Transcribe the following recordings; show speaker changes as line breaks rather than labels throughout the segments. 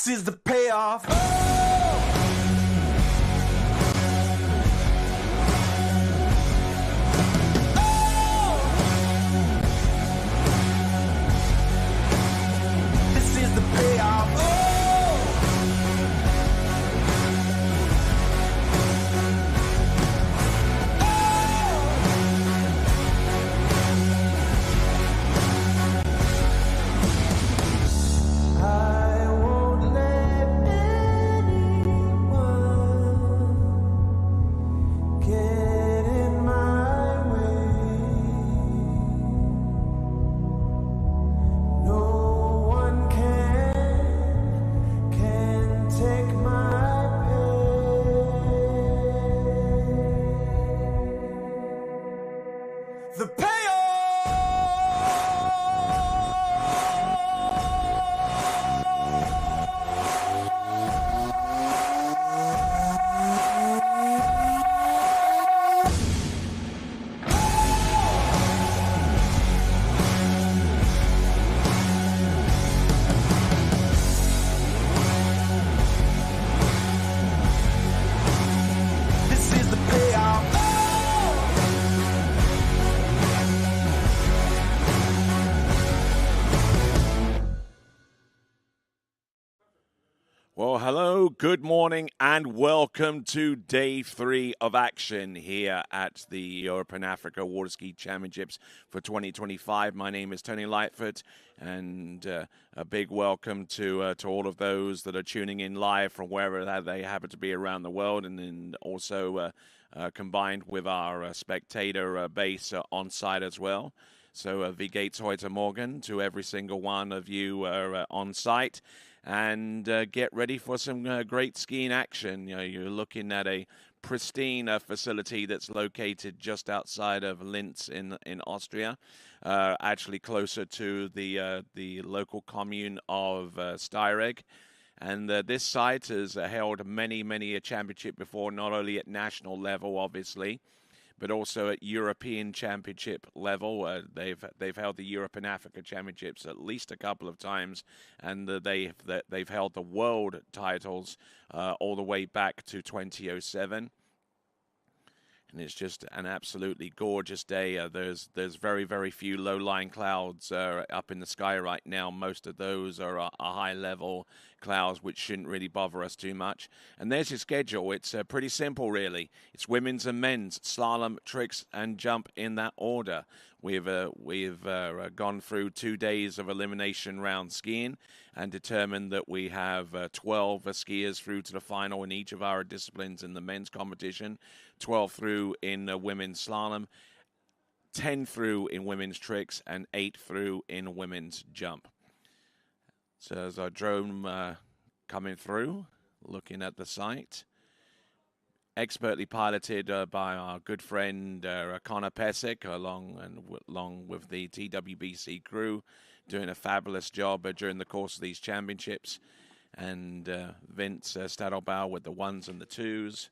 This is the payoff. Oh! This is the payoff. Oh! The This is the payoff.
Well, hello, good morning, and welcome to day 3 of action here at the Europe and Africa Water Ski Championships for 2025. My name is Tony Lightfoot, and a big welcome to all of those that are tuning in live from wherever they happen to be around the world, and then also combined with our spectator base on site as well. So, Wie geht's heute Morgen to every single one of you on site. And get ready for some great skiing action. You know, you're looking at a pristine facility that's located just outside of Linz in Austria, actually closer to the local commune of Steyregg. And this site has held many a championship before, not only at national level, obviously, but also at European Championship level. They've held the Europe and Africa Championships at least a couple of times, and they've held the world titles all the way back to 2007. And it's just an absolutely gorgeous day. There's very few low-lying clouds up in the sky right now. Most of those are high-level clouds, which shouldn't really bother us too much. And there's your schedule. It's pretty simple, really. It's women's and men's slalom, tricks, and jump in that order. We've gone through 2 days of elimination round skiing and determined that we have 12 skiers through to the final in each of our disciplines in the men's competition, 12 through in women's slalom, 10 through in women's tricks, and 8 through in women's jump. So there's our drone coming through, looking at the site. Expertly piloted by our good friend Connor Pesic, along with the TWBC crew, doing a fabulous job during the course of these championships. And Vince Stadelbauer with the 1s and the 2s,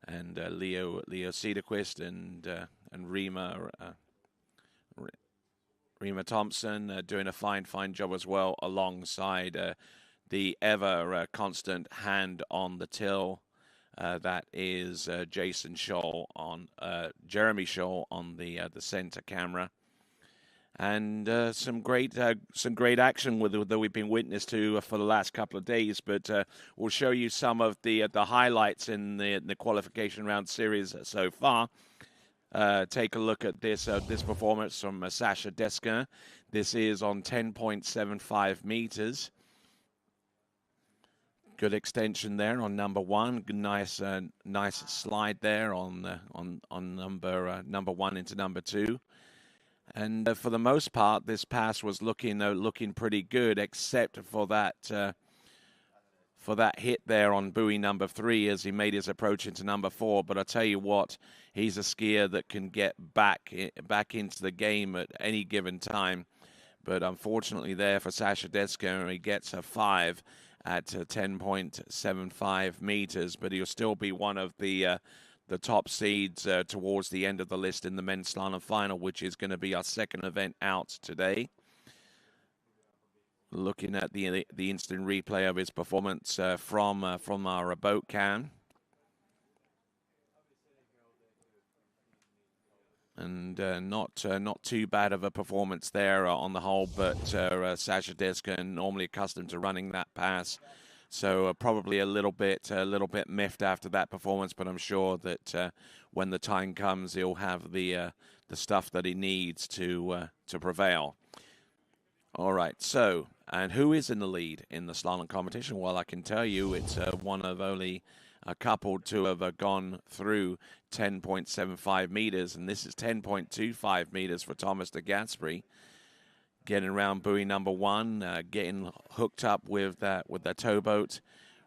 and Leo Cederquist and Rima Thompson doing a fine job as well, alongside the ever constant hand on the till. That is Jason Scholl Jeremy Scholl on the center camera, and some great action that we've been witness to for the last couple of days. But we'll show you some of the highlights in the qualification round series so far. Take a look at this performance from Sasha Deskin. This is on 10.75 meters. Good extension there on number 1. Nice slide there on number 1 into number 2. And for the most part, this pass was looking pretty good, except for that hit there on buoy number 3 as he made his approach into number 4. But I tell you what, he's a skier that can get back into the game at any given time. But unfortunately, there for Sasha Deskin, he gets a 5 at 10.75 meters. But he'll still be one of the top seeds towards the end of the list in the men's slalom final, which is going to be our second event out today. Looking at the instant replay of his performance from our boat cam. And not too bad of a performance there on the whole, but Sasha Deska, normally accustomed to running that pass, so probably a little bit miffed after that performance. But I'm sure that when the time comes, he'll have the stuff that he needs to prevail. All right. So, and who is in the lead in the slalom competition? Well, I can tell you, it's one of only a couple to have gone through 10.75 meters, and this is 10.25 meters for Thomas de Gasperi. Getting around buoy number one, getting hooked up with the towboat.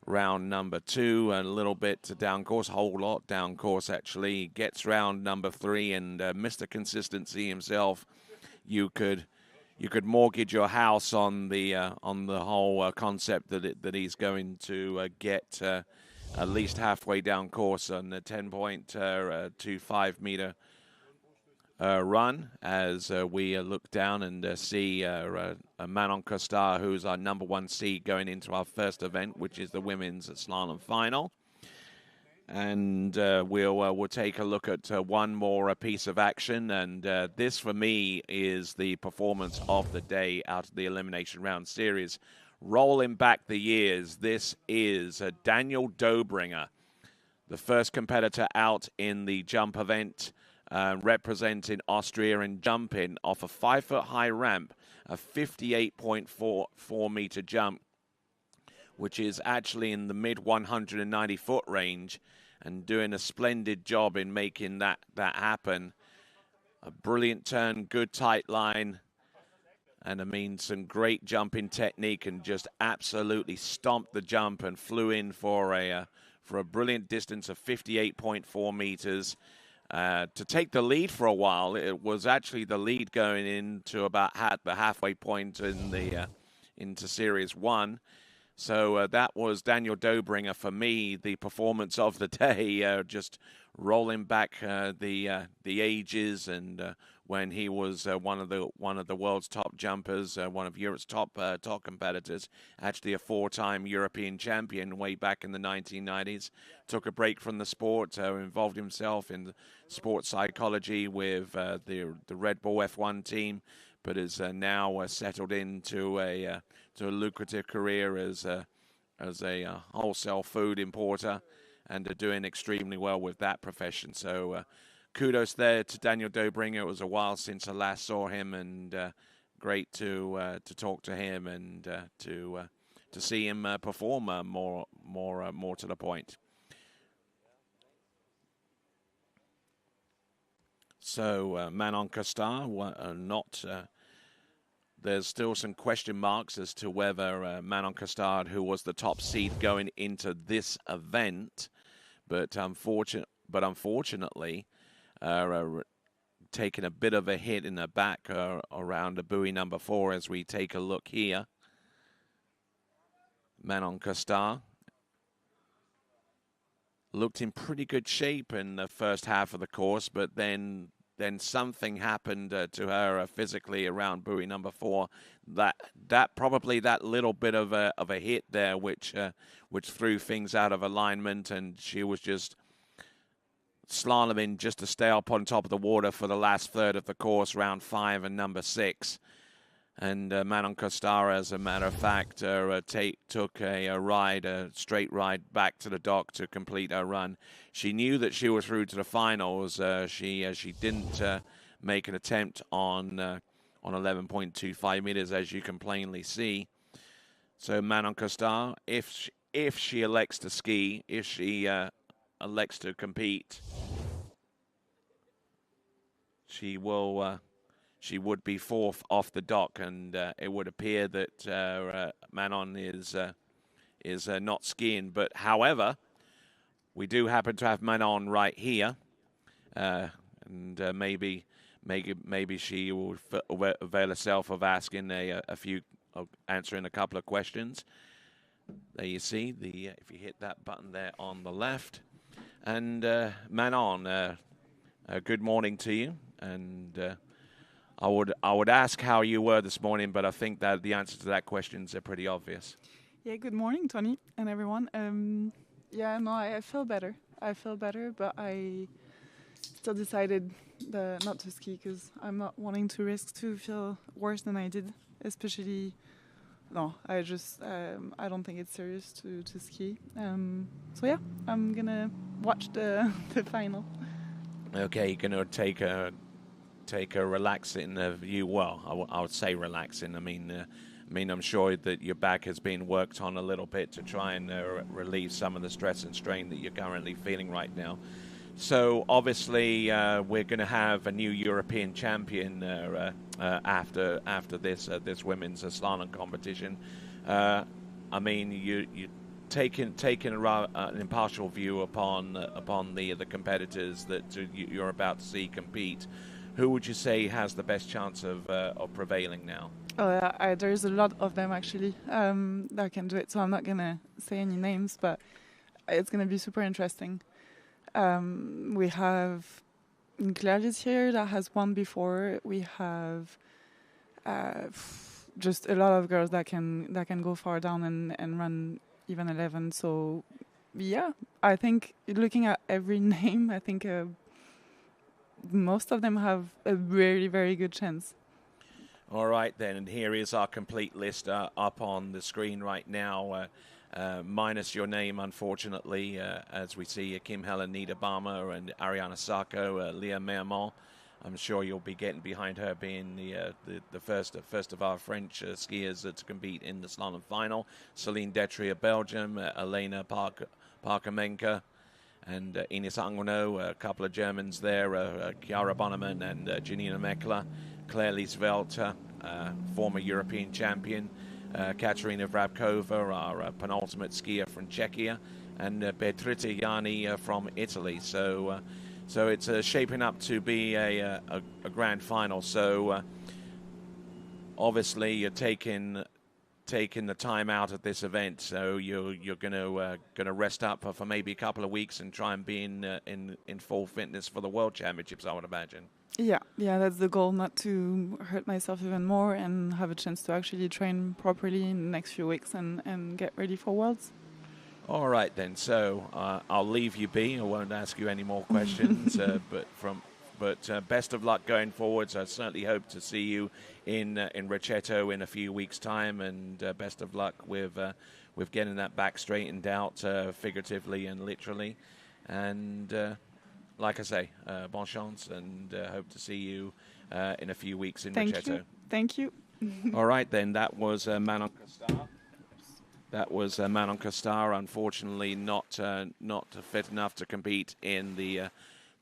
Round number two, a little bit down course, a whole lot down course actually. Gets round number three, and Mr. Consistency himself. You could mortgage your house on the whole concept that he's going to get at least halfway down course on the 10.25 meter run, as we look down and see Manon Costar, who's our number one seed going into our first event, which is the women's slalom final. And we'll take a look at one more piece of action, and this for me is the performance of the day out of the Elimination Round Series. Rolling back the years, this is Daniel Dobringer, the first competitor out in the jump event, representing Austria and jumping off a 5-foot high ramp, a 58.44 meter jump, which is actually in the mid 190 foot range, and doing a splendid job in making that happen. A brilliant turn, good tight line, and I mean some great jumping technique, and just absolutely stomped the jump and flew in for a brilliant distance of 58.4 meters. To take the lead for a while, it was actually the lead going into about the halfway point into Series 1. So that was Daniel Dobringer for me, the performance of the day, just rolling back the ages, and when he was one of the world's top jumpers, one of Europe's top competitors, actually a 4-time European champion way back in the 1990s. Took a break from the sport, involved himself in sports psychology with the Red Bull F1 team, but is now settled into a lucrative career as a wholesale food importer, and are doing extremely well with that profession. So kudos there to Daniel Dobringer. It was a while since I last saw him, and great to talk to him and to see him perform more to the point. So Manon Costar, there's still some question marks as to whether Manon Costard, who was the top seed going into this event, but unfortunately, taking a bit of a hit in the back around the buoy number 4 as we take a look here. Manon Costard looked in pretty good shape in the first half of the course, but then something happened to her physically around buoy number 4. That probably that little bit of a hit there, which threw things out of alignment, and she was just slaloming just to stay up on top of the water for the last third of the course, round 5 and number 6. And Manon Costara, as a matter of fact, took a straight ride back to the dock to complete her run. She knew that she was through to the finals. She didn't make an attempt on 11.25 meters, as you can plainly see. So Manon Costara, if she elects to ski, if she elects to compete, she would be 4th off the dock, and it would appear that Manon is not skiing. But however, we do happen to have Manon right here, and maybe she will avail herself of asking answering a couple of questions. There you see if you hit that button there on the left, and Manon, good morning to you, and I would ask how you were this morning, but I think that the answer to that question is pretty obvious.
Yeah, good morning, Tony and everyone. Yeah, no, I feel better. I feel better, but I still decided not to ski because I'm not wanting to risk to feel worse than I did. Especially, no, I don't think it's serious to ski. So yeah, I'm gonna watch the the final.
Okay, you're gonna take a relaxing view. Well, I would say relaxing. I mean, I'm sure that your back has been worked on a little bit to try and relieve some of the stress and strain that you're currently feeling right now. So obviously, we're going to have a new European champion after this women's slalom competition. I mean, you taking an impartial view upon the competitors that you're about to see compete. Who would you say has the best chance of prevailing now?
There's a lot of them actually that can do it. So I'm not gonna say any names, but it's gonna be super interesting. We have Claire this year that has won before. We have just a lot of girls that can go far down and run even 11. So yeah, I think looking at every name, I think most of them have a very, very good chance.
All right, then, and here is our complete list up on the screen right now, minus your name, unfortunately, as we see Kim Helen Niederbaumer and Ariana Sacco, Leah Mermont. I'm sure you'll be getting behind her being the first of our French skiers to compete in the slalom final. Celine Detry of Belgium, Elena Parkamenka, and Ines Anguno, a couple of Germans there, Chiara Bonneman and Janina Meckler. Claire Liesvelter, former European champion, Katerina Vrabkova, our penultimate skier from Czechia, and Beatrice Jani from Italy. So it's shaping up to be a grand final. So obviously you're taking the time out of this event, so you're gonna rest up for maybe a couple of weeks and try and be in full fitness for the World Championships, I would imagine.
Yeah, that's the goal, not to hurt myself even more and have a chance to actually train properly in the next few weeks and get ready for Worlds.
All right, then. So I'll leave you be. I won't ask you any more questions, but best of luck going forwards. I certainly hope to see you in Rocchetto in a few weeks' time, and best of luck with getting that back straightened out, figuratively and literally. And like I say, bon chance, and hope to see you in a few weeks in Rocchetto.
Thank you.
All right, then. That was Manon Costar. That was Manon Costar. Unfortunately, not fit enough to compete in the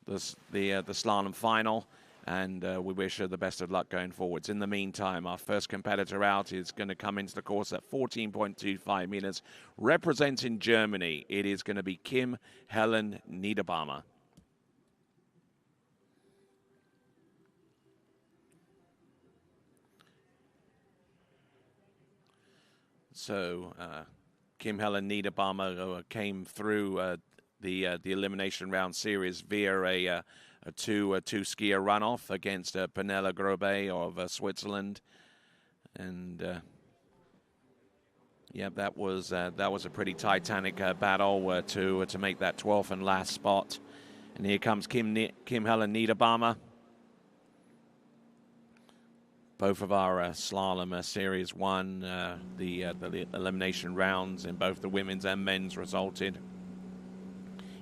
slalom final. And we wish her the best of luck going forwards. In the meantime, our first competitor out is going to come into the course at 14.25 meters. Representing Germany, it is going to be Kim Helen Niederbaumer. So Kim Helen Niederbaumer came through the elimination round series via a two skier runoff against Penella Grobe of Switzerland, and yeah, that was a pretty titanic battle to make that 12th and last spot. And here comes Kim Helen Niederbaumer. Both of our slalom series one, the elimination rounds in both the women's and men's resulted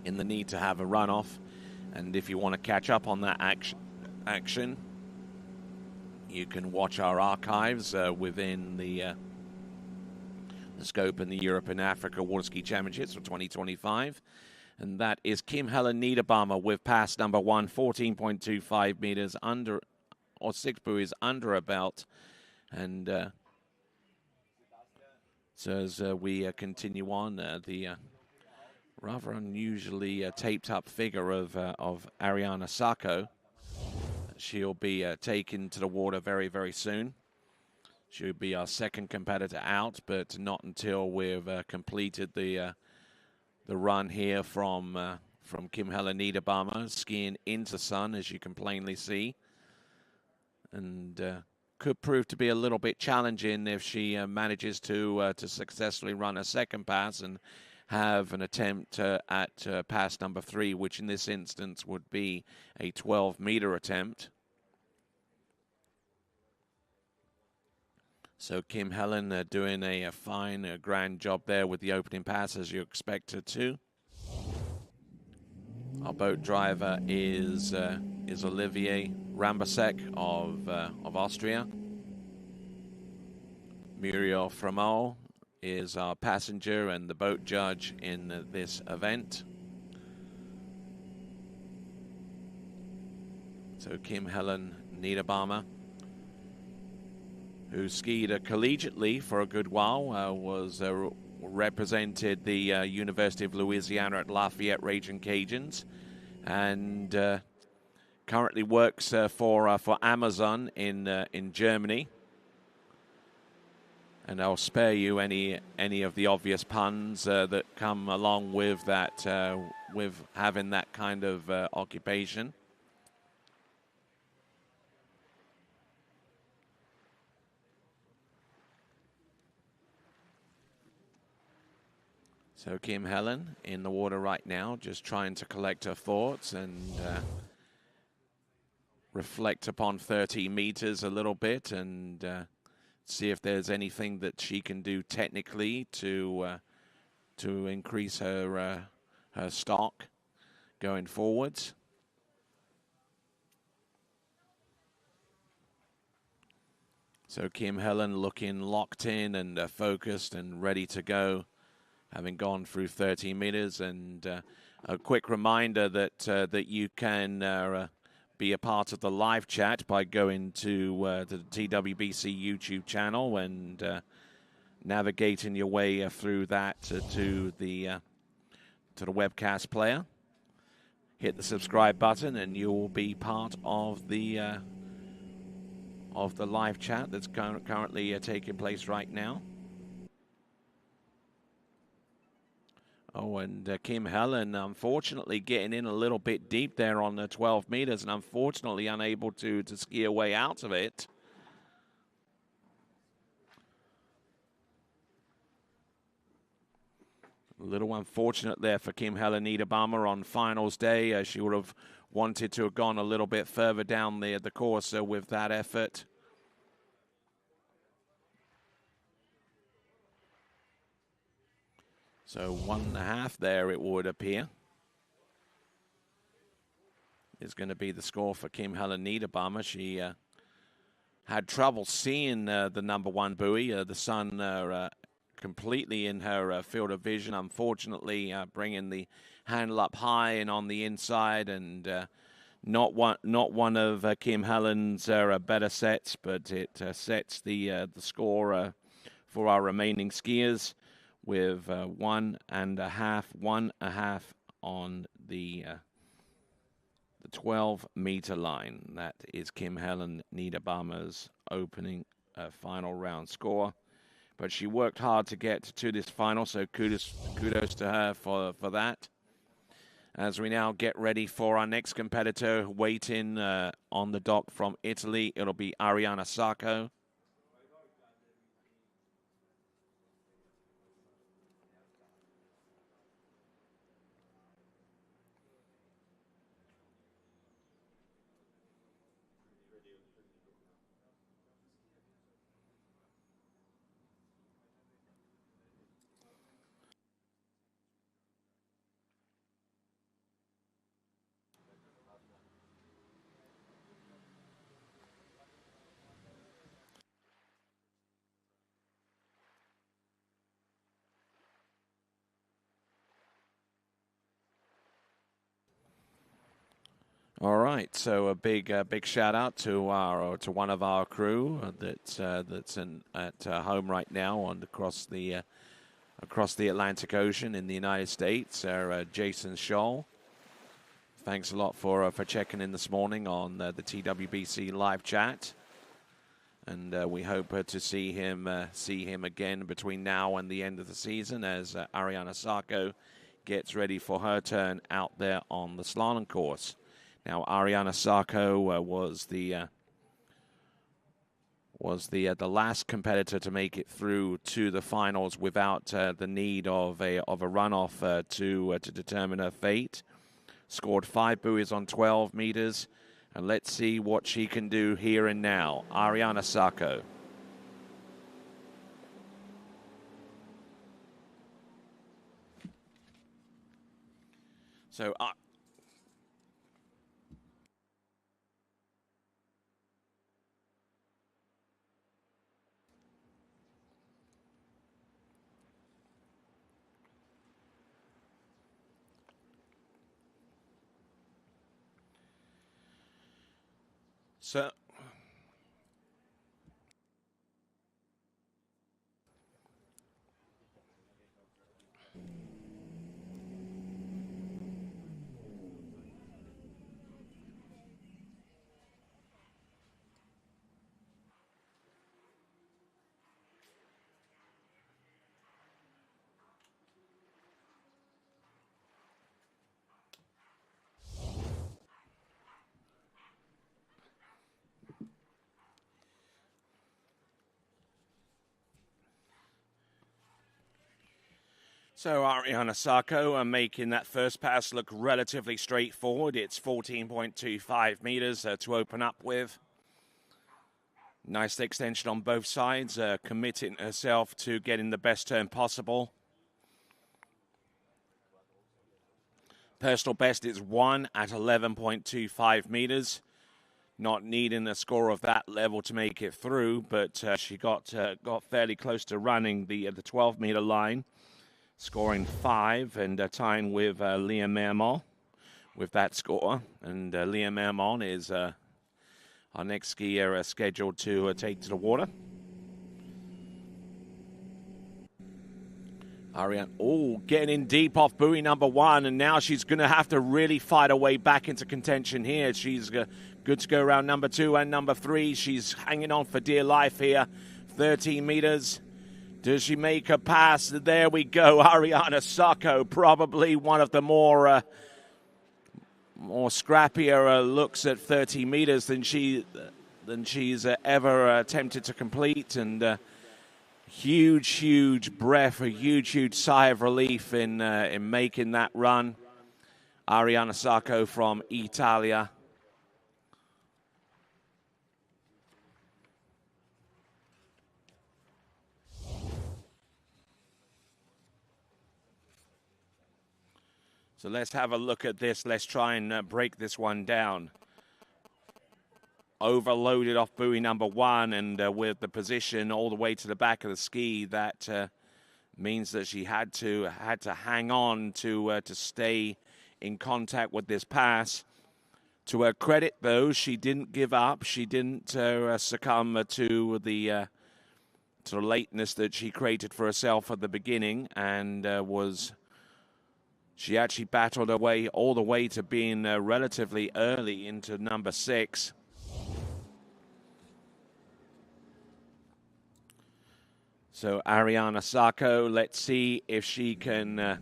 in the need to have a runoff. And if you want to catch up on that action, you can watch our archives within the scope in the Europe and Africa Water Ski Championships for 2025. And that is Kim Helen Niederbaumer with pass number 1, 14.25 meters under, or 6 buoys under a belt. And so as we continue on, the rather unusually taped up figure of Ariana Sacco, she'll be taken to the water very, very soon. She'll be our second competitor out, but not until we've completed the run here from Kim Helen Niederbaumer, skiing into sun, as you can plainly see. and could prove to be a little bit challenging if she manages to successfully run a second pass and have an attempt at pass number 3, which in this instance would be a 12-meter attempt. So Kim Helen doing a fine, grand job there with the opening pass, as you expect her to. Our boat driver is Olivier Rambasek of Austria. Muriel Framol is our passenger and the boat judge in this event. So Kim Helen Niederbaumer, who skied collegiately for a good while, represented the University of Louisiana at Lafayette Raging Cajuns, and currently works for Amazon in Germany. And I'll spare you any of the obvious puns that come along with that, with having that kind of occupation. So Kim Helen in the water right now, just trying to collect her thoughts and reflect upon 30 meters a little bit, and see if there's anything that she can do technically to increase her her stock going forwards. So Kim Helen looking locked in and focused and ready to go, having gone through 30 meters. And a quick reminder that that you can be a part of the live chat by going to the TWBC YouTube channel and navigating your way through that to the webcast player. Hit the subscribe button and you will be part of the live chat that's currently taking place right now. Oh, and Kim Helen, unfortunately, getting in a little bit deep there on the 12 meters and unfortunately unable to ski her way out of it. A little unfortunate there for Kim Helen Niederbaumer on finals day. She would have wanted to have gone a little bit further down the course with that effort. So 1.5 there, it would appear, is going to be the score for Kim Helen Niederbaumer. She had trouble seeing the number 1 buoy, the sun completely in her field of vision. Unfortunately, bringing the handle up high and on the inside, and not one of Kim Helen's better sets, but it sets the score for our remaining skiers, with 1.5 on the 12-meter line. That is Kim Helen Niederbaumer's opening final round score. But she worked hard to get to this final, so kudos to her for that. As we now get ready for our next competitor waiting on the dock from Italy, it'll be Arianna Sacco. All right, so a big shout out to one of our crew that's at home right now across the Atlantic Ocean in the United States. Jason Scholl. Thanks a lot for checking in this morning on the TWBC live chat, and we hope to see him again between now and the end of the season as Arianna Sacco gets ready for her turn out there on the slalom course. Now, Arianna Sacco was the was the last competitor to make it through to the finals without the need of a runoff to determine her fate. Scored 5 buoys on 12 meters, and let's see what she can do here and now. Ariana Sacco. So So Ariana Sacco making that first pass look relatively straightforward. It's 14.25 meters to open up with. Nice extension on both sides, committing herself to getting the best turn possible. Personal best is 1 at 11.25 meters. Not needing a score of that level to make it through, but she got fairly close to running the 12-meter line. Scoring 5 and tying with Leah Mermont with that score. And Leah Mermont is our next skier scheduled to take to the water. Ariane, getting in deep off buoy number 1, and now she's going to have to really fight her way back into contention here. She's good to go around number 2 and number 3. She's hanging on for dear life here. 13 meters. Does she make a pass? There we go. Ariana Sacco, probably one of the more scrappier looks at 30 meters than she's ever attempted to complete. And huge breath, a huge sigh of relief in making that run. Ariana Sacco from Italia. So let's have a look at this. Let's try and break this one down. Overloaded off buoy number 1, and with the position all the way to the back of the ski, that means that she had to hang on to stay in contact with this pass. To her credit, though, she didn't give up. She didn't succumb to the lateness that she created for herself at the beginning, and She actually battled her way all the way to being relatively early into number 6. So Ariana Sacco, let's see if she can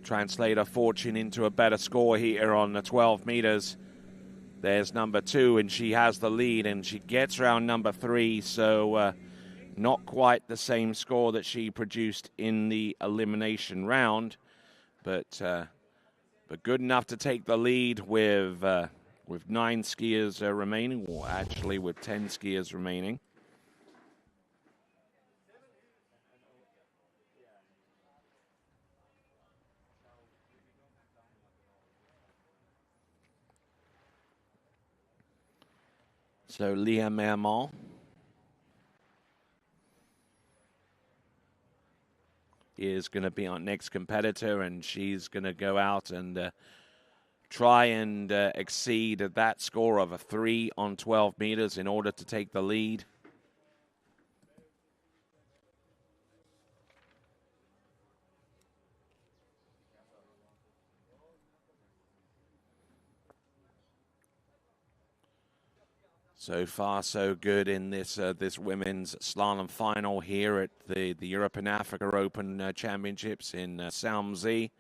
translate her fortune into a better score here on the 12 meters. There's number 2, and she has the lead, and she gets around number 3, so not quite the same score that she produced in the elimination round, but good enough to take the lead with 9 skiers remaining, or actually with 10 skiers remaining. So Leah Mermont is going to be our next competitor, and she's going to go out and try and exceed that score of a 3 on 12 meters in order to take the lead. So far, so good in this women's slalom final here at the Europe and Africa Open Championships in Salmsee,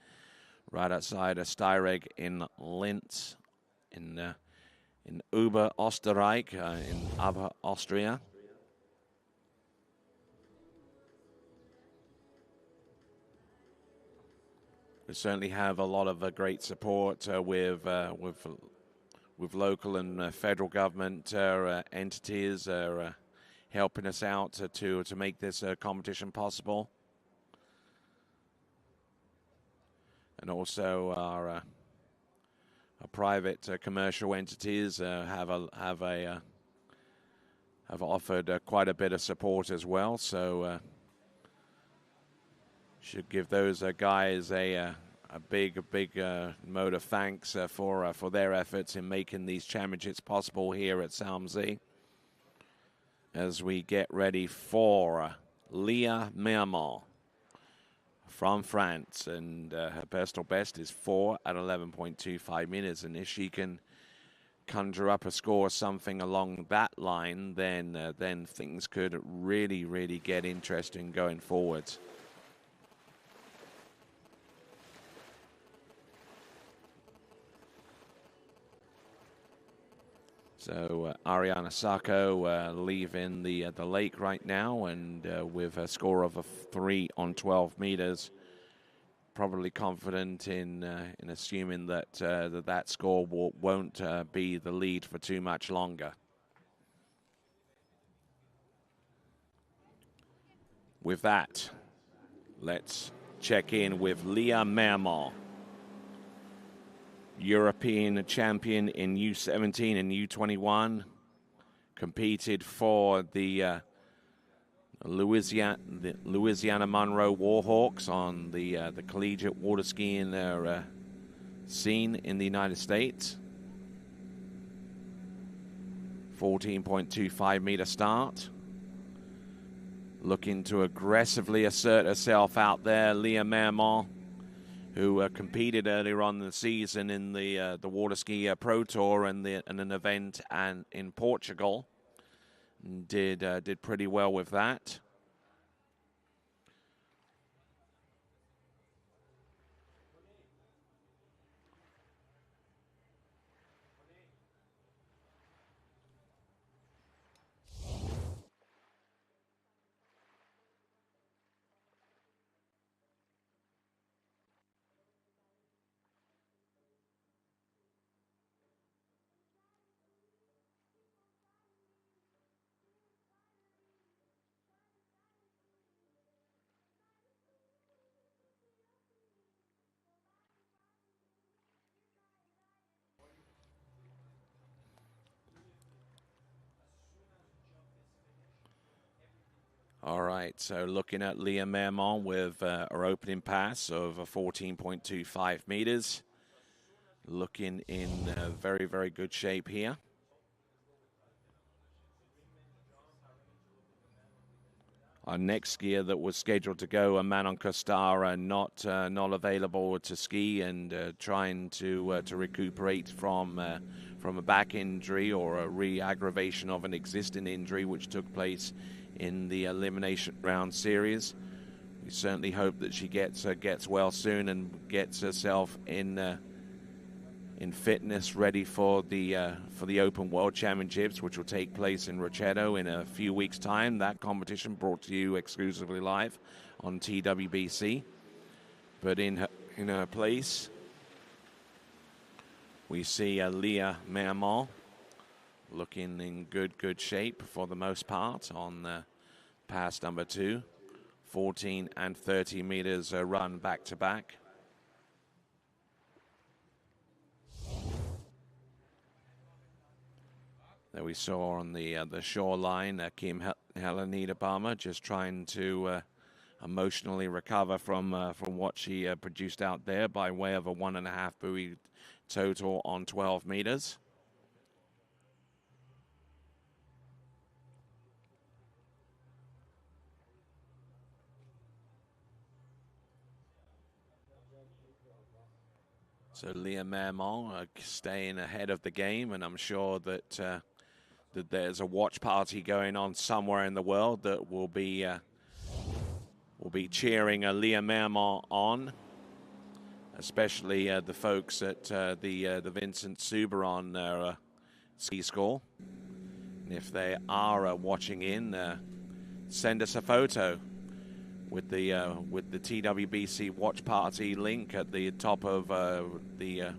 right outside of Styreg in Linz, in in Oberösterreich in Upper Austria. We certainly have a lot of great support with local and federal government entities helping us out to make this competition possible, and also our private commercial entities have offered quite a bit of support as well. So should give those guys a big note of thanks for their efforts in making these championships possible here at Salm-Zee. As we get ready for Leah Mermont from France, and her personal best is 4 at 11.25 meters, and if she can conjure up a score something along that line, then things could really get interesting going forward. So Ariana Sacco leaving the lake right now, and with a score of 3 on 12 meters, probably confident in assuming that that score won't be the lead for too much longer. With that, let's check in with Leah Mermont, European champion in U17 and U21, competed for the Louisiana Monroe Warhawks on the collegiate water skiing scene in the United States. 14.25 meter start. Looking to aggressively assert herself out there, Leah Mermont, who competed earlier on in the season in the Water Ski Pro Tour and an event in Portugal. Did pretty well with that. All right, so looking at Leah Mermont with her opening pass of 14.25 meters. Looking in very good shape here. Our next skier that was scheduled to go, Manon Costara, not available to ski, and trying to recuperate from a back injury or a re-aggravation of an existing injury which took place in the elimination round series. We certainly hope that she gets well soon and gets herself in fitness, ready for the Open World Championships, which will take place in Rochedo in a few weeks' time. That competition brought to you exclusively live on TWBC. But in her place, we see Leah Mermont looking in good shape for the most part on pass number 2. 14 and 30 meters run back to back. There we saw on the shoreline Kim Helen Niederbaumer just trying to emotionally recover from what she produced out there by way of a 1.5 buoy total on 12 meters. So Leah Mermont staying ahead of the game, and I'm sure that that there's a watch party going on somewhere in the world that will be cheering Leah Mermont on, especially the folks at the Vincent Souberon ski score. And if they are watching in, send us a photo with the TWBC Watch Party link at the top of the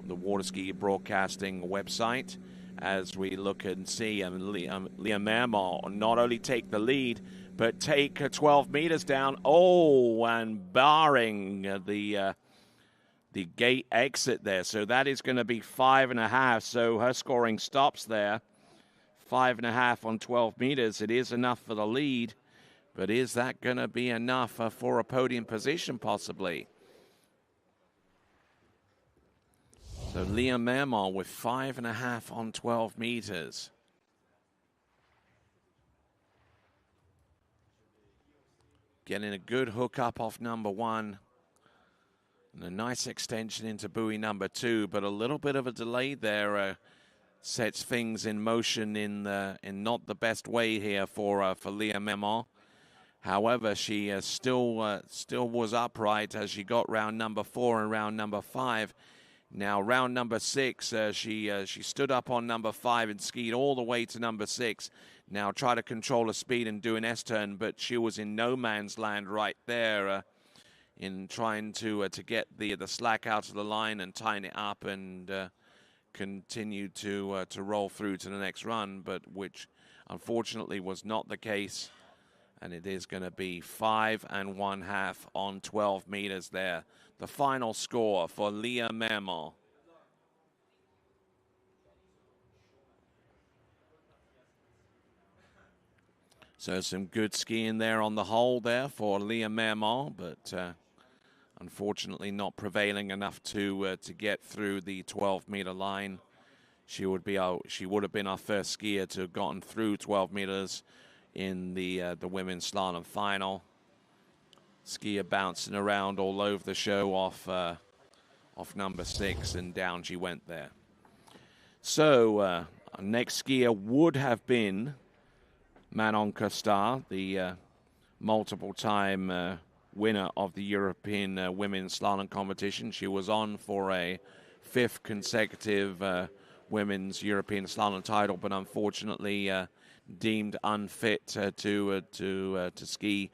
Waterski Broadcasting website, as we look and see Liam Mermont not only take the lead, but take 12 meters down. Oh, and barring the gate exit there. So that is going to be 5.5. So her scoring stops there. 5.5 on 12 meters. It is enough for the lead, but is that going to be enough for a podium position possibly? So Liam Mermont with 5.5 on 12 meters. Getting a good hook up off number 1. And a nice extension into buoy number 2, but a little bit of a delay there sets things in motion in not the best way here for Liam Mermont. However, she still was upright as she got round number 4 and round number 5. Now round number 6, she stood up on number 5 and skied all the way to number 6. Now try to control her speed and do an S-turn, but she was in no man's land right there in trying to get the slack out of the line and tighten it up and continue to roll through to the next run, but which unfortunately was not the case. And it is going to be 5.5 on 12 meters there. The final score for Liam Mermont. So some good skiing there on the whole there for Liam Mermont, but unfortunately not prevailing enough to get through the 12-meter line. She would have been our first skier to have gotten through 12 meters in the women's slalom final. Skier bouncing around all over the show off number 6, and down she went there. So our next skier would have been Manon Costard, the multiple-time winner of the European women's slalom competition. She was on for a 5th consecutive women's European slalom title, but unfortunately deemed unfit to ski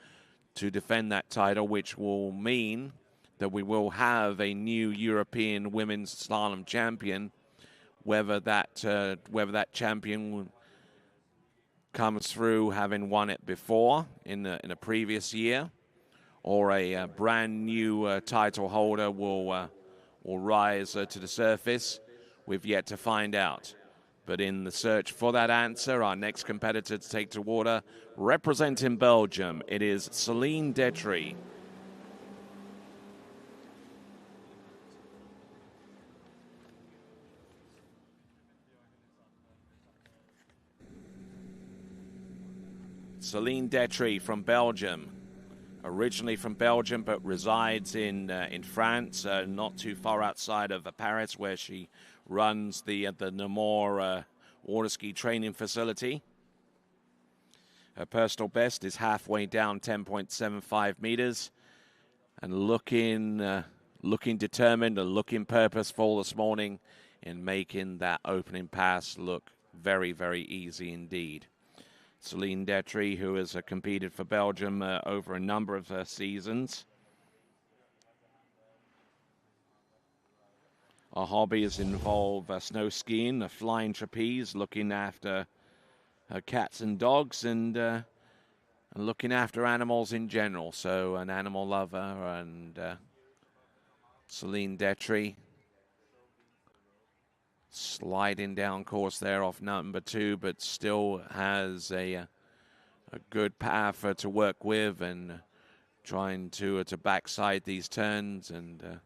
to defend that title, which will mean that we will have a new European women's slalom champion. Whether that champion comes through having won it before in a previous year, or a brand new title holder will rise to the surface, we've yet to find out. But in the search for that answer, our next competitor to take to water, representing Belgium, it is Celine Detry. Celine Detry from Belgium. Originally from Belgium, but resides in France, not too far outside of Paris, where she runs the Namur water ski training facility. Her personal best is halfway down, 10.75 meters, and looking determined and looking purposeful this morning in making that opening pass look very, very easy indeed. Celine Detry, who has competed for Belgium over a number of seasons. Our hobbies involve snow skiing, a flying trapeze, looking after cats and dogs, and looking after animals in general. So an animal lover, and Celine Detry sliding down course there off number 2, but still has a good path to work with, and trying to backside these turns, and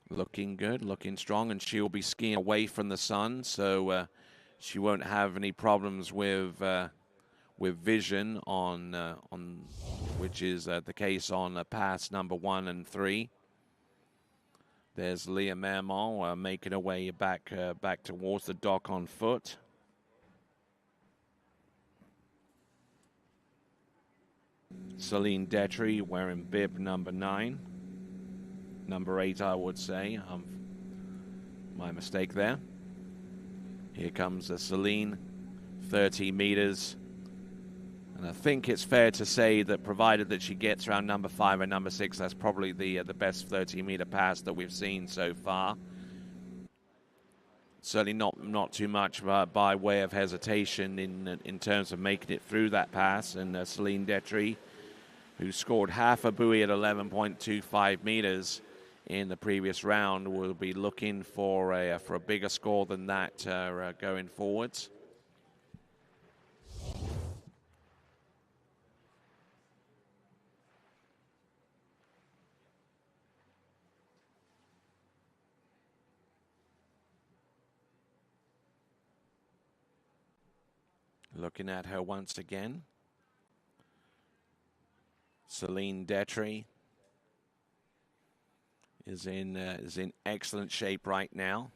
looking good, looking strong, and she'll be skiing away from the sun, so she won't have any problems with vision on which is the case on pass number 1 and 3. There's Liam Mermont making her way back towards the dock on foot. Celine Detry wearing bib number 9. Number 8, I would say. My mistake there. Here comes Celine, 30 meters. And I think it's fair to say that provided that she gets around number 5 and number 6, that's probably the best 30-meter pass that we've seen so far. Certainly not too much by way of hesitation in terms of making it through that pass. And Celine Detry, who scored half a buoy at 11.25 meters in the previous round, will be looking for a bigger score than that going forwards. Looking at her once again, Celine Detry is in excellent shape right now.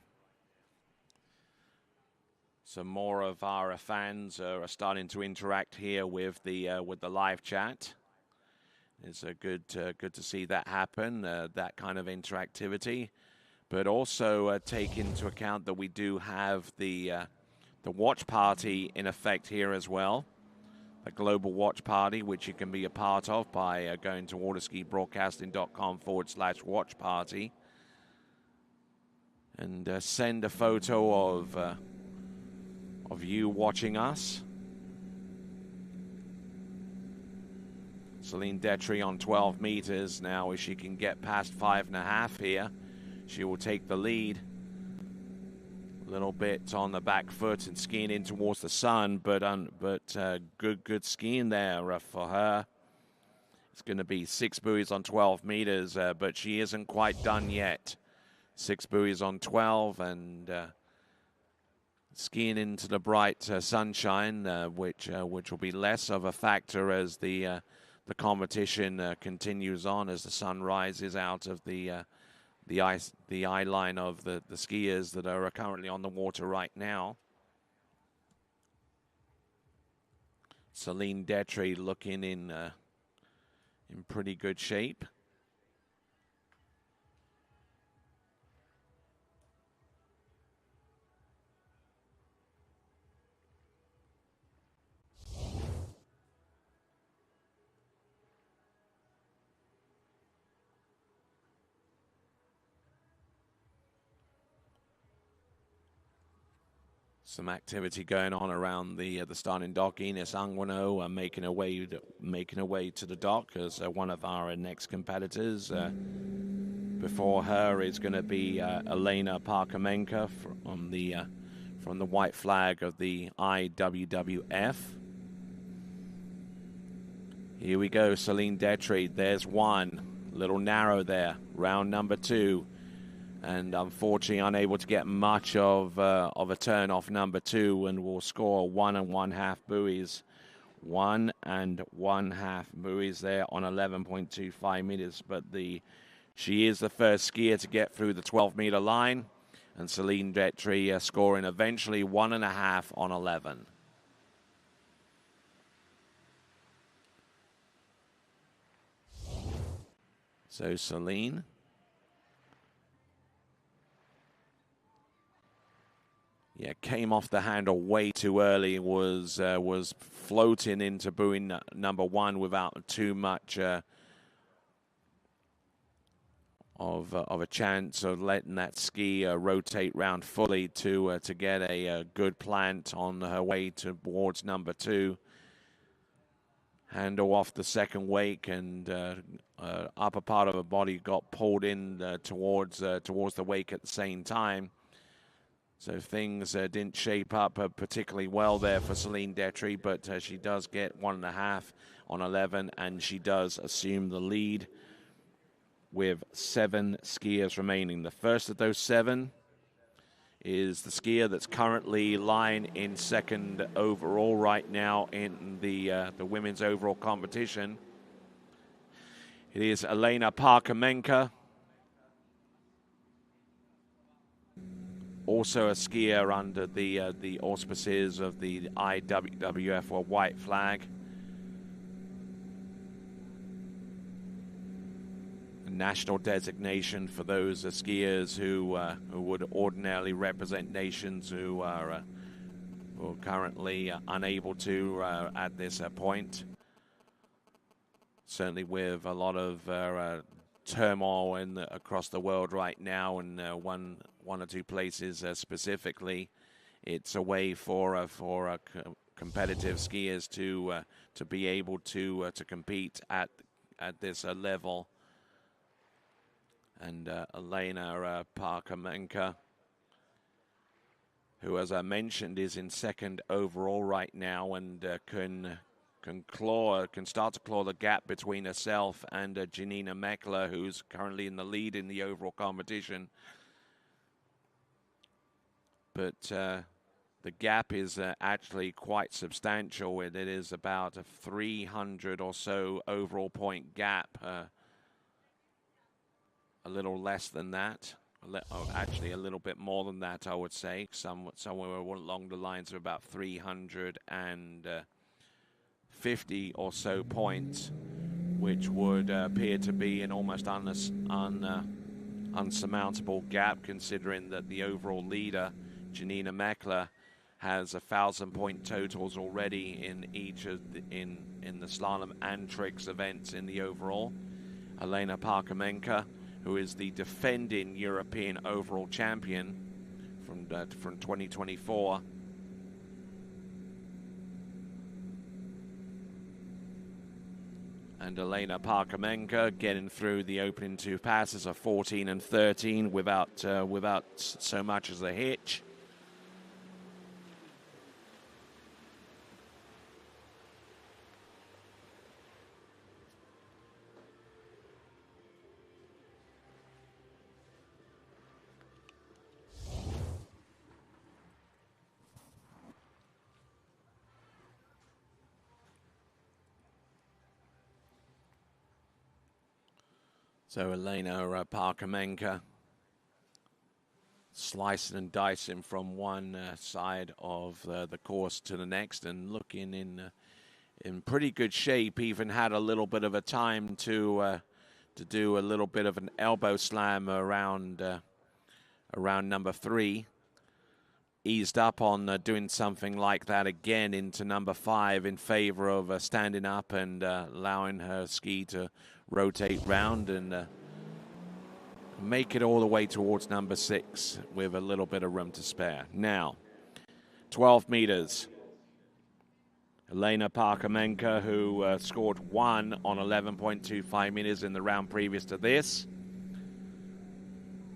So more of our fans are starting to interact here with the live chat. It's good to see that happen, that kind of interactivity, but also take into account that we do have the watch party in effect here as well, a global watch party, which you can be a part of by going to waterskibroadcasting.com/watch party and send a photo of you watching us. Celine Detry on 12 meters now. If she can get past 5.5 here, she will take the lead. Little bit on the back foot and skiing in towards the sun, but good skiing there for her. It's going to be 6 buoys on 12 meters, but she isn't quite done yet. 6 buoys on 12 and skiing into the bright sunshine, which will be less of a factor as the competition continues on, as the sun rises out of the eye line of the skiers that are currently on the water right now. Celine Detry looking in pretty good shape. Some activity going on around the starting dock. Ines Anguano making her way to the dock as one of our next competitors. Before her is going to be Elena Parkamenka from the white flag of the IWWF. Here we go, Celine Detry. There's one, little narrow there, round number 2. And unfortunately unable to get much of a turn off number 2, and will score 1 1/2 buoys. 1 1/2 buoys there on 11.25 meters. But she is the first skier to get through the 12-meter line, and Celine Detry scoring eventually 1 1/2 on 11. So Celine, yeah, came off the handle way too early. Was floating into buoy number 1 without too much of a chance of letting that ski rotate round fully to get a good plant on her way towards number 2. Handle off the second wake, and upper part of her body got pulled in towards the wake at the same time. So things didn't shape up particularly well there for Celine Detry, but she does get 1 1/2 on 11, and she does assume the lead with 7 skiers remaining. The first of those 7 is the skier that's currently lying in second overall right now in the women's overall competition. It is Elena Parkamenka. Also a skier under the auspices of the IWWF or white flag. national designation for those skiers who would ordinarily represent nations who are currently unable to at this point. Certainly with a lot of turmoil across the world right now, and one or two places specifically, it's a way for competitive skiers to be able to compete at this level. And Elena Parkamenka, who, as I mentioned, is in second overall right now, and can start to claw the gap between herself and Janina Meckler, who's currently in the lead in the overall competition. But the gap is actually quite substantial. It is about a 300 or so overall point gap. A little less than that. Actually, a little bit more than that, I would say. Somewhere along the lines of about 350 or so points, which would appear to be an almost unsurmountable gap, considering that the overall leader, Janina Meckler, has 1,000-point totals already in each of in the slalom and tricks events in the overall. Elena Parkamenka, who is the defending European overall champion from 2024. And Elena Parkamenka getting through the opening two passes of 14 and 13 without so much as a hitch. So Elena Parkamenka slicing and dicing from one side of the course to the next, and looking in pretty good shape. Even had a little bit of a time to do a little bit of an elbow slam around number 3. Eased up on doing something like that again into number 5 in favor of standing up and allowing her ski to rotate round and make it all the way towards number 6 with a little bit of room to spare. Now, 12 meters. Elena Parkamenka, who scored 1 on 11.25 meters in the round previous to this,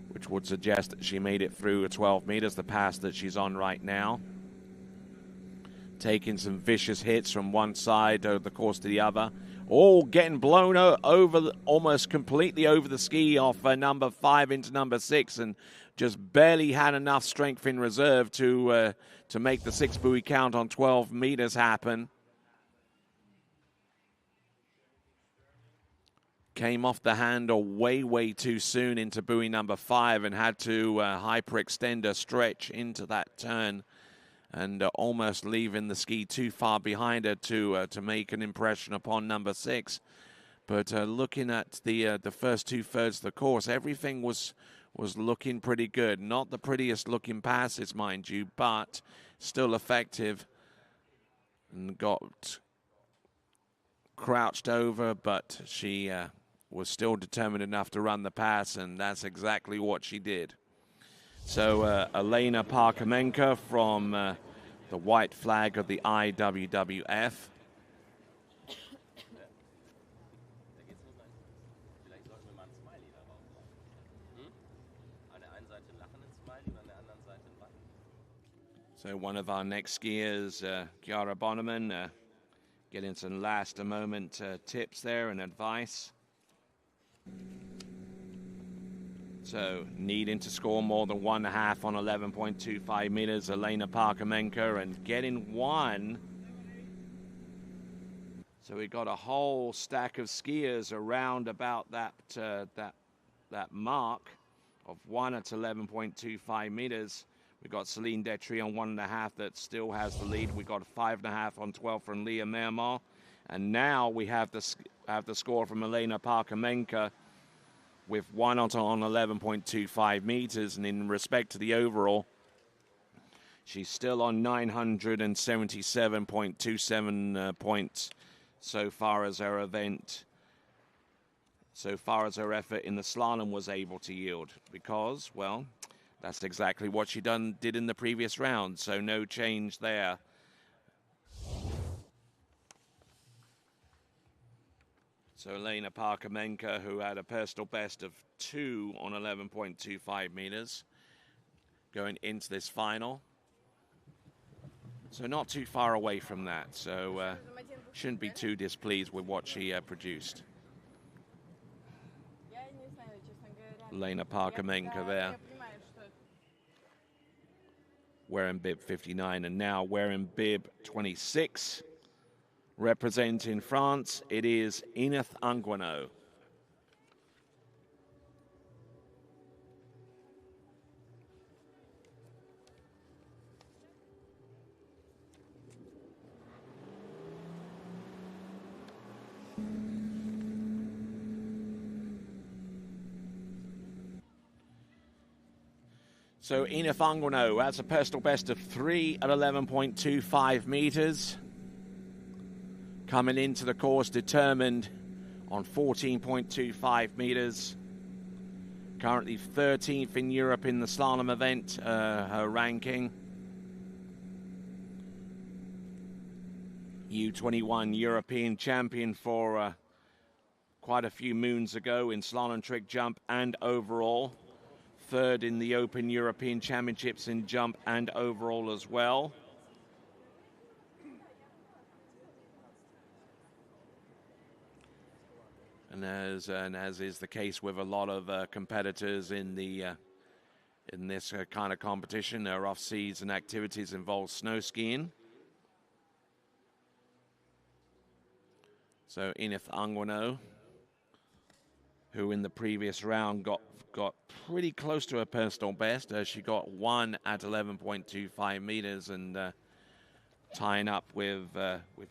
which would suggest that she made it through 12 meters, the pass that she's on right now. Taking some vicious hits from one side over the course to the other. All getting blown over, almost completely over the ski off number 5 into number 6, and just barely had enough strength in reserve to make the 6 buoy count on 12 meters happen. Came off the handle way too soon into buoy number 5 and had to hyperextend her stretch into that turn, and almost leaving the ski too far behind her to make an impression upon number 6. But looking at the first 2/3 of the course, everything was looking pretty good. Not the prettiest looking passes, mind you, but still effective. And got crouched over, but she was still determined enough to run the pass, and that's exactly what she did. So Elena Parkamenka from the white flag of the IWWF. So one of our next skiers, Chiara Bonneman, getting some last moment tips there and advice. So needing to score more than 1.5 on 11.25 meters, Elena Parkamenka, and getting 1. So we got a whole stack of skiers around about that mark of 1 at 11.25 meters. We got Celine Detry on 1.5 that still has the lead. We got a 5.5 on 12 from Leah Mermar, and now we have the score from Elena Parkamenka with one on 11.25 meters. And in respect to the overall, she's still on 977.27 points so far as her event, so far as her effort in the slalom was able to yield. Because, well, that's exactly what she did in the previous round, so no change there. So Elena Parkamenko, who had a personal best of 2 on 11.25 meters, going into this final. So not too far away from that, so shouldn't be too displeased with what she produced. Elena Parkamenko there, wearing bib 59, and now wearing bib 26. Representing France, it is Enith Anguano. So Enith Anguano has a personal best of 3 at 11.25 meters. Coming into the course determined on 14.25 meters. Currently 13th in Europe in the slalom event, her ranking. U21 European champion for quite a few moons ago in slalom trick jump and overall. Third in the Open European Championships in jump and overall as well. And as is the case with a lot of competitors in this kind of competition, their off-season activities involve snow skiing. So Enith Anguano, who in the previous round got pretty close to her personal best. She got 1 at 11.25 meters, and tying up with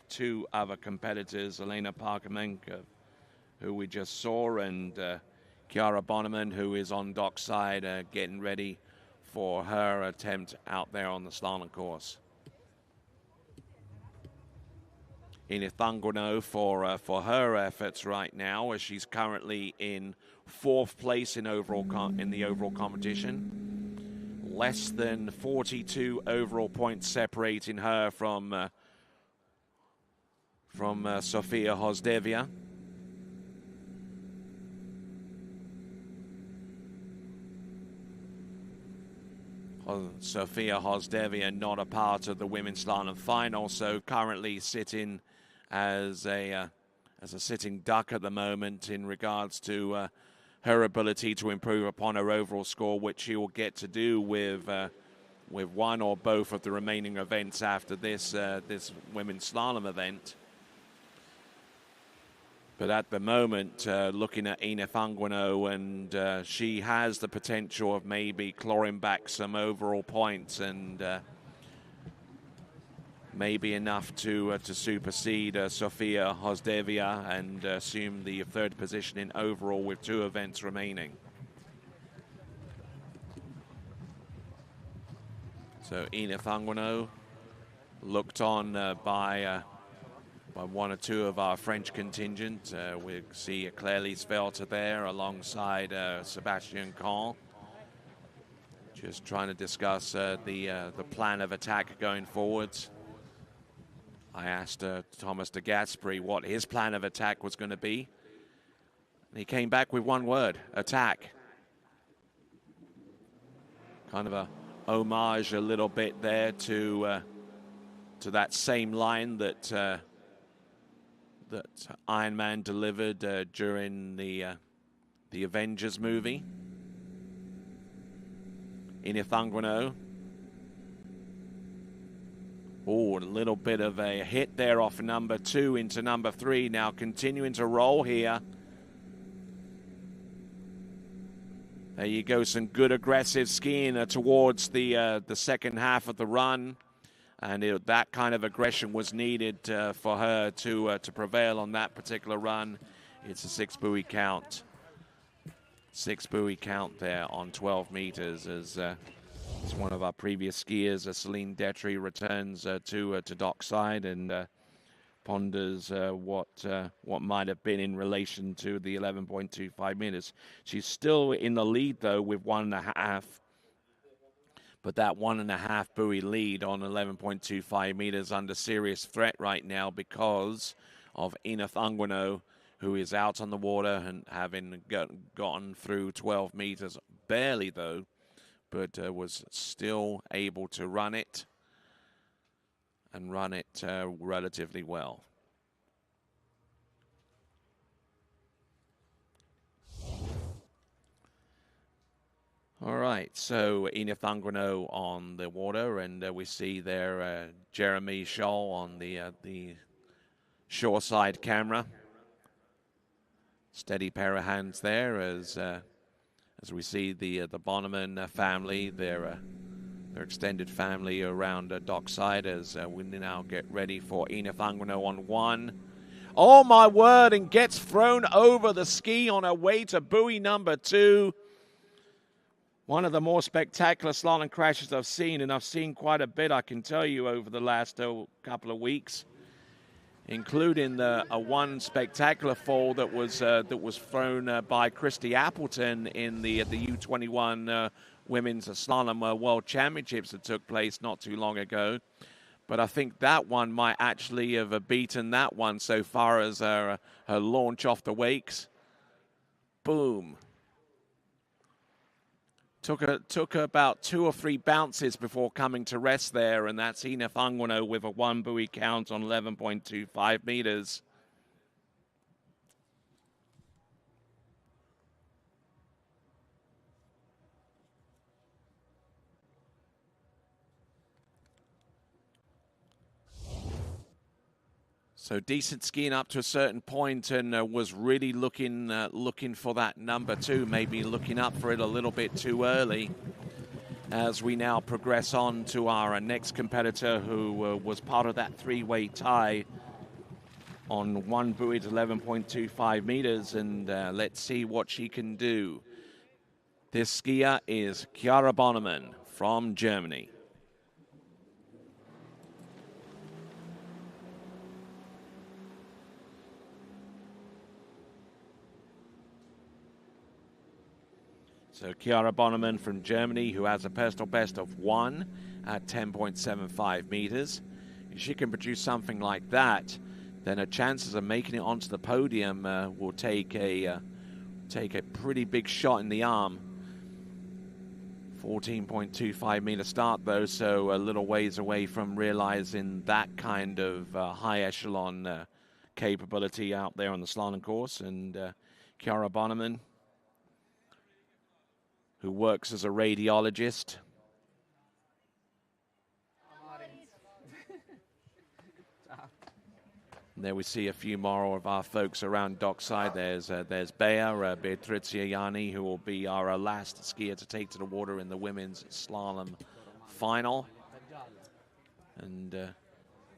2 other competitors, Elena Parkamenko, who we just saw, and Chiara Bonneman, who is on dockside getting ready for her attempt out there on the slalom course. Enith Anguano for her efforts right now, as she's currently in 4th place in the overall competition. Less than 42 overall points separating her from Sofia Hosdevia. Sofia Hosdevia not a part of the women's slalom final, so currently sitting as a sitting duck at the moment in regards to her ability to improve upon her overall score, which she will get to do with one or both of the remaining events after this women's slalom event. But at the moment, looking at Enith Anguano, and she has the potential of maybe clawing back some overall points, and maybe enough to supersede Sofia Hosdevia and assume the 3rd position in overall with 2 events remaining. So Enith Anguano looked on by 1 or 2 of our French contingent. We see Claire Liesvelter there alongside Sebastian Kahn. Just trying to discuss the plan of attack going forwards. I asked Thomas de Gasperi what his plan of attack was going to be. And he came back with one word: attack. Kind of a homage a little bit there to that same line that Iron Man delivered during the Avengers movie. Enith Anguano. Oh, a little bit of a hit there off number 2 into number 3. Now continuing to roll here. There you go, some good aggressive skiing towards the second half of the run. And that kind of aggression was needed for her to prevail on that particular run. It's a 6 buoy count. 6 buoy count there on 12 meters as one of our previous skiers, Celine Detry, returns to dockside and ponders what might have been in relation to the 11.25 meters. She's still in the lead, though, with 1.5. But that 1.5 buoy lead on 11.25 meters under serious threat right now because of Ina Thangwano, who is out on the water and having gotten through 12 meters, barely though, but was still able to run it and run it relatively well. All right, so Ina Thangwano on the water, and we see there Jeremy Scholl on the shoreside camera. Steady pair of hands there as we see the Bonneman family, their extended family around dockside as we now get ready for Ina Thangwano on 1. Oh my word, and gets thrown over the ski on her way to buoy number 2. One of the more spectacular slalom crashes I've seen, and I've seen quite a bit, I can tell you, over the last couple of weeks, including a one spectacular fall that was thrown by Christy Appleton in the U21 Women's Slalom World Championships that took place not too long ago. But I think that one might actually have beaten that one so far as her launch off the wakes. Boom. Took her about 2 or 3 bounces before coming to rest there, and that's Ina Thangwano with a 1 buoy count on 11.25 meters. So decent skiing up to a certain point, and was really looking for that number 2, maybe looking up for it a little bit too early. As we now progress on to our next competitor, who was part of that 3-way tie on 1 buoy at 11.25 meters, and let's see what she can do. This skier is Chiara Bonneman from Germany. So Chiara Bonneman from Germany, who has a personal best of 1 at 10.75 meters. If she can produce something like that, then her chances of making it onto the podium will take a pretty big shot in the arm. 14.25 meter start though, so a little ways away from realizing that kind of high echelon capability out there on the slalom course. And Chiara Bonneman, who works as a radiologist. And there we see a few more of our folks around dockside. There's Bea, Beatrice Yanni, who will be our last skier to take to the water in the women's slalom final. And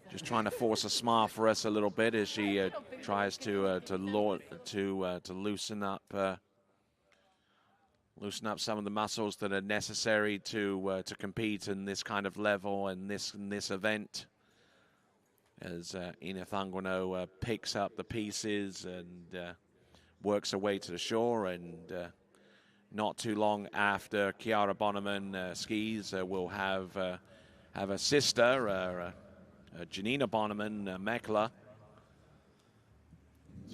just trying to force a smile for us a little bit as she tries to loosen up some of the muscles that are necessary to compete in this kind of level and this event. As Ina Thangwano picks up the pieces and works her way to the shore, and not too long after Chiara Bonneman skis, we'll have a sister, Janina Bonneman Mekla.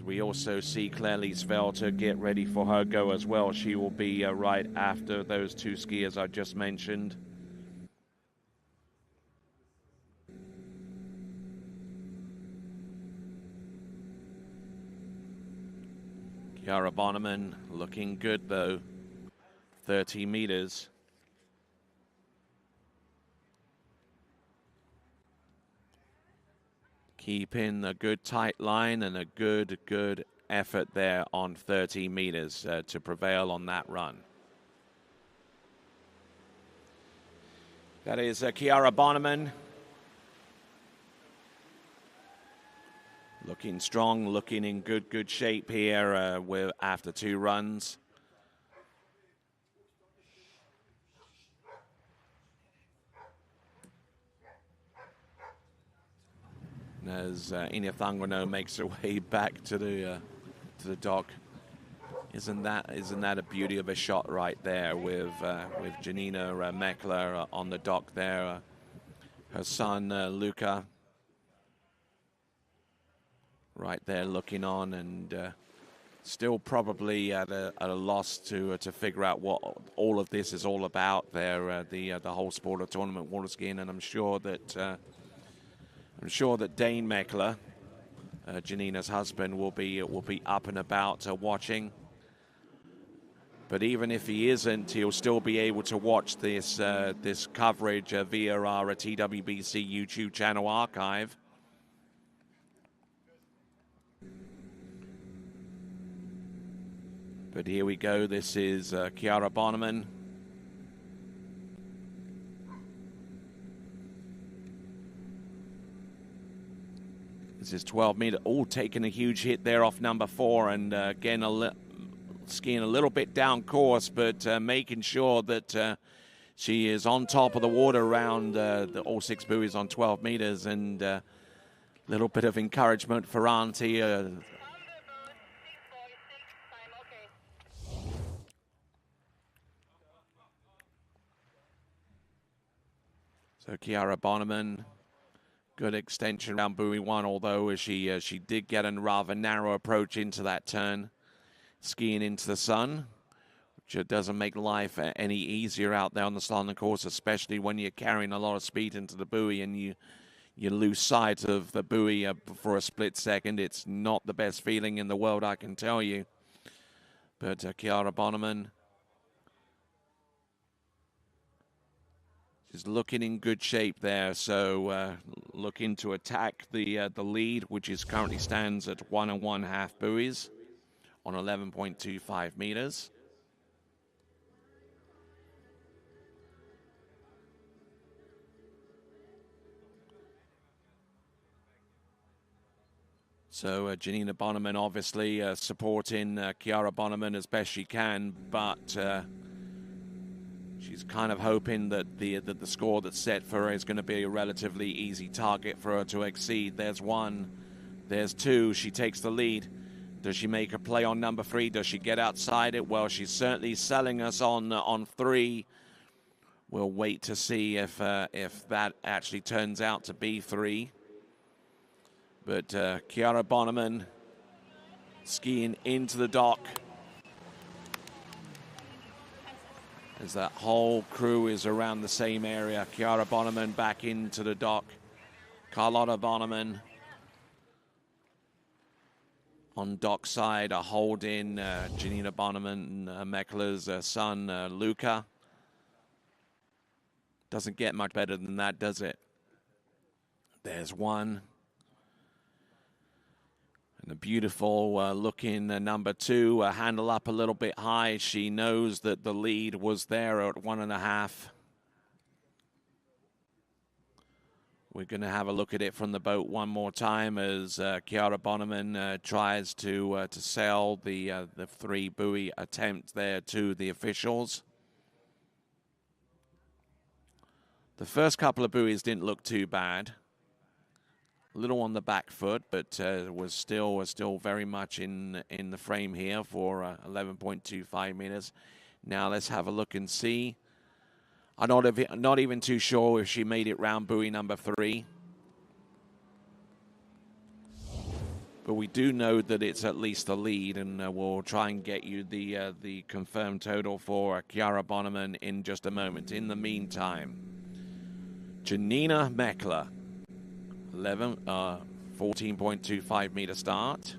We also see Claire-Lise Velter get ready for her go as well. She will be right after those 2 skiers I just mentioned. Chiara Bonneman looking good though, 30 meters. Keeping a good tight line and a good effort there on 30 meters to prevail on that run. That is Chiara Bonneman. Looking strong, looking in good shape here after 2 runs. And as Inethangwano makes her way back to the dock, isn't that a beauty of a shot right there with Janina Meckler on the dock there, her son Luca right there looking on, and still probably at a loss to figure out what all of this is all about there, the whole sport of tournament water skiing. And I'm sure that Dane Meckler, Janina's husband, will be up and about watching. But even if he isn't, he'll still be able to watch this this coverage via our TWBC YouTube channel archive. But here we go. This is Chiara Bonneman. This is 12 meter. Oh, taking a huge hit there off number 4, and again skiing a little bit down course, but making sure that she is on top of the water around all 6 buoys on 12 meters, and a little bit of encouragement for Auntie. So Chiara Bonneman, good extension around buoy 1, although she did get a rather narrow approach into that turn, skiing into the sun, which doesn't make life any easier out there on the slalom course, especially when you're carrying a lot of speed into the buoy and you lose sight of the buoy for a split second. It's not the best feeling in the world, I can tell you. But Chiara Bonneman is looking in good shape there, so looking to attack the lead, which is currently stands at 1 1/2 buoys on 11.25 meters. So Janina Bonneman obviously supporting Chiara Bonneman as best she can, but she's kind of hoping that the score that's set for her is going to be a relatively easy target for her to exceed. There's 1, there's 2, she takes the lead. Does she make a play on number 3? Does she get outside it? Well, she's certainly selling us on 3. We'll wait to see if that actually turns out to be 3. But Chiara Bonneman skiing into the dock as that whole crew is around the same area. Chiara Bonneman back into the dock. Carlotta Bonneman on dock side, holding Janina Bonneman, Meckler's son, Luca. Doesn't get much better than that, does it? There's 1. And a beautiful looking number 2, handle up a little bit high. She knows that the lead was there at 1 1/2. We're going to have a look at it from the boat one more time as Chiara Bonneman tries to sell the 3 buoy attempt there to the officials. The first couple of buoys didn't look too bad. A little on the back foot, but was still very much in the frame here for 11.25 meters. Now let's have a look and see. I'm not even too sure if she made it round buoy number 3. But we do know that it's at least a lead, and we'll try and get you the confirmed total for Chiara Bonneman in just a moment. In the meantime, Janina Meckler, 14.25 meter start.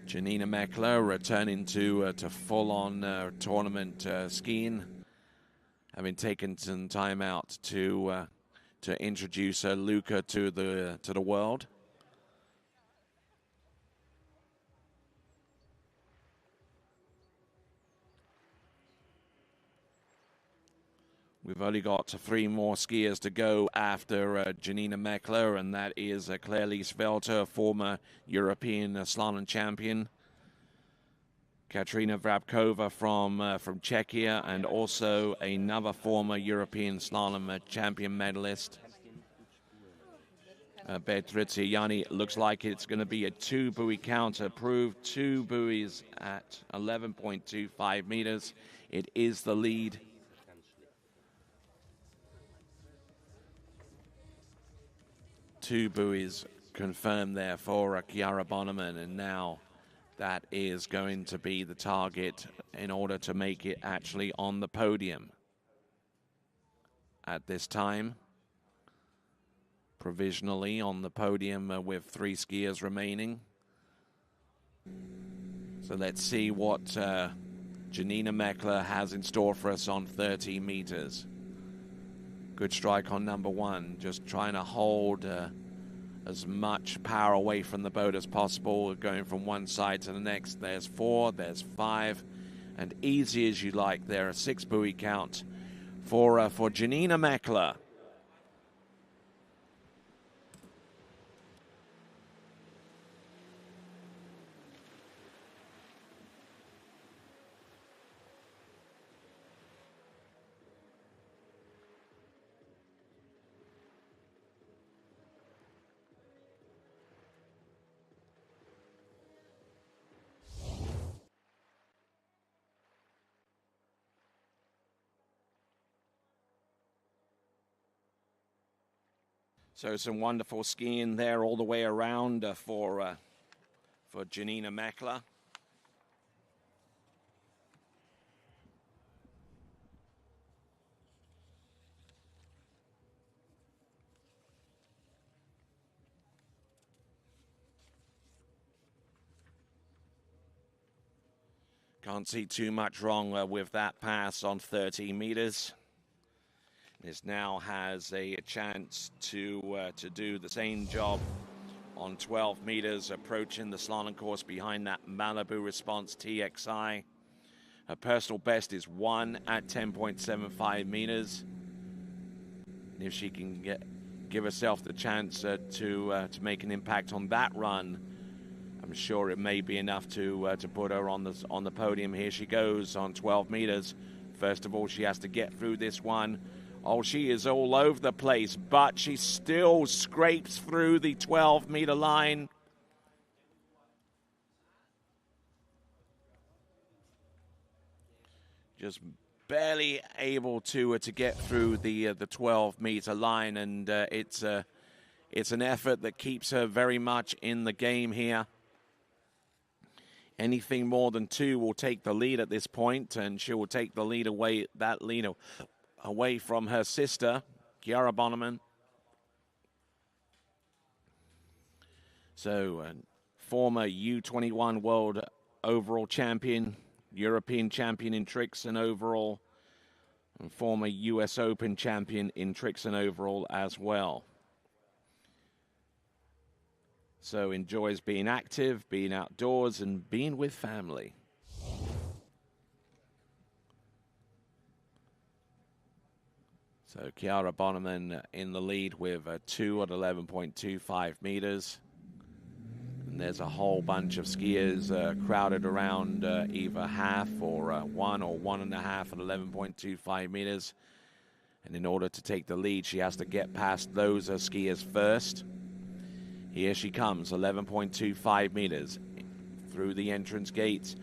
Janina Meckler returning to full-on tournament skiing, having taken some time out to introduce Luca to the world. We've only got 3 more skiers to go after Janina Meckler, and that is Claire-Lise Velter, former European slalom champion. Katrina Vrabkova from Czechia, and also another former European slalom champion medalist. Beatrice looks like it's going to be a 2-buoy counter, approved 2 buoys at 11.25 meters. It is the lead. Two buoys confirmed there for Chiara Bonneman, and now that is going to be the target in order to make it actually on the podium. At this time, provisionally on the podium with 3 skiers remaining. So let's see what Janina Meckler has in store for us on 30 meters. Good strike on number 1, just trying to hold as much power away from the boat as possible, going from one side to the next. There's 4, there's 5, and easy as you like there, a 6 buoy count for Janina Meckler. So some wonderful skiing there all the way around for Janina Meckler. Can't see too much wrong with that pass on 30 meters. This now has a chance to do the same job on 12 meters, approaching the slalom course behind that Malibu Response TXI. Her personal best is 1 at 10.75 meters. If she can give herself the chance to make an impact on that run, I'm sure it may be enough to put her on the podium. Here she goes on 12 meters. First of all, she has to get through this one. Oh, she is all over the place, but she still scrapes through the 12-meter line. Just barely able to get through the 12-meter line, and it's an effort that keeps her very much in the game here. Anything more than 2 will take the lead at this point, and she will take the lead away from her sister, Chiara Bonneman. So, former U21 World Overall Champion, European Champion in tricks and overall, and former US Open Champion in tricks and overall as well. So enjoys being active, being outdoors, and being with family. So Chiara Bonneman in the lead with a 2 at 11.25 meters. And there's a whole bunch of skiers crowded around either half or 1 or 1.5 at 11.25 meters. And in order to take the lead, she has to get past those skiers first. Here she comes, 11.25 meters through the entrance gates.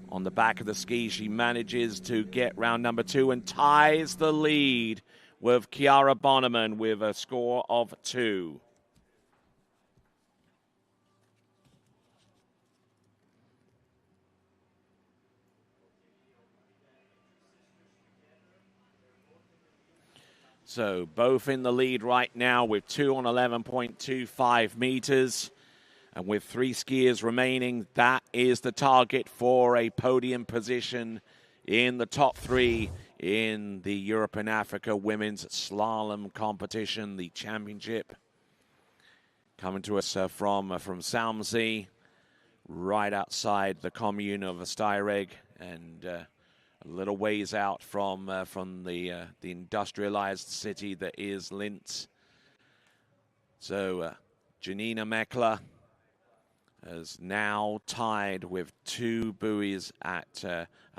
On the back of the ski, she manages to get round number 2 and ties the lead with Chiara Bonneman with a score of 2. So both in the lead right now with 2 on 11.25 meters. And with 3 skiers remaining, that is the target for a podium position in the top 3 in the Europe and Africa Women's Slalom Competition, the championship. Coming to us from Salmsey, right outside the commune of Steyregg, and a little ways out from the industrialized city that is Linz. So Janina Meckler is now tied with 2 buoys at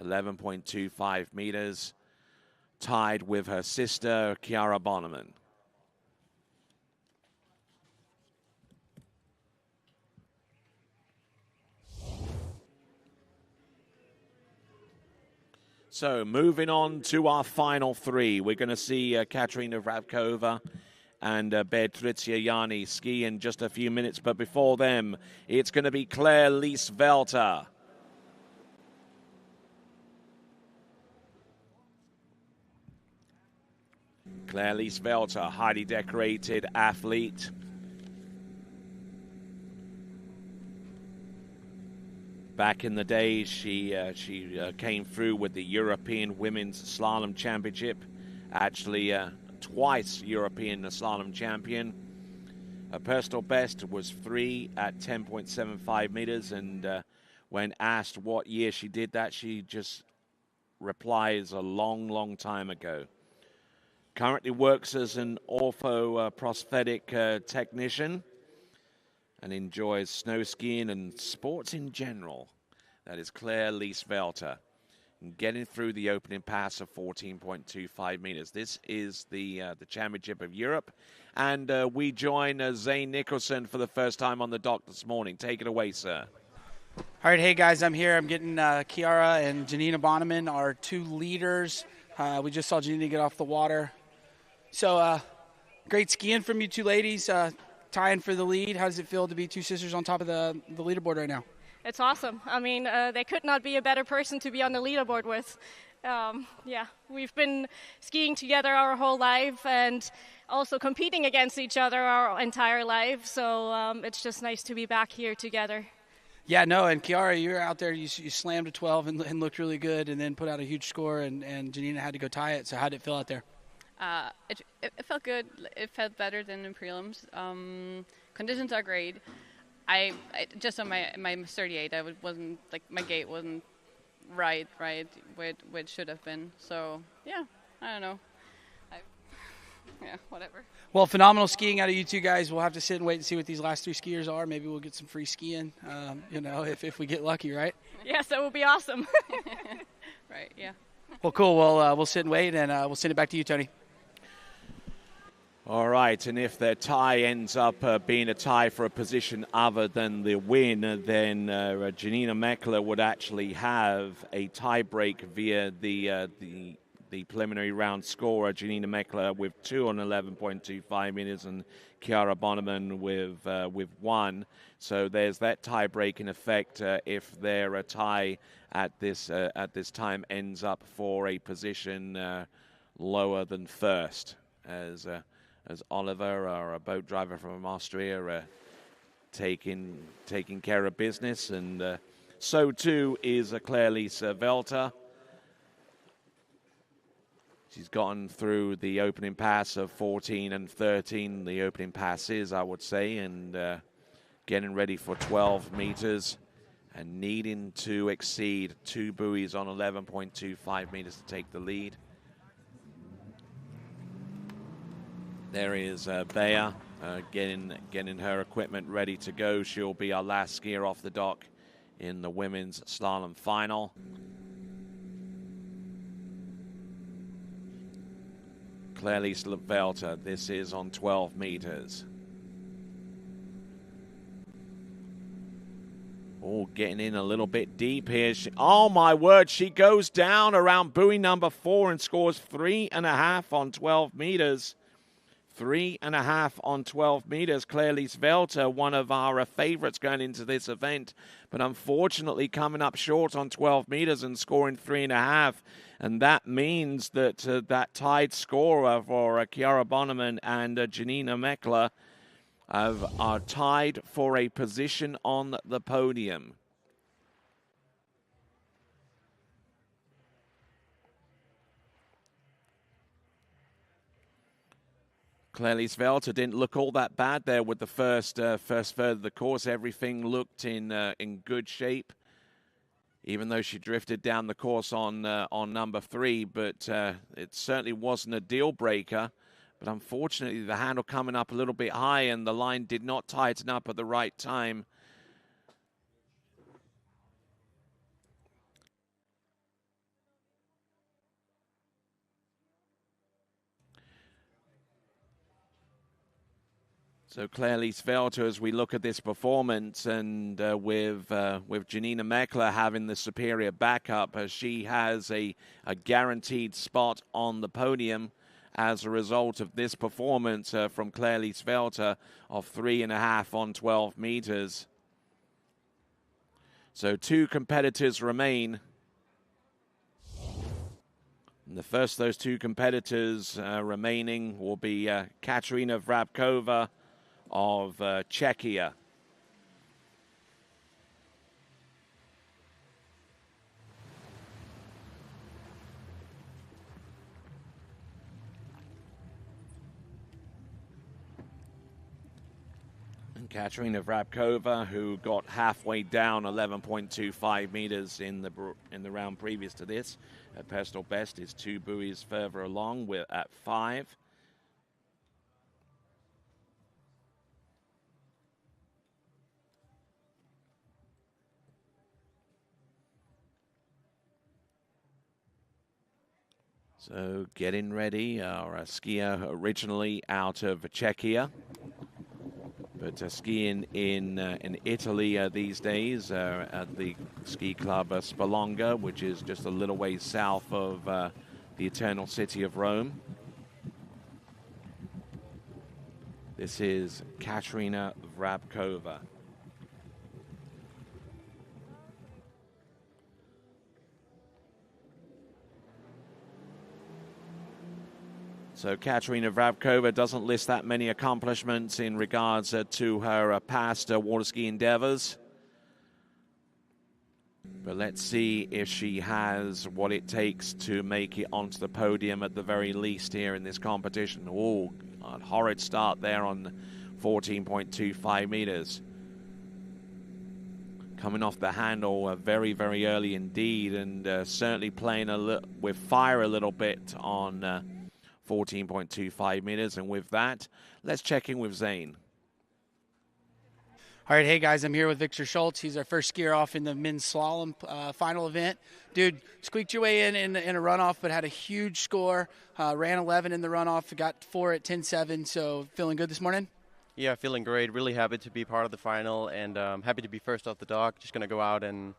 11.25 meters, tied with her sister, Chiara Bonneman. So moving on to our final 3, we're going to see Katerina Vravkova and Beatricia Yanni ski in just a few minutes. But before them, it's going to be Claire-Lise Welter. Claire-Lise Welter, highly decorated athlete. Back in the day, she came through with the European Women's Slalom Championship. Actually, twice European slalom champion. Her personal best was 3 at 10.75 meters. And when asked what year she did that, she just replies a long, long time ago. Currently works as an orthoprosthetic technician and enjoys snow skiing and sports in general. That is Claire-Lise Welter. And getting through the opening pass of 14.25 meters. This is the Championship of Europe. And we join Zane Nicholson for the first time on the dock this morning. Take it away, sir.
All right, hey guys, I'm here. I'm getting Chiara and Janina Bonneman, our 2 leaders. We just saw Janina get off the water. So great skiing from you 2 ladies. Tying for the lead. How does it feel to be 2 sisters on top of the leaderboard right now?
It's awesome. I mean, they could not be a better person to be on the leaderboard with. Yeah, we've been skiing together our whole life and also competing against each other our entire life. So it's just nice to be back here together.
Yeah, no, and Chiara, you're out there. You slammed a 12 and looked really good, and then put out a huge score. And Janina had to go tie it. So how did it feel out there?
It felt good. It felt better than in prelims. Conditions are great. I just on my 38, wasn't like my gait wasn't right where it should have been. So yeah, I don't know. Yeah, whatever.
Well, phenomenal skiing out of you 2 guys. We'll have to sit and wait and see what these last 3 skiers are. Maybe we'll get some free skiing. If we get lucky, right?
Yes, that would be awesome.
Right. Yeah.
Well, cool. We'll sit and wait, and we'll send it back to you, Tony.
All right, and if their tie ends up being a tie for a position other than the win, then Janina Meckler would actually have a tie break via the preliminary round score. Janina Meckler with 2 on 11.25 meters and Chiara Bonneman with 1. So there's that tie break in effect if their tie at this time ends up for a position lower than first, as Oliver, a boat driver from Austria, taking care of business, and so too is Claire-Lise Welter. She's gotten through the opening pass of 14 and 13, the opening passes, I would say, and getting ready for 12 meters and needing to exceed 2 buoys on 11.25 meters to take the lead. There is Bea getting her equipment ready to go. She'll be our last skier off the dock in the women's slalom final. Claire-Lise Welter, this is on 12 meters. Oh, getting in a little bit deep here. Oh, my word, she goes down around buoy number 4 and scores 3.5 on 12 meters. 3.5 on 12 meters. Claire-Lise Welter, one of our favorites going into this event, but unfortunately coming up short on 12 meters and scoring 3.5. And that means that that tied score for Chiara Bonneman and Janina Meckler are tied for a position on the podium. Claire-Lise Welter didn't look all that bad there with the first third of the course. Everything looked in good shape, even though she drifted down the course on number 3. But it certainly wasn't a deal breaker. But unfortunately, the handle coming up a little bit high, and the line did not tighten up at the right time. So Claire Svelter, as we look at this performance, and with Janina Meckler having the superior backup, she has a guaranteed spot on the podium as a result of this performance from Claire Svelter of 3.5 on 12 meters. So 2 competitors remain. And the first of those 2 competitors remaining will be Katerina Vrabkova of Czechia. And Katerina Vrabkova, who got halfway down 11.25 meters in the round previous to this. Her personal best is 2 buoys further along. We're at 5. So getting ready, our skier originally out of Czechia, but skiing in Italy these days at the ski club Spalonga, which is just a little way south of the eternal city of Rome. This is Katerina Vrabkova. So Katerina Vrabkova doesn't list that many accomplishments in regards to her past water ski endeavors. But let's see if she has what it takes to make it onto the podium at the very least here in this competition. Oh, a horrid start there on 14.25 meters. Coming off the handle very, very early indeed, and certainly playing with fire a little bit on 14.25 meters. And with that, let's check in with Zane.
All right, hey guys, I'm here with Victor Schultz. He's our first skier off in the men's slalom final event. Dude, squeaked your way in a runoff, but had a huge score. Ran 11 in the runoff, got 4 at 10.7. So feeling good this morning?
Yeah, feeling great. Really happy to be part of the final, and happy to be first off the dock. Just gonna go out and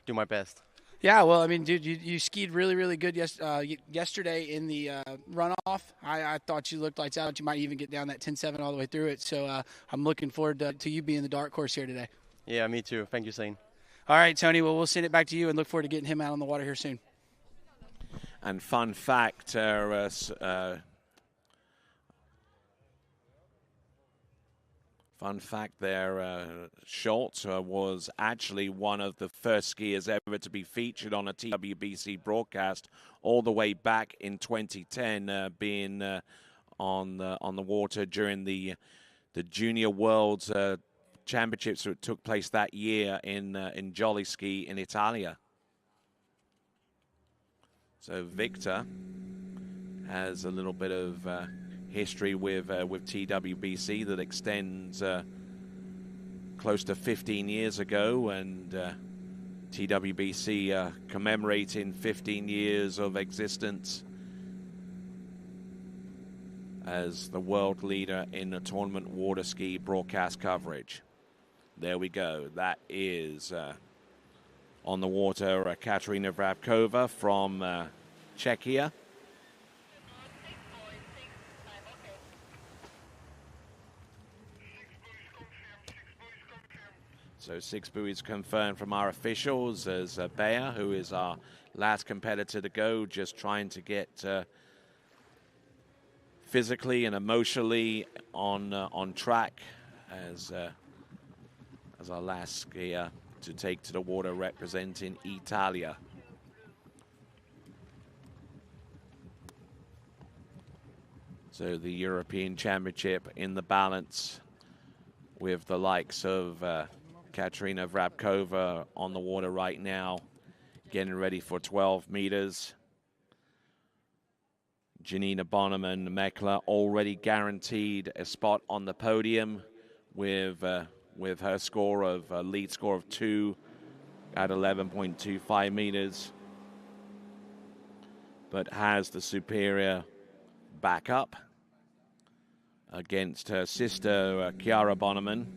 do my best.
Yeah, well, I mean, dude, you skied really, really good yesterday in the runoff. I thought you looked lights out. You might even get down that 10.7 all the way through it. So I'm looking forward to you being the dark horse here today.
Yeah, me too. Thank you, Zane.
All right, Tony. Well, we'll send it back to you and look forward to getting him out on the water here soon.
And fun fact, Schultz was actually one of the first skiers ever to be featured on a TWBC broadcast all the way back in 2010, being on the water during the Junior Worlds Championships that took place that year in Jolly Ski in Italia. So Victor has a little bit of history with TWBC that extends close to 15 years ago, and TWBC commemorating 15 years of existence as the world leader in the tournament water ski broadcast coverage. There we go. That is on the water Katerina Vrabkova from Czechia. So 6 buoys confirmed from our officials, as Bayer, who is our last competitor to go, just trying to get physically and emotionally on track as our last skier to take to the water representing Italia. So the European Championship in the balance with the likes of Katerina Vrabkova on the water right now, getting ready for 12 meters. Janina Bonneman-Meckler already guaranteed a spot on the podium with her score of lead score of 2 at 11.25 meters, but has the superior backup against her sister, Chiara Bonneman.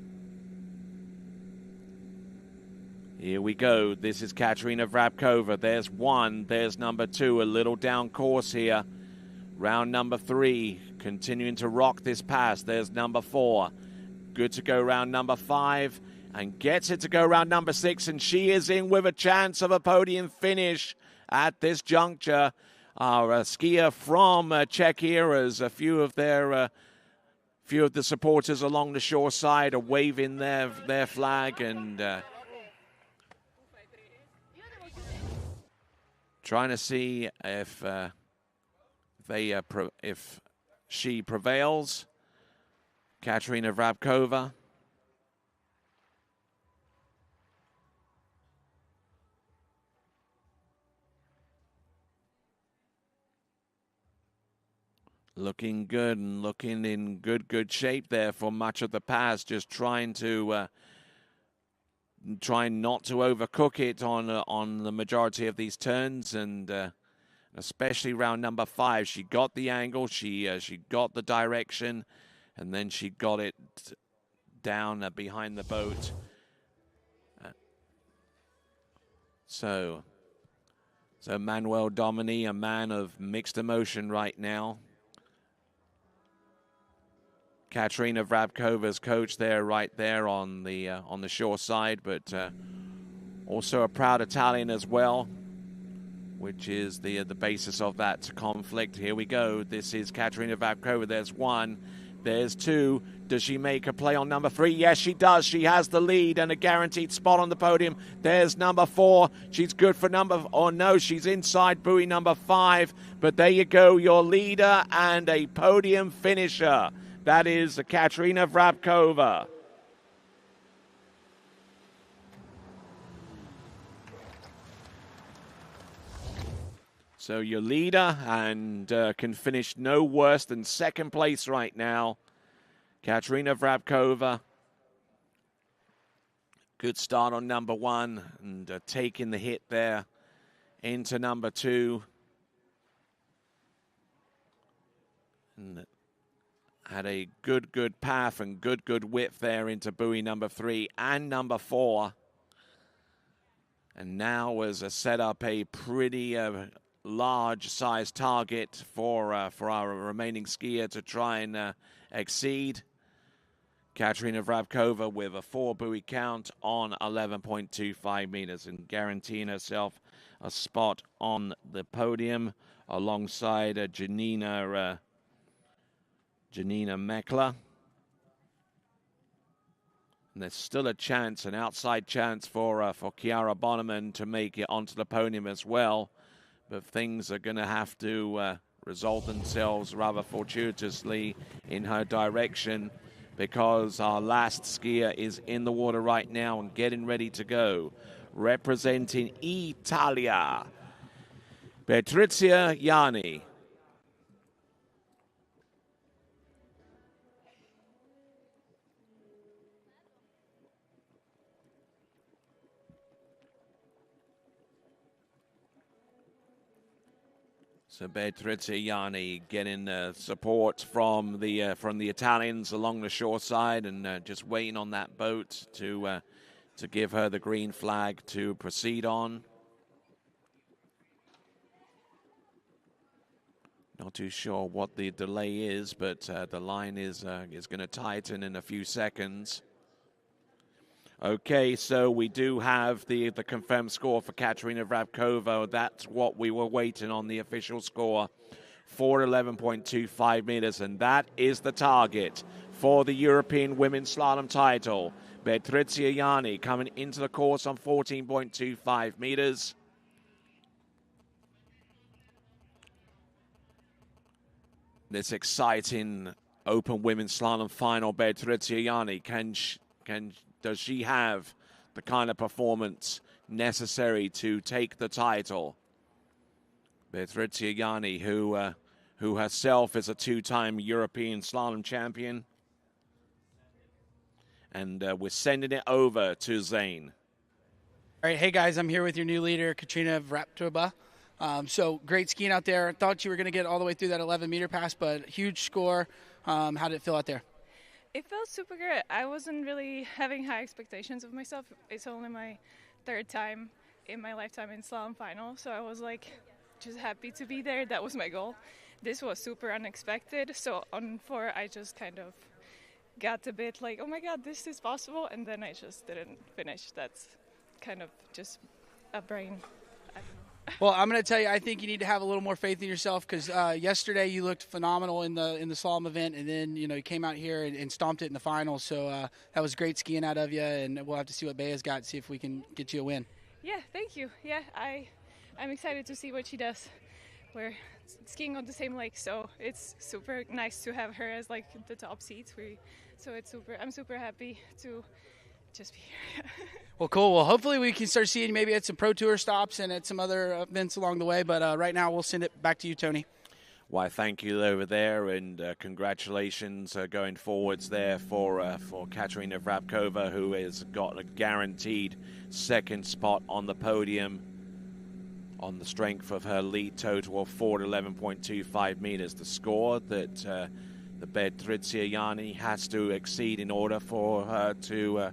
Here we go. This is Katerina Vrabkova. There's one. There's number two. A little down course here. Round number three. Continuing to rock this pass. There's number four. Good to go round number five. And gets it to go round number six. And she is in with a chance of a podium finish at this juncture. Our skier from Czechia, as a few of the supporters along the shore side are waving their flag and trying to see if she prevails. Katerina Vrabkova. Looking good and looking in good shape there for much of the pass. Just trying not to overcook it on the majority of these turns, and especially round number five. She got the angle, she got the direction, and then she got it down behind the boat. So Manuel Domini, a man of mixed emotion right now. Katerina Vrabkova's coach there, right there on the shore side, but also a proud Italian as well, which is the basis of that conflict. Here we go. This is Katerina Vrabkova. There's one. There's two. Does she make a play on number three? Yes, she does. She has the lead and a guaranteed spot on the podium. There's number four. She's good for no, she's inside buoy number five. But there you go, your leader and a podium finisher. That is Katerina Vrabkova. So your leader and can finish no worse than second place right now. Katerina Vrabkova. Good start on number one and taking the hit there into number two. And had a good path and good width there into buoy number three and number four. And now has set up a pretty large size target for our remaining skier to try and exceed. Katerina Vrabkova with a 4 buoy count on 11.25 meters and guaranteeing herself a spot on the podium alongside Janina Meckler. And there's still a chance, an outside chance for Chiara Bonneman to make it onto the podium as well. But things are going to have to resolve themselves rather fortuitously in her direction, because our last skier is in the water right now and getting ready to go. Representing Italia, Patrizia Yanni. So Patrizia Yanni getting support from the Italians along the shore side, and just waiting on that boat to give her the green flag to proceed on. Not too sure what the delay is, but the line is going to tighten in a few seconds. Okay, so we do have the confirmed score for Katerina Vrabkova. That's what we were waiting on, the official score, 411.25 meters, and that is the target for the European Women's Slalom title. Patrizia Yanni coming into the course on 14.25 meters. This exciting open women's slalom final, Patrizia Yanni, does she have the kind of performance necessary to take the title? Patrizia Yanni, who herself is a two-time European slalom champion. And we're sending it over to Zane.
All right, hey guys, I'm here with your new leader, Katerina Vrabkova. So great skiing out there. Thought you were going to get all the way through that 11-meter pass, but huge score. How did it feel out there?
It felt super good. I wasn't really having high expectations of myself. It's only my third time in my lifetime in Slalom Final, so I was like just happy to be there. That was my goal. This was super unexpected, so on 4 I just kind of got a bit like, oh my god, this is possible, and then I just didn't finish. That's kind of just a brain. I don't know.
Well, I'm going to tell you, I think you need to have a little more faith in yourself because yesterday you looked phenomenal in the slalom event, and then you came out here and stomped it in the finals. So that was great skiing out of you, and we'll have to see what Bea's got, see if we can get you a win.
Yeah, thank you. Yeah, I'm excited to see what she does. We're skiing on the same lake, so it's super nice to have her as like the top seat. I'm super happy to just be here.
Well, cool. Well, hopefully we can start seeing you maybe at some Pro Tour stops and at some other events along the way. But right now we'll send it back to you, Tony.
Why, thank you over there, and congratulations going forwards there for Katerina Vrabkova, who has got a guaranteed second spot on the podium on the strength of her lead total of 411.25 meters. The score that the Prizegiving has to exceed in order for her to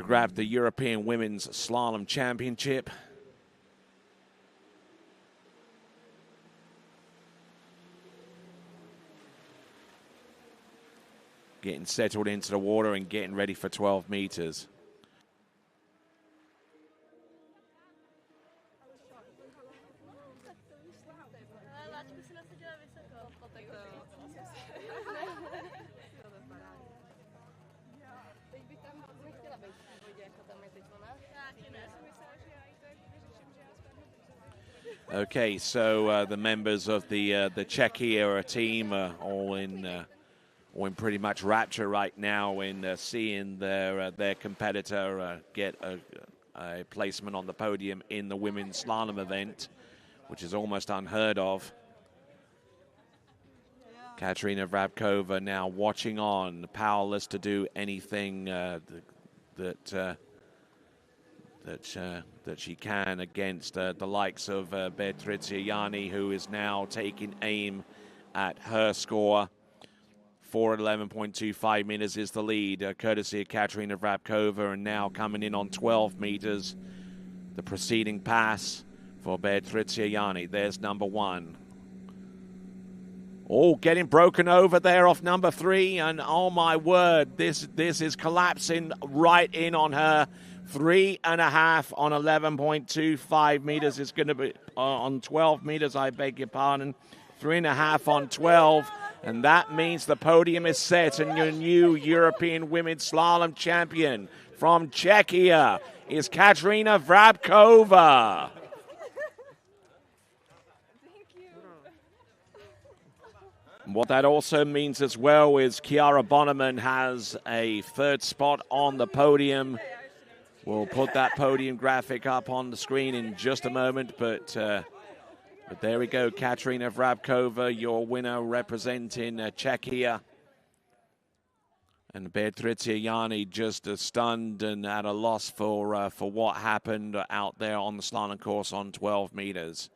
grab the European Women's Slalom Championship. Getting settled into the water and getting ready for 12 meters. Okay, so the members of the Czechia team are all in pretty much rapture right now in seeing their competitor get a placement on the podium in the women's slalom event, which is almost unheard of. Katerina Vrabkova now watching on, powerless to do anything that she can against the likes of Prizegiving, who is now taking aim at her score. 411.25 meters is the lead, courtesy of Katerina Vrabkova, and now coming in on 12 meters, the preceding pass for Prizegiving. There's number 1. Oh, getting broken over there off number 3, and oh my word, this is collapsing right in on her. 3.5 on 11.25 meters is going to be on 12 meters, I beg your pardon. 3.5 on 12, and that means the podium is set, and your new European Women's Slalom champion from Czechia is Katerina Vrabkova. What that also means as well is Chiara Bonneman has a third spot on the podium. We'll put that podium graphic up on the screen in just a moment, but there we go, Katerina Vrabkova, your winner representing Czechia. And Prizegiving just stunned and at a loss for what happened out there on the slalom course on 12 meters.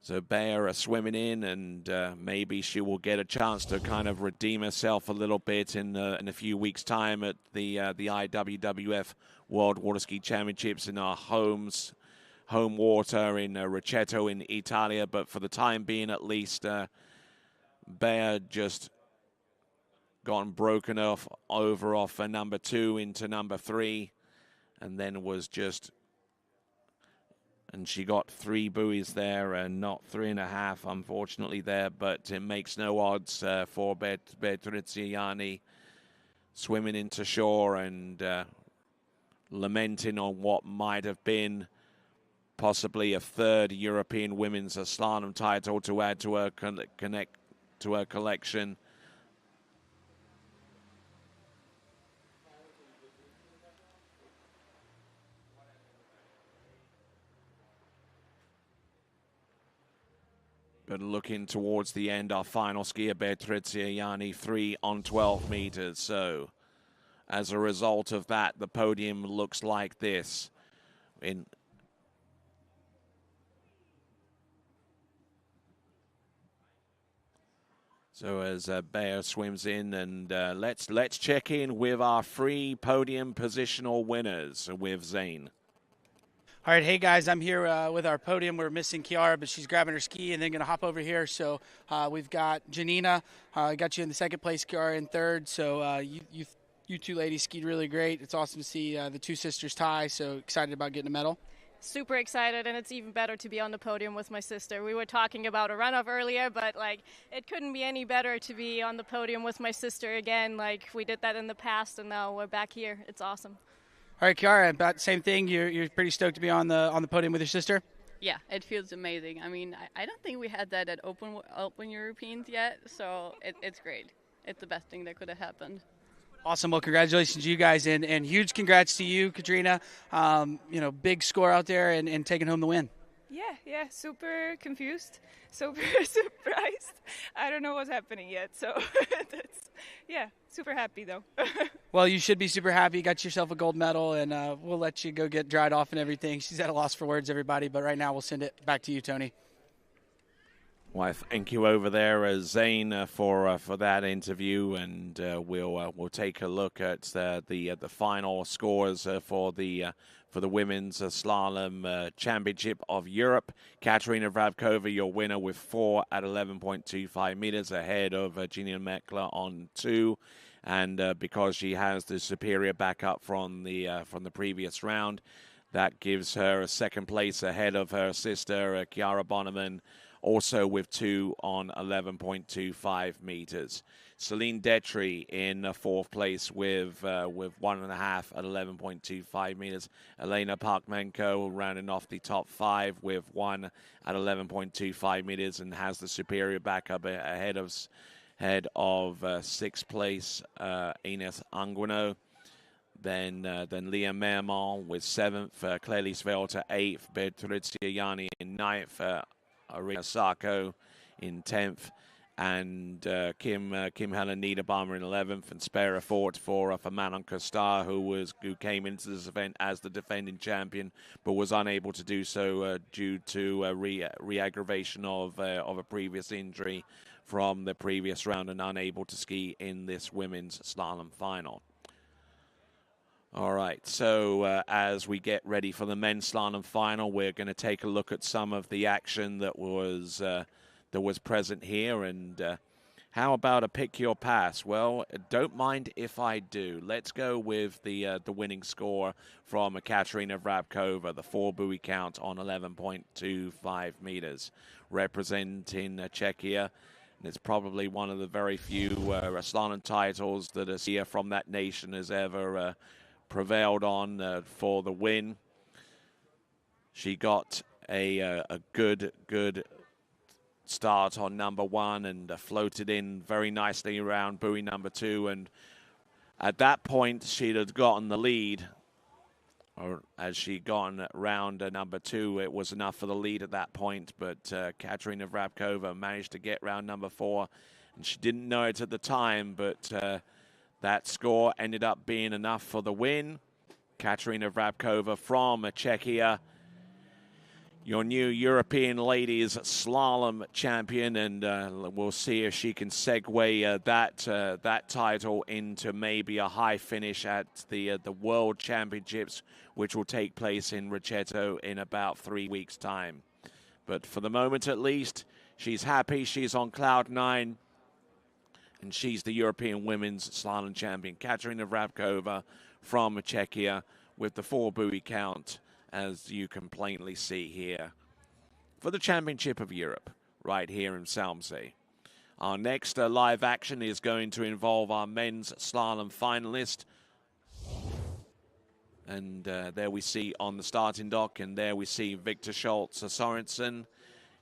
So Bea swimming in, and maybe she will get a chance to kind of redeem herself a little bit in a few weeks' time at the IWWF World Water Ski Championships in our home water in Rocchetto in Italia. But for the time being, at least, Bea just gone broken off number 2 into number 3, and then was just. And she got 3 buoys there and not 3.5, unfortunately, there. But it makes no odds for Prizegiving swimming into shore and lamenting on what might have been possibly a third European Women's Slalom title to add to her collection. But looking towards the end, our final skier, Prizegiving, 3 on 12 meters. So as a result of that, the podium looks like this. So as Bayer swims in, and let's check in with our free podium positional winners with Zane.
All right, hey guys, I'm here with our podium. We're missing Kiara, but she's grabbing her ski and then going to hop over here. So we've got Janina. Got you in the second place, Kiara in third. So you two ladies skied really great. It's awesome to see the two sisters tie. So excited about getting a medal.
Super excited, and it's even better to be on the podium with my sister. We were talking about a runoff earlier, but it couldn't be any better to be on the podium with my sister again. We did that in the past, and now we're back here. It's awesome.
All right, Kiara, about the same thing. You're pretty stoked to be on the podium with your sister?
Yeah, it feels amazing. I mean, I don't think we had that at Open Europeans yet, so it's great. It's the best thing that could have happened.
Awesome. Well, congratulations to you guys, and huge congrats to you, Katrina. Big score out there and taking home the win.
Yeah, super confused, super surprised. I don't know what's happening yet, so super happy though.
Well, you should be super happy. You got yourself a gold medal, and we'll let you go get dried off and everything. She's at a loss for words, everybody, but right now we'll send it back to you, Tony.
Well, thank you over there, Zane, for that interview, and we'll take a look at the final scores for the women's slalom championship of Europe. Katarina Vravkova, your winner, with 4 at 11.25 meters, ahead of Gina Meckler on 2, and because she has the superior backup from the previous round, that gives her a second place ahead of her sister Chiara Bonneman, also with 2 on 11.25 meters. Celine Detry in fourth place with 1.5 at 11.25 meters. Elena Parkmenko rounding off the top 5 with 1 at 11.25 meters and has the superior backup ahead of sixth place Ines Anguino. Then Leah Mermont with 7th, Clearly Svelta 8th, Bertrizia Yanni in 9th, Arina Sarko in 10th, and Kim Helen Niederbaumer in 11th, and Spera Fort for Manon Costar, who came into this event as the defending champion, but was unable to do so due to re-aggravation of a previous injury from the previous round, and unable to ski in this women's slalom final. All right, so as we get ready for the men's slalom final, we're going to take a look at some of the action that was present here. And how about a pick your pass? Well, don't mind if I do. Let's go with the winning score from Katarina Vravkova, the 4 buoy count on 11.25 meters, representing Czechia. And it's probably one of the very few slalom titles that a skier from that nation has ever prevailed on for the win. She got a good start on number 1 and floated in very nicely around buoy number 2, and at that point she'd have gotten the lead, or as she'd gotten round number 2, it was enough for the lead at that point, but Katarina Vravkova managed to get round number 4, and she didn't know it at the time, but that score ended up being enough for the win. Katarina Vravkova from Czechia, your new European ladies slalom champion, and we'll see if she can segue that title into maybe a high finish at the World Championships, which will take place in Rocchetto in about 3 weeks' time. But for the moment, at least, she's happy. She's on cloud 9. And she's the European women's slalom champion, Katarina Vravkova from Czechia, with the 4 buoy count, as you can plainly see here, for the Championship of Europe, right here in Salmsee. Our next live action is going to involve our men's slalom finalist. And there we see on the starting dock, and there we see Victor Schultz Sorensen.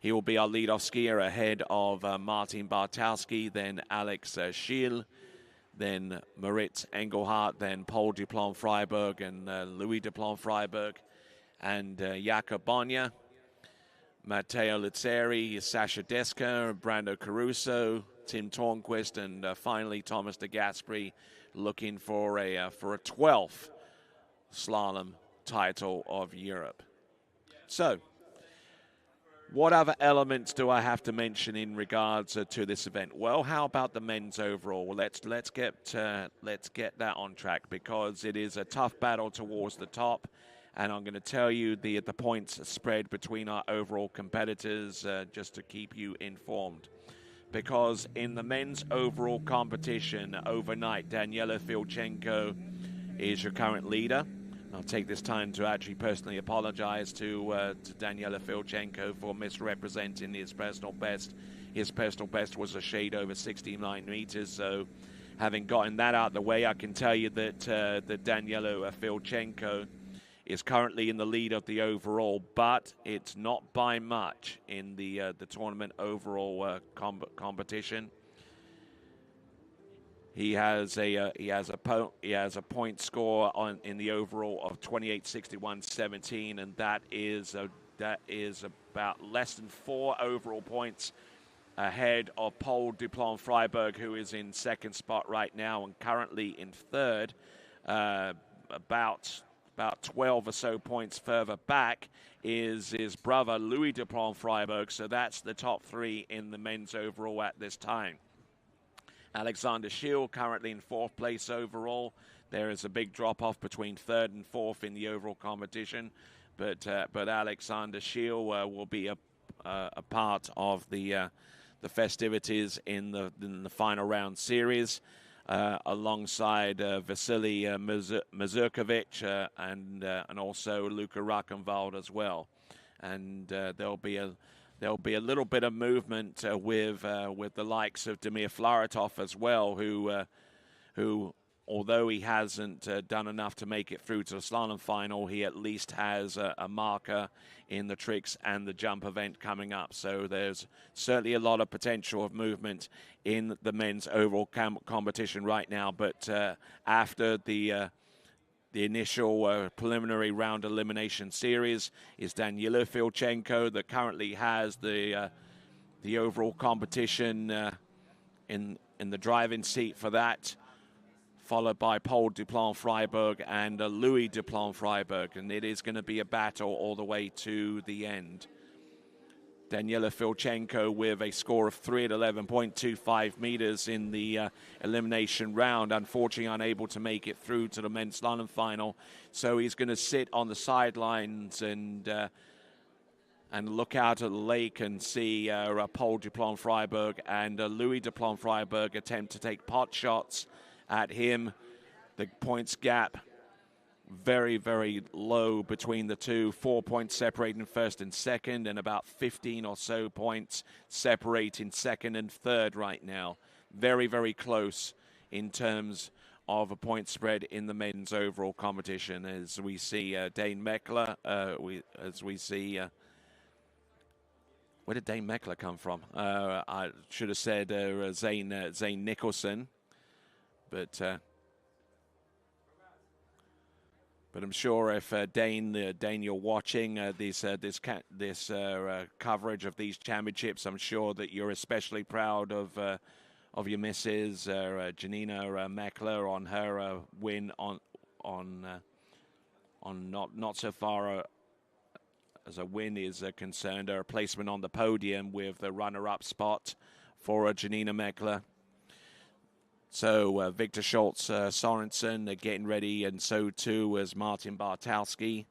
He will be our lead-off skier ahead of Martin Bartowski, then Alex Schiel, then Marit Engelhardt, then Paul Duplon-Freiberg and Louis Duplon-Freiberg, and Jakob Bonja, Matteo Lizzeri, Sasha Deska, Brando Caruso, Tim Tornquist, and finally Thomas de Gasperi, looking for a 12th slalom title of Europe. So, What other elements do I have to mention in regards to this event? Well, how about the men's overall? Let's get that on track, because it is a tough battle towards the top, and I'm going to tell you the points spread between our overall competitors just to keep you informed. Because in the men's overall competition overnight, Daniela Filchenko is your current leader. I'll take this time to actually personally apologize to Daniela Filchenko for misrepresenting his personal best. His personal best was a shade over 69 meters. So, having gotten that out of the way, I can tell you that Daniela Filchenko is currently in the lead of the overall, but it's not by much in the tournament overall competition. He has a point score in the overall of 28-61-17, and that is about less than 4 overall points ahead of Pole Duplon Freiberg, who is in second spot right now and currently in third. About 12 or so points further back is his brother Louis Duplon Freiberg. So that's the top 3 in the men's overall at this time. Alexander Schill currently in 4th place overall. There is a big drop-off between 3rd and 4th in the overall competition, but Alexander Schill will be a part of the festivities in the final round series, alongside Vasily Mazurkovic and also Luka Rakenwald as well, and there'll be a little bit of movement with the likes of Damir Flaratov as well, who although he hasn't done enough to make it through to the slalom final, he at least has a marker in the tricks and the jump event coming up. So there's certainly a lot of potential of movement in the men's overall competition right now. But after the initial preliminary round elimination series is Daniela Filchenko that currently has the overall competition in the driving seat for that, followed by Pole Duplon Freiberg and Louis Duplon Freiberg, and it is going to be a battle all the way to the end. Daniela Filchenko with a score of 3 at 11.25 meters in the elimination round. Unfortunately, unable to make it through to the men's slalom final. So he's going to sit on the sidelines and look out at the lake and see Pole Duplon Freiberg and Louis Duplon Freiberg attempt to take pot shots at him. The points gap very, very low between the two. 4 points separating first and second, and about 15 or so points separating second and third right now. Very, very close in terms of a point spread in the men's overall competition, as we see Dane Meckler. Where did Dane Meckler come from? I should have said Zane Nicholson, but I'm sure if Dane, you're watching this coverage of these championships, I'm sure that you're especially proud of your missus, Janina Meckler, on her win on not so far as a win is concerned, her placement on the podium with the runner-up spot for Janina Meckler. So Victor Schultz Sorensen are getting ready, and so too is Martin Bartowski.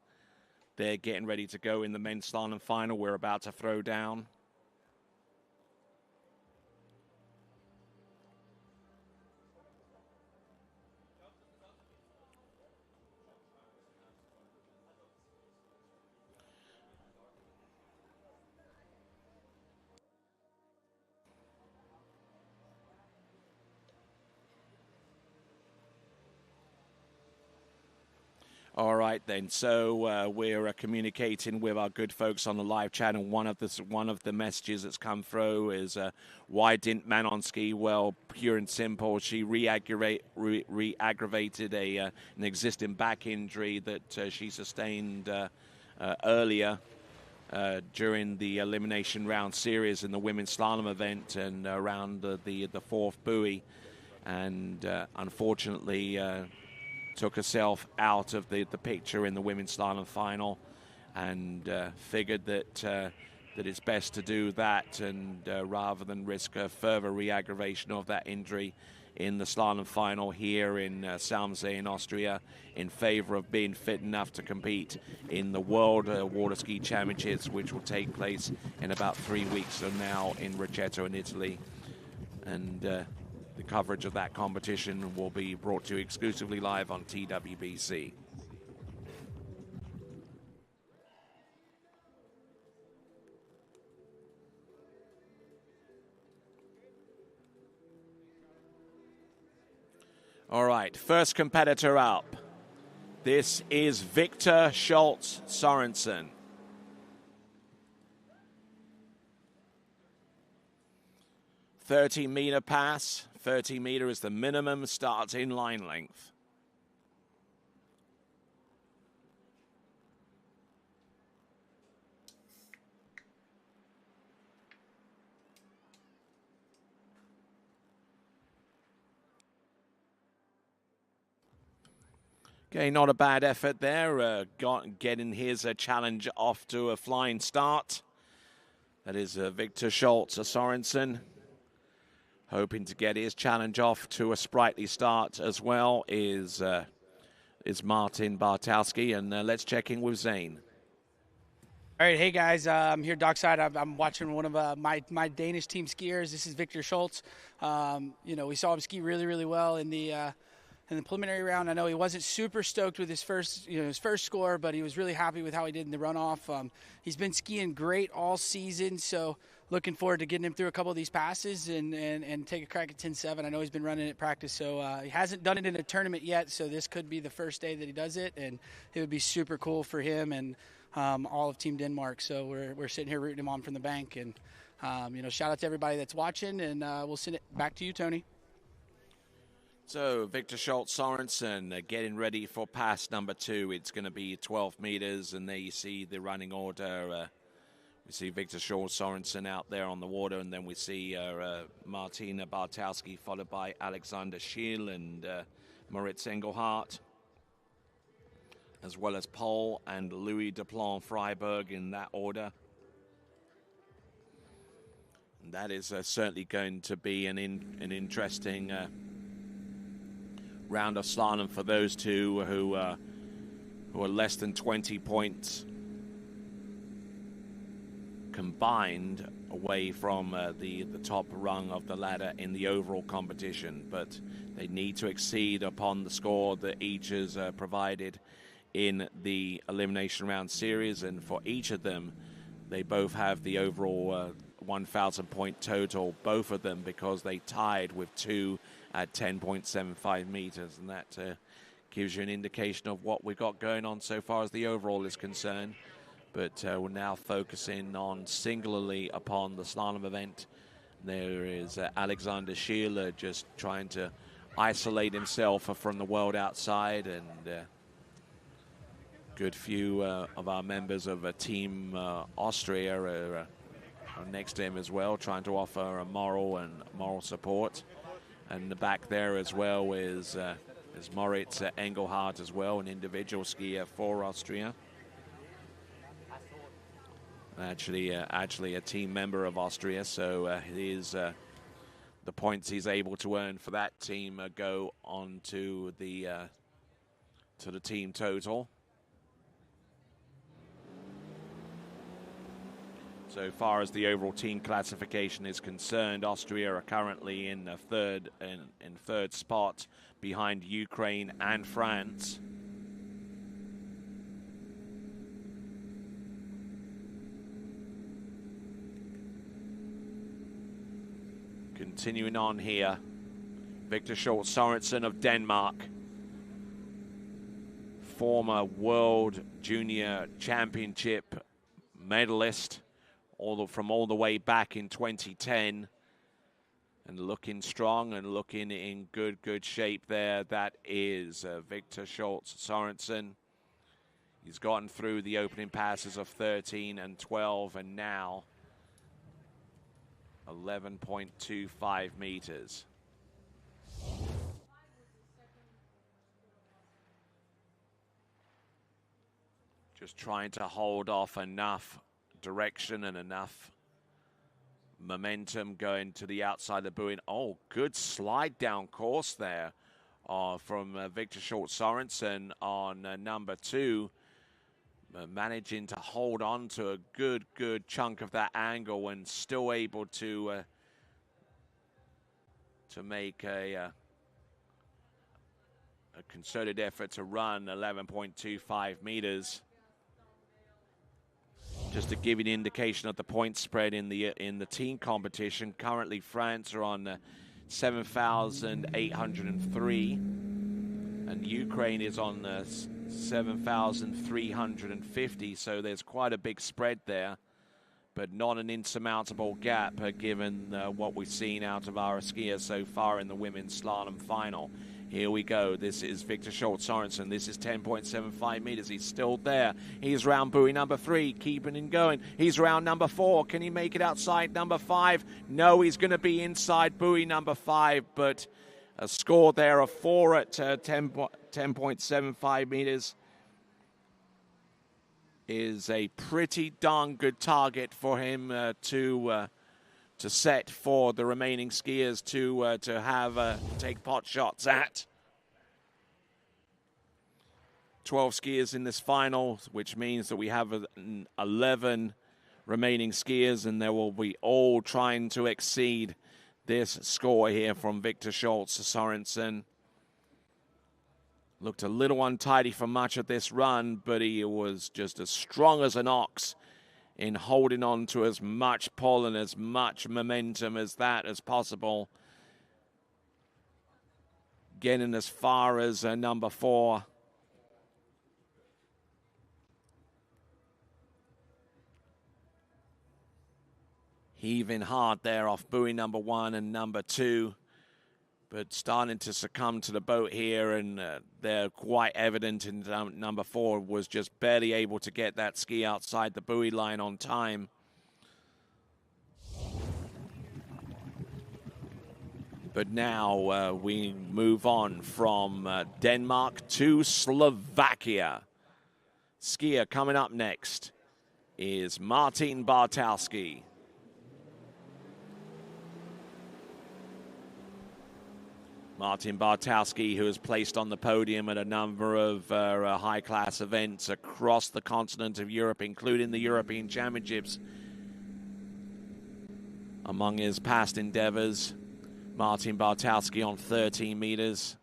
They're getting ready to go in the men's slalom final. We're about to throw down. All right, then. So we're communicating with our good folks on the live chat, and one of the messages that's come through is, why didn't Manon ski? Well, pure and simple, she re-aggravated an existing back injury that she sustained earlier during the elimination round series in the women's slalom event and around the fourth buoy, and unfortunately took herself out of the picture in the women's slalom final, and figured that that it's best to do that, and rather than risk a further re-aggravation of that injury in the slalom final here in Salmsee in Austria, in favor of being fit enough to compete in the World Water Ski Championships, which will take place in about 3 weeks from now in Rocchetto in Italy. And the coverage of that competition will be brought to you exclusively live on TWBC. All right, first competitor up. This is Victor Schultz Sorensen. "30-meter pass. 30-meter is the minimum start in line length. Okay, not a bad effort there, getting his challenge off to a flying start. That is Victor Schultz Sorensen, hoping to get his challenge off to a sprightly start as well is Martin Bartowski, and let's check in with Zane.
All right, hey guys, I'm here dockside. I'm watching one of my Danish team skiers. This is Victor Schultz. We saw him ski really, really well in the preliminary round. I know he wasn't super stoked with his first score, but he was really happy with how he did in the runoff. He's been skiing great all season, so looking forward to getting him through a couple of these passes and take a crack at 10.7. I know he's been running it practice, so he hasn't done it in a tournament yet, so this could be the first day that he does it, and it would be super cool for him and all of Team Denmark. So we're sitting here rooting him on from the bank, and shout out to everybody that's watching, and we'll send it back to you, Tony.
So Victor Schultz Sorensen getting ready for pass number 2. It's going to be 12 meters, and there you see the running order. We see Victor Schultz Sorensen out there on the water, and then we see Martina Bartowski, followed by Alexander Schiel and Moritz Engelhardt, as well as Paul and Louis Duplan Freiberg in that order. And that is certainly going to be an interesting round of slalom for those two who are less than 20 points combined away from the top rung of the ladder in the overall competition, but they need to exceed upon the score that each has provided in the elimination round series, and for each of them they both have the overall 1,000 point total, both of them, because they tied with 2 at 10.75 meters, and that gives you an indication of what we've got going on so far as the overall is concerned. But we're now focusing on singularly upon the slalom event. There is Alexander Schiel just trying to isolate himself from the world outside, and good few of our members of Team Austria are next to him as well, trying to offer a moral support. And the back there as well is Moritz Engelhardt as well, an individual skier for Austria. Actually a team member of Austria, so the points he's able to earn for that team go on to the team total. So far as the overall team classification is concerned, Austria are currently in third spot behind Ukraine and France. Continuing on here, Victor Schultz Sorensen of Denmark, former World Junior Championship medalist from all the way back in 2010, and looking strong and looking in good shape there. That is Victor Schultz Sorensen. He's gotten through the opening passes of 13 and 12, and now 11.25 meters. Just trying to hold off enough direction and enough momentum going to the outside of the buoy. Oh, good slide down course there from Victor Schultz-Sorensen on number 2. Managing to hold on to a good chunk of that angle and still able to make a concerted effort to run 11.25 meters. Just to give you an indication of the point spread in the team competition, currently France are on 7,803, and Ukraine is on 7,350. So there's quite a big spread there, but not an insurmountable gap given what we've seen out of our skiers so far in the women's slalom final. Here we go. This is Victor Schultz-Sorensen. This is 10.75 meters. He's still there. He's round buoy number 3, keeping him going. He's round number 4. Can he make it outside number 5? No, he's going to be inside buoy number 5, but a score there of 4 at 10.75 meters is a pretty darn good target for him to set for the remaining skiers to have take pot shots at. 12 skiers in this final, which means that we have 11 remaining skiers, and they will be all trying to exceed this score here from Victor Schultz-Sorensen. Looked a little untidy for much of this run, but he was just as strong as an ox in holding on to as much pull and as much momentum as that as possible. Getting as far as number 4. Heaving hard there off buoy number 1 and number 2. But starting to succumb to the boat here, and they're quite evident in number 4 was just barely able to get that ski outside the buoy line on time. But now we move on from Denmark to Slovakia. Skier coming up next is Martin Bartowski. Martin Bartowski, who has placed on the podium at a number of high-class events across the continent of Europe, including the European Championships. Among his past endeavors, Martin Bartowski on 13 meters.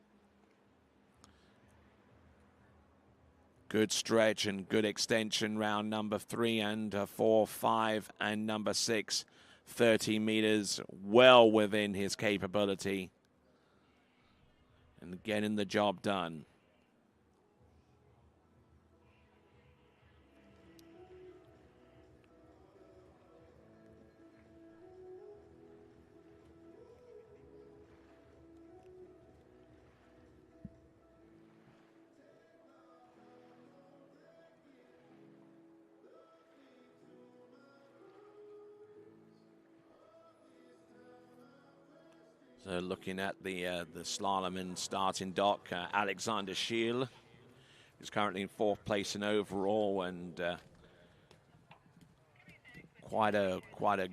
Good stretch and good extension round number 3 and 4, 5, and number 6. 13 meters, well within his capability. And getting the job done. So looking at the slalom and starting dock, Alexander Schiel is currently in 4th place in overall, and quite a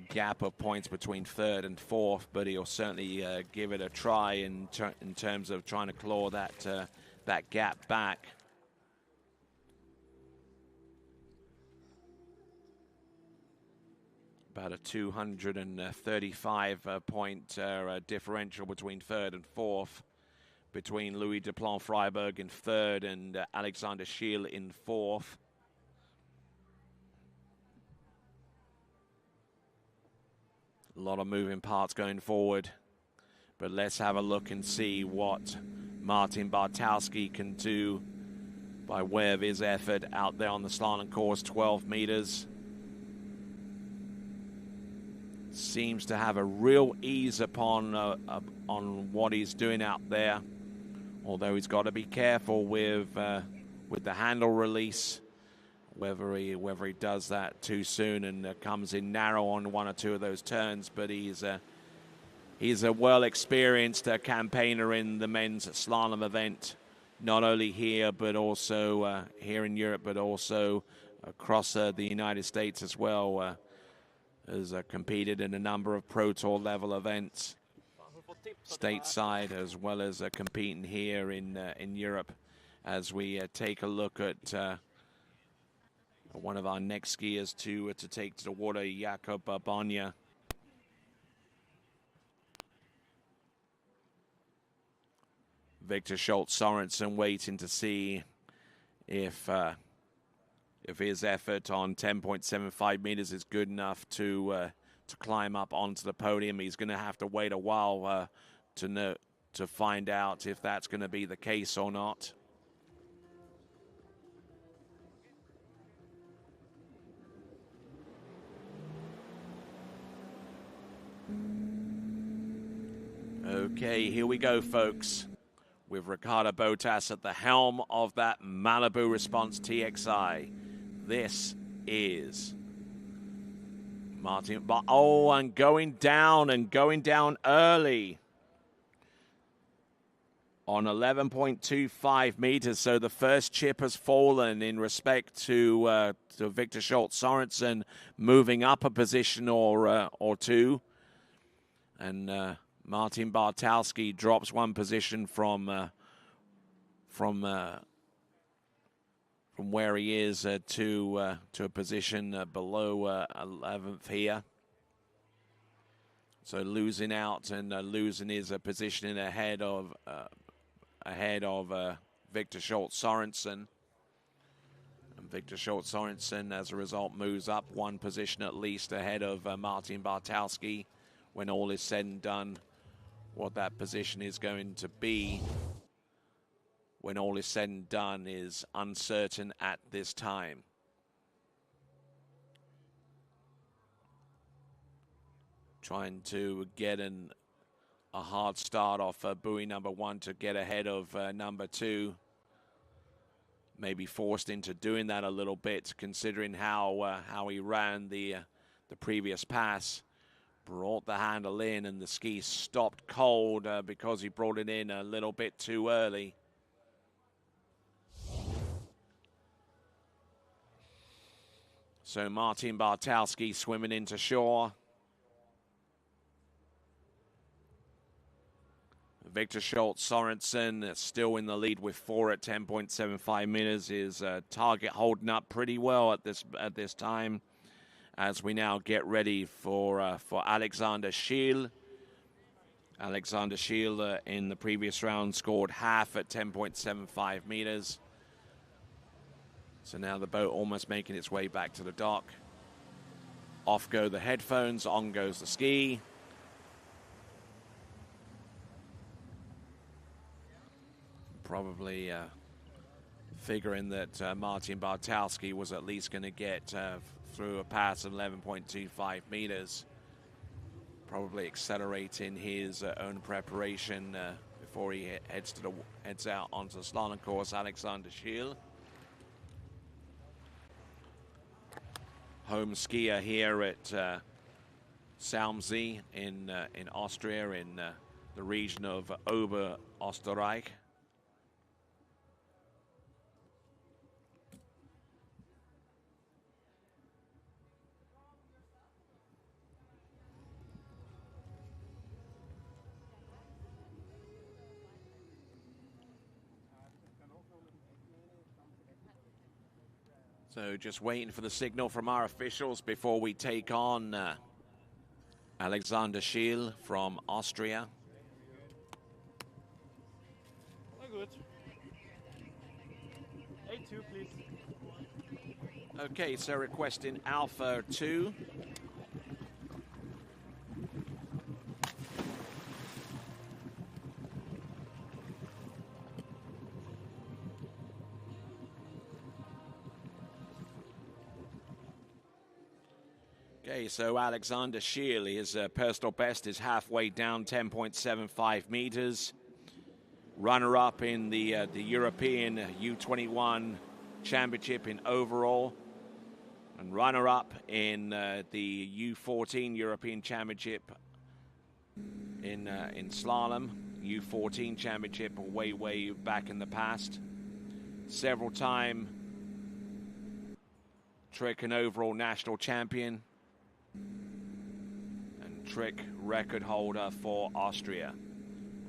gap of points between 3rd and 4th, but he'll certainly give it a try in terms of trying to claw that gap back. About a 235 point differential between 3rd and 4th, between Louis Duplan-Freiberg in 3rd and Alexander Schiel in 4th. A lot of moving parts going forward, but let's have a look and see what Martin Bartowski can do by way of his effort out there on the slalom course. 12 meters. Seems to have a real ease upon on what he's doing out there, although he's got to be careful with the handle release, whether he does that too soon and comes in narrow on 1 or 2 of those turns. But he's a well-experienced campaigner in the men's slalom event, not only here but also here in Europe, but also across the United States as well. Has competed in a number of Pro Tour level events stateside, as well as competing here in Europe. As we take a look at one of our next skiers to take to the water, Jakob Banya. Victor Schultz Sorensen waiting to see if his effort on 10.75 meters is good enough to climb up onto the podium. He's going to have to wait a while to find out if that's going to be the case or not. Okay, here we go, folks, with Ricardo Botas at the helm of that Malibu Response TXI. This is Martin, and going down early on 11.25 meters. So the first chip has fallen in respect to Victor Schultz Sorensen moving up a position or two, and Martin Bartowski drops one position from where he is to a position below 11th here. So losing out and losing his position ahead of Victor Schultz Sorensen. And Victor Schultz Sorensen, as a result, moves up one position at least ahead of Martin Bartowski. When all is said and done, what that position is going to be, when all is said and done, is uncertain at this time. Trying to get a hard start off buoy number one to get ahead of number two. Maybe forced into doing that a little bit, considering how he ran the previous pass. Brought the handle in, and the ski stopped cold because he brought it in a little bit too early. So Martin Bartowski swimming into shore. Victor Schultz Sorensen still in the lead with 4 at 10.75 meters. His target holding up pretty well at this time. As we now get ready for Alexander Schiel. Alexander Schiel in the previous round scored half at 10.75 meters. So now the boat almost making its way back to the dock. Off go the headphones, on goes the ski. Probably figuring that Martin Bartowski was at least going to get through a pass of 11.25 meters, probably accelerating his own preparation before he heads out onto the slalom course. Alexander Schiel, home skier here at Salmsee in Austria, in the region of Oberösterreich. So just waiting for the signal from our officials before we take on Alexander Schiel from Austria.
Good. A2, please.
Okay, so requesting Alpha 2. Okay, so Alexander Schiel, his personal best is halfway down, 10.75 meters. Runner-up in the European U21 Championship in overall, and runner-up in the U14 European Championship in slalom. U14 Championship way back in the past. Several-time Trick and overall national champion, and Trick record holder for Austria.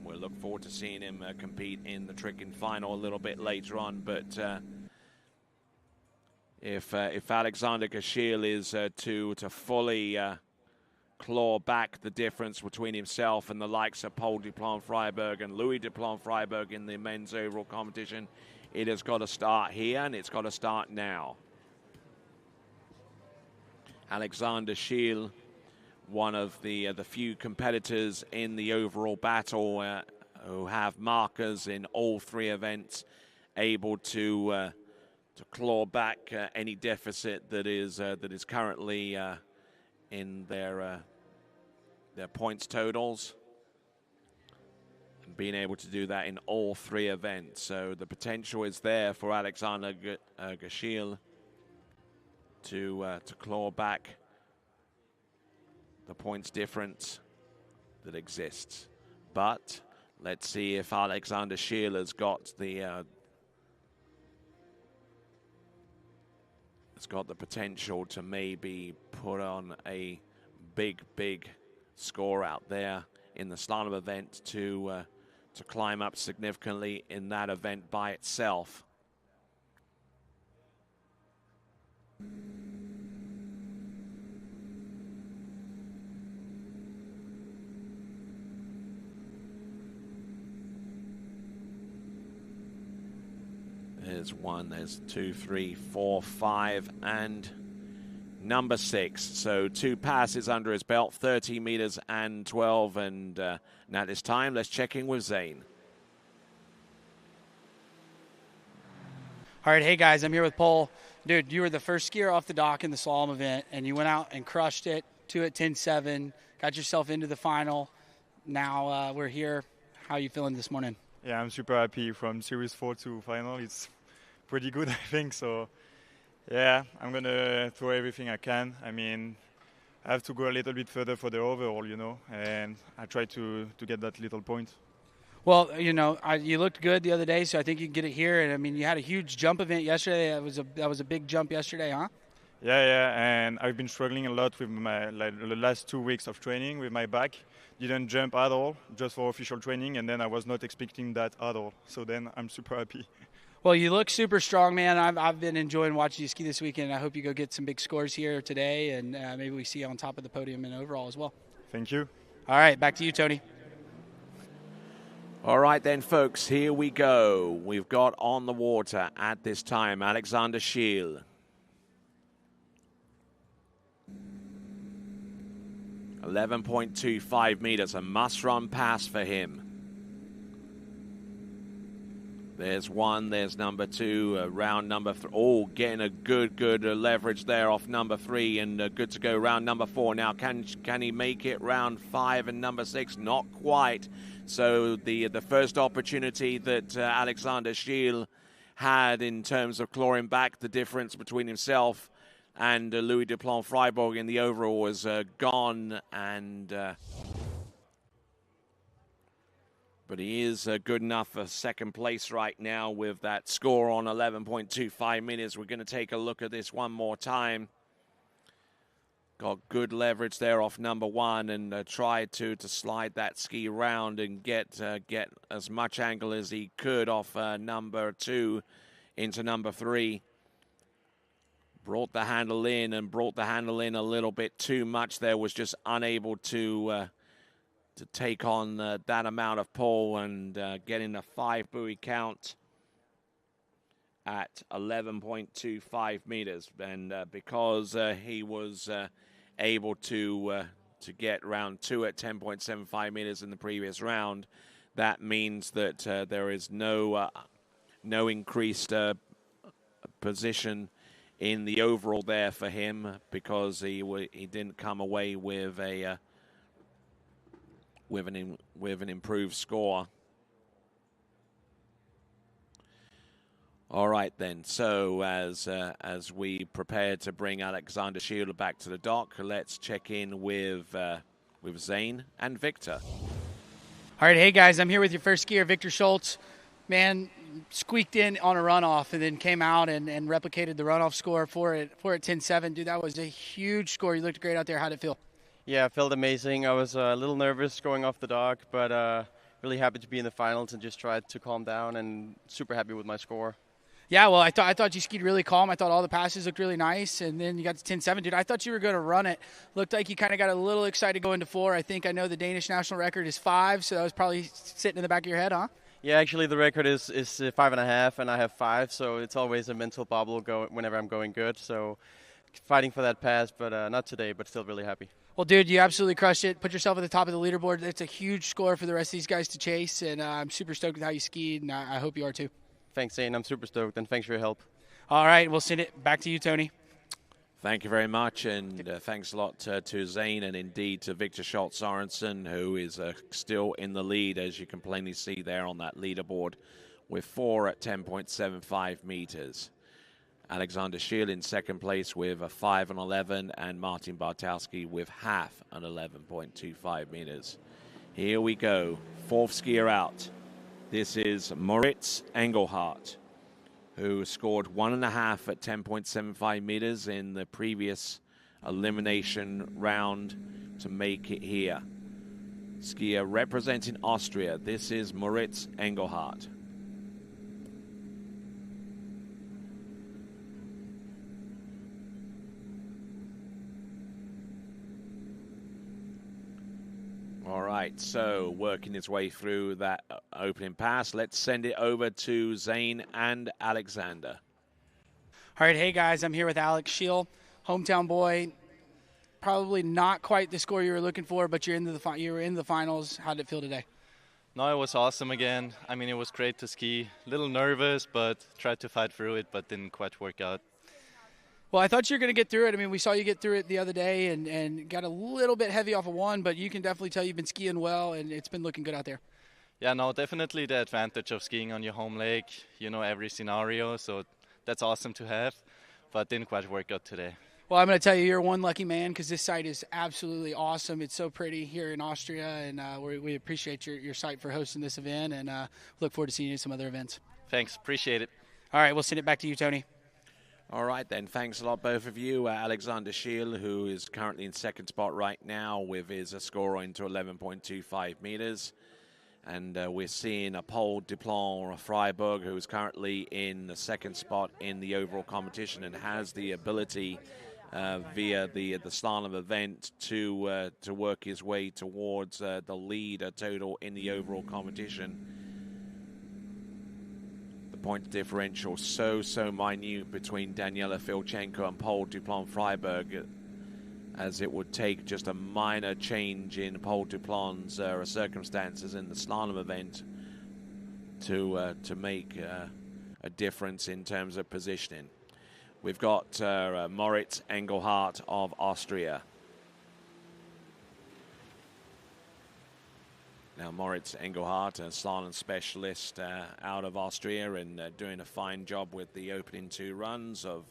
We'll look forward to seeing him compete in the Tricking final a little bit later on. But if Alexander Gashil is to fully claw back the difference between himself and the likes of Paul Duplon-Freiberg and Louis Duplon-Freiberg in the men's overall competition, it has got to start here, and it's got to start now. Alexander Schiel, one of the few competitors in the overall battle who have markers in all three events, able to claw back any deficit that is currently in their points totals, and being able to do that in all three events. So the potential is there for Alexander Gashil to claw back the points difference that exists. But let's see if Alexander Schiel has got the potential to maybe put on a big score out there in the slalom event to climb up significantly in that event by itself. There's 1, there's 2, 3, 4, 5, and number 6. So 2 passes under his belt, 30 meters and 12. And now this time, let's check in with Zane.
All right, hey guys, I'm here with Paul. Dude, you were the first skier off the dock in the slalom event, and you went out and crushed it, 2 at 10.7, got yourself into the final. Now we're here. How are you feeling this morning?
Yeah, I'm super happy. From Series 4 to final, it's pretty good, I think. So, yeah, I'm going to throw everything I can. I mean, I have to go a little bit further for the overall, you know, and I try to get that little point.
Well, you know, you looked good the other day, so I think you can get it here. And, I mean, you had a huge jump event yesterday. That was a big jump yesterday, huh?
Yeah, and I've been struggling a lot with the last 2 weeks of training with my back. Didn't jump at all, just for official training, and then I was not expecting that at all. So then I'm super happy.
Well, you look super strong, man. I've been enjoying watching you ski this weekend. I hope you go get some big scores here today, and maybe we see you on top of the podium and overall as well.
Thank you.
All right, back to you, Tony.
All right then, folks, here we go. We've got on the water at this time Alexander Schiel. 11.25 meters, a must-run pass for him. There's 1, there's number 2, round number 3. Oh, getting a good leverage there off number 3, and good to go round number 4. Now, can he make it round 5 and number 6? Not quite. So the first opportunity that Alexander Schiel had in terms of clawing back the difference between himself and Louis Duplon-Freiberg in the overall was gone, and but he is good enough for second place right now with that score on 11.25 minutes. We're going to take a look at this one more time. Got good leverage there off number 1, and tried to slide that ski round and get as much angle as he could off number 2 into number 3. Brought the handle in a little bit too much there, was just unable to take on that amount of pull, and getting a 5 buoy count at 11.25 meters. And because he was able to get round 2 at 10.75 meters in the previous round, that means that there is no increased position in the overall there for him, because he didn't come away with an improved score. All right then. So as we prepare to bring Alexander Schiel back to the dock, let's check in with Zane and Victor.
All right, hey guys, I'm here with your first skier, Victor Schultz. Man, squeaked in on a runoff and then came out and replicated the runoff score for it 10-7. Dude, that was a huge score. You looked great out there. How'd it feel?
Yeah, it felt amazing. I was a little nervous going off the dock, but really happy to be in the finals and just tried to calm down and super happy with my score.
Yeah, well, I thought you skied really calm. I thought all the passes looked really nice, and then you got to 10-7. Dude, I thought you were going to run it. Looked like you kind of got a little excited going to 4. I know the Danish national record is 5, so that was probably sitting in the back of your head, huh?
Yeah, actually the record is 5.5, and I have 5, so it's always a mental bubble whenever I'm going good. So fighting for that pass, but not today, but still really happy.
Well, dude, you absolutely crushed it. Put yourself at the top of the leaderboard. It's a huge score for the rest of these guys to chase, and I'm super stoked with how you skied, and I hope you are too.
Thanks, Zane. I'm super stoked, and thanks for your help.
All right, we'll send it back to you, Tony.
Thank you very much, and thanks a lot to Zane and indeed to Victor Schultz Sorensen, who is still in the lead, as you can plainly see there on that leaderboard, with 4 at 10.75 meters. Alexander Schiel in second place with a 5 and 11, and Martin Bartowski with half an 11.25 meters. Here we go, 4th skier out. This is Moritz Engelhardt, who scored 1.5 at 10.75 meters in the previous elimination round to make it here. Skier representing Austria. This is Moritz Engelhardt. All right, so working his way through that opening pass. Let's send it over to Zane and Alexander.
All right, hey guys, I'm here with Alex Schiel, hometown boy. Probably not quite the score you were looking for, but you were in the finals. How did it feel today?
No, it was awesome again. I mean, it was great to ski. A little nervous, but tried to fight through it, but didn't quite work out.
Well, I thought you were going to get through it. I mean, we saw you get through it the other day and got a little bit heavy off of 1, but you can definitely tell you've been skiing well, and it's been looking good out there.
Yeah, no, definitely the advantage of skiing on your home lake. You know every scenario, so that's awesome to have, but didn't quite work out today.
Well, I'm going to tell you, you're one lucky man because this site is absolutely awesome. It's so pretty here in Austria, and we appreciate your site for hosting this event, and look forward to seeing you at some other events.
Thanks, appreciate it.
All right, we'll send it back to you, Tony.
All right, then. Thanks a lot, both of you. Alexander Schiel, who is currently in second spot right now with his score into 11.25 meters. And we're seeing a Paul Duplan Freiburg, who is currently in the second spot in the overall competition and has the ability via the slalom event to work his way towards the lead total in the overall competition. Point differential so minute between Daniela Filchenko and Paul Duplan Freiburg, as it would take just a minor change in Paul Duplan's circumstances in the slalom event to make a difference in terms of positioning. We've got Moritz Engelhardt of Austria. Now, Moritz Engelhardt, a slalom specialist out of Austria, and doing a fine job with the opening 2 runs of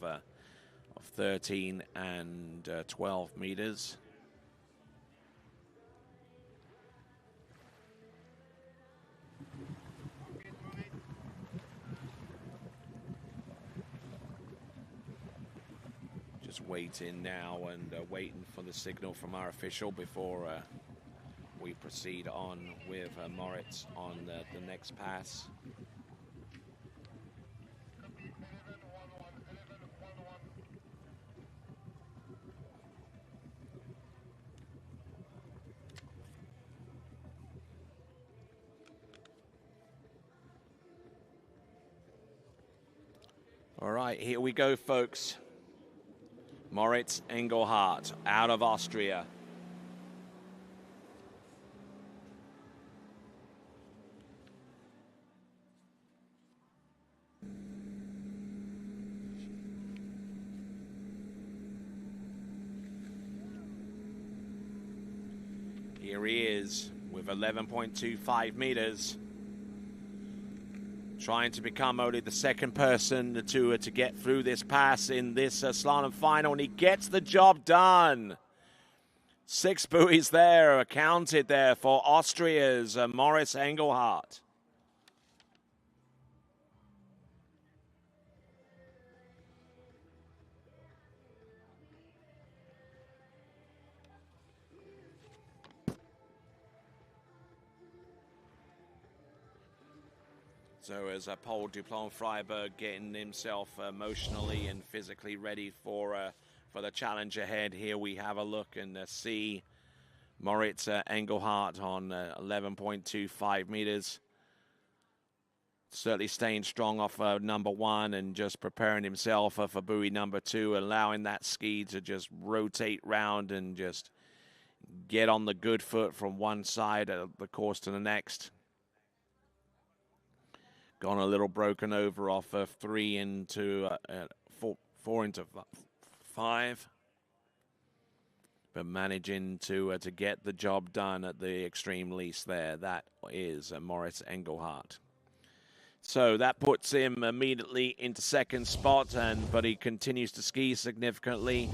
13 and 12 meters. Just waiting now and waiting for the signal from our official before we proceed on with Moritz on the next pass. All right, here we go, folks. Moritz Engelhardt out of Austria. Here he is with 11.25 meters, trying to become only the second person to get through this pass in this slalom final, and he gets the job done. 6 buoys there, counted there for Austria's Moritz Engelhardt. So as Paul Duplon-Freiberg getting himself emotionally and physically ready for the challenge ahead, here we have a look and see Moritz Engelhardt on 11.25 meters. Certainly staying strong off number one and just preparing himself for buoy number two, allowing that ski to just rotate round and just get on the good foot from one side of the course to the next. Gone a little broken over off of 3 into 4 into 5, but managing to get the job done at the extreme least there. That is Moritz Engelhardt. So that puts him immediately into second spot, but he continues to ski significantly.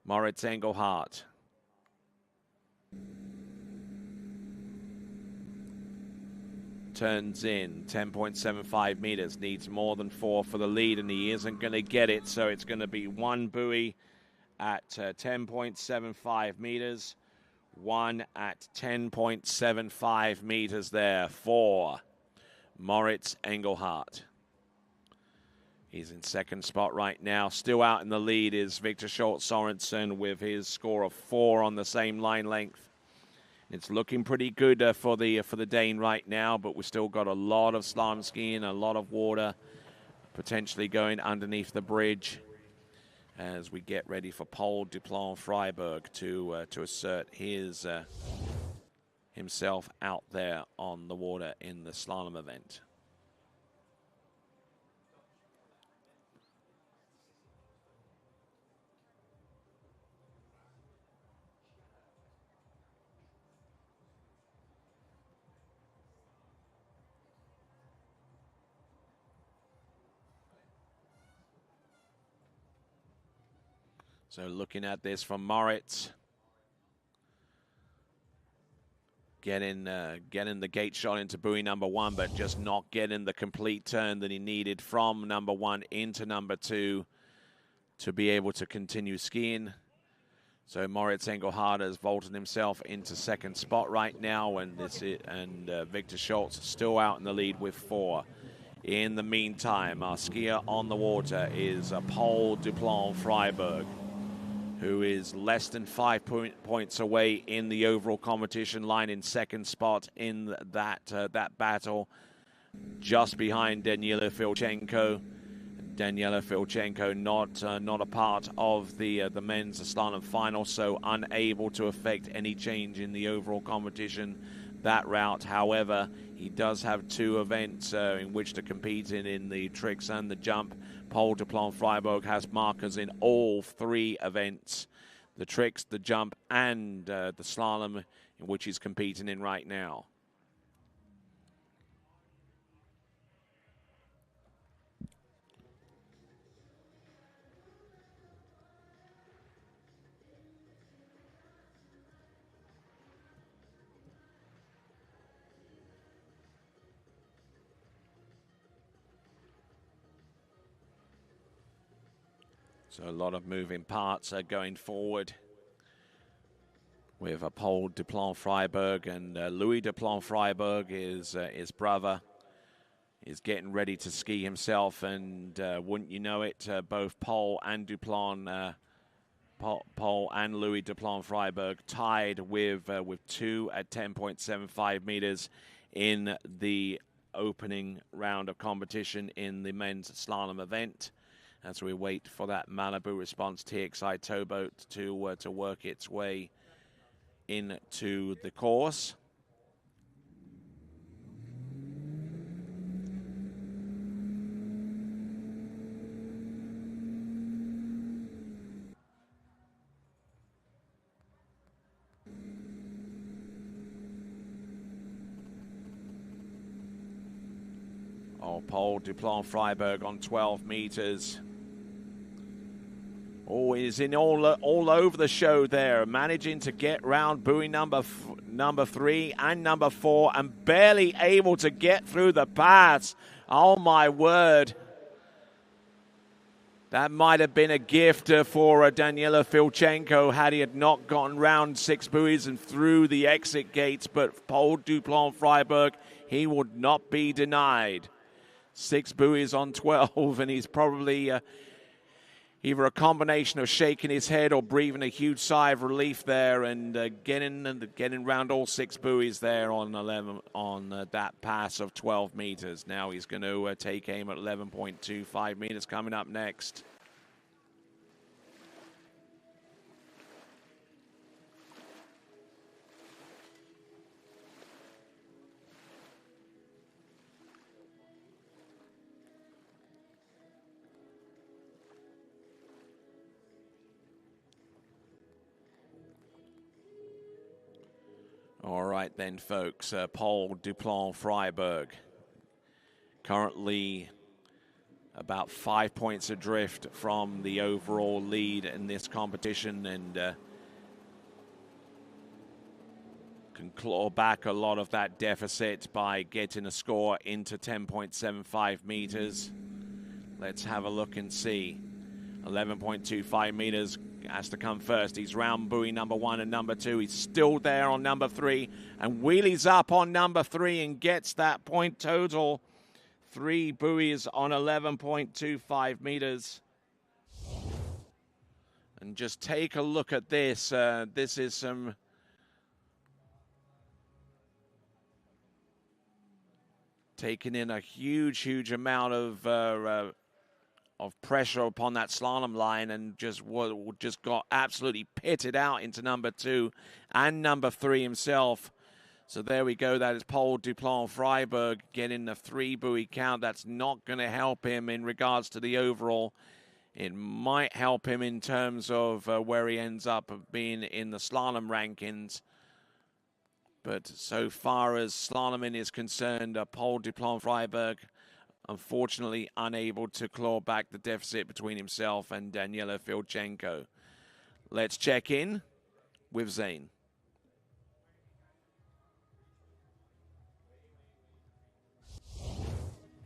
Moritz Engelhardt. Turns in 10.75 meters, needs more than 4 for the lead, and he isn't going to get it, so it's going to be one buoy at 10.75 meters, one at 10.75 meters there for Moritz Engelhardt. He's in second spot right now. Still out in the lead is Victor Schultz Sorensen with his score of 4 on the same line length. It's looking pretty good for the Dane right now, but we've still got a lot of slalom skiing, a lot of water potentially going underneath the bridge as we get ready for Paul Duplon-Freiberg to assert his himself out there on the water in the slalom event. So looking at this from Moritz, getting the gate shot into buoy number 1, but just not getting the complete turn that he needed from number 1 into number 2 to be able to continue skiing. So Moritz Engelhardt has vaulted himself into second spot right now, and Victor Schultz still out in the lead with 4. In the meantime, our skier on the water is Paul Duplon-Freiberg, who is less than 5 points away in the overall competition line, in second spot in that battle, just behind Daniela Filchenko. Daniela Filchenko not a part of the men's slalom final, so unable to affect any change in the overall competition that route. However, he does have 2 events in which to compete in the tricks and the jump. Paul Duplon-Freiberg has markers in all 3 events, the tricks, the jump, and the slalom, in which he's competing in right now. So a lot of moving parts going forward with Paul Duplon-Freiberg, and Louis Duplon-Freiberg, his brother, is getting ready to ski himself, and wouldn't you know it, both Paul and Louis Duplon-Freiberg tied with 2 at 10.75 meters in the opening round of competition in the men's slalom event, as we wait for that Malibu Response TXI towboat to work its way into the course. Oh, Paul Duplon-Freiberg on 12 meters. Oh, he's in all over the show there, managing to get round buoy number 3 and number 4, and barely able to get through the pass. Oh, my word. That might have been a gift for Daniela Filchenko had he had not gotten round 6 buoys and through the exit gates, but Paul Duplon-Freiberg, he would not be denied. 6 buoys on 12, and he's probably either a combination of shaking his head or breathing a huge sigh of relief there, and getting around all 6 buoys there on 11 on that pass of 12 meters. Now he's going to take aim at 11.25 meters coming up next. All right then, folks. Paul Duplan-Freiberg currently about 5 points adrift from the overall lead in this competition, and can claw back a lot of that deficit by getting a score into 10.75 meters. Let's have a look and see. 11.25 meters has to come first. He's round buoy number 1 and number 2. He's still there on number 3 and wheelies up on number 3 and gets that point total. 3 buoys on 11.25 meters. And just take a look at this. This is some taking in a huge amount of pressure upon that slalom line, and just got absolutely pitted out into number 2 and number 3 himself. So there we go. That is Paul Duplan-Freiberg getting the 3 buoy count. That's not going to help him in regards to the overall. It might help him in terms of where he ends up being in the slalom rankings. But so far as slaloming is concerned, Paul Duplan-Freiberg unfortunately unable to claw back the deficit between himself and Daniela Filchenko. Let's check in with Zane.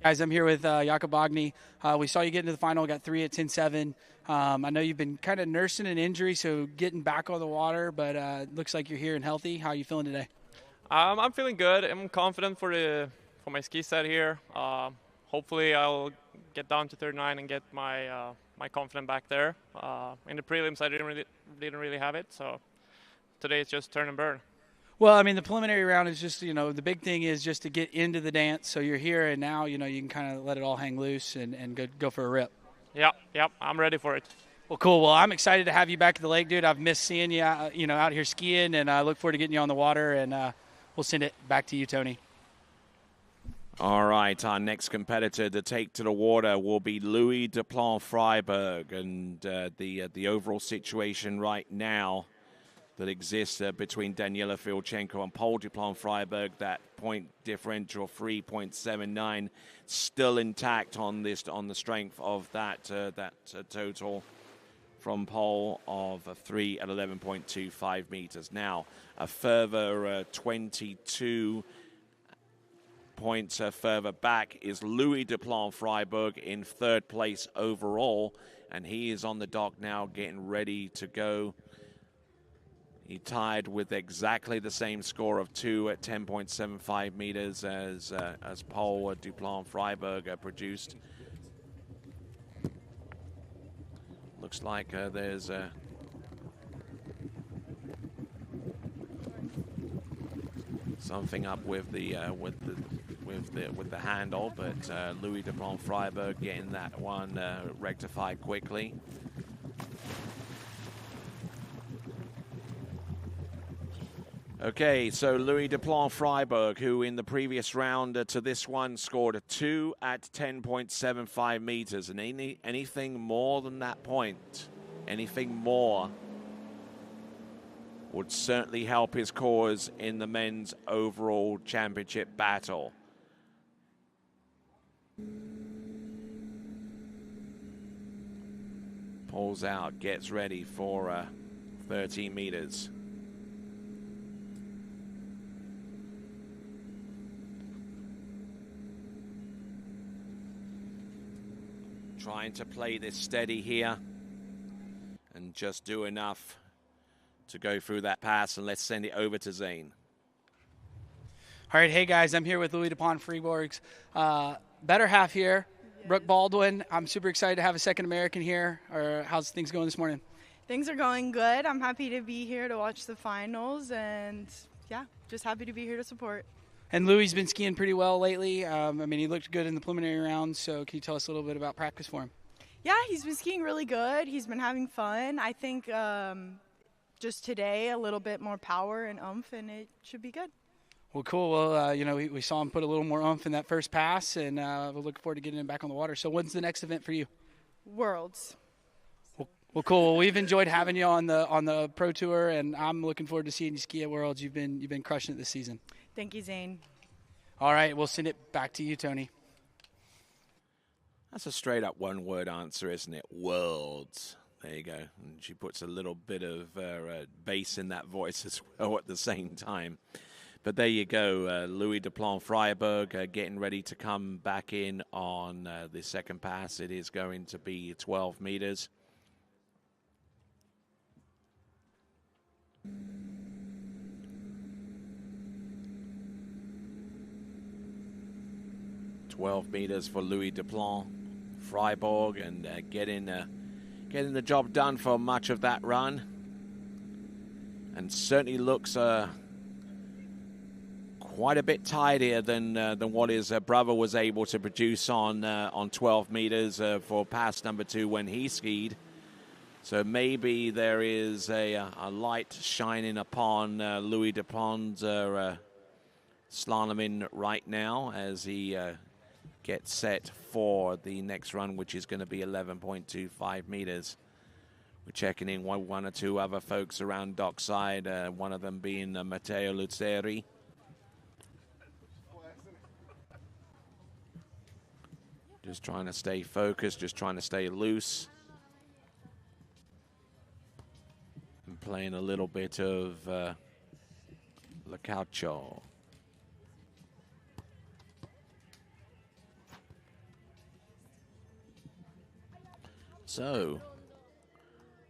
Guys, I'm here with Jakob Agni. We saw you get into the final, got 3 at 10.7. I know you've been kind of nursing an injury, so getting back on the water, but looks like you're here and healthy. How are you feeling today?
I'm feeling good. I'm confident for my ski set here. Hopefully I'll get down to 39 and get my my confidence back there. In the prelims I didn't really have it, so today it's just turn and burn.
Well, I mean, the preliminary round is just, the big thing is just to get into the dance. So you're here, and now, you can kind of let it all hang loose and go for a rip.
Yep, I'm ready for it.
Well, cool. Well, I'm excited to have you back at the lake, dude. I've missed seeing you, out here skiing, and I look forward to getting you on the water, and we'll send it back to you, Tony.
All right, our next competitor to take to the water will be Louis Duplan-Freiberg, and the overall situation right now that exists between Daniela Filchenko and Paul Duplan-Freiberg, that point differential 3.79, still intact on the strength of that total from Paul of 3 at 11.25 meters. Now a further 22 points further back is Louis Duplan-Freiberg in 3rd place overall, and he is on the dock now getting ready to go. He tied with exactly the same score of 2 at 10.75 meters as Paul Duplan-Freiberg produced. Looks like there's something up with the handle, but Louis Duplan-Freiberg getting that one rectified quickly. Okay, so Louis Duplan-Freiberg, who in the previous round to this one scored a 2 at 10.75 meters, and anything more than that point, anything more, would certainly help his cause in the men's overall championship battle. Pulls out, gets ready for 13 meters. Trying to play this steady here and just do enough to go through that pass, and let's send it over to Zane.
All right, hey guys, I'm here with Louis Duplan-Freiberg. better half here, Brooke Baldwin. I'm super excited to have a second American here. Or how's things going this morning?
Things are going good. I'm happy to be here to watch the finals, and yeah, just happy to be here to support.
And Louis been skiing pretty well lately. I mean, he looked good in the preliminary rounds, so can you tell us a little bit about practice for him?
Yeah, he's been skiing really good. He's been having fun. I think just today a little bit more power and oomph, and it should be good.
Well, cool. Well, we saw him put a little more oomph in that first pass, and we're looking forward to getting him back on the water. So when's the next event for you?
Worlds.
Well, cool. Well, we've enjoyed having you on the Pro Tour, and I'm looking forward to seeing you ski at Worlds. You've been crushing it this season.
Thank you, Zane.
All right, we'll send it back to you, Tony.
That's a straight-up one-word answer, isn't it? Worlds. There you go. And she puts a little bit of bass in that voice as well at the same time. But there you go. Louis Duplan-Freiberg getting ready to come back in on the second pass. It is going to be 12 meters. For Louis Duplan-Freiberg, and getting the job done for much of that run, and certainly looks quite a bit tidier than what his brother was able to produce on 12 meters for pass number 2 when he skied. So maybe there is a light shining upon Louis Duplan's slaloming right now as he gets set for the next run, which is going to be 11.25 meters. We're checking in one or two other folks around dockside, one of them being Matteo Luzzeri. Just trying to stay focused, just trying to stay loose. And playing a little bit of La Caucho. So,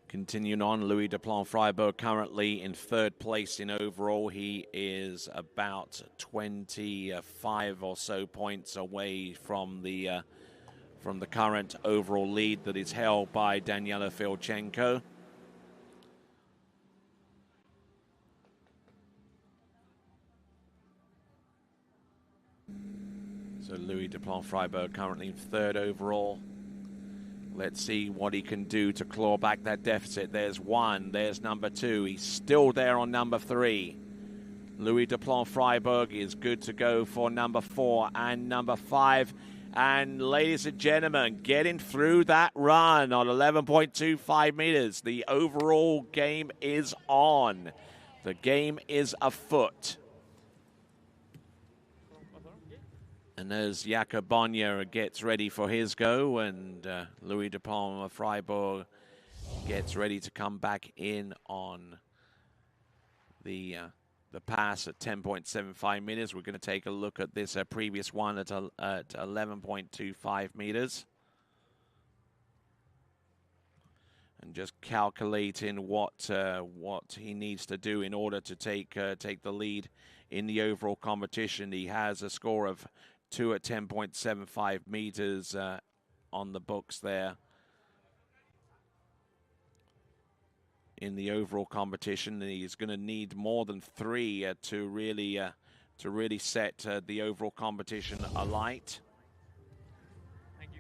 continuing on, Louis Duplan-Freiberg currently in third place in overall. He is about 25 or so points away from the current overall lead that is held by Daniela Filchenko. So Louis Duplan-Freiberg currently in third overall. Let's see what he can do to claw back that deficit. There's 1, there's number 2. He's still there on number 3. Louis Duplan-Freiberg is good to go for number 4 and number 5. And ladies and gentlemen, getting through that run on 11.25 meters. The overall game is on. The game is afoot. And as Jakob Bonnier gets ready for his go, and Louis Duplan-Freiberg gets ready to come back in on the pass at 10.75 meters, we're going to take a look at this previous one at 11.25 meters. And just calculating what he needs to do in order to take the lead in the overall competition. He has a score of 2 at 10.75 meters on the books there in the overall competition. And he's going to need more than 3 to really set the overall competition alight.
Thank you.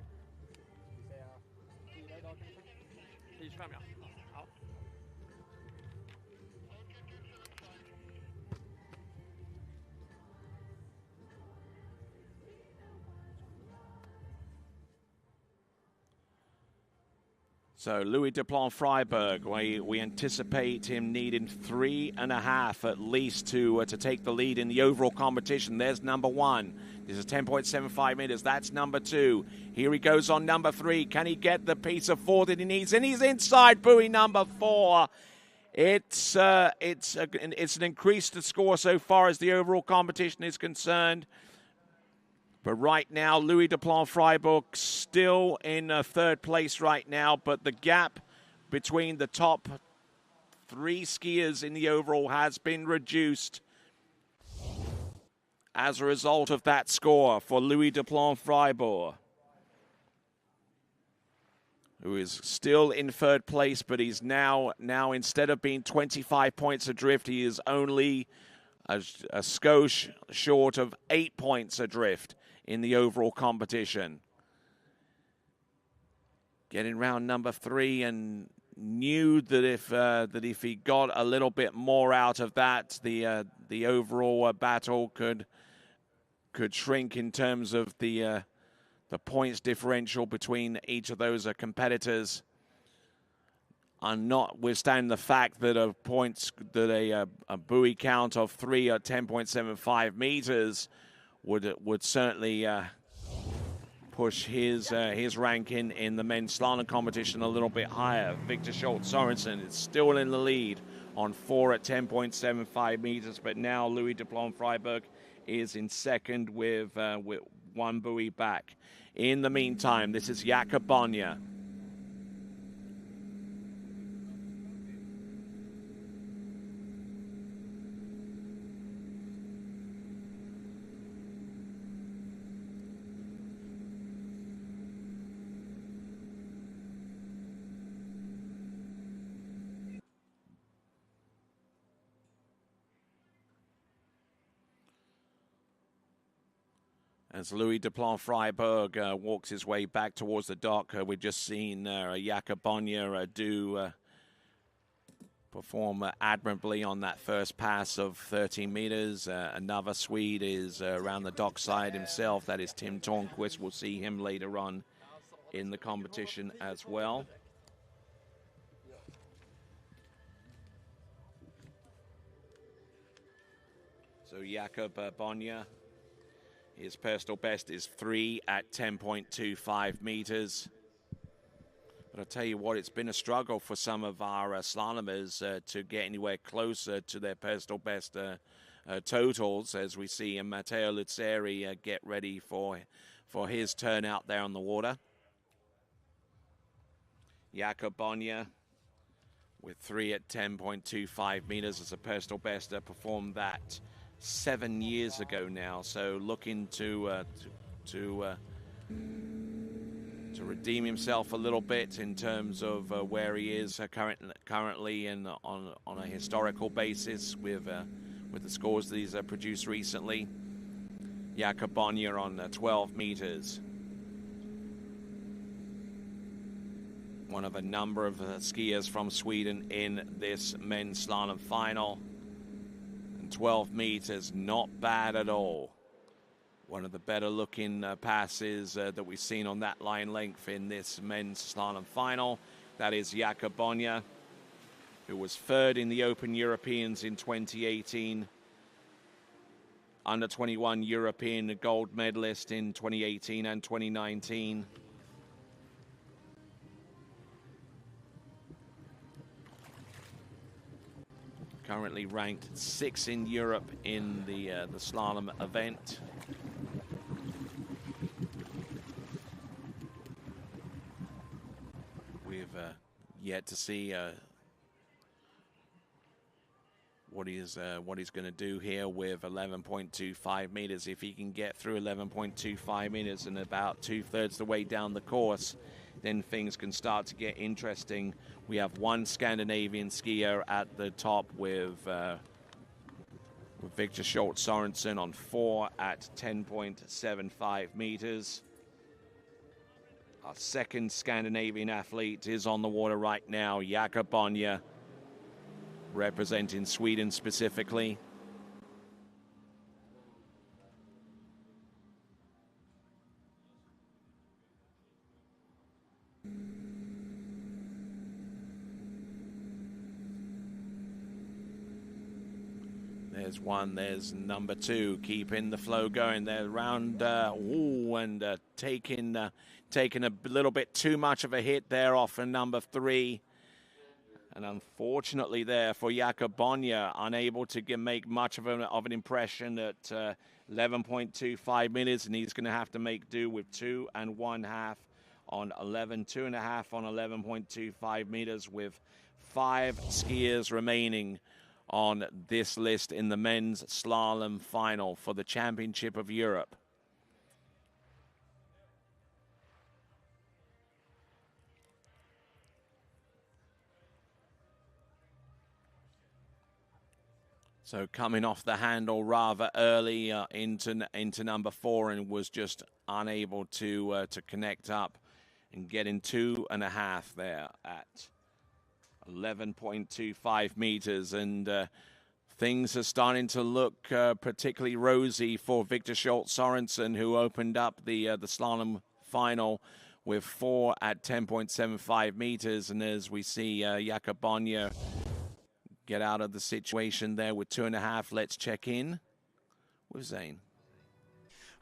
So Louis Duplan-Freiberg, we anticipate him needing 3.5 at least to take the lead in the overall competition. There's number 1. This is 10.75 meters. That's number 2. Here he goes on number 3. Can he get the piece of 4 that he needs? And he's inside buoy number 4. It's an increased score so far as the overall competition is concerned. But right now, Louis Duplan-Freiberg still in third place right now. But the gap between the top 3 skiers in the overall has been reduced. as a result of that score for Louis Duplon-Freiburg, who is still in third place, but he's now instead of being 25 points adrift, he is only a skosh short of 8 points adrift in the overall competition. Getting round number 3, and knew that if he got a little bit more out of that, the overall battle could shrink in terms of the points differential between each of those competitors. And notwithstanding the fact that a buoy count of 3 at 10.75 meters would certainly push his ranking in the men's slalom competition a little bit higher. Victor Schultz Sorensen is still in the lead on 4 at 10.75 meters, but now Louis Duplon-Freiburg is in second with 1 buoy back. In the meantime, this is Jakob Bonja. As Louis Duplon-Freiburg walks his way back towards the dock, we've just seen Jakob Bonja perform admirably on that first pass of 13 meters. Another Swede is around the dockside himself. That is Tim Tornquist. We'll see him later on in the competition as well. So Jakob Bonja, his personal best is 3 at 10.25 meters. But I'll tell you what, it's been a struggle for some of our slalomers to get anywhere closer to their personal best totals, as we see Matteo Luzzeri get ready for his turn out there on the water. Jakob Bonja with 3 at 10.25 meters as a personal best, performed that 7 years ago now, so looking to redeem himself a little bit in terms of where he is currently on a historical basis with the scores that he's produced recently. Jakob Bonja on 12 meters. One of a number of skiers from Sweden in this men's slalom final. 12 meters, not bad at all. One of the better looking passes that we've seen on that line length in this men's slalom final. That is Jakob Bonja, who was third in the Open Europeans in 2018. Under 21 European gold medalist in 2018 and 2019. Currently ranked 6th in Europe in the slalom event. We've yet to see what he's going to do here with 11.25 meters. If he can get through 11.25 meters and about 2/3 the way down the course, then things can start to get interesting. We have one Scandinavian skier at the top with Victor Schultz Sorensen on 4 at 10.75 meters. Our second Scandinavian athlete is on the water right now, Jakob Bonja, representing Sweden specifically. There's one, there's number 2, keeping the flow going there around, taking a little bit too much of a hit there off of number 3. And unfortunately there for Jakob Bonja, unable to make much of an impression at 11.25 meters, and he's going to have to make do with 2 1/2 on 2.5 on 11.25 meters with 5 skiers remaining on this list in the men's slalom final for the Championship of Europe. So coming off the handle rather early into number 4, and was just unable to connect up and getting 2.5 there at 11.25 meters, and things are starting to look particularly rosy for Victor Schultz Sorensen, who opened up the slalom final with 4 at 10.75 meters, and as we see Jakob Bonnier get out of the situation there with 2.5. Let's check in with Zane.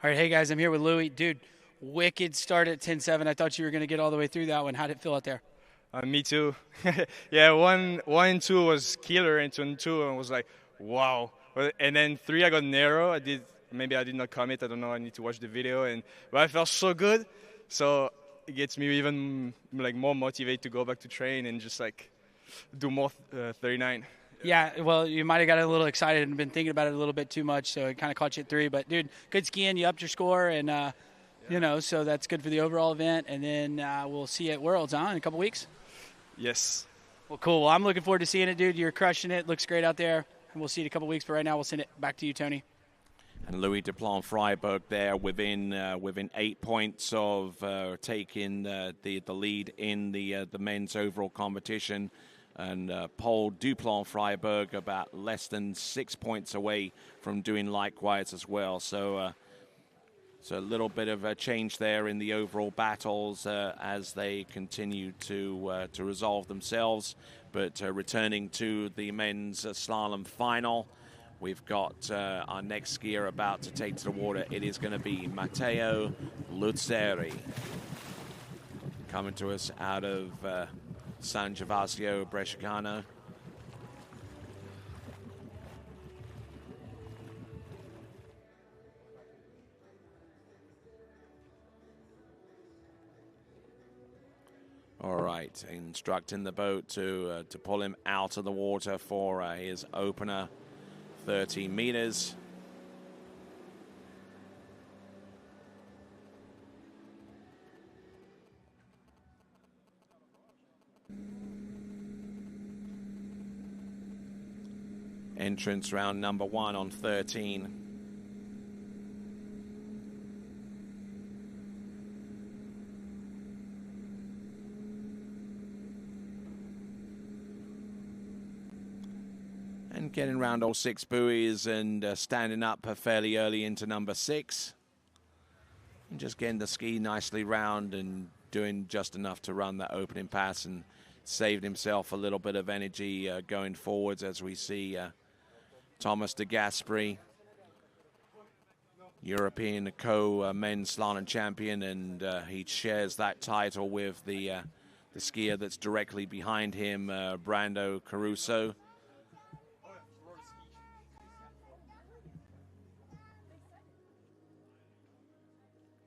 All right, hey guys, I'm here with Louis. Dude, wicked start at 10.7. I thought you were going to get all the way through that one. How did it feel out there?
Me too. Yeah, one and two was killer, and 2 and 2 I was like, wow. And then 3 I got narrow. Maybe I did not commit. I don't know. I need to watch the video, but I felt so good. So it gets me even like more motivated to go back to train and just like do more 39.
Yeah, well, you might have got a little excited and been thinking about it a little bit too much, so it kind of caught you at 3. But, dude, good skiing. You upped your score, and, you know, so that's good for the overall event. And then we'll see you at Worlds, in a couple weeks?
Yes.
Well, cool. Well, I'm looking forward to seeing it, dude. You're crushing it. Looks great out there. And we'll see you in a couple weeks. But right now, we'll send it back to you, Tony.
And Louis Duplan-Freiberg there within 8 points of taking the lead in the men's overall competition. And Paul Duplan-Freiberg about less than 6 points away from doing likewise as well. So a little bit of a change there in the overall battles as they continue to resolve themselves. But returning to the men's slalom final, we've got our next skier about to take to the water. It is going to be Matteo Luzzeri, coming to us out of San Gervasio Bresciano. All right, instructing the boat to pull him out of the water for his opener, 30 meters. Entrance round number 1 on 13. And getting around all 6 buoys and standing up fairly early into number 6. And just getting the ski nicely round and doing just enough to run that opening pass, and saved himself a little bit of energy going forwards as we see Thomas de Gasperi, European men's slalom champion, and he shares that title with the skier that's directly behind him, Brando Caruso.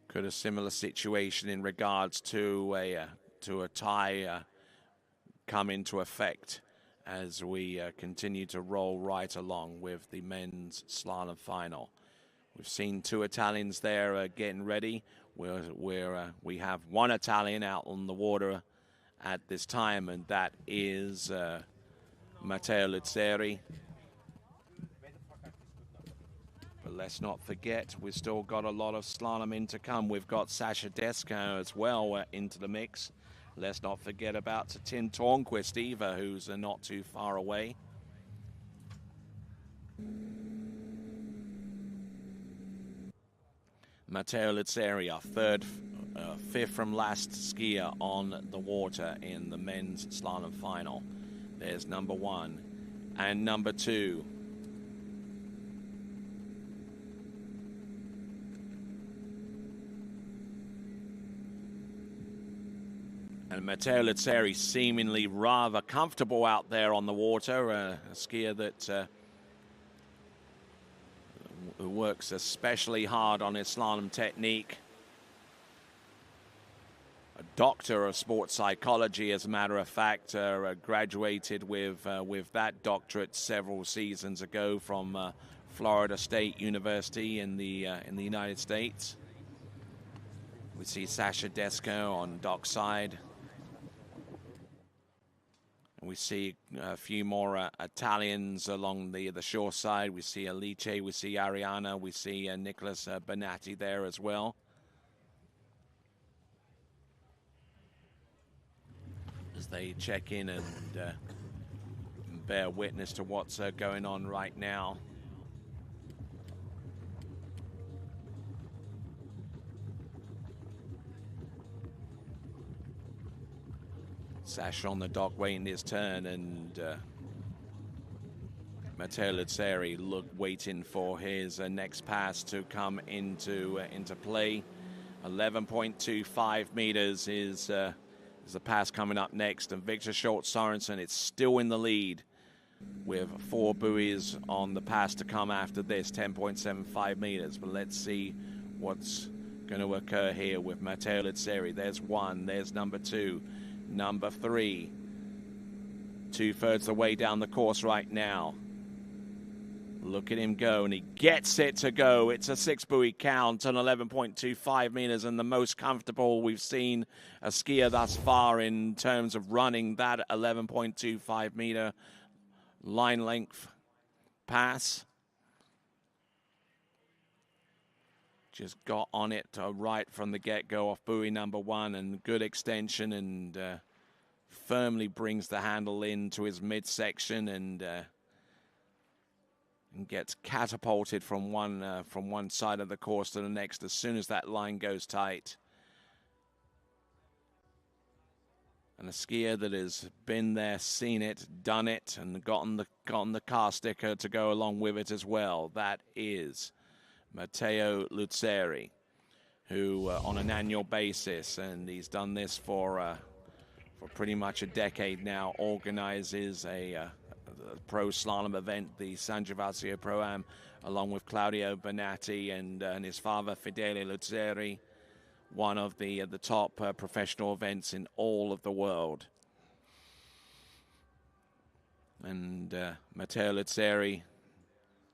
Could a similar situation in regards to a tie come into effect as we continue to roll right along with the men's slalom final. We've seen 2 Italians there getting ready. We have 1 Italian out on the water at this time, and that is Matteo Luzzeri. But let's not forget, we've still got a lot of slalom in to come. We've got Sasha Desco as well into the mix. Let's not forget about Tin Tornquist either, who's not too far away. Matteo Luzzeri, our fifth from last skier on the water in the men's slalom final. There's number 1 and number 2. And Matteo Luzzeri seemingly rather comfortable out there on the water, a skier that works especially hard on his slalom technique. doctor of sports psychology, as a matter of fact, graduated with that doctorate several seasons ago from Florida State University in the United States. We see Sasha Desko on dockside. And we see a few more Italians along the shore side. We see Alice, we see Ariana, we see Nicholas Bonatti there as well. As they check in and bear witness to what's going on right now. Sasha on the dock waiting his turn, and Matteo Luzzeri waiting for his next pass to come into play. 11.25 meters is the pass coming up next, and Victor Schultz Sorensen, it's still in the lead with 4 buoys on the pass to come after this, 10.75 meters. But let's see what's going to occur here with Matteo Luzzeri. There's 1, there's number 2. Number 3, 2/3 the way down the course right now. Look at him go, and he gets it to go. It's a 6 buoy count on 11.25 meters, and the most comfortable we've seen a skier thus far in terms of running that 11.25 meter line length pass. Just got on it right from the get-go off buoy number 1, and good extension, and firmly brings the handle into his midsection, and gets catapulted from one side of the course to the next as soon as that line goes tight. And a skier that has been there, seen it, done it, and gotten the car sticker to go along with it as well. That is Matteo Luzzeri, who on an annual basis, and he's done this for pretty much a decade now, organizes a pro slalom event, the San Gervasio Pro-Am, along with Claudio Bonatti and his father Fedele Luzzeri, one of the top professional events in all of the world. And Matteo Luzzeri,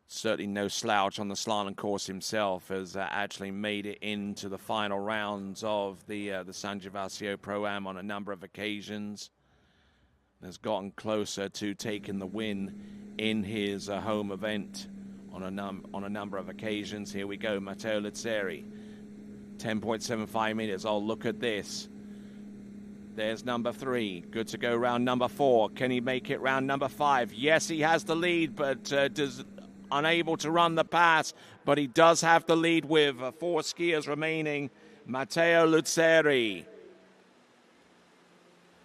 certainly no slouch on the slalom course himself, has actually made it into the final rounds of the San Gervasio Pro-Am on a number of occasions. Has gotten closer to taking the win in his home event on a number of occasions. Here we go, Matteo Luzzeri, 10.75 meters. Oh, look at this. There's number 3. Good to go round number 4. Can he make it round number 5? Yes, he has the lead, but unable to run the pass, but he does have the lead with 4 skiers remaining. Matteo Luzzeri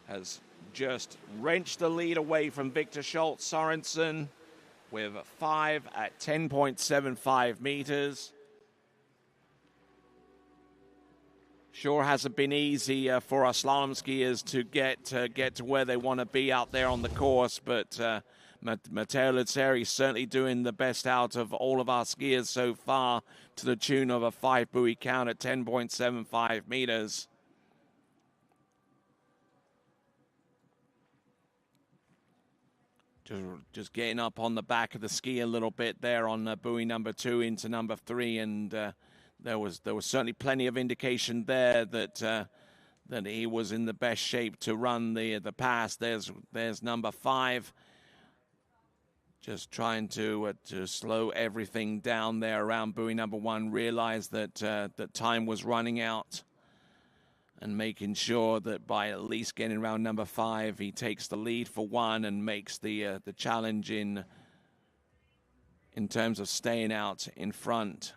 has just wrenched the lead away from Victor Schultz Sorensen with 5 at 10.75 meters. Sure hasn't been easy for our slalom skiers to get to where they want to be out there on the course, but Matteo Luzzeri certainly doing the best out of all of our skiers so far, to the tune of a 5 buoy count at 10.75 meters. Just getting up on the back of the ski a little bit there on buoy number 2 into number 3, and there was certainly plenty of indication there that he was in the best shape to run the pass. There's number 5, just trying to slow everything down there around buoy number 1. Realized that time was running out, and making sure that by at least getting around number 5, he takes the lead for 1 and makes the challenge in terms of staying out in front.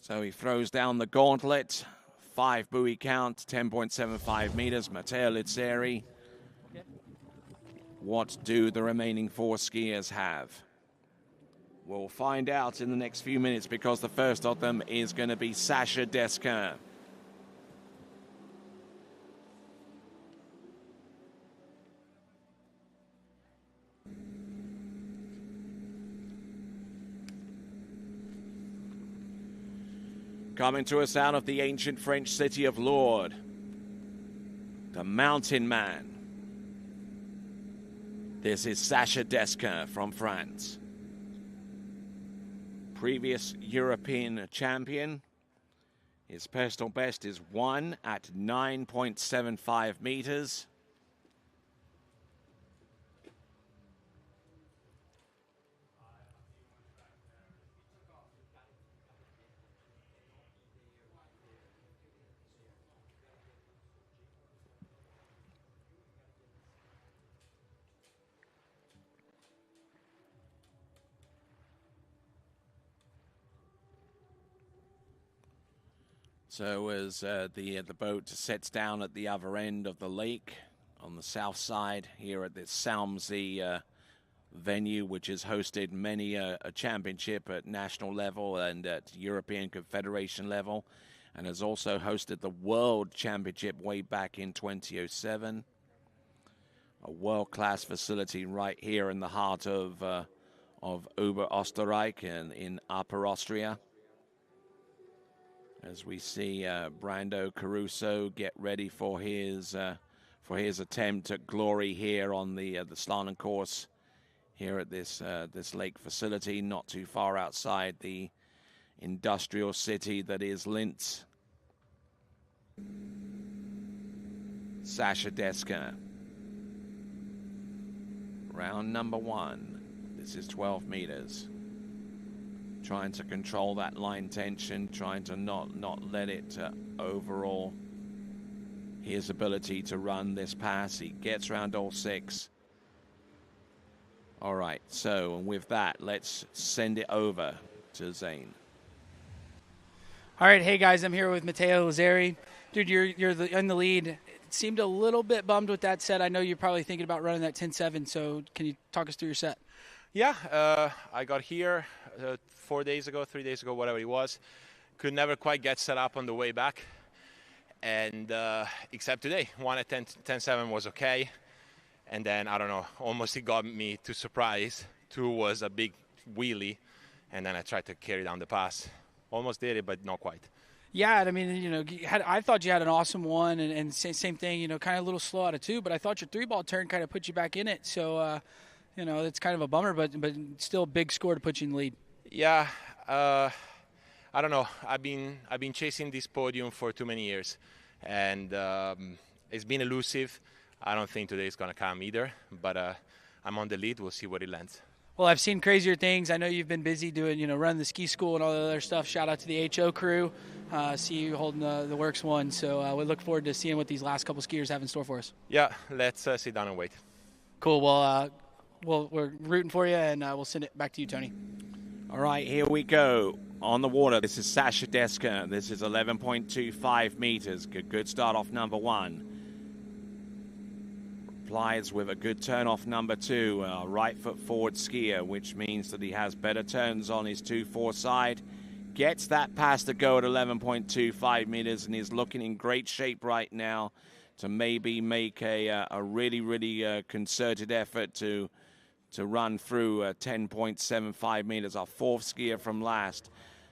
So he throws down the gauntlet. 5 buoy count, 10.75 meters. Matteo Luzzeri. What do the remaining 4 skiers have? We'll find out in the next few minutes, because the first of them is going to be Sasha Desko. Coming to us out of the ancient French city of Lourdes, the Mountain Man. This is Sacha Desquin from France. Previous European champion. His personal best is 1 at 9.75 meters. So as the boat sets down at the other end of the lake on the south side here at this Salmsey venue, which has hosted many a championship at national level and at European Confederation level, and has also hosted the World Championship way back in 2007. A world-class facility right here in the heart of Oberösterreich in Upper Austria. As we see Brando Caruso get ready for his attempt at glory here on the slalom course here at this lake facility, not too far outside the industrial city that is Linz. Sacha Desquin, round number 1. This is 12 meters. Trying to control that line tension, trying to not let it overall his ability to run this pass. He gets round all 6. All right, so and with that, let's send it over to Zane.
All right, hey guys, I'm here with Matteo Lazzari. Dude, you're in the lead. It seemed a little bit bummed with that set. I know you're probably thinking about running that 10-7, so can you talk us through your set?
Yeah, I got here 3 days ago, whatever it was. Could never quite get set up on the way back. And except today, 1 at 10-7 was okay. And then, I don't know, almost it got me to surprise. 2 was a big wheelie. And then I tried to carry down the pass. Almost did it, but not quite.
Yeah, I mean, you know, I thought you had an awesome one. And same thing, you know, kind of a little slow out of 2. But I thought your 3-ball turn kind of put you back in it. So, you know, it's kind of a bummer, but still a big score to put you in the lead.
Yeah, I don't know. I've been chasing this podium for too many years, and it's been elusive. I don't think today is going to come either, but I'm on the lead. We'll see where it lands.
Well, I've seen crazier things. I know you've been busy doing, you know, running the ski school and all the other stuff. Shout out to the HO crew. See you holding the Works one. So we look forward to seeing what these last couple skiers have in store for us.
Yeah, let's sit down and wait.
Cool. Well, we're rooting for you, and we'll send it back to you, Tony.
All right, here we go. On the water, this is Sacha Desquin. This is 11.25 meters. Good start off number 1. Replies with a good turn off number 2. Right foot forward skier, which means that he has better turns on his 2-4 side. Gets that pass to go at 11.25 meters and is looking in great shape right now to maybe make a really concerted effort to run through 10.75 meters, our 4th skier from last.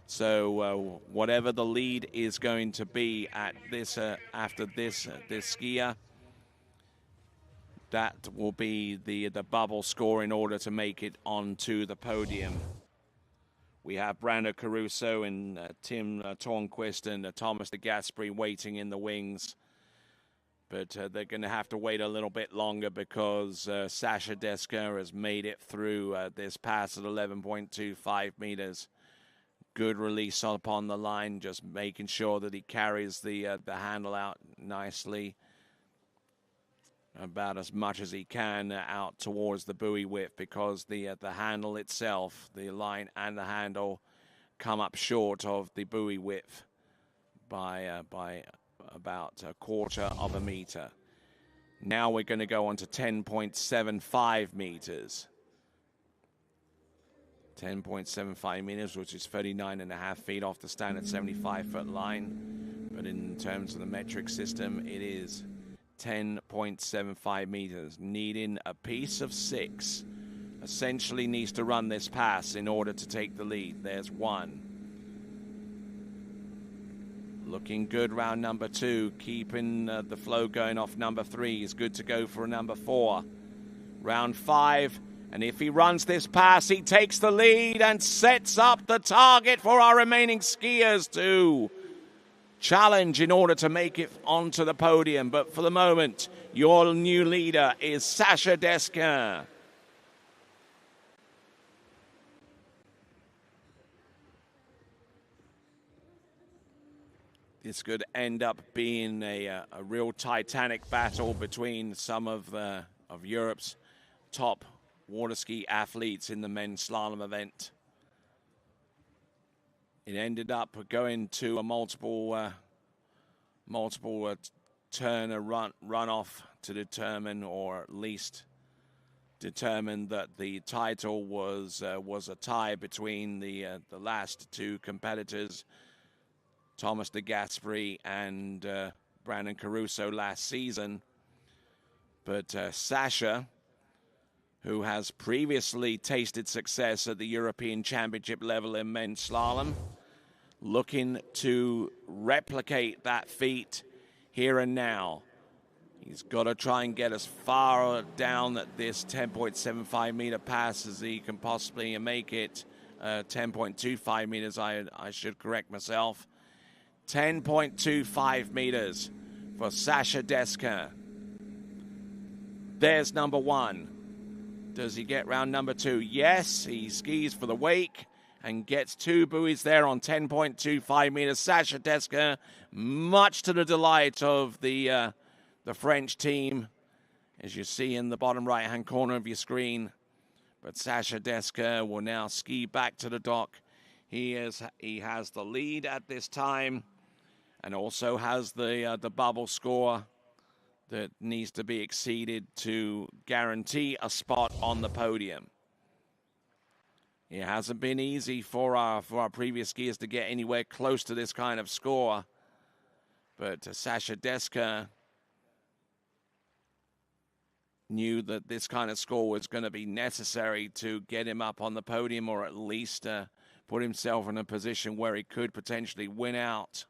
So whatever the lead is going to be at this after this skier, that will be the bubble score in order to make it onto the podium. We have Brando Caruso and Tim Tornquist and Thomas de Gasperi waiting in the wings. But they're going to have to wait a little bit longer because Sacha Desquin has made it through this pass at 11.25 meters. Good release upon the line, just making sure that he carries the handle out nicely. About as much as he can out towards the buoy width because the handle itself, the line and the handle, come up short of the buoy width by about 1/4 of a meter. Now we're going to go on to 10.75 meters. 10.75 meters, which is 39.5 feet off the standard 75-foot line. But in terms of the metric system, it is 10.75 meters, needing a piece of 6. Essentially needs to run this pass in order to take the lead. There's 1. Looking good round number 2, keeping the flow going off number 3. He's good to go for number 4. Round 5, and if he runs this pass, he takes the lead and sets up the target for our remaining skiers to challenge in order to make it onto the podium. But for the moment, your new leader is Sasha Deskin. This could end up being a real titanic battle between some of Europe's top water ski athletes in the men's slalom event. It ended up going to a multiple turn a runoff to determine, or at least determine that the title was a tie between the last 2 competitors, Thomas de Gasperi and Brandon Caruso last season. But Sasha, who has previously tasted success at the European Championship level in men's slalom, looking to replicate that feat here and now. He's got to try and get as far down at this 10.75 meter pass as he can possibly make it. 10.25 meters, I should correct myself. 10.25 meters for Sasha Deskin. There's number 1. Does he get round number 2? Yes, he skis for the wake and gets 2 buoys there on 10.25 meters. Sasha Deskin, much to the delight of the French team, as you see in the bottom right-hand corner of your screen. But Sasha Deskin will now ski back to the dock. He has the lead at this time, and also has the bubble score that needs to be exceeded to guarantee a spot on the podium. It hasn't been easy for our previous skiers to get anywhere close to this kind of score, but Sasha Deskin knew that this kind of score was going to be necessary to get him up on the podium, or at least put himself in a position where he could potentially win out.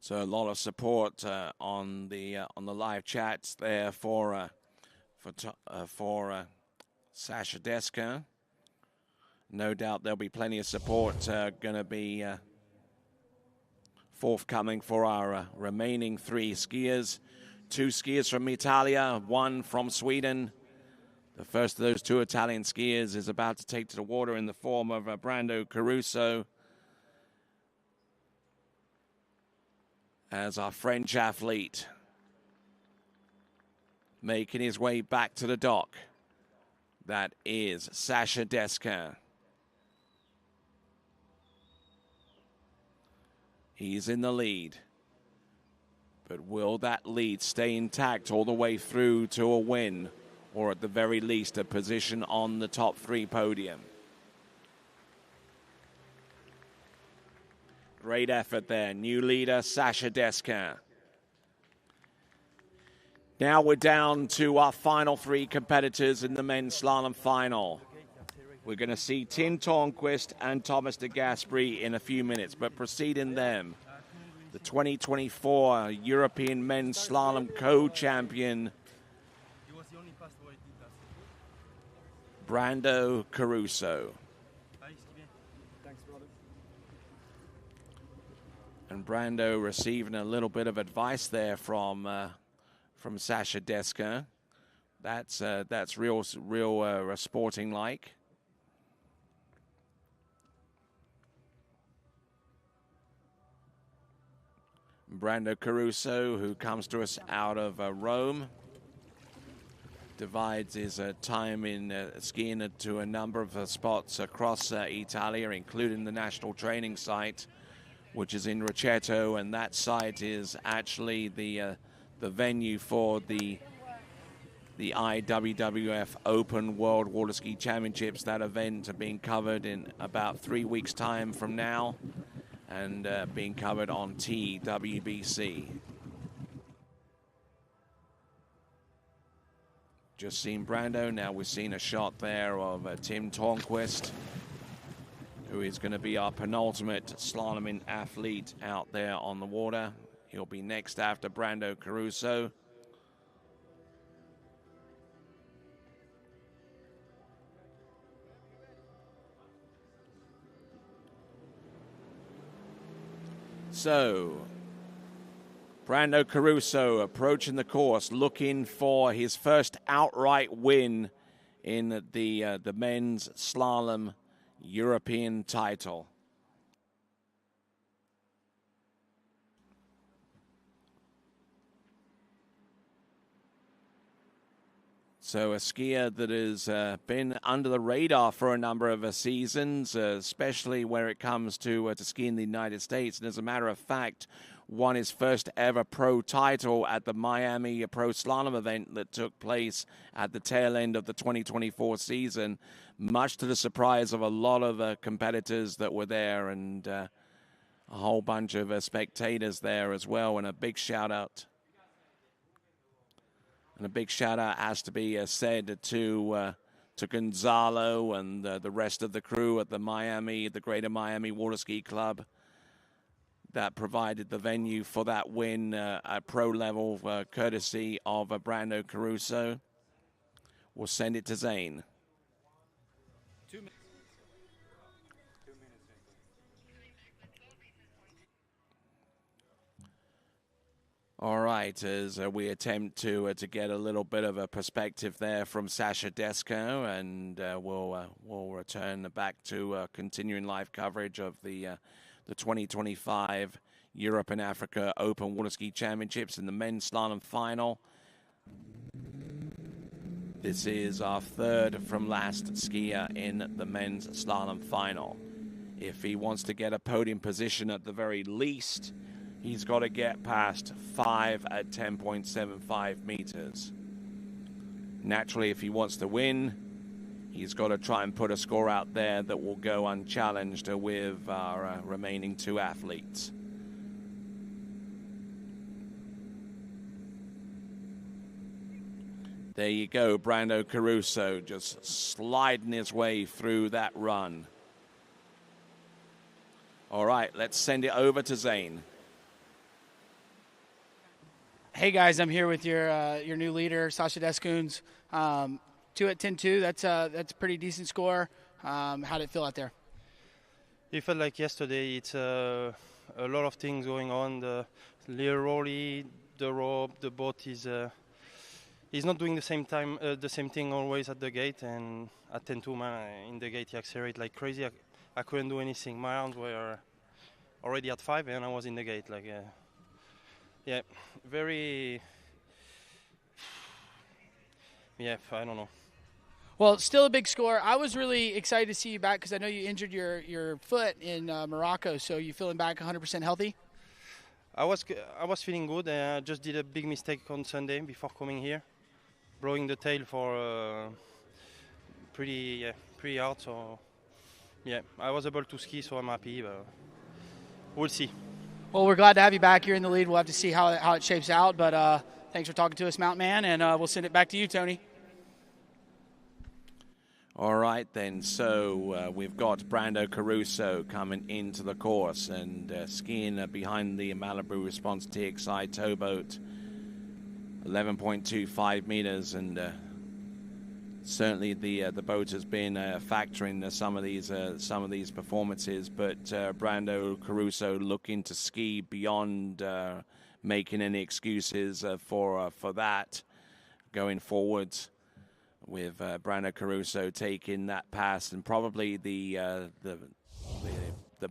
So a lot of support on the live chats there for Sasha Deskin. No doubt there'll be plenty of support going to be forthcoming for our remaining 3 skiers. 2 skiers from Italia, 1 from Sweden. The first of those 2 Italian skiers is about to take to the water in the form of Brando Caruso, as our French athlete making his way back to the dock. That is Sasha Deskin. He's in the lead. But will that lead stay intact all the way through to a win, or at the very least a position on the top 3 podium? Great effort there. New leader, Sasha Deskin. Now we're down to our final 3 competitors in the men's slalom final. We're going to see Tim Tornquist and Thomas de Gasperi in a few minutes, but preceding them, the 2024 European men's slalom co-champion, Brando Caruso. And Brando receiving a little bit of advice there from Sasha Deskin. That's real sporting like. Brando Caruso, who comes to us out of Rome, divides his time in skiing to a number of spots across Italia, including the national training site, which is in Rocchetto, and that site is actually the venue for the IWWF Open World Water Ski Championships. That event being covered in about 3 weeks' time from now, and being covered on TWBC. Just seen Brando. Now we've seen a shot there of Tim Tornquist, who is going to be our penultimate slaloming athlete out there on the water. He'll be next after Brando Caruso. So, Brando Caruso approaching the course, looking for his first outright win in the men's slalom European title. So a skier that has been under the radar for a number of seasons, especially where it comes to skiing in the United States. And as a matter of fact, won his first ever pro title at the Miami Pro Slalom event that took place at the tail end of the 2024 season, much to the surprise of a lot of competitors that were there, and a whole bunch of spectators there as well. And a big shout out. And a big shout out has to be said to Gonzalo and the rest of the crew at the Greater Miami Water Ski Club that provided the venue for that win at pro level, courtesy of Brando Caruso. We'll send it to Zane.
2 minutes.
All right, as we attempt to get a little bit of a perspective there from Sasha Desko, and we'll return back to continuing live coverage of the 2025 Europe and Africa Open Water Ski Championships in the men's slalom final. This is our third from last skier in the men's slalom final. If he wants to get a podium position at the very least, he's got to get past 5 at 10.75 meters. Naturally, if he wants to win, he's got to try and put a score out there that will go unchallenged with our remaining 2 athletes. There you go, Brando Caruso just sliding his way through that run. All right, let's send it over to Zane.
Hey guys, I'm here with your new leader, Sasha Deskuns. 2 at 10.2. That's a pretty decent score. How did it feel out there?
It felt like yesterday. It's a lot of things going on. The little rolly, the rope, the boat is not doing the same thing always at the gate. And at 10.2, man, in the gate he accelerated like crazy. I couldn't do anything. My arms were already at 5, and I was in the gate like. Yeah, very. Yeah, I don't know.
Well, still a big score. I was really excited to see you back because I know you injured your foot in Morocco. So you feeling back 100% healthy?
I was feeling good. I just did a big mistake on Sunday before coming here, blowing the tail for pretty hard. So yeah, I was able to ski, so I'm happy. But we'll see.
Well, we're glad to have you back here in the lead. We'll have to see how it shapes out. But thanks for talking to us, Mountain Man, and we'll send it back to you, Tony.
All right, then. So we've got Brando Caruso coming into the course and skiing behind the Malibu Response TXI towboat, 11.25 meters, and certainly the boat has been a factor in some of these performances. But Brando Caruso looking to ski beyond making any excuses for that going forwards, with Brando Caruso taking that pass and probably the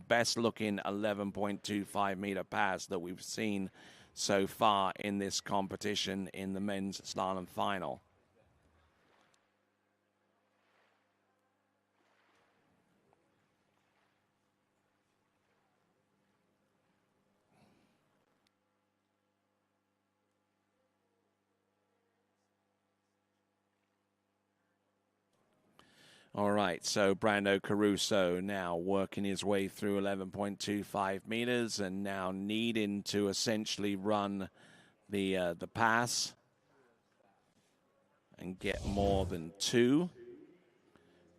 best looking 11.25 meter pass that we've seen so far in this competition in the men's slalom final. All right, so Brando Caruso now working his way through 11.25 meters and now needing to essentially run the pass. and get more than 2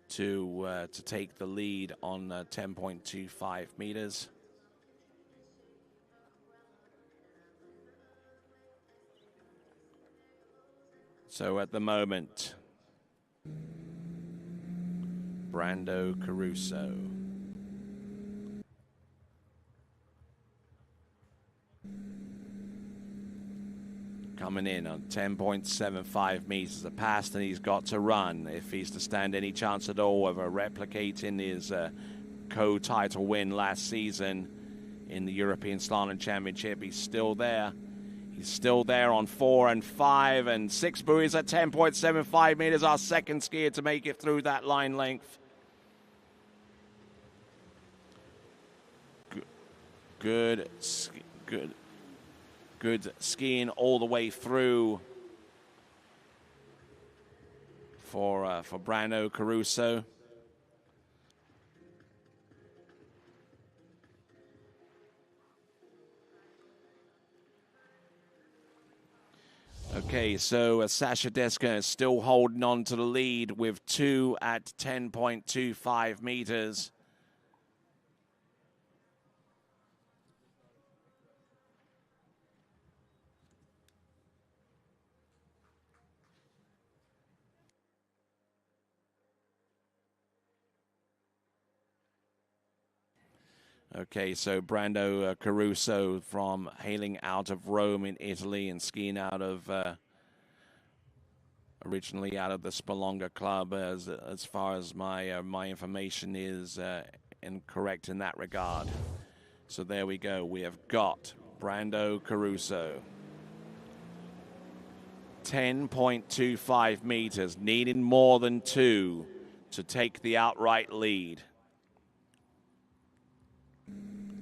to take the lead on 10.25 meters. So at the moment, Brando Caruso coming in on 10.75 meters a pass, and he's got to run if he's to stand any chance at all of replicating his co-title win last season in the European Slalom Championship. He's still there. He's still there on 4 and 5 and 6 buoys at 10.75 meters. Our second skier to make it through that line length. Good skiing all the way through for Brando Caruso. Okay, so Sasha Deska is still holding on to the lead with 2 at 10.25 meters. Okay, so Brando Caruso from hailing out of Rome in Italy and skiing out of originally out of the Spalonga Club, as far as my my information is incorrect in that regard. So there we go. We have got Brando Caruso. 10.25 meters, needing more than 2 to take the outright lead.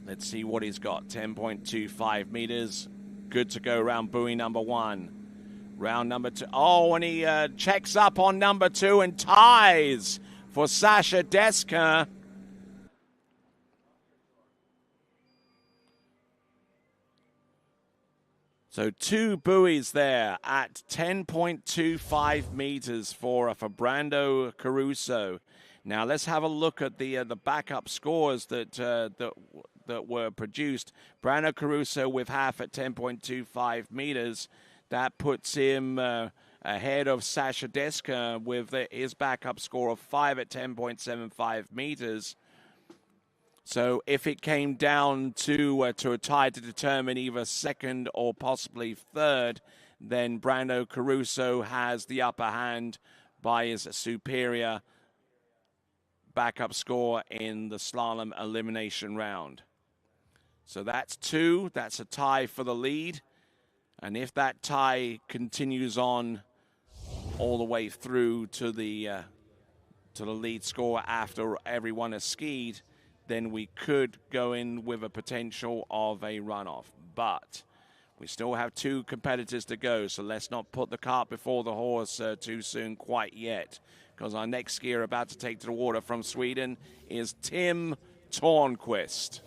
Let's see what he's got. 10.25 meters. Good to go round buoy number 1. Round number 2. Oh, and he checks up on number 2 and ties for Sasha Deska. So 2 buoys there at 10.25 meters for Brando Caruso. Now let's have a look at the backup scores that were produced. Brando Caruso with half at 10.25 meters. That puts him ahead of Sasha Deska with his backup score of 5 at 10.75 meters. So if it came down to a tie to determine either second or possibly third, then Brando Caruso has the upper hand by his superior backup score in the slalom elimination round. So that's 2. That's a tie for the lead. And if that tie continues on all the way through to the lead score after everyone has skied, then we could go in with a potential of a runoff. But we still have 2 competitors to go, so let's not put the cart before the horse too soon quite yet, because our next skier about to take to the water from Sweden is Tim Törnqvist.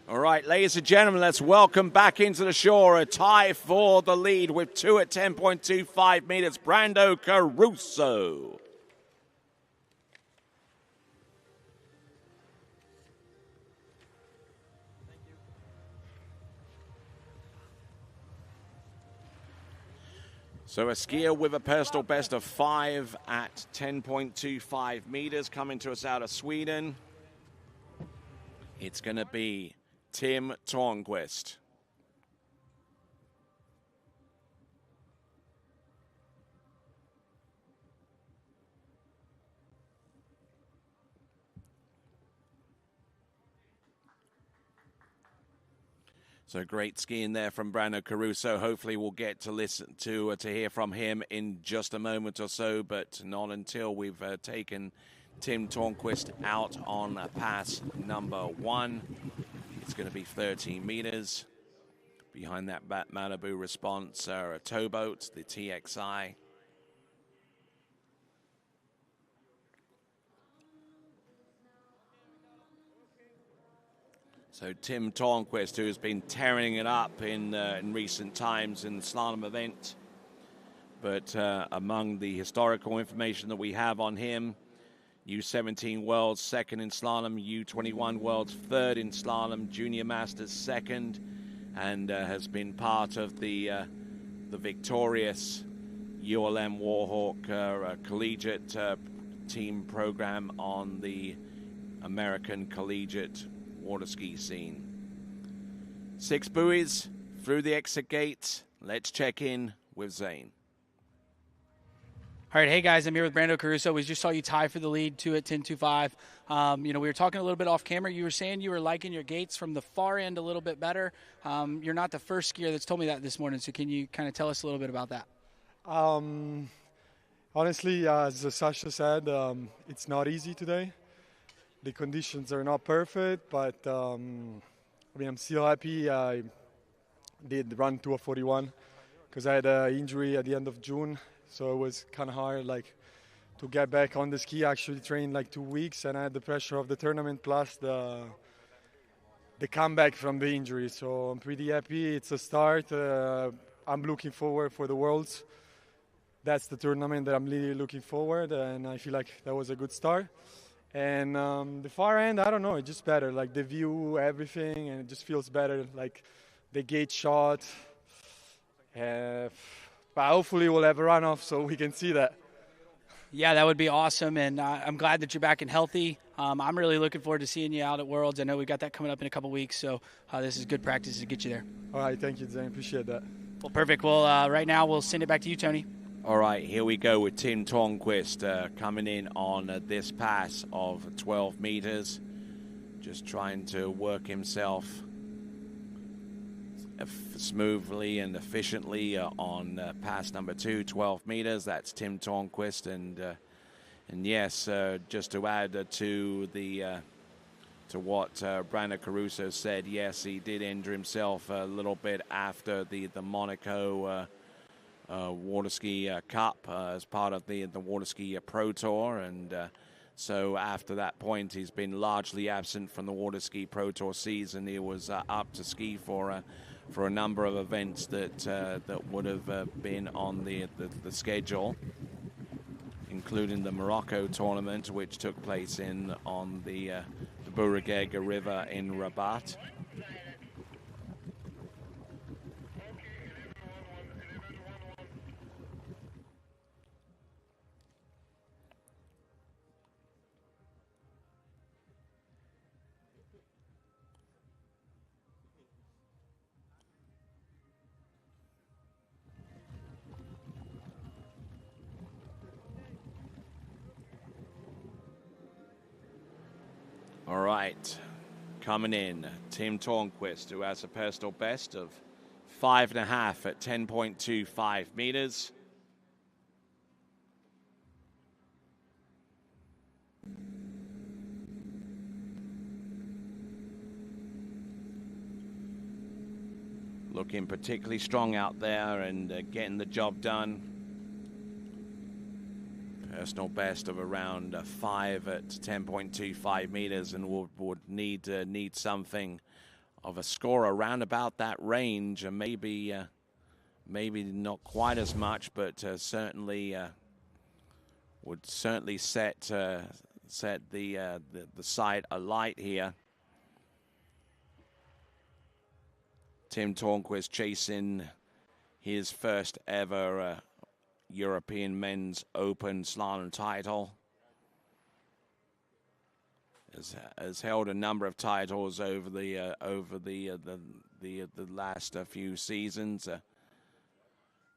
All right, ladies and gentlemen, let's welcome back into the shore a tie for the lead with 2 at 10.25 meters, Brando Caruso. So a skier with a personal best of 5 at 10.25 meters coming to us out of Sweden. It's going to be Tim Törnqvist. So great skiing there from Brando Caruso. Hopefully we'll get to listen to hear from him in just a moment or so, but not until we've taken Tim Tornquist out on pass number 1. It's going to be 13 meters. Behind that Malibu response are a towboat, the TXI. So Tim Tornquist, who has been tearing it up in recent times in the slalom event. But among the historical information that we have on him, U17 World's second in slalom, U21 World's third in slalom, Junior Masters second, and has been part of the victorious ULM Warhawk collegiate team program on the American collegiate water ski scene. 6 buoys through the exit gate. Let's check in with Zane.
All right, hey guys, I'm here with Brando Caruso. We just saw you tie for the lead, 2 at 10.25. We were talking a little bit off camera. You were saying you were liking your gates from the far end a little bit better. You're not the first skier that's told me that this morning, so can you kind of tell us a little bit about that?
Honestly, as Sasha said, it's not easy today. The conditions are not perfect, but I'm still happy I did run to a 41 because I had an injury at the end of June, so it was kind of hard to get back on the ski. I actually trained 2 weeks, and I had the pressure of the tournament plus the comeback from the injury. So I'm pretty happy. It's a start. I'm looking forward for the Worlds. That's the tournament that I'm really looking forward, and I feel like that was a good start. And the far end, I don't know, it's just better. The view, everything, and it just feels better. The gate shot. But hopefully we'll have a runoff so we can see that.
Yeah, that would be awesome, and I'm glad that you're back and healthy. I'm really looking forward to seeing you out at Worlds. I know we got that coming up in a couple weeks, so this is good practice to get you there.
All right, thank you, Zane. Appreciate that.
Well, perfect. Well, right now we'll send it back to you, Tony.
All right, here we go with Tim Tornquist coming in on this pass of 12 meters. Just trying to work himself smoothly and efficiently on pass number 2, 12 meters. That's Tim Tornquist. And yes, just to add to what Brando Caruso said, yes, he did injure himself a little bit after the Monaco Water Ski Cup as part of the Water Ski Pro Tour, and so after that point he's been largely absent from the Water Ski Pro Tour season. He was up to ski for a number of events that would have been on the schedule, including the Morocco tournament, which took place on the Burigega River in Rabat. All right, coming in, Tim Tornquist, who has a personal best of 5.5 at 10.25 meters. Looking particularly strong out there and getting the job done. Personal best of around 5 at 10.25 meters, and would need something of a score around about that range, and maybe not quite as much, but certainly would certainly set the sight alight here. Tim Tornquist chasing his first ever European Men's Open Slalom title. Has held a number of titles over the last few seasons,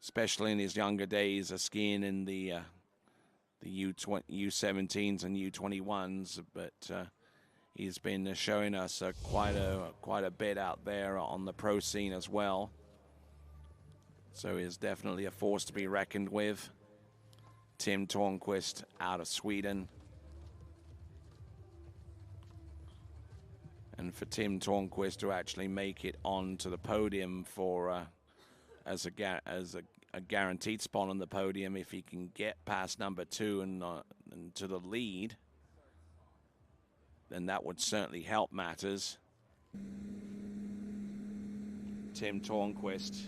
especially in his younger days, skiing in the U17s and U21s. But He's been showing us quite a bit out there on the pro scene as well. So he's definitely a force to be reckoned with. Tim Tornquist out of Sweden. And for Tim Tornquist to actually make it onto the podium for as a guaranteed spot on the podium, if he can get past number 2 and to the lead, then that would certainly help matters. Tim Tornquist,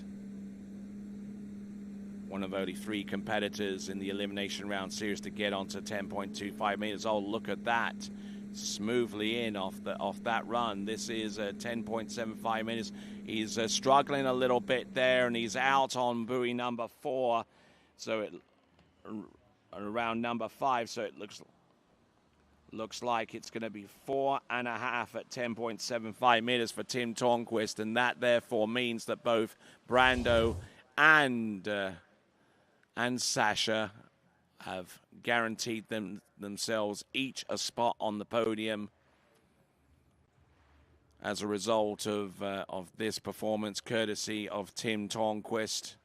one of only 3 competitors in the elimination round series to get onto 10.25 meters. Oh, look at that. Smoothly in off that run. This is 10.75 meters. He's struggling a little bit there, and he's out on buoy number 4. So around number 5. So it looks like it's going to be 4.5 at 10.75 meters for Tim Tornquist, and that therefore means that both Brando and Sasha have guaranteed themselves each a spot on the podium as a result of this performance, courtesy of Tim Tornquist.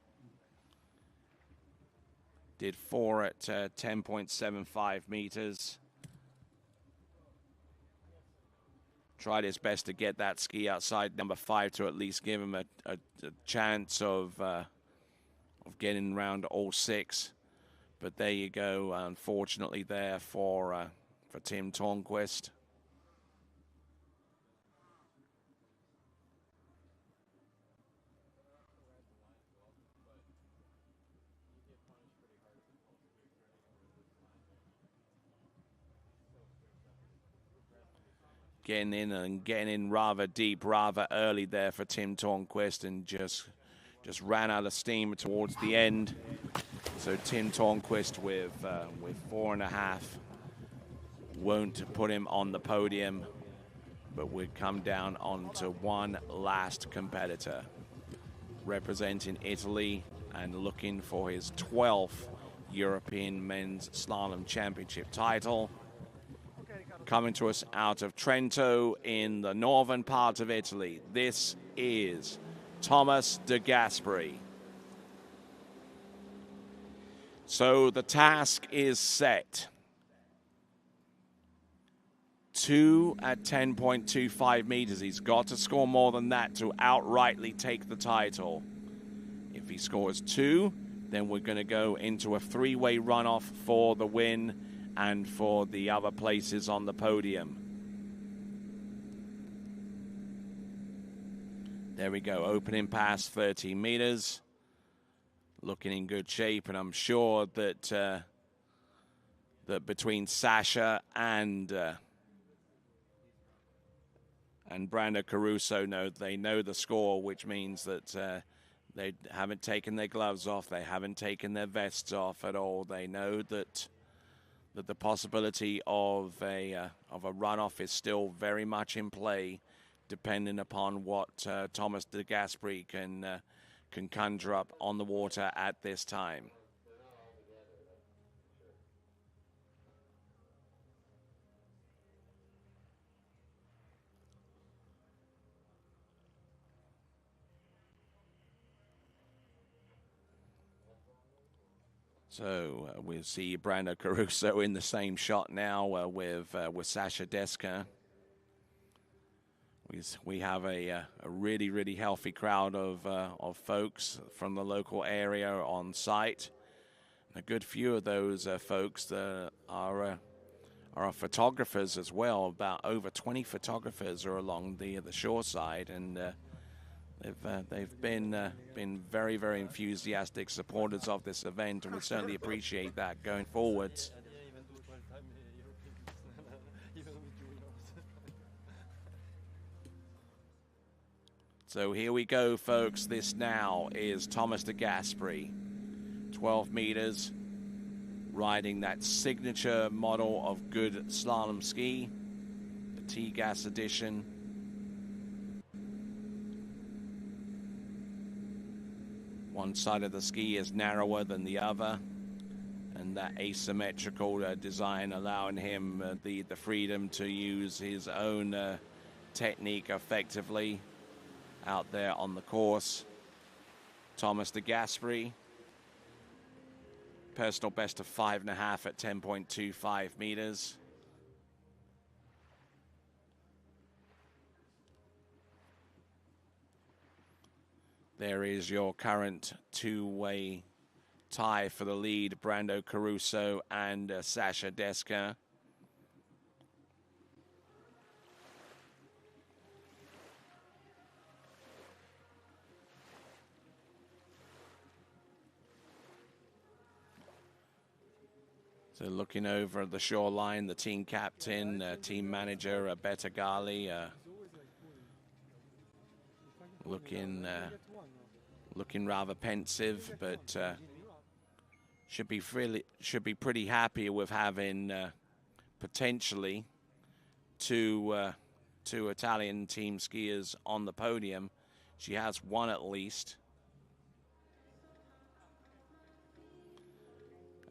Did 4 at 10.75 meters. Tried his best to get that ski outside number 5 to at least give him a chance of getting around all 6. But there you go, unfortunately there for Tim Tornquist. Getting in rather deep, rather early there for Tim Tornquist, and just ran out of steam towards the end. So Tim Tornquist with 4.5 won't put him on the podium, but would come down onto one last competitor representing Italy and looking for his 12th European Men's Slalom Championship title. Coming to us out of Trento in the northern part of Italy, this is Thomas De Gasperi. So the task is set. 2 at 10.25 meters. He's got to score more than that to outrightly take the title. If he scores 2, then we're going to go into a 3-way runoff for the win and for the other places on the podium. There we go, opening past 30 meters. Looking in good shape, and I'm sure that that between Sasha and Brando Caruso they know the score, which means that they haven't taken their gloves off, they haven't taken their vests off at all. They know that the possibility of a runoff is still very much in play, depending upon what Thomas De Gasperi can conjure up on the water at this time. So we'll see Brando Caruso in the same shot now with Sasha Deska. We have a really, really healthy crowd of folks from the local area on site. A good few of those folks are photographers as well. About over 20 photographers are along the shoreside, and they've been very, very enthusiastic supporters of this event, and we certainly appreciate that going forwards. So here we go, folks. This now is Thomas De Gasperi, 12 meters, riding that signature model of good slalom ski, the T-Gas edition. One side of the ski is narrower than the other, and that asymmetrical design allowing him the freedom to use his own technique effectively out there on the course. Thomas de Gasperi, personal best of 5.5 at 10.25 meters. There is your current two-way tie for the lead, Brando Caruso and Sasha Deska. So looking over the shoreline, the team captain, team manager, Betta Gali, looking rather pensive, but should be pretty happy with having potentially two Italian team skiers on the podium. She has one at least.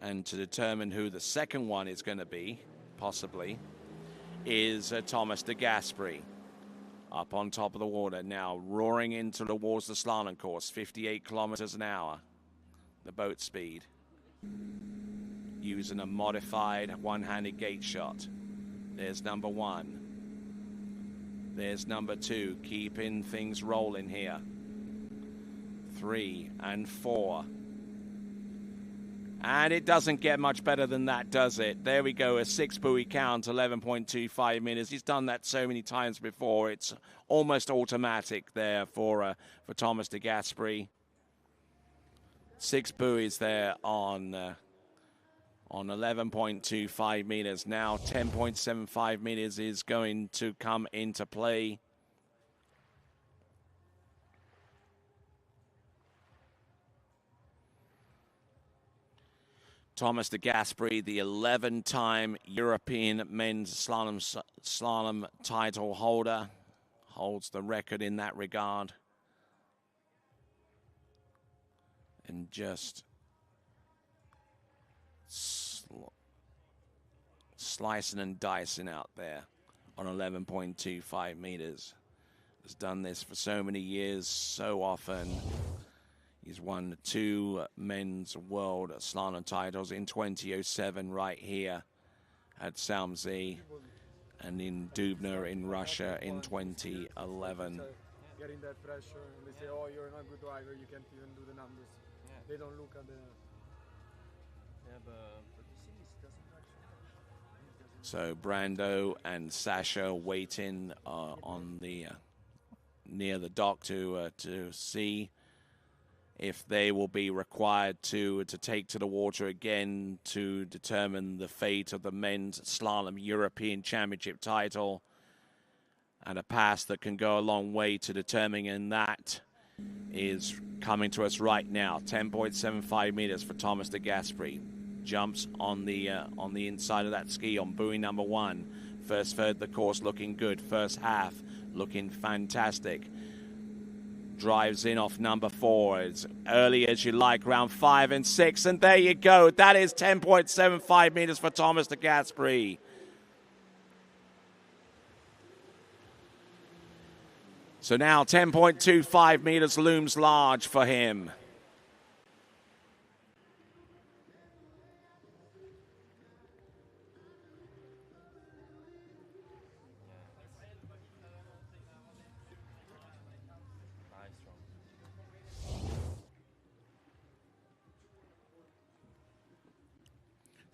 And to determine who the second one is going to be, possibly, is Thomas de Gasperi. Up on top of the water now, roaring into towards the slalom course, 58 kilometers an hour, the boat speed. Using a modified one-handed gate shot. There's number one. There's number two, keeping things rolling here. 3 and 4. And it doesn't get much better than that, does it? There we go, a 6-buoy count, 11.25 meters. He's done that so many times before. It's almost automatic there for Thomas de Gasperi. 6 buoys there on 11.25 meters. Now 10.75 meters is going to come into play. Thomas de Gasperi, the 11-time European men's slalom title holder, holds the record in that regard. And just slicing and dicing out there on 11.25 meters. Has done this for so many years, so often. He's won 2 men's world slalom titles in 2007 right here at Salmsee and in Dubna in Russia in 2011.
Getting that pressure and they say, oh, you're not a good driver, you can't even do the numbers. Yeah. They don't look at the... Yeah, but
So Brando and Sasha waiting on the near the dock to see if they will be required to take to the water again to determine the fate of the men's slalom European Championship title. And a pass that can go a long way to determining that is coming to us right now. 10.75 meters for Thomas de Gasperi. Jumps on the inside of that ski on buoy number 1. First third of the course looking good. First half looking fantastic. Drives in off number 4 as early as you like, round 5 and 6. And there you go. That is 10.75 meters for Thomas de Gasperi. So now 10.25 meters looms large for him.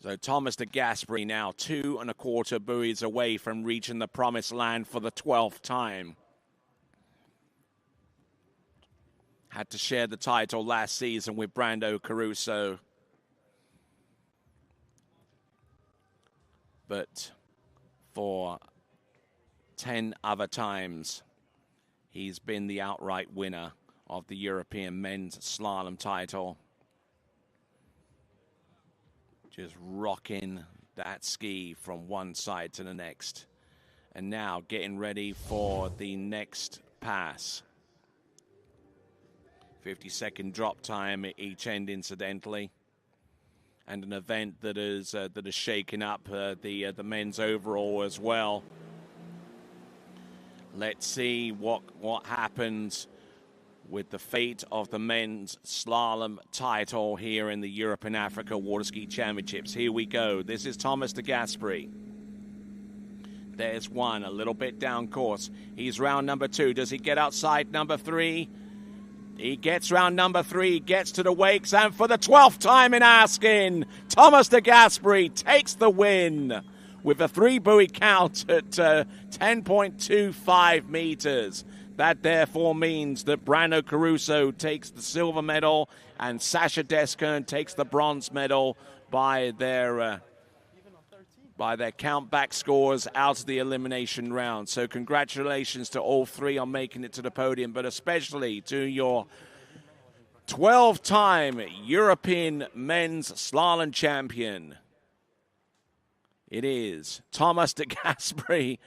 So Thomas de Gasperi now 2 1/4 buoys away from reaching the promised land for the 12th time. Had to share the title last season with Brando Caruso. But for 10 other times, he's been the outright winner of the European men's slalom title. Just rocking that ski from one side to the next. And now getting ready for the next pass. 50-second drop time at each end, incidentally. and an event that is shaken up the men's overall as well. Let's see what happens with the fate of the men's slalom title here in the Europe and Africa Water Ski Championships. Here we go. This is Thomas de Gasperi. There's one, a little bit down course. He's round number 2. Does he get outside number 3? He gets round number 3, gets to the wakes, and for the 12th time in Askin, Thomas de Gasperi takes the win with a 3-buoy count at 10.25 meters. That therefore means that Brando Caruso takes the silver medal and Sasha Deskern takes the bronze medal by their count back scores out of the elimination round. So congratulations to all 3 on making it to the podium, but especially to your 12-time European men's slalom champion. It is Thomas de Gasperi.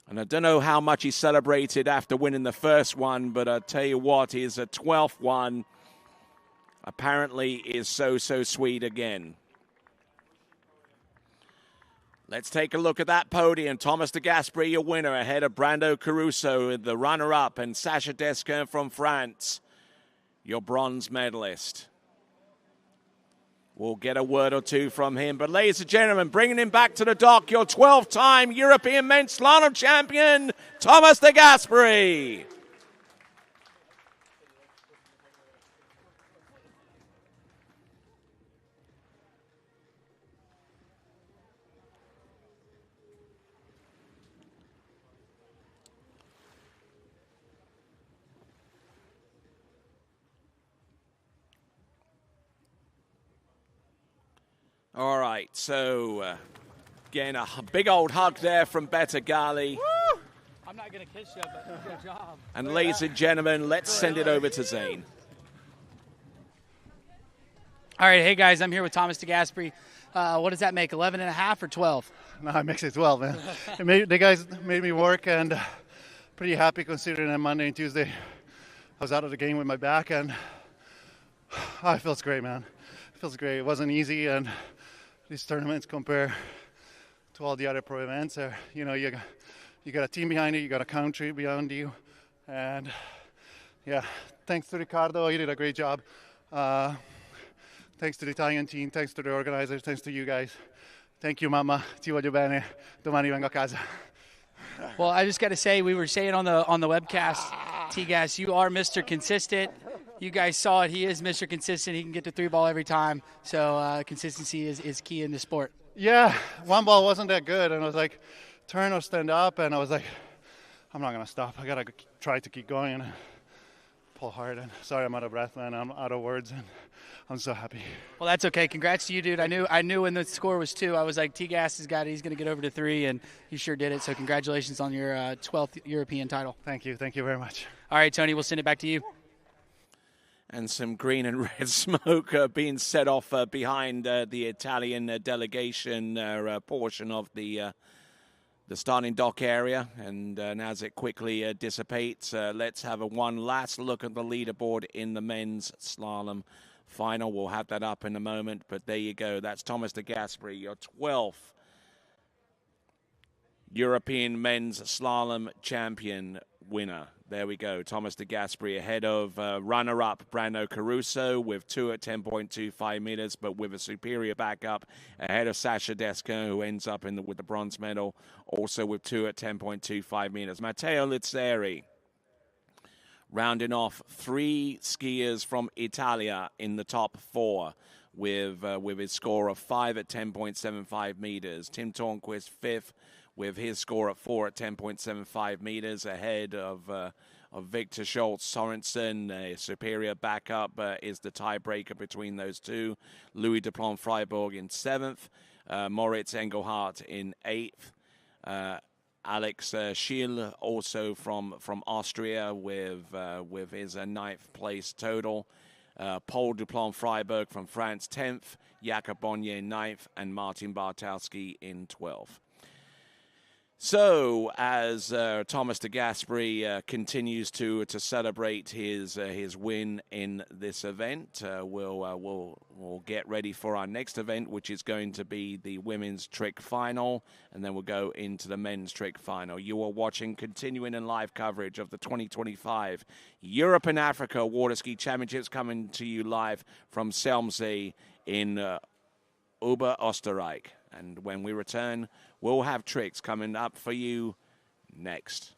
And I don't know how much he celebrated after winning the first one, but I tell you what, his 12th one apparently is so sweet again. Let's take a look at that podium. Thomas de Gasperi, your winner, ahead of Brando Caruso, the runner-up, and Sasha Deskern from France, your bronze medalist. We'll get a word or two from him. But ladies and gentlemen, bringing him back to the dock, your 12th-time European men's slalom champion, Thomas de Gasperi. All right, so again, a big old hug there from Better Gali.
Woo! I'm not going to kiss you, but good job.
And ladies and gentlemen, let's send it over to Zane.
All right, hey guys, I'm here with Thomas de Gasperi. What does that make, 11 and a half or 12?
No, it makes it 12, man. The guys made me work, and pretty happy considering on Monday and Tuesday I was out of the game with my back, and it feels great, man. It feels great. It wasn't easy, and these tournaments compare to all the other pro events. You got a team behind you, you got a country behind you, and yeah, thanks to Riccardo, you did a great job. Thanks to the Italian team, thanks to the organizers, thanks to you guys. Thank you, mamma. Ti voglio bene. Domani vengo a casa.
Well, I just got to say, we were saying on the webcast, T-Gas, you are Mr. Consistent. You guys saw it. He is Mr. Consistent. He can get the 3-ball every time. So consistency is key in the sport.
Yeah, 1 ball wasn't that good. And I was like, turn or stand up. And I was like, I'm not going to stop. I got to try to keep going and pull hard. And sorry, I'm out of breath, man. I'm out of words. And I'm so happy.
Well, that's okay. Congrats to you, dude. I knew when the score was 2, I was like, T-Gas has got it. He's going to get over to 3. And he sure did it. So congratulations on your 12th European title.
Thank you. Thank you very much.
All right, Tony, we'll send it back to you.
And some green and red smoke being set off behind the Italian delegation portion of the starting dock area. And as it quickly dissipates, let's have one last look at the leaderboard in the men's slalom final. We'll have that up in a moment. But there you go. That's Thomas de Gasperi, your 12th European men's slalom champion winner. There we go. Thomas de Gasperi ahead of runner-up Brando Caruso with 2 at 10.25 meters, but with a superior backup ahead of Sasha Deskern, who ends up with the bronze medal, also with 2 at 10.25 meters. Matteo Lizzeri rounding off 3 skiers from Italia in the top 4 with his score of 5 at 10.75 meters. Tim Tornquist 5th with his score at 4 at 10.75 meters, ahead of Victor Schultz Sorensen. A superior backup is the tiebreaker between those two. Louis Duplon Freiburg in 7th, Moritz Engelhardt in 8th. Alex Schill also from Austria with his 9th place total. Paul Duplon Freiburg from France 10th, Jakob Bonnier 9th, and Martin Bartowski in 12th. So, as Thomas de Gasperi continues to celebrate his win in this event, we'll get ready for our next event, which is going to be the women's trick final, and then we'll go into the men's trick final. You are watching continuing and live coverage of the 2025 Europe and Africa Water Ski Championships, coming to you live from Selmsee in Oberösterreich. And when we return, we'll have tricks coming up for you next.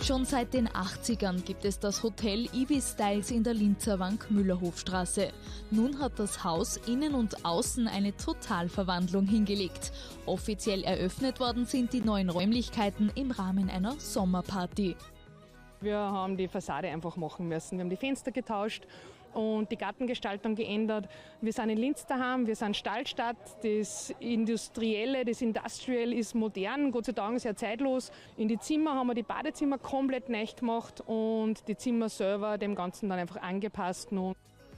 Schon seit den 80ern gibt es das Hotel Ibis Styles in der Linzer Wank-Müllerhofstraße. Nun hat das Haus innen und außen eine Totalverwandlung hingelegt. Offiziell eröffnet worden sind die neuen Räumlichkeiten im Rahmen einer Sommerparty.
Wir haben die Fassade einfach machen müssen. Wir haben die Fenster getauscht und die Gartengestaltung geändert. Wir sind in Linz daheim, wir sind Stallstadt. Das Industrielle, das Industrial ist modern, Gott sei Dank sehr zeitlos. In die Zimmer haben wir die Badezimmer komplett neu gemacht und die Zimmer selber dem Ganzen dann einfach angepasst.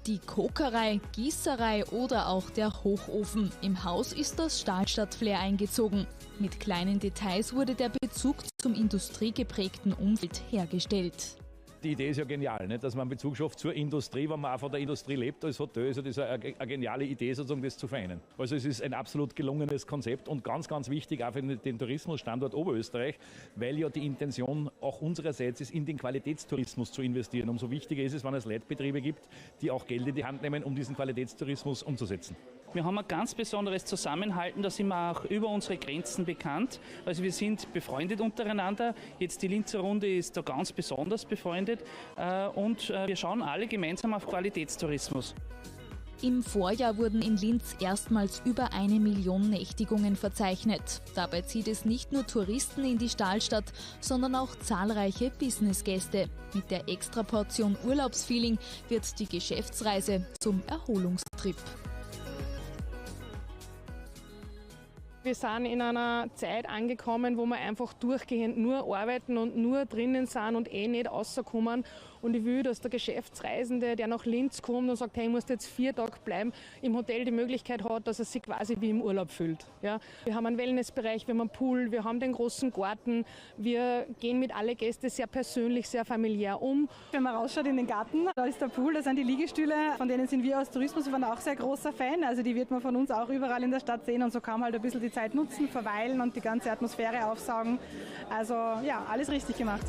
Die Kokerei, Gießerei oder auch der Hochofen. Im Haus ist das Stahlstadt-Flair eingezogen. Mit kleinen Details wurde der Bezug zum industriegeprägten Umfeld hergestellt.
Die Idee ist ja genial, nicht? Dass man einen Bezug schafft zur Industrie, wenn man auch von der Industrie lebt als Hotel. Also das ist eine geniale Idee, sozusagen das zu vereinen. Also es ist ein absolut gelungenes Konzept und ganz, ganz wichtig auch für den Tourismusstandort Oberösterreich, weil ja die Intention auch unsererseits ist, in den Qualitätstourismus zu investieren. Umso wichtiger ist es, wenn es Leitbetriebe gibt, die auch Geld in die Hand nehmen, um diesen Qualitätstourismus umzusetzen.
Wir haben ein ganz besonderes Zusammenhalten, da sind wir auch über unsere Grenzen bekannt. Also wir sind befreundet untereinander. Jetzt die Linzer Runde ist da ganz besonders befreundet und wir schauen alle gemeinsam auf Qualitätstourismus.
Im Vorjahr wurden in Linz erstmals über 1 Million Nächtigungen verzeichnet. Dabei zieht es nicht nur Touristen in die Stahlstadt, sondern auch zahlreiche Businessgäste. Mit der Extraportion Urlaubsfeeling wird die Geschäftsreise zum Erholungstrip.
Wir sind in einer Zeit angekommen, wo wir einfach durchgehend nur arbeiten und nur drinnen sind und nicht rauskommen. Und ich will, dass der Geschäftsreisende, der nach Linz kommt und sagt, hey, ich muss jetzt 4 Tage bleiben, im Hotel die Möglichkeit hat, dass er sich quasi wie im Urlaub fühlt. Ja? Wir haben einen Wellnessbereich, wir haben einen Pool, wir haben den großen Garten. Wir gehen mit allen Gästen sehr persönlich, sehr familiär um.
Wenn man rausschaut in den Garten, da ist der Pool, da sind die Liegestühle, von denen sind wir aus Tourismusverband auch sehr großer Fan. Also die wird man von uns auch überall in der Stadt sehen und so kann man halt ein bisschen die Zeit nutzen, verweilen und die ganze Atmosphäre aufsaugen. Also ja, alles richtig gemacht.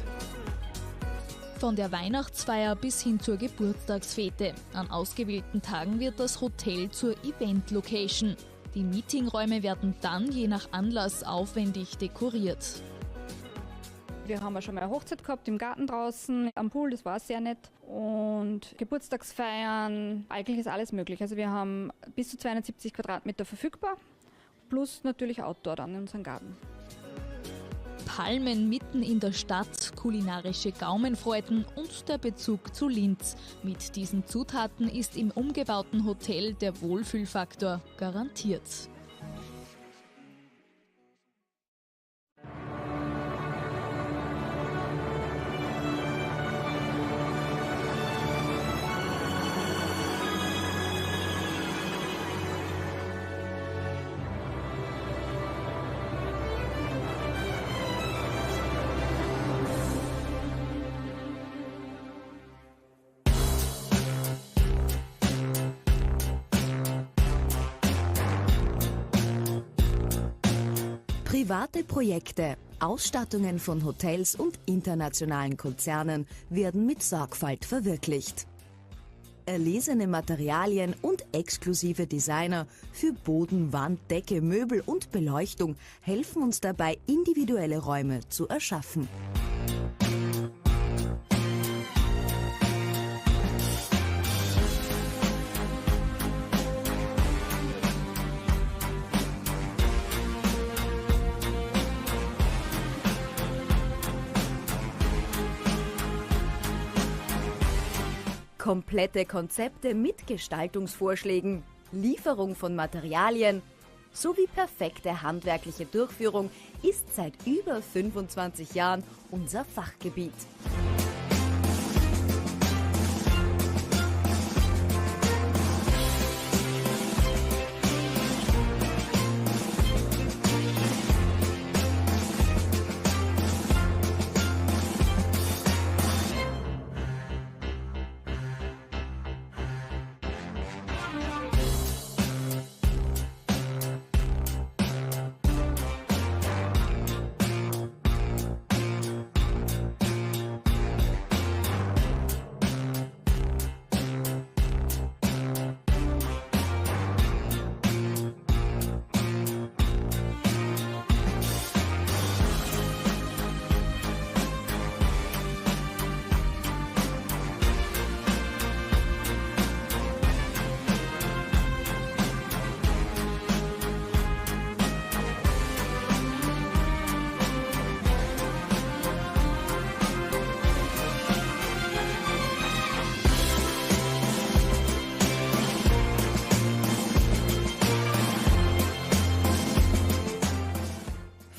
Von der Weihnachtsfeier bis hin zur Geburtstagsfete. An ausgewählten Tagen wird das Hotel zur Event-Location. Die Meetingräume werden dann je nach Anlass aufwendig dekoriert.
Wir haben schon mal eine Hochzeit gehabt im Garten draußen, am Pool, das war sehr nett. Und Geburtstagsfeiern, eigentlich ist alles möglich. Also wir haben bis zu 270 Quadratmeter verfügbar, plus natürlich Outdoor dann in unserem Garten.
Palmen mitten in der Stadt, kulinarische Gaumenfreuden und der Bezug zu Linz. Mit diesen Zutaten ist im umgebauten Hotel der Wohlfühlfaktor garantiert.
Private Projekte, Ausstattungen von Hotels und internationalen Konzernen werden mit Sorgfalt verwirklicht. Erlesene Materialien und exklusive Designer für Boden, Wand, Decke, Möbel und Beleuchtung helfen uns dabei, individuelle Räume zu erschaffen. Komplette Konzepte mit Gestaltungsvorschlägen, Lieferung von Materialien sowie perfekte handwerkliche Durchführung ist seit über 25 Jahren unser Fachgebiet.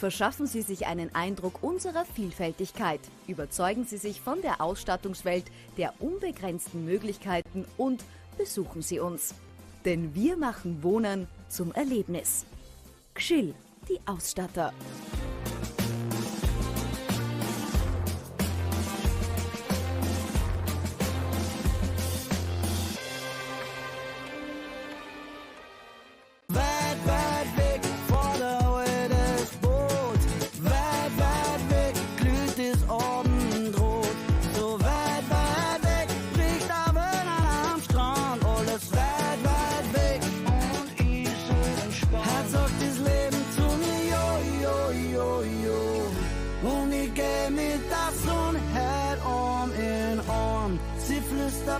Verschaffen Sie sich einen Eindruck unserer Vielfältigkeit. Überzeugen Sie sich von der Ausstattungswelt, der unbegrenzten Möglichkeiten und besuchen Sie uns. Denn wir machen Wohnen zum Erlebnis. Gschill, die Ausstatter.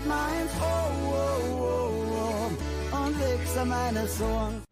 Meins, oh, oh, oh, oh, und wächst meine Sorgen.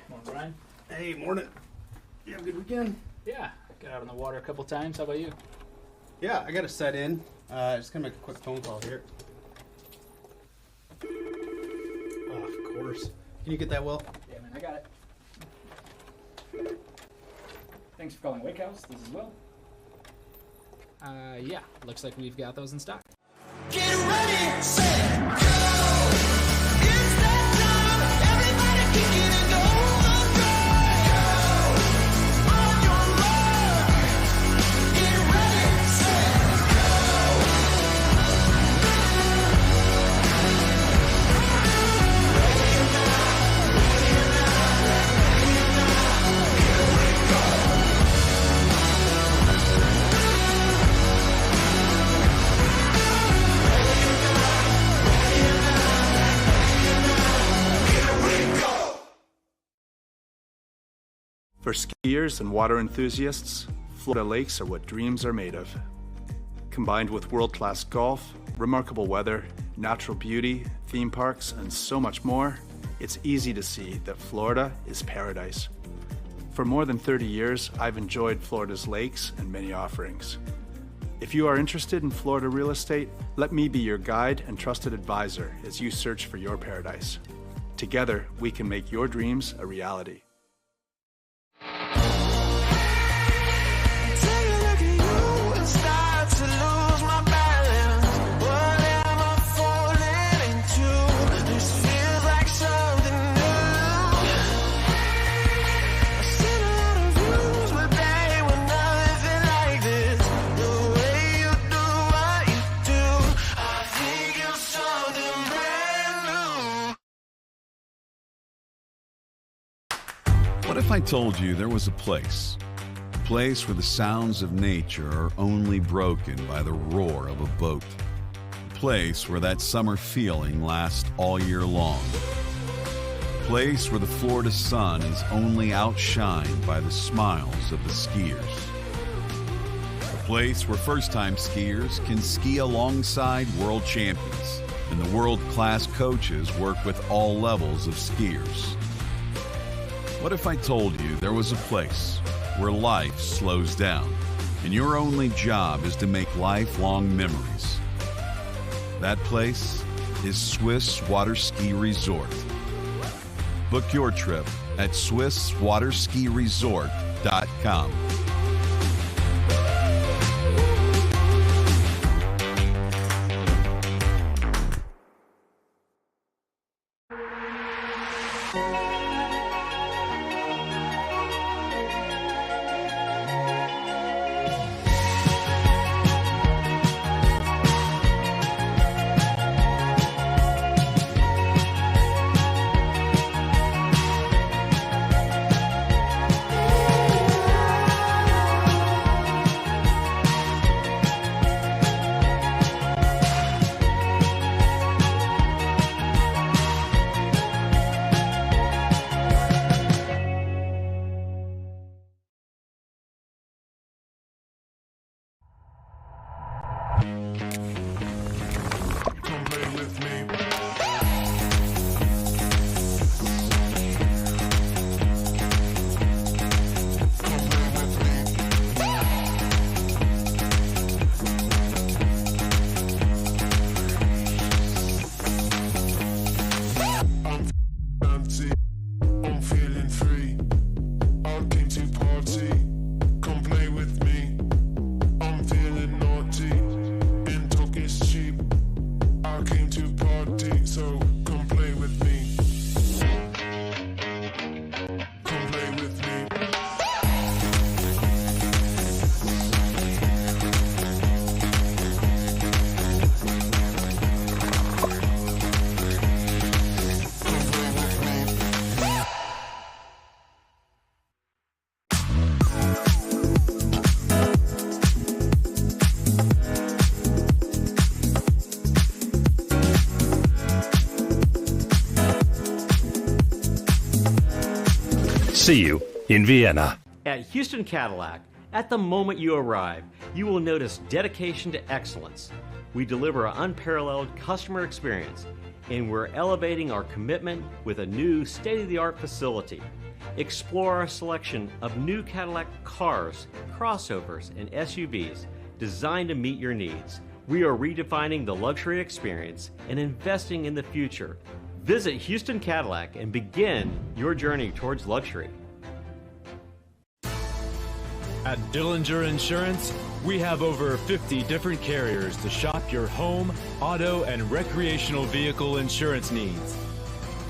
Morning, Ryan. Hey, morning. Yeah,
good weekend?
Yeah, got out on the water a couple times. How about you?
Yeah, I got to set in. Just gonna make a quick phone call here. Oh, of course. Can you get that, Will?
Yeah, man, I got it. Thanks for calling Wake House. This is Will. Yeah, looks like we've got those in stock.
Get ready, set, go! It's that time, everybody kick it and go.
For skiers and water enthusiasts, Florida lakes are what dreams are made of. Combined with world-class golf, remarkable weather, natural beauty, theme parks, and so much more, it's easy to see that Florida is paradise. For more than 30 years, I've enjoyed Florida's lakes and many offerings. If you are interested in Florida real estate, let me be your guide and trusted advisor as you search for your paradise. Together, we can make your dreams a reality.
What if I told you there was a place where the sounds of nature are only broken by the roar of a boat? A place where that summer feeling lasts all year long. A place where the Florida sun is only outshined by the smiles of the skiers. A place where first-time skiers can ski alongside world champions, and the world-class coaches work with all levels of skiers. What if I told you there was a place where life slows down and your only job is to make lifelong memories? That place is Swiss Water Ski Resort. Book your trip at SwissWaterSkiResort.com.
See you in Vienna.
At Houston Cadillac, at the moment you arrive,
you will notice dedication to excellence. We deliver an unparalleled customer experience, and we're elevating our commitment with a new state-of-the-art facility. Explore our selection of new Cadillac cars, crossovers, and SUVs designed to meet your needs. We are redefining the luxury experience and investing in the future. Visit Houston Cadillac and begin your journey towards luxury.
At Dillinger Insurance, we have over 50 different carriers to shop your home, auto, and recreational vehicle insurance needs.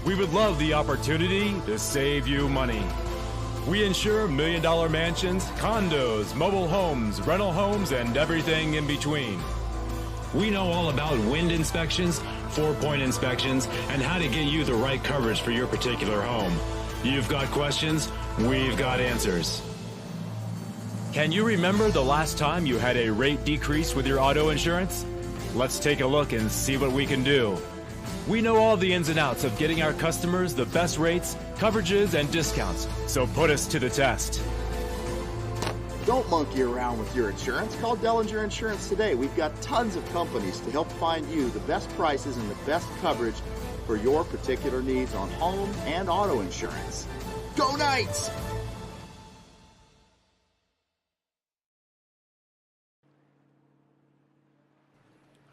We would love the opportunity to save you money. We insure million-dollar mansions, condos, mobile homes, rental homes, and everything in between. We know all about wind inspections, 4-point inspections, and how to get you the right coverage for your particular home. You've got questions, we've got answers. Can you remember the last time you had a rate decrease with your auto insurance? Let's take a look and see what we can do. We know all the ins and outs of getting our customers the best rates, coverages, and discounts, so put us to the test.
Don't monkey around with your insurance. Call Dillinger Insurance today. We've got tons of companies to help find you the best prices and the best coverage for your particular needs on home and auto insurance. Go Knights!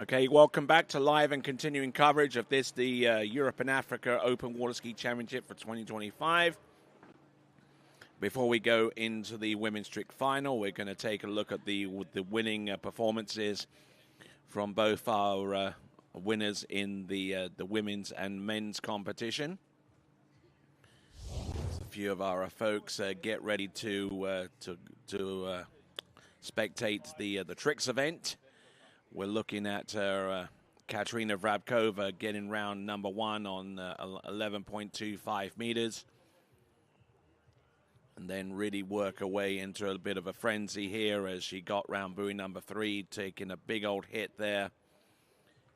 Okay, welcome back to live and continuing coverage of this, the Europe and Africa Open Water Ski Championship for 2025. Before we go into the women's trick final, we're going to take a look at the winning performances from both our winners in the women's and men's competition. A few of our folks get ready to spectate the tricks event. We're looking at Katerina Vrabkova getting round number one on 11.25 meters. And then really work her way into a bit of a frenzy here as she got round buoy number 3, taking a big old hit there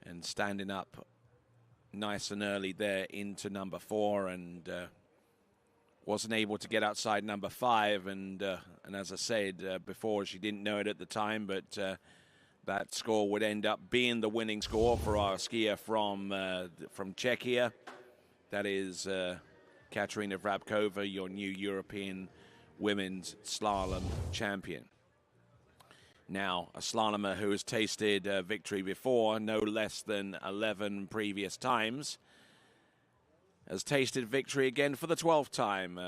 and standing up nice and early there into number 4, and wasn't able to get outside number 5. And as I said before, she didn't know it at the time, but that score would end up being the winning score for our skier from Czechia. That is Katerina Vrabkova, your new European women's slalom champion. Now, a slalomer who has tasted victory before, no less than 11 previous times, has tasted victory again for the 12th time.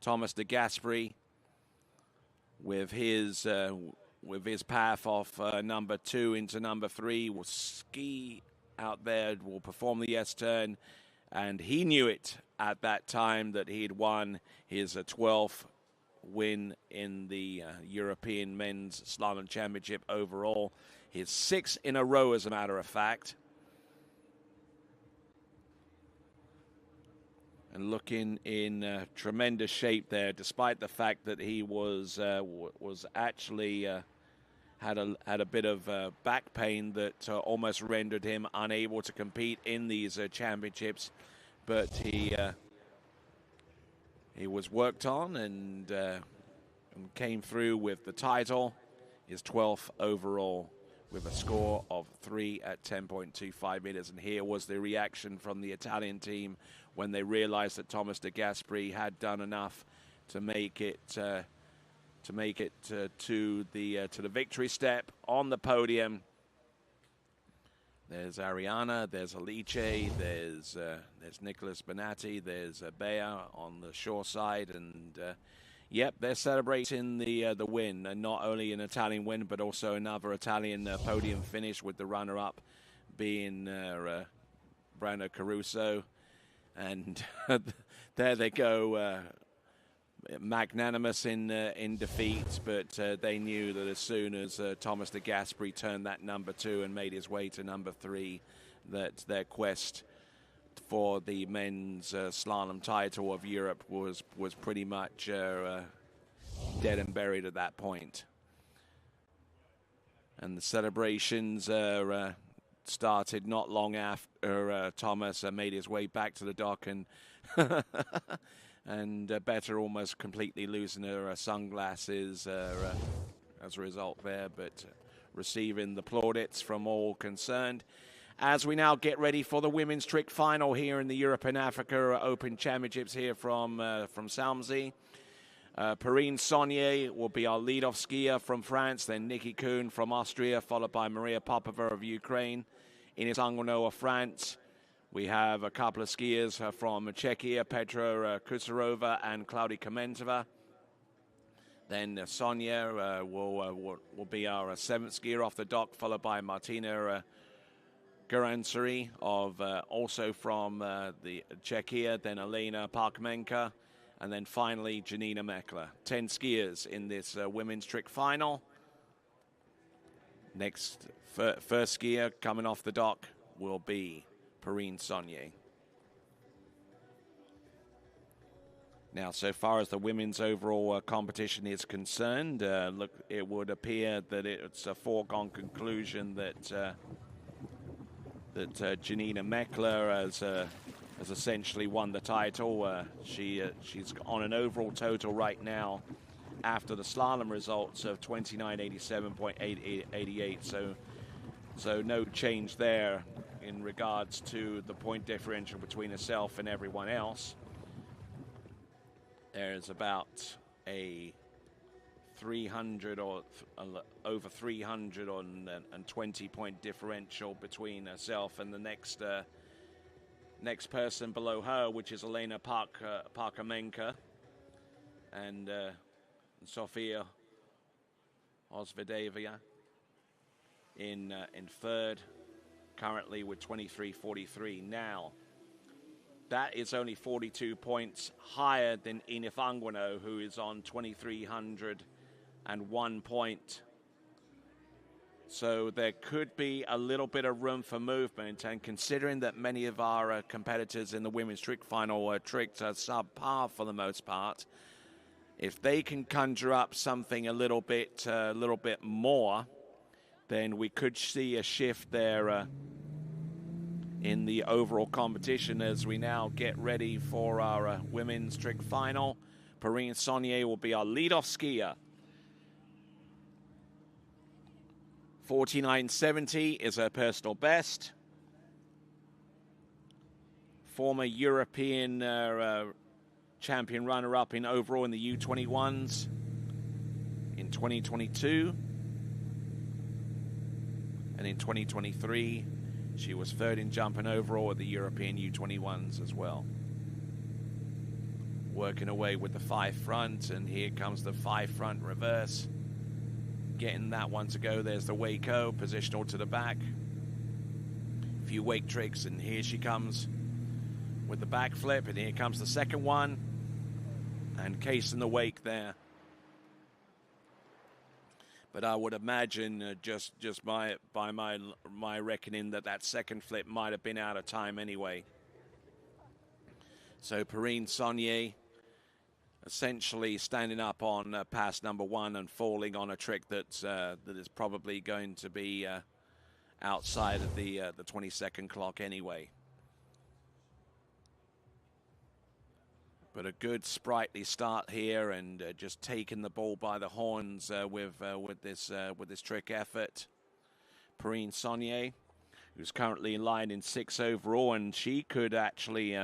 Thomas de Gasperi, with his path off number 2 into number 3, will ski out there, will perform the S-turn, and he knew it at that time that he'd won his 12th win in the European Men's Slalom Championship overall. His 6th in a row, as a matter of fact. And looking in tremendous shape there, despite the fact that he was actually had a bit of back pain that almost rendered him unable to compete in these championships. But he was worked on and came through with the title, his 12th overall, with a score of 3 at 10.25 meters. And here was the reaction from the Italian team when they realized that Thomas de Gasperi had done enough to make it to the victory step on the podium. There's Ariana, there's Alice, there's Nicholas Benatti, there's Bea on the shore side, and yep, they're celebrating the win, and not only an Italian win, but also another Italian podium finish, with the runner-up being Brando Caruso, and there they go, magnanimous in defeat, but they knew that as soon as Thomas de Gasperi turned that number 2 and made his way to number 3, that their quest for the men's slalom title of Europe was pretty much dead and buried at that point. And the celebrations started not long after Thomas made his way back to the dock, and and Beta almost completely losing her sunglasses as a result there, but receiving the plaudits from all concerned. As we now get ready for the women's trick final here in the Europe and Africa Open Championships here from Salmsey. Perrine Saunier will be our lead-off skier from France, then Nikki Kuhn from Austria, followed by Maria Popova of Ukraine. Ines Anguno of France. We have a couple of skiers from Czechia, Petra Kusarova and Claudia Komentova. Then Sonia will be our seventh skier off the dock, followed by Martina Garansari of also from the Czechia, then Elena Parkmenka, and then finally Janina Mekler. 10 skiers in this women's trick final. Next, first skier coming off the dock will be Perrine Saunier. Now, so far as the women's overall competition is concerned, look, it would appear that it's a foregone conclusion that Janina Mekler has essentially won the title. She's on an overall total right now after the slalom results of 29.87.88. So no change there in regards to the point differential between herself and everyone else. There's about a 300 or over 320 point differential between herself and the next person below her, which is Elena Parkamenka and Sofia Osvedevia in third, currently with 23.43 now. That is only 42 points higher than Ines Anguno, who is on 2,301 point. So there could be a little bit of room for movement, and considering that many of our competitors in the women's trick final tricks are subpar for the most part, if they can conjure up something a little bit more, then we could see a shift there in the overall competition as we now get ready for our women's trick final. Perrine Saunier will be our lead-off skier. 49.70 is her personal best. Former European champion runner-up in overall in the U21s in 2022. And in 2023, she was third in jump and overall at the European U21s as well. Working away with the 5 front, and here comes the 5 front reverse. Getting that one to go. There's the Waco, positional to the back. A few wake tricks, and here she comes with the back flip, and here comes the second one. And case in the wake there. But I would imagine, just by my reckoning, that second flip might have been out of time anyway. So Perrine Saunier essentially standing up on pass number 1 and falling on a trick that is probably going to be outside of the 20-second clock anyway. But a good sprightly start here, and just taking the ball by the horns with this trick effort. Perrine Saunier, who's currently in line in 6 overall, and she could actually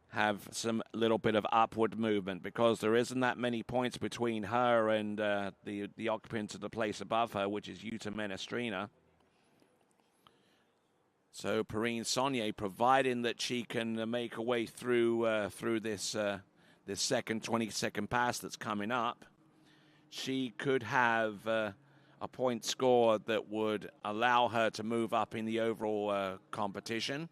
have some little bit of upward movement, because there isn't that many points between her and the occupant of the place above her, which is Jutta Menestrina. So Perrine Saunier, providing that she can make her way through this second 20-second pass that's coming up, she could have a point score that would allow her to move up in the overall competition.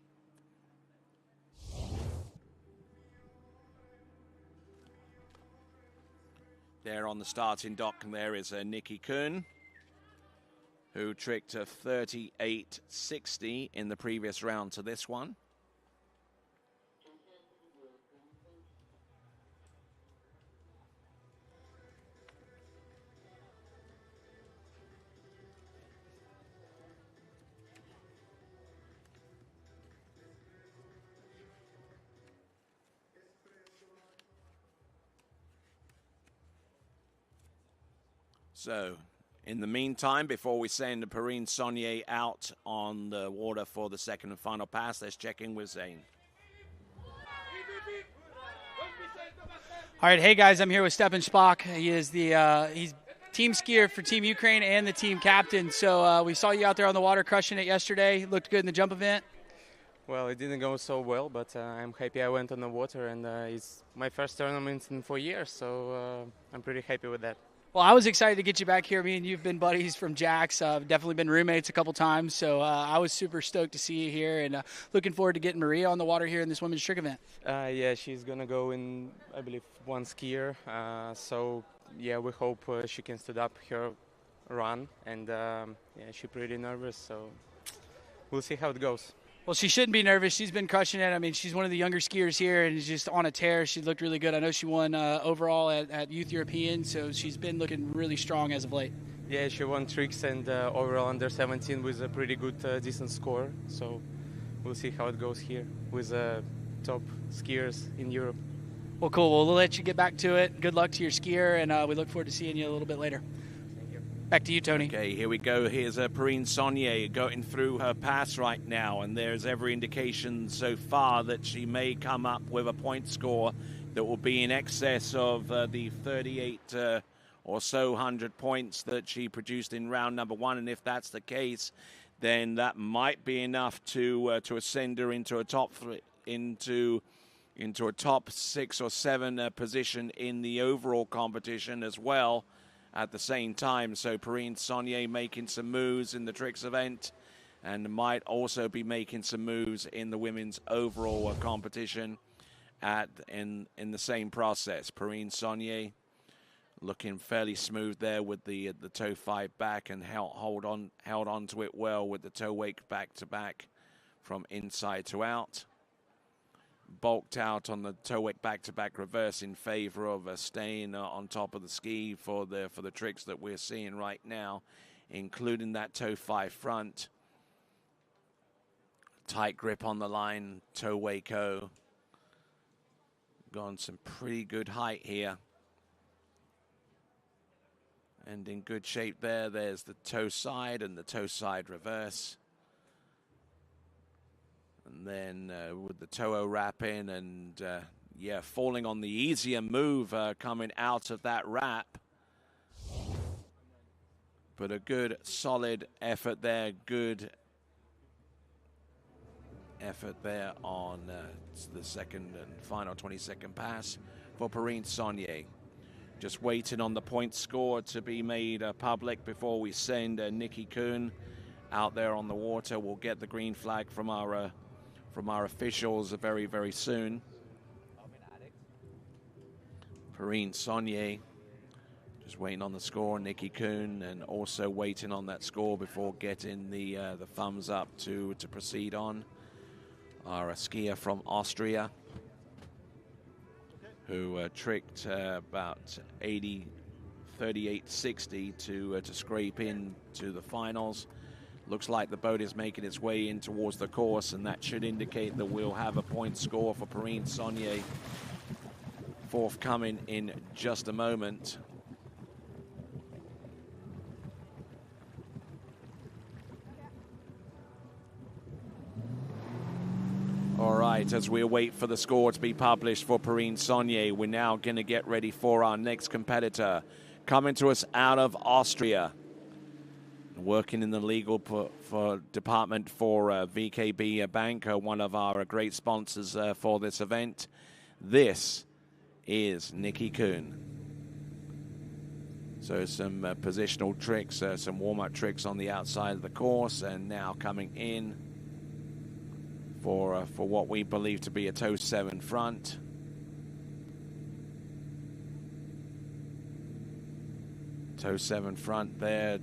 There on the starting dock, there is Nikki Kuhn, who tricked a 38.60 in the previous round to this one. So, in the meantime, before we send Perrine Saunier out on the water for the second and final pass, let's check in with Zane.
All right, hey guys, I'm here with Stepan Spock. He is he's team skier for Team Ukraine and the team captain. So we saw you out there on the water crushing it yesterday. Looked good in the jump event.
Well, it didn't go so well, but I'm happy I went on the water, and it's my first tournament in 4 years, so I'm pretty happy with that.
Well, I was excited to get you back here. Me and you've been buddies from Jack's. Definitely been roommates a couple times, so I was super stoked to see you here, and looking forward to getting Maria on the water here in this women's trick event.
Yeah, she's going to go in, I believe, one skier, so yeah, we hope she can stood up her run, and yeah, she's pretty nervous, so we'll see how it goes.
Well, she shouldn't be nervous. She's been crushing it. I mean, she's one of the younger skiers here and is just on a tear. She looked really good. I know she won overall at Youth European, so she's been looking really strong as of late.
Yeah, she won tricks and overall under 17 with a pretty good, decent score. So we'll see how it goes here with top skiers in Europe.
Well, cool. Well, we'll let you get back to it. Good luck to your skier, and we look forward to seeing you a little bit later. Back to you, Tony.
Okay, here we go. Here's Perrine Saunier going through her pass right now, and there's every indication so far that she may come up with a point score that will be in excess of the 38 or so 100 points that she produced in round number one. And if that's the case, then that might be enough to ascend her into a top three, into a top 6 or 7 position in the overall competition as well. At the same time, so Perrine Saunier making some moves in the tricks event and might also be making some moves in the women's overall competition in the same process. Perrine Saunier looking fairly smooth there with the toe 5 back and held on to it well with the toe wake back to back from inside to out. Bulked out on the toe wake back-to-back reverse in favor of staying on top of the ski for the tricks that we're seeing right now, including that toe 5 front. Tight grip on the line, toe wake O. Gone some pretty good height here. And in good shape there. There's the toe side and the toe side reverse. And then with the toe wrap in and, yeah, falling on the easier move coming out of that wrap. But a good, solid effort there. Good effort there on the second and final 22nd pass for Perrine Saunier. Just waiting on the point score to be made public before we send Nikki Kuhn out there on the water. We'll get the green flag from our officials very, very soon. Perrine Saunier just waiting on the score. Nikki Kuhn and also waiting on that score before getting the thumbs up to proceed on. Our skier from Austria who tricked about 38.60 to scrape in to the finals. Looks like the boat is making its way in towards the course, and that should indicate that we'll have a point score for Perrine Saunier forthcoming in just a moment. All right, as we wait for the score to be published for Perrine Saunier, we're now going to get ready for our next competitor. Coming to us out of Austria. Working in the legal department for VKB Bank, one of our great sponsors for this event. This is Nikki Kuhn. So some positional tricks, some warm-up tricks on the outside of the course, and now coming in for what we believe to be a toe 7 front. Toe 7 front there,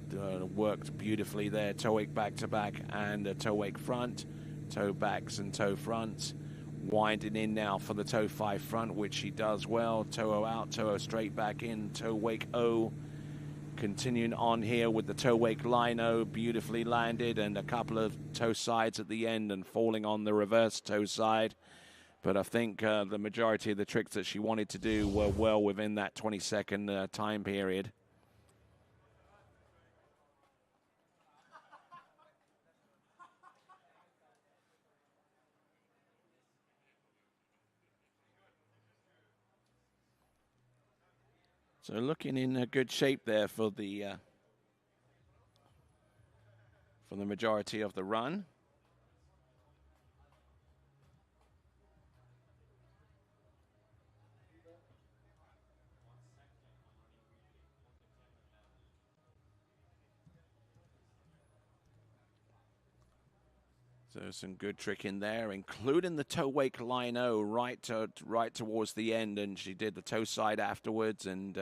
worked beautifully there. Toe wake back to back and a toe wake front. Toe backs and toe fronts. Winding in now for the toe 5 front, which she does well. Toe O out, toe O straight back in, toe wake O. Continuing on here with the toe wake line O, beautifully landed, and a couple of toe sides at the end and falling on the reverse toe side. But I think the majority of the tricks that she wanted to do were well within that 20-second time period. So looking in good shape there for the majority of the run. So some good trick in there, including the toe wake line-o right towards the end, and she did the toe side afterwards and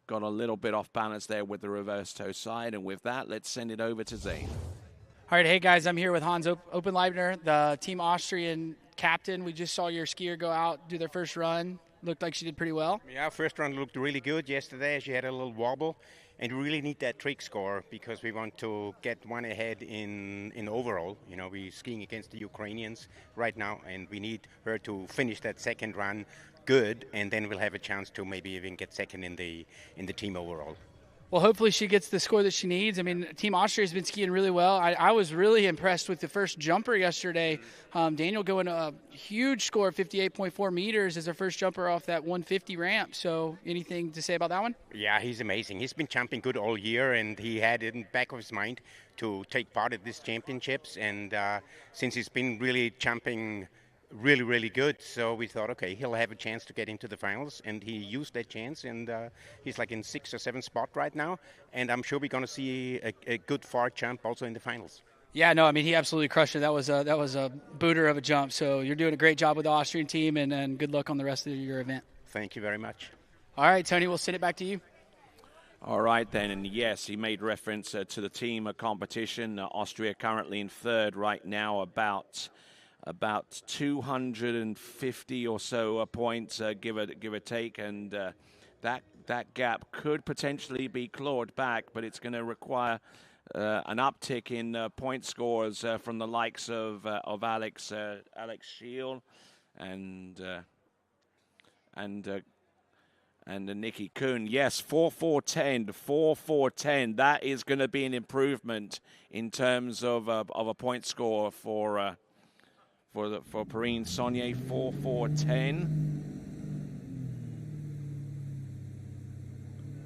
got a little bit off balance there with the reverse toe side. And with that, let's send it over to Zane.
All right, hey guys, I'm here with Hans Oppenleibner, the Team Austrian captain. We just saw your skier go out, do their first run. Looked like she did pretty well.
Yeah, first run looked really good yesterday. She had a little wobble, and we really need that trick score because we want to get one ahead in overall. You know, we're skiing against the Ukrainians right now, and we need her to finish that second run good, and then we'll have a chance to maybe even get second in the team overall.
Well, hopefully she gets the score that she needs. I mean, Team Austria has been skiing really well. I was really impressed with the first jumper yesterday. Daniel going a huge score of 58.4 meters as her first jumper off that 150 ramp. So anything to say about that one?
Yeah, he's amazing. He's been jumping good all year, and he had it in the back of his mind to take part in these championships. And since he's been really jumping really, really good. So we thought, okay, he'll have a chance to get into the finals, and he used that chance, and he's like in 6th or 7th spot right now, and I'm sure we're going to see a good far jump also in the finals.
Yeah, no, I mean, he absolutely crushed it. That was a booter of a jump. So you're doing a great job with the Austrian team, and good luck on the rest of your event.
Thank you very much.
All right, Tony, we'll send it back to you.
All right, then, and yes, he made reference to the team competition. Austria currently in 3rd right now, about 250 or so points, give or take, and that gap could potentially be clawed back, but it's going to require an uptick in point scores from the likes of Alex Scheel and Nikki Kuhn. Yes, 4.410. That is going to be an improvement in terms of a point score for Perrine Saunier. 4.410.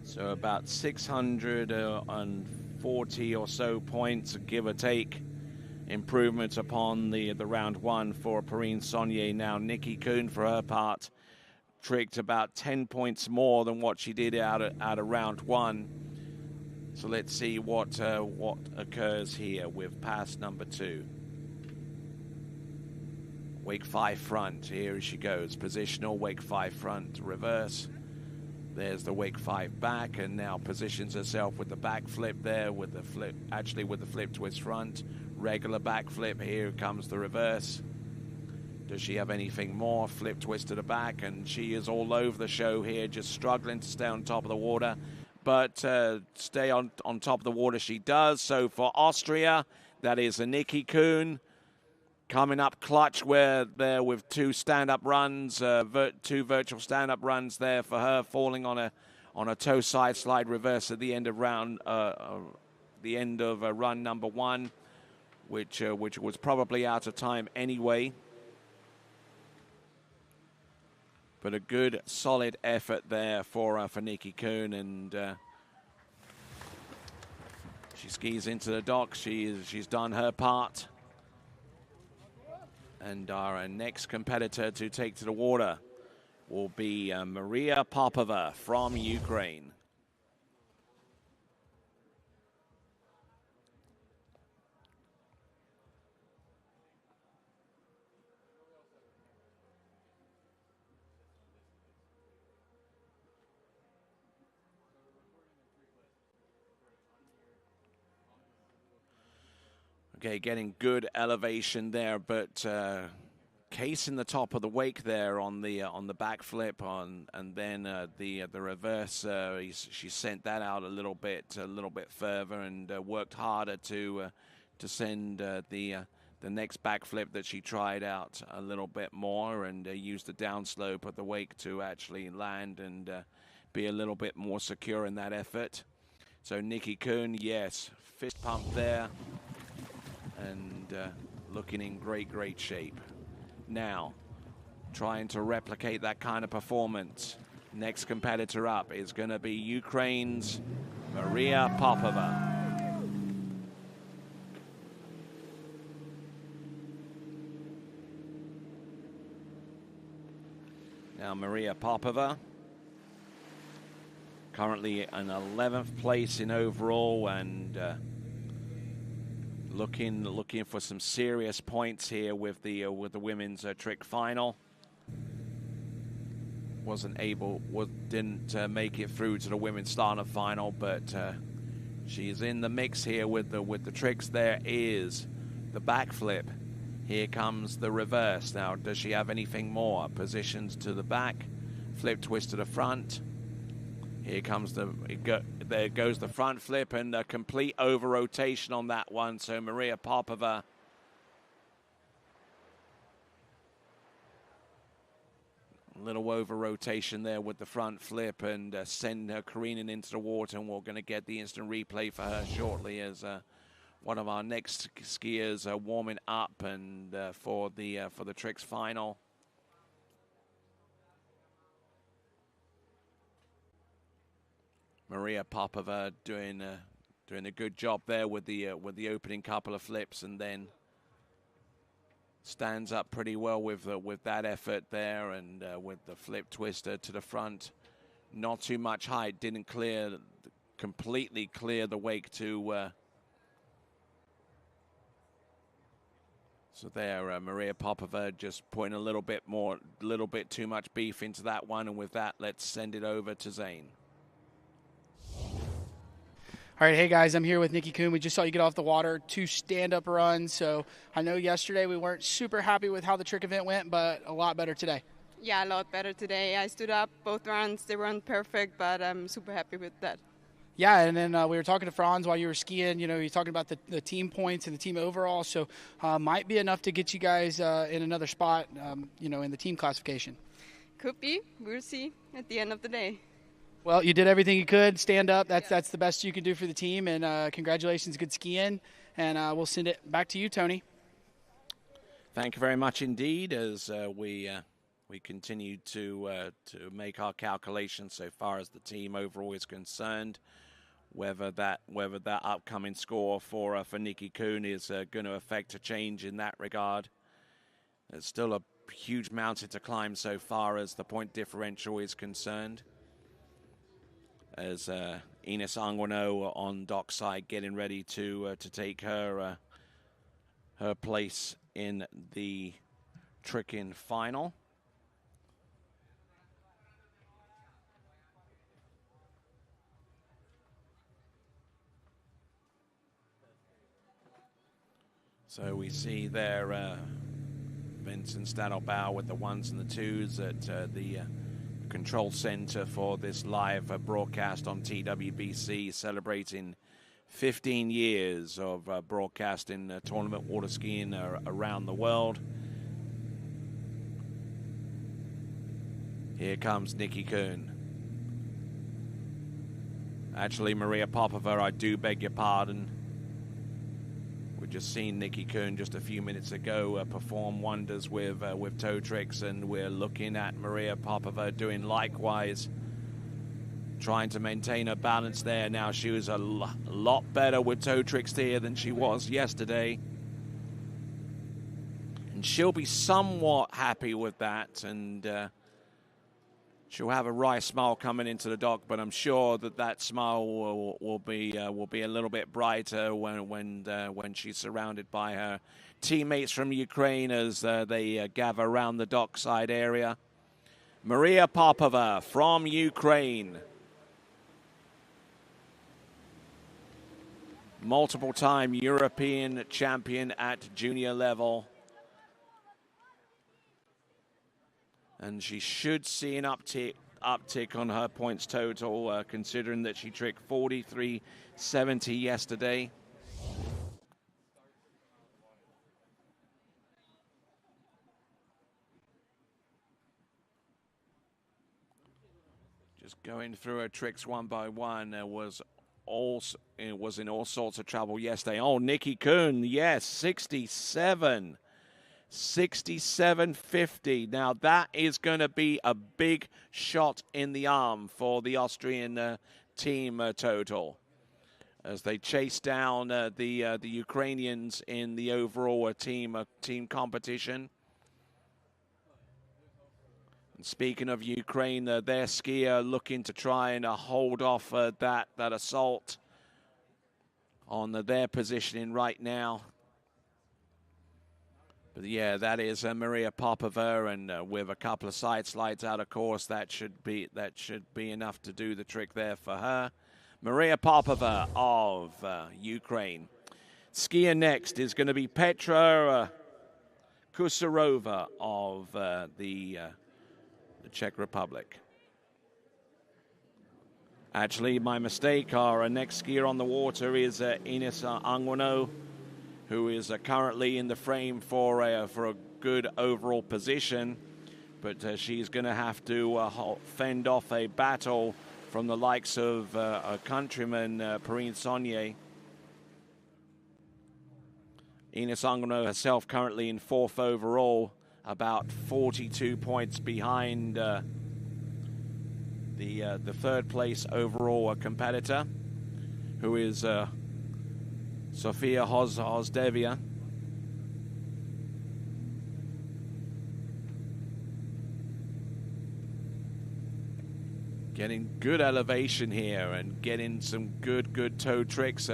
So about 640 or so points, give or take, improvements upon the round one for Perrine Saunier. Now Nikki Kuhn, for her part, tricked about 10 points more than what she did out of round one. So let's see what occurs here with pass number 2. Wake 5 front, here she goes. Positional, wake 5 front, reverse. There's the wake 5 back, and now positions herself with the back flip there, with the flip twist front. Regular back flip, here comes the reverse. Does she have anything more? Flip twist to the back, and she is all over the show here, just struggling to stay on top of the water. But stay on top of the water she does. So for Austria, that is a Nikki Kuhn. Coming up clutch there with 2 stand-up runs, 2 virtual stand-up runs there for her, falling on a toe side slide reverse at the end of run number 1, which was probably out of time anyway. But a good solid effort there for Nikki Kuhn, and she skis into the dock. She's done her part. And our next competitor to take to the water will be Maria Popova from Ukraine. Okay, getting good elevation there, but case in the top of the wake there on the back flip and then the reverse. She sent that out a little bit further and worked harder to send the next back flip that she tried out a little bit more, and used the downslope of the wake to actually land and be a little bit more secure in that effort. So Nikki Kuhn, yes, fist pump there. And looking in great shape. Now, trying to replicate that kind of performance Next competitor up is going to be Ukraine's Maria Popova. Now Maria Popova, currently in 11th place in overall, and looking for some serious points here with the women's trick final. Didn't make it through to the women's Slalom final, but she's in the mix here with the tricks. There is the backflip. Here comes the reverse. Now, does she have anything more? Positions to the back, flip twist to the front. Here comes there goes the front flip, and a complete over rotation on that one. So Maria Popova little over rotation there with the front flip, and send her careening into the water, and we're going to get the instant replay for her shortly as one of our next skiers warming up and for the tricks final. Maria Popova doing a good job there with the opening couple of flips, and then stands up pretty well with that effort there, and with the flip twister to the front. Not too much height, didn't completely clear the wake to. So there, Maria Popova just putting a little bit too much beef into that one, and with that, let's send it over to Zane.
All right, hey guys, I'm here with Nikki Kuhn. We just saw you get off the water, 2 stand-up runs. So I know yesterday we weren't super happy with how the trick event went, but a lot better today.
Yeah, a lot better today. I stood up both runs. They weren't perfect, but I'm super happy with that.
Yeah, and then we were talking to Franz while you were skiing. You know, you're talking about the team points and the team overall. So might be enough to get you guys in another spot, in the team classification.
Could be. We'll see at the end of the day.
Well, you did everything you could. Stand up. That's the best you can do for the team. And congratulations, good skiing. And we'll send it back to you, Tony.
Thank you very much indeed. As we continue to make our calculations so far as the team overall is concerned, whether that upcoming score for Nikki Kuhn is going to affect a change in that regard. There's still a huge mountain to climb so far as the point differential is concerned. As Ines Anguano on dockside getting ready to take her place in the tricking final. So we see there Vincent Stadelbauer with the 1s and the 2s at the control center for this live broadcast on TWBC, celebrating 15 years of broadcasting tournament water skiing around the world. Here comes Nikki Kuhn. Actually, Maria Popova, I do beg your pardon. We've just seen Nikki Kuhn just a few minutes ago perform wonders with toe tricks, and we're looking at Maria Popova doing likewise, trying to maintain her balance there. Now, she was a lot better with toe tricks here than she was yesterday, and she'll be somewhat happy with that, and she'll have a wry smile coming into the dock, but I'm sure that smile will be a little bit brighter when she's surrounded by her teammates from Ukraine as they gather around the dockside area. Maria Popova from Ukraine, multiple-time European champion at junior level. And she should see an uptick on her points total, considering that she tricked 43.70 yesterday. Just going through her tricks one by one, it was in all sorts of trouble yesterday. Oh, Nikki Kuhn, yes, 67. 67.50. Now that is going to be a big shot in the arm for the Austrian team total, as they chase down the Ukrainians in the overall team competition. And speaking of Ukraine, their skier looking to try and hold off that assault on their positioning right now. But yeah, that is Maria Popova, and with a couple of side slides out of course, that should be enough to do the trick there for her. Maria Popova of Ukraine. Skier next is going to be Petra Kusarova of the Czech Republic. Actually, my mistake. Our next skier on the water is Ines Anguano, who is currently in the frame for a good overall position, but she's going to have to fend off a battle from the likes of a countryman, Perrine Saunier. Ines Anguano herself currently in 4th overall, about 42 points behind the 3rd place overall competitor, who is Sofia Hozdevia. Getting good elevation here and getting some good toe tricks.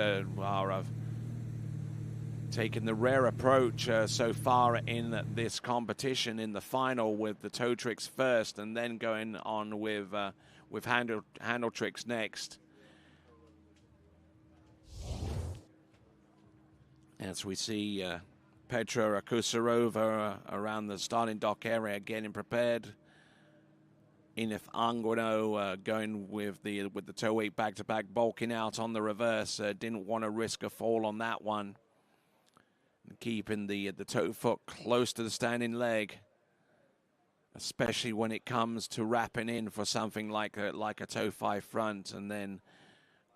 Taking the rare approach so far in this competition in the final, with the toe tricks first and then going on with handle tricks next. As we see Petra Kusarova around the starting dock area getting prepared. Ines Anguano going with the toe weight back-to-back, bulking out on the reverse. Didn't want to risk a fall on that one. Keeping the toe foot close to the standing leg, especially when it comes to wrapping in for something like a toe 5 front, and then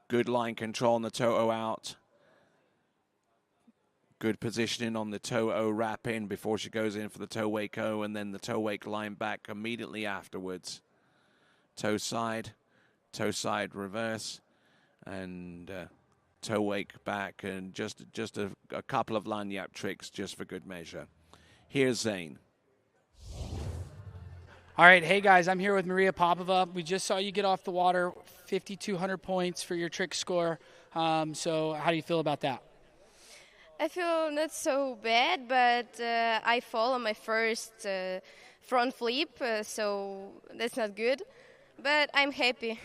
good line control on the toe out. Good positioning on the toe O wrap in before she goes in for the toe wake O, and then the toe wake line back immediately afterwards. Toe side reverse, and toe wake back, and just a couple of lanyard tricks just for good measure. Here's Zane.
All right, hey guys, I'm here with Maria Popova. We just saw you get off the water, 5,200 points for your trick score. So how do you feel about that?
I feel not so bad, but I fall on my first front flip, so that's not good. But I'm happy.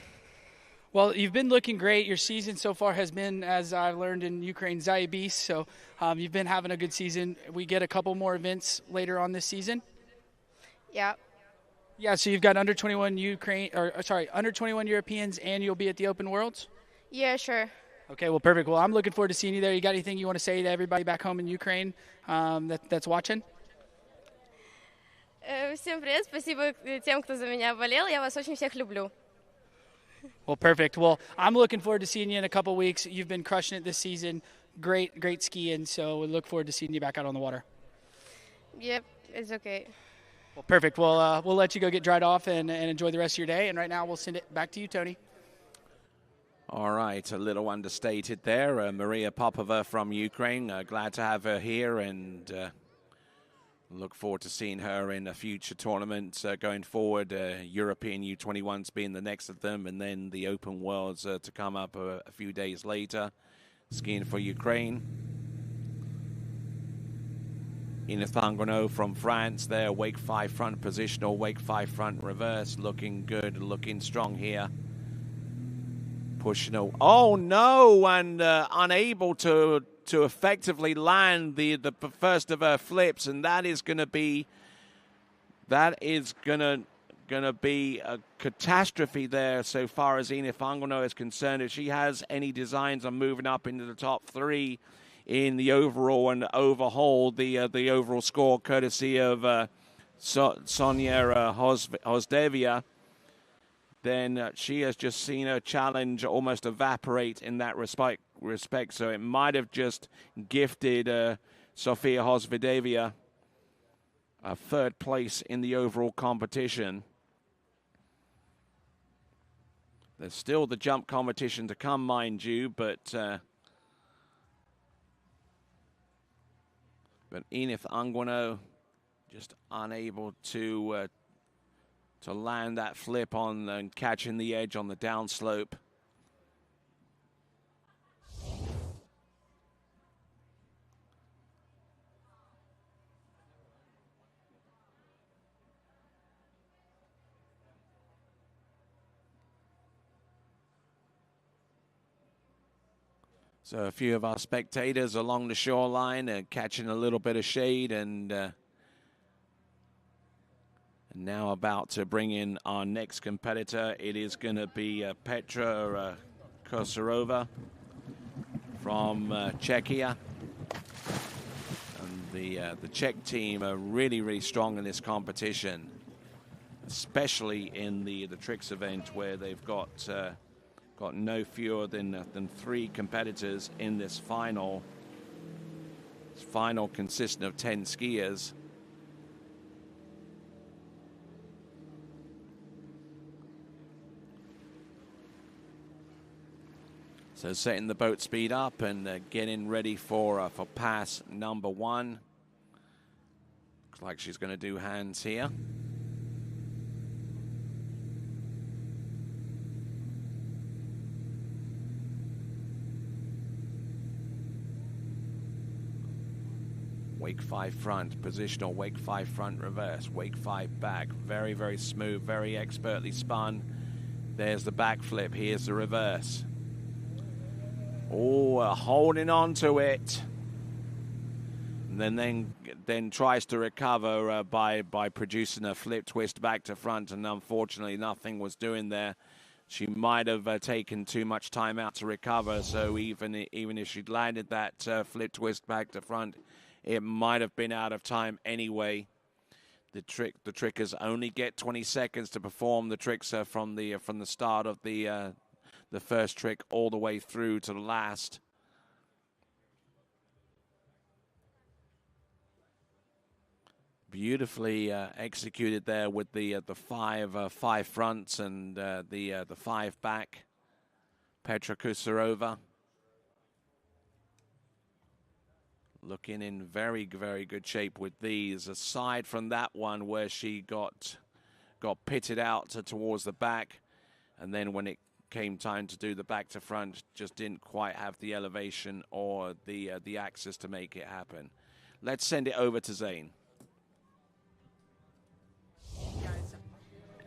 Well, you've been looking great. Your season so far has been, as I learned in Ukraine, Zayabis. So you've been having a good season. We get a couple more events later on this season.
Yeah.
Yeah. So you've got under 21 under 21 Europeans, and you'll be at the Open Worlds.
Yeah, sure.
Okay. Well, perfect. Well, I'm looking forward to seeing you there. You got anything you want to say to everybody back home in Ukraine that's watching?
Всем привет. Спасибо тем, кто за меня болел. Я вас очень всех люблю.
Well, perfect. Well, I'm looking forward to seeing you in a couple weeks. You've been crushing it this season. Great skiing. So we look forward to seeing you back out on the water.
Yep, it's okay.
Well, perfect. Well, we'll let you go get dried off and enjoy the rest of your day. And right now we'll send it back to you, Tony.
All right, a little understated there. Maria Popova from Ukraine. Glad to have her here, and look forward to seeing her in a future tournament going forward. European U21s being the next of them, and then the Open Worlds to come up a few days later. Skiing for Ukraine. Ines Anguano from France there, wake 5 front positional, wake 5 front reverse, looking good, looking strong here. Pushing, oh no, and unable to effectively land the first of her flips, and that is going to be a catastrophe there so far as Ines Anguano is concerned. If she has any designs on moving up into the top 3 in the overall and overhaul the overall score, courtesy of Sonia Hozdevia, then she has just seen her challenge almost evaporate in that respect. So it might have just gifted Sofia Hozdevia a third place in the overall competition. There's still the jump competition to come, mind you, but Enith Anguano just unable to land that flip on and catching the edge on the downslope. So a few of our spectators along the shoreline are catching a little bit of shade, and now about to bring in our next competitor. It is going to be Petra Kosarova from Czechia. And the Czech team are really, really strong in this competition, especially in the tricks event, where they've got no fewer than 3 competitors in this final. This final consisting of 10 skiers. So setting the boat speed up and getting ready for pass number 1. Looks like she's going to do hands here. Wake 5 front, positional, wake 5 front reverse, wake 5 back. Very, very smooth, very expertly spun. There's the back flip, here's the reverse. Oh, holding on to it. And then tries to recover by producing a flip twist back to front, and unfortunately nothing was doing there. She might have taken too much time out to recover, so even if she'd landed that flip twist back to front, it might have been out of time anyway. The trickers only get 20 seconds to perform the tricks from the start of the first trick all the way through to the last. Beautifully executed there with the 5 fronts and the 5 back. Petra Kosarova looking in very, very good shape with these. Aside from that one where she got pitted out towards the back, and then when it came time to do the back to front, just didn't quite have the elevation or the access to make it happen. Let's send it over to Zane.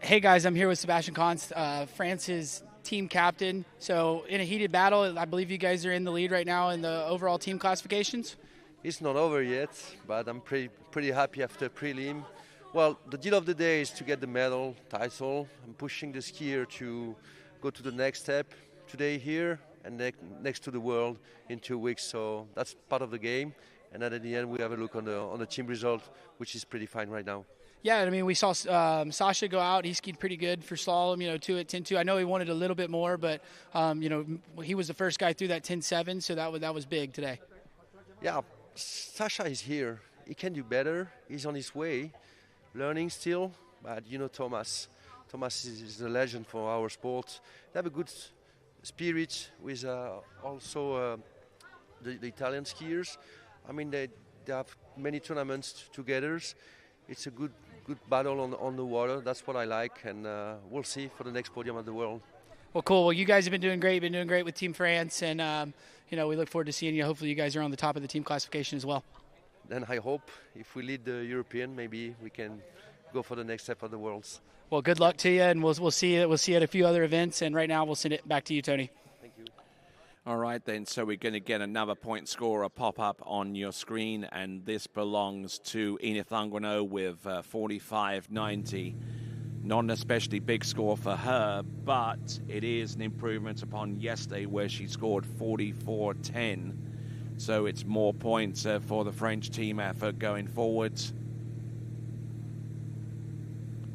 Hey guys, I'm here with Sebastian Const, France's team captain. So in a heated battle, I believe you guys are in the lead right now in the overall team classifications.
It's not over yet, but I'm pretty happy after prelim. Well, the deal of the day is to get the medal title. I'm pushing the skier to go to the next step today here and next to the world in 2 weeks. So that's part of the game. And then at the end, we have a look on the team result, which is pretty fine right now.
Yeah, I mean, we saw Sasha go out. He skied pretty good for slalom, 2 at 10.2. I know he wanted a little bit more, but, he was the first guy through that 10.7, so that was big today.
Yeah, Sasha is here. He can do better. He's on his way, learning still. But, Thomas is a legend for our sport. They have a good spirit with also the Italian skiers. I mean, they have many tournaments together. It's a good battle on the water. That's what I like, and we'll see for the next podium of the world.
Well, cool. Well, you guys have been doing great. You've been doing great with Team France, and we look forward to seeing you. Hopefully, you guys are on the top of the team classification as well.
Then I hope if we lead the European, maybe we can go for the next step of the Worlds.
Well, good luck to you, and we'll see you. We'll see you at a few other events. And right now, we'll send it back to you, Tony.
Thank you.
All right, then. So we're going to get another point scorer pop up on your screen, and this belongs to Enith Anguano with 45.90. Not an especially big score for her, but it is an improvement upon yesterday where she scored 44.10. So it's more points for the French team effort going forwards.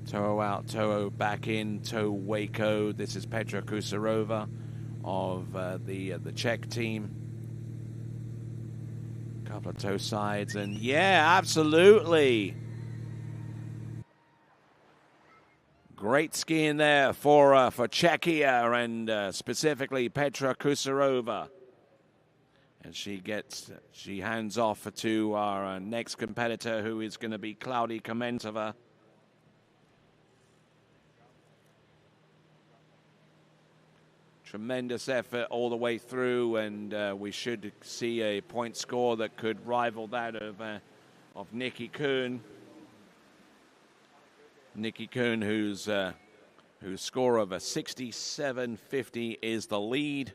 Toe out, toe back in, toe Waco. This is Petra Kosarova of the Czech team. Couple of toe sides, and yeah, absolutely. Great skiing there for Czechia and specifically Petra Kusarova. And she hands off to our next competitor, who is going to be Klaudia Komentova. Tremendous effort all the way through, and we should see a point score that could rival that of Nikki Kuhn. Nikki Kuhn, whose score of a 67.50 is the lead.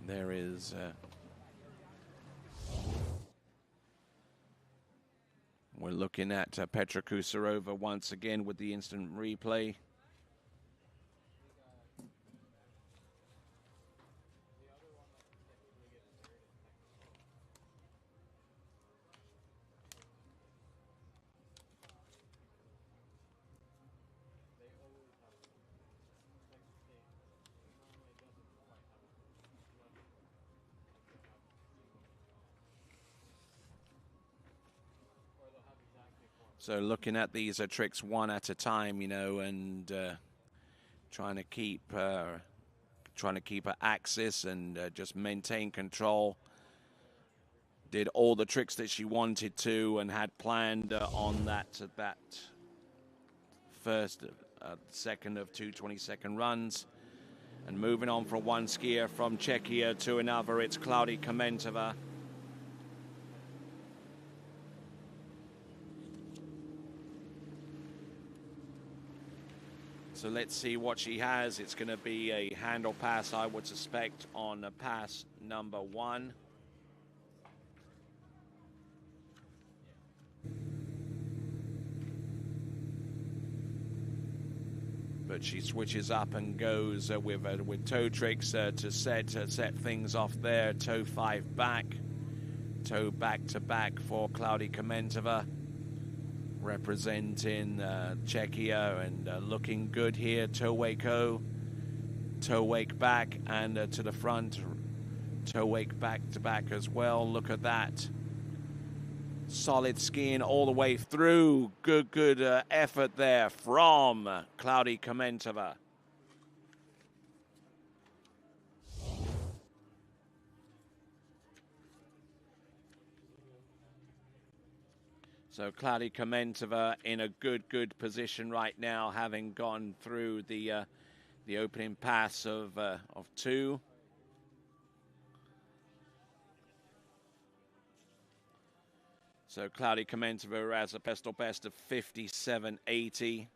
There is we're looking at Petra Kusarova once again with the instant replay. So looking at these tricks one at a time, you know, and trying to keep her axis and just maintain control. Did all the tricks that she wanted to and had planned on that first, second of two 20-second runs. And moving on from one skier from Czechia to another, it's Klaudia Komentova. So let's see what she has. It's going to be a handle pass, I would suspect, on pass number 1. But she switches up and goes with toe tricks to set things off there. Toe 5 back, toe back to back for Klaudia Komentova, representing Czechia, and looking good here. Toe wake back and to the front, toe wake back to back as well. Look at that. Solid skiing all the way through. Good effort there from Klaudia Komentova. So Klaudia Komentova in a good position right now, having gone through the opening pass of 2. So Klaudia Komentova has a personal best of 57.80.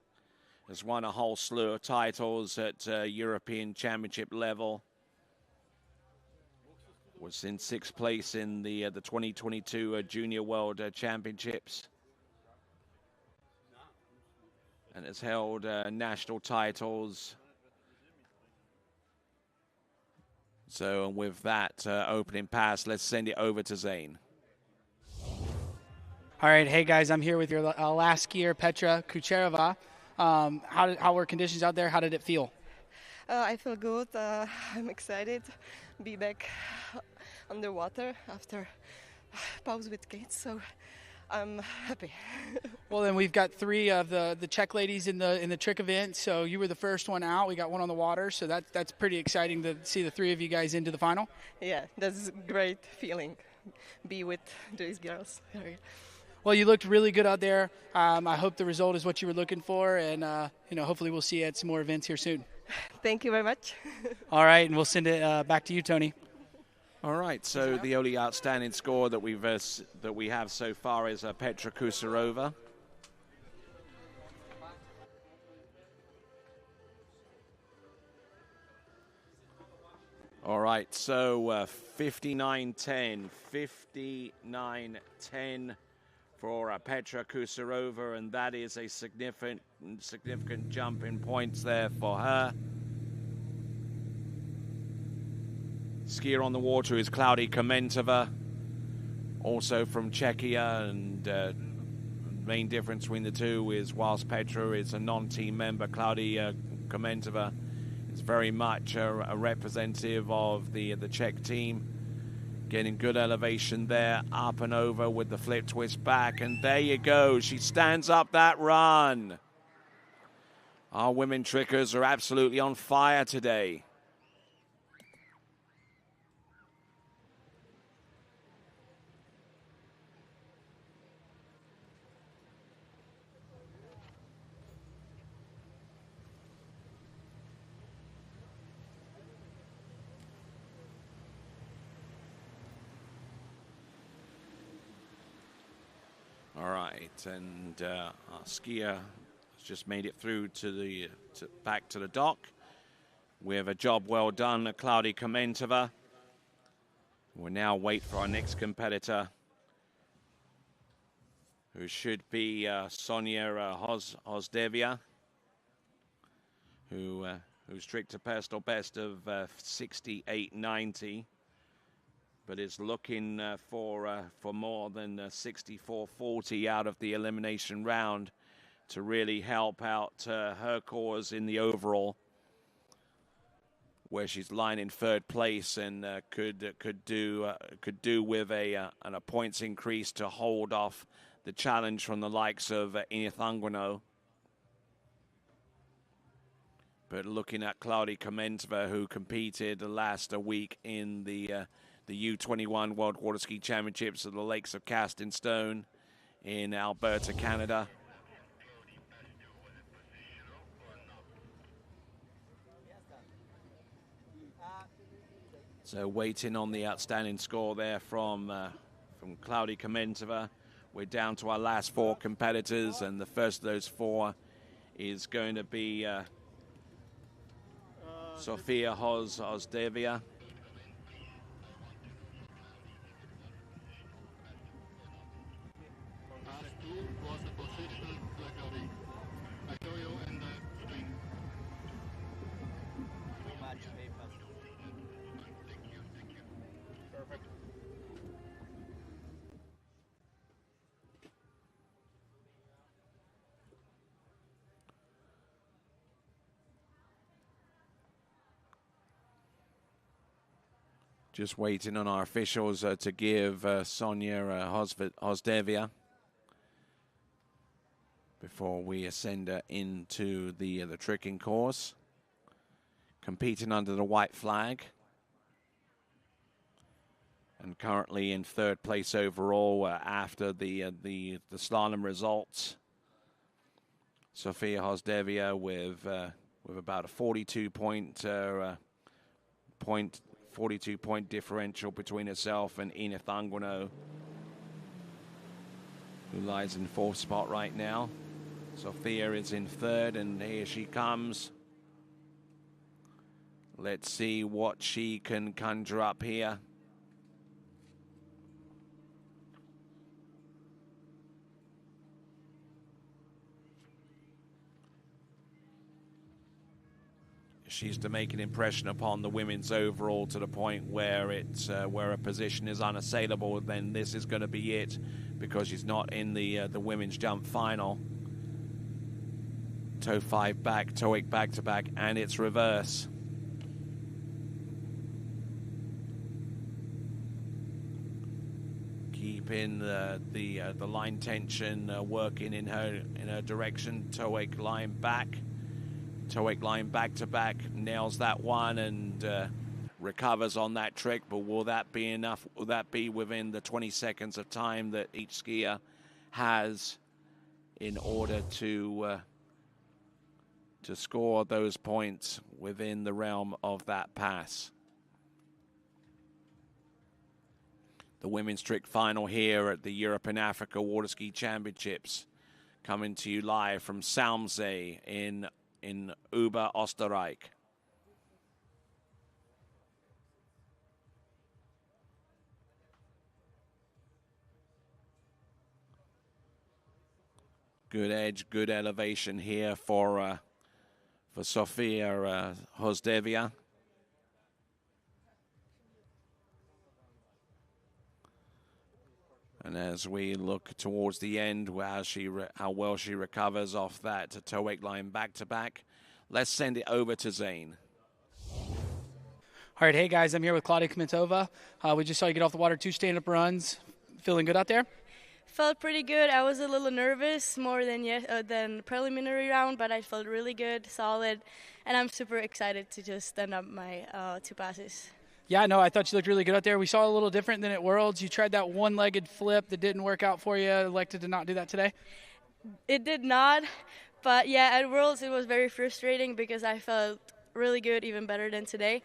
Has won a whole slew of titles at European Championship level. Was in 6th place in the 2022 Junior World Championships. And has held national titles. So with that opening pass, let's send it over to Zane.
All right, hey guys, I'm here with your last skier, Petra Kusarova. How were conditions out there? How did it feel?
I feel good. I'm excited to be back underwater after pause with kids, so I'm happy.
Well, then we've got 3 of the Czech ladies in the trick event, so you were the first one out. We got one on the water, so that's pretty exciting to see the 3 of you guys into the final.
Yeah, that's a great feeling, be with these girls.
Well, you looked really good out there. I hope the result is what you were looking for, and hopefully we'll see you at some more events here soon.
Thank you very much.
All right, and we'll send it back to you, Tony.
All right, so the only outstanding score that we have so far is Petra Kusarova. All right, so 59.10, 59.10 for Petra Kusarova, and that is a significant jump in points there for her. Skier on the water is Klaudia Komentova, also from Czechia, and main difference between the two is whilst Petra is a non-team member, Klaudia Komentova is very much a representative of the Czech team. Getting good elevation there, up and over with the flip twist back, and there you go. She stands up that run. Our women trickers are absolutely on fire today. All right, and our skier has just made it through to the back to the dock. We have a job well done, Cloudy Komentova. We'll now wait for our next competitor, who should be Sonia Hozdevia, who's tricked a personal best of 68.90. But is looking for more than 64.40 out of the elimination round to really help out her cause in the overall, where she's lying in third place and could do with a points increase to hold off the challenge from the likes of Edith Anguano. But looking at Cloudy Komentova, who competed last week in the U21 World Water Ski Championships at the Lakes of Cast in Stone in Alberta, Canada. So waiting on the outstanding score there from Cloudy Komentova. We're down to our last four competitors, and the first of those four is going to be Sofia Hozdevia. Just waiting on our officials to give Sonia Hozdevia before we send her into the tricking course. Competing under the white flag. And currently in third place overall after the slalom results. Sofia Hozdevia with about a 42 point differential between herself and Edith Anguano, who lies in fourth spot right now. Sofia is in third, and here she comes. Let's see what she can conjure up here. She's to make an impression upon the women's overall to the point where it's where a position is unassailable. Then this is going to be it, because she's not in the women's jump final. Toe 5 back, toe 8 back to back, and it's reverse. Keeping the line tension working in her direction. Toe 8 line back. Toe 8 line back to back, nails that one and recovers on that trick, but will that be enough? Will that be within the 20 seconds of time that each skier has in order to score those points within the realm of that pass? The women's trick final here at the Europe and Africa Water Ski Championships, coming to you live from Salmsee in Ober Österreich. Good edge, good elevation here for Sofia Hozdevia. And as we look towards the end, how well she recovers off that toe 8 line back to back, let's send it over to Zane.
All right, hey guys, I'm here with Claudia Kmitova. We just saw you get off the water, 2 stand-up runs. Feeling good out there?
Felt pretty good. I was a little nervous more than preliminary round, but I felt really good, solid, and I'm super excited to just stand up my 2 passes.
Yeah, no, I thought you looked really good out there. We saw a little different than at Worlds. You tried that one-legged flip that didn't work out for you. Elected to not do that today?
It did not, but yeah, at Worlds it was very frustrating because I felt really good, even better than today.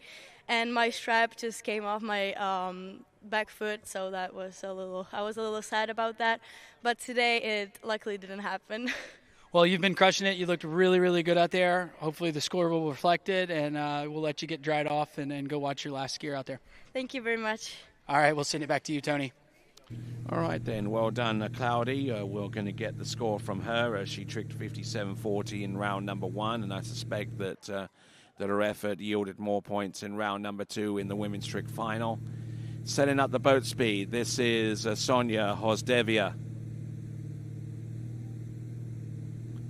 And my strap just came off my back foot, so that was I was a little sad about that. But today it luckily didn't happen.
Well, you've been crushing it. You looked really, really good out there. Hopefully the score will reflect it, and we'll let you get dried off and go watch your last skier out there.
Thank you very much.
All right, we'll send it back to you, Tony.
All right, then. Well done, Cloudy. We're going to get the score from her as she tricked 57.40 in round number 1, and I suspect that her effort yielded more points in round number 2 in the women's trick final. Setting up the boat speed, this is Sonia Hozdevia.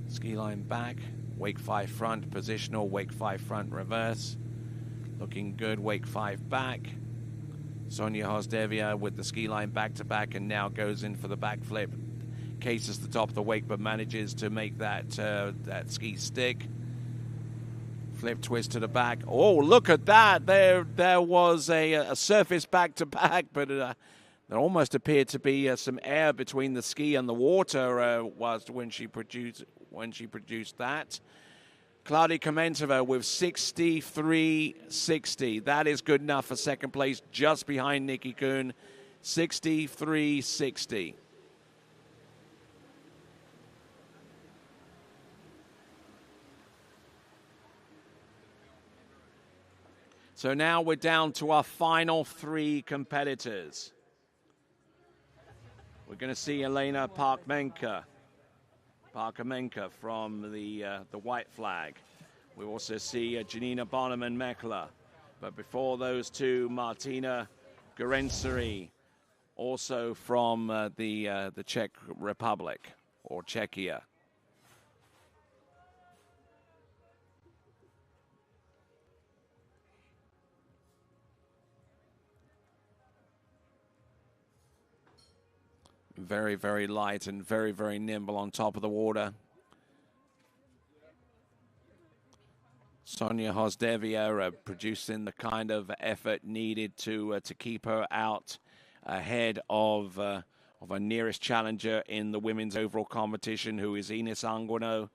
Ski line back, wake 5 front, positional, wake 5 front, reverse. Looking good, wake 5 back. Sonia Hozdevia with the ski line back to back and now goes in for the back flip. Cases the top of the wake but manages to make that ski stick. Flip twist to the back. Oh, look at that. There was a surface back to back, but there almost appeared to be some air between the ski and the water when she produced that. Claudia Kmitova with 63.60. That is good enough for second place, just behind Nikki Kuhn. 63.60. So now we're down to our final 3 competitors. We're going to see Elena Parkmenka from the white flag. We also see Janina Bonneman-Mekler. But before those two, Martina Gerenseri, also from the Czech Republic, or Czechia. Very, very light and very, very nimble on top of the water. Sonia Hozdevia producing the kind of effort needed to keep her out ahead of her nearest challenger in the women's overall competition, who is Ines Anguino.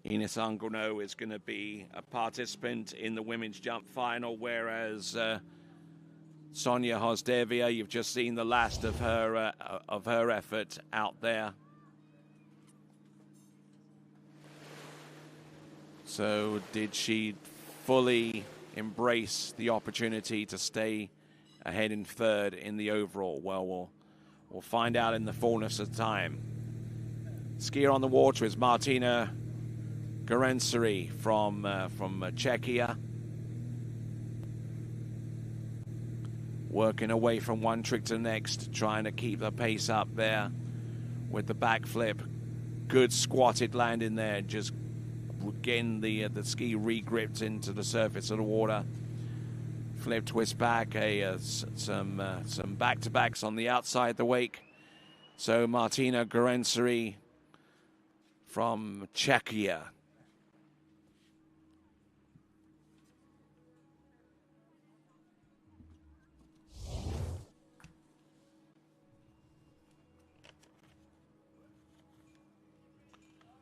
Ines Anguino is going to be a participant in the women's jump final, whereas Sonia Hozdevia, you've just seen the last of her effort out there. So did she fully embrace the opportunity to stay ahead in third in the overall? Well, we'll find out in the fullness of time. Skier on the water is Martina Gerenseri from Czechia. Working away from one trick to the next, trying to keep the pace up there with the backflip. Good squatted landing there, just getting the ski re-gripped into the surface of the water. Flip twist back, some back-to-backs on the outside the wake. So Martina Gerenseri from Czechia.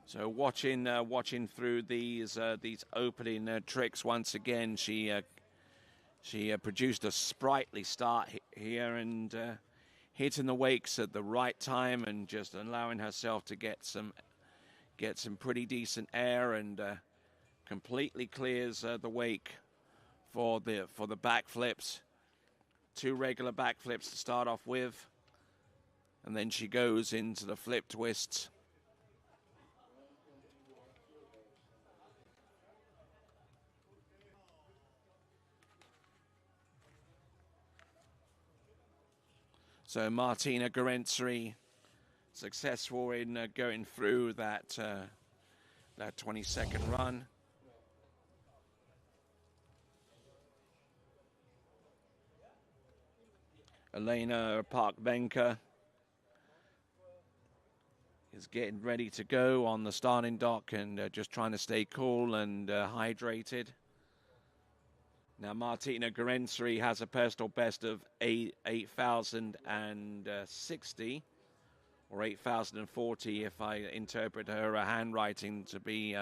So watching through these opening tricks once again, she produced a sprightly start here and hitting the wakes at the right time and just allowing herself to get some pretty decent air and completely clears the wake for the backflips. 2 regular backflips to start off with, and then she goes into the flip twists. So Martina Gerenseri successful in going through that 20-second run. Elena Parkbenka is getting ready to go on the starting dock and just trying to stay cool and hydrated. Now Martina Garensri has a personal best of 8,060 or 8,040 if I interpret her handwriting to be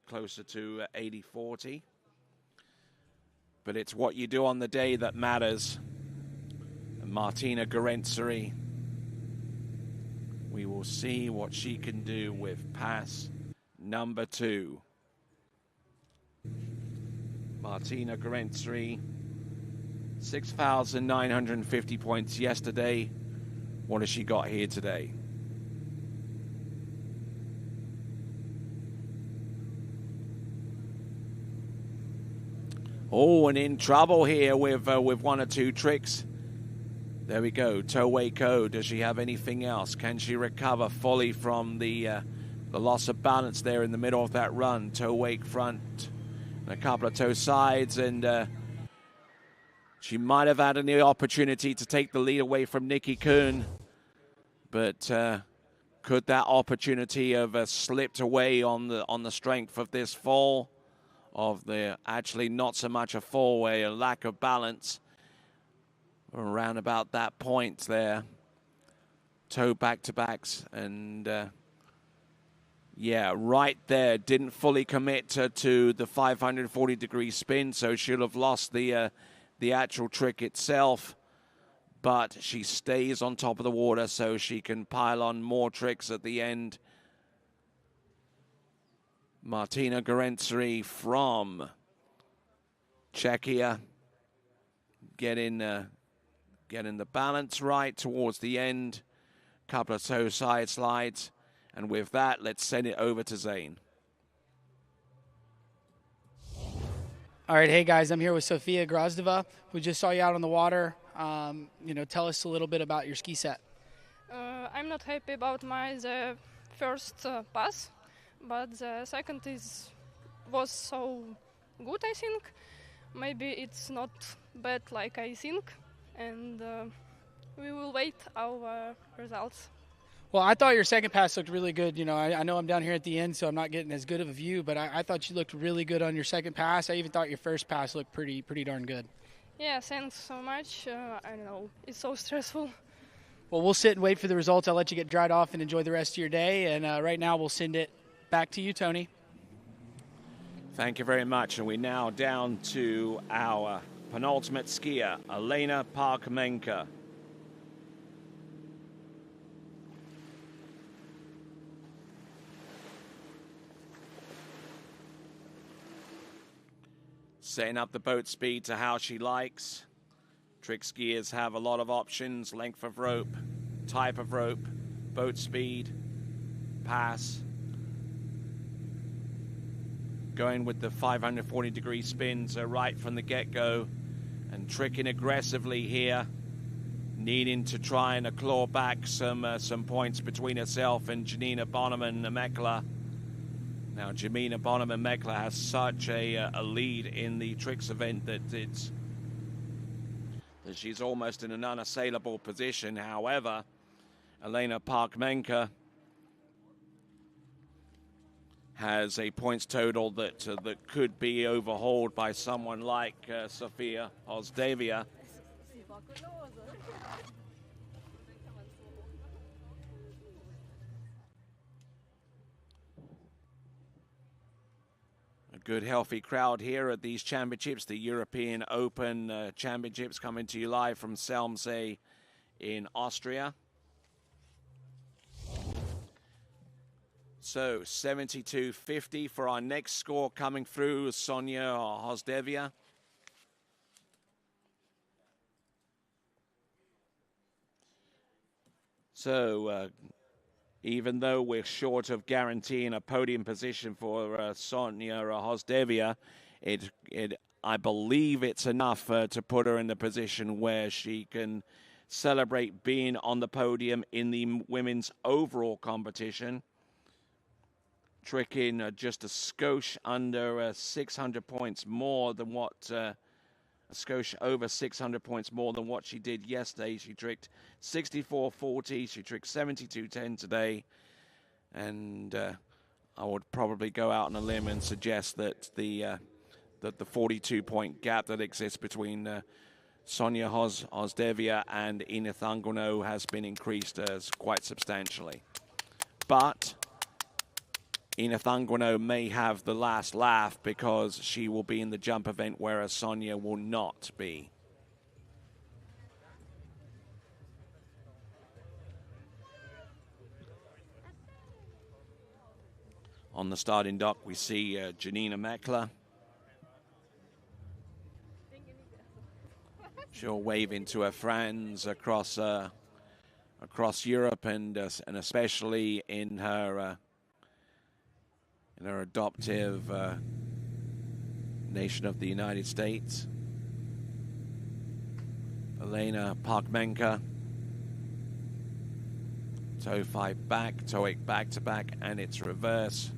closer to 80-40. But it's what you do on the day that matters. And Martina Garensri, we will see what she can do with pass number 2. Martina Garensri, 6,950 points yesterday. What has she got here today? Oh, and in trouble here with one or two tricks. There we go. Toei Ko. Does she have anything else? Can she recover fully from the loss of balance there in the middle of that run? Toe wake front, and a couple of toe sides, and she might have had the opportunity to take the lead away from Nikki Kuhn, but could that opportunity have slipped away on the strength of this fall? Of the actually not so much a fall way, a lack of balance around about that point there. Toe back-to-backs and yeah, right there. Didn't fully commit to the 540-degree spin, so she'll have lost the actual trick itself. But she stays on top of the water so she can pile on more tricks at the end. Martina Garensri from Czechia getting the balance right towards the end. Couple of toe side slides. And with that, let's send it over to Zane.
All right, hey guys, I'm here with Sofia Grozdova. We just saw you out on the water. Tell us a little bit about your ski set.
I'm not happy about the first pass, but the second was so good, I think. Maybe it's not bad like I think, and we will wait our results.
Well, I thought your second pass looked really good. I know I'm down here at the end, so I'm not getting as good of a view, but I thought you looked really good on your second pass. I even thought your first pass looked pretty darn good.
Yeah, thanks so much. I don't know, it's so stressful.
Well, we'll sit and wait for the results. I'll let you get dried off and enjoy the rest of your day, and right now we'll send it back to you, Tony.
Thank you very much, and we're now down to our penultimate skier, Elena Parkmenka. Setting up the boat speed to how she likes. Trick skiers have a lot of options: length of rope, type of rope, boat speed, pass. Going with the 540-degree spins right from the get-go and tricking aggressively here, needing to try and claw back some points between herself and Janina Bonneman-Mekla. Now, Janina Bonneman-Mekla has such a lead in the tricks event that she's almost in an unassailable position. However, Elena Parkmenka has a points total that could be overhauled by someone like Sofia Ozdevia. A good, healthy crowd here at these championships, the European Open Championships, coming to you live from Selmsee in Austria. So 72.50 for our next score coming through, Sonia Hozdevia. So even though we're short of guaranteeing a podium position for Sonia Hozdevia, I believe it's enough to put her in the position where she can celebrate being on the podium in the women's overall competition. Tricking just a skosh under 600 points more than what a skosh over 600 points more than what she did yesterday. She tricked 64.40. She tricked 72.10 today. And I would probably go out on a limb and suggest that the 42-point gap that exists between Sonia Hosdevia and Ina Thangano has been increased quite substantially. But Ina Thangano may have the last laugh because she will be in the jump event, whereas Sonia will not be. On the starting dock, we see Janina Meckler. She'll wave into her friends across Europe and especially in her adoptive nation of the United States. Elena Parkmenka. Toe 5 back, toe 8 back to back, and it's reverse.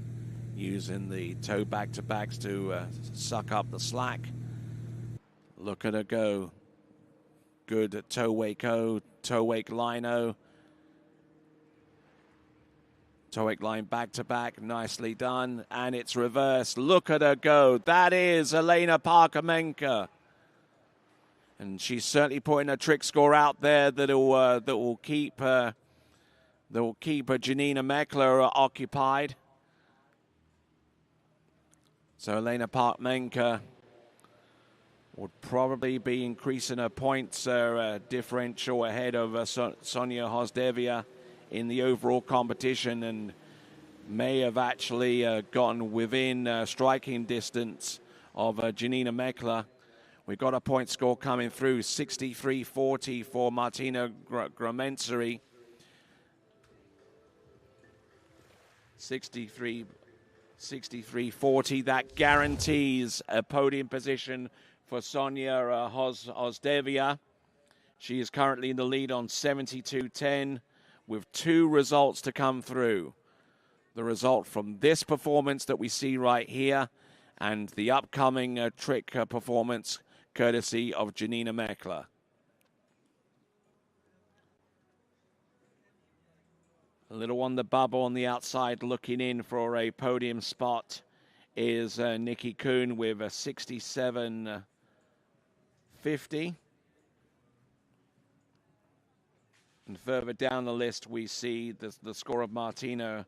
Using the toe back to backs to suck up the slack. Look at her go. Good toe wake O, toe wake line O. Toe wake line back to back, nicely done, and it's reverse. Look at her go. That is Elena Parkmenka. And she's certainly putting a trick score out there that will keep Janina Meckler occupied. So Elena Parkmenka would probably be increasing her points differential ahead of Sonia Hosdevia in the overall competition, and may have actually gotten within striking distance of Janina Meckler. We've got a point score coming through, 63.40 for Martina Gromenseri. 63.40. That guarantees a podium position for Sonia Hosdevia. She is currently in the lead on 72.10 with 2 results to come through. The result from this performance that we see right here and the upcoming trick performance courtesy of Janina Meckler. A little on the bubble on the outside looking in for a podium spot is Nikki Kuhn with a 67.50. And further down the list, we see the score of Martina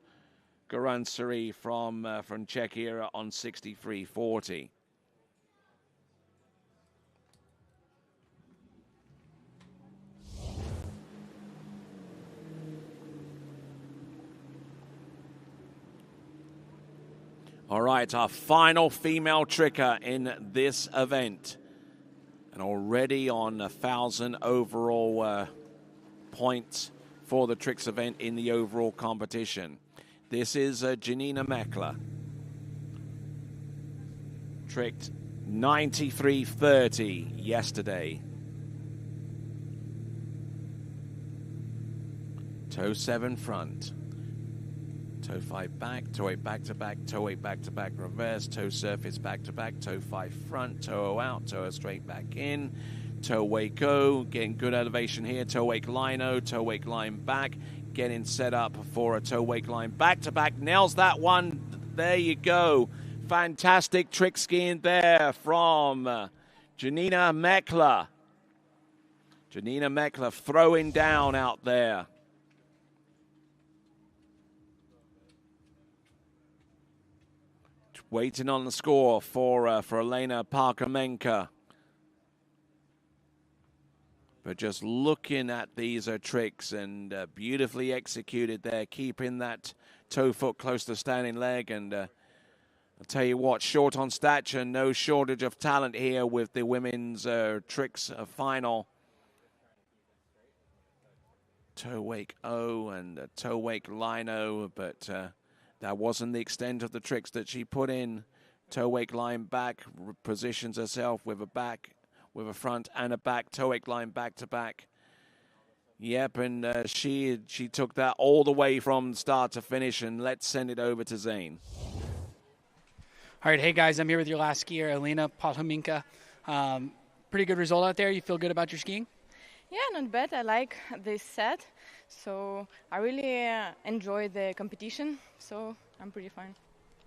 Garansari from Czechia on 63.40. All right, our final female tricker in this event. And already on 1,000 overall points for the tricks event in the overall competition. This is Janina Meckler. Tricked 93.30 yesterday. Toe 7 front. Toe 5 back, toe 8 back to back, toe 8 back to back reverse, toe surface back to back, toe 5 front, toe out, toe straight back in, toe wake O, getting good elevation here, toe wake line O, toe wake line back, getting set up for a toe wake line back to back, nails that one, there you go. Fantastic trick skiing there from Janina Meckler. Janina Meckler throwing down out there. Waiting on the score for Elena Parkmenka. But just looking at these tricks and beautifully executed there, keeping that toe foot close to standing leg. And I'll tell you what, short on stature, no shortage of talent here with the women's tricks final. Toe wake O and toe wake line O, but that wasn't the extent of the tricks that she put in. Toe wake line back, positions herself with a back, with a front and a back, toe wake line back to back. Yep, and she took that all the way from start to finish, and let's send it over to Zane.
All right, hey guys, I'm here with your last skier, Elena Parkmenka. pretty good result out there. You feel good about your skiing?
Yeah, not bad. I like this set. So I really enjoy the competition. So I'm pretty fine.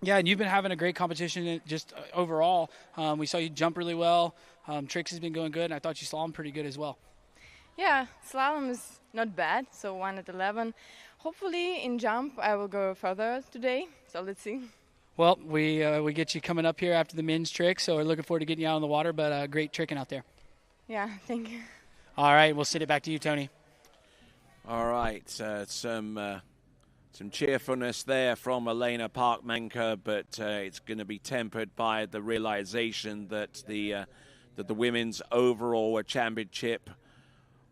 Yeah, and you've been having a great competition just overall. We saw you jump really well. Tricks has been going good, and I thought you slalom pretty good as well.
Yeah, slalom is not bad. So 1 at 11. Hopefully in jump I will go further today. So let's see.
Well, we get you coming up here after the men's trick, so we're looking forward to getting you out on the water, but great tricking out there.
Yeah, thank you.
All right, we'll send it back to you, Tony.
All right, some cheerfulness there from Elena Parkmanka, but it's going to be tempered by the realization that the women's overall championship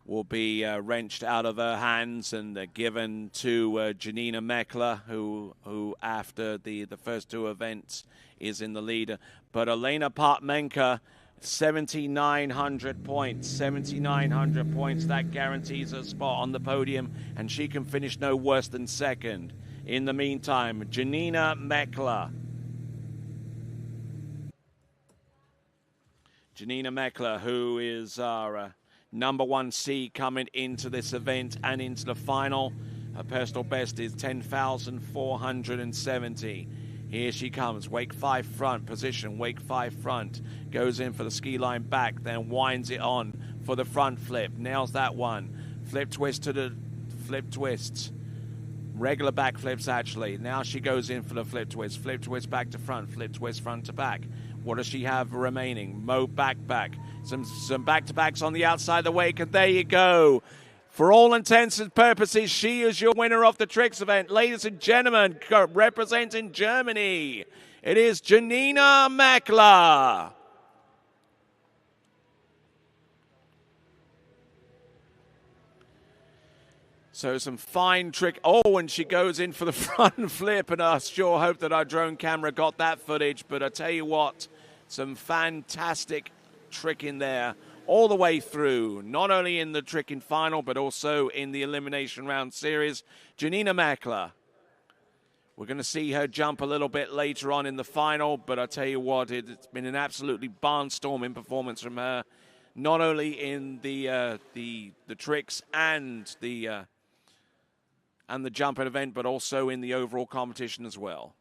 will be wrenched out of her hands and given to Janina Meckler, who after the first two events is in the lead. But Elena Parkmanka, 7,900 points. 7,900 points. That guarantees a spot on the podium, and she can finish no worse than second. In the meantime, Janina Meckler. Janina Meckler, who is our number 1 seed coming into this event and into the final. Her personal best is 10,470. Here she comes, wake 5 front, position, wake 5 front, goes in for the ski line back, then winds it on for the front flip, nails that one, flip twist to the flip twists, regular back flips actually, now she goes in for the flip twist back to front, flip twist front to back. What does she have remaining? Mo back, some back-to-backs on the outside of the wake, and there you go. For all intents and purposes, she is your winner of the tricks event. Ladies and gentlemen, representing Germany, it is Janina Meckler. So some fine trick. Oh, and she goes in for the front flip, and I sure hope that our drone camera got that footage. But I tell you what, some fantastic trick in there all the way through, not only in the tricking final, but also in the elimination round series. Janina Meckler. We're going to see her jump a little bit later on in the final, but I tell you what, it's been an absolutely barnstorming performance from her, not only in the tricks and the jumping event, but also in the overall competition as well.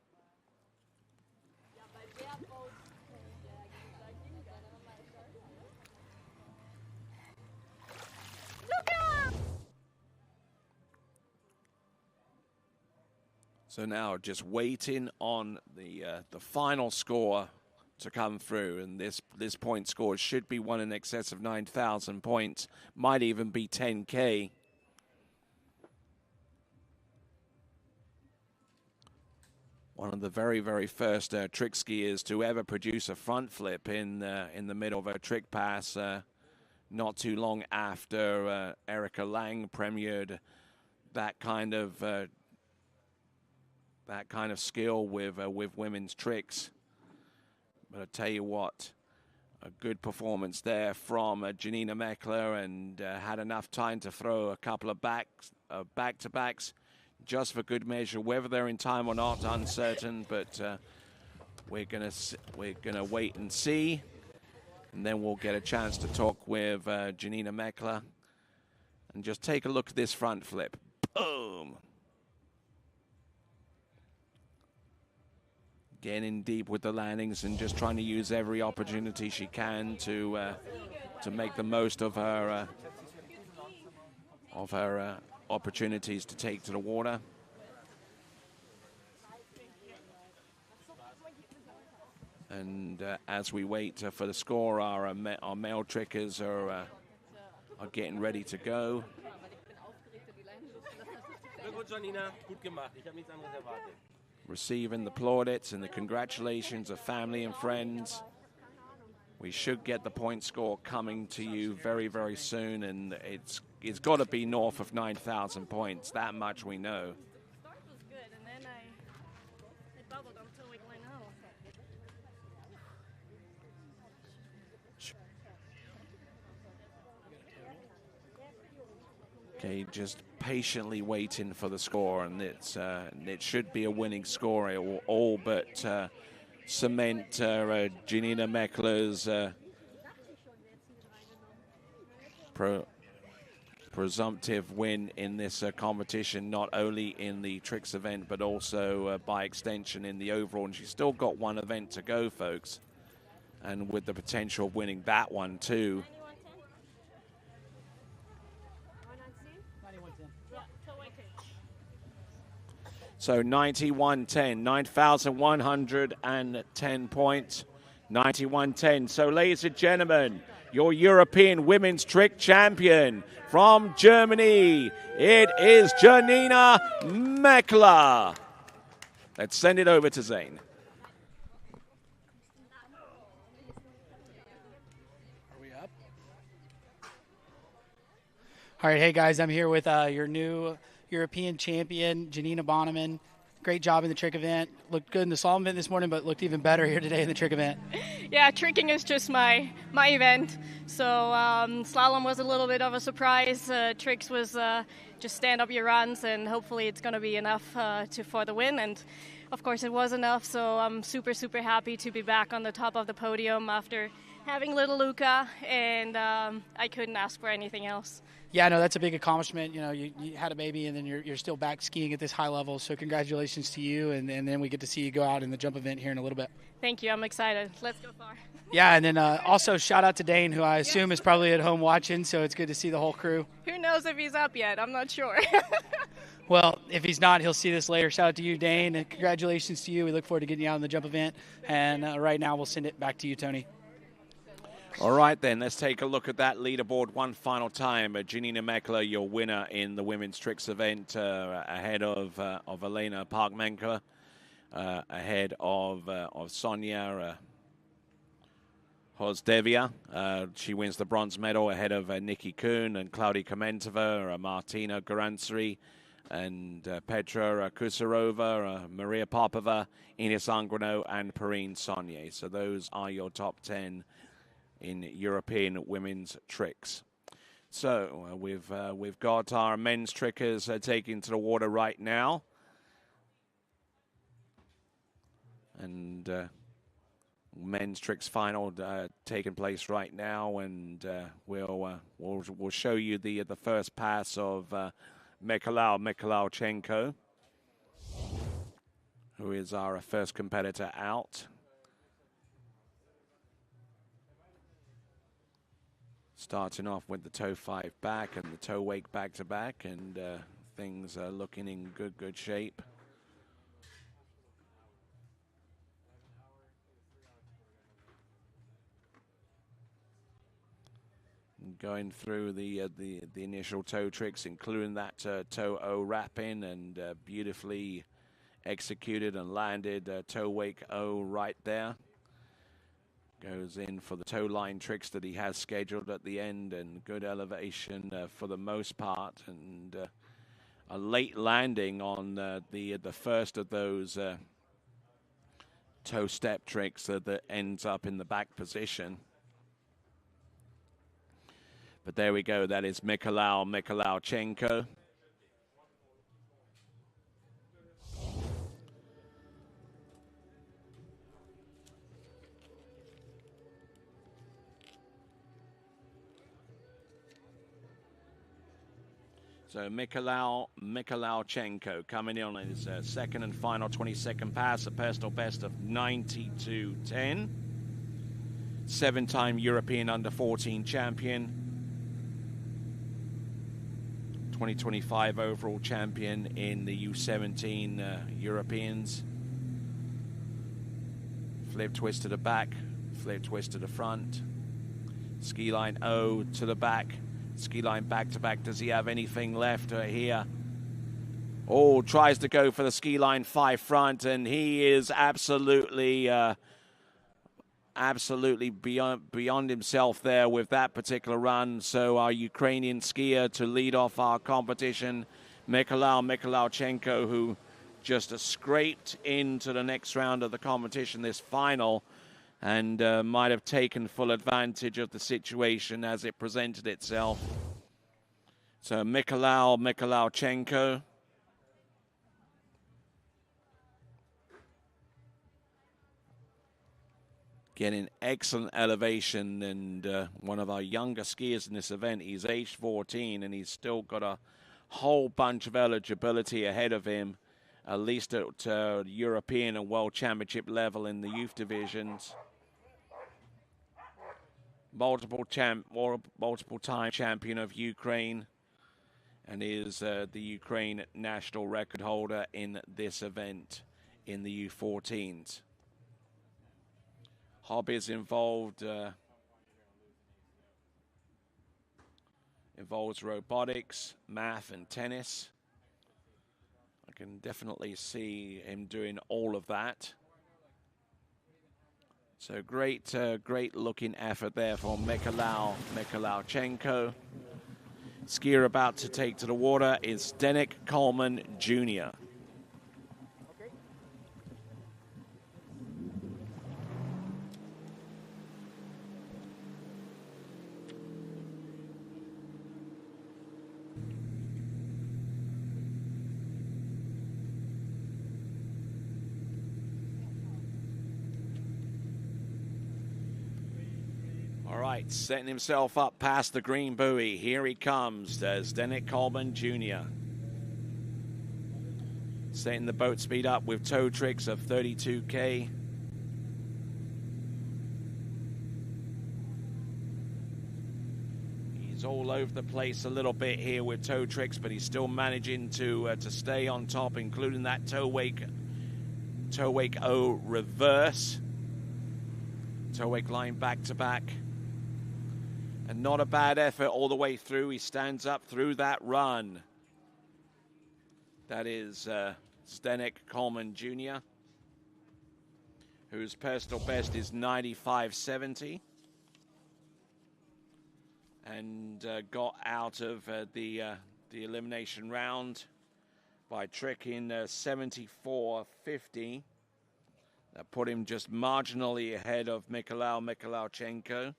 So now just waiting on the final score to come through, and this point score should be one in excess of 9,000 points, might even be 10K. One of the very, very first trick skiers to ever produce a front flip in the middle of a trick pass, not too long after Erica Lang premiered that kind of skill with women's tricks. But I tell you what, a good performance there from Janina Meckler, and had enough time to throw a couple of back-to-backs just for good measure. Whether they're in time or not, uncertain, but we're gonna wait and see, and then we'll get a chance to talk with Janina Meckler and just take a look at this front flip. Boom! Getting deep with the landings and just trying to use every opportunity she can to make the most of her opportunities to take to the water. And as we wait for the score, our male trickers are getting ready to go. Receiving the plaudits and the congratulations of family and friends. We should get the point score coming to you very, very soon, and it's got to be north of 9,000 points. That much we know. Okay, just patiently waiting for the score, and it should be a winning score. It will all but cement Janina Meckler's presumptive win in this competition, not only in the tricks event, but also by extension in the overall. And she's still got one event to go, folks. And with the potential of winning that one, too. So 91.10, 9,110 points, 91.10. So, ladies and gentlemen, your European Women's Trick Champion from Germany, it is Janina Meckler. Let's send it over to Zane.
Are we up? All right, hey guys, I'm here with your new European champion, Janina Bonneman. Great job in the trick event. Looked good in the slalom event this morning, but looked even better here today in the trick event.
Yeah, tricking is just my event. So slalom was a little bit of a surprise. Tricks was just stand up your runs, and hopefully it's going to be enough for the win. And of course it was enough. So I'm super, super happy to be back on the top of the podium after having little Luca, and I couldn't ask for anything else.
Yeah, no, that's a big accomplishment. You know, you had a baby, and then you're still back skiing at this high level. So congratulations to you, and then we get to see you go out in the jump event here in a little bit.
Thank you. I'm excited. Let's go far.
Yeah, and then also shout out to Dane, who I assume is probably at home watching. So it's good to see the whole crew.
Who knows if he's up yet? I'm not sure.
Well, if he's not, he'll see this later. Shout out to you, Dane, and congratulations to you. We look forward to getting you out in the jump event. And right now, we'll send it back to you, Tony.
All right, then, let's take a look at that leaderboard one final time. Janina Meckler, your winner in the women's tricks event, ahead of Elena Parkmenko, ahead of Sonia Hozdevia. She wins the bronze medal ahead of Nikki Kuhn and Claudia Komentova, Martina Garansri, and Petra Kusarova, Maria Popova, Ines Angrano, and Perrine Saunier. So those are your top 10 in European women's tricks. So we've got our men's trickers taking to the water right now, and men's tricks final taking place right now, and we'll show you the first pass of Mikhailovchenko, who is our first competitor out. Starting off with the toe 5 back and the toe wake back to back, and things are looking in good shape. Going through the initial toe tricks, including that toe O wrap in, and beautifully executed and landed toe wake O right there. Goes in for the toe line tricks that he has scheduled at the end, and good elevation for the most part, and a late landing on the first of those toe step tricks that ends up in the back position. But there we go. That is Mikhailovchenko. So Mikhailovchenko coming in on his second and final 22nd pass, a personal best of 92.10. 7-time European under-14 champion. 2025 overall champion in the U17 Europeans. Flip twist to the back, flip twist to the front. Ski line O to the back. Ski line back to back. Does he have anything left here? Oh, tries to go for the ski line 5 front, and he is absolutely beyond himself there with that particular run. So our Ukrainian skier to lead off our competition, Mikhailovchenko, who just scraped into the next round of the competition, this final, and might have taken full advantage of the situation as it presented itself. So Mikhailovchenko. getting excellent elevation, and one of our younger skiers in this event. He's age 14, and he's still got a whole bunch of eligibility ahead of him, at least at European and World Championship level in the youth divisions. Multiple-time champion of Ukraine, and is the Ukraine national record holder in this event in the U14s. Hobbies involves robotics, math, and tennis. I can definitely see him doing all of that. So great looking effort there from Mikhailchenko. Skier about to take to the water is Zdeněk Coleman Jr. Setting himself up past the green buoy. Here he comes, Zdeněk Coleman Jr. Setting the boat speed up with toe tricks of 32K. He's all over the place a little bit here with toe tricks, but he's still managing to stay on top, including that toe wake O reverse. Toe wake line back to back. And not a bad effort all the way through. He stands up through that run. That is Zdeněk Coleman Jr., whose personal best is 95.70. And got out of the elimination round by tricking 74.50. That put him just marginally ahead of Mikhailchenko.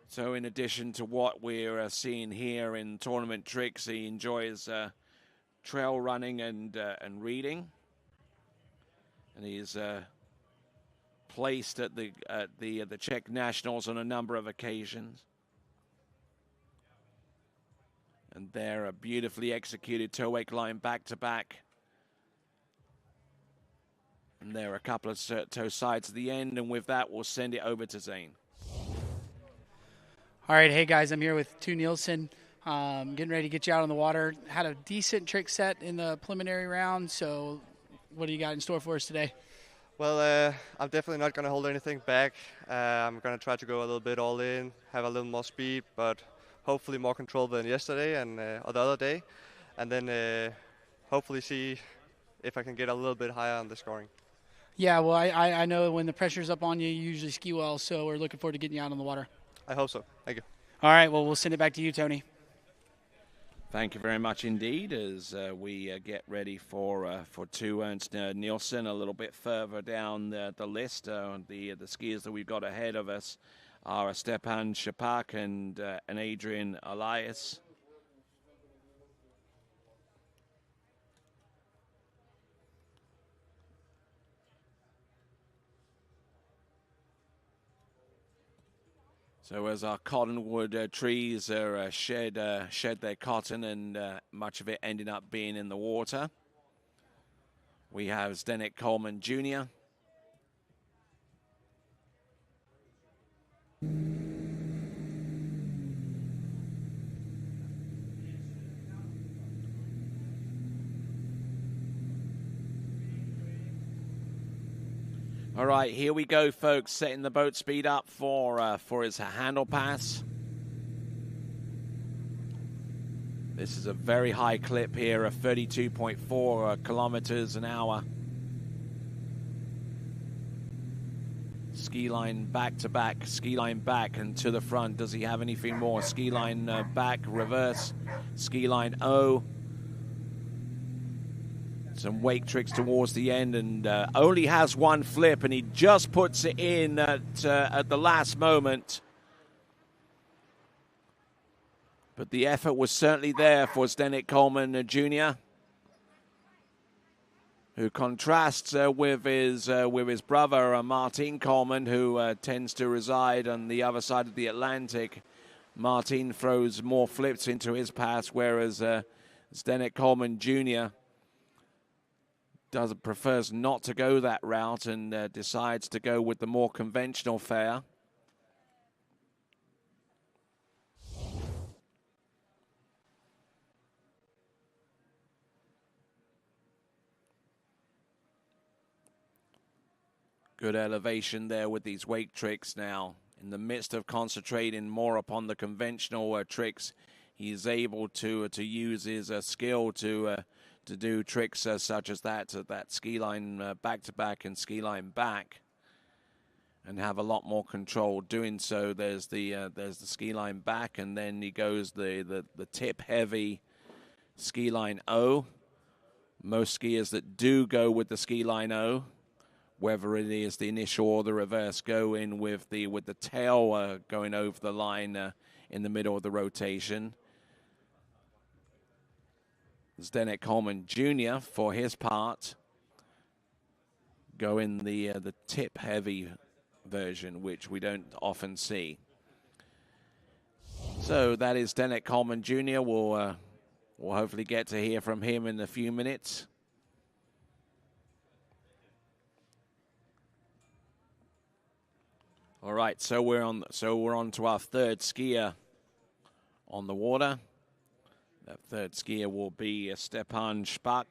So in addition to what we're seeing here in tournament tricks, he enjoys trail running and reading, and he's placed at the Czech Nationals on a number of occasions. And there, a beautifully executed toe wake line back to back. And there are a couple of toe sides at the end, and with that, we'll send it over to Zane.
All right, hey guys, I'm here with Tu Nielsen. Getting ready to get you out on the water. Had a decent trick set in the preliminary round, so what do you got in store for us today?
Well, I'm definitely not going to hold anything back. I'm going to try to go a little bit all in, have a little more speed, but hopefully more control than yesterday and or the other day. And then hopefully see if I can get a little bit higher on the scoring.
Yeah, well, I know when the pressure's up on you, you usually ski well, so we're looking forward to getting you out on the water.
I hope so. Thank you.
All right, well, we'll send it back to you, Tony.
Thank you very much indeed, as we get ready for Tu Ernst Nielsen a little bit further down the list. The skiers that we've got ahead of us are Stepan Shapak and Adrian Elias. So as our cottonwood trees are shed their cotton, and much of it ending up being in the water, we have Zdeněk Coleman Jr. All right, here we go, folks. Setting the boat speed up for his handle pass. This is a very high clip here of 32.4 kilometers an hour. Ski line back to back, ski line back and to the front. Does he have anything more? Ski line back, reverse, ski line O. Some wake tricks towards the end, and only has one flip, and he just puts it in at the last moment. But the effort was certainly there for Zdeněk Coleman Jr. who contrasts with his brother Martin Coleman, who tends to reside on the other side of the Atlantic. Martin throws more flips into his pass, whereas Zdenek Coleman Jr. prefers not to go that route and decides to go with the more conventional fare. Good elevation there with these wake tricks now. In the midst of concentrating more upon the conventional tricks, he is able to use his skill to do tricks such as that ski line back-to-back and ski line back, and have a lot more control doing so. There's the ski line back, and then he goes the tip-heavy ski line O. Most skiers that do go with the ski line O, whether it is the initial or the reverse, go in with the tail going over the line in the middle of the rotation. Zdenek Coleman Jr., for his part, go in the tip-heavy version, which we don't often see. So that is Zdenek Coleman Jr. We'll hopefully get to hear from him in a few minutes. All right, so we're on to our third skier on the water. That third skier will be Stepan Špak.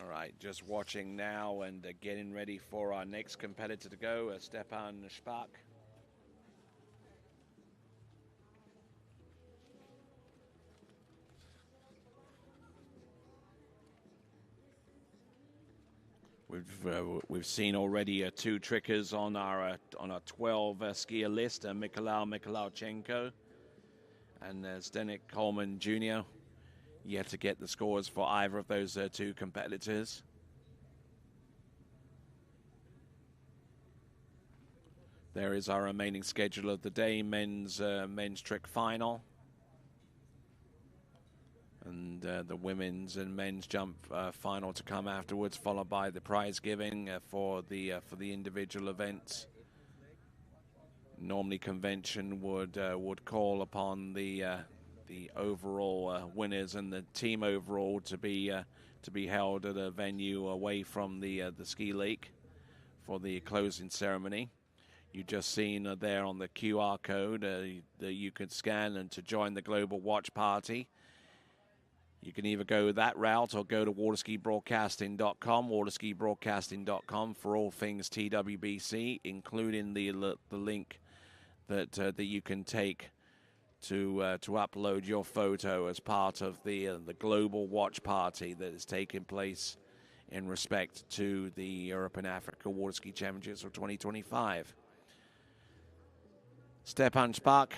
All right, just watching now and getting ready for our next competitor to go, Stepan Špak. We've seen already two trickers on our 12 skier list, Mikhail Mikhailchenko and Zdenek Coleman Jr. Yet to get the scores for either of those two competitors. There is our remaining schedule of the day, men's trick final. And the women's and men's jump final to come afterwards, followed by the prize giving for the individual events. Normally, convention would call upon the overall winners and the team overall to be held at a venue away from the ski lake for the closing ceremony. You just seen there on the QR code that you could scan and to join the global watch party. You can either go that route or go to waterskibroadcasting.com, waterskibroadcasting.com for all things TWBC, including the link that you can take to upload your photo as part of the global watch party that is taking place in respect to the Europe and Africa Water Ski Championships of 2025. Stepan Špak.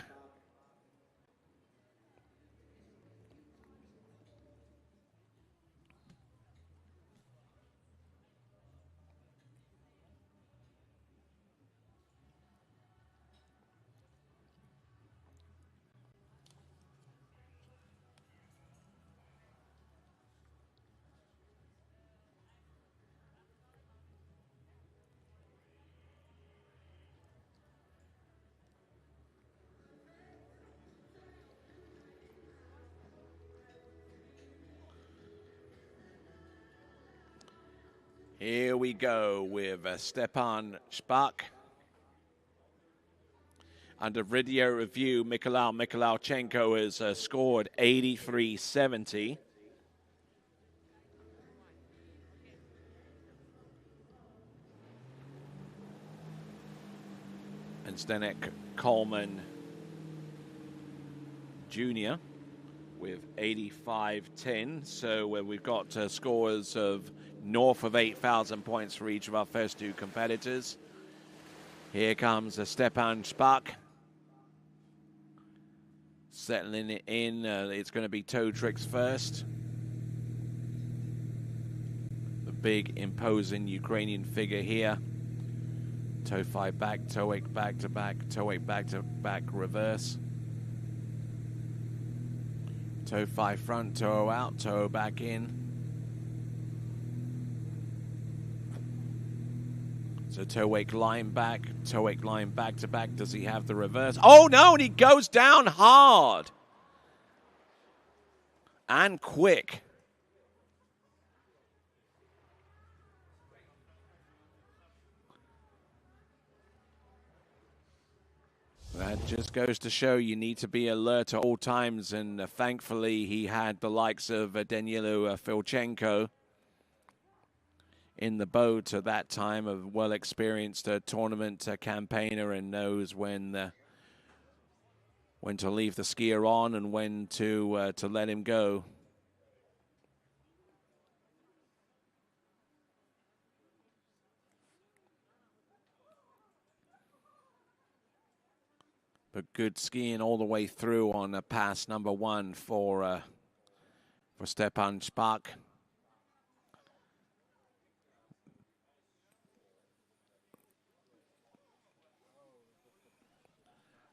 Here we go with Stepan Shpak. Under video review, Mikhailichenko has scored 83.70. And Zdenek Coleman Jr. with 85.10. So we've got scores of north of 8,000 points for each of our first two competitors. Here comes Stepan Shpak. Settling it in, it's going to be toe tricks first. The big imposing Ukrainian figure here. Toe 5 back, toe 8 back to back, toe 8 back to back reverse. Toe 5 front, toe out, toe back in. So toe 8 line back to back. Does he have the reverse? Oh no, and he goes down hard. And quick. That just goes to show you need to be alert at all times, and thankfully he had the likes of Danilo Filchenko in the boat at that time, a well-experienced tournament campaigner, and knows when to leave the skier on and when to let him go. But good skiing all the way through on pass number 1 for Stepan Shpak.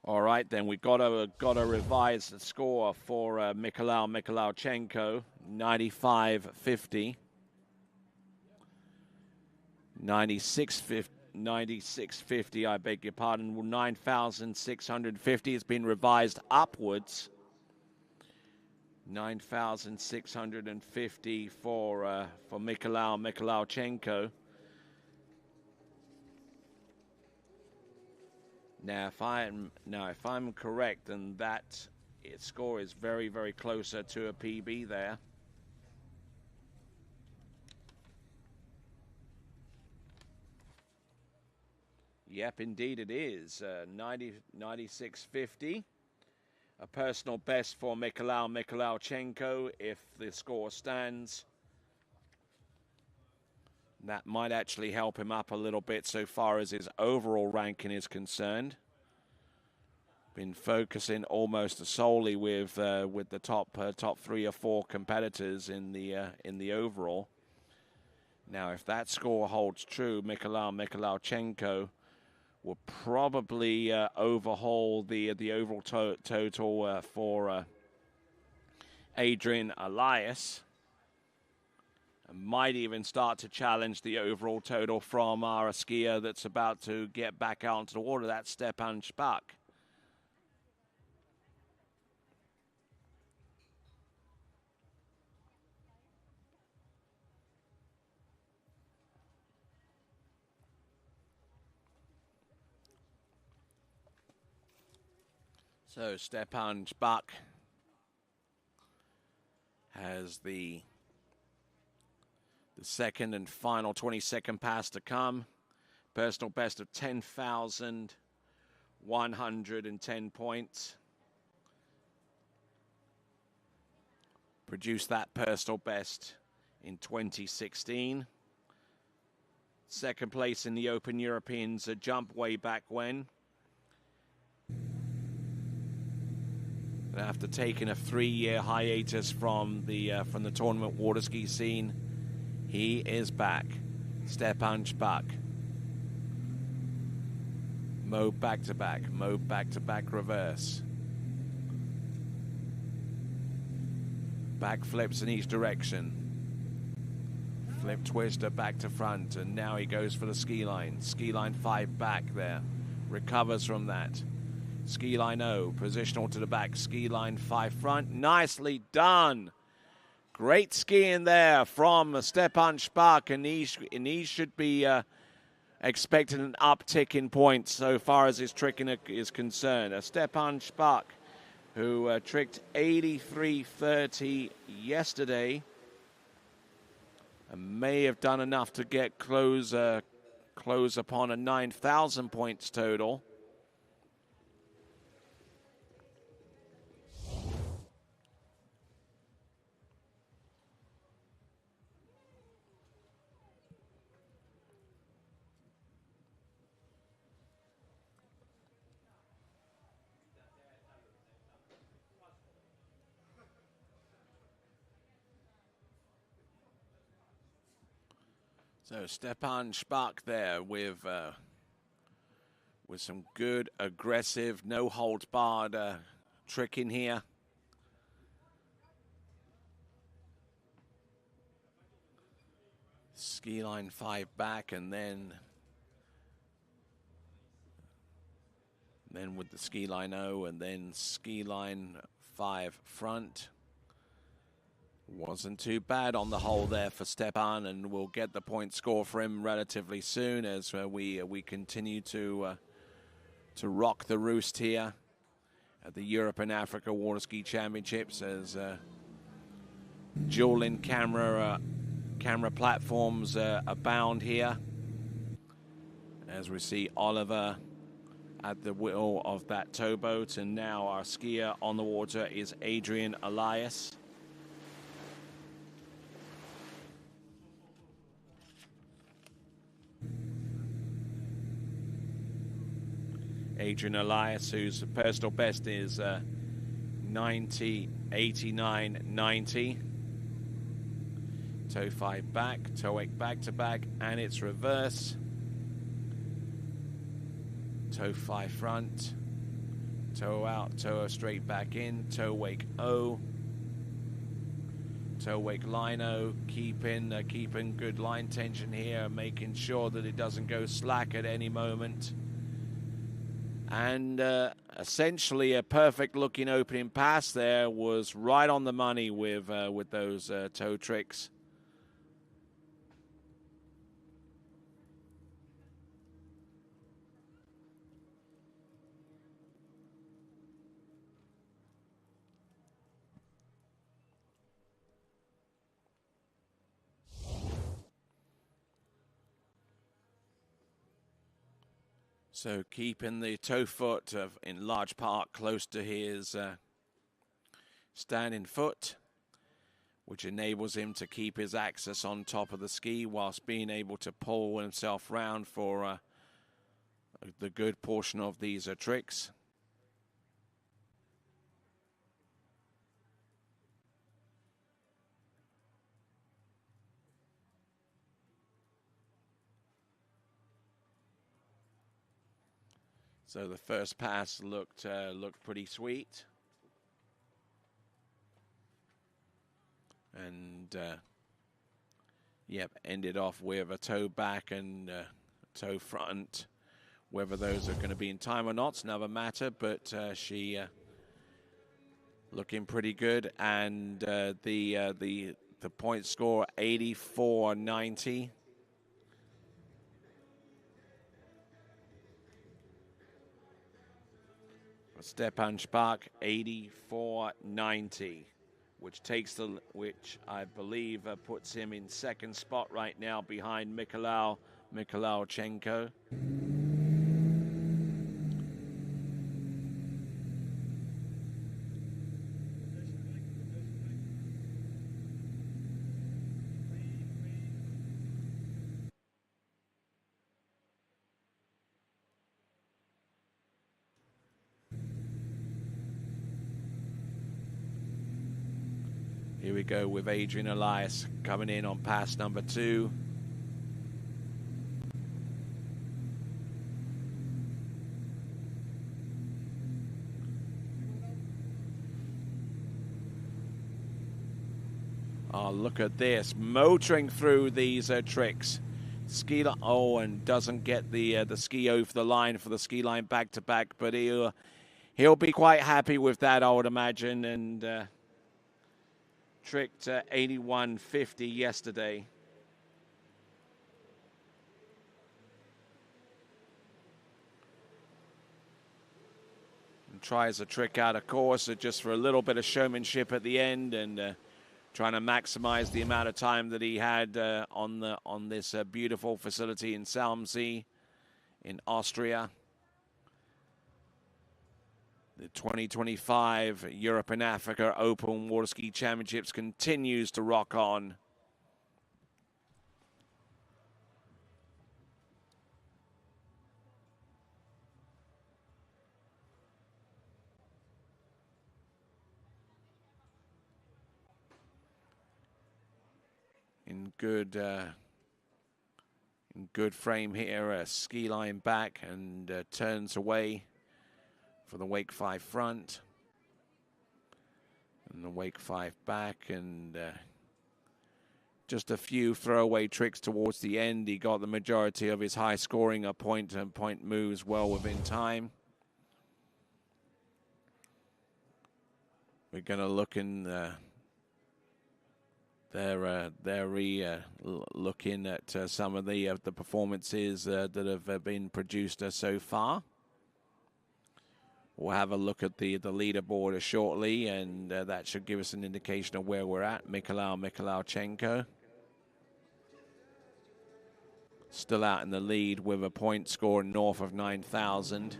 All right, then we've got to revise the score for Mikhailichenko, 95.50. 96.50, I beg your pardon, 9,650. It's been revised upwards. 9,650 for Mikhailichenko. Now, if I'm correct, then that score is very, very closer to a PB there. Yep, indeed it is. 96.50. A personal best for Mikhailichenko if the score stands. That might actually help him up a little bit so far as his overall ranking is concerned. Been focusing almost solely with the top 3 or 4 competitors in the overall. Now, if that score holds true, Mikhailichenko will probably overhaul the overall total for Adrian Elias. Might even start to challenge the overall total from our skier that's about to get back out into the water. That's Stepan Shpak. So Stepan Shpak has the second and final 22nd pass to come. Personal best of 10,110 points. Produced that personal best in 2016. Second place in the Open Europeans jump way back when. And after taking a 3-year hiatus from the tournament water ski scene, he is back. Stepan Shpak. Mode back to back reverse. Back flips in each direction. Flip twister back to front, and now he goes for the ski line. Ski line 5 back there. Recovers from that. Ski line 0, positional to the back. Ski line 5 front. Nicely done Great skiing there from Stepan Spak, and he should be expecting an uptick in points so far as his tricking is concerned. Stepan Spak, who tricked 83.30 yesterday, and may have done enough to get close upon a 9,000 points total. So Stepan Spak there with some good, aggressive, no holds barred tricking here. Ski line 5 back, and then with the ski line 0, and then ski line 5 front. Wasn't too bad on the whole there for Stepan, and we'll get the point score for him relatively soon as we continue to rock the roost here at the Europe and Africa Water Ski Championships, as dual-in camera platforms abound here, as we see Oliver at the wheel of that towboat, and now our skier on the water is Adrian Elias. Adrian Elias, whose personal best is 90, 89, 90. Toe 5 back, toe 8 back to back, and it's reverse. Toe 5 front, toe out, toe straight back in, toe wake O. Toe wake line O, keeping good line tension here, making sure that it doesn't go slack at any moment. And essentially a perfect looking opening pass there, was right on the money with those toe tricks. So keeping the toe foot in large part close to his standing foot, which enables him to keep his axis on top of the ski whilst being able to pull himself round for the good portion of these tricks. So the first pass looked pretty sweet, and ended off with a toe back and toe front. Whether those are going to be in time or not's another matter, but she looking pretty good, and the point score 84.90. Stepan Spak 84.90, which I believe puts him in second spot right now behind Mikhailichenko. Here we go with Adrian Elias coming in on pass number 2. Oh, look at this, motoring through these tricks. Ski, and doesn't get the ski over the line for the ski line back to back, but he'll be quite happy with that, I would imagine, and tricked 81.50 yesterday. And tries a trick out of course just for a little bit of showmanship at the end, and trying to maximize the amount of time that he had on this beautiful facility in Salmsee in Austria. The 2025 Europe and Africa Open Water Ski Championships continues to rock on. In good frame here, a ski line back and turns away for the wake 5 front. And the wake 5 back, and just a few throwaway tricks towards the end. He got the majority of his high scoring point and point moves well within time. We're going to look in looking at some of the performances that have been produced so far. We'll have a look at the leaderboard shortly, and that should give us an indication of where we're at. Mikhailovchenko still out in the lead with a point score north of 9,000.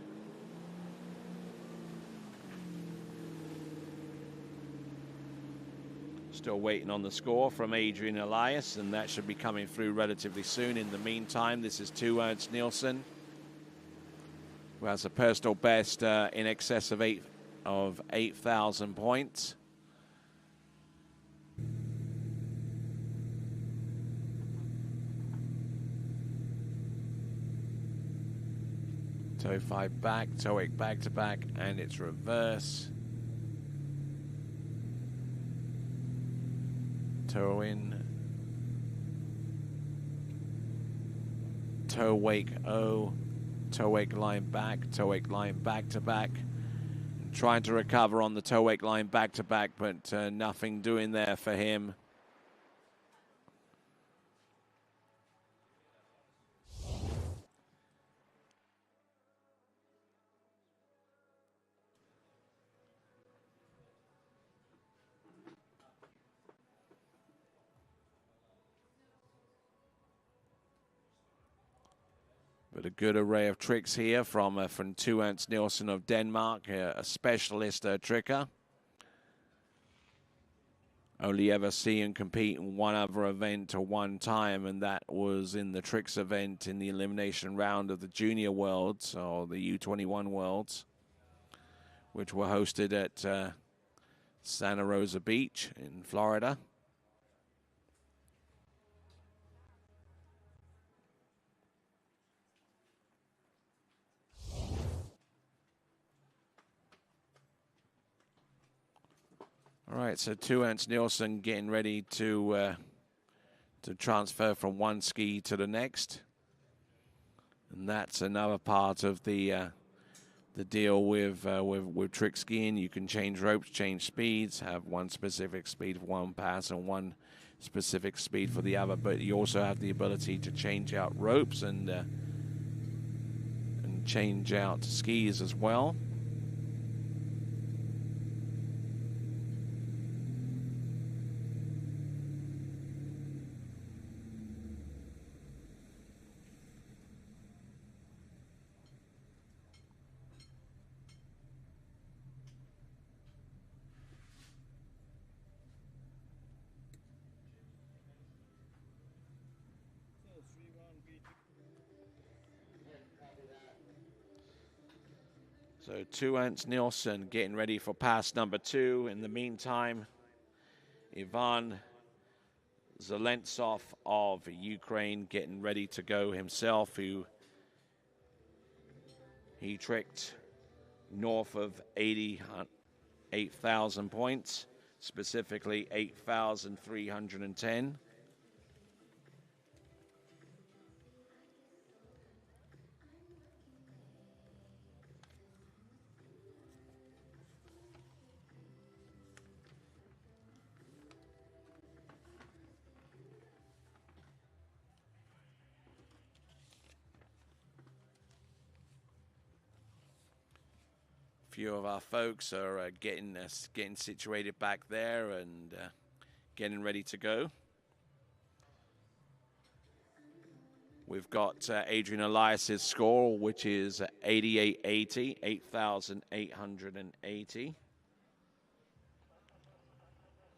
Still waiting on the score from Adrian Elias, and that should be coming through relatively soon. In the meantime, this is 2 Ernst Nielsen, who has a personal best in excess of 8,000 points. Toe 5 back, toe 8 back to back, and it's reverse. Toe in, toe wake O, toe wake line back to back. Trying to recover on the toe wake line back to back, but nothing doing there for him. But a good array of tricks here from 2 Ernst Nielsen of Denmark, a specialist tricker. Only ever see him compete in one other event or one time, and that was in the tricks event in the elimination round of the Junior Worlds, or the U21 Worlds, which were hosted at Santa Rosa Beach in Florida. All right, so 2 Ernst Nielsen getting ready to transfer from one ski to the next, and that's another part of the deal with trick skiing. You can change ropes, change speeds, have one specific speed for one pass and one specific speed for the other, but you also have the ability to change out ropes and change out skis as well. So 2 Ernst Nielsen getting ready for pass number 2. In the meantime, Ivan Zelentsov of Ukraine getting ready to go himself, who he tricked north of 8,000 points, specifically 8,310. few of our folks are getting situated back there and getting ready to go. We've got Adrian Elias's score, which is 8880, 8,880.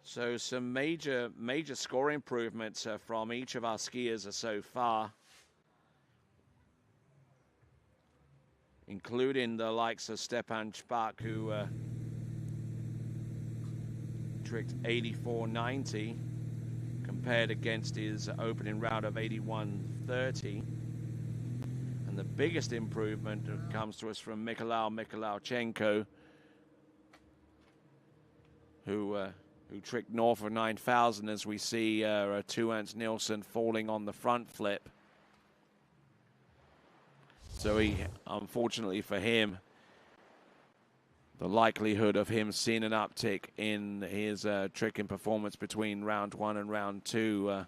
So some major score improvements from each of our skiers so far, including the likes of Stepan Špak, who tricked 84.90 compared against his opening round of 81.30. And the biggest improvement comes to us from Mikhailchenko, who tricked north of 9,000, as we see 2 Ernst Nielsen falling on the front flip. So he, unfortunately for him, the likelihood of him seeing an uptick in his tricking performance between round 1 and round 2,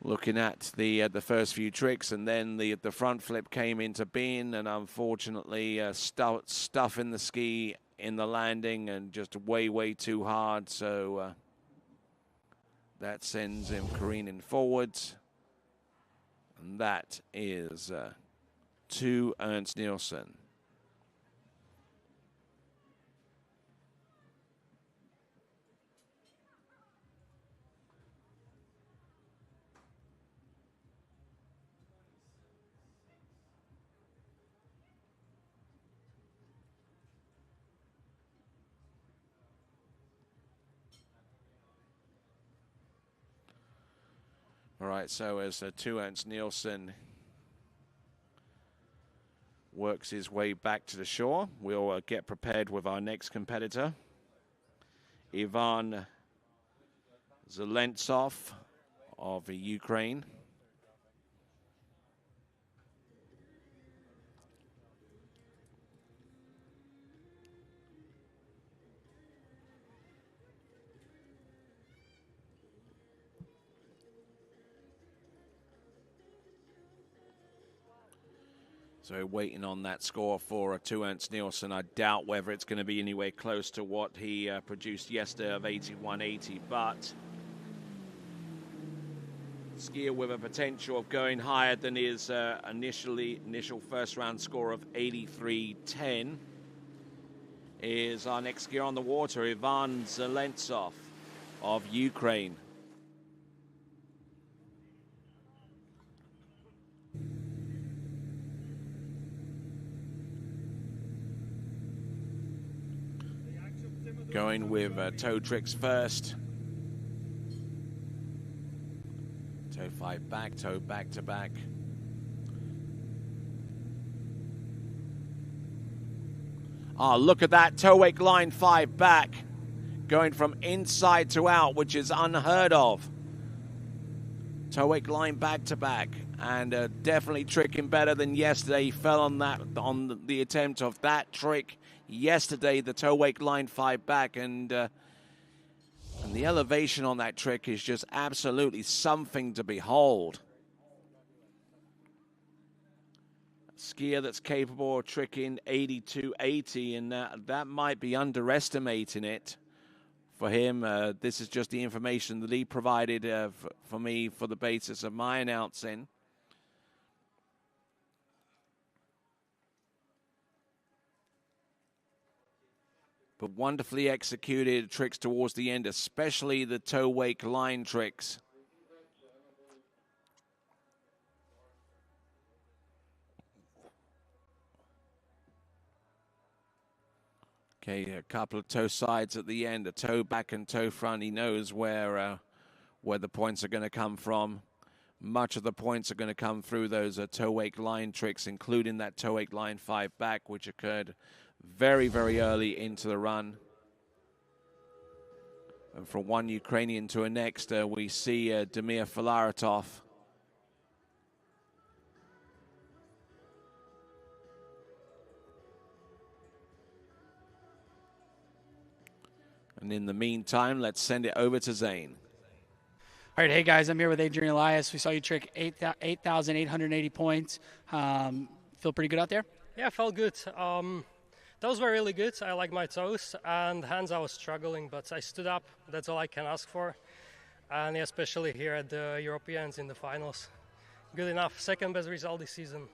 looking at the first few tricks, and then the front flip came into being, and unfortunately stuffing the ski in the landing and just way too hard. So that sends him careening forwards, and that is 2 Ernst Nielsen. All right, so as 2 Ernst Nielsen works his way back to the shore, we'll get prepared with our next competitor, Ivan Zelentsov of Ukraine. So waiting on that score for 2 Ernst Nielsen. I doubt whether it's going to be anywhere close to what he produced yesterday of 81.80, but skier with a potential of going higher than his initial first round score of 83.10 is our next skier on the water, Ivan Zelentsov of Ukraine. Going with toe tricks first. Toe 5 back, toe back to back. Look at that, toe wake line 5 back. Going from inside to out, which is unheard of. Toe wake line back to back. And definitely tricking better than yesterday. He fell on the attempt of that trick yesterday, the toe wake line 5 back, and the elevation on that trick is just absolutely something to behold. A skier that's capable of tricking 82.80, and that might be underestimating it for him. This is just the information that he provided for me for the basis of my announcing. But wonderfully executed tricks towards the end, especially the toe wake line tricks. Okay, a couple of toe sides at the end, a toe back and toe front. He knows where the points are going to come from. Much of the points are going to come through those toe wake line tricks, including that toe wake line 5 back, which occurred very early into the run. And from one Ukrainian to a next, we see Damir Filaretov. And in the meantime, let's send it over to Zane.
All right, hey guys, I'm here with Adrian Elias. We saw you trick 8,880 points. Feel pretty good out there?
Yeah, felt good. Toes were really good. I like my toes, and hands I was struggling, but I stood up. That's all I can ask for. And yeah, especially here at the Europeans in the finals. Good enough. Second best result this season.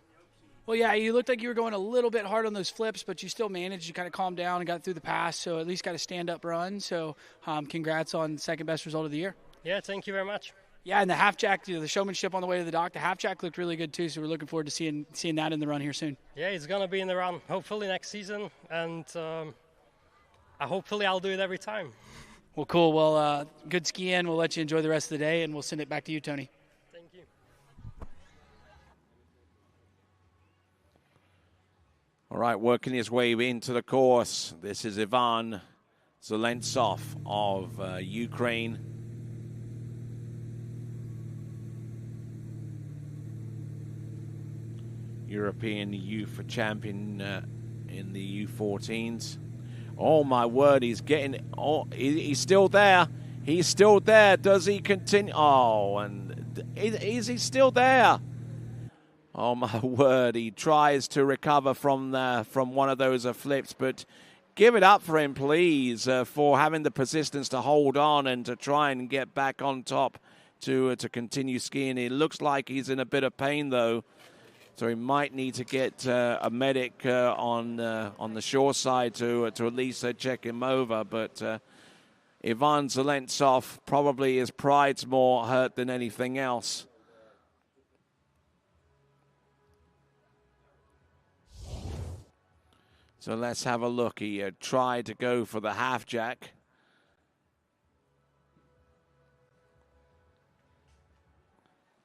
Well, yeah, you looked like you were going a little bit hard on those flips, but you still managed to kind of calm down and got through the pass, so at least got a stand-up run. So congrats on second best result of the year.
Yeah, thank you very much.
Yeah, and the half jack, the showmanship on the way to the dock, the half jack looked really good too, so we're looking forward to seeing that in the run here soon.
Yeah, it's going to be in the run, hopefully next season, and hopefully I'll do it every time.
Well, cool. Well, good skiing. We'll let you enjoy the rest of the day, and we'll send it back to you, Tony.
Thank you.
All right, working his way into the course. This is Ivan Zelentsov of Ukraine. European youth champion in the U14s. Oh my word, he's getting, he's still there. He's still there. Does he continue? Oh, and is he still there? Oh my word, he tries to recover from one of those flips, but give it up for him, please, for having the persistence to hold on and to try and get back on top to continue skiing. It looks like he's in a bit of pain, though, so he might need to get a medic on the shore side to at least check him over. But Ivan Zelentsov, probably his pride's more hurt than anything else. So let's have a look. He tried to go for the half jack.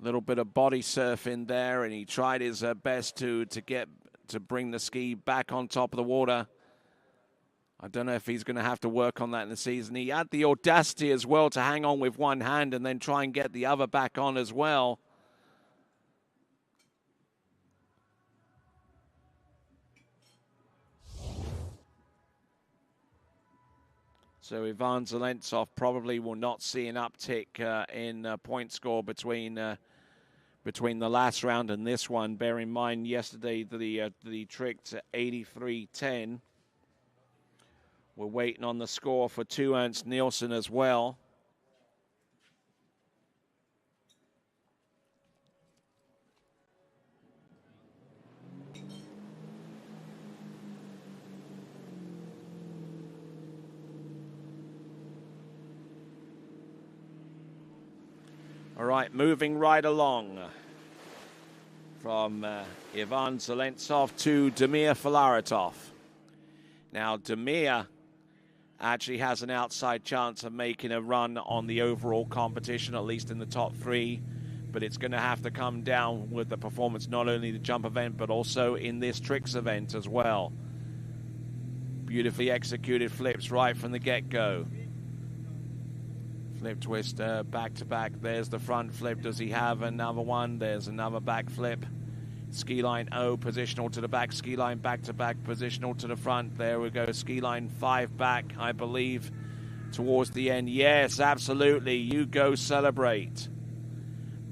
Little bit of body surfing there, and he tried his best to bring the ski back on top of the water. I don't know if he's going to have to work on that in the season. He had the audacity as well to hang on with one hand and then try and get the other back on as well. So Ivan Zelentsov probably will not see an uptick in point score between the last round and this one. Bear in mind, yesterday the tricked 83.10. We're waiting on the score for 2 Ernst Nielsen as well. All right, moving right along from Ivan Zelentsov to Damir Filaretov. Now, Damir actually has an outside chance of making a run on the overall competition, at least in the top 3. But it's going to have to come down with the performance, not only the jump event, but also in this tricks event as well. Beautifully executed flips right from the get-go. Flip twist back to back. There's the front flip. Does he have another one? There's another back flip. Ski line O, positional to the back. Ski line back to back, positional to the front. There we go. Ski line 5 back, I believe, towards the end. Yes, absolutely. You go celebrate.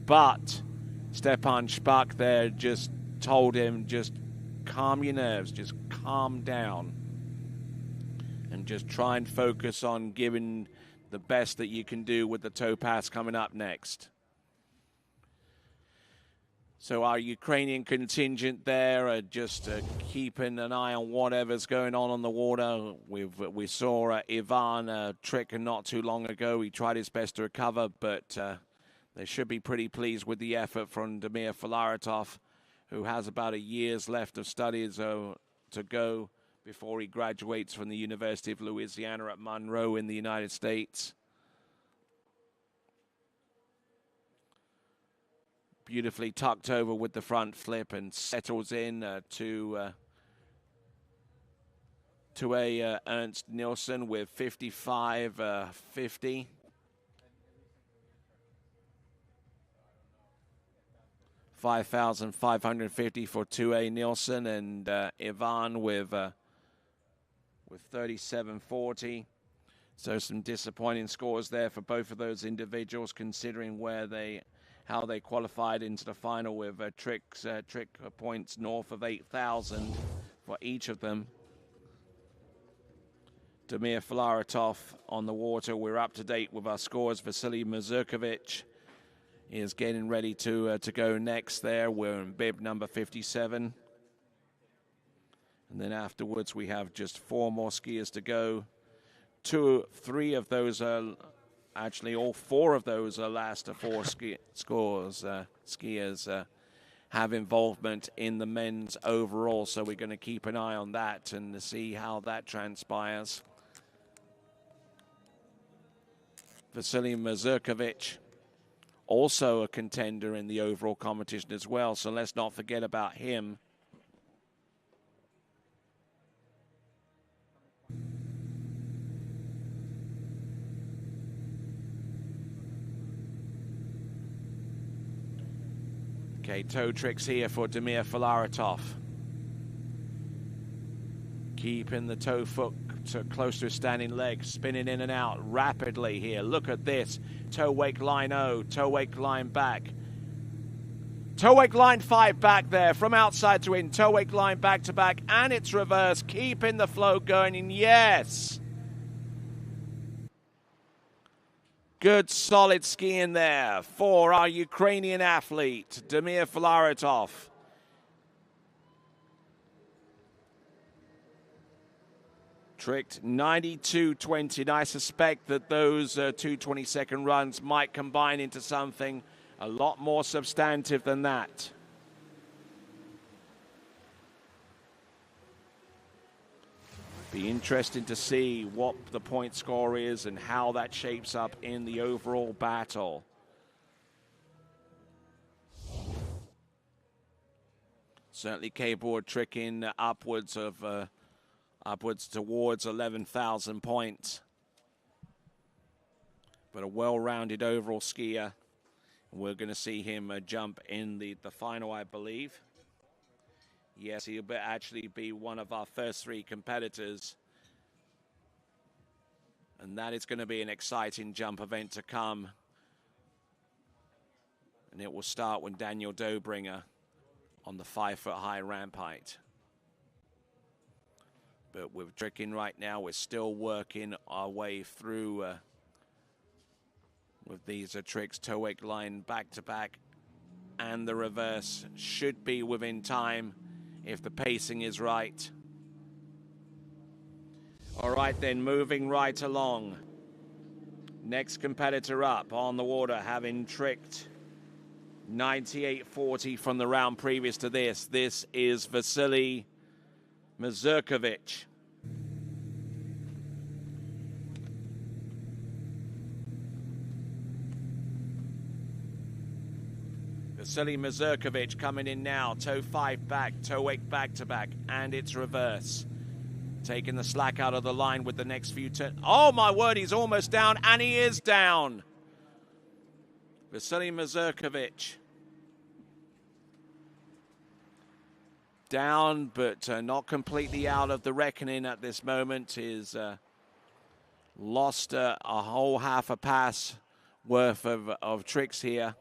But Stepan Špak there just told him, just calm your nerves, just calm down, and just try and focus on giving the best that you can do with the toe pass coming up next. So our Ukrainian contingent there are just keeping an eye on whatever's going on the water. We saw Ivan trick not too long ago. He tried his best to recover, but they should be pretty pleased with the effort from Damir Filaretov, who has about a year's left of studies to go before he graduates from the University of Louisiana at Monroe in the United States. Beautifully tucked over with the front flip and settles in to a Ernst Nielsen with 55.50. 5,550 for 2A Nielsen, and Ivan with 37.40. So some disappointing scores there for both of those individuals, considering how they qualified into the final with trick points north of 8,000 for each of them. Damir Filaretov on the water. We're up to date with our scores. Vasily Mazurkovic is getting ready to go next there. We're in bib number 57. And then afterwards we have just 4 more skiers to go. 3 of those are actually all 4 of those are last 4 skiers have involvement in the men's overall. So we're going to keep an eye on that and see how that transpires. Vasily Mazurkovic, also a contender in the overall competition as well, so let's not forget about him. Okay, toe tricks here for Damir Filaretov. Keeping the toe foot close to his standing leg, spinning in and out rapidly here. Look at this. Toe wake line O, toe wake line back. Toe wake line 5 back there from outside to in. Toe wake line back to back, and it's reverse. Keeping the flow going, and yes. Good solid skiing there for our Ukrainian athlete, Damir Filaretov. Tricked 92.20, and I suspect that those 2 20-second runs might combine into something a lot more substantive than that. Be interesting to see what the point score is and how that shapes up in the overall battle. Certainly capable of tricking upwards towards 11,000 points. But a well-rounded overall skier. We're going to see him jump in the final, I believe. Yes, he'll actually be one of our first 3 competitors. And that is going to be an exciting jump event to come. And it will start with Daniel Dobringer on the 5-foot-high ramp height. But with tricking right now, we're still working our way through with these tricks. Toe wake line back to back, and the reverse should be within time if the pacing is right. All right then, moving right along. Next competitor up on the water, having tricked 98.40 from the round previous to this. This is Vasily Mazurkovic. Vasily Mazurkovic coming in now. Toe 5 back, toe wake back to back, and it's reverse. Taking the slack out of the line with the next few turns. Oh my word, he's almost down, and he is down. Vasily Mazurkovic. Down, but not completely out of the reckoning at this moment. He's lost a whole half a pass worth of tricks here.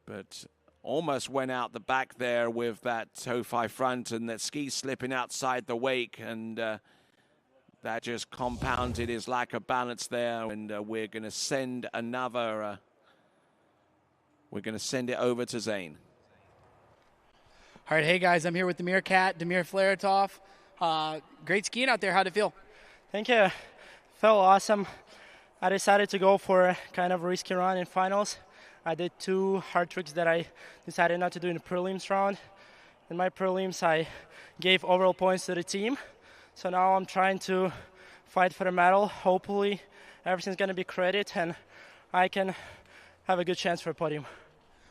But almost went out the back there with that toe 5 front, and that ski slipping outside the wake, and that just compounded his lack of balance there. And we're going to send another. We're going to send it over to Zane.
All right, hey guys, I'm here with the Meerkat, Damir Filaretov. Great skiing out there. How'd it feel?
Thank you. Felt awesome. I decided to go for a kind of risky run in finals. I did 2 hard tricks that I decided not to do in the prelims round. In my prelims, I gave overall points to the team. So now I'm trying to fight for the medal. Hopefully everything's going to be credit and I can have a good chance for a podium.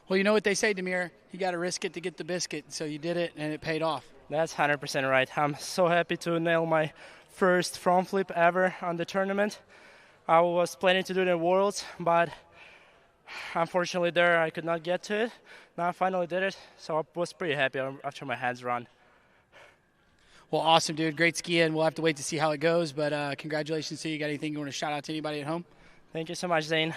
Well, you know what they say, Damir, you got to risk it to get the biscuit. So you did it and it paid off.
That's 100% right. I'm so happy to nail my first front flip ever on the tournament. I was planning to do it in Worlds, but Unfortunately, there I could not get to it. Now I finally did it, so I was pretty happy after my hands run.
Well, awesome, dude. Great skiing. We'll have to wait to see how it goes, but congratulations to you. Got anything you want to shout out to anybody at home?
Thank you so much, Zane.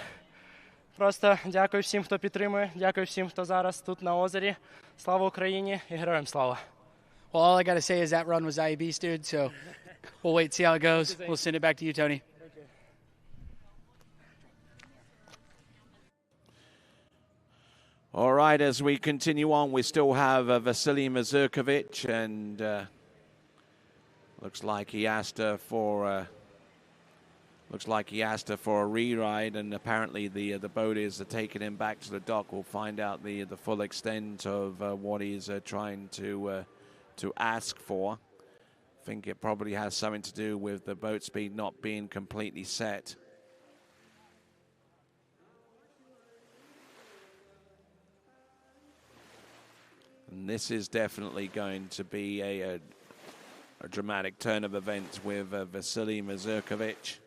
Просто дякую всім, хто підтримує, дякую всім, хто зараз тут на озері. Слава Україні і героям слава.
Well, all I got to say is that run was IAB, dude, so we'll wait and see how it goes. We'll send it back to you, Tony.
All right, as we continue on, we still have Vasily Mazurkovic, and looks like he asked her for a re-ride, and apparently the boat is taking him back to the dock. We'll find out the full extent of what he's trying to ask for. I think it probably has something to do with the boat speed not being completely set. And this is definitely going to be a dramatic turn of events with Vasily Mazurkovic.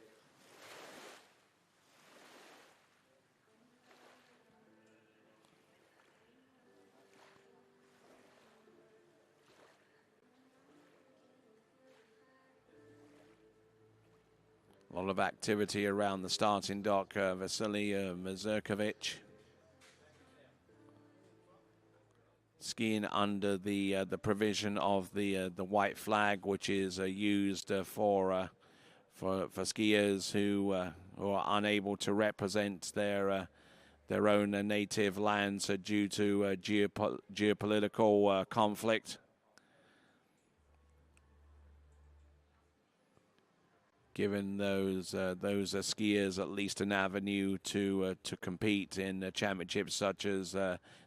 A lot of activity around the starting dock. Vasily Mazurkovic skiing under the provision of the white flag, which is used for skiers who are unable to represent their own native lands due to geopolitical conflict. Giving those skiers at least an avenue to compete in championships such as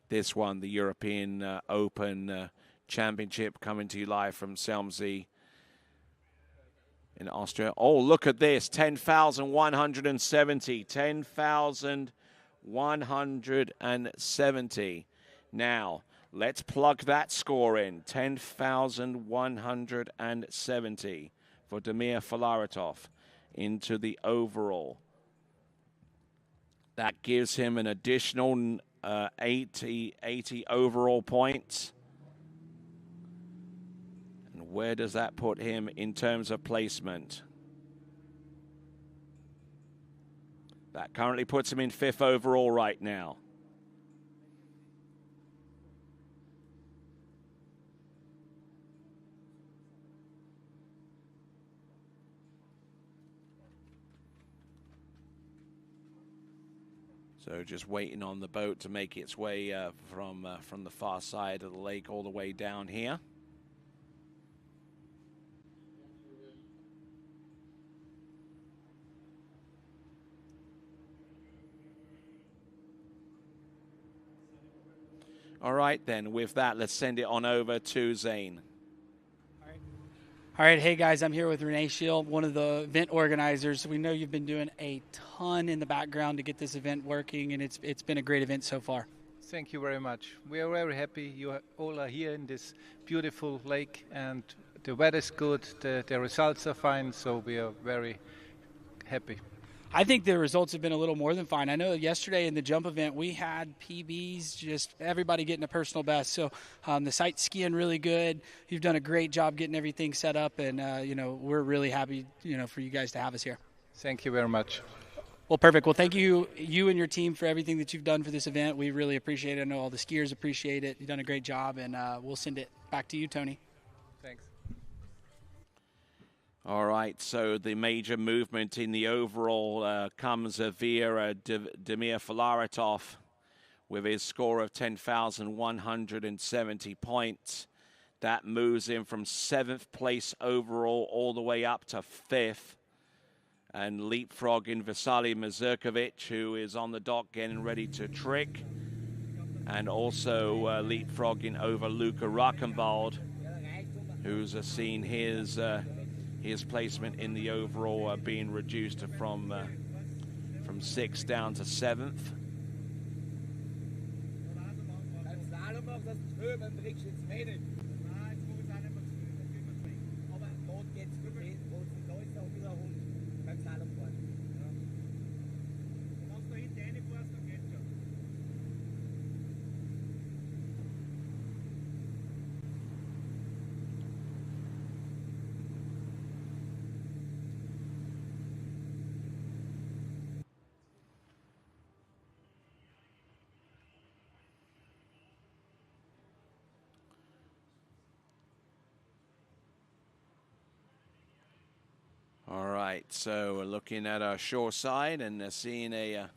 this one, the European Open Championship, coming to you live from Selmsee in Austria. Oh, look at this, 10,170, 10,170. Now, let's plug that score in, 10,170 for Damir Filaretov into the overall. That gives him an additional 80 overall points. And where does that put him in terms of placement? That currently puts him in 5th overall right now. So just waiting on the boat to make its way from the far side of the lake all the way down here. All right, then, with that, let's send it on over to Zane.
All right, hey guys, I'm here with Renee Shield, one of the event organizers. We know you've been doing a ton in the background to get this event working, and it's been a great event so far.
Thank you very much. We are very happy you all are here in this beautiful lake, and the weather is good, the results are fine, so we are very happy.
I think the results have been a little more than fine. I know yesterday in the jump event we had PBs, just everybody getting a personal best. So the site's skiing really good. You've done a great job getting everything set up, and we're really happy for you guys to have us here.
Thank you very much.
Well, perfect. Well, thank you and your team for everything that you've done for this event. We really appreciate it. I know all the skiers appreciate it. You've done a great job, and we'll send it back to you, Tony.
Thanks.
All right, so the major movement in the overall comes via Damir Filaretov with his score of 10,170 points. That moves him from 7th place overall all the way up to 5th. And leapfrogging Vasily Mazurkovic, who is on the dock getting ready to trick. And also leapfrogging over Luca Rockenwald, who's seen his placement in the overall being reduced from 6th down to 7th. right, so we're looking at our shore side and seeing a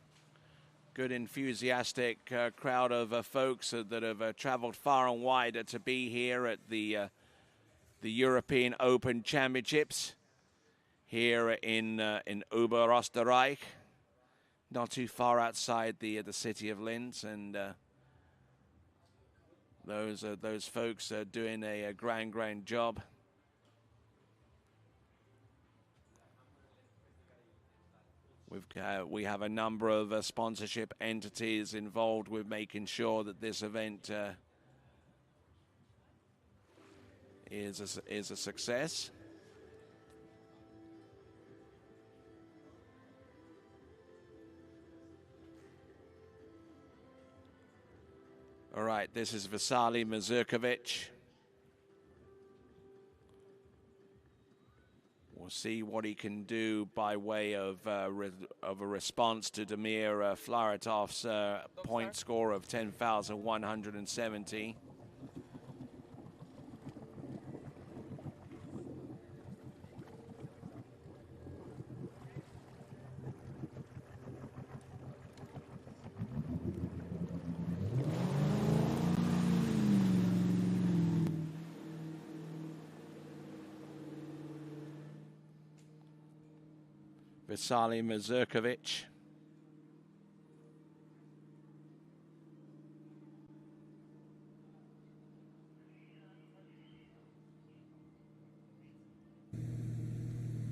good enthusiastic crowd of folks that have traveled far and wide to be here at the European Open Championships here in Oberösterreich, not too far outside the city of Linz, and those folks are doing a grand job. We have a number of sponsorship entities involved with making sure that this event is a success. All right, this is Vasily Mazurkovic. We'll see what he can do by way of a response to Damir Flaratov's point score of 10,170. Vasily Mazurkovic.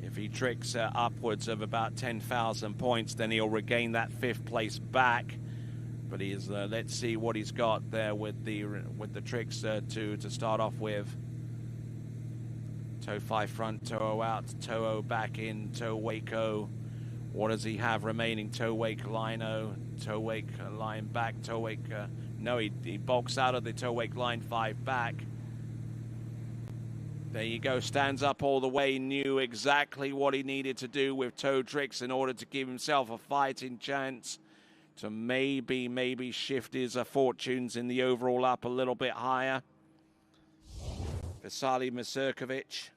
If he tricks upwards of about 10,000 points, then he'll regain that 5th place back. But he's let's see what he's got there with the tricks to start off with. Toe 5 front, toe O out, toe O back in, toe wake O. What does he have remaining? Toe wake line O, toe wake line back, toe wake. No, he bulks out of the toe wake line 5 back. There you go, stands up all the way, knew exactly what he needed to do with toe tricks in order to give himself a fighting chance to maybe shift his fortunes in the overall up a little bit higher. Vasily Mazurkovic,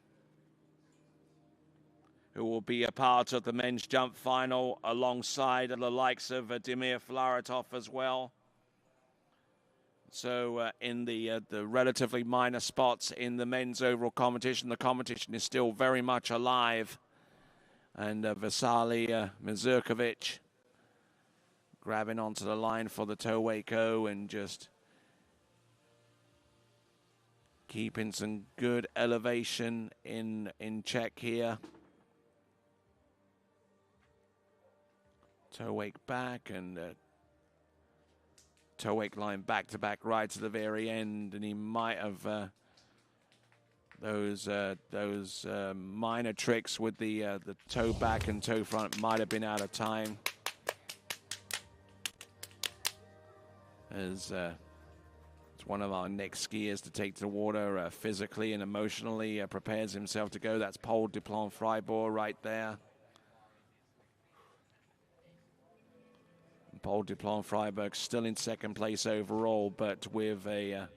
who will be a part of the men's jump final alongside the likes of Damir Flaratov as well. So in the relatively minor spots in the men's overall competition, the competition is still very much alive. And Vasily Mazurkovic grabbing onto the line for the toe wake O and just keeping some good elevation in check here. Toe wake back and toe wake line back to back right to the very end, and he might have those minor tricks with the toe back and toe front might have been out of time. As it's one of our next skiers to take to the water physically and emotionally, prepares himself to go. That's Paul Duplon-Freibourg right there. Paul Duplon-Freibourg still in 2nd place overall, but with a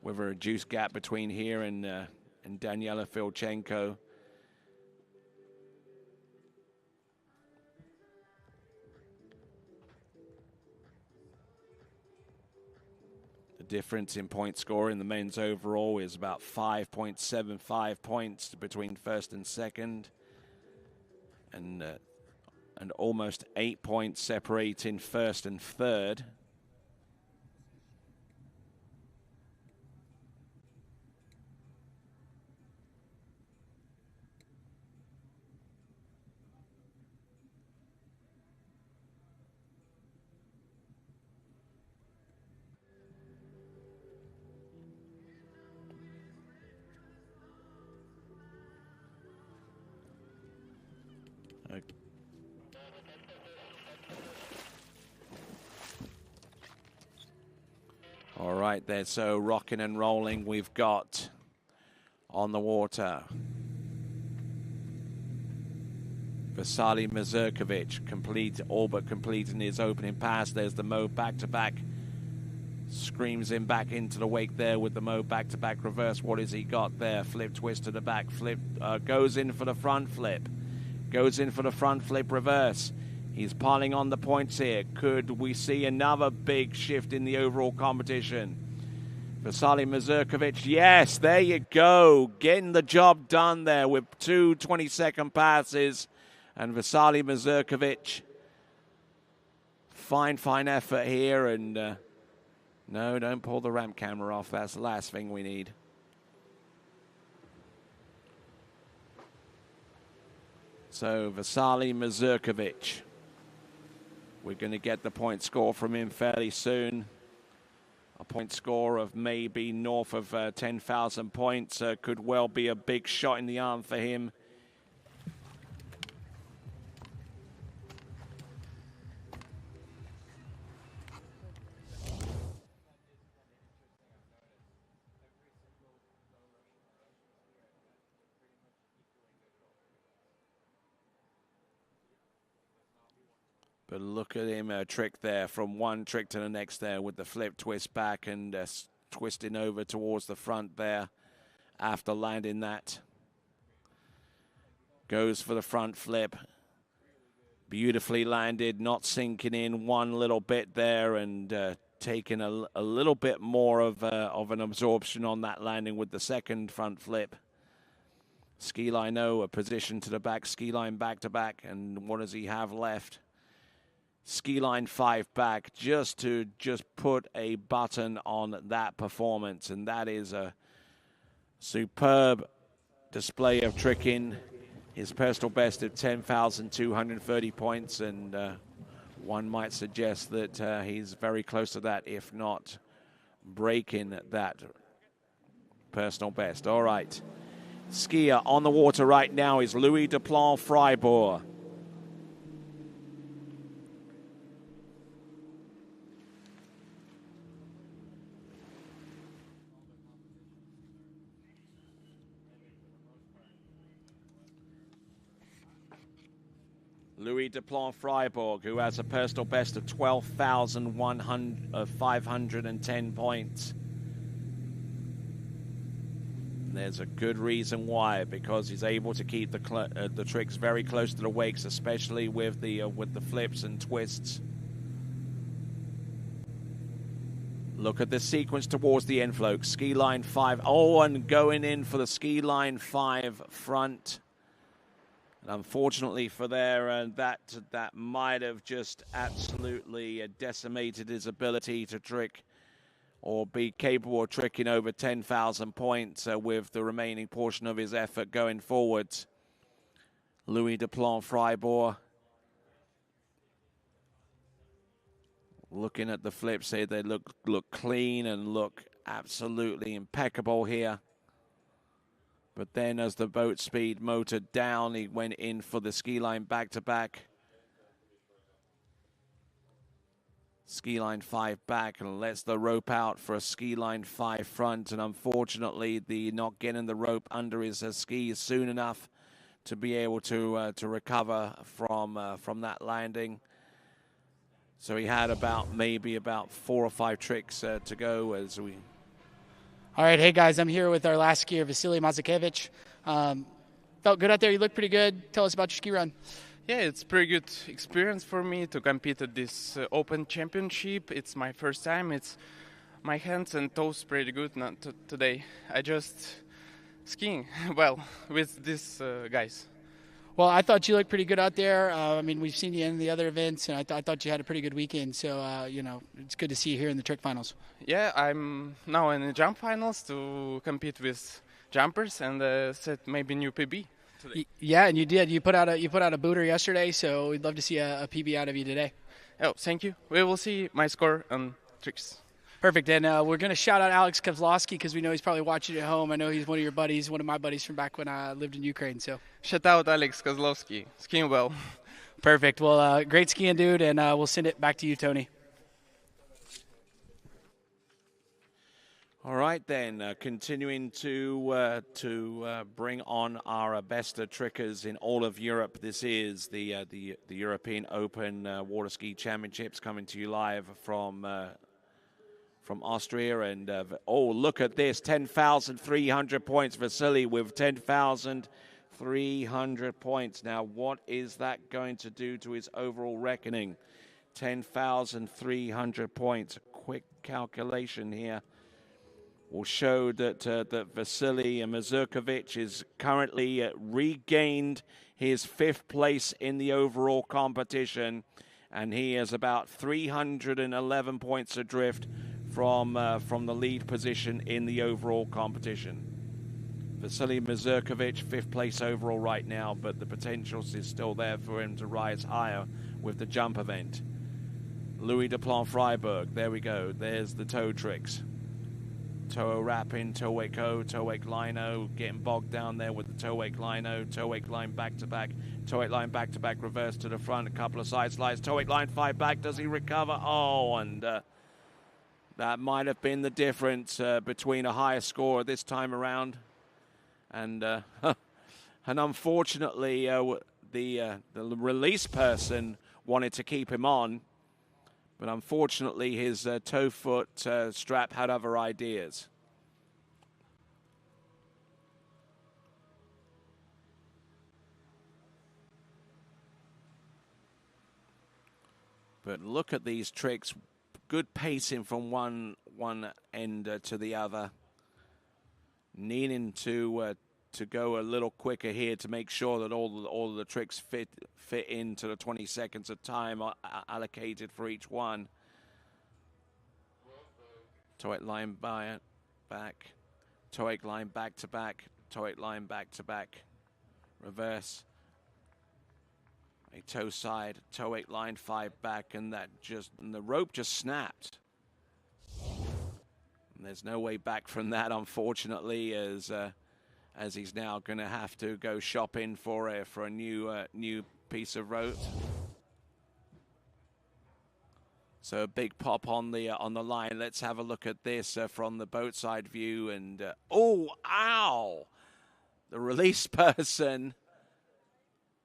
reduced gap between here and Daniela Filchenko. The difference in point score in the men's overall is about 5.75 points between 1st and 2nd, and almost 8 points separating 1st and 3rd. All right there, so rocking and rolling we've got on the water. Vasily Mazurkovic all but completing his opening pass. There's the Mo back-to-back. Screams him back into the wake there with the Mo back-to-back reverse. What has he got there? Flip twist to the back, flip, goes in for the front flip. Goes in for the front flip reverse. He's piling on the points here. Could we see another big shift in the overall competition? Vasily Mazurkovic, yes, there you go. Getting the job done there with 2 20-second passes. And Vasily Mazurkovic, fine effort here. And no, don't pull the ramp camera off. That's the last thing we need. So Vasily Mazurkovic, we're going to get the point score from him fairly soon. A point score of maybe north of 10,000 points could well be a big shot in the arm for him. But look at him, a trick there from one trick to the next there with the flip twist back and twisting over towards the front there after landing that. Goes for the front flip. Beautifully landed, not sinking in one little bit there and taking a little bit more of an absorption on that landing with the second front flip. Ski line, a position to the back, ski line back to back, and what does he have left? Ski line 5 back just to put a button on that performance, and that is a superb display of tricking. His personal best of 10,230 points, and one might suggest that he's very close to that, if not breaking that personal best. All right, skier on the water right now is Louis Duplan-Freibourg. Louis Duplan-Freibourg, who has a personal best of 12,510 points. And there's a good reason why, because he's able to keep the tricks very close to the wakes, especially with the flips and twists. Look at the sequence towards the end, folks. Ski line 5. Oh, and going in for the ski line 5 front. And unfortunately for there, that might have just absolutely decimated his ability to trick or be capable of tricking over 10,000 points with the remaining portion of his effort going forwards. Louis Duplan-Freibourg. Looking at the flips here, they look clean and look absolutely impeccable here. But then as the boat speed motored down, he went in for the ski line back-to-back. Ski line 5 back and lets the rope out for a ski line 5 front. And unfortunately, the not getting the rope under his skis soon enough to be able to recover from that landing. So he had maybe about 4 or 5 tricks to go as we...
All right, hey guys, I'm here with our last skier, Vasily Mazurkovic. Felt good out there. You look pretty good. Tell us about your ski run.
Yeah, it's pretty good experience for me to compete at this Open Championship. It's my first time. It's my hands and toes pretty good today. I just skiing well with these guys.
Well, I thought you looked pretty good out there. I mean, we've seen you in the other events, and I thought you had a pretty good weekend. So, it's good to see you here in the trick finals.
Yeah, I'm now in the jump finals to compete with jumpers and set maybe new PB today.
Yeah, and you did. You put out a booter yesterday, so we'd love to see a PB out of you today.
Oh, thank you. We will see my score on tricks.
Perfect. And we're going to shout out Alex Kozlowski because we know he's probably watching at home. I know he's one of your buddies, one of my buddies from back when I lived in Ukraine. So
shout out Alex Kozlowski. Skiing well.
Perfect. Well, great skiing, dude, and we'll send it back to you, Tony.
All right, then, continuing to bring on our best trickers in all of Europe. This is the European Open Water Ski Championships coming to you live from Austria. And look at this, 10,300 points. Vasily with 10,000. 300 points. Now, what is that going to do to his overall reckoning? 10,300 points. Quick calculation here will show that Vasily Mazurkovic is currently regained his 5th place in the overall competition, and he is about 311 points adrift from the lead position in the overall competition. Vasily Mazurkovic, 5th place overall right now, but the potential is still there for him to rise higher with the jump event. Louis Duplan-Freiberg, there we go. There's the toe tricks. Toe wrap in, toe wake O, toe wake line O, getting bogged down there with the toe wake line O, toe wake line back to back, toe wake line back to back, reverse to the front, a couple of side slides, toe wake line 5 back. Does he recover? Oh, and that might have been the difference between a higher score this time around. And unfortunately, the release person wanted to keep him on, but unfortunately his toe foot strap had other ideas. But look at these tricks. Good pacing from one end to the other. Needing to go a little quicker here to make sure that all of the tricks fit into the 20 seconds of time allocated for each one. Toe eight line back, toe eight line back to back, toe eight line back to back, reverse. A toe side, toe eight line 5 back, and the rope just snapped. And there's no way back from that, unfortunately, as he's now going to have to go shopping for a new piece of rope. So a big pop on the line. Let's have a look at this from the boat side view. And oh, ow! The release person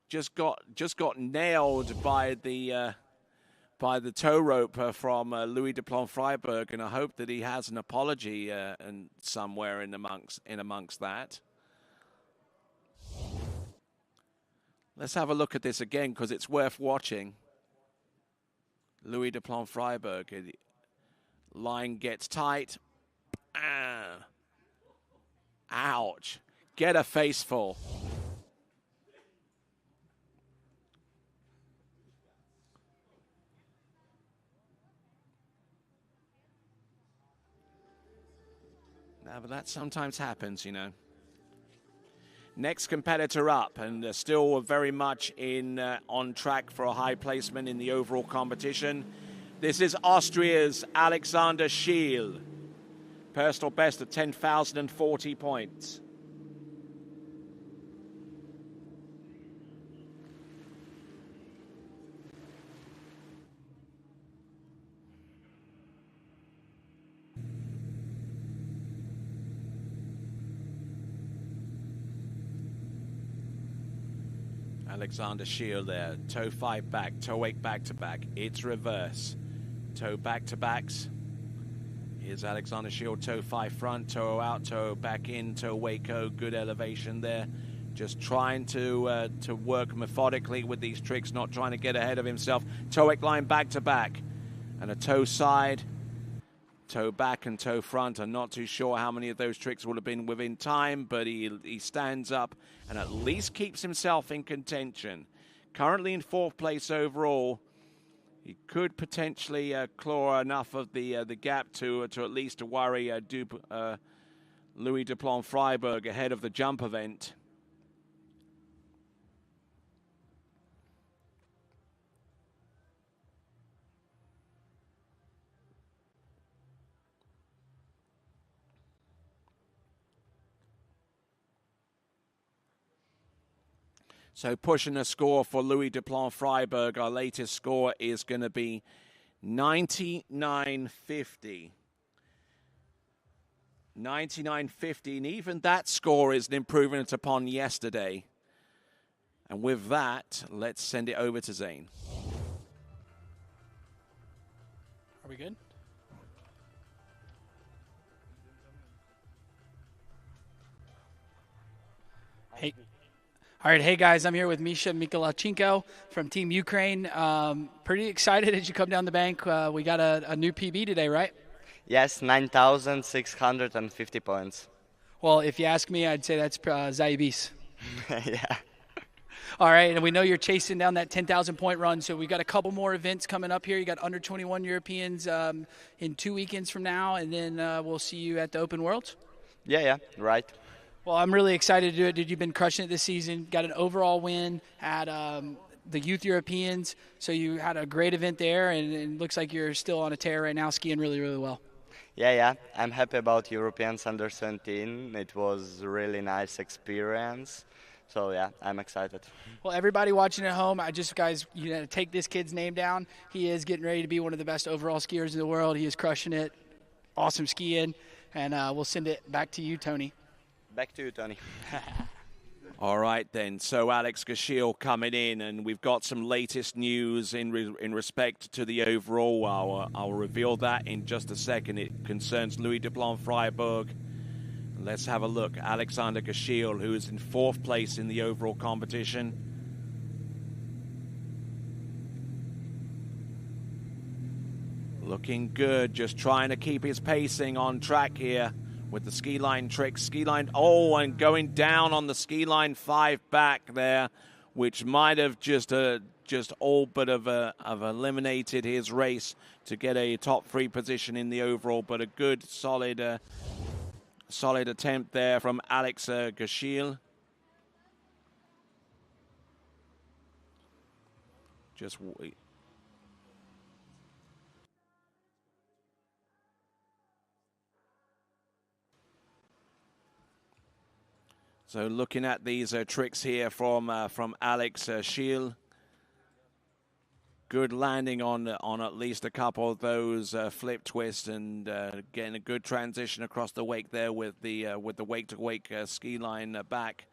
just got nailed by the tow rope from Louis Duplan-Freiberg, and I hope that he has an apology and somewhere in amongst that. Let's have a look at this again because it's worth watching. Louis Duplan-Freiberg, line gets tight. Ouch! Get a face full. Now, but that sometimes happens, you know. Next competitor up, and still very much on track for a high placement in the overall competition. This is Austria's Alexander Schiel. Personal best of 10,040 points. Alexander Schiel there, toe 5 back, toe 8 back to back. It's reverse. Toe back to backs. Here's Alexander Schiel, toe 5 front, toe out, toe back in, toe Waco. Good elevation there. Just trying to work methodically with these tricks, not trying to get ahead of himself. Toe 8 line back to back. And a toe side, toe back and toe front. I'm not too sure how many of those tricks would have been within time, but he stands up and at least keeps himself in contention. Currently in 4th place overall. He could potentially claw enough of the gap to at least worry Louis Duplan-Freiberg ahead of the jump event. So pushing a score for Louis Duplan-Freiberg, our latest score is going to be 99.50. 99.50, and even that score is an improvement upon yesterday. And with that, let's send it over to Zane.
Are we good? All right, hey guys, I'm here with Misha Mikolachenko from Team Ukraine. Pretty excited as you come down the bank. We got a new PB today, right?
Yes, 9,650 points.
Well, if you ask me, I'd say that's Zaibis.
Yeah.
All right, and we know you're chasing down that 10,000 point run, so we got a couple more events coming up here. You got under 21 Europeans in 2 weekends from now, and then we'll see you at the Open Worlds.
Yeah, right.
Well, I'm really excited to do it, dude. You've been crushing it this season. Got an overall win at the Youth Europeans, so you had a great event there, and it looks like you're still on a tear right now, skiing really, really well.
Yeah. I'm happy about Europeans under 17. It was a really nice experience. So, yeah, I'm excited.
Well, everybody watching at home, guys, take this kid's name down. He is getting ready to be one of the best overall skiers in the world. He is crushing it. Awesome skiing. And we'll send it back to you, Tony.
Back to you, Tony.
All right, then. So Alex Gashil coming in, and we've got some latest news in respect to the overall. I'll reveal that in just a second. It concerns Louis Duplon Freiburg. Let's have a look. Alexander Gashil, who is in 4th place in the overall competition. Looking good, just trying to keep his pacing on track here with the ski line trick. Ski line, and going down on the ski line 5 back there, which might have just all but have eliminated his race to get a top 3 position in the overall, but a good solid attempt there from Alex Gashil. Just so looking at these tricks here from Alex Gashil. Good landing on at least a couple of those flip twists, and getting a good transition across the wake there with the wake-to-wake ski line back.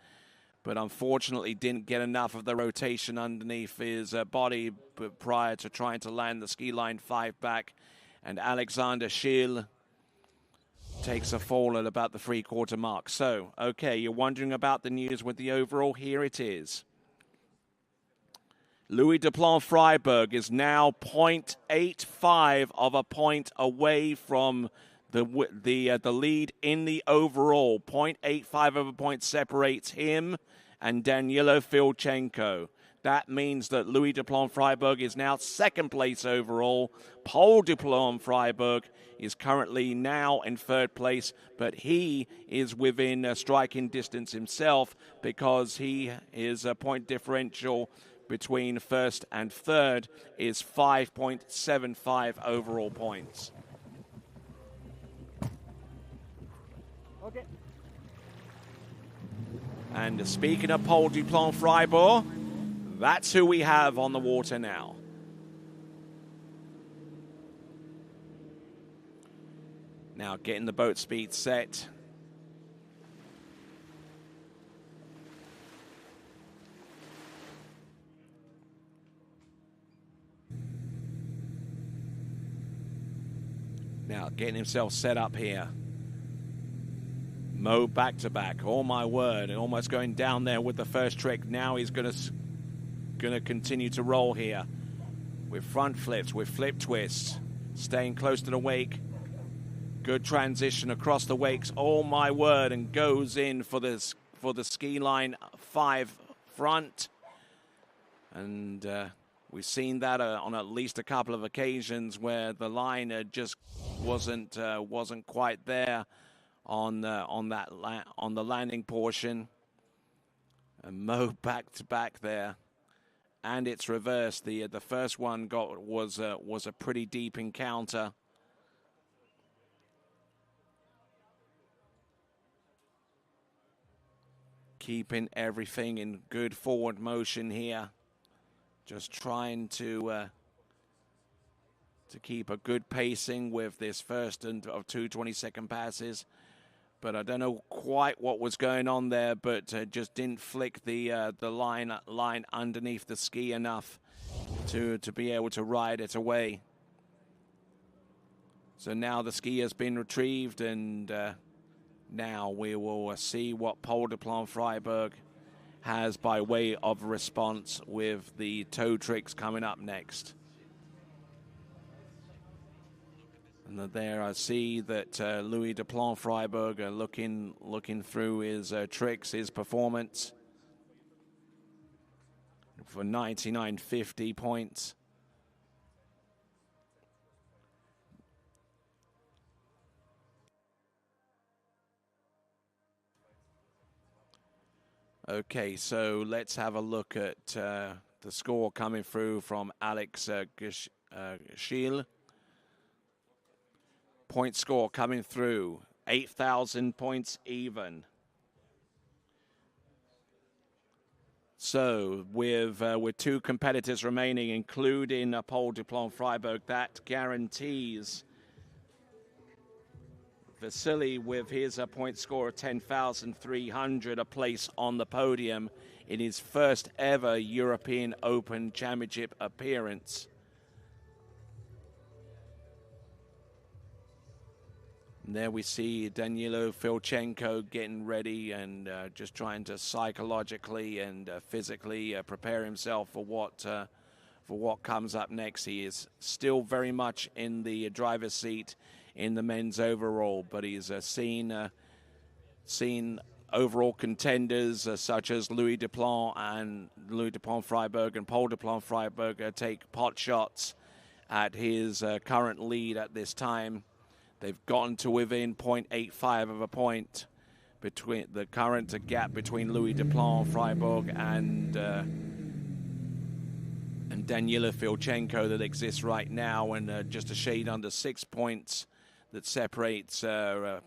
But unfortunately didn't get enough of the rotation underneath his body prior to trying to land the ski line 5 back. And Alexander Gashil takes a fall at about the 3/4 mark. So, okay, you're wondering about the news with the overall. Here it is. Louis Duplon Freiburg is now 0.85 of a point away from the lead in the overall. 0.85 of a point separates him and Danilo Filchenko. That means that Louis Duplon Freiburg is now 2nd place overall. Paul Duplon Freiburg is currently now in 3rd place, but he is within striking distance himself because his point differential between 1st and 3rd is 5.75 overall points.
Okay.
And speaking of Paul Duplon Freiburg, that's who we have on the water now. Now getting the boat speed set. Now getting himself set up here. Mo back to back. Oh my word! And almost going down there with the first trick. Now he's gonna continue to roll here with front flips, with flip twists, staying close to the wake. Good transition across the wakes. Oh my word! And goes in for the ski line 5 front. And we've seen that on at least a couple of occasions where the line just wasn't quite there on the landing portion. And Mo back to back there, and it's reversed. The first one was a pretty deep encounter. Keeping everything in good forward motion here. Just trying to keep a good pacing with this first of 2 20-second passes. But I don't know quite what was going on there, but just didn't flick the line underneath the ski enough to be able to ride it away. So now the ski has been retrieved, and now we will see what Paul Duplon Freiburg has by way of response with the toe tricks coming up next. And there I see that Louis de Plan-Freiberg looking through his tricks, his performance for 99.50 points. Okay, so let's have a look at the score coming through from Alex Schiel. Point score coming through, 8,000 points even. So with two competitors remaining, including Paul de Plan-Freiberg, that guarantees Vasily, with his point score of 10,300, a place on the podium in his first ever European Open Championship appearance. And there we see Danilo Filchenko getting ready and just trying to psychologically and physically prepare himself for what comes up next. He is still very much in the driver's seat in the men's overall, but he's seen overall contenders such as Louis de Plan-Freiberg and Paul de Plan-Freiberg take pot shots at his current lead at this time. They've gotten to within 0.85 of a point between the current gap between Louis de Plan-Freiberg and Danilo Filchenko that exists right now, and just a shade under 6 points that separates Danilo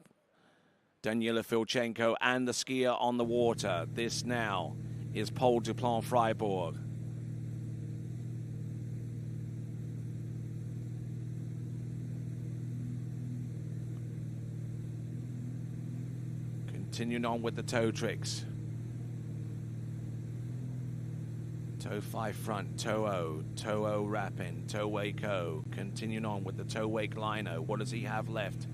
Filchenko and the skier on the water. This now is Paul de Plan-Freiberg. Continuing on with the toe tricks. Toe 5 front, toe O wrapping, toe wake O. Continuing on with the toe wake lino. What does he have left?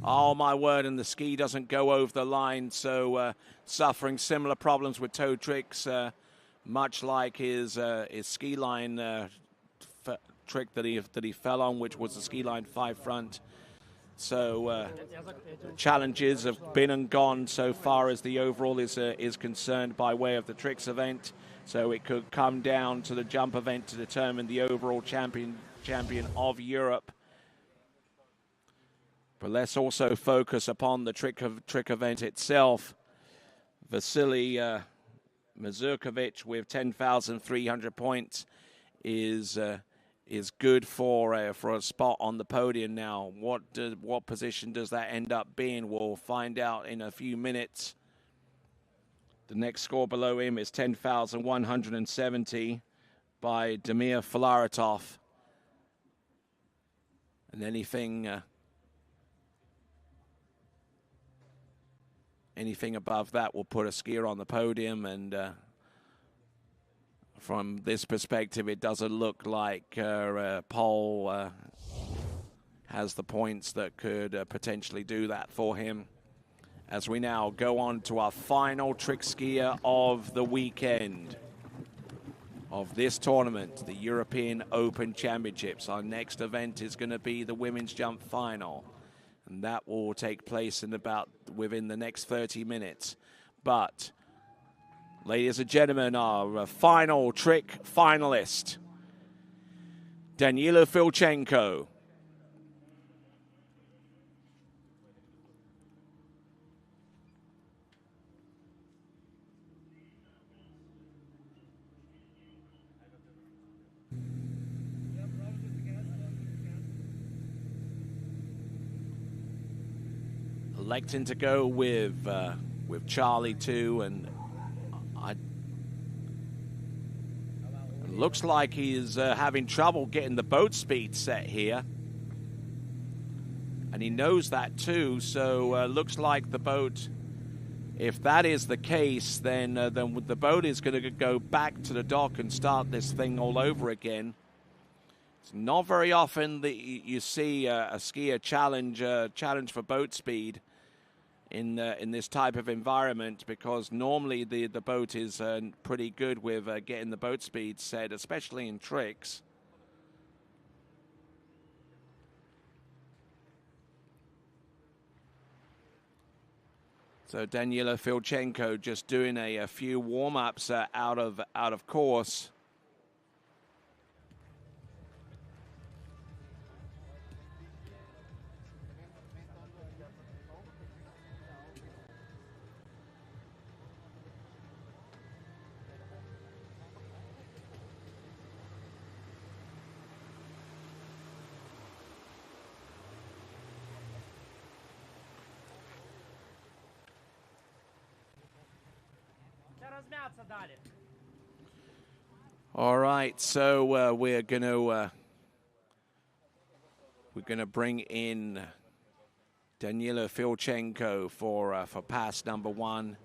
Oh my word, and the ski doesn't go over the line, so suffering similar problems with toe tricks, much like his ski line trick that he fell on, which was the ski line 5 front. So challenges have been and gone so far as the overall is concerned by way of the tricks event. So it could come down to the jump event to determine the overall champion of Europe. But let's also focus upon the trick event itself. Vasily Mazurkovic with 10,300 points is good for a spot on the podium now. What position does that end up being? We'll find out in a few minutes. The next score below him is 10,170 by Damir Filaretov. And anything above that will put a skier on the podium, and from this perspective, it doesn't look like Paul has the points that could potentially do that for him. As we now go on to our final trick skier of the weekend of this tournament, the European Open Championships. Our next event is going to be the women's jump final, and that will take place within the next 30 minutes. But, ladies and gentlemen, our final trick finalist, Danilo Filchenko. Electing to go with Charlie too, and it looks like he's having trouble getting the boat speed set here, and he knows that too. So looks like the boat, if that is the case, then the boat is going to go back to the dock and start this thing all over again. It's not very often that you see a skier challenge for boat speed in this type of environment, because normally the boat is pretty good with getting the boat speed set, especially in tricks. So Daniela Filchenko just doing a few warm-ups out of course. All right, so we're gonna bring in Daniela Filchenko for pass number 1.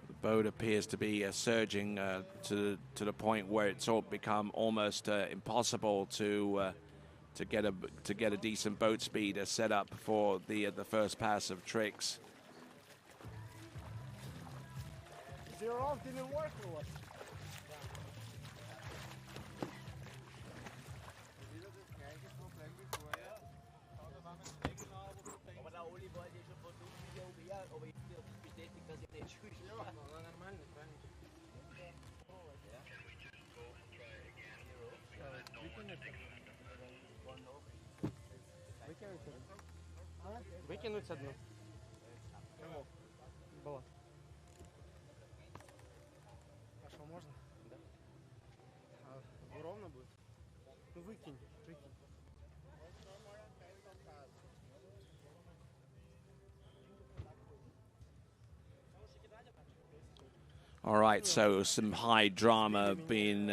The boat appears to be surging to the point where it's all become almost impossible to get a decent boat speed set up for the first pass of tricks.
Zero off didn't work or what?
Выкинуть одну. Было.
А что, можно? Да. А ровно будет? Ну выкинь.
All right, so some high drama being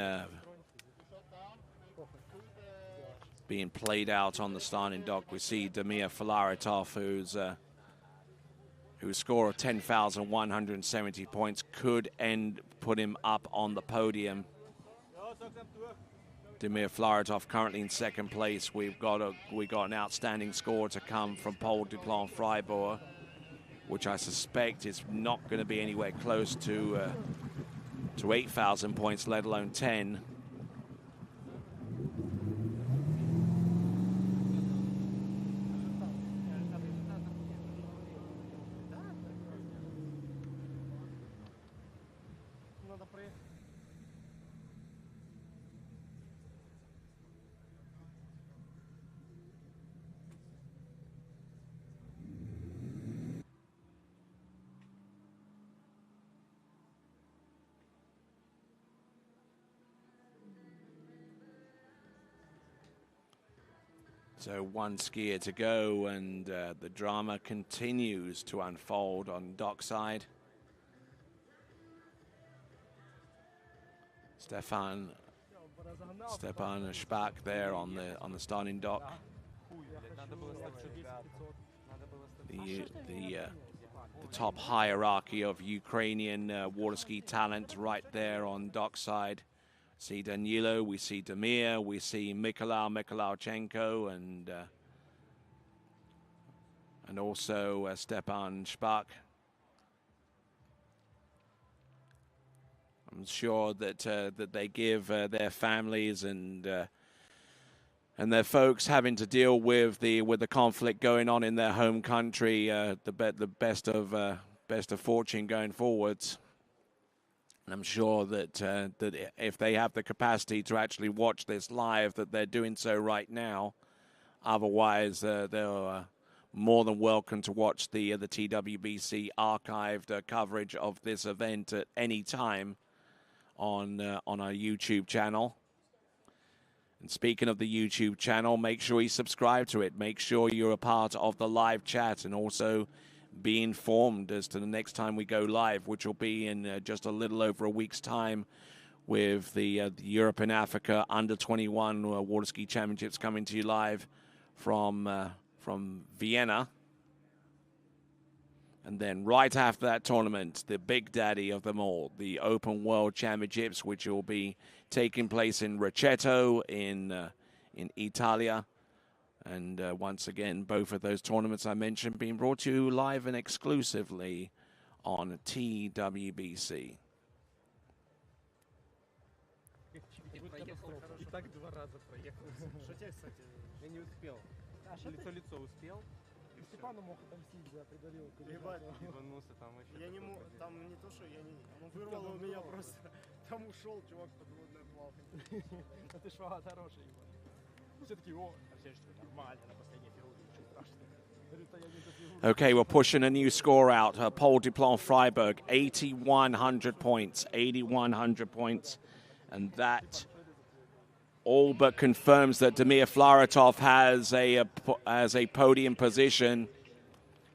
played out on the starting dock. We see Damir Filaretov, whose score of 10,170 points could put him up on the podium. Damir Filaretov currently in second place. We got an outstanding score to come from Paul Duplan Freiburg, which I suspect is not going to be anywhere close to 8,000 points, let alone 10. So one skier to go, and the drama continues to unfold on dockside. Stefan Spack there on the starting dock. The top hierarchy of Ukrainian water ski talent right there on dockside. See Danilo, we see Damir, we see Mikhailichenko, and also Stepan Spack. I'm sure that they give their families and their folks having to deal with the conflict going on in their home country the best of fortune going forwards. And I'm sure that if they have the capacity to actually watch this live, that they're doing so right now. Otherwise, they're more than welcome to watch the TWBC archived coverage of this event at any time on our YouTube channel. And speaking of the YouTube channel, make sure you subscribe to it. Make sure you're a part of the live chat, and also be informed as to the next time we go live, which will be in just a little over a week's time, with the Europe and Africa Under-21 Water Ski Championships coming to you live from Vienna. And then right after that tournament, the big daddy of them all, the Open World Championships, which will be taking place in Rocchetto in Italia And once again, both of those tournaments I mentioned being brought to you live and exclusively on TWBC.
Степану мог отомстить за придавил. Ебанулся там вообще. Я не мог, там не то, что я не... Он вырвал у меня просто. Там ушел чувак подводное плавание. А ты швага хороший, ебать. Все-таки, Арсеньевич, нормально, на последней фигуре, ничего страшного.
Okay, we're pushing a new score out. Paul Duplon Freiburg, 8,100 points. 8,100 points. And that all but confirms that Damir Flaratov has a podium position.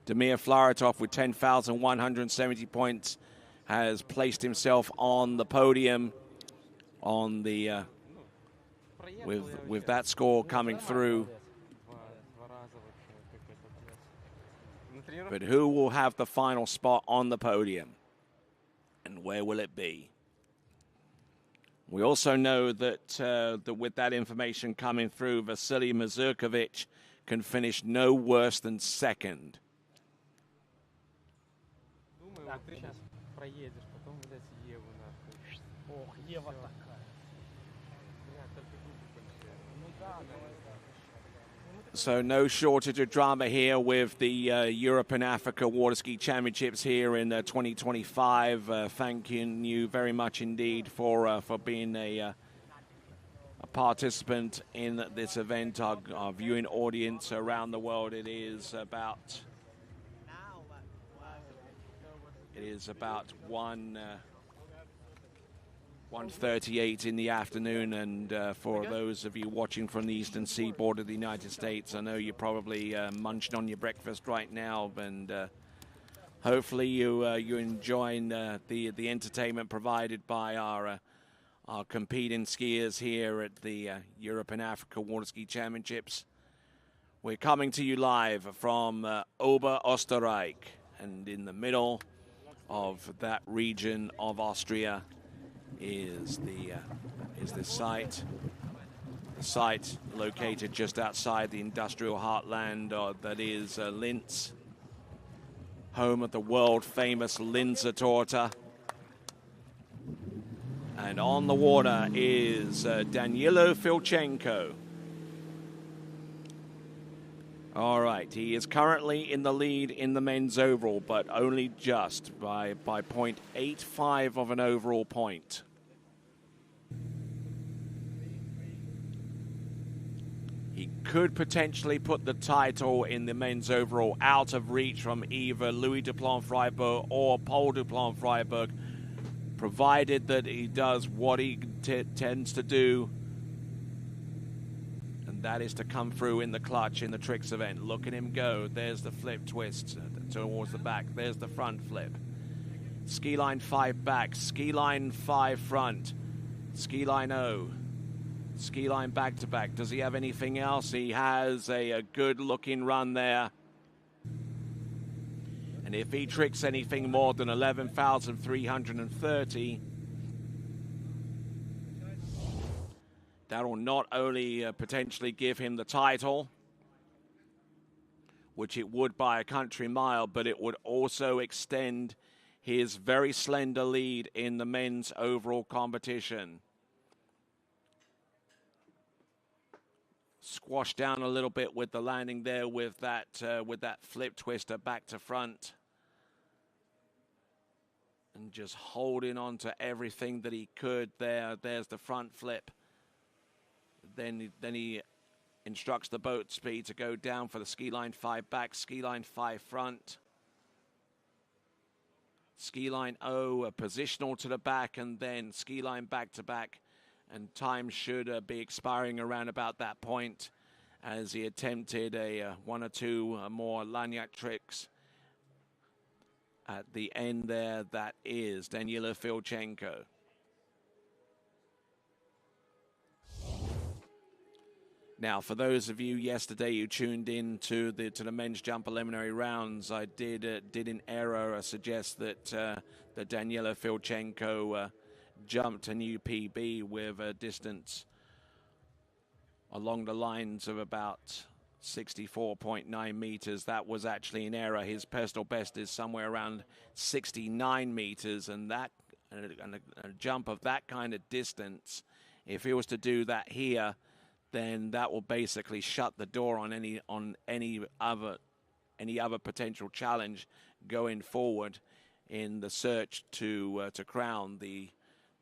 Damir Flaratov with 10,170 points has placed himself on the podium on the with that score coming through. But who will have the final spot on the podium? And where will it be? We also know that, with that information coming through, Vasily Mazurkovic can finish no worse than second. So no shortage of drama here with the Europe and Africa Water Ski Championships here in 2025. Thanking you very much indeed for being a participant in this event. Our viewing audience around the world, it is about 1:38 in the afternoon, and for those of you watching from the eastern seaboard of the United States, I know you're probably munching on your breakfast right now, and hopefully you're enjoying the entertainment provided by our competing skiers here at the Europe and Africa Water Ski Championships. We're coming to you live from Oberösterreich, and in the middle of that region of Austria is the site. The site located just outside the industrial heartland that is Linz, home of the world-famous Linzer Torte. And on the water is Danilo Filchenko. All right, he is currently in the lead in the men's overall, but only just by 0.85 of an overall point. He could potentially put the title in the men's overall out of reach from either Louis Duplon Freiburg or Paul Duplon Freiburg, provided that he does what he tends to do, and that is to come through in the clutch in the tricks event. Look at him go. There's the flip twist towards the back. There's the front flip. Ski line 5 back. Ski line 5 front. Ski line O. Ski line back to back. Does he have anything else? He has a good looking run there. And if he tricks anything more than 11,330, that will not only potentially give him the title, which it would by a country mile, but it would also extend his very slender lead in the men's overall competition. Squashed down a little bit with the landing there with that flip twister back to front. And just holding on to everything that he could there. There's the front flip. Then he instructs the boat speed to go down for the ski line 5 back, ski line 5 front. Ski line O, a positional to the back, and then ski line back to back. And time should be expiring around about that point as he attempted one or two more lanyard tricks. At the end there, that is Danilo Filchenko. Now, for those of you yesterday who tuned in to the men's jump preliminary rounds, I did in error suggest that Danilo Filchenko jumped a new PB with a distance along the lines of about 64.9 meters. That was actually an error. His personal best is somewhere around 69 meters, and that a jump of that kind of distance, if he was to do that here, then that will basically shut the door on any other potential challenge going forward in the search to crown the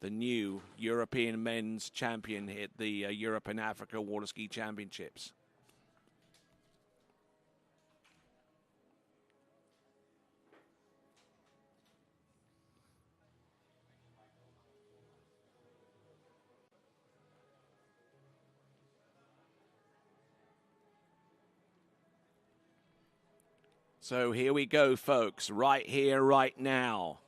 new European men's champion at the Europe and Africa Water Ski Championships. So here we go, folks, right here, right now.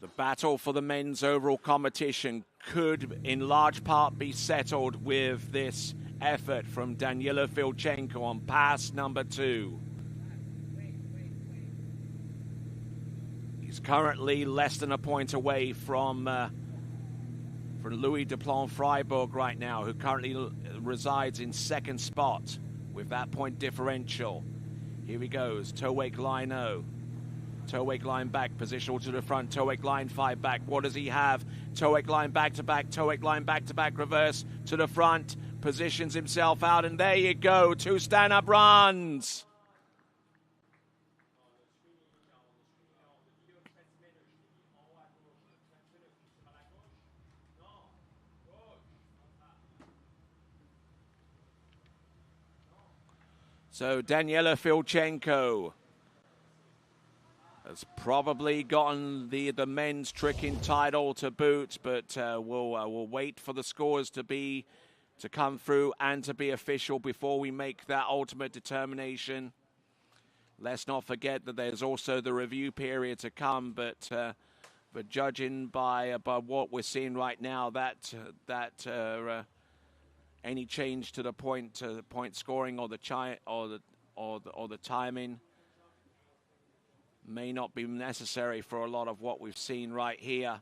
The battle for the men's overall competition could in large part be settled with this effort from Danila Filchenko on pass number 2. He's currently less than a point away from Louis Duplon Freiburg right now, who currently resides in second spot with that point differential. Here he goes, toe wake line O. Toe wake line back, positional to the front, toe wake line 5 back. What does he have? Toe wake line back to back, toe wake line back to back, reverse to the front, positions himself out, and there you go, 2 stand-up runs. So Daniela Filchenko has probably gotten the men's tricking title to boot, but we'll wait for the scores to come through and to be official before we make that ultimate determination. Let's not forget that there's also the review period to come, but judging by what we're seeing right now, that any change to the point scoring or the timing may not be necessary for a lot of what we've seen right here.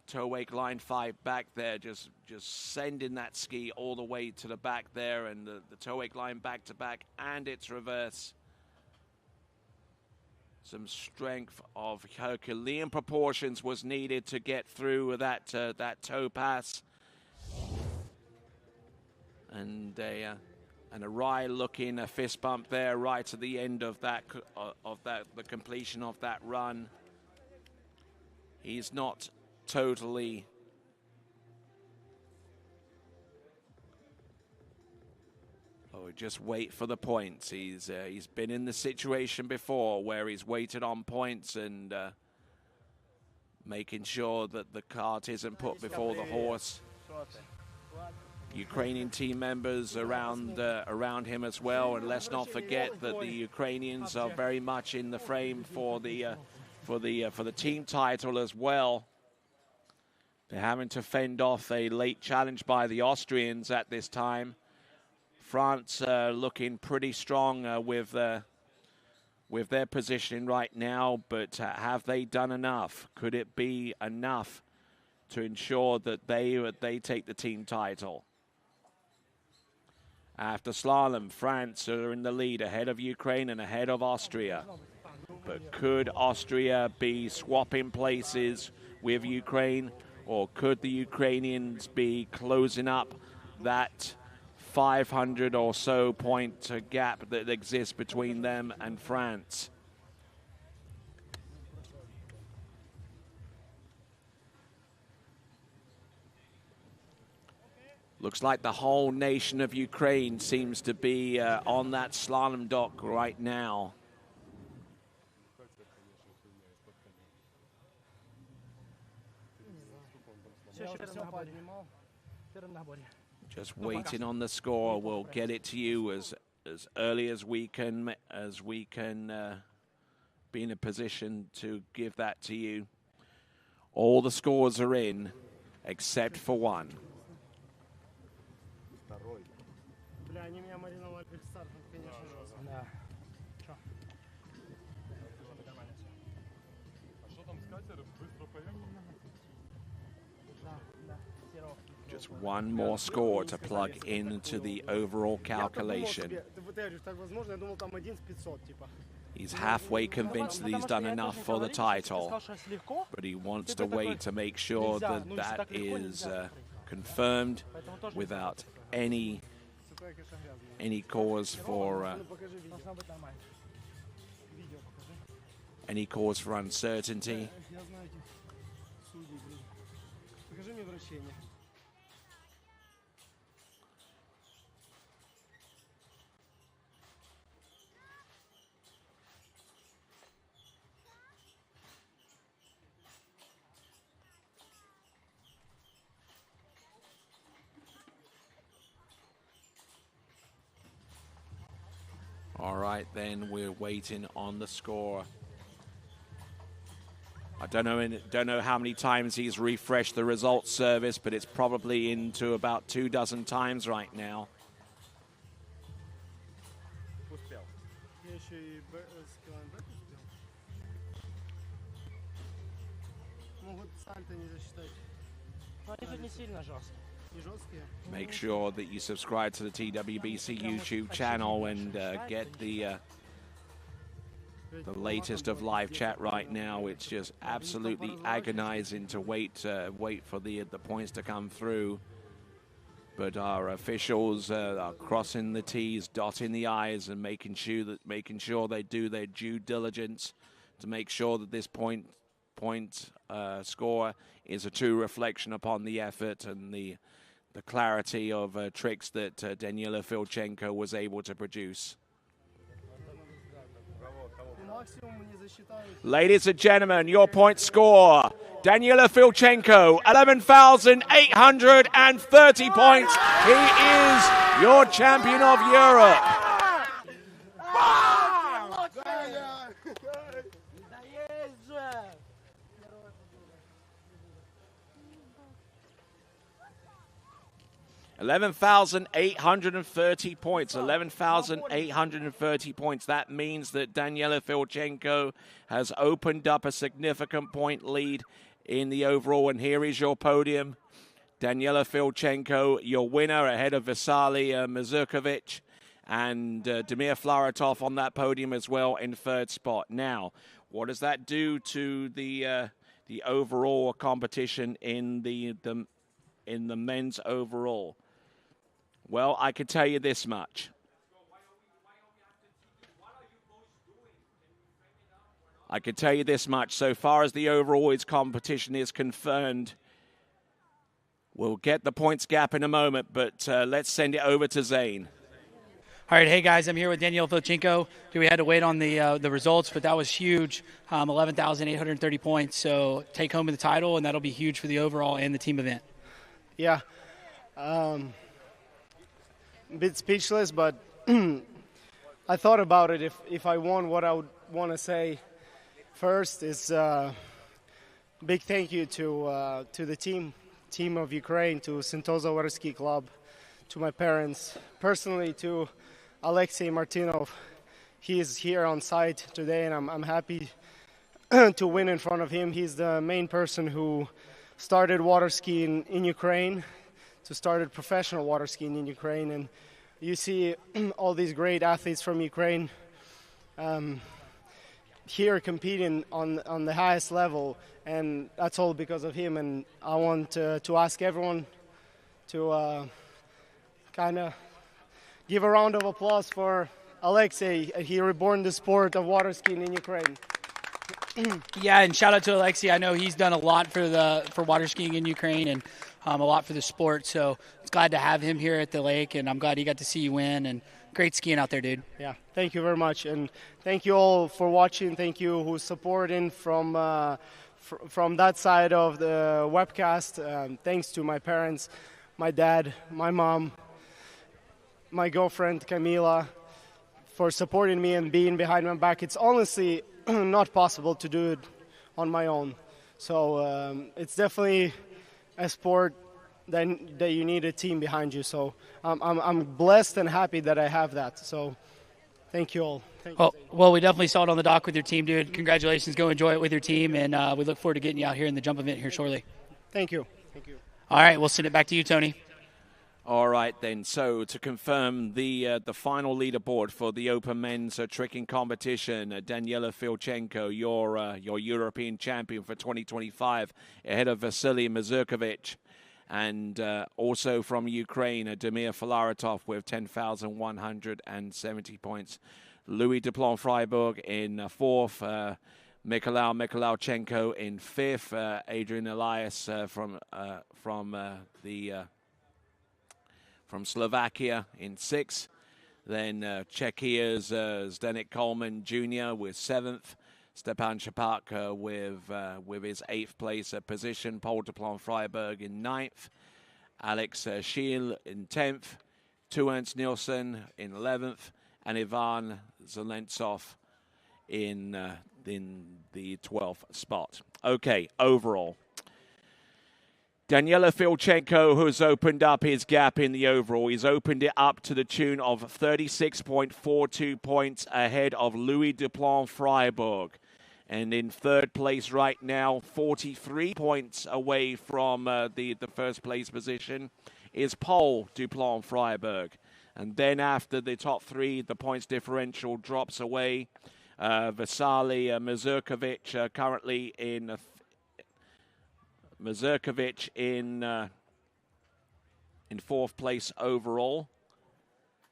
Toe wake line 5 back there, just sending that ski all the way to the back there, and the toe wake line back to back, and its reverse. Some strength of Herculean proportions was needed to get through that toe pass. And a wry looking fist bump there right at the end of the completion of that run. He's not totally just wait for the points. He's been in the situation before where he's waited on points and making sure that the cart isn't put before the horse. Ukrainian team members around him as well, and let's not forget that the Ukrainians are very much in the frame for the team title as well. They're having to fend off a late challenge by the Austrians at this time. France looking pretty strong with their positioning right now, but have they done enough? Could it be enough to ensure that they take the team title? After slalom, France are in the lead, ahead of Ukraine and ahead of Austria. But could Austria be swapping places with Ukraine, or could the Ukrainians be closing up that 500 or so point gap that exists between them and France? Looks like the whole nation of Ukraine seems to be on that slalom dock right now. Just waiting on the score. We'll get it to you as early as we can be in a position to give that to you. All the scores are in except for one.
Бля, они меня мариновали перед стартом, конечно же.
Да. Чё?
Just one more score to plug into the overall calculation. He's halfway convinced that he's done enough for the title, but he wants to wait to make sure that that is confirmed without any cause for uncertainty. All right, then we're waiting on the score. I don't know how many times he's refreshed the results service, but it's probably into about 24 times right now. Make sure that you subscribe to the TWBC YouTube channel and get the latest of live chat right now. It's just absolutely agonizing to wait for the points to come through. But our officials are crossing the T's, dotting the I's, and making sure they do their due diligence to make sure that this point score is a true reflection upon the effort and the clarity of tricks that Daniela Filchenko was able to produce. Ladies and gentlemen, your point score. Daniela Filchenko, 11,830 points. He is your champion of Europe. 11,830 points. 11,830 points. That means that Daniela Filchenko has opened up a significant point lead in the overall. And here is your podium. Daniela Filchenko, your winner, ahead of Vasily Mazurkovic and Damir Flaratov on that podium as well in third spot. Now, what does that do to the overall competition in the men's overall? Well, I can tell you this much. So far as the overall competition is concerned, we'll get the points gap in a moment, but let's send it over to Zane.
All right, hey guys, I'm here with Daniela Filchenko. We had to wait on the results, but that was huge. 11,830 points, so take home the title, and that'll be huge for the overall and the team event.
Yeah. A bit speechless, but I thought about it. If I won, what I would want to say first is big thank you to the team of Ukraine, to Sentosa Water Ski Club, to my parents, personally to Alexei Martinov. He is here on site today, and I'm happy to win in front of him. He's the main person who started water skiing in Ukraine, started professional water skiing in Ukraine, and you see all these great athletes from Ukraine here competing on the highest level, and that's all because of him. And I want to ask everyone to kind of give a round of applause for Alexei. He reborn the sport of water skiing in Ukraine.
Yeah, and shout out to Alexei. I know he's done a lot for water skiing in Ukraine and a lot for the sport. So it's glad to have him here at the lake, and I'm glad he got to see you win. And great skiing out there, dude.
Yeah, thank you very much, and thank you all for watching. Thank you who's supporting from that side of the webcast. Thanks to my parents, my dad, my mom, my girlfriend Camila, for supporting me and being behind my back. It's honestly not possible to do it on my own. So it's definitely a sport that you need a team behind you. So I'm blessed and happy that I have that. So thank you all.
Well, we definitely saw it on the dock with your team, dude. Congratulations. Go enjoy it with your team, and we look forward to getting you out here in the jump event here shortly.
Thank you. Thank you.
All right, we'll send it back to you, Tony.
All right, then. So to confirm the final leaderboard for the Open Men's Tricking Competition, Daniela Filchenko, your European champion for 2025, ahead of Vasily Mazurkovic. And also from Ukraine, Damir Filaretov with 10,170 points. Louis Duplon-Freiburg in fourth. Mikhailovchenko in fifth. Adrian Elias from Slovakia in sixth. Then Czechia's Zdeněk Coleman Jr. with seventh. Stepan Shapak with his eighth place position. Paul Duplon-Freiburg in ninth. Alex Schiel in 10th. Tuans Nielsen in 11th. And Ivan Zelentsov in the 12th spot. Okay, overall. Daniela Filchenko, who's opened up his gap in the overall, he's opened it up to the tune of 36.42 points ahead of Louis Duplon-Freiburg. And in third place right now, 43 points away from the first place position, is Paul Duplon-Freiburg. And then after the top three, the points differential drops away. Vasily Mazurkovic currently in in fourth place overall.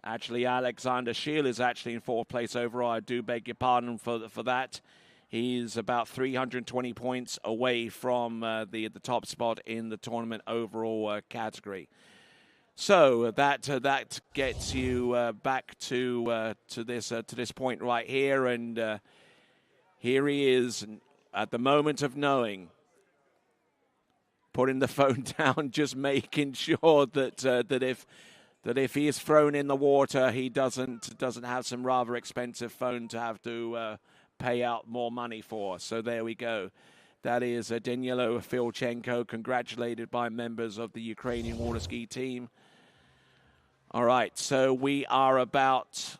Actually, Alexander Schiel is actually in fourth place overall. I do beg your pardon for that. He's about 320 points away from the top spot in the tournament overall category. So that gets you back to this point right here, and here he is at the moment of knowing, putting the phone down, just making sure that if he is thrown in the water, he doesn't have some rather expensive phone to have to pay out more money for. So there we go. That is Daniela Filchenko, congratulated by members of the Ukrainian water ski team. All right, so we are about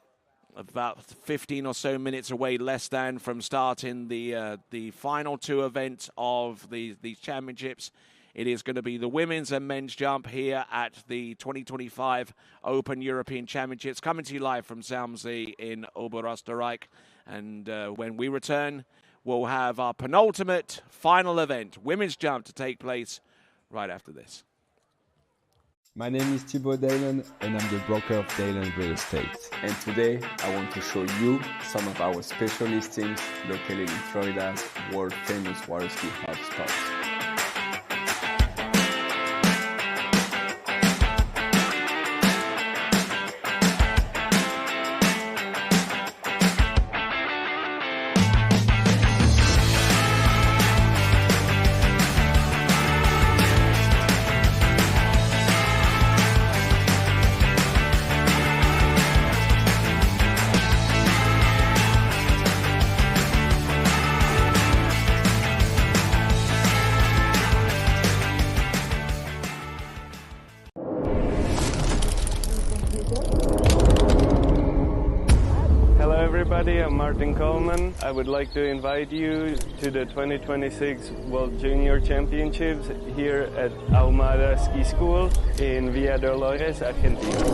15 or so minutes away, less than, from starting the final two events of these championships. It is going to be the women's and men's jump here at the 2025 Open European Championships, coming to you live from Salmsee in Oberösterreich. And when we return, we'll have our penultimate final event, women's jump, to take place right after this.
My name is Thibaut Dalen, and I'm the broker of Dalen Real Estate. And today, I want to show you some of our special listings located in Florida's world-famous water ski hotspots.
I'm Martin Coleman. I would like to invite you to the 2026 World Junior Championships here at Ahumada Ski School in Villa Dolores, Argentina.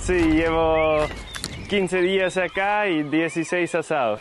Sí, llevo 15 días acá y 16 asados.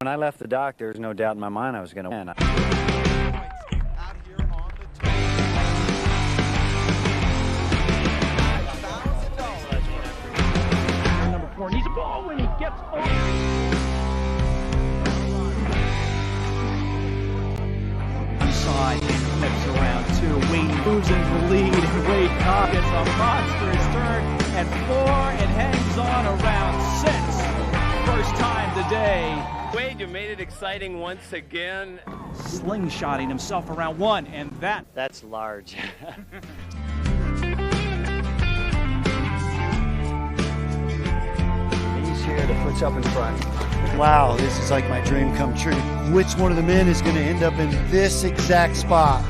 when I left the dock, there was no doubt in my mind I was going to win.
Number 4 needs a ball when he gets inside, flips around 2. Wade moves into the lead, and Wade Cobb gets a monstrous turn at 4 and hangs on around 6. First time today.
Wade, you made it exciting once again.
Slingshotting himself around 1, and
that's large. He's here, the foot's up in front.
Wow, this is like my dream come true. Which one of the men is going to end up in this exact spot?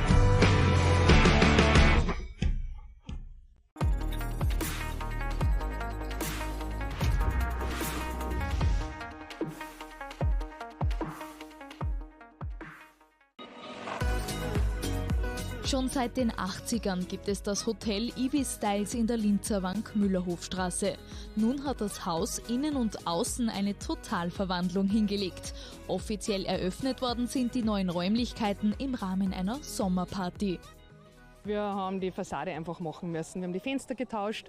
Schon seit den 80ern gibt es das Hotel Ibis Styles in der Linzer Wank-Müllerhofstraße. Nun hat das Haus innen und außen eine Totalverwandlung hingelegt. Offiziell eröffnet worden sind die neuen Räumlichkeiten im Rahmen einer Sommerparty.
Wir haben die Fassade einfach machen müssen. Wir haben die Fenster getauscht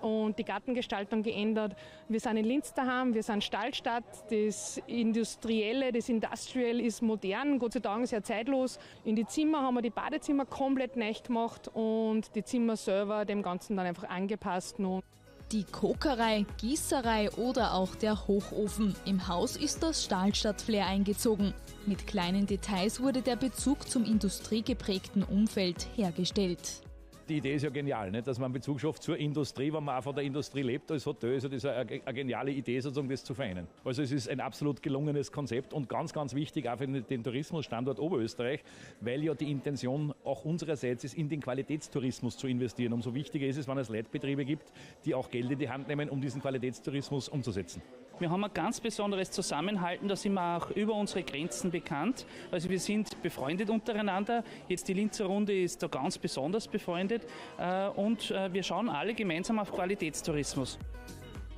und die Gartengestaltung geändert. Wir sind in Linz daheim, wir sind Stallstadt. Das Industrielle, das Industrial ist modern, Gott sei Dank sehr zeitlos. In die Zimmer haben wir die Badezimmer komplett neu gemacht und die Zimmer selber dem Ganzen dann einfach angepasst.
Die Kokerei, Gießerei oder auch der Hochofen. Im Haus ist das Stahlstadt-Flair eingezogen. Mit kleinen Details wurde der Bezug zum industriegeprägten Umfeld hergestellt.
Die Idee ist ja genial, nicht? Dass man einen Bezug schafft zur Industrie, wenn man auch von der Industrie lebt als Hotel. Also das ist eine geniale Idee, sozusagen das zu vereinen. Also es ist ein absolut gelungenes Konzept und ganz, ganz wichtig auch für den Tourismusstandort Oberösterreich, weil ja die Intention auch unsererseits ist, in den Qualitätstourismus zu investieren. Umso wichtiger ist es, wenn es Leitbetriebe gibt, die auch Geld in die Hand nehmen, um diesen Qualitätstourismus umzusetzen.
Wir haben ein ganz besonderes Zusammenhalten, da sind wir auch über unsere Grenzen bekannt. Also wir sind befreundet untereinander. Jetzt die Linzer Runde ist da ganz besonders befreundet und wir schauen alle gemeinsam auf Qualitätstourismus.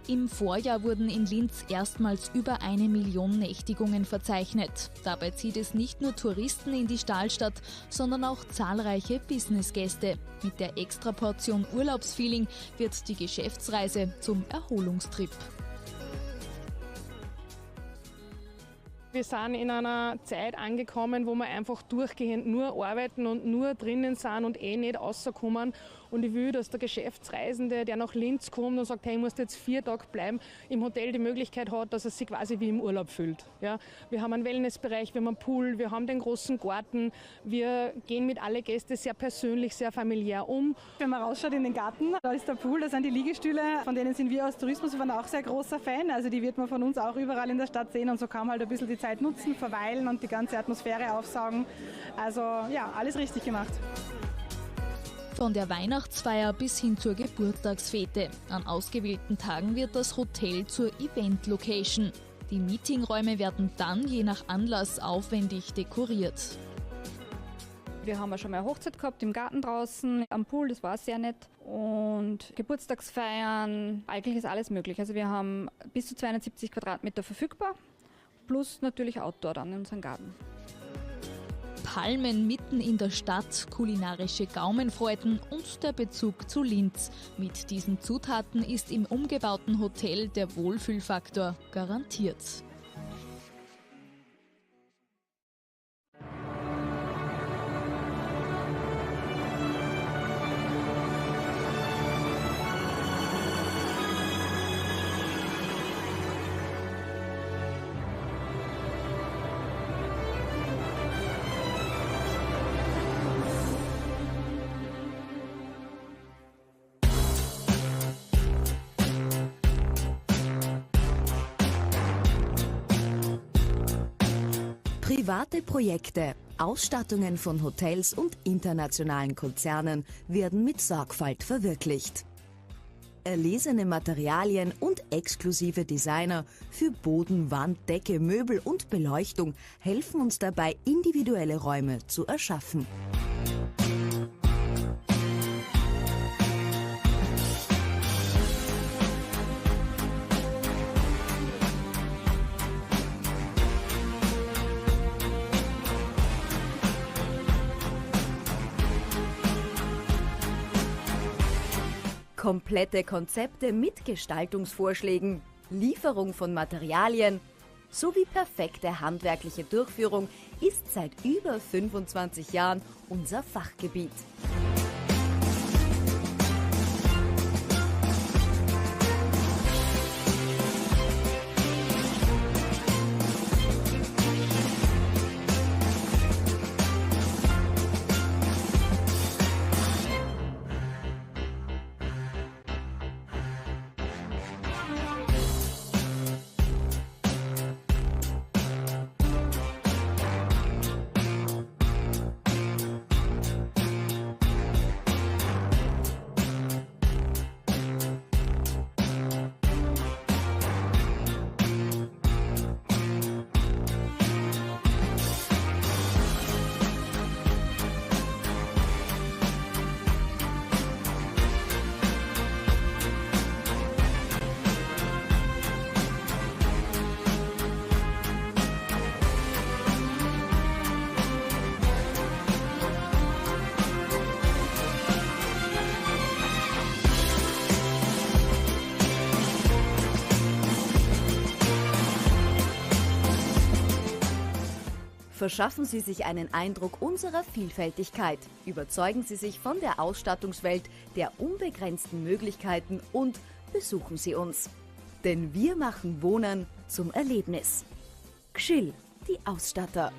Im Vorjahr wurden in Linz erstmals über 1 Million Nächtigungen verzeichnet. Dabei zieht es nicht nur Touristen in die Stahlstadt, sondern auch zahlreiche Businessgäste. Mit der Extraportion Urlaubsfeeling wird die Geschäftsreise zum Erholungstrip.
Wir sind in einer Zeit angekommen, wo wir einfach durchgehend nur arbeiten und nur drinnen sind und nicht rauskommen. Und ich will, dass der Geschäftsreisende, der nach Linz kommt und sagt, hey, ich muss jetzt 4 Tage bleiben, im Hotel die Möglichkeit hat, dass er sich quasi wie im Urlaub fühlt. Ja, wir haben einen Wellnessbereich, wir haben einen Pool, wir haben den großen Garten. Wir gehen mit allen Gästen sehr persönlich, sehr familiär um.
Wenn man rausschaut in den Garten, da ist der Pool, da sind die Liegestühle, von denen sind wir aus Tourismusverband auch sehr großer Fan. Also die wird man von uns auch überall in der Stadt sehen und so kann man halt ein bisschen die Zeit nutzen, verweilen und die ganze Atmosphäre aufsaugen. Also ja, alles richtig gemacht.
Von der Weihnachtsfeier bis hin zur Geburtstagsfete. An ausgewählten Tagen wird das Hotel zur Event-Location. Die Meetingräume werden dann je nach Anlass aufwendig dekoriert.
Wir haben ja schon mal eine Hochzeit gehabt im Garten draußen, am Pool, das war sehr nett. Und Geburtstagsfeiern, eigentlich ist alles möglich. Also wir haben bis zu 270 Quadratmeter verfügbar, plus natürlich Outdoor dann in unserem Garten.
Palmen mitten in der Stadt, kulinarische Gaumenfreuden und der Bezug zu Linz. Mit diesen Zutaten ist im umgebauten Hotel der Wohlfühlfaktor garantiert.
Private Projekte, Ausstattungen von Hotels und internationalen Konzernen werden mit Sorgfalt verwirklicht. Erlesene Materialien und exklusive Designer für Boden, Wand, Decke, Möbel und Beleuchtung helfen uns dabei, individuelle Räume zu erschaffen. Komplette Konzepte mit Gestaltungsvorschlägen, Lieferung von Materialien sowie perfekte handwerkliche Durchführung ist seit über 25 Jahren unser Fachgebiet. Verschaffen Sie sich einen Eindruck unserer Vielfältigkeit, überzeugen Sie sich von der Ausstattungswelt der unbegrenzten Möglichkeiten und besuchen Sie uns. Denn wir machen Wohnen zum Erlebnis. Gschill, die Ausstatter.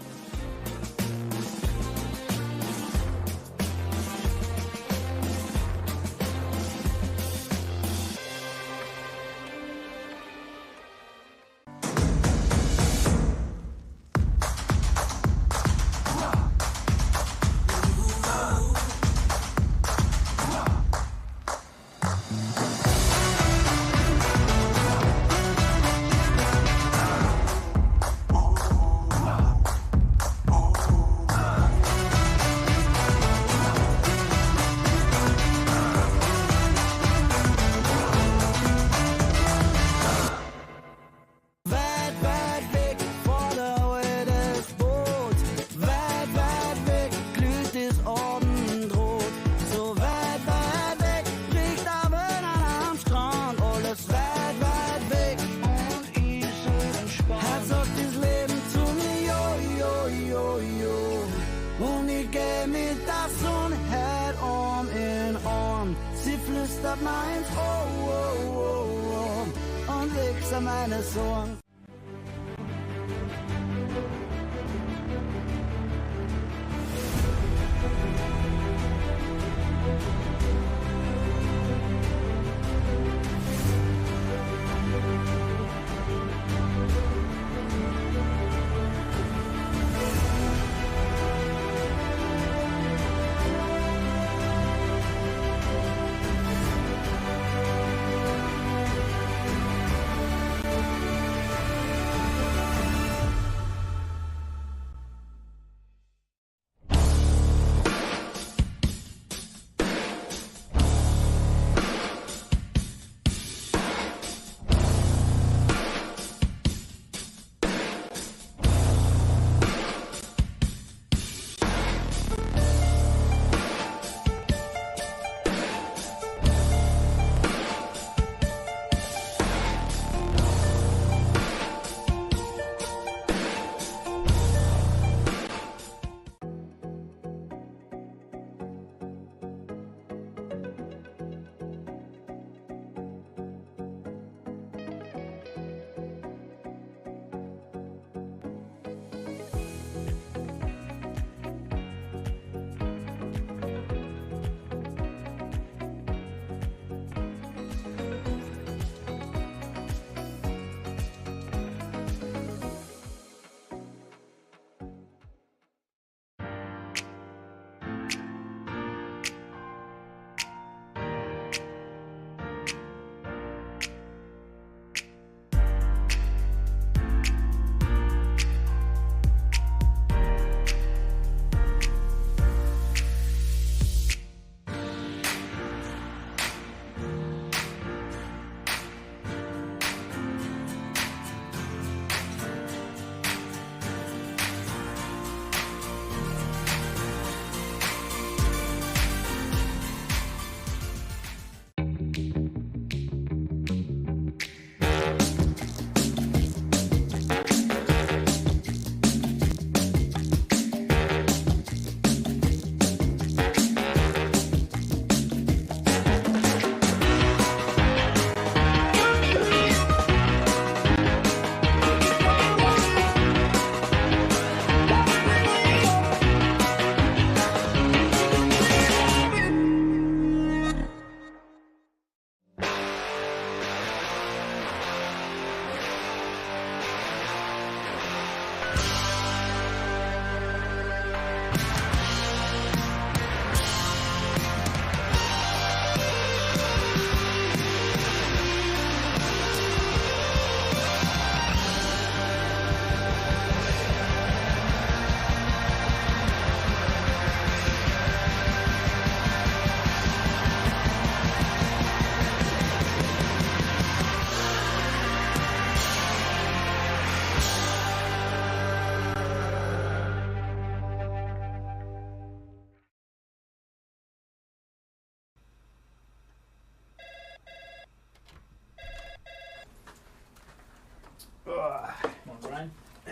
flüstert meins, oh, oh, oh, oh, und legst an meine Sorgen.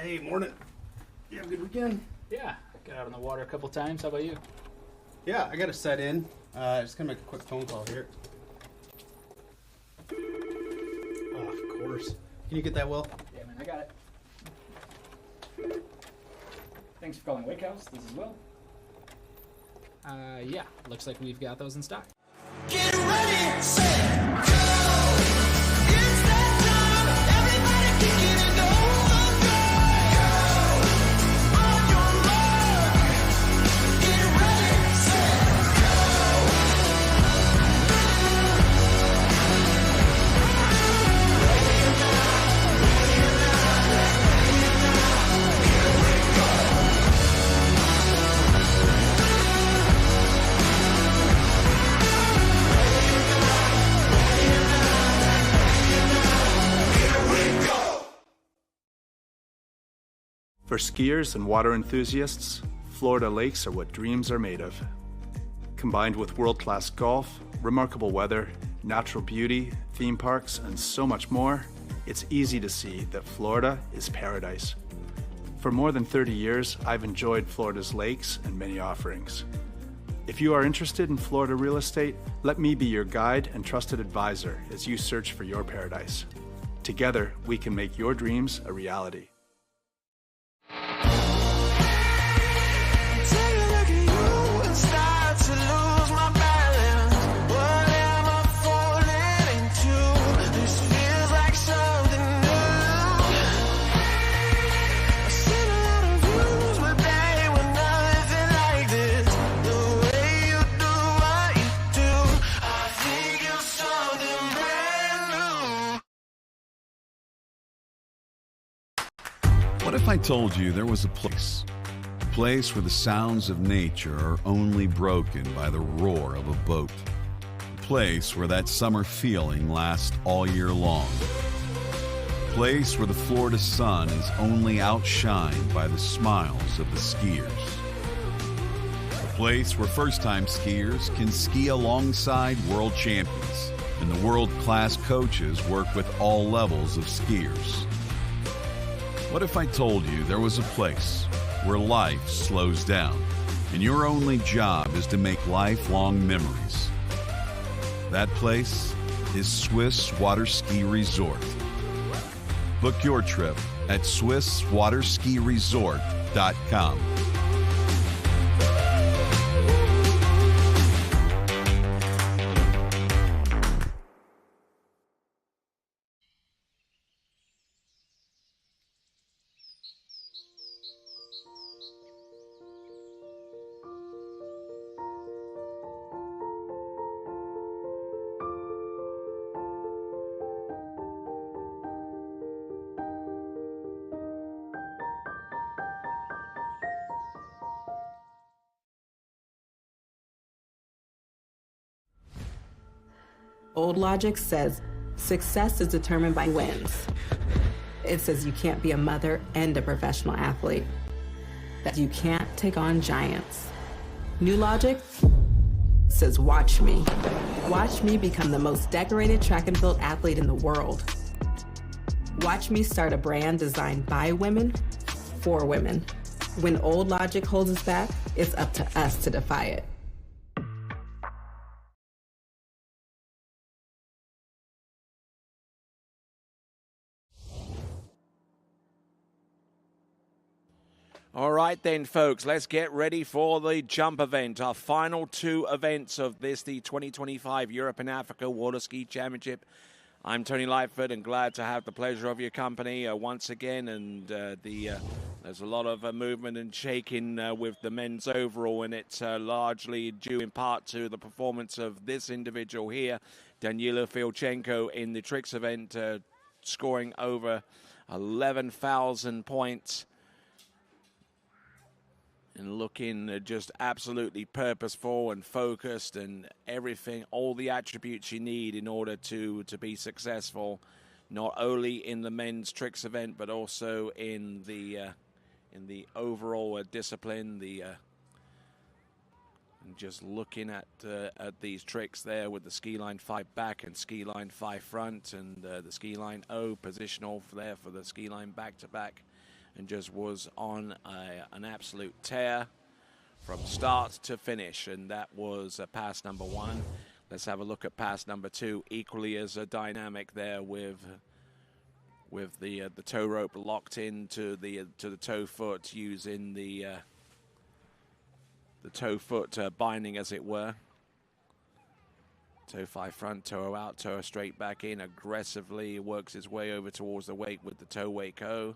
Hey, morning. You have a good weekend?
Yeah, got out on the water a couple times. How about you?
Yeah, I got to set in. Just gonna make a quick phone call here. Oh, of course. Can you get that, Will?
Yeah, man, I got it. Thanks for calling Wake House. This is Will. Yeah, looks like we've got those in stock.
Get ready, set, go! It's that time, everybody kicking it over, go! On your mark, get ready, set, go! Here we go!
For skiers and water enthusiasts, Florida lakes are what dreams are made of. Combined with world-class golf, remarkable weather, natural beauty, theme parks, and so much more, it's easy to see that Florida is paradise. For more than 30 years, I've enjoyed Florida's lakes and many offerings. If you are interested in Florida real estate, let me be your guide and trusted advisor as you search for your paradise. Together, we can make your dreams a reality.
What if I told you there was a place where the sounds of nature are only broken by the roar of a boat? A place where that summer feeling lasts all year long. A place where the Florida sun is only outshined by the smiles of the skiers. A place where first-time skiers can ski alongside world champions, and the world-class coaches work with all levels of skiers. What if I told you there was a place where life slows down and your only job is to make lifelong memories? That place is Swiss Water Ski Resort. Book your trip at SwissWaterSkiResort.com.
Old logic says success is determined by wins. It says you can't be a mother and a professional athlete, that you can't take on giants. New logic says watch me. Watch me become the most decorated track and field athlete in the world. Watch me start a brand designed by women, for women. When old logic holds us back, it's up to us to defy it.
All right then, folks, let's get ready for the jump event. Our final two events of the 2025 Europe and Africa Water Ski Championship. I'm Tony Lightfoot and glad to have the pleasure of your company once again. And there's a lot of movement and shaking with the men's overall, and it's largely due in part to the performance of this individual here, Danila Filchenko, in the tricks event, scoring over 11,000 points. And looking just absolutely purposeful and focused and everything, all the attributes you need in order to be successful, not only in the men's tricks event, but also in the overall discipline. And just looking at these tricks there with the ski line 5 back and ski line 5 front, and the ski line O positional there for the ski line back to back. and just was on an absolute tear from start to finish, and that was pass number 1. Let's have a look at pass number 2. Equally as a dynamic there with the tow rope locked into the toe foot, using the toe foot binding, as it were. Toe 5 front, toe out, toe straight back in. Aggressively works his way over towards the wake with the toe wake O,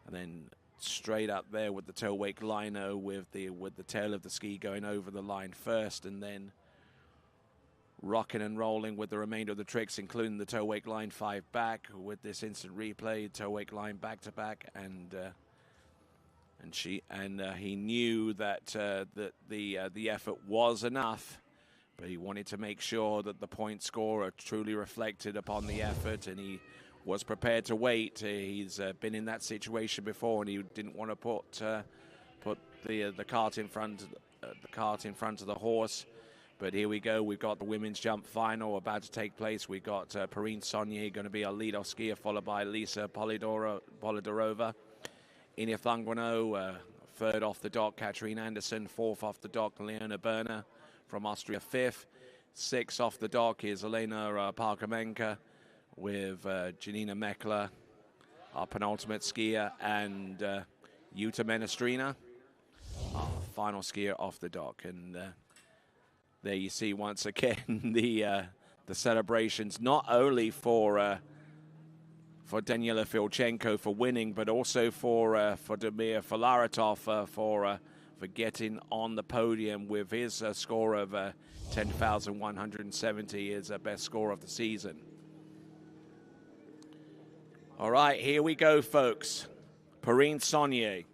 and then straight up there with the toe wake line O, with the tail of the ski going over the line first, and then rocking and rolling with the remainder of the tricks, including the toe wake line 5 back with this instant replay, toe wake line back to back, and he knew that the effort was enough, but he wanted to make sure that the point score truly reflected upon the effort, and he was prepared to wait. He's been in that situation before, and he didn't want to put the cart in front of the horse. But here we go. We've got the women's jump final about to take place. We've got Perrine Saunier going to be our lead-off skier, followed by Lisa Polidorova. Ina Thangwano, third off the dock, Katarina Anderson. Fourth off the dock, Leona Berner from Austria, fifth. Sixth off the dock is Elena Parkamenka, with Janina Mekla, our penultimate skier, and Yuta Menestrina, our final skier off the dock. And there you see once again the celebrations, not only for Daniela Filchenko for winning, but also for Damir Filaretov for getting on the podium with his score of 10,170, his best score of the season. All right, here we go, folks. Perrine Saunier.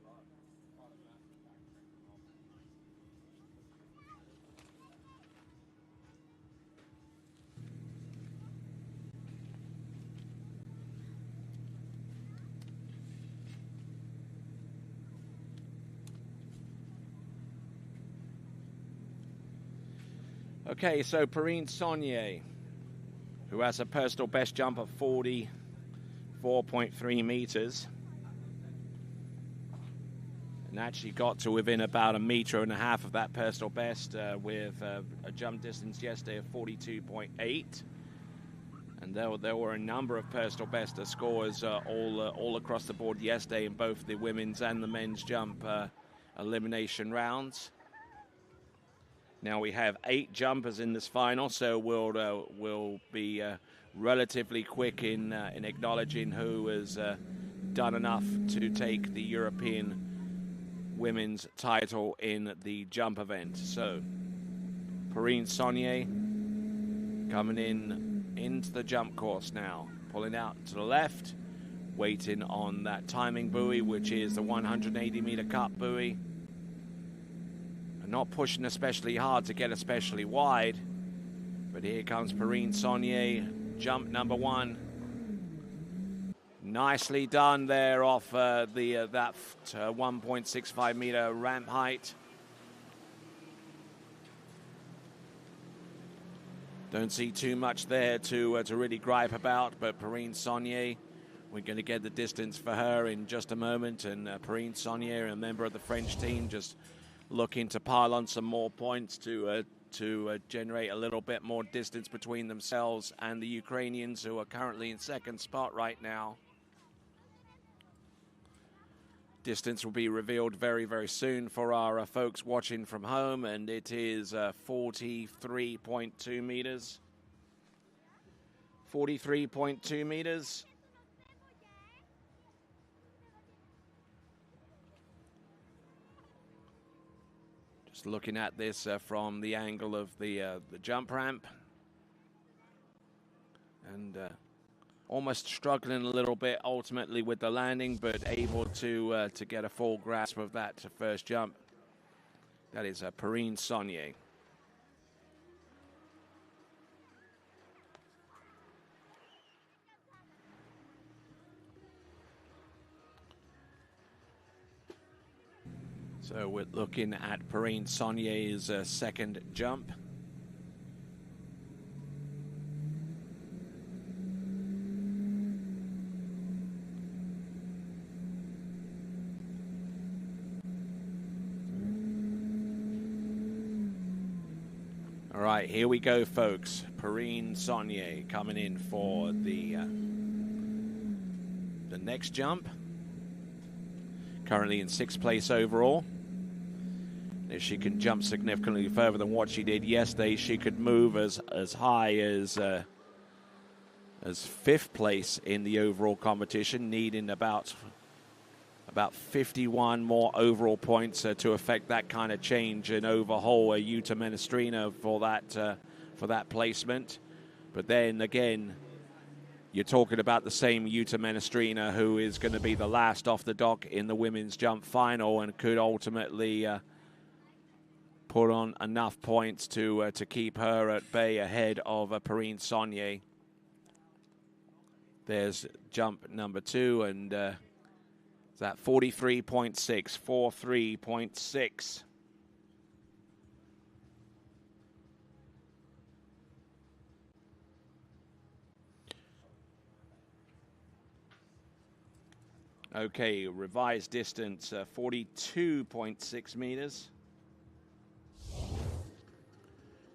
Okay, so Perrine Saunier, who has a personal best jump of 44.3 meters, and actually got to within about 1.5 meters of that personal best with a jump distance yesterday of 42.8. And there were a number of personal best scores all across the board yesterday in both the women's and the men's jump elimination rounds. Now we have 8 jumpers in this final, so we'll be relatively quick in acknowledging who has done enough to take the European women's title in the jump event. So Perrine Saunier coming into the jump course now, pulling out to the left, waiting on that timing buoy, which is the 180-meter cut buoy. Not pushing especially hard to get especially wide, but here comes Perrine Saunier, jump number 1. Nicely done there off that 1.65 meter ramp height. Don't see too much there to really gripe about, but Perrine Saunier, we're going to get the distance for her in just a moment, and Perrine Saunier, a member of the French team, just looking to pile on some more points to generate a little bit more distance between themselves and the Ukrainians, who are currently in second spot right now. Distance will be revealed very, very soon for our folks watching from home, and it is 43.2 meters. 43.2 meters. Just looking at this from the angle of the jump ramp, and almost struggling a little bit ultimately with the landing, but able to get a full grasp of that first jump. That is Perrine Saunier. So we're looking at Perrine Saunier's second jump. All right, here we go, folks. Perrine Saunier coming in for the next jump. Currently in 6th place overall. If she can jump significantly further than what she did yesterday, she could move as high as 5th place in the overall competition, needing about 51 more overall points to affect that kind of change and overhaul Yuta Menestrina for that placement. But then again, you're talking about the same Yuta Menestrina who is going to be the last off the dock in the women's jump final and could ultimately put on enough points to keep her at bay ahead of Perrine Saunier. There's jump number 2, and it's at 43.6, 43.6. Okay, revised distance, 42.6 meters.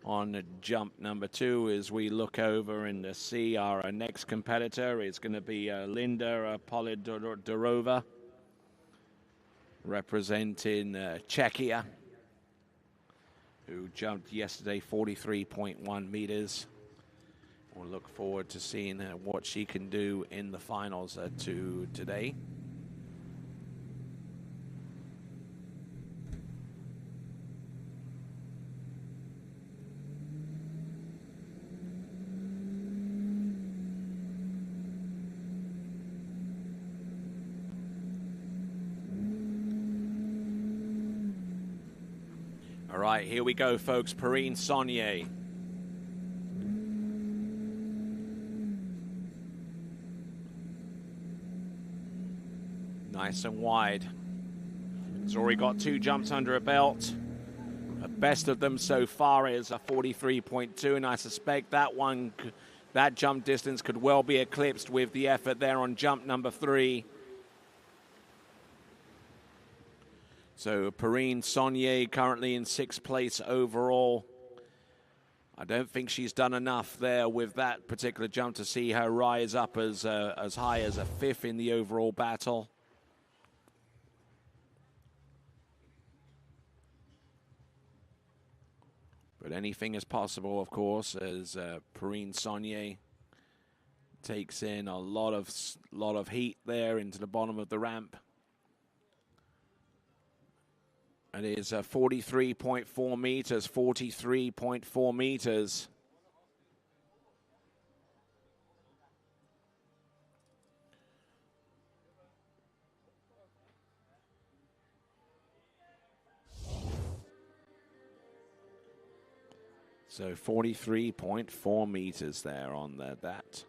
On jump number 2, as we look over and see our next competitor is going to be Linda Polidorova, representing Czechia, who jumped yesterday 43.1 meters. We'll look forward to seeing what she can do in the finals today. All right, here we go, folks. Perrine Saunier. Nice and wide. He's already got 2 jumps under her belt. The best of them so far is a 43.2, and I suspect that jump distance could well be eclipsed with the effort there on jump number 3. So Perrine Saunier currently in 6th place overall. I don't think she's done enough there with that particular jump to see her rise up as high as a 5th in the overall battle. But anything is possible, of course, as Perrine Saunier takes in a lot of heat there into the bottom of the ramp. It is 43.4 meters, 43.4 meters. So 43.4 meters there on that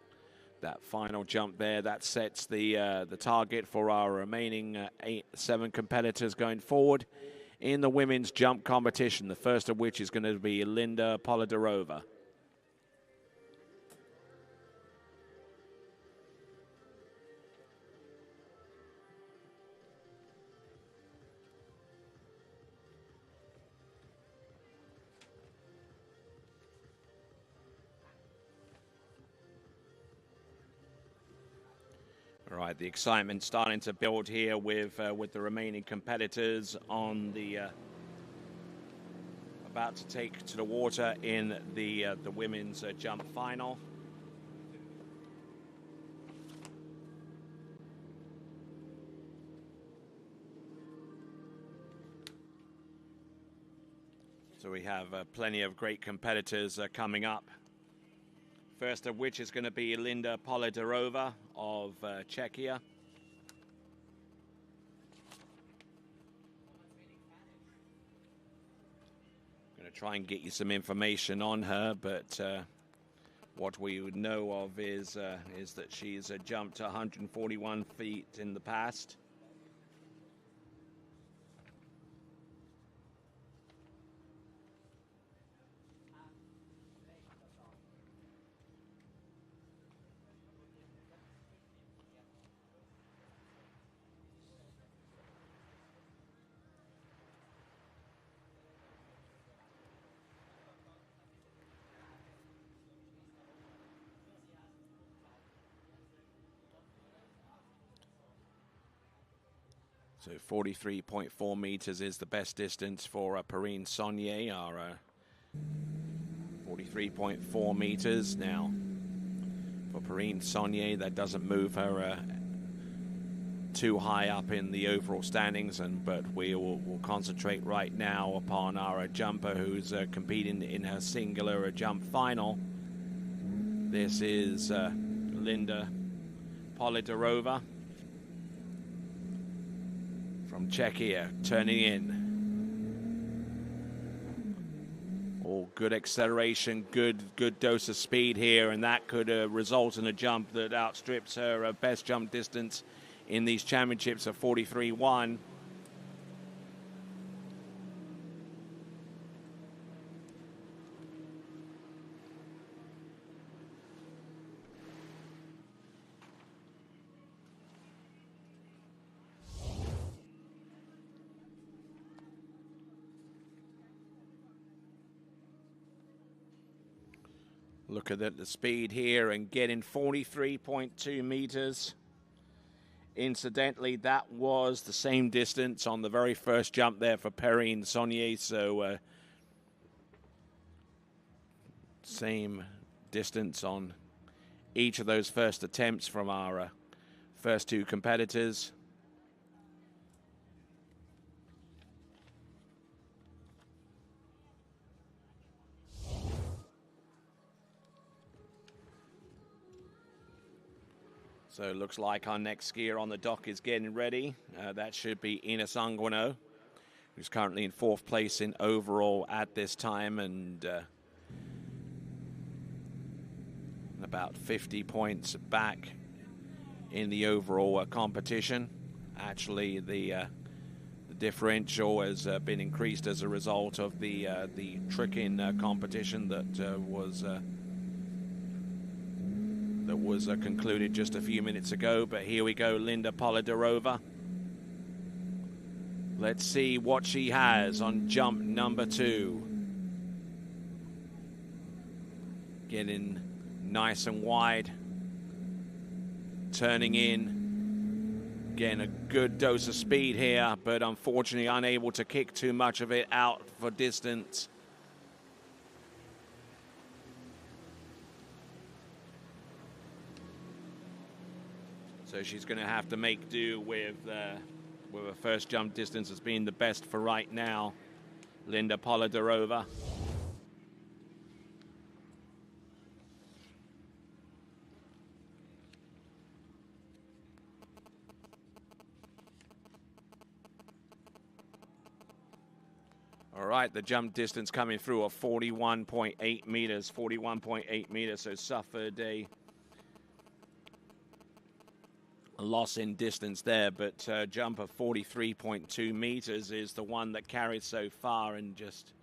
final jump there. That sets the target for our remaining 7 competitors going forward in the women's jump competition, the first of which is going to be Linda Polidorova. All right, the excitement starting to build here with the remaining competitors on the about to take to the water in the women's jump final. So we have plenty of great competitors coming up. First of which is going to be Linda Polidorova of Czechia. I'm going to try and get you some information on her, but what we would know of is that she's jumped 141 feet in the past. So 43.4 meters is the best distance for Perrine Saunier. Our 43.4 meters now. For Perrine Saunier, that doesn't move her too high up in the overall standings, but we'll concentrate right now upon our jumper who's competing in her singular jump final. This is Linda Polidarova from Czechia, turning in. All good acceleration, good dose of speed here, and that could result in a jump that outstrips her best jump distance in these championships of 43.1. Look at the speed here and getting 43.2 meters. Incidentally, that was the same distance on the very first jump there for Perrine Saunier, so same distance on each of those first attempts from our first two competitors. So it looks like our next skier on the dock is getting ready. That should be Ines Anguano, who's currently in 4th place in overall at this time, and about 50 points back in the overall competition. Actually, the differential has been increased as a result of the tricking competition that was concluded just a few minutes ago. But here we go, Linda Polidarova. Let's see what she has on jump number 2. Getting nice and wide, turning in, getting a good dose of speed here, but unfortunately unable to kick too much of it out for distance. So she's going to have to make do with her first jump distance as being the best for right now, Linda Polidarova. All right, the jump distance coming through of 41.8 meters, 41.8 meters, so suffered a loss in distance there, but jump of 43.2 meters is the one that carried so far, and just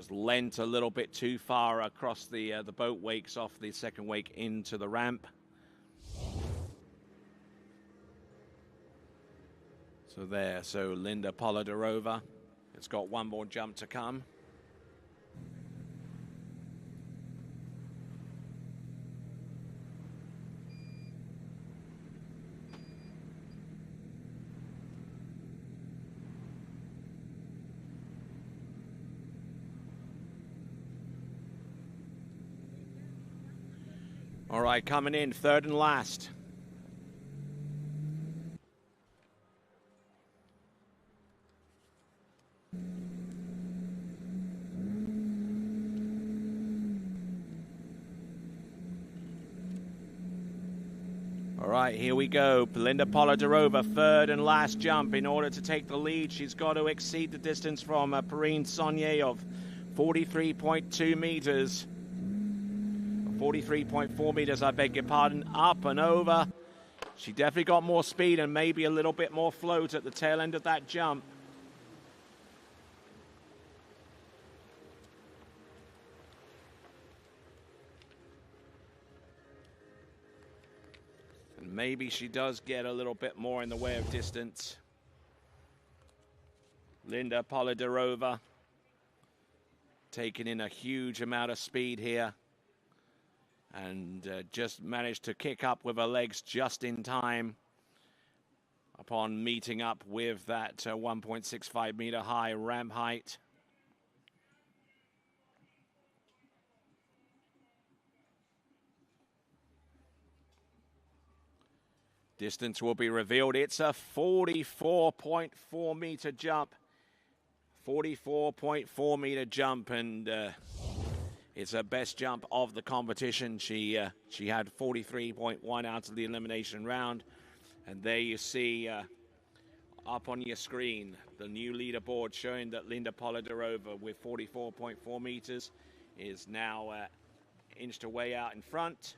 lent a little bit too far across the boat wakes off the second wake into the ramp. So Linda Polidarova has got one more jump to come. All right, coming in, third and last. All right, here we go. Linda Polidarova, third and last jump. In order to take the lead, she's got to exceed the distance from Perrine Saunier of 43.2 meters. 43.4 meters, I beg your pardon, up and over. She definitely got more speed and maybe a little bit more float at the tail end of that jump. And maybe she does get a little bit more in the way of distance. Linda Polidarova taking in a huge amount of speed here. And just managed to kick up with her legs just in time. upon meeting up with that 1.65 meter high ramp height. Distance will be revealed. It's a 44.4 meter jump. 44.4 meter jump, and it's her best jump of the competition. She had 43.1 out of the elimination round. And there you see up on your screen the new leaderboard showing that Linda Polidarova with 44.4 meters is now inched away out in front.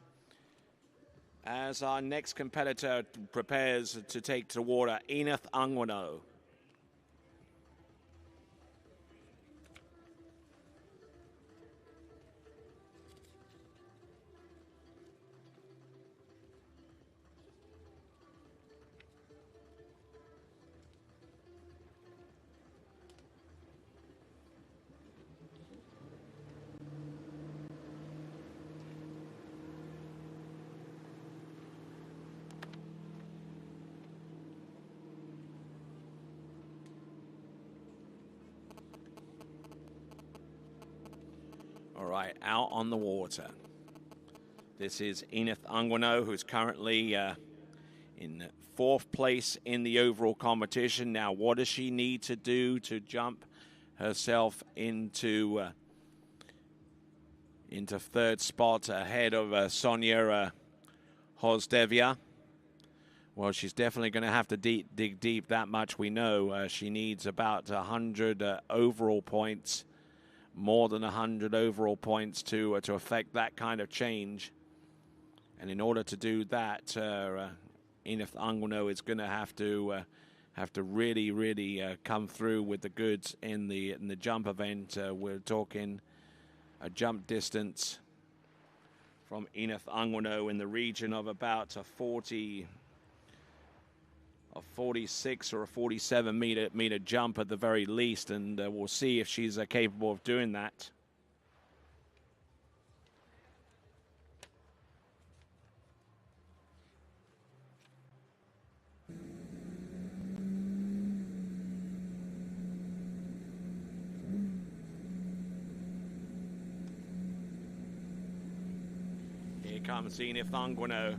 As our next competitor prepares to take to water, Enith Angwano. All right, out on the water. This is Enith Angwano, who's currently in 4th place in the overall competition. Now, what does she need to do to jump herself into 3rd spot ahead of Sonia Hozdevia? Well, she's definitely going to have to dig deep, that much we know. She needs about 100 overall points. More than 100 overall points to affect that kind of change. And in order to do that, Enith Angwano is going to have to really come through with the goods in the jump event. We're talking a jump distance from Enith Angwano in the region of about a 46 or a 47 meter jump at the very least, and we'll see if she's capable of doing that. Here comes Enith Angwano.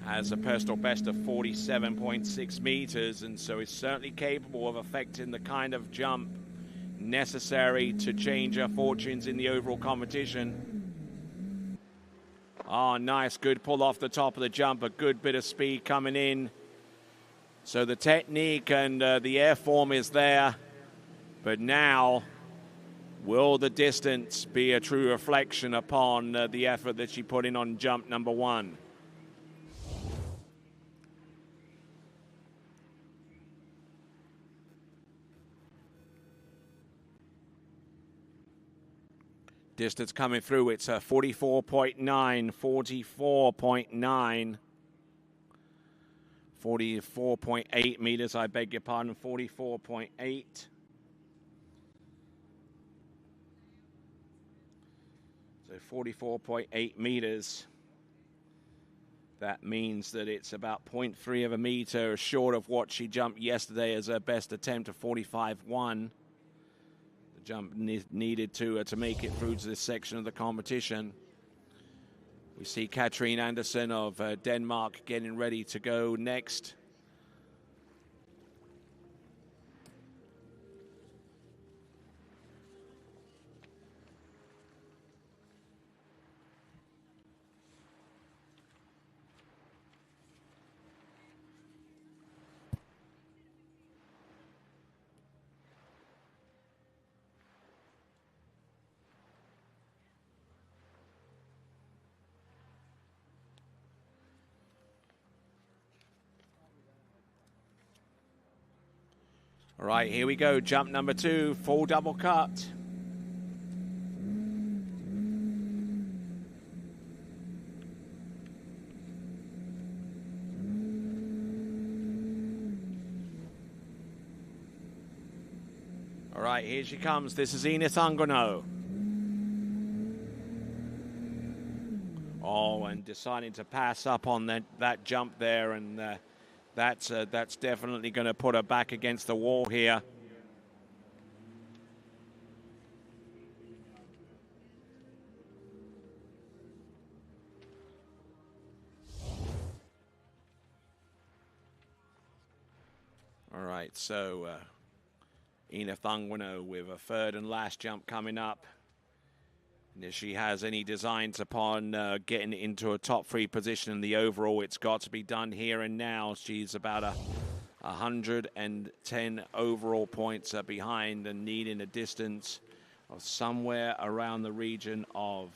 Has a personal best of 47.6 meters, and so is certainly capable of affecting the kind of jump necessary to change her fortunes in the overall competition. Oh, nice, good pull off the top of the jump, a good bit of speed coming in. So the technique and the air form is there, but now will the distance be a true reflection upon the effort that she put in on jump number 1? Distance coming through, it's a 44.9, 44.9, 44.8 meters, I beg your pardon, 44.8. So 44.8 meters. That means that it's about 0.3 of a meter short of what she jumped yesterday as her best attempt of 45.1. Jump needed to make it through to this section of the competition. We see Katrine Andersen of Denmark getting ready to go next. All right, here we go. Jump number 2, full double cut. All right, here she comes. This is Enith Angwano. Oh, and deciding to pass up on that jump there, and that's definitely going to put her back against the wall here. All right, so Ina Thungwano with a third and last jump coming up. And if she has any designs upon getting into a top 3 position in the overall, it's got to be done here and now. She's about 110 overall points behind and needing a distance of somewhere around the region of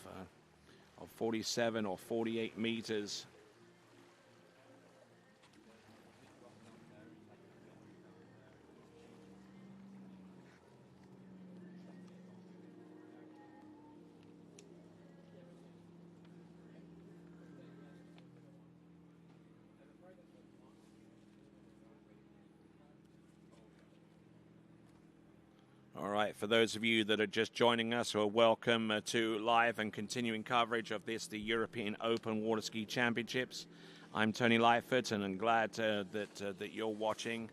47 or 48 meters. All right, for those of you that are just joining us, well, welcome to live and continuing coverage of this, the European Open Water Ski Championships. I'm Tony Lightfoot, and I'm glad that you're watching.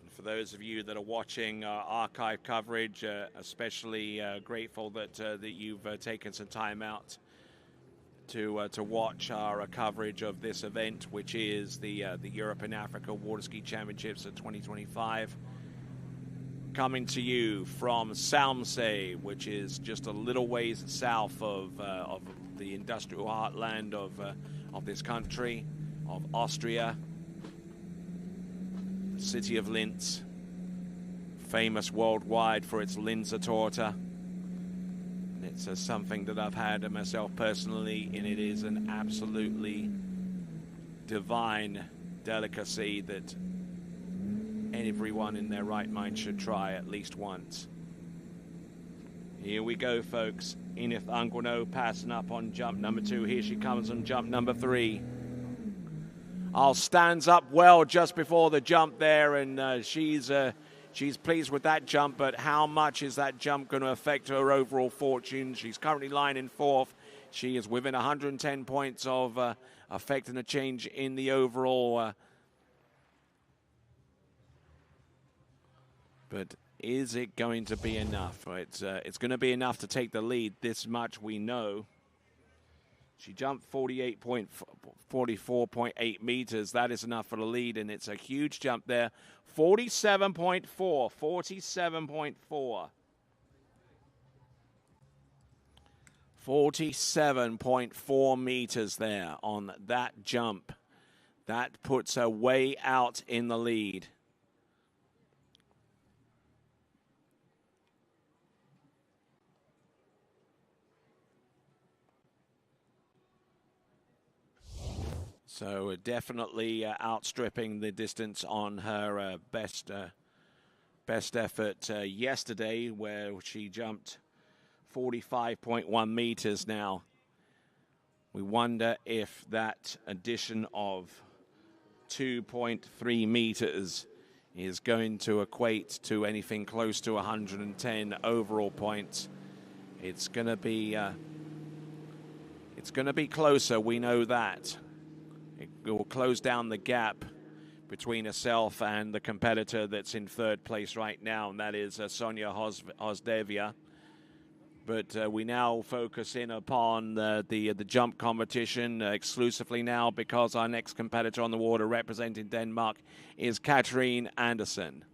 And for those of you that are watching archive coverage, especially grateful that you've taken some time out to watch our coverage of this event, which is the Europe and Africa Water Ski Championships of 2025. Coming to you from Salmsee, which is just a little ways south of the industrial heartland of this country, of Austria. The city of Linz, famous worldwide for its Linzer Torte. And it's something that I've had myself personally, and it is an absolutely divine delicacy that everyone in their right mind should try at least once. Here we go, folks. Enith Angwano passing up on jump number 2. Here she comes on jump number 3. Al stands up well just before the jump there, and she's pleased with that jump, but how much is that jump going to affect her overall fortune? She's currently lying in 4th. She is within 110 points of affecting a change in the overall. But is it going to be enough? It's going to be enough to take the lead. This much we know. She jumped 44.8 meters. That is enough for the lead, and it's a huge jump there. 47.4. 47.4. 47.4 meters there on that jump. That puts her way out in the lead. So definitely outstripping the distance on her best effort yesterday, where she jumped 45.1 meters now. We wonder if that addition of 2.3 meters is going to equate to anything close to 110 overall points. It's going to be closer, we know that. It will close down the gap between herself and the competitor that's in 3rd place right now, and that is Sonia Hosdevia. But we now focus in upon the jump competition exclusively now, because our next competitor on the water representing Denmark is Katrine Andersen.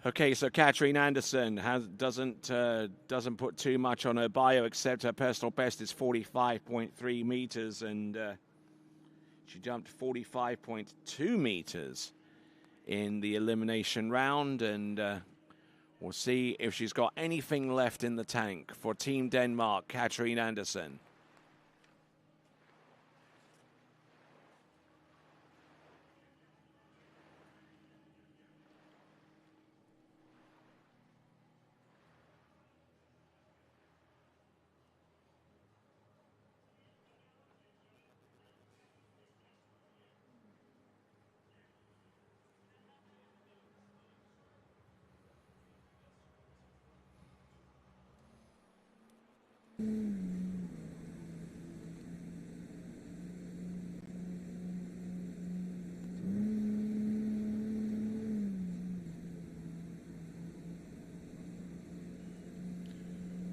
Okay, so Katrine Andersen doesn't put too much on her bio, except her personal best is 45.3 meters, and she jumped 45.2 meters in the elimination round, and we'll see if she's got anything left in the tank for Team Denmark, Katrine Andersen.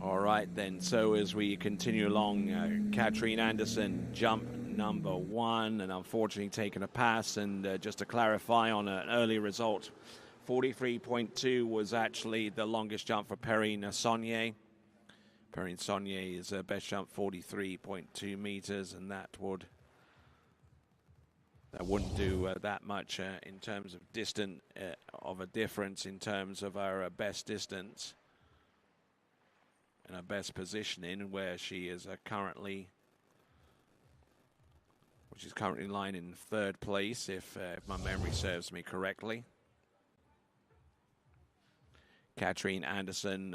All right, then. So as we continue along, Katrine Anderson, jump number 1, and unfortunately taking a pass. And just to clarify on an early result, 43.2 was actually the longest jump for Perrine Saunier. Perrine Saunier's best jump 43.2 meters, and that wouldn't do that much in terms of distance of a difference in terms of our best distance and her best positioning, where she is currently, which is currently lying in 3rd place, if my memory serves me correctly. Katrine Anderson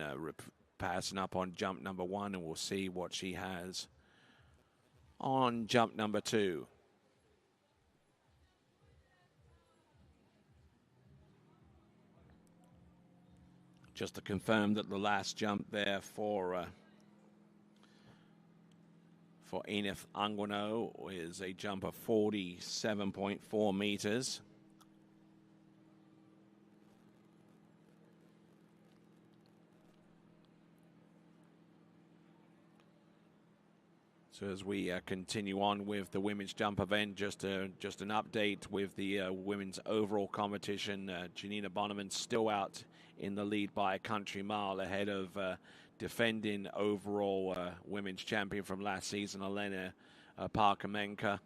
passing up on jump number 1, and we'll see what she has on jump number 2. Just to confirm that the last jump there for Enith Anguano is a jump of 47.4 meters. So as we continue on with the women's jump event, just an update with the women's overall competition. Janina Bonneman still out in the lead by a country mile, ahead of defending overall women's champion from last season, Elena Parkamenka.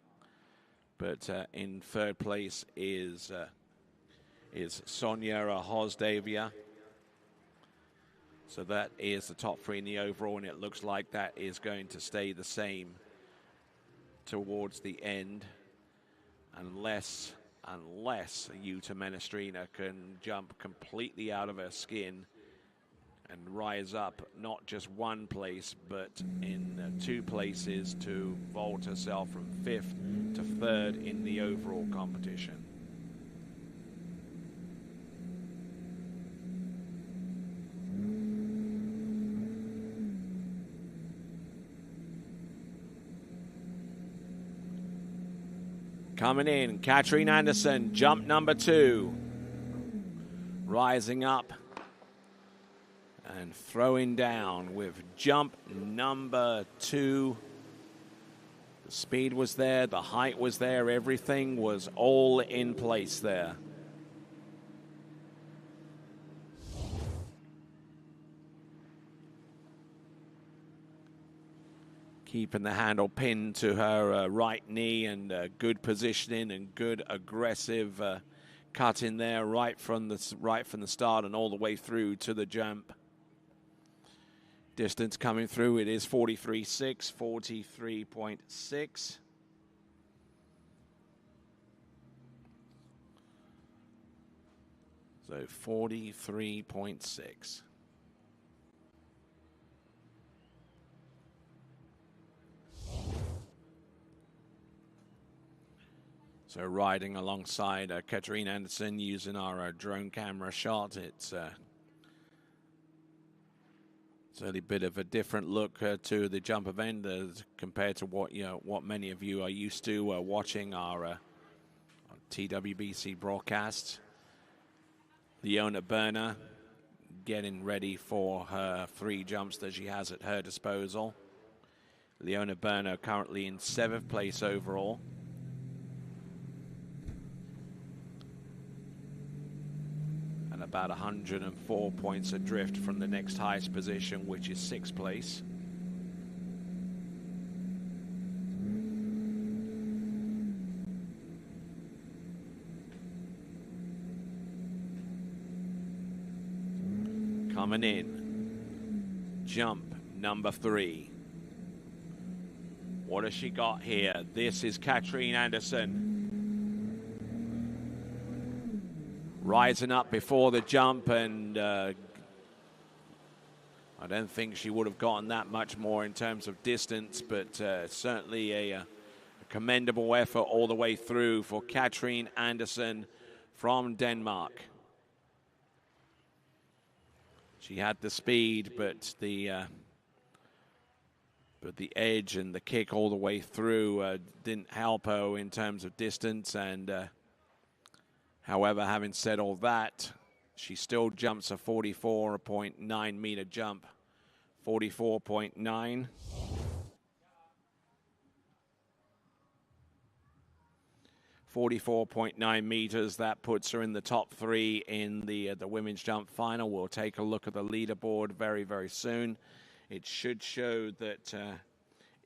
But in 3rd place is Sonia Hosdavia. So that is the top 3 in the overall, and it looks like that is going to stay the same towards the end, unless Yuta Menestrina can jump completely out of her skin and rise up not just 1 place, but in 2 places to vault herself from 5th to 3rd in the overall competition. Coming in, Katrine Anderson, jump number 2. Rising up and throwing down with jump number 2. The speed was there, the height was there, everything was all in place there. Keeping the handle pinned to her right knee, and good positioning and good aggressive cut in there right from the start and all the way through to the jump. Distance coming through, it is 43.6, 43.6. So 43.6. So riding alongside Katrine Anderson using our drone camera shot, it's certainly a bit of a different look to the jump event compared to what many of you are used to watching our TWBC broadcasts. Leona Berner getting ready for her 3 jumps that she has at her disposal. Leona Berner currently in 7th place overall. About 104 points adrift from the next highest position, which is 6th place. Coming in, jump number 3. What has she got here? This is Katrine Anderson. Rising up before the jump, and I don't think she would have gotten that much more in terms of distance, but certainly a commendable effort all the way through for Katrine Anderson from Denmark. She had the speed, but the edge and the kick all the way through didn't help her in terms of distance. And however, having said all that, she still jumps a 44.9 meter jump 44.9. 44.9 meters. That puts her in the top 3 in the women's jump final. We'll take a look at the leaderboard very, very soon. It should show that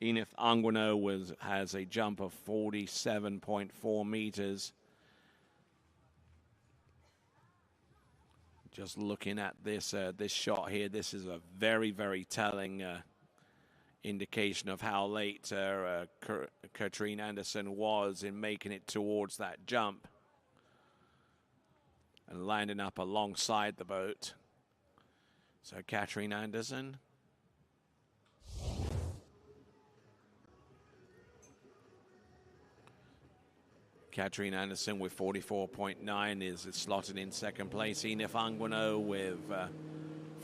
Enith Anguano has a jump of 47.4 meters. Just looking at this this shot here, this is a very, very telling indication of how late Katrine Anderson was in making it towards that jump and landing up alongside the boat. So Katrine Anderson. Katrine Anderson with 44.9 is slotted in second place. Enith Anguano with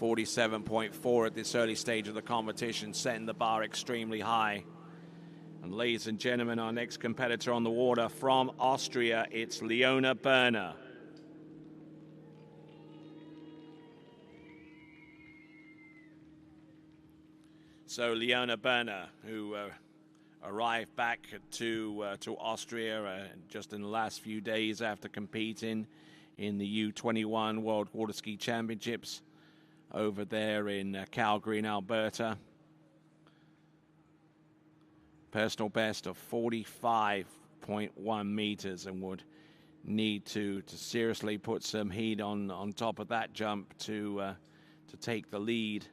47.4 at this early stage of the competition, setting the bar extremely high. And ladies and gentlemen, our next competitor on the water from Austria, it's Leona Berner. So Leona Berner, who arrived back to Austria just in the last few days after competing in the U21 World Water Ski Championships over there in Calgary in Alberta. Personal best of 45.1 meters, and would need to seriously put some heat on top of that jump to take the lead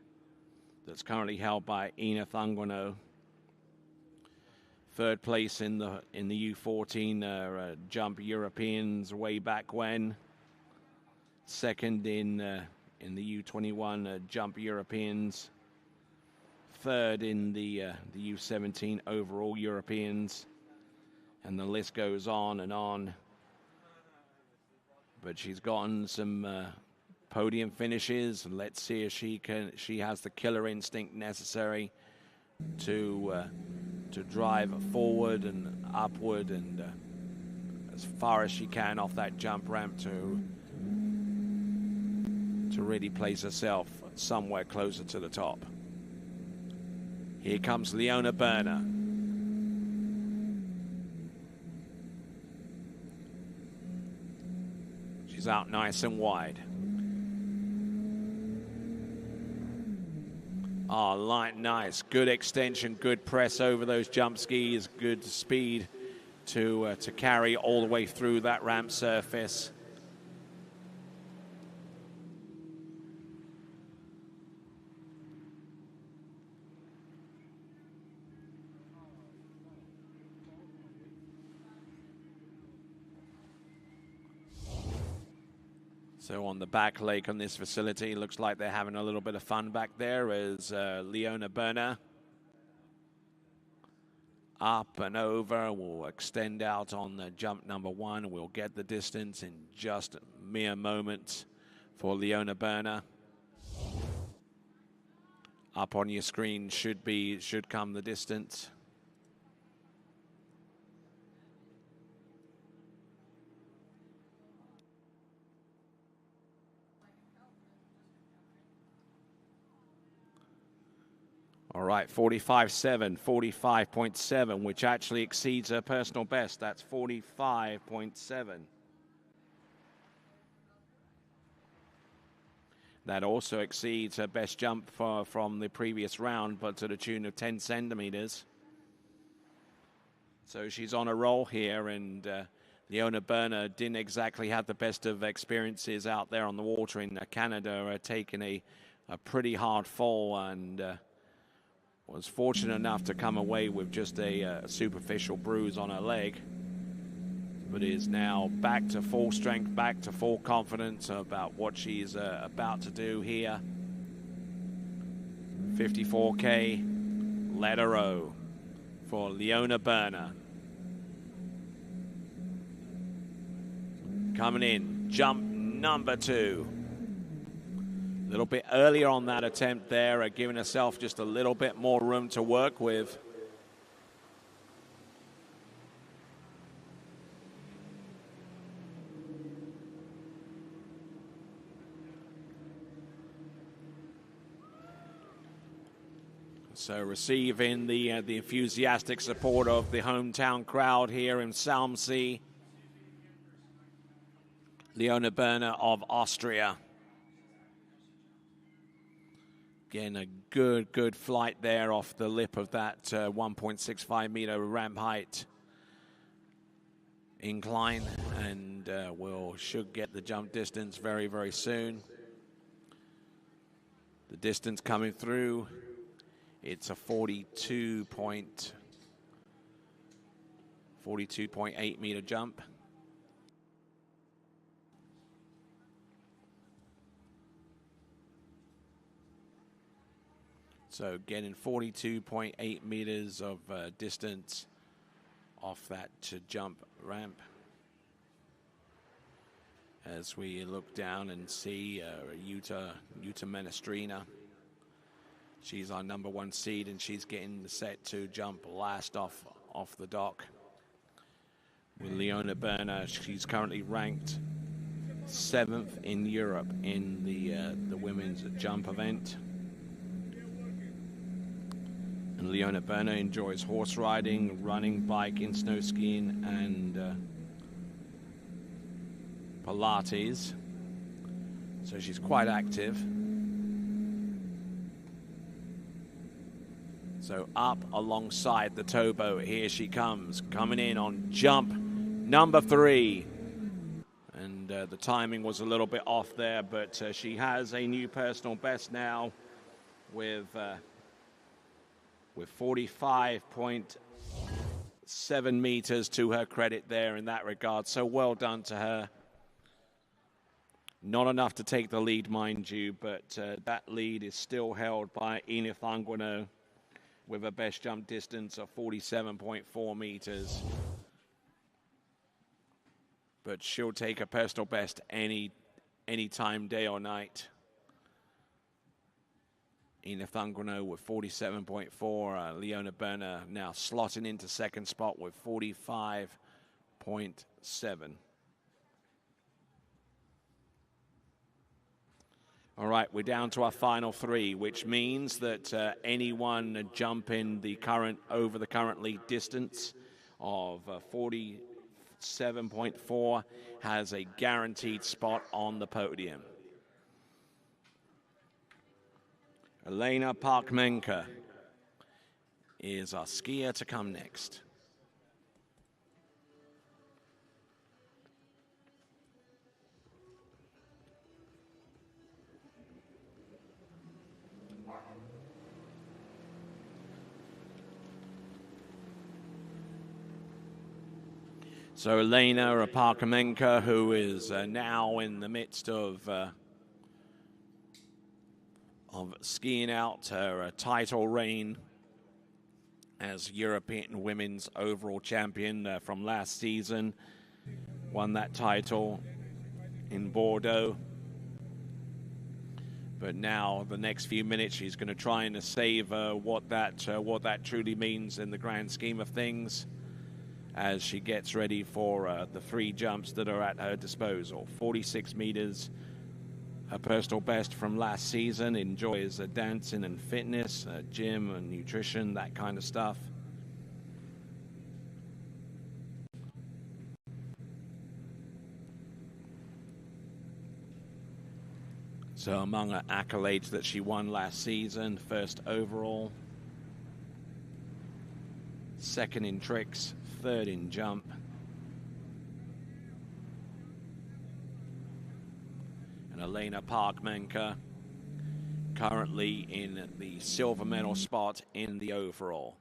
that's currently held by Enith Anguano. Third place in the U14 jump Europeans way back when. Second in the U21 jump Europeans. Third in the U17 overall Europeans. And the list goes on and on. But she's gotten some podium finishes. Let's see if she has the killer instinct necessary to drive forward and upward and as far as she can off that jump ramp to really place herself somewhere closer to the top. Here comes Leona Berner. She's out nice and wide. Oh, light, nice. Good extension, good press over those jump skis, good speed to carry all the way through that ramp surface. So on the back lake on this facility, looks like they're having a little bit of fun back there as Leona Berner up and over will extend out on the jump number 1. We'll get the distance in just mere moments for Leona Berner. Up on your screen should come the distance. All right, 45.7, 45.7, which actually exceeds her personal best. That's 45.7. That also exceeds her best jump from the previous round, but to the tune of 10 centimeters. So she's on a roll here, and Leona Berner didn't exactly have the best of experiences out there on the water in Canada, taking a pretty hard fall, and was fortunate enough to come away with just a superficial bruise on her leg, but is now back to full strength, back to full confidence about what she's about to do here. 54K, letter O for Leona Berner. Coming in, jump number 2. A little bit earlier on that attempt there, giving herself just a little bit more room to work with. So receiving the enthusiastic support of the hometown crowd here in Salmsee, Leona Berner of Austria. Again, a good flight there off the lip of that 1.65 meter ramp height incline, and should get the jump distance very, very soon. The distance coming through, it's a 42.8 meter jump. So getting 42.8 meters of distance off that jump ramp. As we look down and see Yuta Menestrina. She's our number 1 seed, and she's getting set to jump last off the dock. With Leona Berner, she's currently ranked 7th in Europe in the women's jump event. And Leona Berner enjoys horse riding, running, biking, snow skiing, and Pilates. So she's quite active. So up alongside the towboat, here she comes, coming in on jump number 3. And the timing was a little bit off there, but she has a new personal best now with 45.7 meters to her credit there in that regard. So well done to her. Not enough to take the lead, mind you, but that lead is still held by Enith Anguano with a best jump distance of 47.4 meters. But she'll take a personal best any time, day or night. Enith Anguano with 47.4. Leona Berner now slotting into second spot with 45.7. All right, we're down to our final 3, which means that anyone jumping over the current lead distance of 47.4 has a guaranteed spot on the podium. Elena Parkmenka is our skier to come next. So Elena Parkmenka, who is now in the midst of skiing out her title reign as European Women's Overall Champion from last season. Won that title in Bordeaux. But now, the next few minutes, she's going to try and savor what that truly means in the grand scheme of things, as she gets ready for the 3 jumps that are at her disposal. 46 meters, her personal best from last season. Enjoys dancing and fitness, gym and nutrition, that kind of stuff. So among her accolades that she won last season, 1st overall, 2nd in tricks, 3rd in jump. And Elena Parkmenka currently in the silver medal spot in the overall.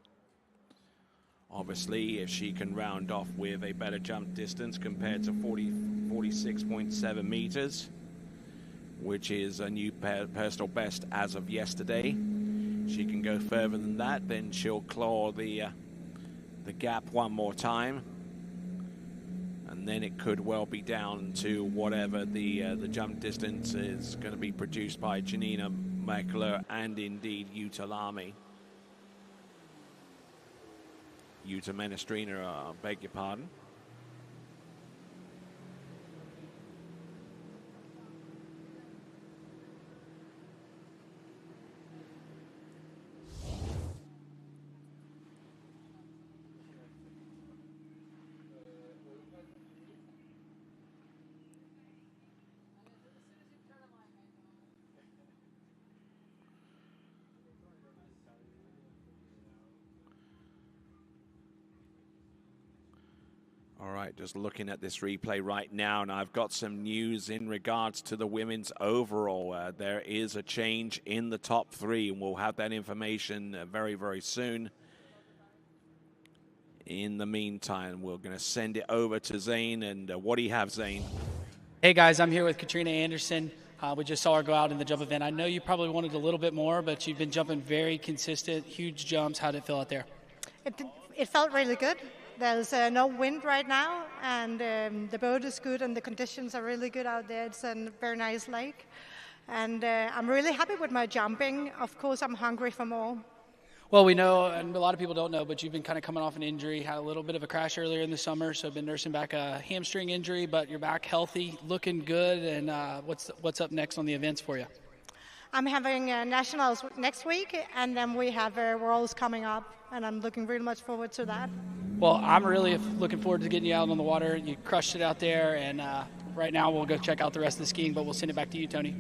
Obviously, if she can round off with a better jump distance compared to 46.7 meters, which is a new personal best as of yesterday, she can go further than that, then she'll claw the gap one more time, and then it could well be down to whatever the jump distance is going to be produced by Janina Meckler and indeed Yuta Menestrina, I beg your pardon. All right, just looking at this replay right now, and I've got some news in regards to the women's overall. There is a change in the top three, and we'll have that information very, very soon. In the meantime, we're going to send it over to Zane. And what do you have, Zane?
Hey guys, I'm here with Katrina Anderson. We just saw her go out in the jump event. I know you probably wanted a little bit more, but you've been jumping very consistent, huge jumps. How did it feel out there?
It felt really good. There's no wind right now, and the boat is good, and the conditions are really good out there. It's a very nice lake, and I'm really happy with my jumping. Of course, I'm hungry for more.
Well, we know, and a lot of people don't know, but you've been kind of coming off an injury, had a little bit of a crash earlier in the summer, so been nursing back a hamstring injury, but you're back healthy, looking good, and what's up next on the events for you?
I'm having nationals next week, and then we have Worlds coming up, and I'm looking really much forward to that.
Well, I'm really looking forward to getting you out on the water. You crushed it out there, and right now we'll go check out the rest of the skiing, but we'll send it back to you, Tony.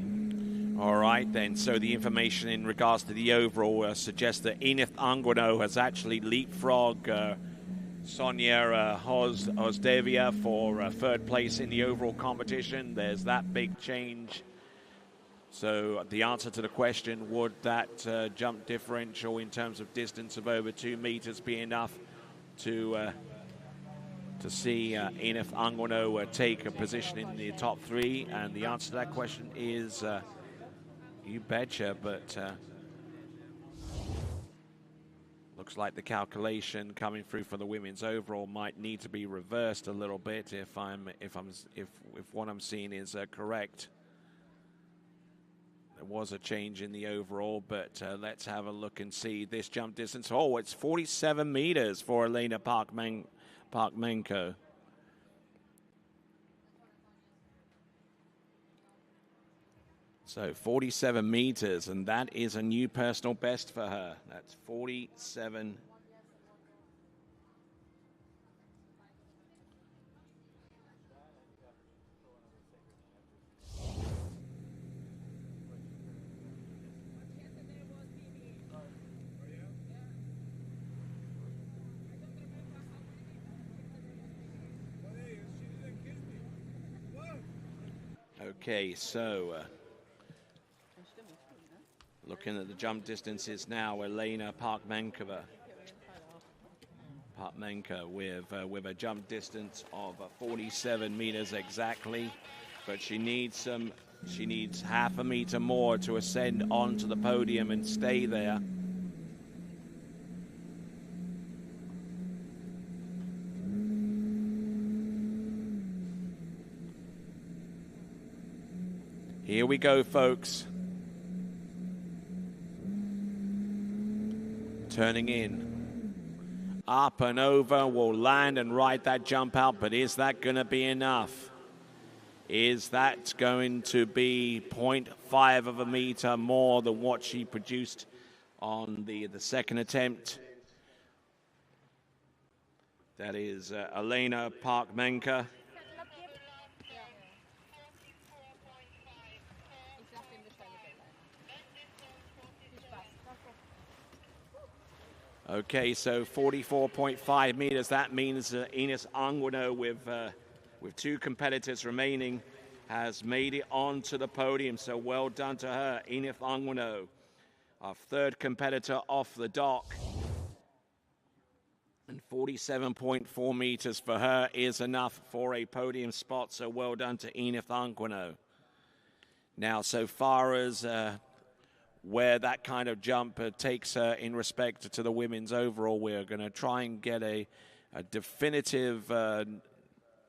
All right, then. So the information in regards to the overall suggests that Enith Anguano has actually leapfrogged Sonia Hozdevia for third place in the overall competition. There's that big change. So the answer to the question, would that jump differential in terms of distance of over 2 meters be enough to see Enith Anguano take a position in the top three? And the answer to that question is you betcha, but looks like the calculation coming through for the women's overall might need to be reversed a little bit if what I'm seeing is correct. There was a change in the overall, but let's have a look and see this jump distance. Oh, it's 47 meters for Elena Parkmenko. So 47 meters, and that is a new personal best for her. That's 47. Okay, so looking at the jump distances now, Elena Parkmenko with a jump distance of 47 meters exactly, but she needs half a meter more to ascend onto the podium and stay there. Here we go, folks. Turning in. Up and over, will land and ride that jump out, but is that going to be enough? Is that going to be 0.5 of a meter more than what she produced on the second attempt? That is Elena Parkmenko. Okay, so 44.5 meters. That means Enith Anguano, with two competitors remaining, has made it onto the podium. So well done to her, Enith Anguano, our third competitor off the dock. And 47.4 meters for her is enough for a podium spot. So well done to Enith Anguano. Now, so far as where that kind of jump takes her in respect to the women's overall, we're going to try and get a definitive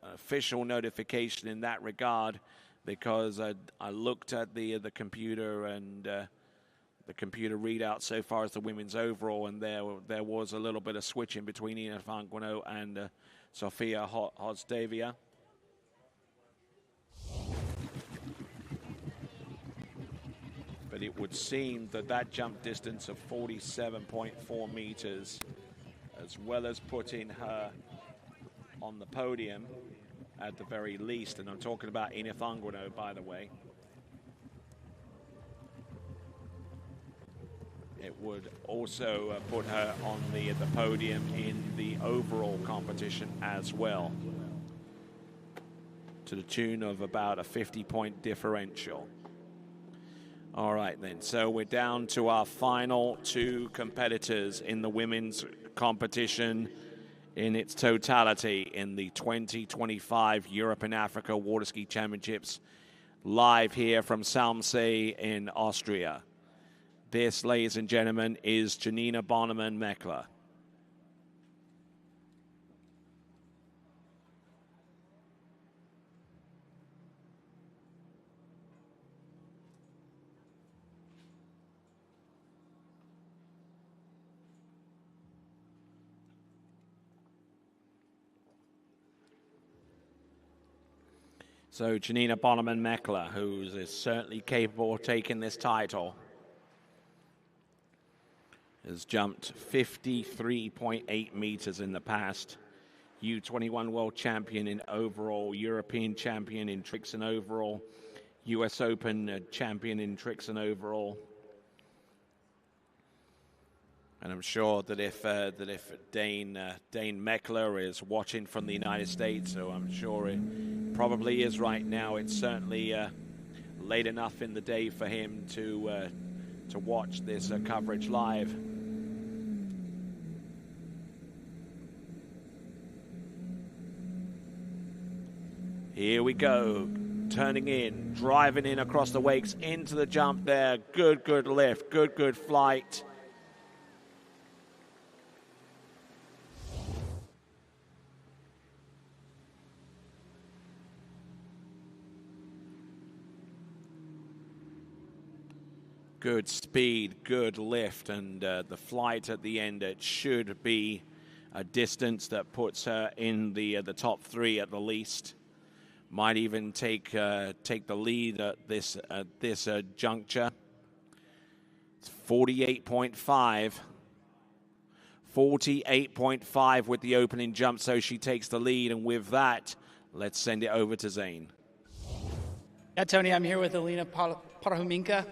official notification in that regard, because I looked at the computer and the computer readout so far as the women's overall, and there was a little bit of switching between Enith Anguano and Sofia Hozdevia. But it would seem that jump distance of 47.4 meters, as well as putting her on the podium at the very least, and I'm talking about Enith Anguano, by the way, it would also put her on the podium in the overall competition as well. to the tune of about a 50-point differential. All right, then. So we're down to our final two competitors in the women's competition in its totality in the 2025 Europe and Africa Water Ski Championships, live here from Salmsee in Austria. This, ladies and gentlemen, is Janina Bonnemann-Meckler. So Janina Bonnemann-Meckler, who is certainly capable of taking this title, has jumped 53.8 meters in the past. U21 world champion in overall, European champion in tricks and overall, US Open champion in tricks and overall. And I'm sure that if Dane Meckler is watching from the United States, so I'm sure it probably is right now, it's certainly late enough in the day for him to watch this coverage live. Here we go, turning in, driving in across the wakes into the jump there. Good lift, good flight. Good speed, good lift, and the flight at the end, it should be a distance that puts her in the top three at the least. Might even take the lead at this juncture. It's 48.5. 48.5 with the opening jump, so she takes the lead, and with that, let's send it over to Zane.
Yeah, Tony, I'm here with Alina Parahuminka.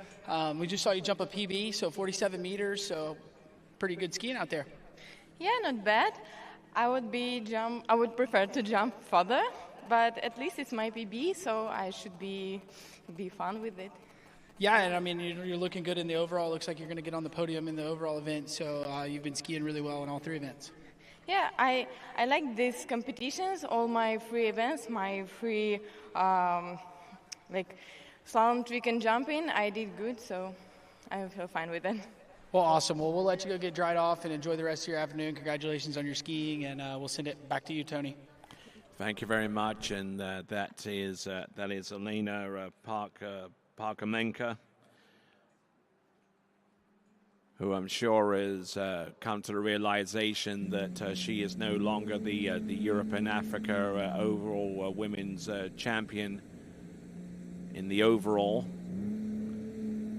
We just saw you jump a PB, so 47 meters, so pretty good skiing out there.
Yeah, not bad. I would prefer to jump further, but at least it's my PB, so I should be fun with it.
Yeah, and I mean, you're looking good in the overall. Looks like you're going to get on the podium in the overall event, so you've been skiing really well in all three events.
Yeah, I like these competitions, all my free events, my free slalom, trick, and jumping. I did good, so I feel fine with it.
Well, awesome. Well, we'll let you go get dried off and enjoy the rest of your afternoon. Congratulations on your skiing, and we'll send it back to you, Tony.
Thank you very much, and that is Alina Parkamenka, who I'm sure has come to the realization that she is no longer the Europe and Africa overall women's champion in the overall.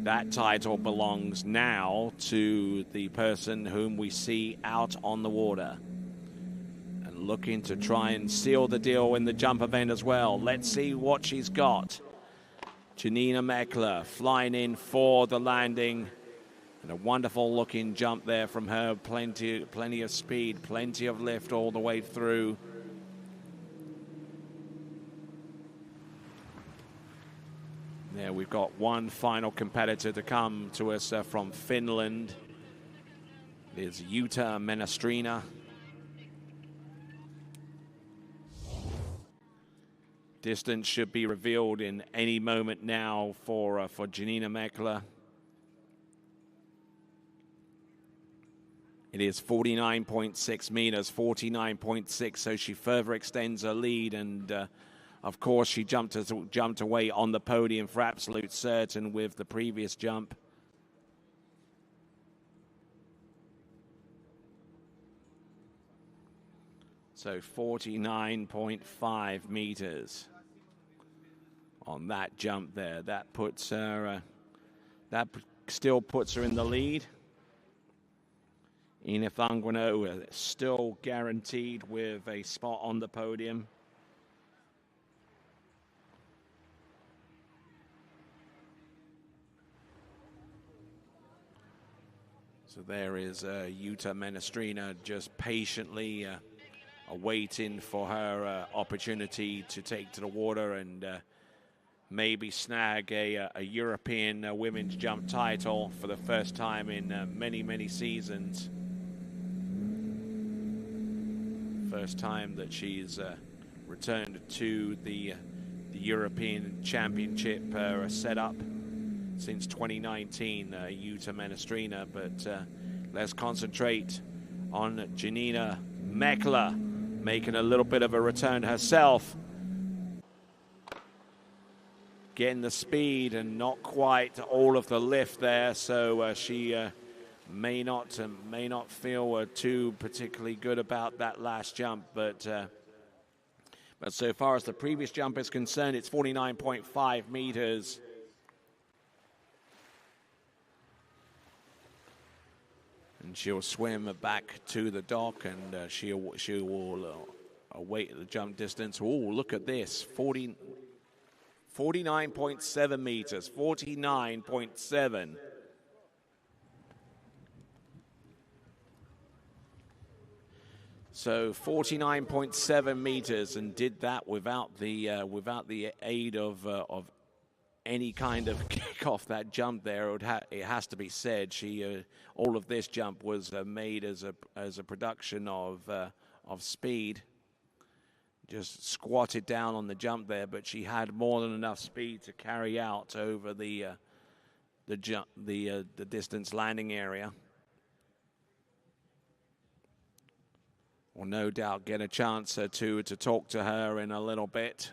That title belongs now to the person whom we see out on the water and looking to try and seal the deal in the jump event as well. Let's see what she's got. Janina Meckler flying in for the landing, and a wonderful looking jump there from her. Plenty of speed, plenty of lift all the way through. There we've got one final competitor to come to us from Finland. It is Jutta Menestrina. Distance should be revealed in any moment now for Janina Meckler. It is 49.6 meters, 49.6, so she further extends her lead, and of course, she jumped away on the podium for absolute certain with the previous jump. So 49.5 meters on that jump there. That puts her. That still puts her in the lead. Enith Anguano still guaranteed with a spot on the podium. So there is Jutta Menestrina just patiently waiting for her opportunity to take to the water and maybe snag a European women's jump title for the first time in many seasons. First time that she's returned to the European Championship setup since 2019, Jutta Menestrina. But let's concentrate on Janina Meckler, making a little bit of a return herself. Getting the speed and not quite all of the lift there, so she may not feel too particularly good about that last jump, but so far as the previous jump is concerned, it's 49.5 meters. And she'll swim back to the dock, and she will await the jump distance. Oh, look at this, 49.7 meters, 49.7. So 49.7 meters, and did that without the aid of any kind of kick off that jump there. It has to be said, she all of this jump was made as a production of speed. Just squatted down on the jump there, but she had more than enough speed to carry out over the distance landing area. We'll no doubt get a chance to talk to her in a little bit.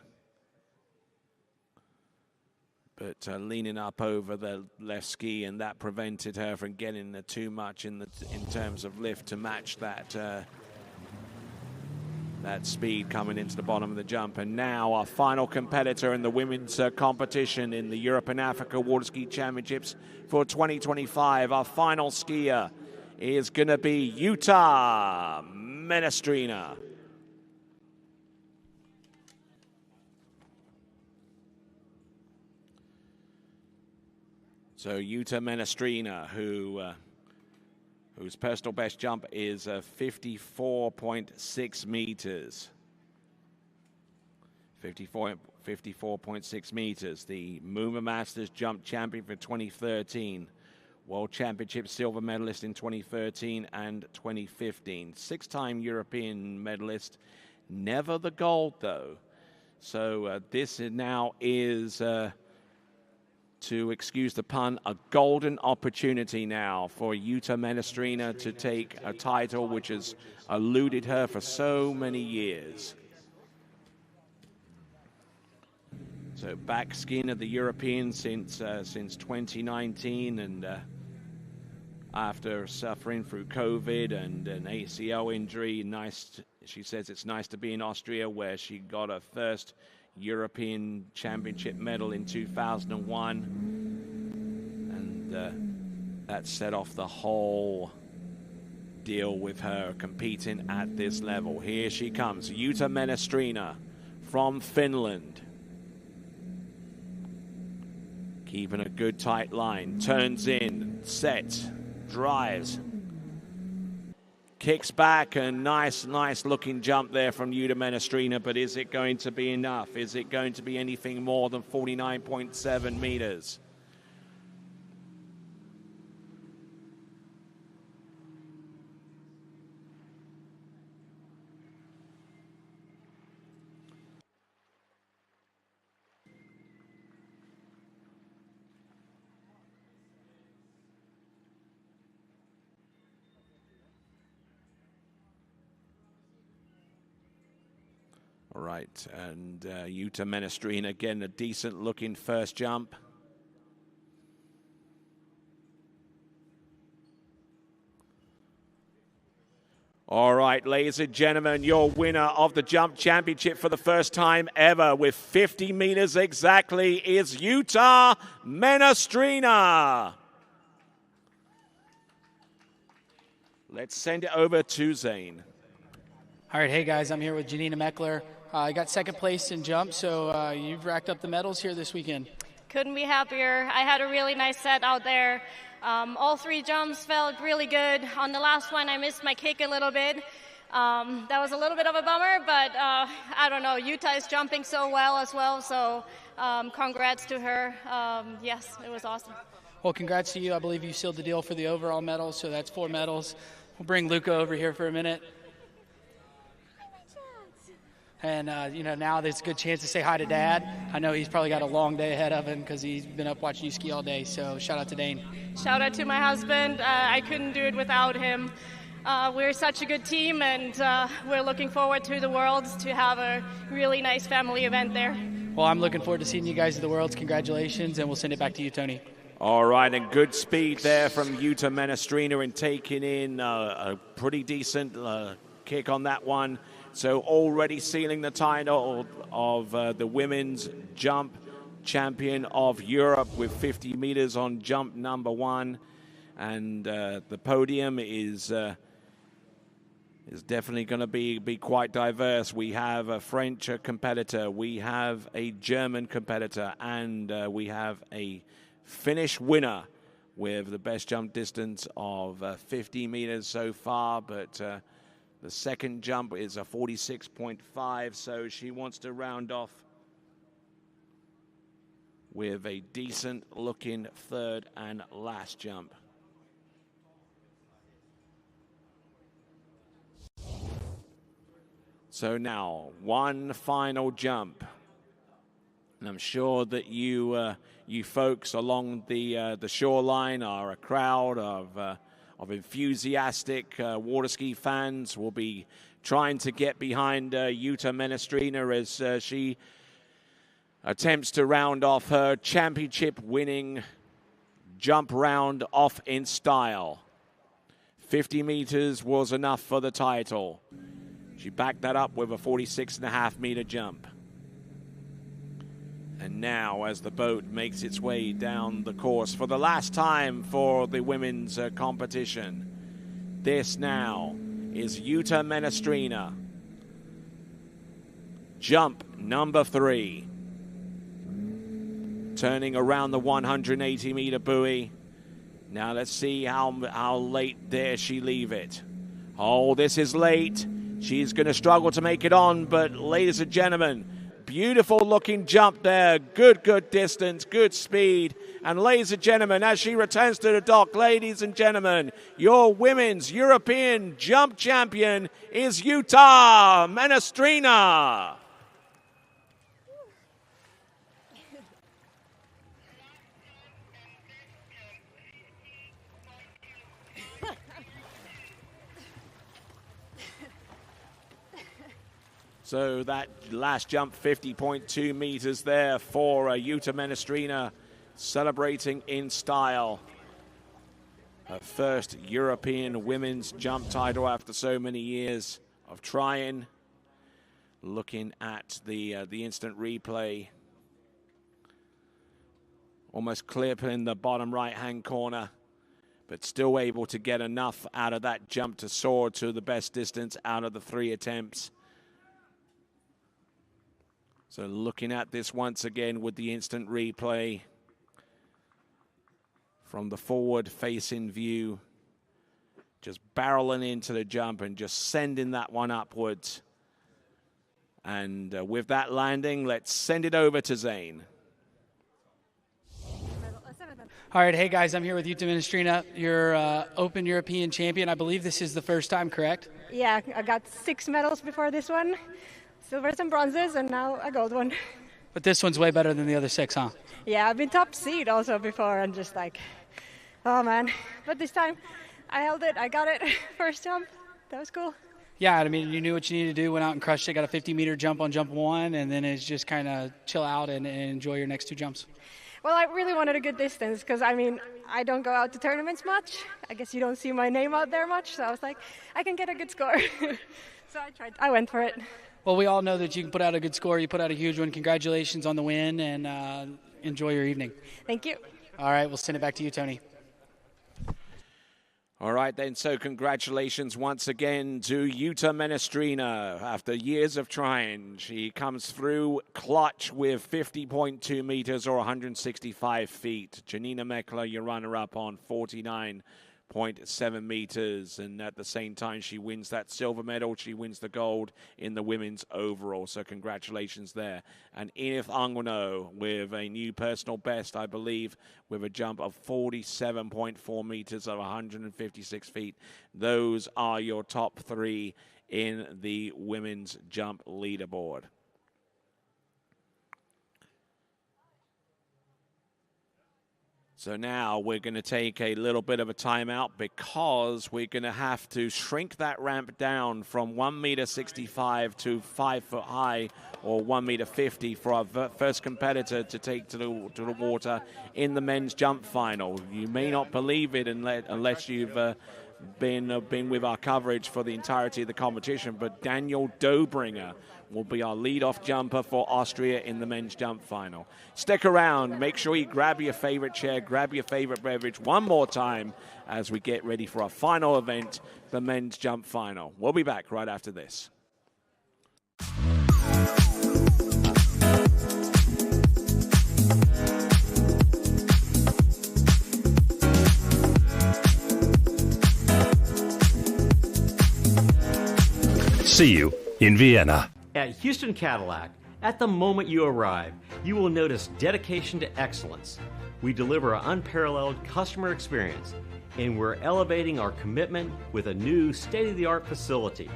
But leaning up over the left ski, and that prevented her from getting too much in terms of lift to match that speed coming into the bottom of the jump. And now our final competitor in the women's competition in the Europe and Africa Water Ski Championships for 2025. Our final skier is going to be Jutta Menestrina. So Jutta Menestrina, whose personal best jump is 54.6 meters. 54.6 meters. The Mooma Masters jump champion for 2013. World Championship silver medalist in 2013 and 2015. Six-time European medalist. Never the gold, though. So this now is, to excuse the pun, a golden opportunity now for Jutta Menestrina to take a title which has eluded her for so many years. So back skiing at the Europeans since 2019, and after suffering through COVID and an ACL injury, she says it's nice to be in Austria, where she got her first European Championship medal in 2001, and that set off the whole deal with her competing at this level. Here she comes, Jutta Menestrina from Finland. Keeping a good tight line, turns in, sets, drives, kicks back, and nice looking jump there from Jutta Menestrina, but is it going to be enough? Is it going to be anything more than 49.7 meters? All right, and Jutta Menestrina, again, a decent-looking first jump. All right, ladies and gentlemen, your winner of the Jump Championship for the first time ever with 50 meters exactly is Jutta Menestrina. Let's send it over to Zane.
All right, hey guys, I'm here with Janina Meckler. I got second place in jump, so you've racked up the medals here this weekend.
Couldn't be happier. I had a really nice set out there. All three jumps felt really good. On the last one, I missed my kick a little bit. That was a little bit of a bummer, but I don't know. Utah is jumping so well as well, so congrats to her. Yes, it was awesome.
Well, congrats to you. I believe you sealed the deal for the overall medals, so that's 4 medals. We'll bring Luca over here for a minute. And, now there's a good chance to say hi to Dad. I know he's probably got a long day ahead of him because he's been up watching you ski all day, so shout out to Dane.
Shout out to my husband. I couldn't do it without him. We're such a good team, and we're looking forward to the Worlds to have a really nice family event there.
Well, I'm looking forward to seeing you guys at the Worlds. Congratulations, and we'll send it back to you, Tony.
All right, and good speed there from Yuta Menestrina in taking in a pretty decent kick on that one. So already sealing the title of the women's jump champion of Europe with 50 meters on jump number 1. And the podium is definitely going to be quite diverse. We have a French competitor, we have a German competitor, and we have a Finnish winner with the best jump distance of 50 meters so far, but the second jump is a 46.5, so she wants to round off with a decent looking third and last jump. So now, one final jump. And I'm sure that you folks along the shoreline are a crowd of enthusiastic water ski fans. Will be trying to get behind Yuta Menestrina as she attempts to round off her championship-winning jump round off in style. 50 meters was enough for the title. She backed that up with a 46.5-meter jump. And now, as the boat makes its way down the course for the last time for the women's competition, this now is Yuta Menestrina. Jump number 3. Turning around the 180-meter buoy. Now let's see how late dare she leave it. Oh, this is late. She's going to struggle to make it on, but ladies and gentlemen, beautiful looking jump there. Good distance, good speed. And ladies and gentlemen, as she returns to the dock, ladies and gentlemen, your women's European jump champion is Yuta Menestrina. So that last jump, 50.2 meters there for Yuta Menestrina, celebrating in style. Her first European women's jump title after so many years of trying. Looking at the instant replay. Almost clip in the bottom right-hand corner, but still able to get enough out of that jump to soar to the best distance out of the 3 attempts. So looking at this once again with the instant replay from the forward-facing view, just barreling into the jump and just sending that one upwards. And with that landing, let's send it over to Zane.
All right, hey guys, I'm here with Yuta Menestrina. You're Open European champion. I believe this is the first time, correct?
Yeah, I got 6 medals before this one. Silvers and bronzes, and now a gold one.
But this one's way better than the other 6, huh?
Yeah, I've been top seed also before, and just like, oh man. But this time, I held it, I got it. First jump, that was cool.
Yeah, I mean, you knew what you needed to do, went out and crushed it, got a 50-meter jump on jump 1, and then it's just kind of chill out and enjoy your next 2 jumps.
Well, I really wanted a good distance, because I mean, I don't go out to tournaments much. I guess you don't see my name out there much, so I was like, I can get a good score. So I went for it.
Well, we all know that you can put out a good score. You put out a huge one. Congratulations on the win, and enjoy your evening.
Thank you.
All right, we'll send it back to you, Tony.
All right, then, so congratulations once again to Yuta Menestrina. After years of trying, she comes through clutch with 50.2 meters or 165 feet. Janina Meckler, your runner-up on 0.7 meters, and at the same time she wins that silver medal. She wins the gold in the women's overall, so congratulations there. And Edith Anguno with a new personal best, I believe, with a jump of 47.4 meters of 156 feet. Those are your top three in the women's jump leaderboard. So now we're going to take a little bit of a timeout because we're going to have to shrink that ramp down from 1.65 to 5 foot high, or 1.50 m for our first competitor to take to the water in the men's jump final. You may not believe it unless you've been with our coverage for the entirety of the competition, but Daniel Dobringer will be our lead-off jumper for Austria in the men's jump final. Stick around. Make sure you grab your favorite chair, grab your favorite beverage one more time as we get ready for our final event, the men's jump final. We'll be back right after this.
See you in Vienna.
At Houston Cadillac, at the moment you arrive, you will notice dedication to excellence. We deliver an unparalleled customer experience, and we're elevating our commitment with a new state-of-the-art facility.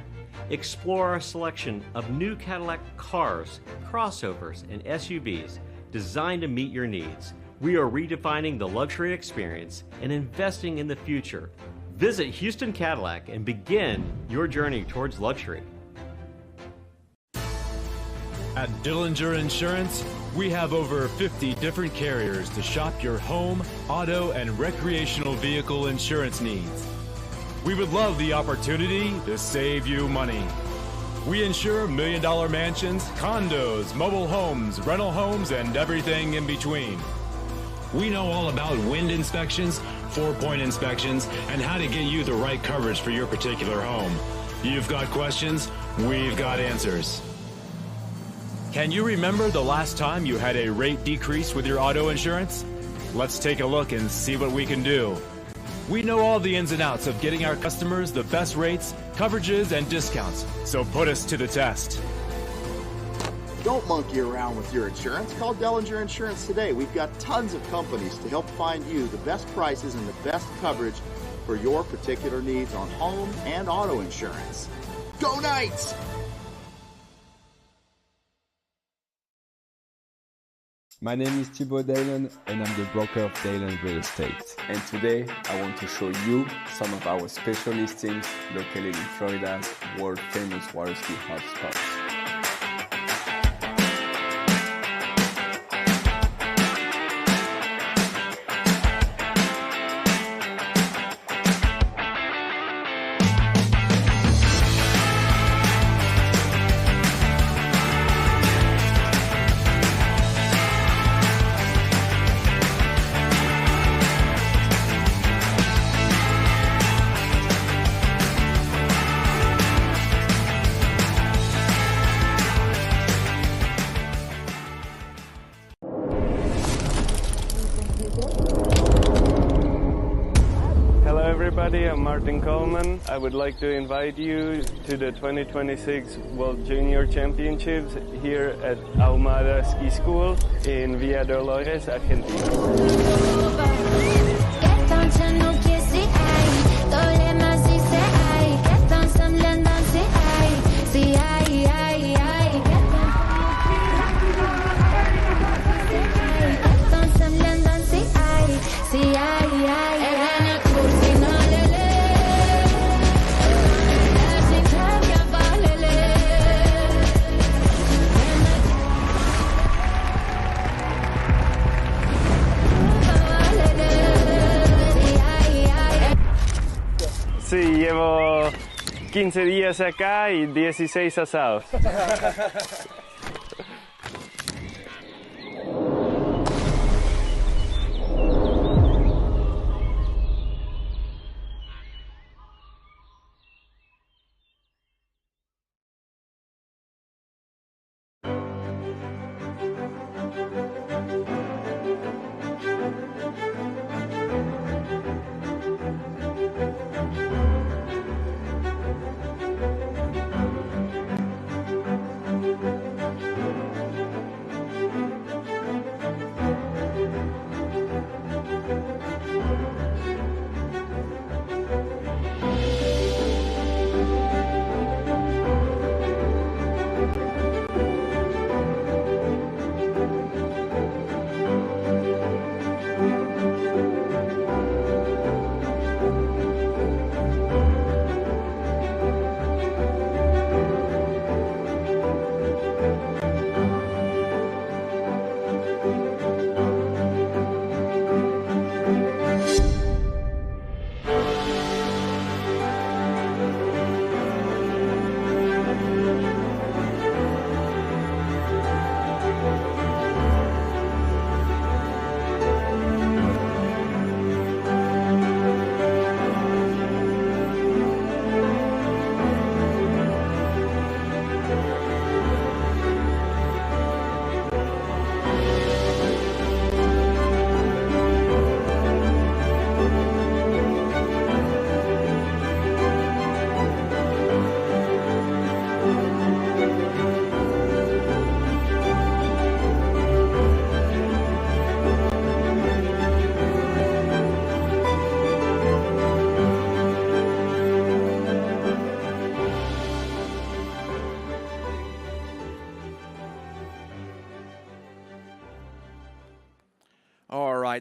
Explore our selection of new Cadillac cars, crossovers, and SUVs designed to meet your needs. We are redefining the luxury experience and investing in the future. Visit Houston Cadillac and begin your journey towards luxury.
At Dillinger Insurance, we have over 50 different carriers to shop your home, auto, and recreational vehicle insurance needs. We would love the opportunity to save you money. We insure million-dollar mansions, condos, mobile homes, rental homes, and everything in between. We know all about wind inspections, 4-point inspections, and how to get you the right coverage for your particular home. You've got questions, we've got answers. Can you remember the last time you had a rate decrease with your auto insurance? Let's take a look and see what we can do. We know all the ins and outs of getting our customers the best rates, coverages, and discounts, so put us to the test.
Don't monkey around with your insurance. Call Dillinger Insurance today. We've got tons of companies to help find you the best prices and the best coverage for your particular needs on home and auto insurance. Go Knights!
My name is Thibaut Dalen and I'm the broker of Dalen Real Estate. And today I want to show you some of our special listings located in Florida's world famous water ski hotspots.
I'm Martin Coleman. I would like to invite you to the 2026 World Junior Championships here at Ahumada Ski School in Villa Dolores, Argentina. Sí, llevo 15 días acá y 16 asados.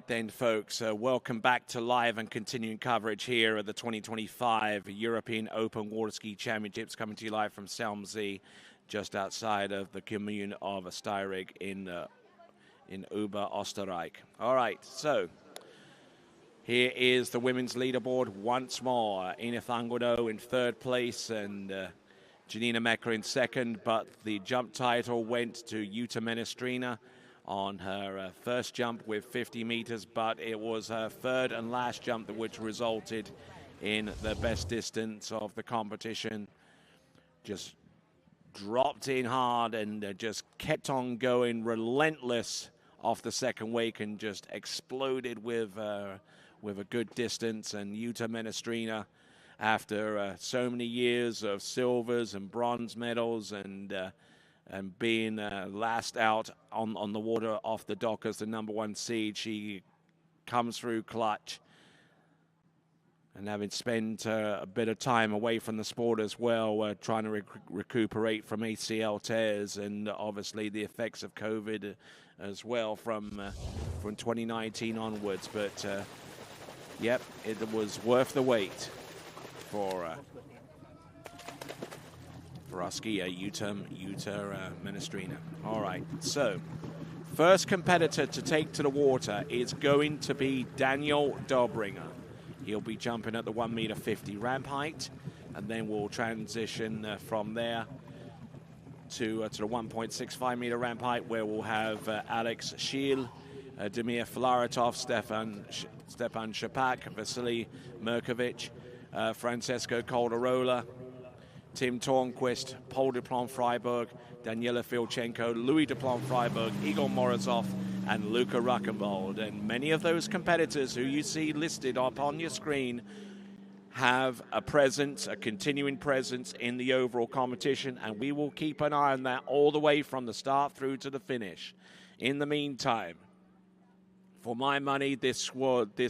right then, folks. Welcome back to live and continuing coverage here at the 2025 European Open Water Ski Championships, coming to you live from Selmsee, just outside of the commune of Steyrig in Oberösterreich. All right, so here is the women's leaderboard once more. Enith Angudo in third place and Janina Mecker in second, but the jump title went to Jutta Menestrina on her first jump with 50 meters, but it was her third and last jump which resulted in the best distance of the competition. Just dropped in hard and just kept on going, relentless off the second wake, and just exploded with a good distance. And Jutta Menestrina, after so many years of silvers and bronze medals and being last out on the water off the dock as the #1 seed, she comes through clutch. And having spent a bit of time away from the sport as well, trying to recuperate from ACL tears and obviously the effects of COVID as well from 2019 onwards. But yep, it was worth the wait for our skier, Jutta Menestrina. All right, so first competitor to take to the water is going to be Daniel Dobringer. He'll be jumping at the 1.50 meter ramp height, and then we'll transition from there to the 1.65 meter ramp height, where we'll have Alex Schiel, Demir Filaretov, Stepan Shapak, Vasily Merkovich, Francesco Calderola, Tim Tornquist, Paul Duplon-Freiberg, Daniela Filchenko, Louis Duplon-Freiberg, Igor Morozov, and Luca Ruckenbold. And many of those competitors who you see listed up on your screen have a presence, a continuing presence in the overall competition, and we will keep an eye on that all the way from the start through to the finish. In the meantime, for my money, this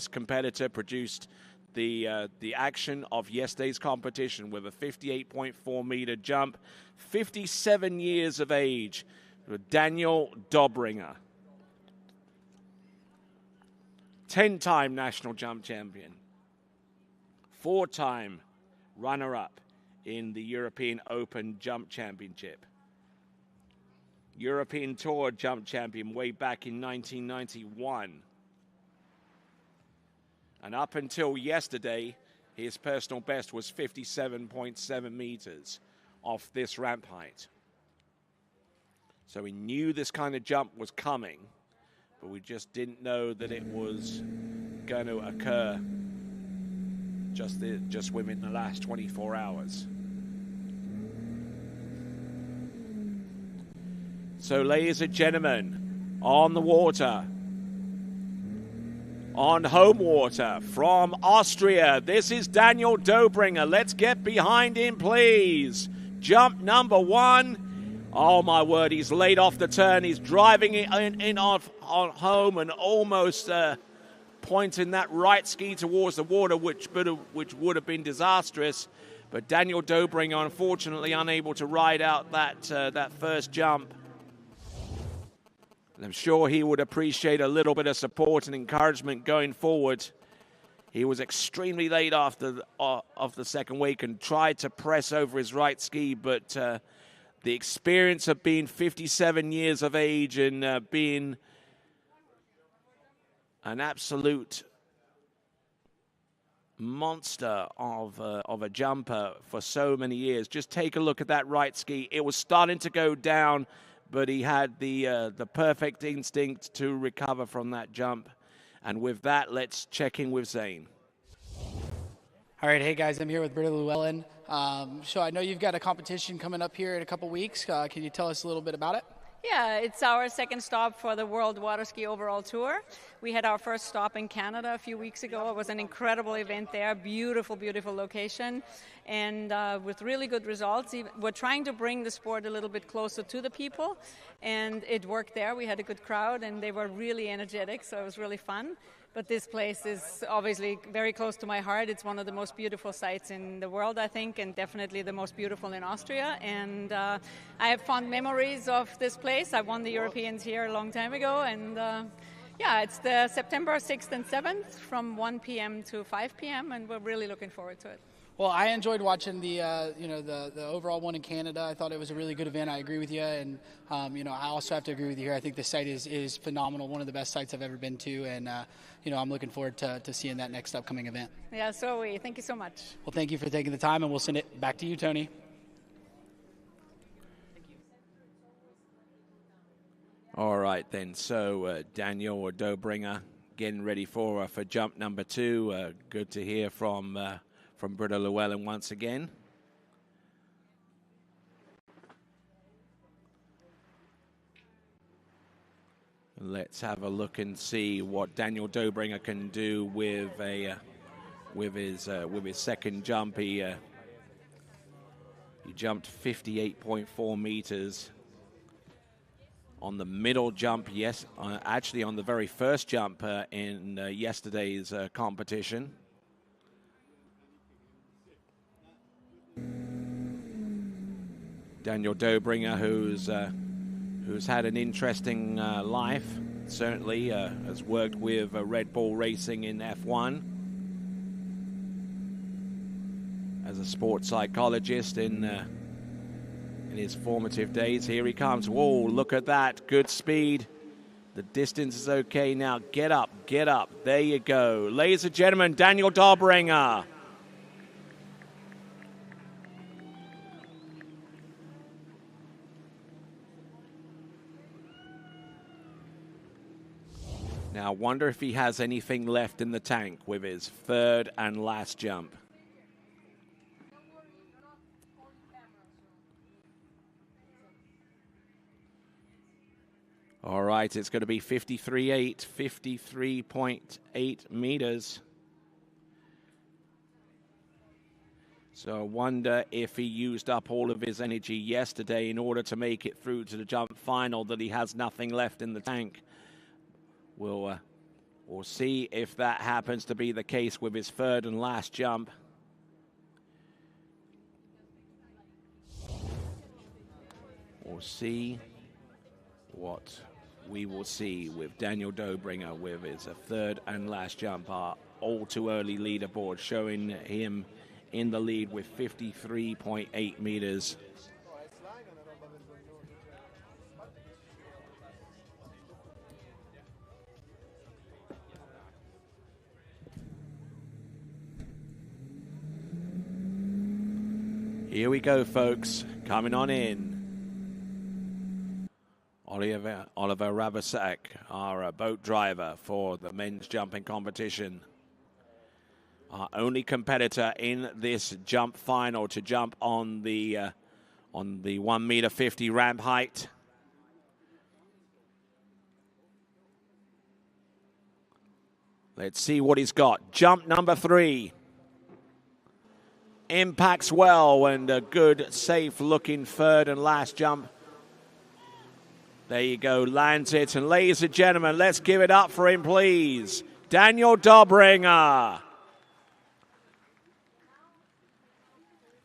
competitor produced the action of yesterday's competition with a 58.4 meter jump, 57 years of age, Daniel Dobringer. 10-time national jump champion, 4-time runner-up in the European Open Jump Championship, European Tour Jump Champion way back in 1991. And up until yesterday, his personal best was 57.7 meters off this ramp height. So we knew this kind of jump was coming, but we just didn't know that it was going to occur just within the last 24 hours. So, ladies and gentlemen, on the water, on home water from Austria, this is Daniel Dobringer. Let's get behind him, please. Jump number 1. Oh, my word, he's laid off the turn. He's driving it in off on home and almost pointing that right ski towards the water, which would have been disastrous. But Daniel Dobringer, unfortunately, unable to ride out that first jump. And I'm sure he would appreciate a little bit of support and encouragement going forward. He was extremely late after of the second week and tried to press over his right ski, but the experience of being 57 years of age and being an absolute monster of a jumper for so many years. Just take a look at that right ski. It was starting to go down, but he had the perfect instinct to recover from that jump. And with that, let's check in with Zane.
All right, hey guys, I'm here with Britta Llewellyn. So I know you've got a competition coming up here in a couple weeks. Can you tell us a little bit about it?
Yeah, it's our second stop for the World Water Ski Overall Tour. We had our first stop in Canada a few weeks ago. It was an incredible event there, beautiful, beautiful location, and with really good results. We're trying to bring the sport a little bit closer to the people, and it worked there. We had a good crowd, and they were really energetic, so it was really fun. But this place is obviously very close to my heart. It's one of the most beautiful sites in the world, I think, and definitely the most beautiful in Austria. And I have fond memories of this place. I won the Europeans here a long time ago, and Yeah, it's the September 6th and 7th from 1 p.m. to 5 p.m. and we're really looking forward to it.
Well, I enjoyed watching the overall one in Canada. I thought it was a really good event. I agree with you, and I also have to agree with you here. I think the site is phenomenal, one of the best sites I've ever been to, and I'm looking forward to seeing that next upcoming event.
Yeah, so are we. Thank you so much.
Well, thank you for taking the time, and we'll send it back to you, Tony.
All right, then. So Daniel Dobringer getting ready for jump number 2. Good to hear from Britta Llewellyn once again. Let's have a look and see what Daniel Dobringer can do with his second jump. He jumped 58.4 meters on the middle jump. Yes, actually on the very first jump in yesterday's competition. Daniel Dobringer, who's had an interesting life, certainly has worked with Red Bull Racing in F1 as a sports psychologist in his formative days. Here he comes. Whoa, look at that. Good speed. The distance is okay now. Get up, get up. There you go. Ladies and gentlemen, Daniel Dobringer. Now, wonder if he has anything left in the tank with his third and last jump. All right, it's going to be 53.8 meters. So I wonder if he used up all of his energy yesterday in order to make it through to the jump final, that he has nothing left in the tank. We'll see if that happens to be the case with his third and last jump. We'll see what we will see with Daniel Dobringer with his third and last jump. Our all too early leaderboard showing him in the lead with 53.8 meters. Here we go, folks. Coming on in. Oliver Ravasek, our boat driver for the men's jumping competition. Our only competitor in this jump final to jump on the 1 meter 50 ramp height. Let's see what he's got. Jump number 3. Impacts well, and a good, safe-looking third and last jump. There you go, lands it. And ladies and gentlemen, let's give it up for him, please. Daniel Dobringer.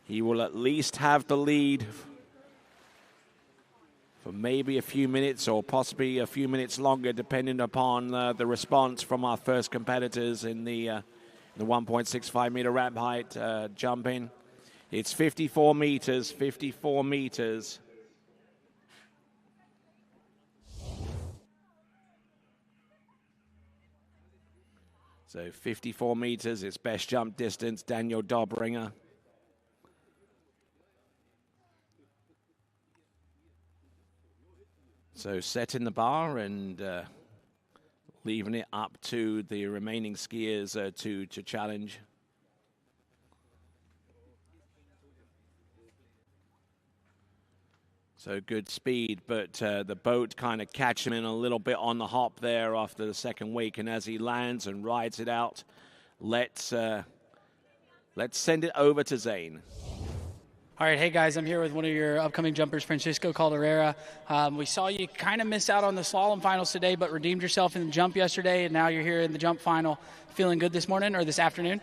He will at least have the lead for maybe a few minutes or possibly a few minutes longer, depending upon the response from our first competitors in the 1.65 meter ramp height jumping. It's 54 meters, 54 meters. So 54 meters, it's best jump distance, Daniel Dobringer. So setting the bar and leaving it up to the remaining skiers to challenge. So good speed, but the boat kind of catch him in a little bit on the hop there after the second week. And as he lands and rides it out, let's send it over to Zane.
All right, hey guys, I'm here with one of your upcoming jumpers, Francisco Calderera. We saw you kind of miss out on the slalom finals today, but redeemed yourself in the jump yesterday, and now you're here in the jump final. Feeling good this morning or this afternoon?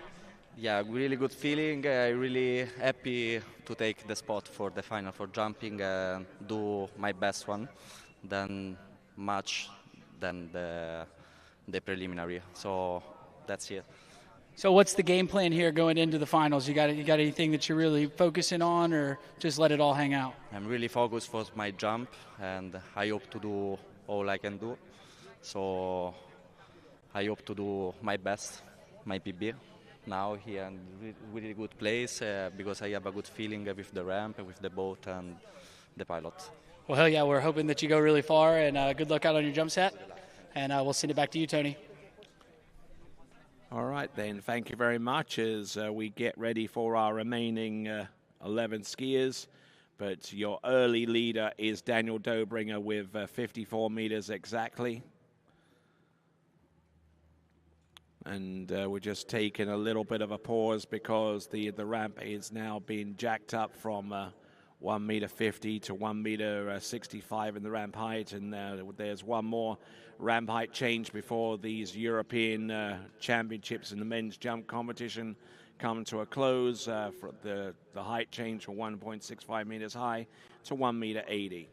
Yeah, really good feeling. Really happy to take the spot for the final for jumping, do my best one, then much than the the preliminary. So that's it.
So what's the game plan here going into the finals? You got anything that you're really focusing on, or just let it all hang out?
I'm really focused for my jump, and I hope to do all I can do. So I hope to do my best, my PB. Now here in really good place because I have a good feeling with the ramp, with the boat, and the pilot.
Well, hell yeah, we're hoping that you go really far, and good luck out on your jump set. And we'll send it back to you, Tony.
All right, then. Thank you very much as we get ready for our remaining 11 skiers. But your early leader is Daniel Dobringer with 54 meters exactly. And we're just taking a little bit of a pause because the ramp is now being jacked up from 1 meter 50 to 1 meter 65 in the ramp height, and there's one more ramp height change before these European championships in the men's jump competition come to a close. For the height change from 1.65 meters high to 1 meter 80.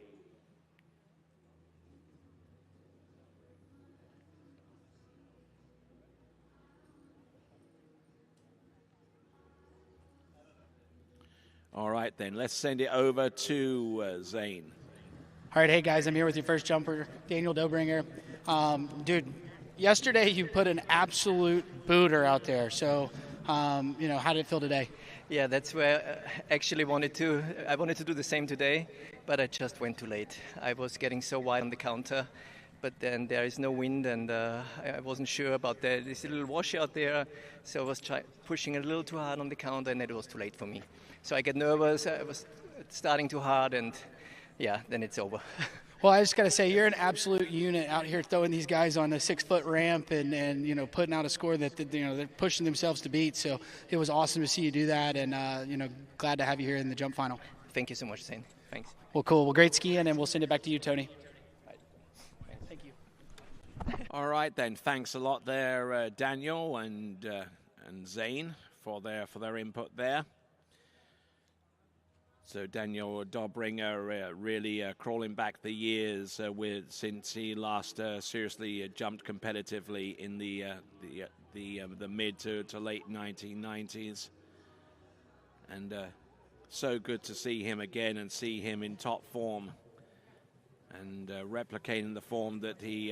All right, then, let's send it over to Zane.
All right, hey, guys, I'm here with your first jumper, Daniel Dobringer. Dude, yesterday you put an absolute booter out there. So, how did it feel today?
Yeah, that's where I actually wanted to do the same today, but I just went too late. I was getting so wide on the counter, but then there is no wind, and I wasn't sure about that. There's a little washout there, so I was pushing a little too hard on the counter, and it was too late for me. So I get nervous. I was starting too hard, and yeah, then it's over.
Well, I just got to say, you're an absolute unit out here throwing these guys on a 6-foot ramp and putting out a score that they're pushing themselves to beat. So it was awesome to see you do that, and glad to have you here in the jump final.
Thank you so much, Zane. Thanks.
Well, cool. Well, great skiing, and we'll send it back to you, Tony.
Thank you.
All right, then. Thanks a lot there, Daniel and Zane for their input there. So Daniel Dobringer really crawling back the years since he last seriously jumped competitively in the mid to late 1990s, and so good to see him again and see him in top form and replicating the form that he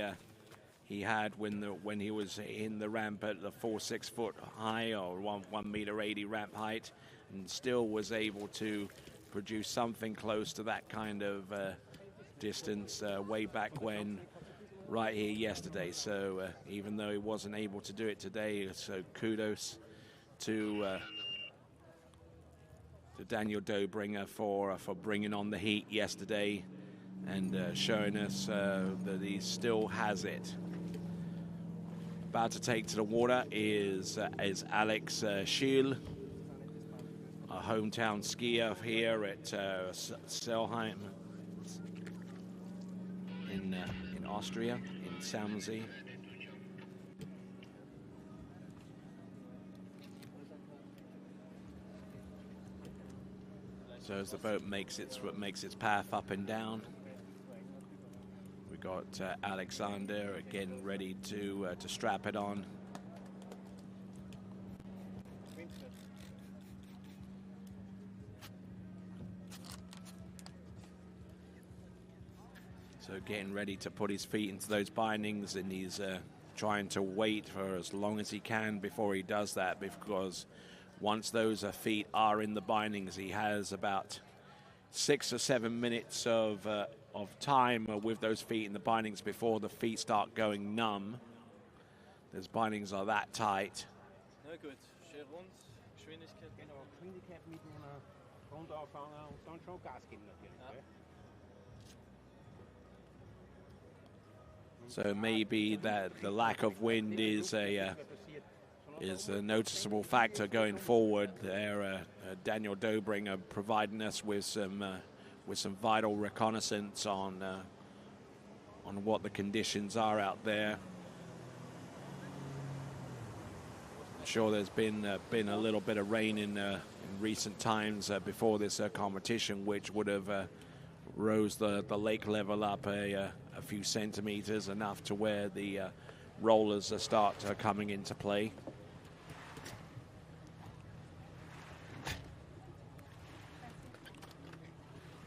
had when he was in the ramp at the 4-6 foot high or 1 meter 80 ramp height, and still was able to produce something close to that kind of distance way back when, right here yesterday. So even though he wasn't able to do it today, so kudos to Daniel Dobringer for bringing on the heat yesterday and showing us that he still has it. About to take to the water is Alex Schiel, a hometown skier here at Selheim in Austria, in Samsee. So as the boat makes its path up and down, we got Alexander again ready to strap it on. So getting ready to put his feet into those bindings, and he's trying to wait for as long as he can before he does that, because once those feet are in the bindings, he has about 6 or 7 minutes of time with those feet in the bindings before the feet start going numb. Those bindings are that tight. So maybe that the lack of wind is a noticeable factor going forward. There, Daniel Dobringer providing us with some vital reconnaissance on what the conditions are out there. I'm sure there's been a little bit of rain in recent times before this competition, which would have rose the lake level up a few centimeters, enough to where the rollers start coming into play.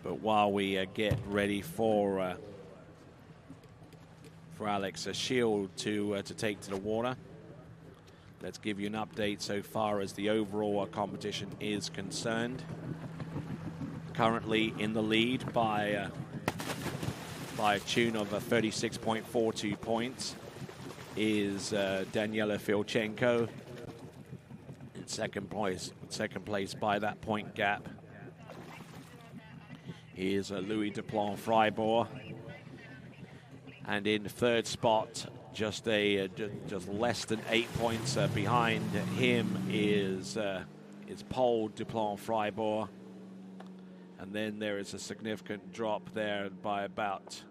But while we get ready for Alex Shield to take to the water, let's give you an update so far as the overall competition is concerned. Currently in the lead by a tune of 36.42 points is Daniela Filchenko. In second place by that point gap is Louis Duplan Freiburg. And in third spot, just less than 8 points behind him is Paul Duplan Freiburg. And then there is a significant drop there by about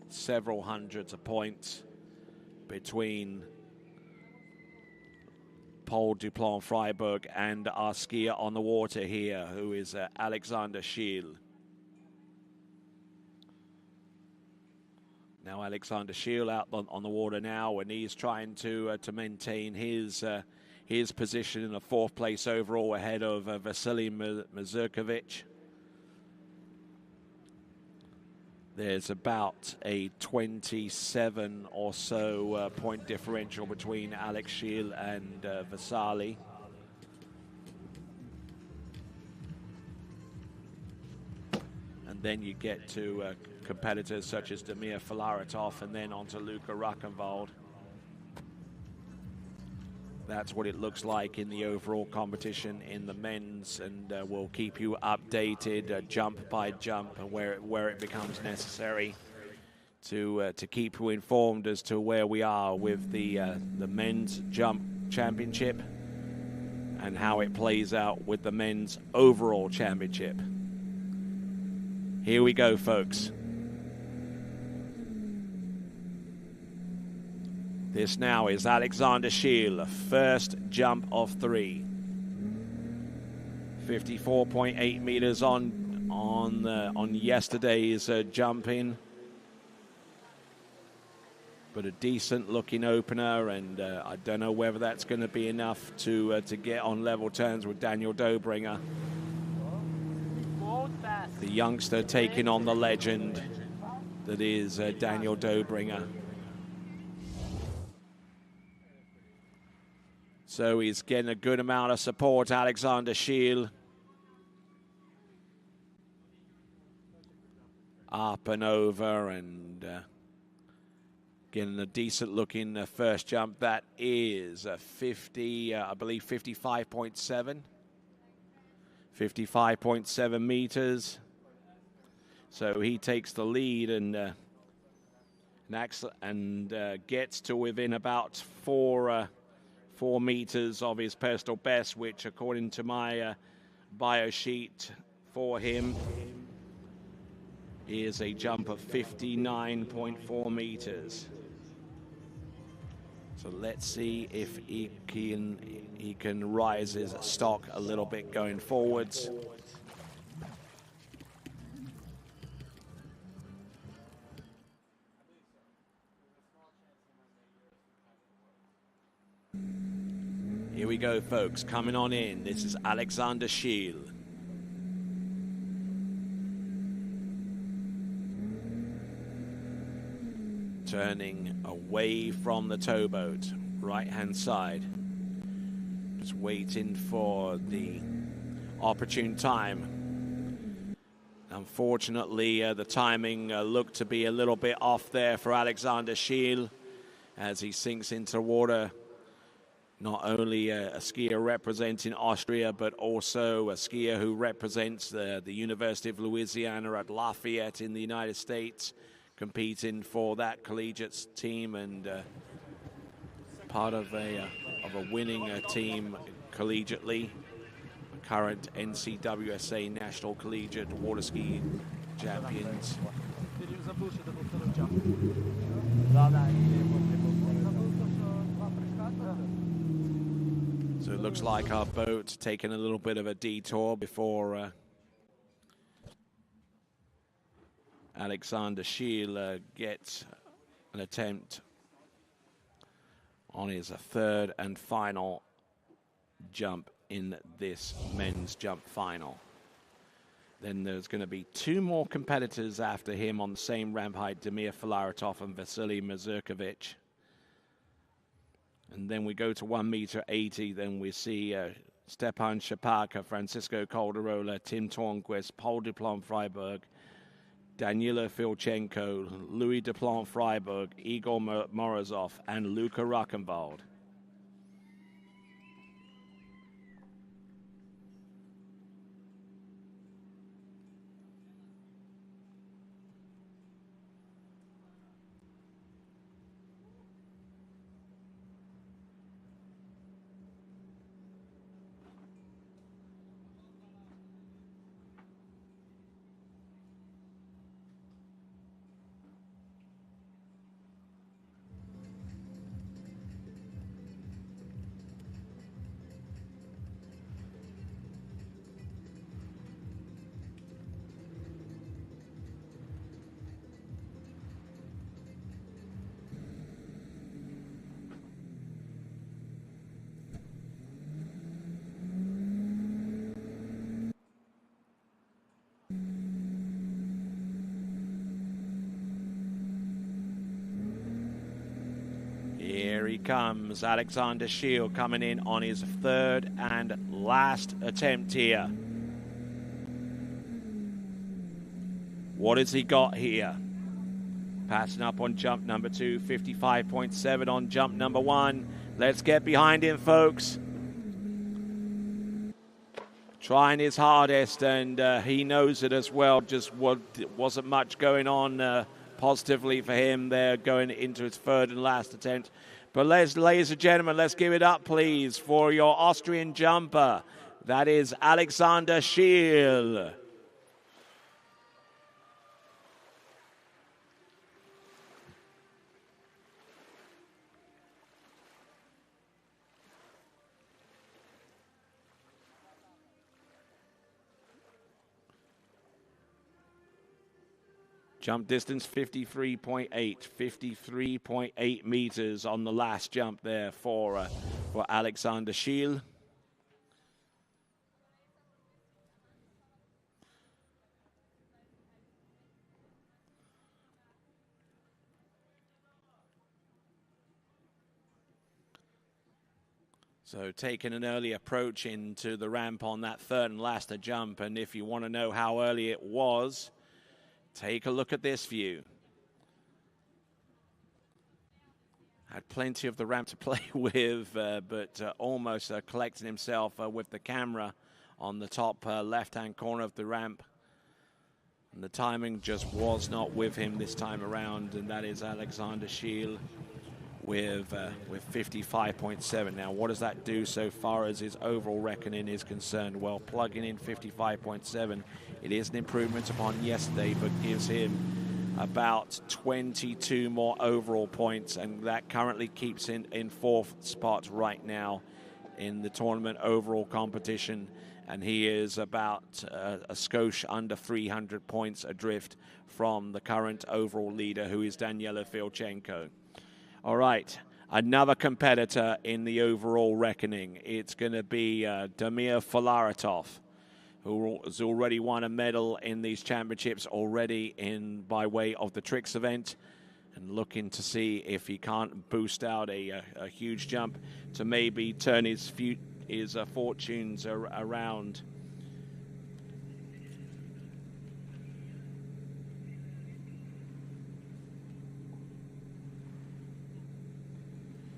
several hundreds of points between Paul Duplan Freiburg and our skier on the water here, who is Alexander Schiel. Now Alexander Schiel out on the water now, and he's trying to maintain his position in the fourth place overall ahead of Vasily Mazurkovic. There's about a 27 or so point differential between Alex Schiel and Vasily. And then you get to competitors such as Damir Filaretov and then onto Luca Ruckenwald. That's what it looks like in the overall competition in the men's, and we'll keep you updated jump by jump and where it becomes necessary to keep you informed as to where we are with the men's jump championship and how it plays out with the men's overall championship. Here we go, folks. This now is Alexander Schiel, first jump of 3. 54.8 meters on yesterday's jumping. But a decent looking opener, and I don't know whether that's going to be enough to get on level terms with Daniel Dobringer. The youngster taking on the legend that is Daniel Dobringer. So he's getting a good amount of support, Alexander Schiel. Up and over, and getting a decent looking first jump. That is a 50, I believe 55.7. 55.7 meters. So he takes the lead and gets to within about 4 meters of his personal best, which according to my bio sheet for him is a jump of 59.4 meters. So let's see if he can rise his stock a little bit going forwards. Here we go, folks, coming on in. This is Alexander Schiel. Turning away from the towboat, right-hand side. Just waiting for the opportune time. Unfortunately, the timing looked to be a little bit off there for Alexander Schiel as he sinks into water. Not only a skier representing Austria, but also a skier who represents the University of Louisiana at Lafayette in the United States, competing for that collegiate team and part of a winning team collegiately. Current NCWSA National Collegiate Water Ski Champions. So it looks like our boat taking a little bit of a detour before Alexander Schiel gets an attempt on his third and final jump in this men's jump final. Then there's going to be two more competitors after him on the same ramp height, Damir Filaretov and Vasily Mazurkovic. And then we go to 1 meter 80. Then we see Stepan Shapaka, Francisco Calderola, Tim Tornquist, Paul Duplon Freiburg, Danila Filchenko, Louis Duplon Freiburg, Igor Morozov, and Luca Rockenwald. Here he comes, Alexander Shield coming in on his third and last attempt here. What has he got here? Passing up on jump number 2, 55.7 on jump number 1. Let's get behind him, folks. Trying his hardest, and he knows it as well. Just wasn't much going on positively for him there going into his third and last attempt. But ladies and gentlemen, let's give it up, please, for your Austrian jumper. That is Alexander Schiel. Jump distance 53.8 meters on the last jump there for Alexander Schiel. So taking an early approach into the ramp on that third and last jump, and if you want to know how early it was, take a look at this view. Had plenty of the ramp to play with, but almost collecting himself with the camera on the top left-hand corner of the ramp. And the timing just was not with him this time around, and that is Alexander Schiel with 55.7. Now, what does that do so far as his overall reckoning is concerned? Well, plugging in 55.7, it is an improvement upon yesterday, but gives him about 22 more overall points, and that currently keeps him in fourth spot right now in the tournament overall competition, and he is about a skosh under 300 points adrift from the current overall leader, who is Daniela Filchenko. All right, another competitor in the overall reckoning. It's going to be Damir Filaretov, who has already won a medal in these championships already by way of the tricks event, and looking to see if he can't boost out a huge jump to maybe turn his fortunes around.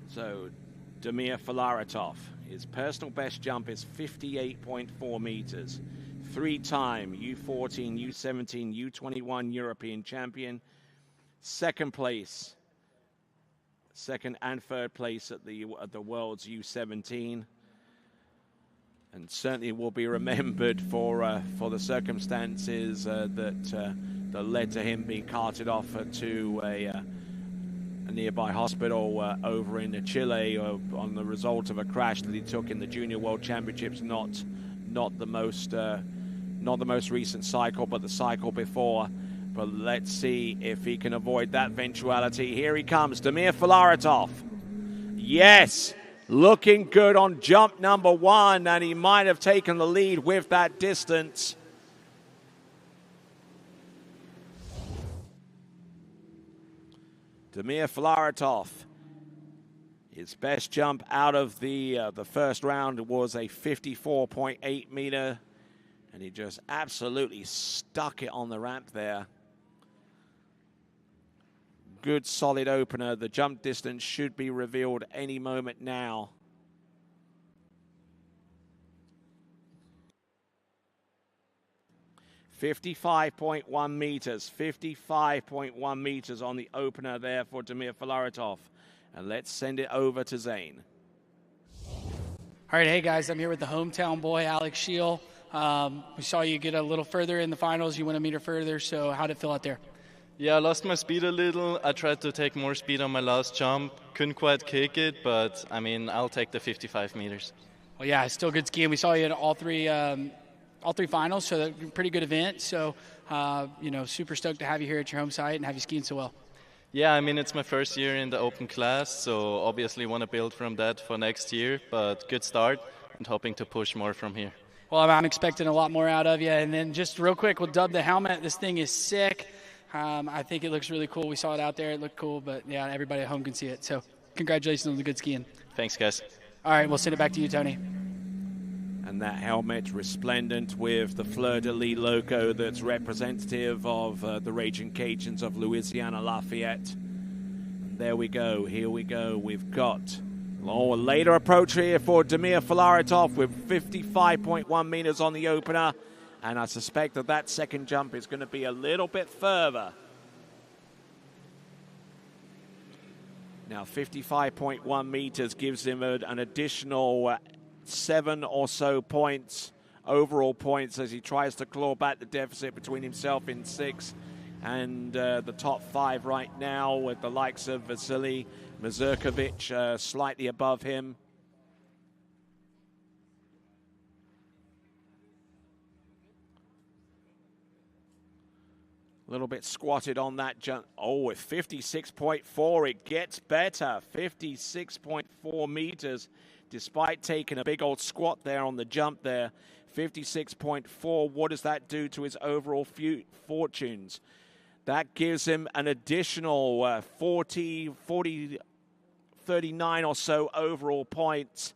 So Damir Filaretov, his personal best jump is 58.4 meters. Three-time U14, U17, U21 European champion. Second and third place at the world's U17. And certainly will be remembered for the circumstances that led to him being carted off to a nearby hospital over in Chile on the result of a crash that he took in the Junior World Championships. Not the most recent cycle, but the cycle before. But let's see if he can avoid that eventuality. Here he comes, Damir Filaretov. Yes, looking good on jump number 1, and he might have taken the lead with that distance. Damir Filaretov, his best jump out of the first round was a 54.8 meter, and he just absolutely stuck it on the ramp there. Good solid opener. The jump distance should be revealed any moment now. .51 meters, 55.1 meters on the opener there for Damir Filaretov. And let's send it over to Zane.
All right, hey guys, I'm here with the hometown boy, Alex Scheel. We saw you get a little further in the finals. You went a meter further, so how did it feel out there?
Yeah, I lost my speed a little. I tried to take more speed on my last jump. Couldn't quite kick it, but I mean, I'll take the 55 meters.
Well, yeah, still good skiing. We saw you in all three finals, so that's a pretty good event. So, super stoked to have you here at your home site and have you skiing so well.
Yeah, I mean, it's my first year in the open class, so obviously want to build from that for next year, but good start and hoping to push more from here.
Well, I'm expecting a lot more out of you. And then just real quick, we'll dub the helmet. This thing is sick. I think it looks really cool. We saw it out there. It looked cool, but yeah, everybody at home can see it. So congratulations on the good skiing.
Thanks, guys.
All right, we'll send it back to you, Tony.
And that helmet resplendent with the fleur-de-lis logo that's representative of the Raging Cajuns of Louisiana Lafayette. And there we go. Here we go. We've got a later approach here for Damir Filaretov with 55.1 meters on the opener. And I suspect that second jump is going to be a little bit further. Now, 55.1 meters gives him an additional 7 or so points, overall points, as he tries to claw back the deficit between himself in 6 and the top 5 right now, with the likes of Vasily Mazurkovic slightly above him. A little bit squatted on that jump. Oh, with 56.4, it gets better. 56.4 meters, despite taking a big old squat there on the jump there. 56.4, what does that do to his overall fortunes? That gives him an additional 39 or so overall points.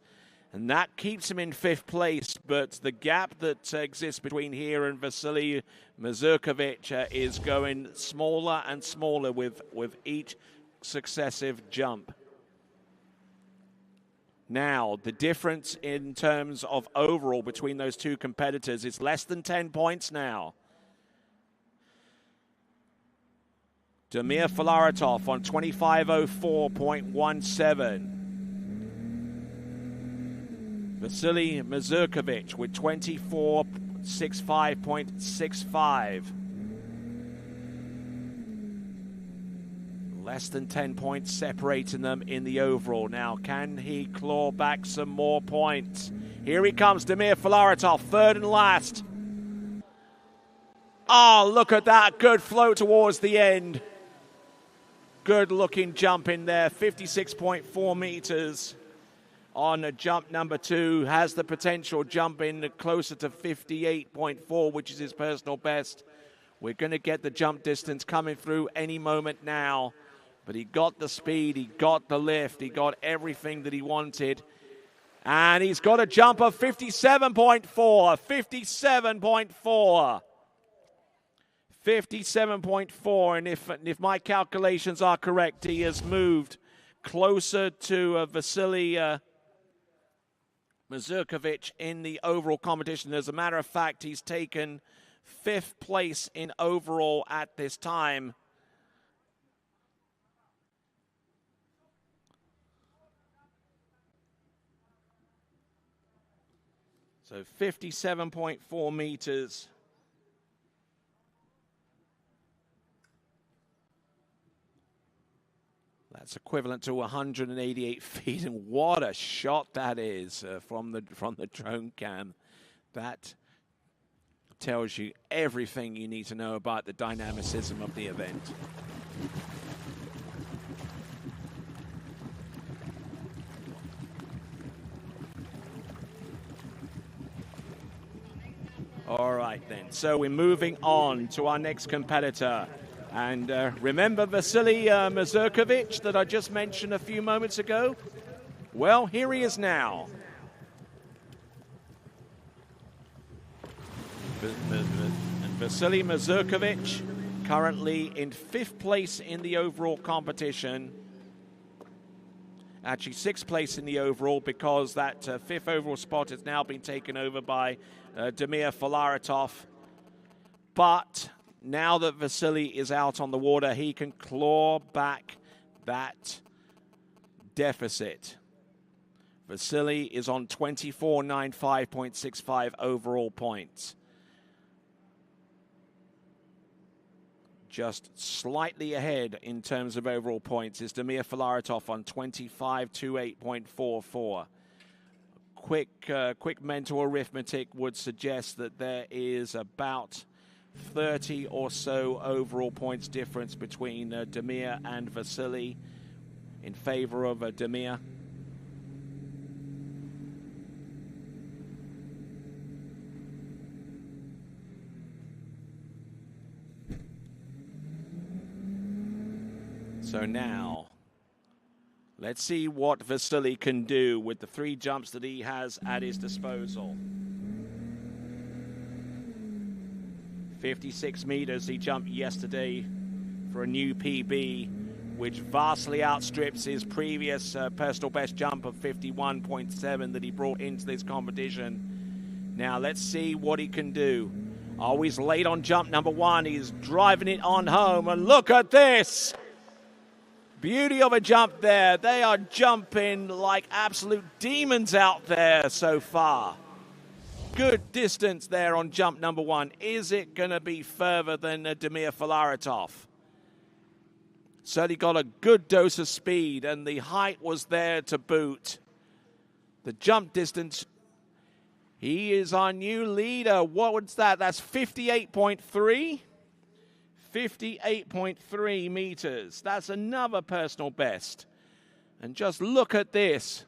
And that keeps him in 5th place, but the gap that exists between here and Vasily Mazurkovic is going smaller and smaller with each successive jump. Now, the difference in terms of overall between those two competitors is less than 10 points now. Damir Filaretov on 25:04.17. Vasily Mazurkovic with 24:65.65. Less than 10 points separating them in the overall. Now, can he claw back some more points? Here he comes, Damir Filaretov, 3rd and last. Oh, look at that. Good flow towards the end. Good looking jump in there. 56.4 meters. On jump number 2, has the potential jump in closer to 58.4, which is his personal best. We're going to get the jump distance coming through any moment now. But he got the speed, he got the lift, he got everything that he wanted. And he's got a jump of 57.4, 57.4. 57.4, and if my calculations are correct, he has moved closer to Vasily Mazurkovic in the overall competition. As a matter of fact, he's taken 5th place in overall at this time. So 57.4 meters. That's equivalent to 188 feet, and what a shot that is from the drone cam. That tells you everything you need to know about the dynamicism of the event. right then, so we're moving on to our next competitor. And remember Vasily Mazurkovic that I just mentioned a few moments ago? Well, here he is now. And Vasily Mazurkovic currently in 5th place in the overall competition. Actually, 6th place in the overall, because that 5th overall spot has now been taken over by Damir Filaretov. But now that Vasily is out on the water, he can claw back that deficit. Vasily is on 24.95.65 overall points. Just slightly ahead in terms of overall points is Damir Filaretov on 25.28.44. Quick mental arithmetic would suggest that there is about 30 or so overall points difference between Damir and Vasily in favor of Damir. So now, let's see what Vasily can do with the 3 jumps that he has at his disposal. 56 meters he jumped yesterday for a new PB, which vastly outstrips his previous personal best jump of 51.7 that he brought into this competition. Now let's see what he can do. Always late on jump number 1. He's driving it on home, and look at this! Beauty of a jump there. They are jumping like absolute demons out there so far. Good distance there on jump number 1. Is it going to be further than Damir Filaretov? Certainly got a good dose of speed, and the height was there to boot. The jump distance, he is our new leader. What was that? That's 58.3? 58.3 meters. That's another personal best. And just look at this.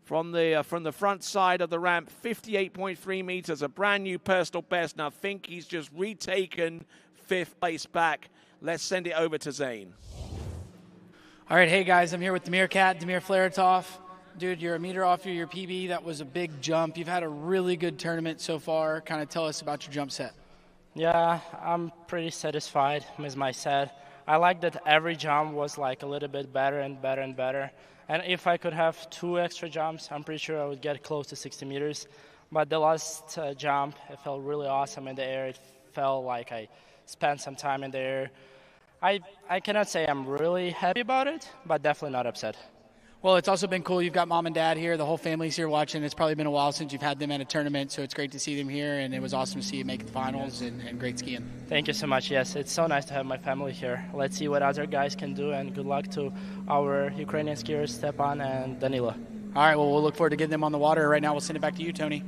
From the front side of the ramp, 58.3 meters, a brand new personal best. And I think he's just retaken 5th place back. Let's send it over to Zane.
All right, hey guys, I'm here with Damir Filaretov. Dude, you're a meter off your PB. That was a big jump. You've had a really good tournament so far. Kind of tell us about your jump set.
Yeah, I'm pretty satisfied with my set. I like that every jump was like a little bit better and better and better. And if I could have 2 extra jumps, I'm pretty sure I would get close to 60 meters. But the last jump, it felt really awesome in the air. It felt like I spent some time in the air. I cannot say I'm really happy about it, but definitely not upset.
Well, it's also been cool. You've got mom and dad here. The whole family's here watching. It's probably been a while since you've had them at a tournament, so it's great to see them here, and it was awesome to see you make the finals and great skiing.
Thank you so much. Yes, it's so nice to have my family here. Let's see what other guys can do, and good luck to our Ukrainian skiers, Stepan and Danilo.
All right, well, we'll look forward to getting them on the water. Right now, we'll send it back to you, Tony.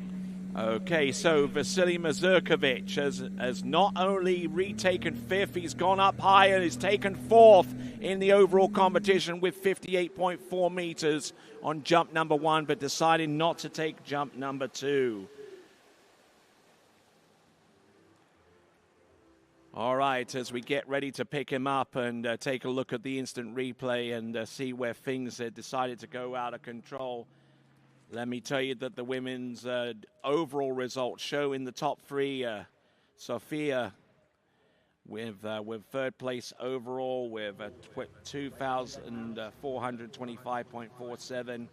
Okay, so Vasily Mazurkovic has not only retaken 5th, he's gone up higher and he's taken 4th in the overall competition with 58.4 meters on jump number 1, but decided not to take jump number 2. All right, as we get ready to pick him up and take a look at the instant replay and see where things decided to go out of control. Let me tell you that the women's overall results show in the top 3, Sofia with 3rd place overall with 2,425.47,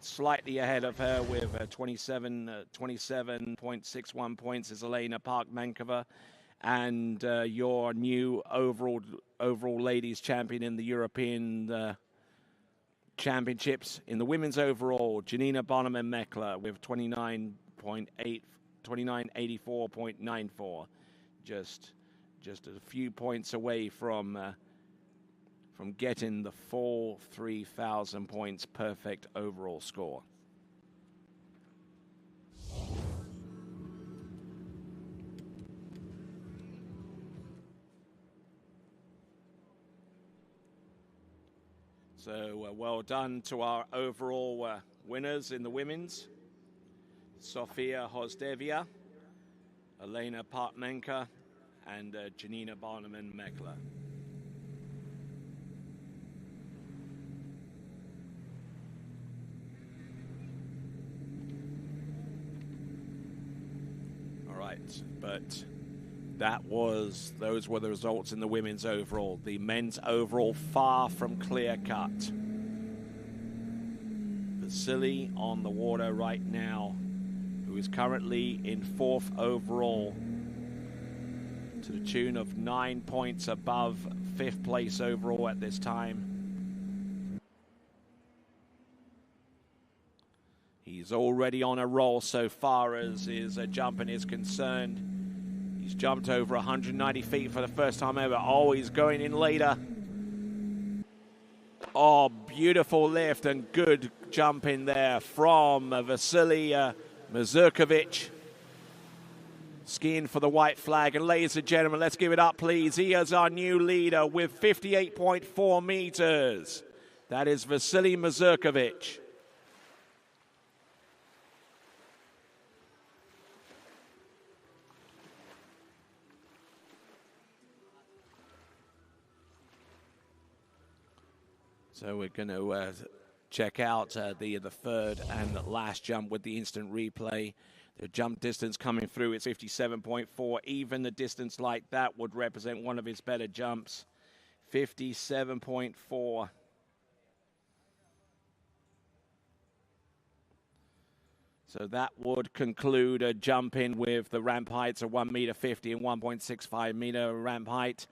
slightly ahead of her with 27.61 points is Elena Parkmankova, and your new overall ladies champion in the European Championships in the women's overall, Janina Bonneman-Meckler with 29.84.94, just a few points away from getting the full 3,000 points perfect overall score. So well done to our overall winners in the women's. Sofia Hozdevia Elena Partmenka and Janina Barneman-Meckler. All right, but those were the results in the women's overall. The men's overall far from clear cut. Vasily on the water right now, who is currently in 4th overall, to the tune of 9 points above 5th place overall at this time. He's already on a roll so far as his jumping is concerned. He's jumped over 190 feet for the first time ever. Oh, he's going in later. Oh, beautiful lift and good jump in there from Vasily Mazurkovic. Skiing for the white flag. And ladies and gentlemen, let's give it up, please. He is our new leader with 58.4 meters. That is Vasily Mazurkovic. So we're going to check out the third and last jump with the instant replay. The jump distance coming through is 57.4. Even the distance like that would represent one of his better jumps. 57.4. So that would conclude a jump in with the ramp heights of 1.50 meter and 1.65 meter ramp height.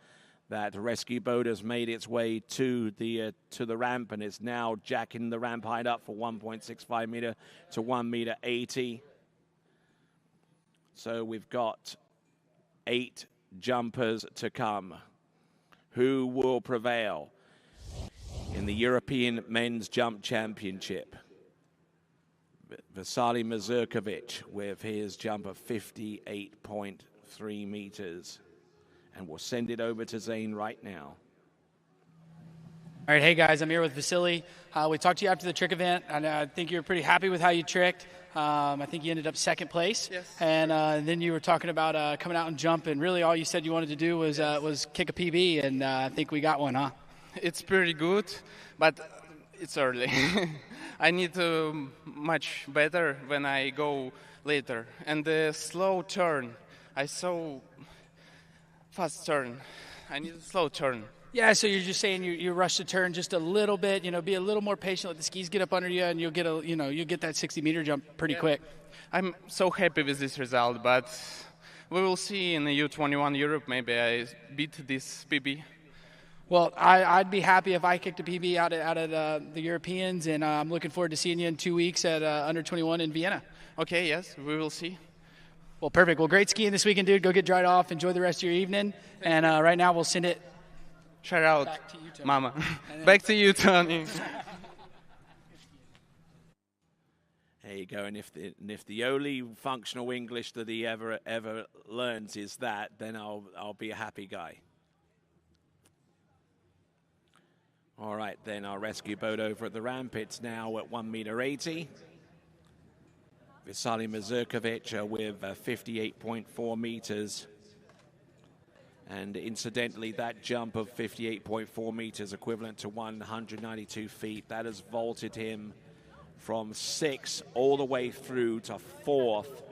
That rescue boat has made its way to the ramp and is now jacking the ramp height up for 1.65 meter to 1.80 meter. So we've got 8 jumpers to come. Who will prevail in the European Men's Jump Championship? Vasily Mazurkovic with his jump of 58.3 meters. And we'll send it over to Zane right now.
All right, hey guys, I'm here with Vasily. We talked to you after the trick event, and I think you were pretty happy with how you tricked. I think you ended up 2nd place.
Yes.
And then you were talking about coming out and jumping. Really, all you said you wanted to do was kick a PB, and I think we got one, huh?
It's pretty good, but it's early. I need to much better when I go later. And the slow turn, I saw fast turn. I need a slow turn.
Yeah, so you're just saying you rush the turn just a little bit, be a little more patient, let the skis get up under you, and you'll get you'll get that 60-meter jump pretty quick.
I'm so happy with this result, but we will see in the U21 Europe. Maybe I beat this PB.
Well, I'd be happy if I kicked a PB out at the Europeans, and I'm looking forward to seeing you in 2 weeks at Under 21 in Vienna.
Okay, yes, we will see.
Well, perfect. Well, great skiing this weekend, dude. Go get dried off. Enjoy the rest of your evening. And right now we'll send it.
Shout out, Mama. Back to you, Tony.
There you go. And if the only functional English that he ever learns is that, then I'll be a happy guy. All right, then our rescue boat over at the ramp. It's now at 1.80 meter. Vasily Mazurkovic with 58.4 meters. And incidentally, that jump of 58.4 meters, equivalent to 192 feet, that has vaulted him from 6th all the way through to 4th.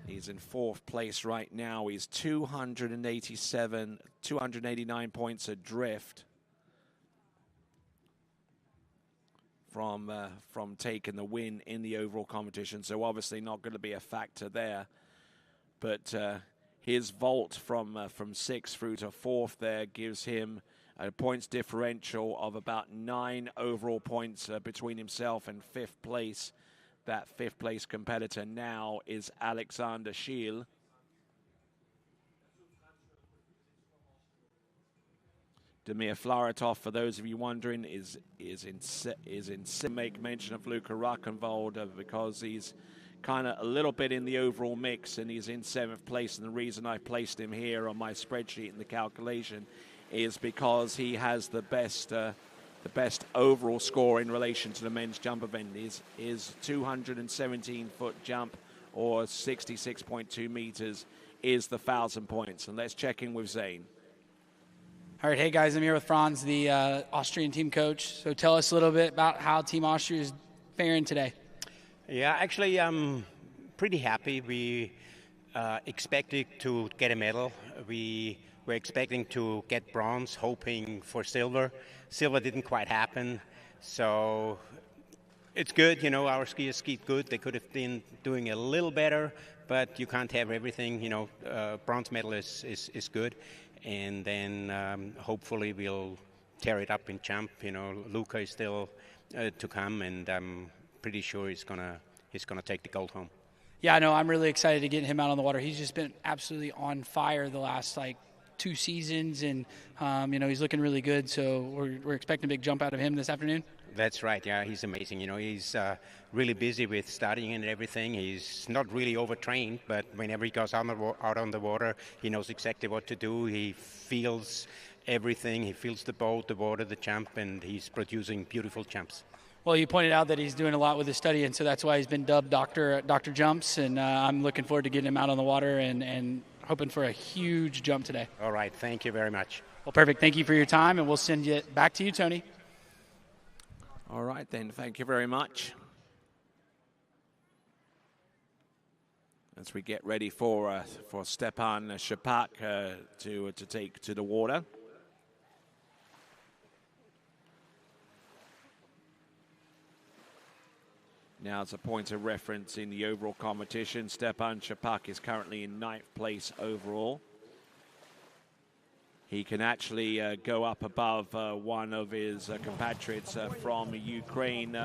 He's in 4th place right now. He's 289 points adrift from taking the win in the overall competition, so obviously not going to be a factor there. But his vault from 6th through to 4th there gives him a points differential of about 9 overall points between himself and 5th place. That 5th place competitor now is Alexander Schiel. Damir Flaratov, for those of you wondering, is in make mention of Luka Rakenvold because he's kind of a little bit in the overall mix, and he's in 7th place. And the reason I placed him here on my spreadsheet in the calculation is because he has the best overall score in relation to the men's jump event. His 217-foot jump or 66.2 meters is the 1,000 points. And let's check in with Zane.
All right, hey guys, I'm here with Franz, the Austrian team coach. So tell us a little bit about how Team Austria is faring today.
Yeah, actually, I'm pretty happy. We expected to get a medal. We were expecting to get bronze, hoping for silver. Silver didn't quite happen, so it's good. You know, our skiers skied good. They could have been doing a little better, but you can't have everything. You know, bronze medal is good. And then hopefully we'll tear it up in jump. You know, Luca is still to come, and I'm pretty sure he's gonna take the gold home.
Yeah, no, I'm really excited to get him out on the water. He's just been absolutely on fire the last 2 seasons, and you know, he's looking really good. So we're expecting a big jump out of him this afternoon.
That's right. Yeah, he's amazing. You know, he's really busy with studying and everything. He's not really overtrained, but whenever he goes out on the water, he knows exactly what to do. He feels everything. He feels the boat, the water, the jump, and he's producing beautiful jumps.
Well, you pointed out that he's doing a lot with his study, and so that's why he's been dubbed Dr. Jumps, and I'm looking forward to getting him out on the water and hoping for a huge jump today.
All right. Thank you very much.
Well, perfect. Thank you for your time, and we'll send it back to you, Tony.
All right, then. Thank you very much. As we get ready for Stepan Shapak to take to the water. Now, as a point of reference in the overall competition, Stepan Shapak is currently in 9th place overall. He can actually go up above one of his compatriots from Ukraine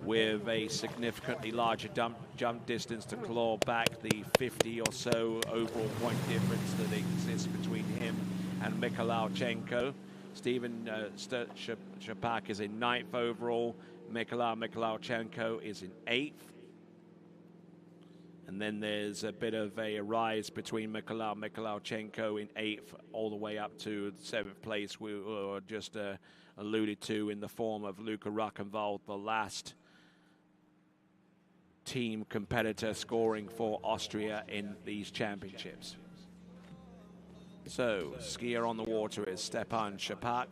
with a significantly larger jump distance to claw back the 50 or so overall point difference that exists between him and Mikhailchenko. Steven Shapak is in 9th overall. Mikhailchenko is in 8th. And then there's a bit of a rise between Mikhailchenko in 8th all the way up to 7th place, we were just alluded to in the form of Luca Ruckenwald, the last team competitor scoring for Austria in these championships. So, skier on the water is Stepan Shapak.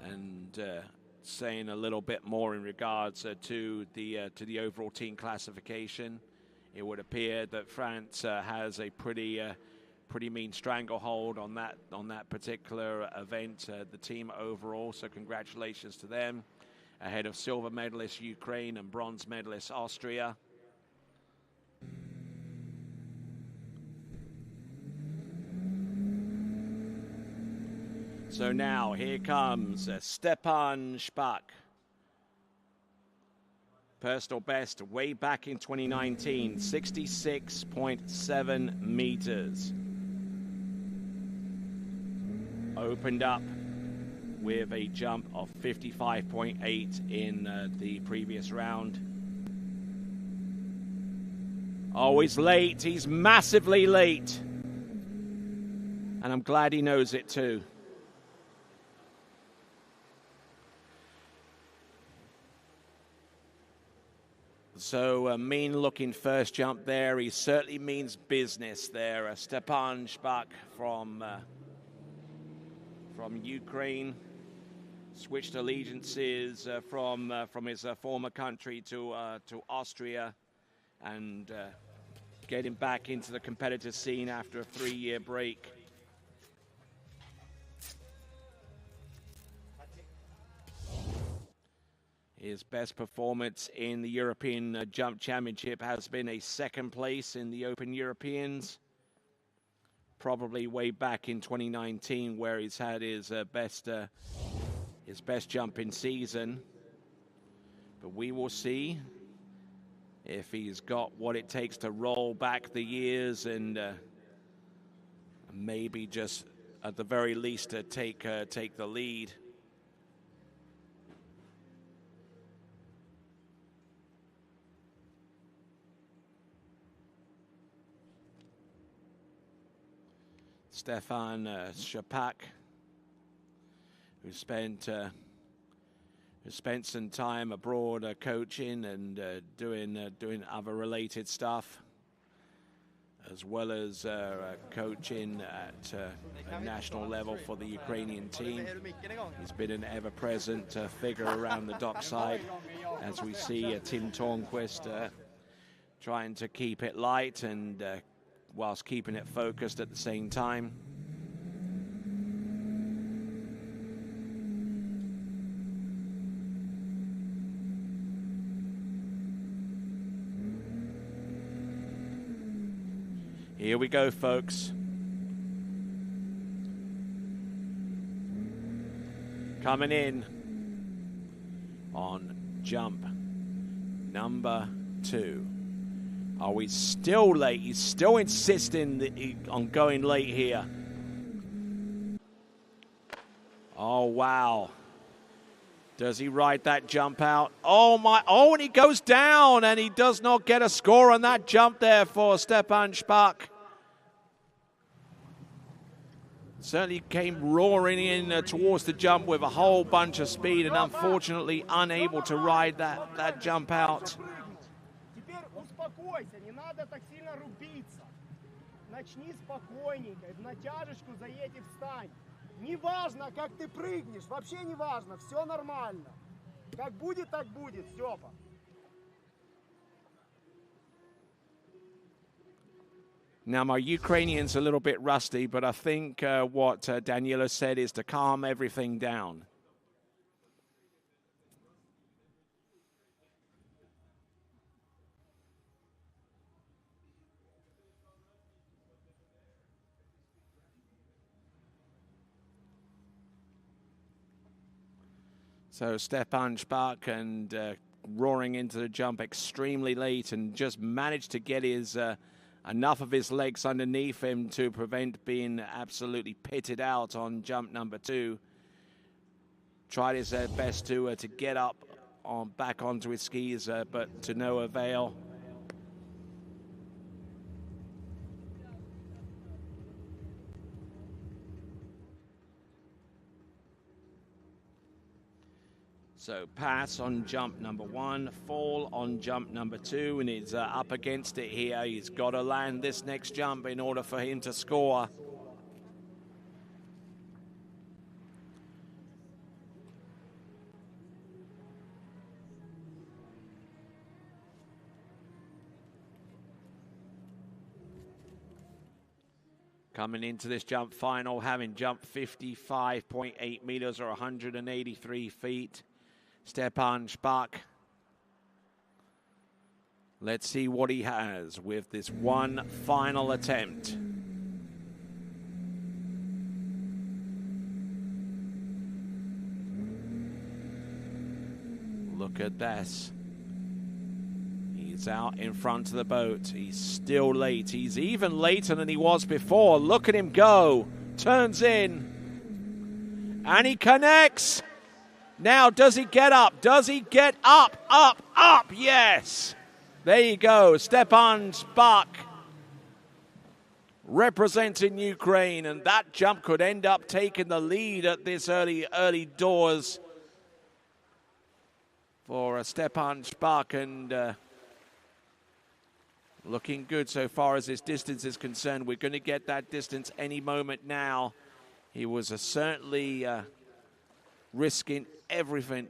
And saying a little bit more in regards to the overall team classification, it would appear that France has a pretty mean stranglehold on that particular event, the team overall. So congratulations to them, ahead of silver medalist Ukraine and bronze medalist Austria. So now, here comes Stepan Shapak. Personal best way back in 2019, 66.7 meters. Opened up with a jump of 55.8 in the previous round. Oh, he's late. He's massively late. And I'm glad he knows it too. So a mean-looking first jump there. He certainly means business there. Stepan Shapak from Ukraine, switched allegiances from his former country to Austria, and getting back into the competitive scene after a 3-year break. His best performance in the European Jump Championship has been a 2nd place in the Open Europeans. Probably way back in 2019, where he's had his best jumping season. But we will see if he's got what it takes to roll back the years and maybe just at the very least to take the lead. Stepan Shapak, who spent who spent some time abroad coaching and doing other related stuff, as well as coaching at a national level for the Ukrainian team. He's been an ever-present figure around the dockside, as we see Tim Tornquist trying to keep it light and whilst keeping it focused at the same time. Here we go, folks. Coming in on jump number 2. Are we still late? He's still insisting on going late here. Oh, wow. Does he ride that jump out? Oh, my. Oh, and he goes down, and he does not get a score on that jump there for Stepan Špak. Certainly came roaring in towards the jump with a whole bunch of speed, and unfortunately unable to ride that jump out.
Начни спокойненько, в натяжечку заедь и встань. Не важно, как ты прыгнешь, вообще не важно, все нормально. Как будет, так будет, Степа.
Now, my Ukrainian's a little bit rusty, but I think what Daniela said is to calm everything down. So Stepan Špak and roaring into the jump extremely late, and just managed to get his enough of his legs underneath him to prevent being absolutely pitted out on jump number 2. Tried his best to get up back onto his skis, but to no avail. So pass on jump number 1, fall on jump number 2, and he's up against it here. He's got to land this next jump in order for him to score. Coming into this jump final, having jumped 55.8 meters or 183 feet. Stepan Špak. Let's see what he has with this one final attempt. Look at this. He's out in front of the boat. He's still late. He's even later than he was before. Look at him go. Turns in. And he connects. Now, does he get up? Does he get up? Up, up, yes. There you go, Stepan Špak representing Ukraine, and that jump could end up taking the lead at this early doors for Stepan Špak, and looking good so far as his distance is concerned. We're going to get that distance any moment now. He was certainly risking everything.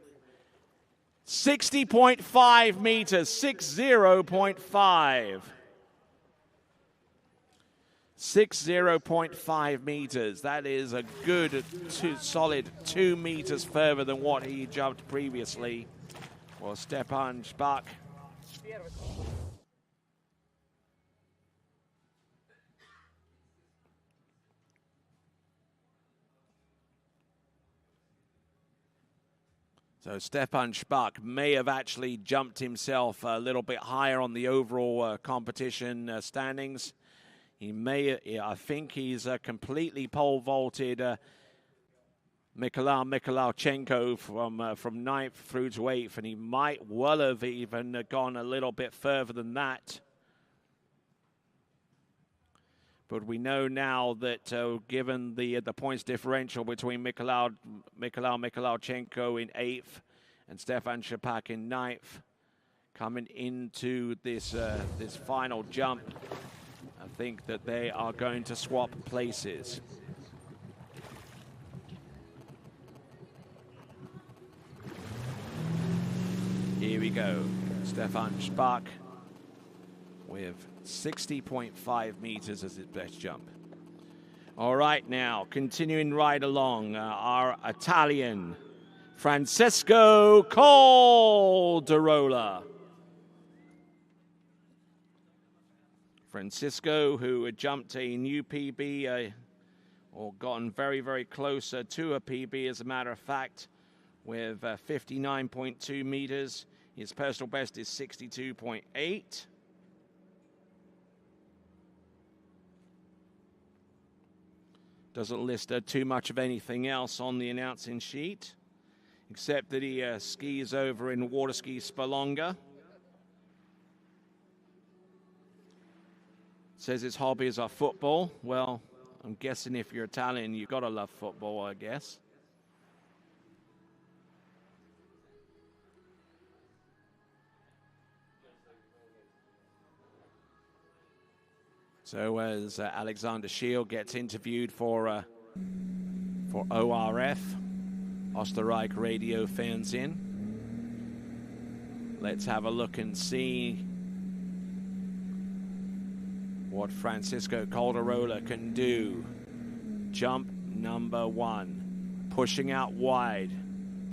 60.5 meters, 60.5. 60.5 meters. That is a good, solid 2 meters further than what he jumped previously for Stepan Špak. So Stepan Špak may have actually jumped himself a little bit higher on the overall competition standings. He may, I think he's completely pole vaulted Mikhailichenko from 9th through to 8th, and he might well have even gone a little bit further than that. But we know now that given the points differential between Mikhailichenko in 8th and Stefan Shapak in ninth. Coming into this this final jump, I think that they are going to swap places. Here we go. Stefan Shapak with 60.5 meters as his best jump. All right, now, continuing right along, our Italian, Francesco Calderola. Francisco, who had jumped a new PB, or gotten very, very closer to a PB, as a matter of fact, with 59.2 meters. His personal best is 62.8. Doesn't list too much of anything else on the announcing sheet, except that he skis over in water ski Spalonga. Says his hobbies are football. Well, I'm guessing if you're Italian, you've got to love football, I guess. So as Alexander Schiel gets interviewed for ORF, Österreich Radio Fernsehen, let's have a look and see what Francisco Calderola can do. Jump number one, pushing out wide,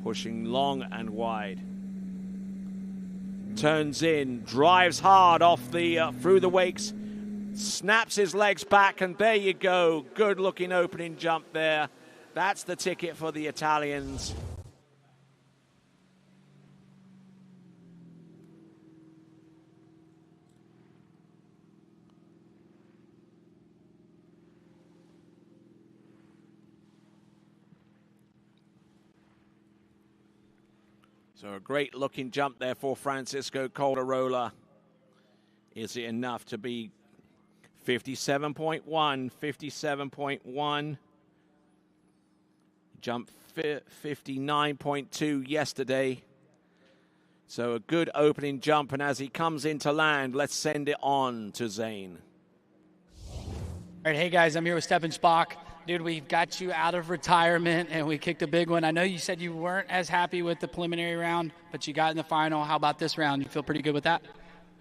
pushing long and wide. Turns in, drives hard off the through the wakes, snaps his legs back, and there you go. Good looking opening jump there. That's the ticket for the Italians. So a great looking jump there for Francisco Calderola. Is it enough to be 57.1, 57.1. Jumped 59.2 yesterday. So a good opening jump, and as he comes into land, let's send it on to Zane.
All right, hey guys, I'm here with Stefan Spock. Dude, we've got you out of retirement, and we kicked a big one. I know you said you weren't as happy with the preliminary round, but you got in the final. How about this round? You feel pretty good with that?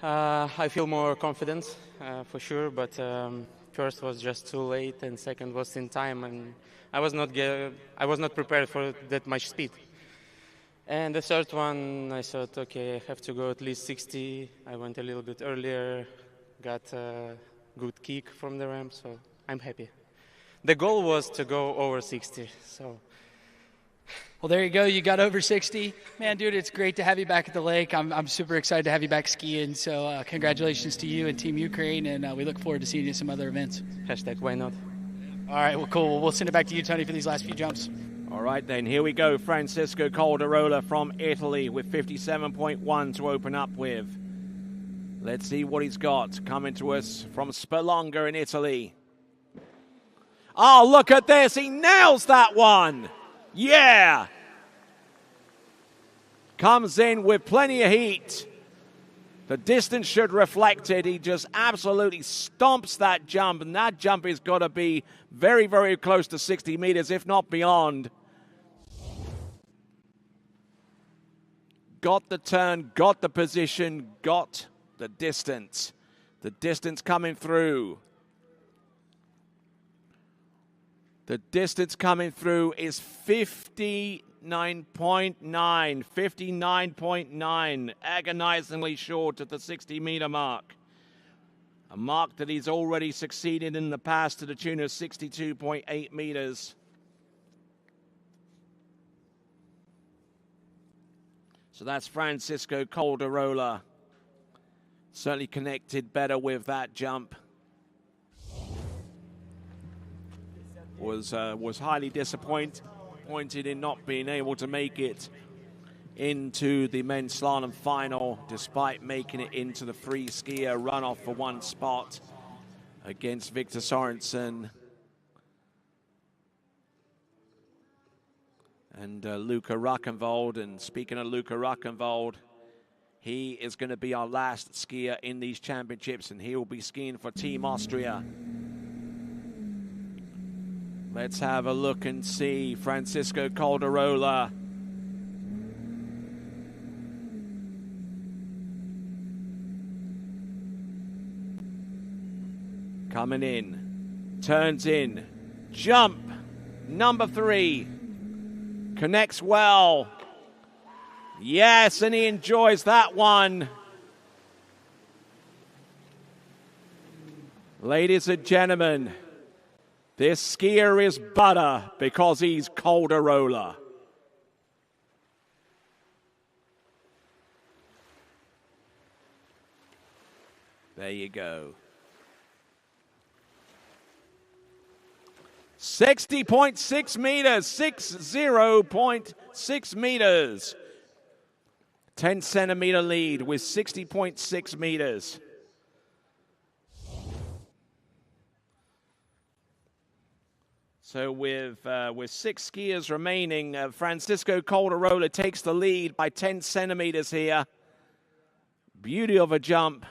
I feel more confident, for sure, but first was just too late, and second was in time, and I was not prepared for that much speed. And the third one, I thought, okay, I have to go at least 60. I went a little bit earlier, got a good kick from the ramp, so I'm happy. The goal was to go over 60, so.
Well, there you go. You got over 60. Man, dude, it's great to have you back at the lake. I'm super excited to have you back skiing. So congratulations to you and Team Ukraine, and we look forward to seeing you at some other events.
Hashtag why not?
All right, well, cool. We'll send it back to you, Tony, for these last few jumps.
All right, then. Here we go. Francisco Calderola from Italy with 57.1 to open up with. Let's see what he's got coming to us from Spalonga in Italy. Oh, look at this. He nails that one. Yeah. Comes in with plenty of heat. The distance should reflect it. He just absolutely stomps that jump, and that jump has got to be very, very close to 60 meters, if not beyond. Got the turn, got the position, got the distance. The distance coming through. The distance coming through is 59.9, agonizingly short at the 60-meter mark. A mark that he's already succeeded in the past to the tune of 62.8 meters. So that's Francisco Calderola. Certainly connected better with that jump. Was highly disappointed in not being able to make it into the men's slalom final, despite making it into the free skier runoff for one spot against Victor Sorensen. and Luca Ruckenwald. And speaking of Luca Ruckenwald, he is going to be our last skier in these championships, and he will be skiing for Team Austria. Let's have a look and see Francisco Calderola. Coming in, turns in, jump, number 3, connects well. Yes, and he enjoys that one. Ladies and gentlemen, this skier is butter because he's Calderola. There you go. 60.6 meters, 60.6 meters. 10 centimeter lead with 60.6 meters. So with 6 skiers remaining, Francisco Calderola takes the lead by 10 centimeters here. Beauty of a jump.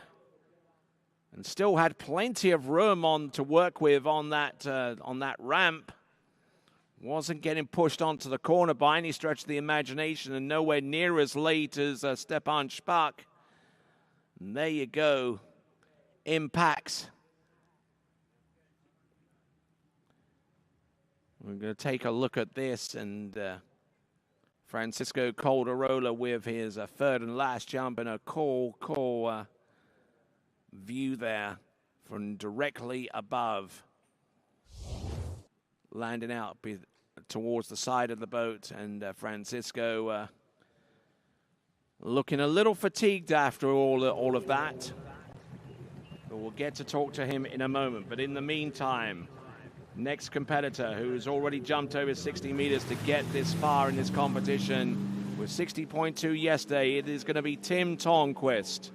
And still had plenty of room to work with on that ramp. Wasn't getting pushed onto the corner by any stretch of the imagination, and nowhere near as late as Stepan Špak. And there you go. Impacts. We're going to take a look at this, and Francisco Calderola with his third and last jump, and a cool view there from directly above, landing out towards the side of the boat, and Francisco looking a little fatigued after all of that. But we'll get to talk to him in a moment. But in the meantime, next competitor who's already jumped over 60 meters to get this far in this competition with 60.2 yesterday, it is going to be Tim Törnqvist.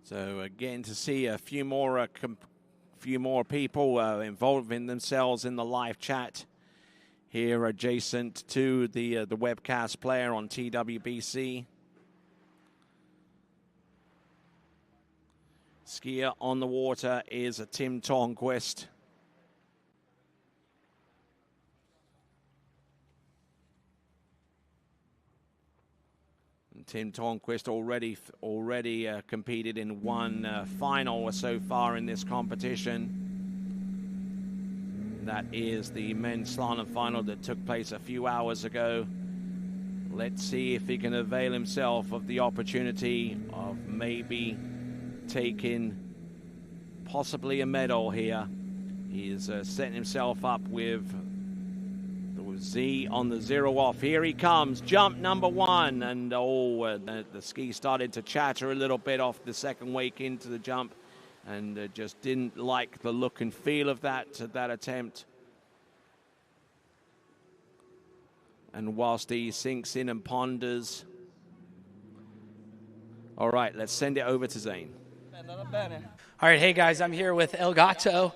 So again, to see a few more people involving themselves in the live chat here adjacent to the webcast player on TWBC. Skier on the water is Tim Törnqvist. Tim Törnqvist already competed in one final so far in this competition. That is the men's slalom final that took place a few hours ago. Let's see if he can avail himself of the opportunity of maybe taking possibly a medal here. He's setting himself up with Z on the 0 off. Here he comes, jump number 1, and the ski started to chatter a little bit off the second wake into the jump, and just didn't like the look and feel of that attempt. And whilst he sinks in and ponders, all right, let's send it over to Zane.
All right, hey guys, I'm here with El Gato,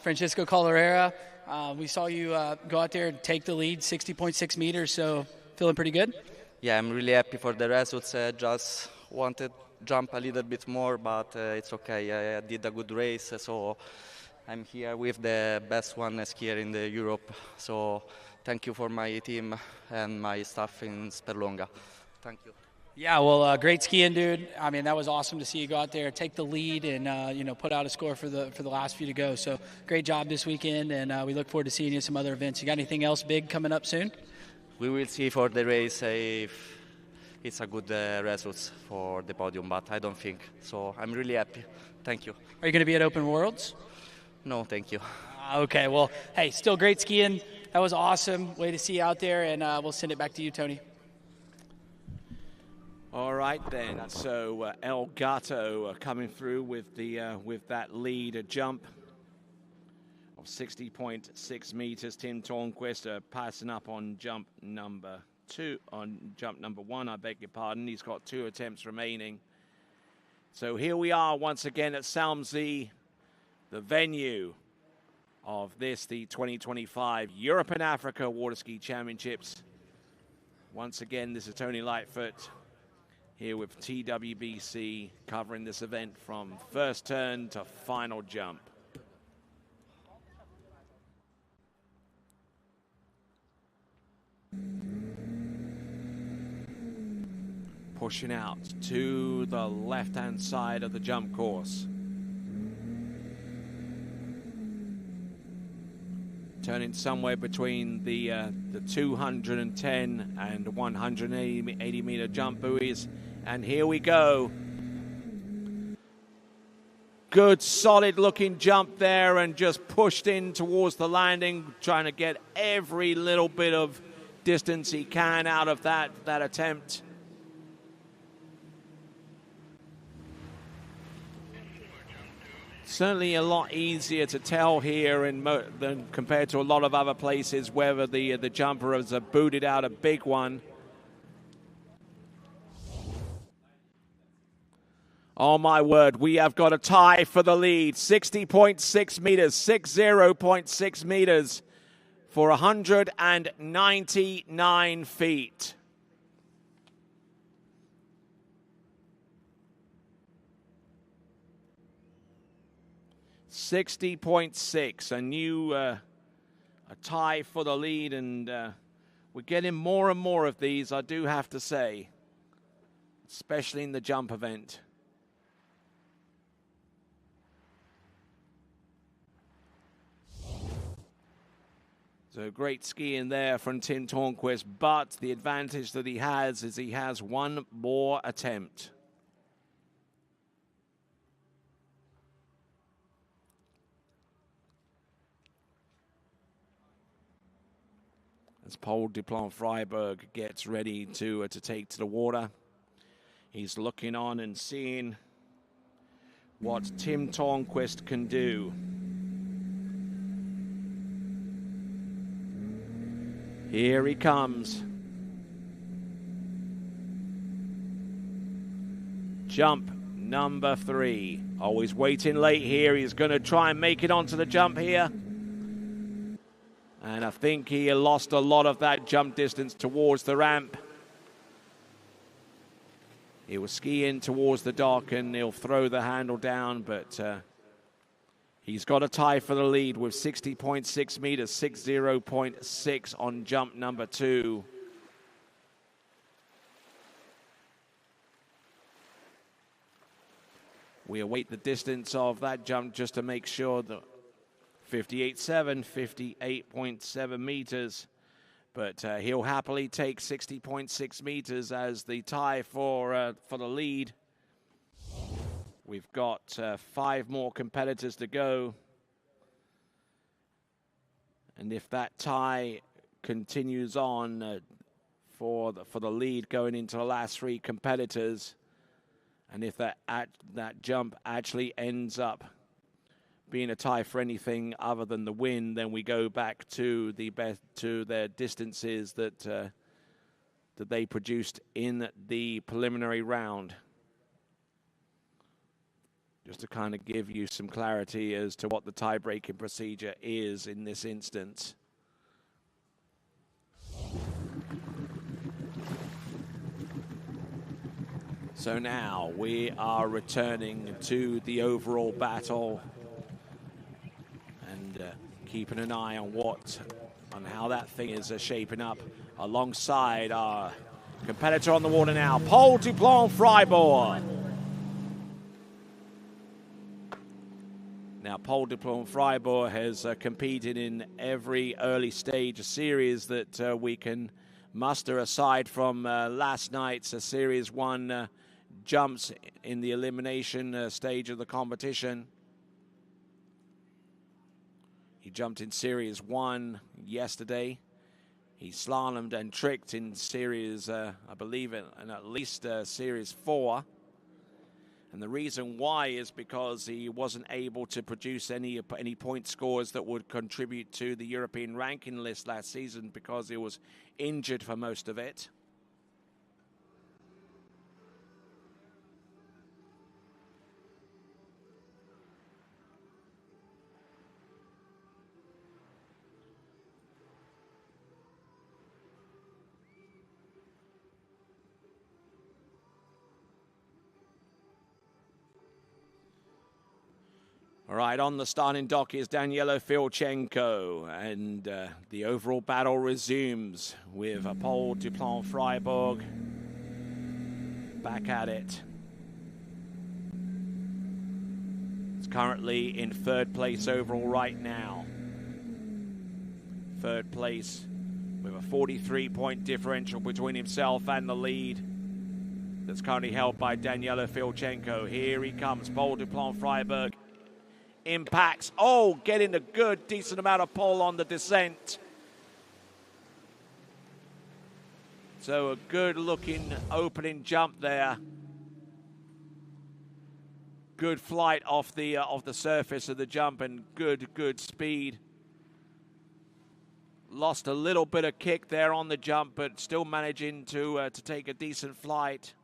Francisco Calderola. We saw you go out there and take the lead, 60.6 meters, so feeling pretty good?
Yeah, I'm really happy for the results. Just wanted to jump a little bit more, but it's okay. I did a good race, so I'm here with the best one skier in the Europe. So thank you for my team and my staff in Sperlonga. Thank you.
Yeah, well, great skiing, dude. I mean, that was awesome to see you go out there, take the lead, and put out a score for the last few to go. So great job this weekend, and we look forward to seeing you at some other events. You got anything else big coming up soon?
We will see for the race if it's a good results for the podium, but I don't think so. I'm really happy. Thank you.
Are you going to be at Open Worlds?
No, thank you.
Okay, well, hey, still great skiing. That was awesome. Way to see you out there, and we'll send it back to you, Tony.
All right then. So El Gato coming through with that lead jump of 60.6 meters. Tim Tornquist passing up on jump number 1. I beg your pardon. He's got 2 attempts remaining. So here we are once again at Salmsey, the venue of the 2025 Europe and Africa Water Ski Championships. Once again, this is Tony Lightfoot here with TWBC covering this event from first turn to final jump. Pushing out to the left-hand side of the jump course. Turning somewhere between the 210 and 180 meter jump buoys. And here we go. Good, solid looking jump there and just pushed in towards the landing, trying to get every little bit of distance he can out of that attempt. Certainly a lot easier to tell here than compared to a lot of other places whether the jumper has booted out a big one. Oh my word, we have got a tie for the lead. 60.6 meters, 60.6 meters for 199 feet. .6, a tie for the lead, and we're getting more and more of these, I do have to say, especially in the jump event. So great skiing there from Tim Tornquist, but the advantage that he has is he has one more attempt. As Paul Duplan-Freiberg gets ready to take to the water. He's looking on and seeing what Tim Tornquist can do. Here he comes. Jump number 3. Always waiting late here. He's going to try and make it onto the jump here. And I think he lost a lot of that jump distance towards the ramp. He was skiing towards the dock and he'll throw the handle down, but he's got a tie for the lead with 60.6 meters, 60.6 on jump number 2. We await the distance of that jump just to make sure that 58.7, 58.7 meters. But he'll happily take 60.6 meters as the tie for the lead. We've got 5 more competitors to go. And if that tie continues on for the lead going into the last 3 competitors, and if that jump actually ends up being a tie for anything other than the win, then we go back to their distances that they produced in the preliminary round. Just to kind of give you some clarity as to what the tie-breaking procedure is in this instance. So now we are returning to the overall battle and keeping an eye on how that thing is shaping up alongside our competitor on the water now, Paul Duplan-Freiberg. Now, Paul Duplan-Freiberg has competed in every early stage series that we can muster aside from last night's Series 1 jumps in the elimination stage of the competition. He jumped in Series 1 yesterday. He slalomed and tricked in Series, I believe, in at least Series 4. And the reason why is because he wasn't able to produce any point scores that would contribute to the European ranking list last season because he was injured for most of it. All right, on the starting dock is Daniela Filchenko, and the overall battle resumes with Paul Duplan-Freiburg back at it. It's currently in third place overall right now. Third place with a 43-point differential between himself and the lead. That's currently held by Daniela Filchenko. Here he comes, Paul Duplan-Freiburg. Impacts. Oh, getting a good, decent amount of pull on the descent. So a good-looking opening jump there. Good flight off the surface of the jump and good speed. Lost a little bit of kick there on the jump, but still managing to take a decent flight.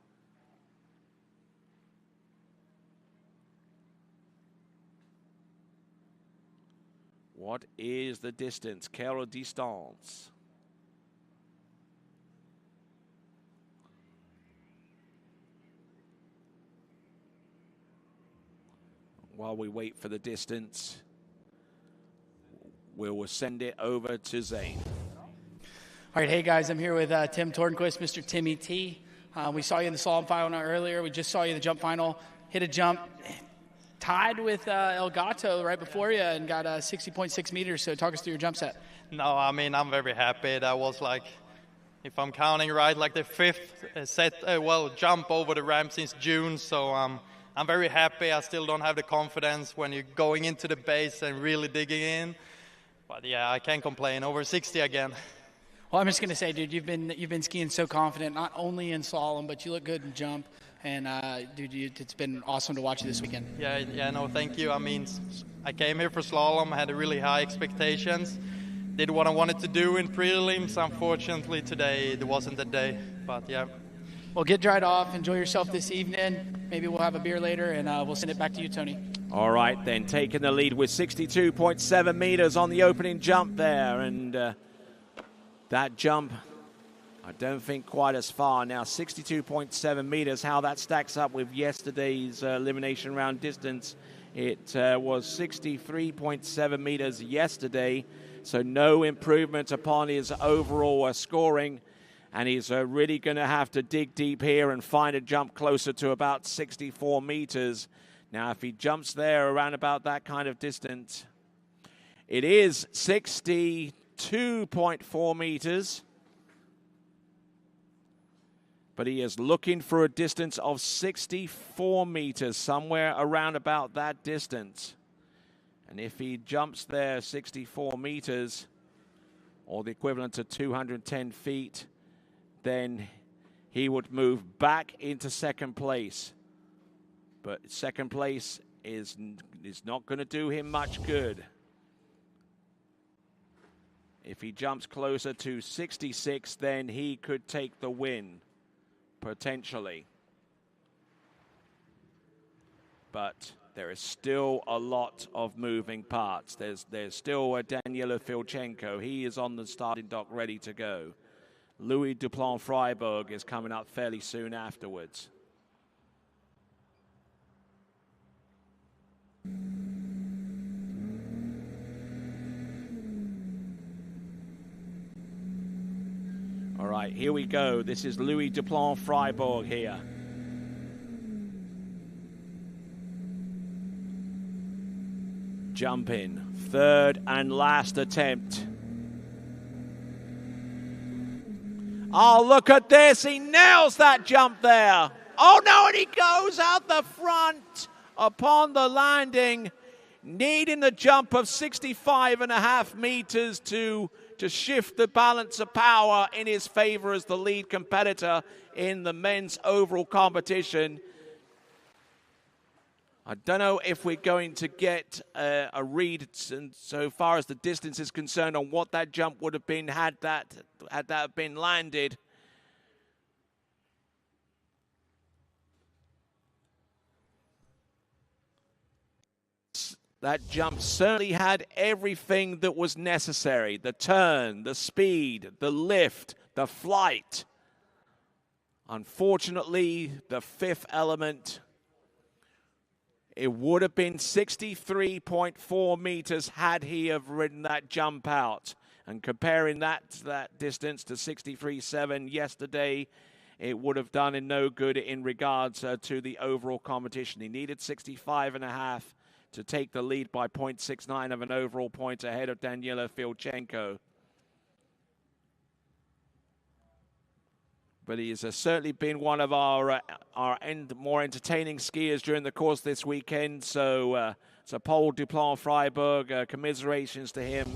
What is the distance? Quelle distance? While we wait for the distance, we will send it over to Zane.
All right, hey guys, I'm here with Tim Tornquist, Mr. Timmy T. We saw you in the Slalom Final earlier. We just saw you in the jump final. Hit a jump. Tied with El Gato right before you and got 60.6 meters. So talk us through your jump set.
No, I mean, I'm very happy. That was like, if I'm counting right, like the fifth jump over the ramp since June. So I'm very happy. I still don't have the confidence when you're going into the base and really digging in. But yeah, I can't complain. Over 60 again.
Well, I'm just going to say, dude, you've been skiing so confident, not only in slalom, but you look good in jump. And, dude, it's been awesome to watch you this weekend.
Yeah, no, thank you. I mean, I came here for slalom. I had really high expectations. Did what I wanted to do in prelims. Unfortunately, today it wasn't the day. But, yeah.
Well, get dried off. Enjoy yourself this evening. Maybe we'll have a beer later, and we'll send it back to you, Tony.
All right, then, taking the lead with 62.7 meters on the opening jump there. And that jump, I don't think quite as far. Now, 62.7 meters, how that stacks up with yesterday's elimination round distance. It was 63.7 meters yesterday, so no improvement upon his overall scoring. And he's really going to have to dig deep here and find a jump closer to about 64 meters. Now, if he jumps there around about that kind of distance, it is 62.4 meters. But he is looking for a distance of 64 meters, somewhere around about that distance. And if he jumps there 64 meters, or the equivalent to 210 feet, then he would move back into second place. But second place is not going to do him much good. If he jumps closer to 66, then he could take the win. Potentially. But there is still a lot of moving parts. There's still Daniela Filchenko. He is on the starting dock ready to go. Louis Duplan-Freiburg is coming up fairly soon afterwards. All right, here we go. This is Louis Duplan-Freiburg here. Jump in. Third and last attempt. Oh, look at this. He nails that jump there. Oh, no, and he goes out the front upon the landing. needing the jump of 65.5 meters to shift the balance of power in his favor as the lead competitor in the men's overall competition. I don't know if we're going to get a read so far as the distance is concerned on what that jump would have been had that been landed. That jump certainly had everything that was necessary. The turn, the speed, the lift, the flight. Unfortunately, the fifth element, it would have been 63.4 meters had he have ridden that jump out. And comparing that distance to 63.7 yesterday, it would have done him no good in regards to the overall competition. He needed 65.5 to take the lead by 0.69 of an overall point ahead of Danilo Filchenko. But he has certainly been one of our more entertaining skiers during the course this weekend. So, Paul Duplan-Freiburg, commiserations to him.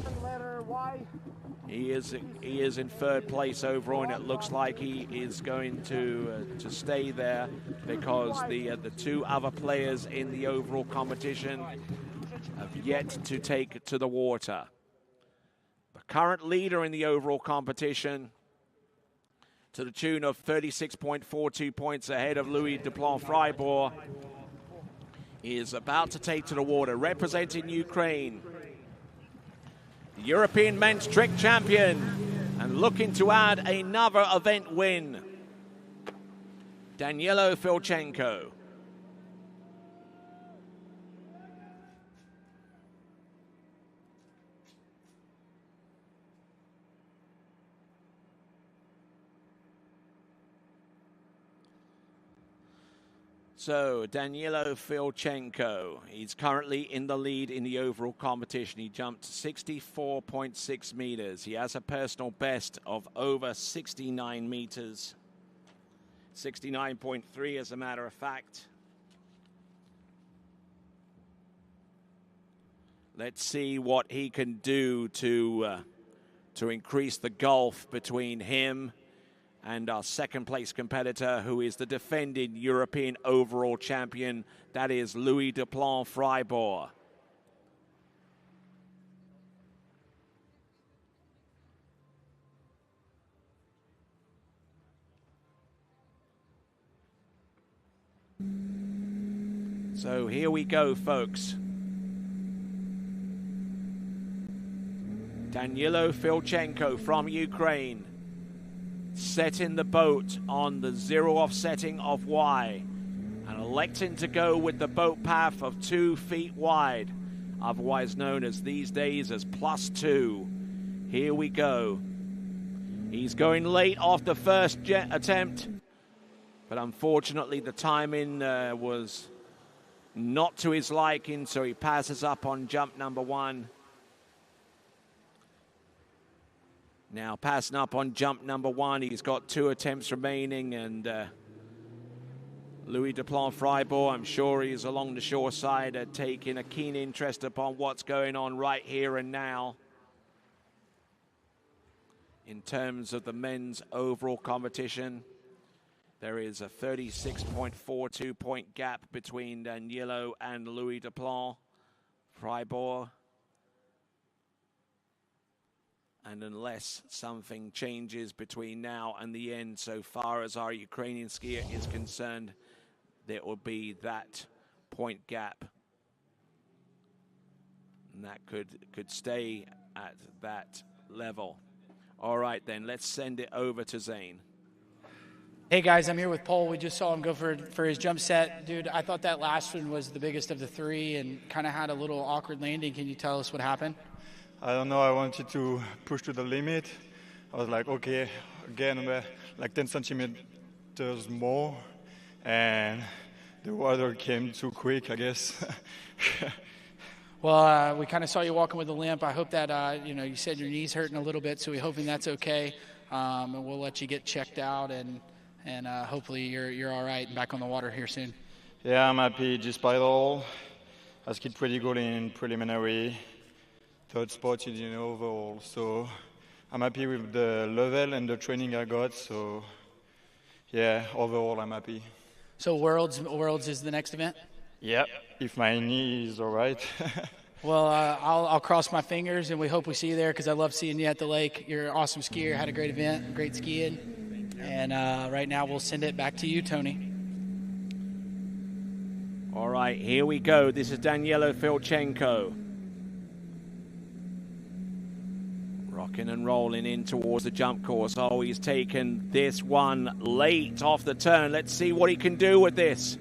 He is in third place overall, and it looks like he is going to stay there because the two other players in the overall competition have yet to take it to the water. The current leader in the overall competition, to the tune of 36.42 points ahead of Louis Duplan-Freiburg, is about to take to the water, representing Ukraine. The European men's trick champion and looking to add another event win, Danilo Filchenko. So, Danilo Filchenko, he's currently in the lead in the overall competition. He jumped 64.6 meters. He has a personal best of over 69 meters. 69.3 as a matter of fact. Let's see what he can do to increase the gulf between him and our second place competitor, who is the defending European overall champion. That is Louis Duplan-Freiburg. So here we go, folks. Danilo Filchenko from Ukraine, setting the boat on the zero offsetting of Y and electing to go with the boat path of 2 feet wide, otherwise known as these days as +2. Here we go. He's going late off the first attempt, but unfortunately the timing was not to his liking, so he passes up on jump number 1. Now passing up on jump number 1, he's got 2 attempts remaining, and Louis Duplan-Freiburg, I'm sure he's along the shore side, taking a keen interest upon what's going on right here and now. In terms of the men's overall competition, there is a 36.42 point gap between Danilo and Louis Duplan-Freiburg. And unless something changes between now and the end, so far as our Ukrainian skier is concerned, there will be that point gap. And that could stay at that level. All right, then, let's send it over to Zane.
Hey, guys, I'm here with Paul. We just saw him go for his jump set. Dude, I thought that last one was the biggest of the 3 and kind of had a little awkward landing. Can you tell us what happened?
I don't know, I wanted to push to the limit. I was like, okay, again, like 10 centimeters more, and the water came too quick, I guess.
Well, we kind of saw you walking with a limp. I hope that, you said your knee's hurting a little bit, so we're hoping that's okay. And we'll let you get checked out, and hopefully you're all right and back on the water here soon.
Yeah, I'm happy despite all. I skied pretty good in preliminary, third spot in overall. So I'm happy with the level and the training I got. So yeah, overall I'm happy.
So Worlds is the next event?
Yeah, if my knee is all right.
Well, I'll cross my fingers, and we hope we see you there because I love seeing you at the lake. You're an awesome skier, had a great event, great skiing. And right now we'll send it back to you, Tony.
All right, here we go. This is Danielo Filchenko. Rocking and rolling in towards the jump course. Oh, he's taken this one late off the turn. Let's see what he can do with this.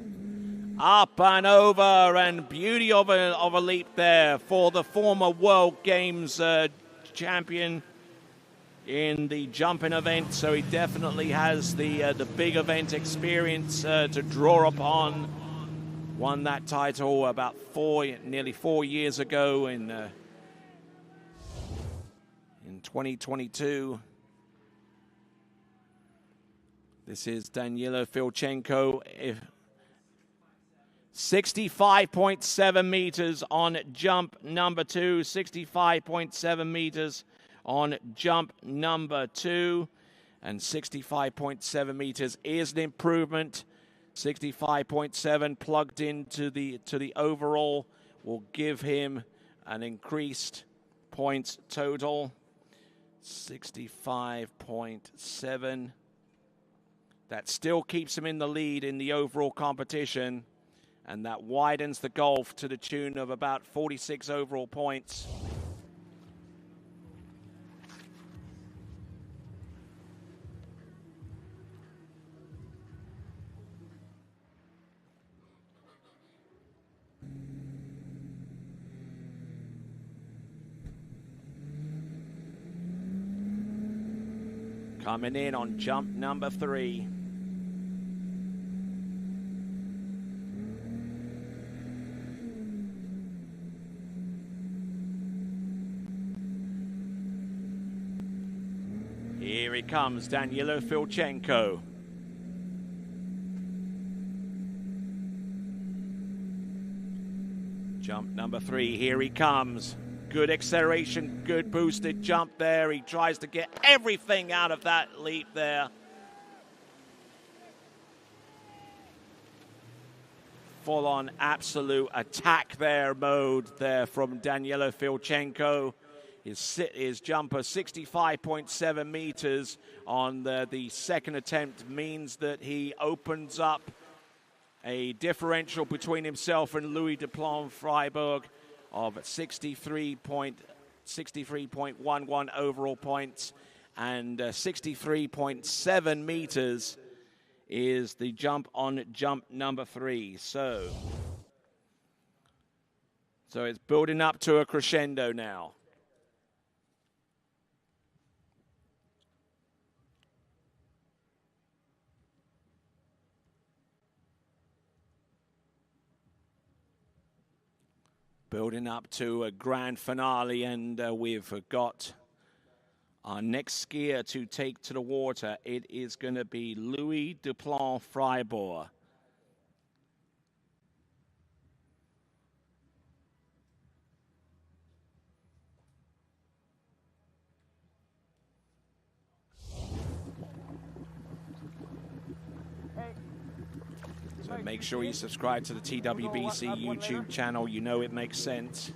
Up and over, and beauty of a leap there for the former World Games champion in the jumping event. So he definitely has the big event experience to draw upon. Won that title about nearly 4 years ago in 2022. This is Danielo Filchenko. 65.7 meters on jump number 2. 65.7 meters on jump number 2. And 65.7 meters is an improvement. 65.7 plugged into the overall will give him an increased points total. 65.7. That still keeps him in the lead in the overall competition, and that widens the gulf to the tune of about 46 overall points. Coming in on jump number 3. Here he comes, Danielo Filchenko. Jump number 3, here he comes. Good acceleration, good boosted jump there. He tries to get everything out of that leap there. Full-on absolute attack there mode there from Danielo Filchenko. His jumper 65.7 meters on the second attempt means that he opens up a differential between himself and Louis Duplon-Freiburg of 63.11 overall points, and 63.7 meters is the jump on jump number 3. So it's building up to a crescendo now. Building up to a grand finale, and we've got our next skier to take to the water. It is going to be Louis Duplon-Freiburg. So make sure you subscribe to the TWBC YouTube channel. You know it makes sense.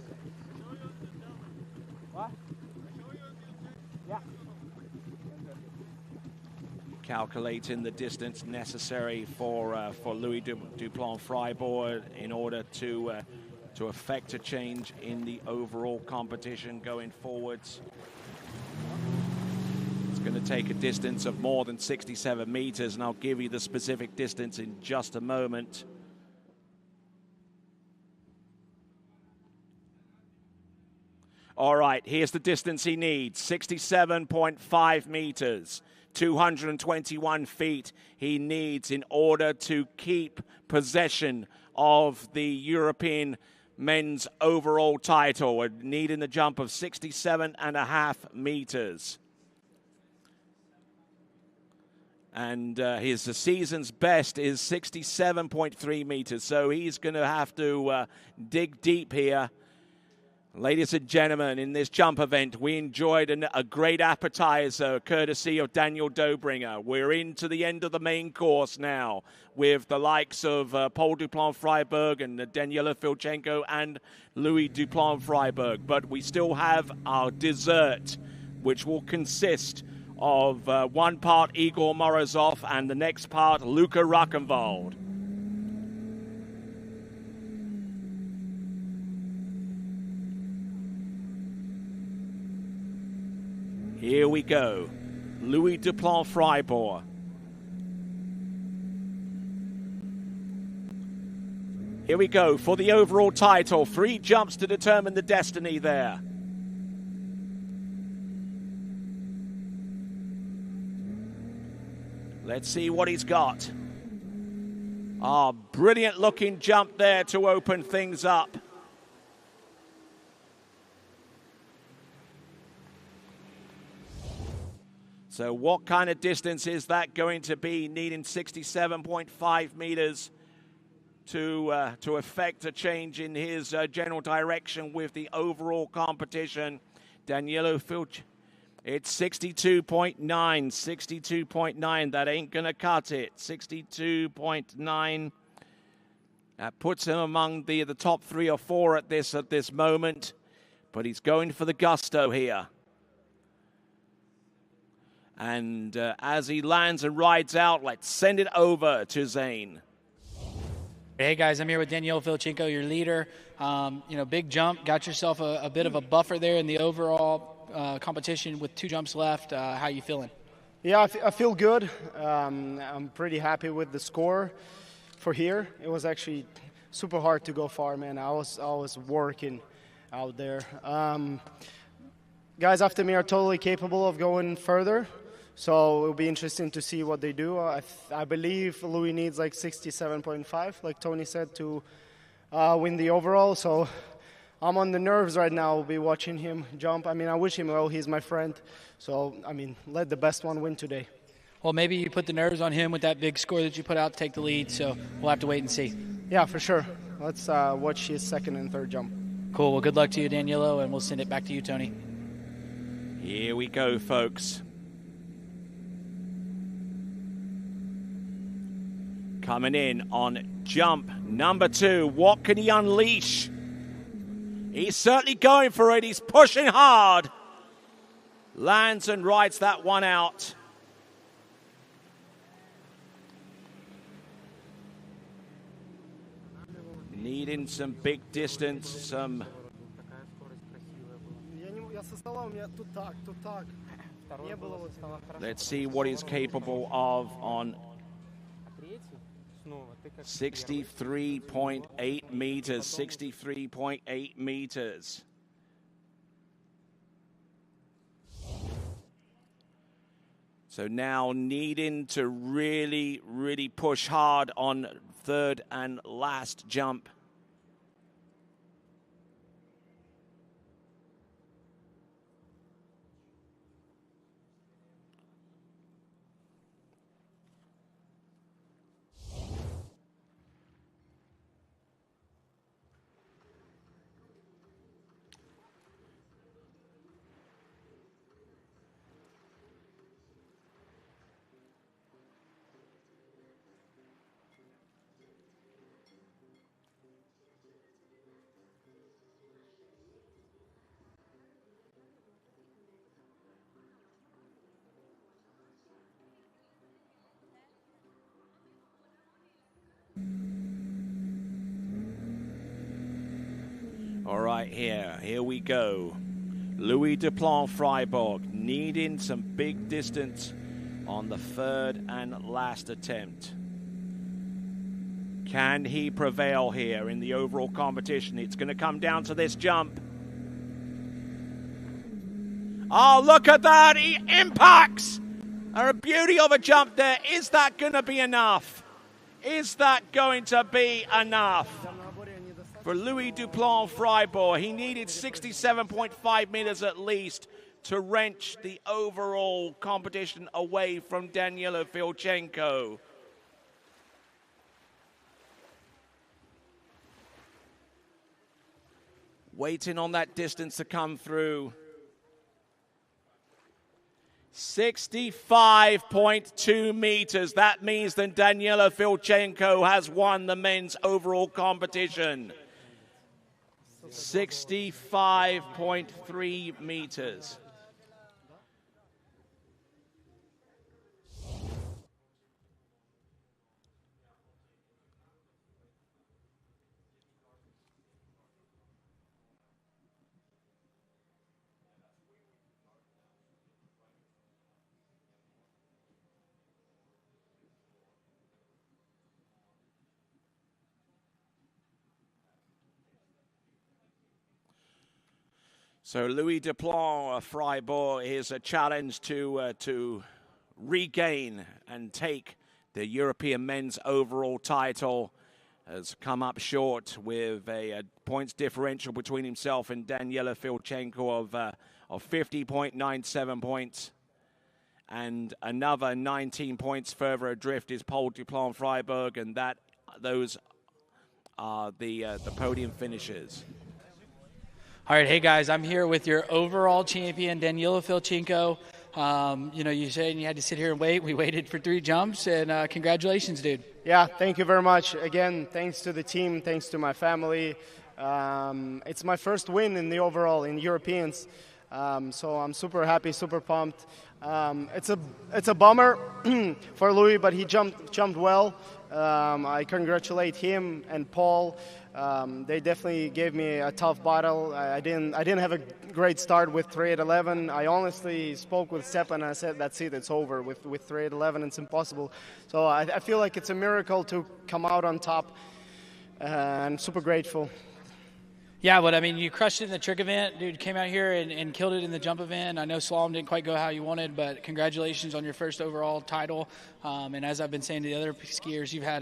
Calculating the distance necessary for Louis Duplon-Freiburg in order to affect a change in the overall competition going forwards. Going to take a distance of more than 67 meters, and I'll give you the specific distance in just a moment. All right, here's the distance he needs. 67.5 meters, 221 feet he needs in order to keep possession of the European men's overall title, needing the jump of 67.5 meters. And his season's best is 67.3 meters. So he's going to have to dig deep here. Ladies and gentlemen, in this jump event, we enjoyed a great appetizer courtesy of Daniel Dobringer. We're into the end of the main course now with the likes of Paul Duplan-Freiberg and Daniela Filchenko and Louis Duplan-Freiberg. But we still have our dessert, which will consist of one part Igor Morozov and the next part Luca Rockenwald. Here we go. Louis Duplan-Freiberg. Here we go for the overall title. 3 jumps to determine the destiny there. Let's see what he's got. Brilliant looking jump there to open things up. So what kind of distance is that going to be? Needing 67.5 meters to affect a change in his general direction with the overall competition. Danielo Filch, it's 62.9, 62.9. That ain't going to cut it. 62.9. That puts him among the top 3 or 4 at this moment. But he's going for the gusto here. And as he lands and rides out, let's send it over to Zane.
Hey guys, I'm here with Daniela Filchenko, your leader. Big jump, got yourself a bit of a buffer there in the overall competition with 2 jumps left. How you feeling?
Yeah, I feel good. I'm pretty happy with the score for here. It was actually super hard to go far, man. I was working out there. Guys after me are totally capable of going further. So it'll be interesting to see what they do. I believe Louis needs like 67.5, like Tony said, to win the overall. So I'm on the nerves right now. I'll be watching him jump. I mean, I wish him well. He's my friend. So, I mean, let the best one win today.
Well, maybe you put the nerves on him with that big score that you put out to take the lead. So we'll have to wait and see.
Yeah, for sure. Let's watch his second and third jump.
Cool. Well, good luck to you, Danielo, and we'll send it back to you, Tony.
Here we go, folks. Coming in on jump number 2. What can he unleash? He's certainly going for it. He's pushing hard. Lands and rides that one out. Needing some big distance, some... Let's see what he's capable of on 63.8 meters, 63.8 meters. So now needing to really, really push hard on third and last jump. All right, here we go. Louis Duplan-Freiberg needing some big distance on the third and last attempt. Can he prevail here in the overall competition? It's going to come down to this jump. Oh, look at that. He impacts. A beauty of a jump there. Is that going to be enough? Is that going to be enough? For Louis Duplan-Freiberg, he needed 67.5 meters at least to wrench the overall competition away from Daniela Filchenko. Waiting on that distance to come through. 65.2 meters. That means that Daniela Filchenko has won the men's overall competition. 65.3 meters. So Louis Duplan, Freiburg, is a challenge to regain and take the European men's overall title. Has come up short with a points differential between himself and Daniela Filchenko of 50.97 points. And another 19 points further adrift is Pole Duplan Freiburg, and those are the podium finishes.
All right, hey guys, I'm here with your overall champion, Daniela Filchenko. You said you had to sit here and wait. We waited for 3 jumps, and congratulations, dude.
Yeah, thank you very much. Again, thanks to the team, thanks to my family. It's my first win in the overall in Europeans, so I'm super happy, super pumped. It's a bummer for Louis, but he jumped well. I congratulate him and Paul. They definitely gave me a tough battle. I didn't have a great start with 3:11. I honestly spoke with Stepan and I said, that's it, it's over. With 3:11, it's impossible. So I feel like it's a miracle to come out on top, and super grateful.
Yeah, but I mean, you crushed it in the trick event. Dude, came out here and killed it in the jump event. I know slalom didn't quite go how you wanted, but congratulations on your first overall title. And as I've been saying to the other skiers, you've had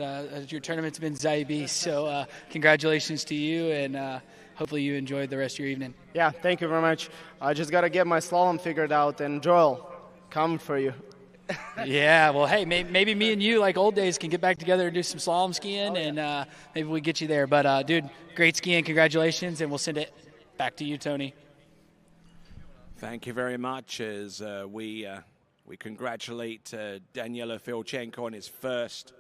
your tournament's been Zaibis. So congratulations to you, and hopefully you enjoyed the rest of your evening.
Yeah, thank you very much. I just got to get my slalom figured out, and Joel, come for you.
Yeah, well, hey, maybe me and you, like old days, can get back together and do some slalom skiing, and maybe we get you there. But, dude, great skiing. Congratulations, and we'll send it back to you, Tony.
Thank you very much. As we congratulate Daniela Filchenko on his first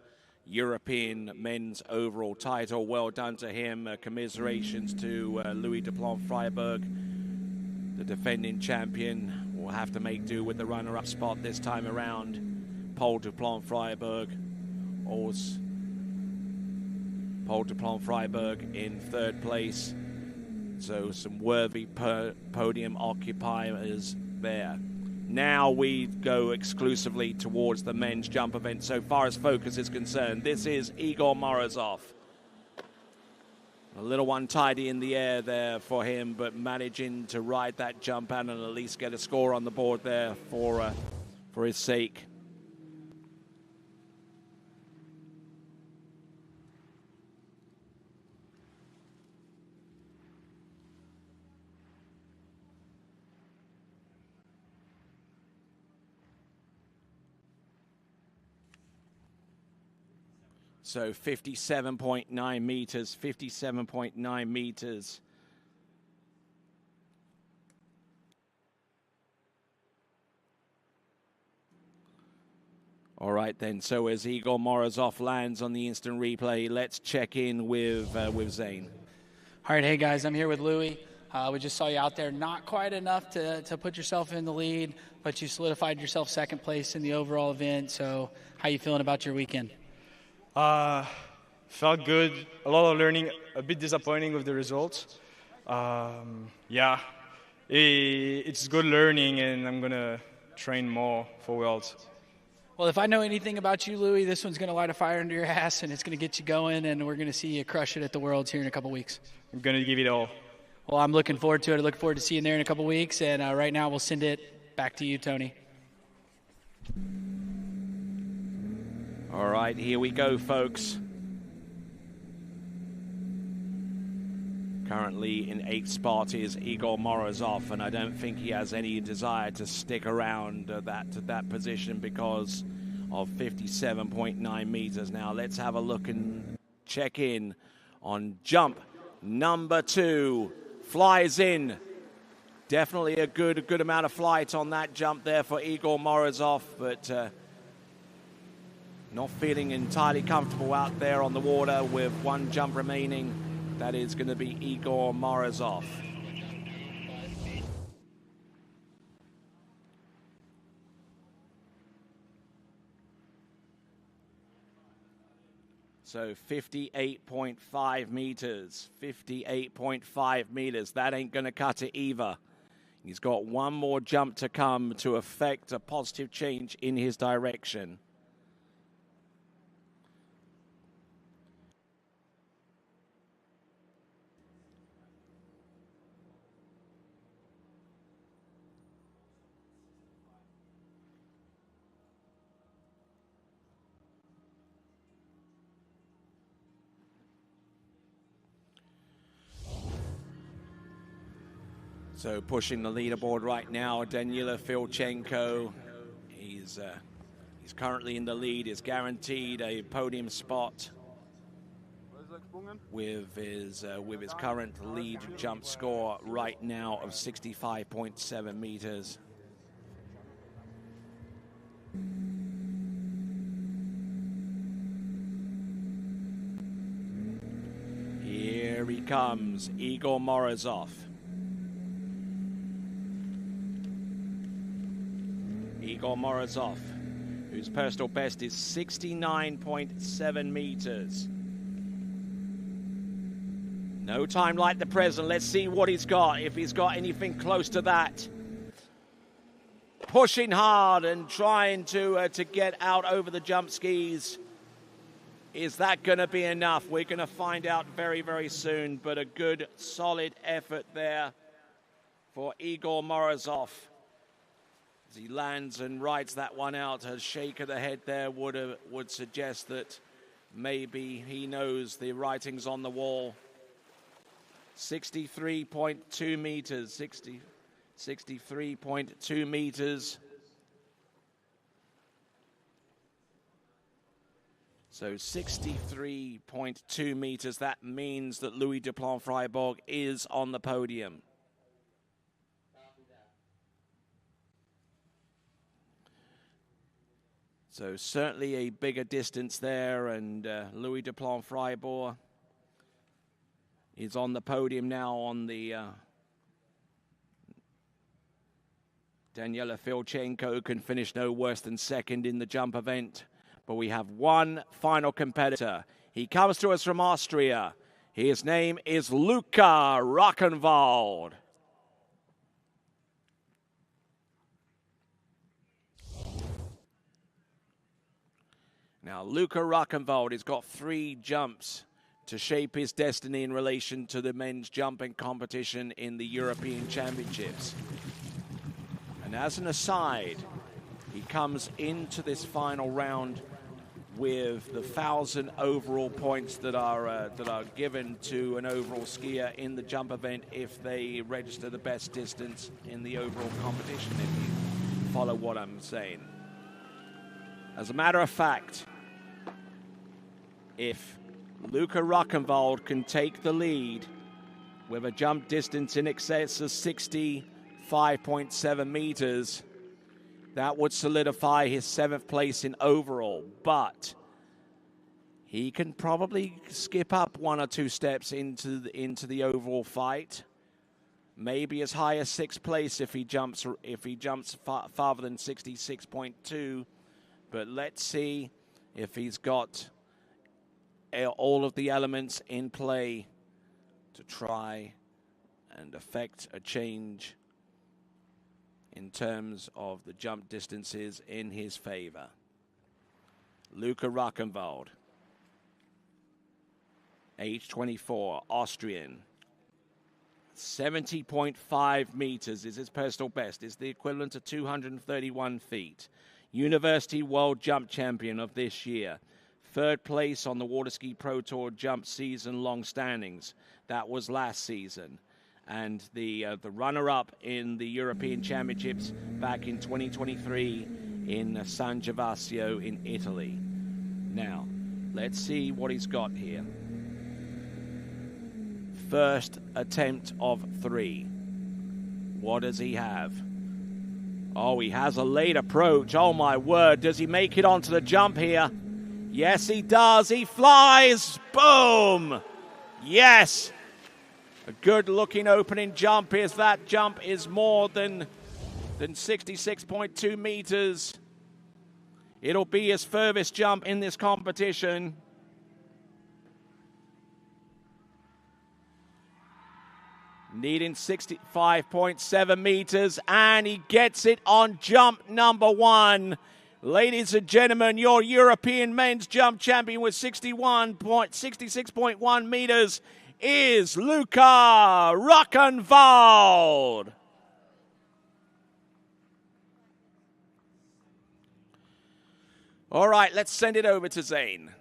European men's overall title. Well done to him. Commiserations to Louis Duplan Freiburg, the defending champion. Will have to make do with the runner-up spot this time around. Pole Duplan Freiburg, Pole Duplan Freiburg in 3rd place. So some worthy podium occupiers there. Now we go exclusively towards the men's jump event. So far as focus is concerned, this is Igor Morozov. A little untidy in the air there for him, but managing to ride that jump out and at least get a score on the board there for his sake. So 57.9 meters, 57.9 meters. All right then, so as Igor Morozov lands on the instant replay, let's check in with Zane.
All right, hey guys, I'm here with Louis. We just saw you out there, not quite enough to put yourself in the lead, but you solidified yourself 2nd place in the overall event. So how you feeling about your weekend?
Felt good, a lot of learning, a bit disappointing with the results. Yeah, it's good learning, and I'm going to train more for Worlds.
Well, if I know anything about you, Louis, this one's going to light a fire under your ass, and it's going to get you going, and we're going to see you crush it at the Worlds here in a couple weeks.
I'm going to give it all.
Well, I'm looking forward to it. I look forward to seeing you there in a couple weeks, and right now we'll send it back to you, Tony.
All right, here we go, folks. Currently in 8th spot is Igor Morozov, and I don't think he has any desire to stick around that position because of 57.9 meters. Now let's have a look and check in on jump number 2. Flies in. Definitely a good amount of flight on that jump there for Igor Morozov, but not feeling entirely comfortable out there on the water with one jump remaining. That is going to be Igor Morozov. So 58.5 meters, 58.5 meters. That ain't going to cut it either. He's got one more jump to come to affect a positive change in his direction. So pushing the leaderboard right now, Danila Filchenko. He's currently in the lead. Is guaranteed a podium spot with his current lead jump score right now of 65.7 meters. Here he comes, Igor Morozov. Igor Morozov, whose personal best is 69.7 meters. No time like the present. Let's see what he's got, if he's got anything close to that. Pushing hard and trying to get out over the jump skis. Is that going to be enough? We're going to find out very, very soon, but a good, solid effort there for Igor Morozov. As he lands and rides that one out, a shake of the head there would suggest that maybe he knows the writing's on the wall. 63.2 meters, 63.2 meters. So 63.2 meters, that means that Louis Duplan-Freiburg is on the podium. So certainly a bigger distance there, and Louis Duplan-Freiburg is on the podium now on the Daniela Filchenko can finish no worse than second in the jump event. But we have one final competitor. He comes to us from Austria. His name is Luca Rockenwald. Now, Luca Rockenwald has got 3 jumps to shape his destiny in relation to the men's jumping competition in the European Championships. And as an aside, he comes into this final round with the 1,000 overall points that are given to an overall skier in the jump event if they register the best distance in the overall competition, if you follow what I'm saying. As a matter of fact, if Luca Rockenwald can take the lead with a jump distance in excess of 65.7 meters, that would solidify his 7th place in overall. But he can probably skip up 1 or 2 steps into the overall fight. Maybe as high as 6th place if he jumps farther than 66.2. But let's see if he's got all of the elements in play to try and affect a change in terms of the jump distances in his favor. Luca Rockenwald, age 24, Austrian. 70.5 meters is his personal best. Is the equivalent to 231 feet. University World Jump Champion of this year. third place on the Water Ski Pro Tour jump season long standings. That was last season. And the runner-up in the European Championships back in 2023 in San Gervasio in Italy. Now, let's see what he's got here. First attempt of 3. What does he have? Oh, he has a late approach. Oh, my word. Does he make it onto the jump here? Yes, he does. He flies. Boom. Yes. A good-looking opening jump. That jump is more than 66.2 meters. It'll be his furthest jump in this competition. Needing 65.7 meters, and he gets it on jump number 1. Ladies and gentlemen, your European men's jump champion with 66.1 meters is Luca Rockenwald. All right, let's send it over to Zane.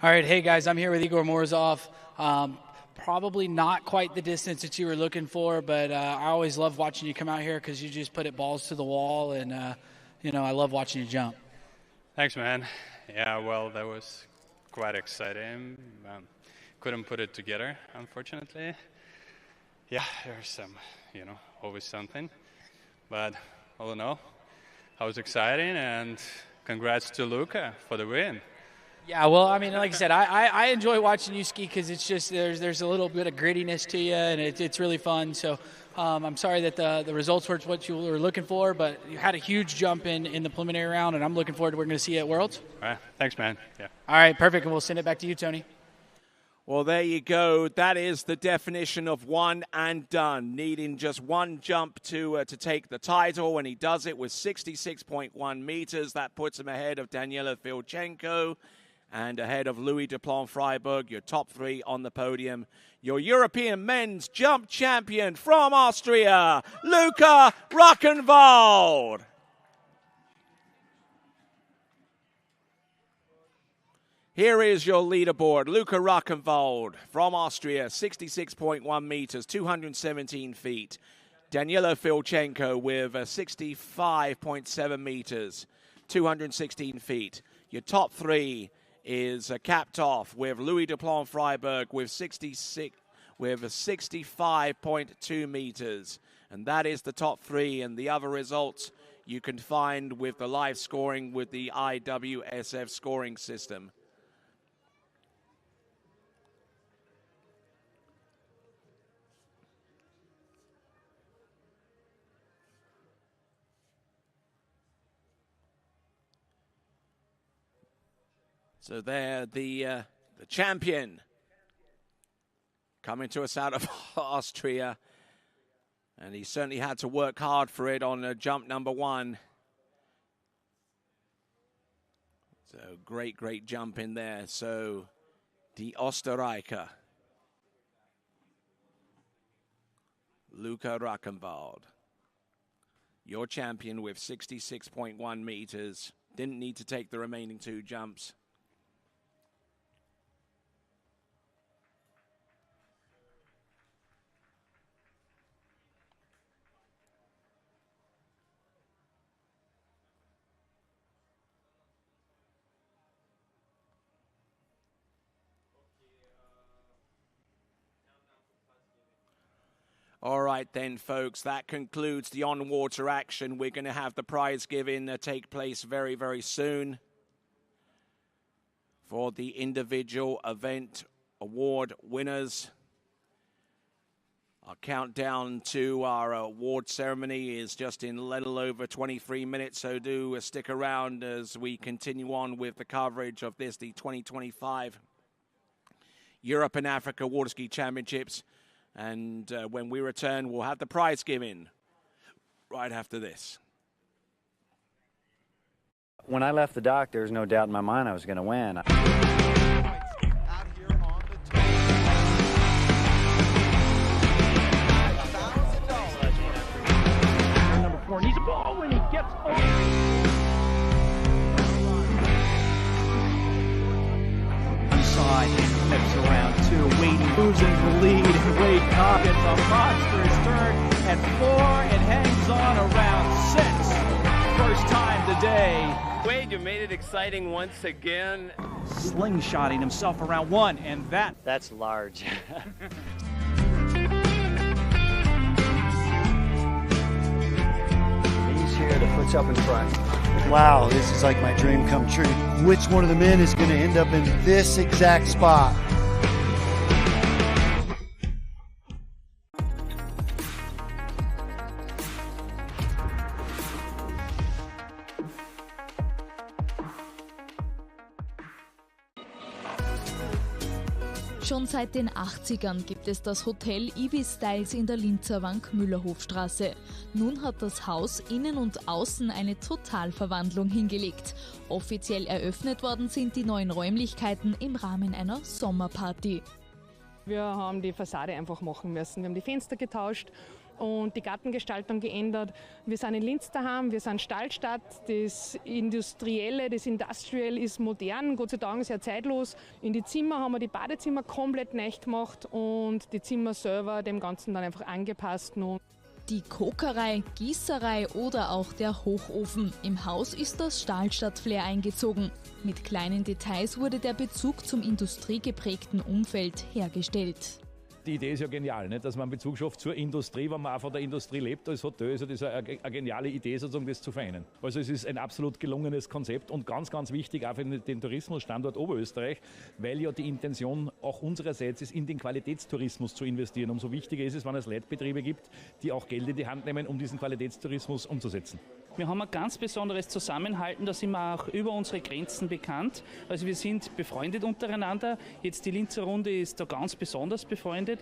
All right, hey guys, I'm here with Igor Morzov. Probably not quite the distance that you were looking for, but I always love watching you come out here because you just put it balls to the wall, and I love watching you jump.
Thanks, man. Yeah, well, that was quite exciting. Couldn't put it together, unfortunately. Yeah, there's some, always something. But all in all, I was exciting, and congrats to Luca for the win.
Yeah, well, I mean, like I said, I enjoy watching you ski because it's just there's a little bit of grittiness to you, and it's really fun. So I'm sorry that the results weren't what you were looking for, but you had a huge jump in the preliminary round, and I'm looking forward to what we're going to see at Worlds.
All right, thanks, man. Yeah.
All right, perfect, and we'll send it back to you, Tony.
Well, there you go. That is the definition of one and done, needing just one jump to take the title, and he does it with 66.1 meters. That puts him ahead of Daniela Filchenko and ahead of Louis Duplon-Freiburg, your top 3 on the podium. Your European men's jump champion from Austria, Luca Rockenwald. Here is your leaderboard. Luca Rockenwald from Austria, 66.1 meters, 217 feet. Daniela Filchenko with 65.7 meters, 216 feet. Your top 3 is capped off with Louis Duplon-Freiburg with 65.2 meters. And that is the top 3, and the other results you can find with the live scoring with the IWSF scoring system. So there, the champion coming to us out of Austria. And he certainly had to work hard for it on jump number 1. So great jump in there. So the Österreicher, Luca Rockenwald, your champion with 66.1 meters. Didn't need to take the remaining 2 jumps. All right then, folks, that concludes the on-water action. We're going to have the prize giving take place very, very soon for the individual event award winners. Our countdown to our award ceremony is just in a little over 23 minutes, so do stick around as we continue on with the coverage of the 2025 Europe and Africa Water Ski Championships. And when we return, we'll have the prize giving right after this.
When I left the dock, there was no doubt in my mind I was going to win.
Number 4 needs a ball when he gets
inside in, flips around 2. Wade moves into the lead, and Wade Cobb gets a monstrous turn at 4 and hangs on around 6. First time today.
Wade, you made it exciting once again.
Slingshotting himself around 1, and
that's large. He's here, the foot's up in front.
Wow, this is like my dream come true. Which one of the men is going to end up in this exact spot?
Schon seit den 80ern gibt es das Hotel Ibis Styles in der Linzer Wank-Müllerhofstraße. Nun hat das Haus innen und außen eine Totalverwandlung hingelegt. Offiziell eröffnet worden sind die neuen Räumlichkeiten im Rahmen einer Sommerparty.
Wir haben die Fassade einfach machen müssen. Wir haben die Fenster getauscht und die Gartengestaltung geändert. Wir sind in Linz daheim, wir sind Stallstadt. Das Industrielle, das Industrial ist modern, Gott sei Dank sehr zeitlos. In die Zimmer haben wir die Badezimmer komplett neu gemacht und die Zimmer selber dem Ganzen dann einfach angepasst.
Die Kokerei, Gießerei oder auch der Hochofen. Im Haus ist das Stahlstadt-Flair eingezogen. Mit kleinen Details wurde der Bezug zum industriegeprägten Umfeld hergestellt.
Die Idee ist ja genial, nicht? Dass man einen Bezug schafft zur Industrie, wenn man auch von der Industrie lebt als Hotel. Also das ist eine geniale Idee, sozusagen, das zu vereinen. Also es ist ein absolut gelungenes Konzept und ganz, ganz wichtig auch für den Tourismusstandort Oberösterreich, weil ja die Intention auch unsererseits ist, in den Qualitätstourismus zu investieren. Umso wichtiger ist es, wenn es Leitbetriebe gibt, die auch Geld in die Hand nehmen, um diesen Qualitätstourismus umzusetzen.
Wir haben ein ganz besonderes Zusammenhalten, da sind wir auch über unsere Grenzen bekannt. Also wir sind befreundet untereinander. Jetzt die Linzer Runde ist da ganz besonders befreundet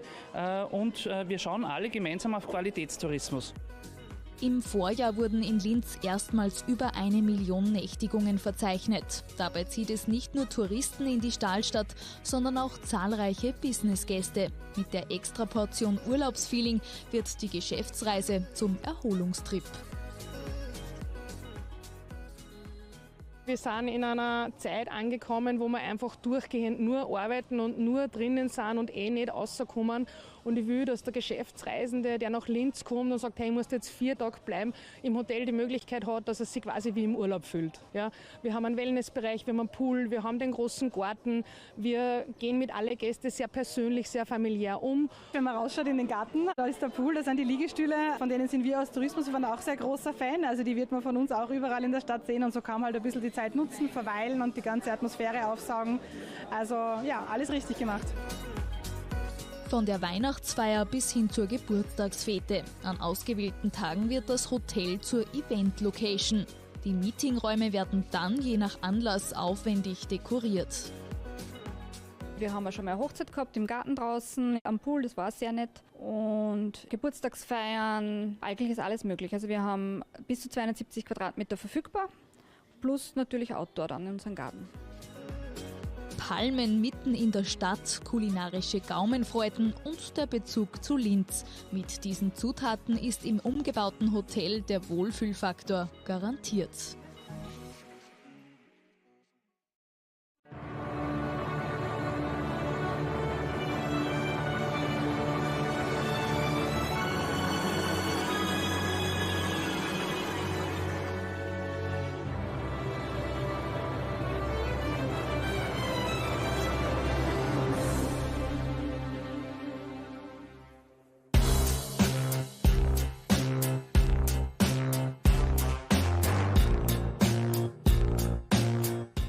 und wir schauen alle gemeinsam auf Qualitätstourismus.
Im Vorjahr wurden in Linz erstmals über 1 Million Nächtigungen verzeichnet. Dabei zieht es nicht nur Touristen in die Stahlstadt, sondern auch zahlreiche Businessgäste. Mit der Extraportion Urlaubsfeeling wird die Geschäftsreise zum Erholungstrip.
Wir sind in einer Zeit angekommen, wo wir einfach durchgehend nur arbeiten und nur drinnen sind und nicht rauskommen. Und ich will, dass der Geschäftsreisende, der nach Linz kommt und sagt, hey, ich muss jetzt 4 Tage bleiben, im Hotel die Möglichkeit hat, dass er sich quasi wie im Urlaub fühlt. Ja, wir haben einen Wellnessbereich, wir haben einen Pool, wir haben den großen Garten. Wir gehen mit allen Gästen sehr persönlich, sehr familiär um.
Wenn man rausschaut in den Garten, da ist der Pool, da sind die Liegestühle, von denen sind wir aus Tourismus, wir waren auch sehr großer Fan. Also die wird man von uns auch überall in der Stadt sehen und so kann man halt ein bisschen die Zeit nutzen, verweilen und die ganze Atmosphäre aufsaugen. Also ja, alles richtig gemacht.
Von der Weihnachtsfeier bis hin zur Geburtstagsfete. An ausgewählten Tagen wird das Hotel zur Event-Location. Die Meetingräume werden dann je nach Anlass aufwendig dekoriert.
Wir haben ja schon mal eine Hochzeit gehabt im Garten draußen, am Pool, das war sehr nett. Und Geburtstagsfeiern, eigentlich ist alles möglich. Also wir haben bis zu 270 Quadratmeter verfügbar, plus natürlich Outdoor dann in unserem Garten.
Palmen mitten in der Stadt, kulinarische Gaumenfreuden und der Bezug zu Linz. Mit diesen Zutaten ist im umgebauten Hotel der Wohlfühlfaktor garantiert.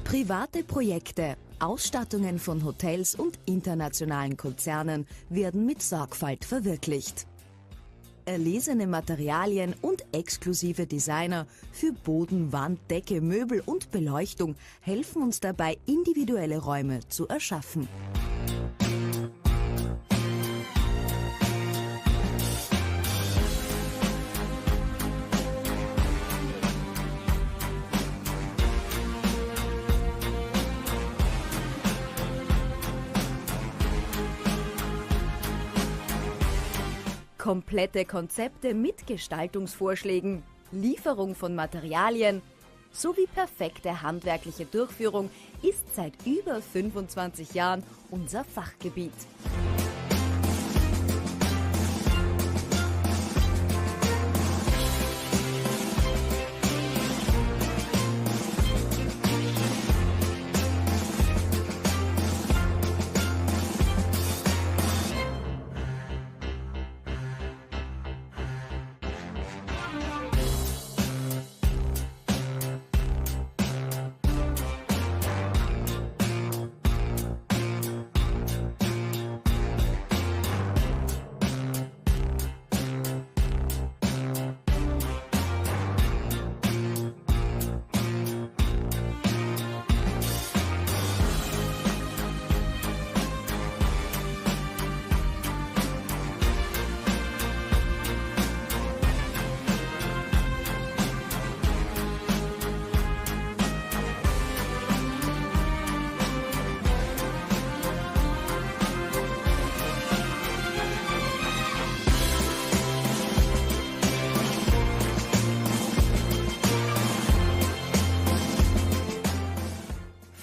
Private Projekte, Ausstattungen von Hotels und internationalen Konzernen werden mit Sorgfalt verwirklicht. Erlesene Materialien und exklusive Designer für Boden, Wand, Decke, Möbel und Beleuchtung helfen uns dabei, individuelle Räume zu erschaffen. Komplette Konzepte mit Gestaltungsvorschlägen, Lieferung von Materialien, sowie perfekte handwerkliche Durchführung ist seit über 25 Jahren unser Fachgebiet.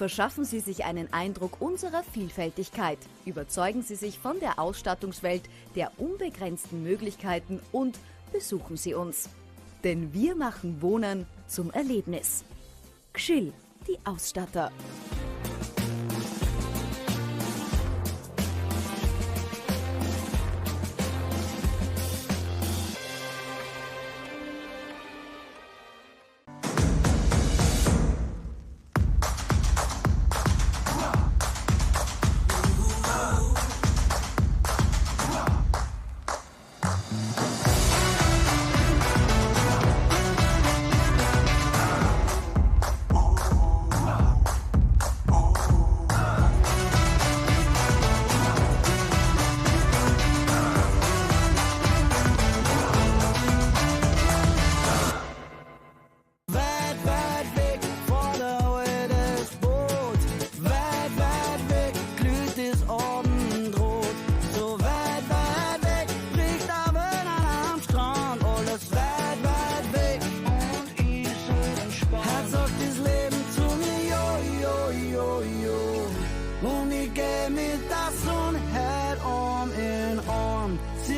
Verschaffen Sie sich einen Eindruck unserer Vielfältigkeit. Überzeugen Sie sich von der Ausstattungswelt der unbegrenzten Möglichkeiten und besuchen Sie uns. Denn wir machen Wohnen zum Erlebnis. Gschill, die Ausstatter.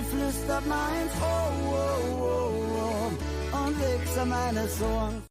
flüstert meins, oh, oh, oh, oh, und legst an meine Sorgen.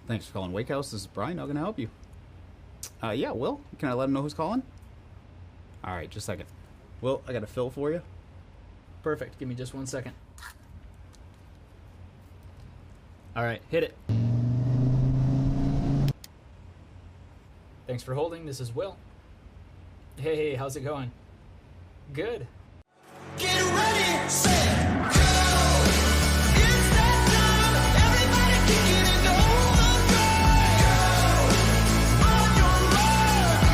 Thanks for calling Wake House. This is Brian. How can I help you? Yeah, Will. Can I let him know who's calling? All right, just a second. Will, I got a fill for you. Perfect. Give me just 1 second. All right, hit it. Thanks for holding. This is Will. Hey, how's it going? Good.
Get ready, set, go! It's that time, everybody kick it and go! Go! On your mark!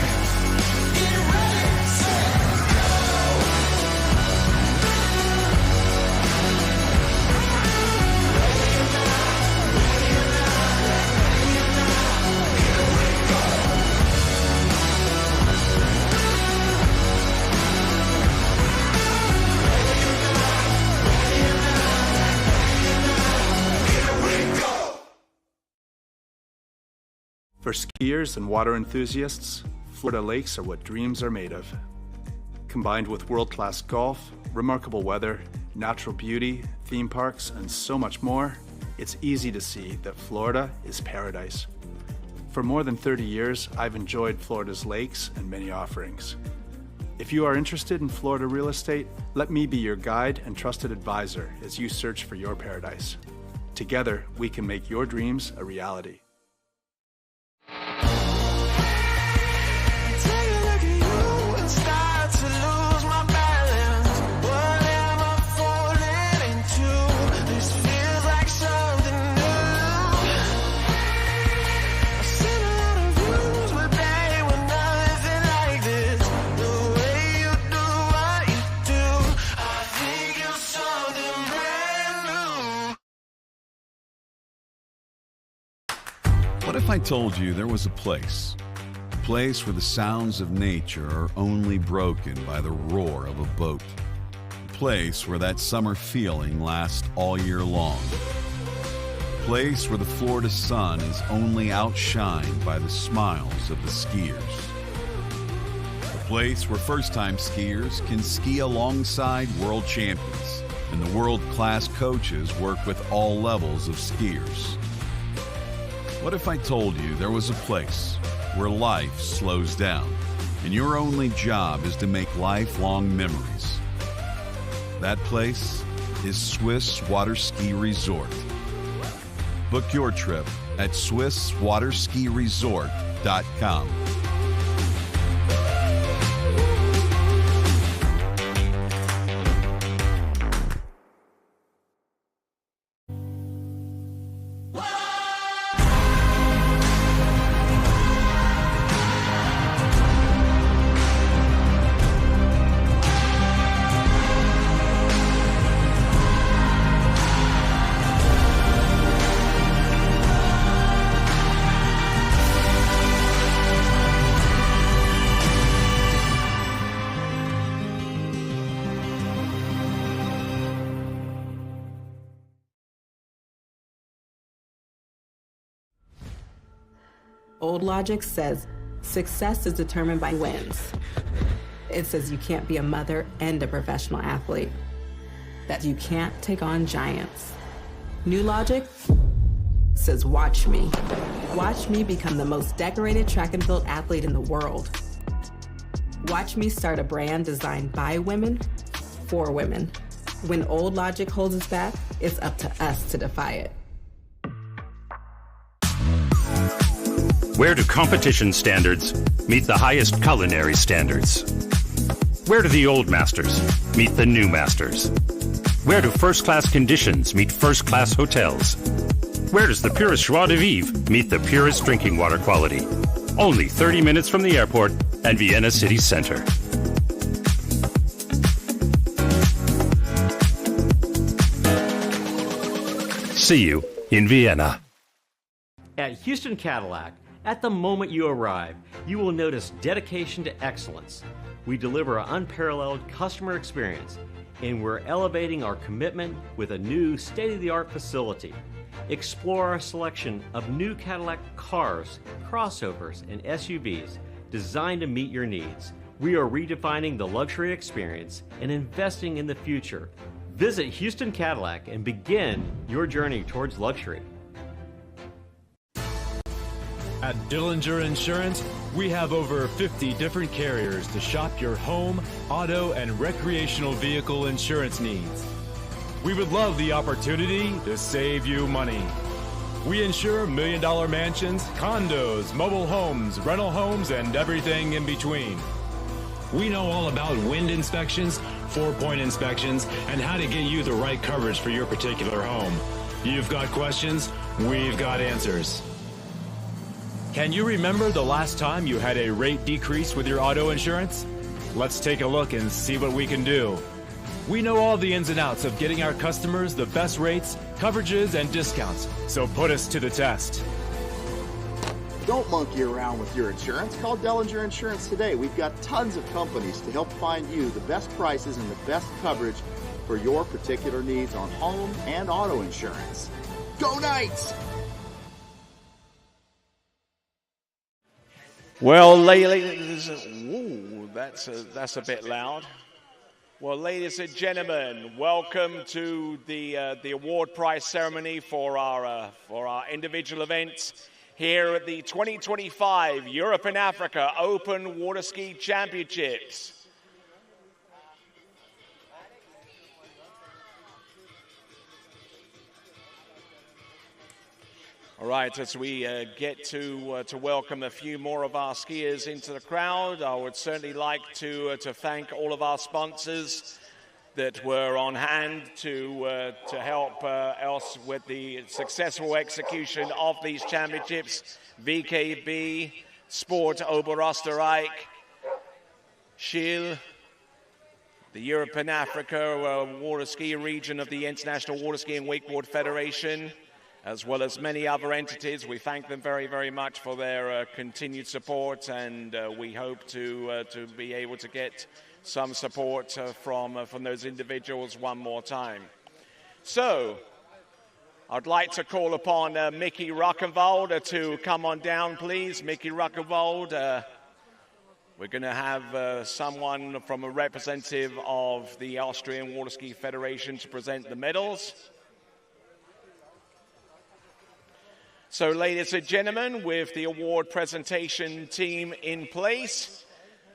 Get ready, set, go! Ready or not, here we go!
For skiers and water enthusiasts, Florida lakes are what dreams are made of. Combined with world-class golf, remarkable weather, natural beauty, theme parks, and so much more, it's easy to see that Florida is paradise. For more than 30 years, I've enjoyed Florida's lakes and many offerings. If you are interested in Florida real estate, let me be your guide and trusted advisor as you search for your paradise. Together, we can make your dreams a reality.
What if I told you there was a place where the sounds of nature are only broken by the roar of a boat, a place where that summer feeling lasts all year long, a place where the Florida sun is only outshined by the smiles of the skiers, a place where first-time skiers can ski alongside world champions and the world-class coaches work with all levels of skiers. What if I told you there was a place where life slows down and your only job is to make lifelong memories? That place is Swiss Water Ski Resort. Book your trip at SwissWaterSkiResort.com.
Old logic says success is determined by wins. It says you can't be a mother and a professional athlete, that you can't take on giants. New logic says watch me. Watch me become the most decorated track and field athlete in the world. Watch me start a brand designed by women, for women. When old logic holds us back, it's up to us to defy it.
Where do competition standards meet the highest culinary standards? Where do the old masters meet the new masters? Where do first-class conditions meet first-class hotels? Where does the purest joie de vivre meet the purest drinking water quality? Only 30 minutes from the airport and Vienna city center. See you in Vienna.
At Houston Cadillac, at the moment you arrive, you will notice dedication to excellence. We deliver an unparalleled customer experience, and we're elevating our commitment with a new state-of-the-art facility. Explore our selection of new Cadillac cars, crossovers, and SUVs designed to meet your needs. We are redefining the luxury experience and investing in the future. Visit Houston Cadillac and begin your journey towards luxury.
At Dillinger Insurance, we have over 50 different carriers to shop your home, auto, and recreational vehicle insurance needs. We would love the opportunity to save you money. We insure million-dollar mansions, condos, mobile homes, rental homes, and everything in between. We know all about wind inspections, 4-point inspections, and how to get you the right coverage for your particular home. You've got questions, we've got answers. Can you remember the last time you had a rate decrease with your auto insurance? Let's take a look and see what we can do. We know all the ins and outs of getting our customers the best rates, coverages, and discounts, so put us to the test.
Don't monkey around with your insurance. Call Dillinger Insurance today. We've got tons of companies to help find you the best prices and the best coverage for your particular needs on home and auto insurance. Go Knights!
Well, ladies, that's a bit loud. Well, ladies and gentlemen, welcome to the award prize ceremony for our individual events here at the 2025 Europe and Africa Open Water Ski Championships. All right, as we get to welcome a few more of our skiers into the crowd, I would certainly like to thank all of our sponsors that were on hand to help us with the successful execution of these championships. VKB, Sport Oberösterreich, Schiel, the Europe and Africa Water Ski region of the International Water Ski and Wakeboard Federation, as well as many other entities. We thank them very, very much for their continued support, and we hope to be able to get some support from those individuals one more time. So, I'd like to call upon Mickey Ruckenwald to come on down, please. Mickey Ruckenwald. We're going to have someone from a representative of the Austrian Water Ski Federation to present the medals. So, ladies and gentlemen, with the award presentation team in place,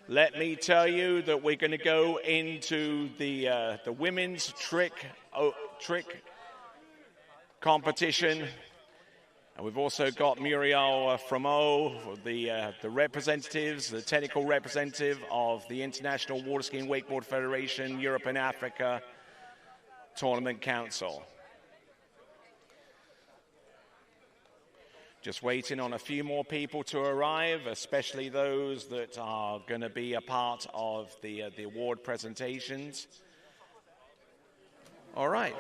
let me tell you that we're going to go into the women's trick competition. And we've also got Muriel Framo, the representatives, the technical representative of the International Water Ski and Wakeboard Federation, Europe and Africa Tournament Council. Just waiting on a few more people to arrive, especially those that are going to be a part of the award presentations. All right.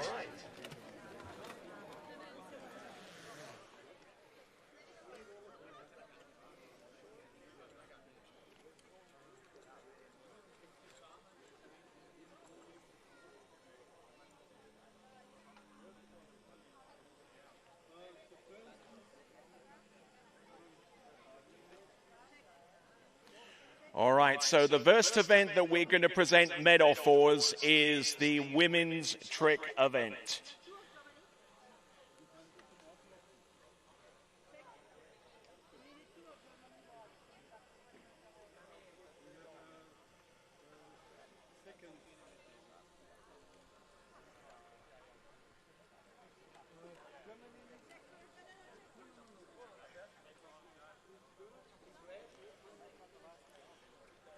All right, so the first event that we're going to present medal for is the women's trick event.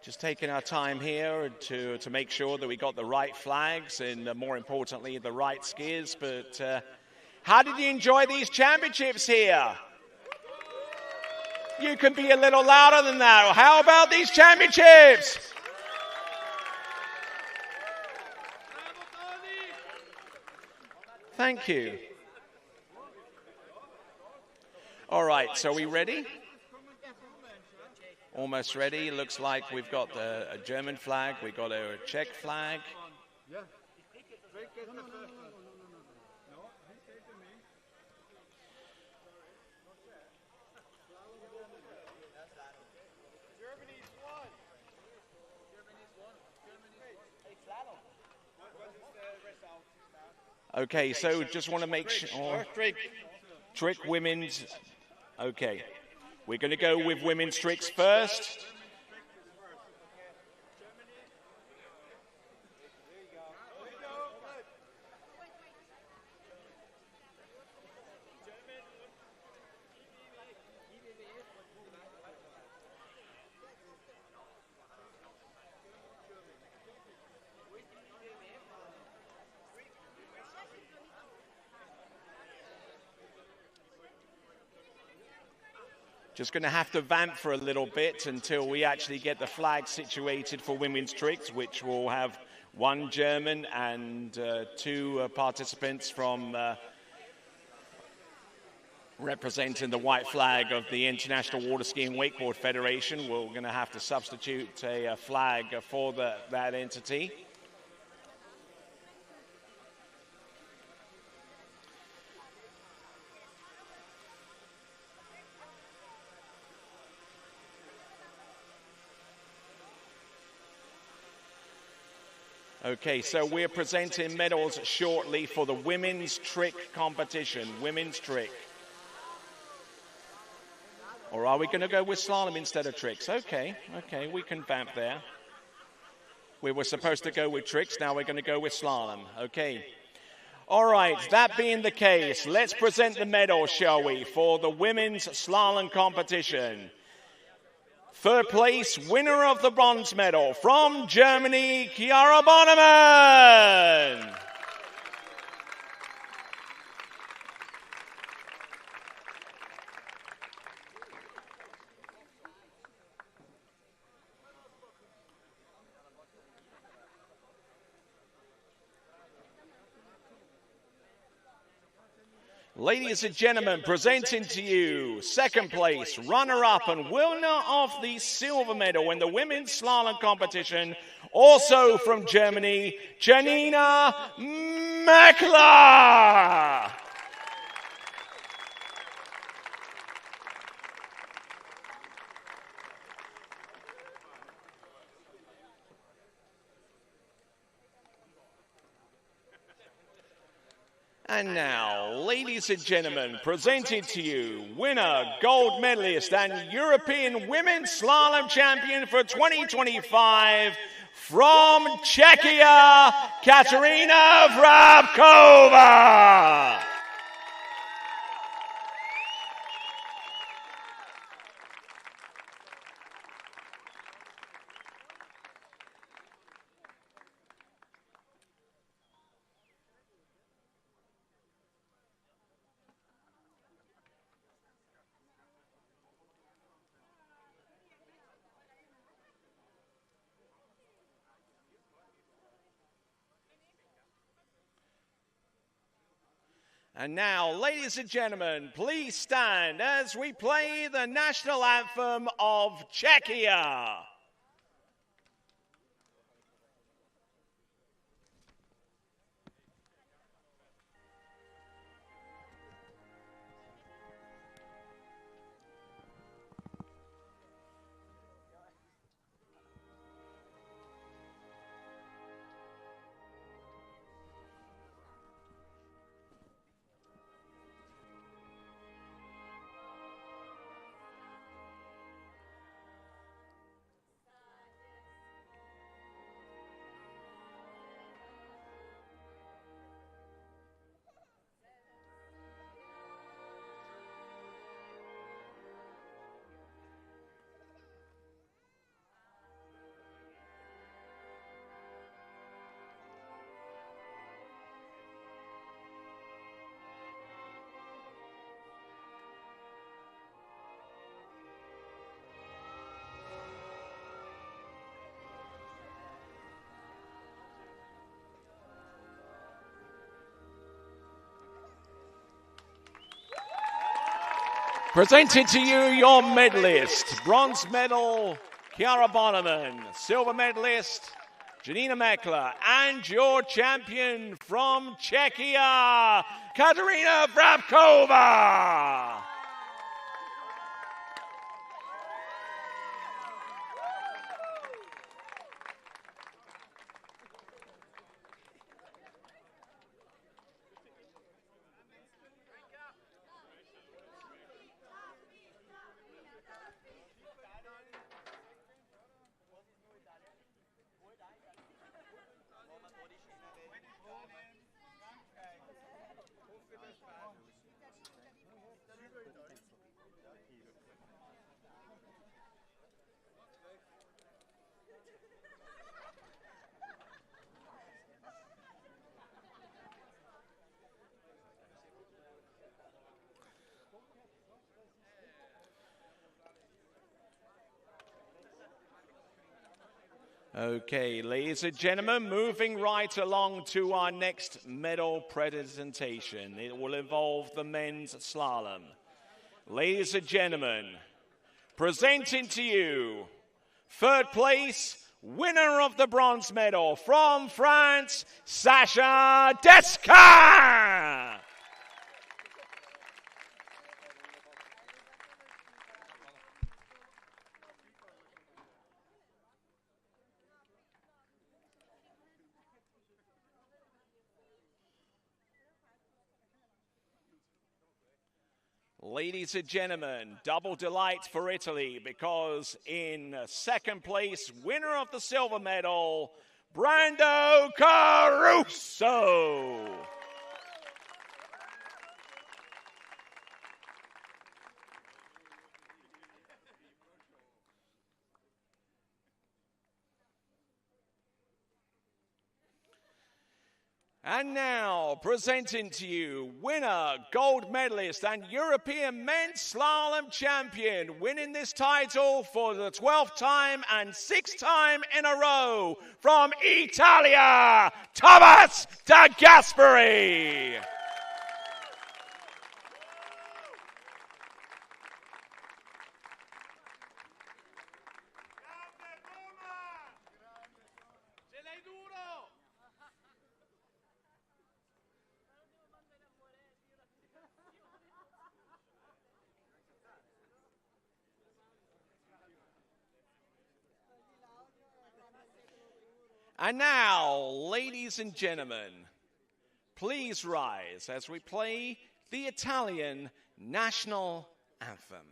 Just taking our time here to make sure that we got the right flags and more importantly, the right skiers. But how did you enjoy these championships here? You can be a little louder than that. How about these championships? Thank you. All right, so are we ready? Almost ready. Looks like we've got a German flag. We've got a Czech flag. Okay, so just want to make sure. Trick women's. Okay. We're going to go with women's tricks first. Just going to have to vamp for a little bit until we actually get the flag situated for women's tricks, which will have one German and two participants from representing the white flag of the International Water Skiing Wakeboard Federation. We're going to have to substitute a flag for that entity. Okay, so we're presenting medals shortly for the women's trick competition. Women's trick. Or are we going to go with slalom instead of tricks? Okay, we can vamp there. We were supposed to go with tricks, now we're going to go with slalom. Okay. All right, that being the case, let's present the medals, shall we, for the women's slalom competition. Third place, winner of the bronze medal from Germany, Chiara Bonnemann. Ladies and gentlemen, presenting to you second place, runner-up and winner of the silver medal in the women's slalom competition, also from Germany, Janina Meckler. And now, ladies and gentlemen, presenting to you winner, gold medalist, and European Women's Slalom Champion for 2025 from Czechia, Katarina Vrabkova. And now, ladies and gentlemen, please stand as we play the national anthem of Czechia. Presenting to you your medalist. Bronze medal, Chiara Bonnemann. Silver medalist, Janina Meckler. And your champion from Czechia, Katarina Vrabkova. Okay, ladies and gentlemen, moving right along to our next medal presentation. It will involve the men's slalom. Ladies and gentlemen, presenting to you, third place, winner of the bronze medal from France, Sasha Deska. Ladies and gentlemen, double delight for Italy because in second place, winner of the silver medal, Brando Caruso. And now, presenting to you, winner, gold medalist, and European men's slalom champion, winning this title for the 12th time and 6th time in a row, from Italia, Thomas De Gasperi. And now, ladies and gentlemen, please rise as we play the Italian national anthem.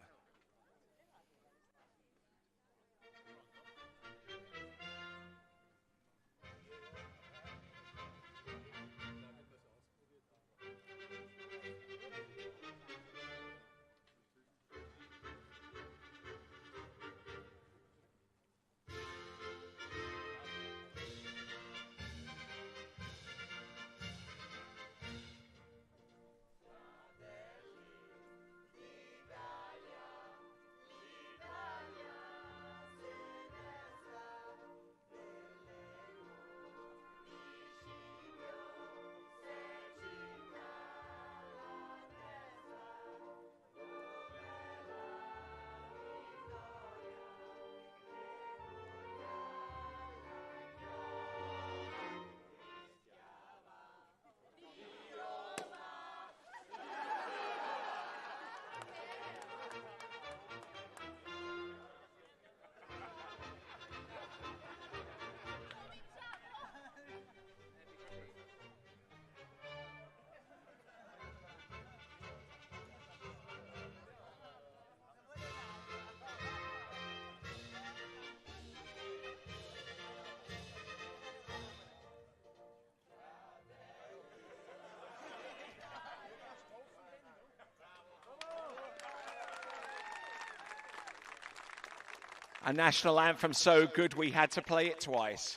A national anthem so good we had to play it twice.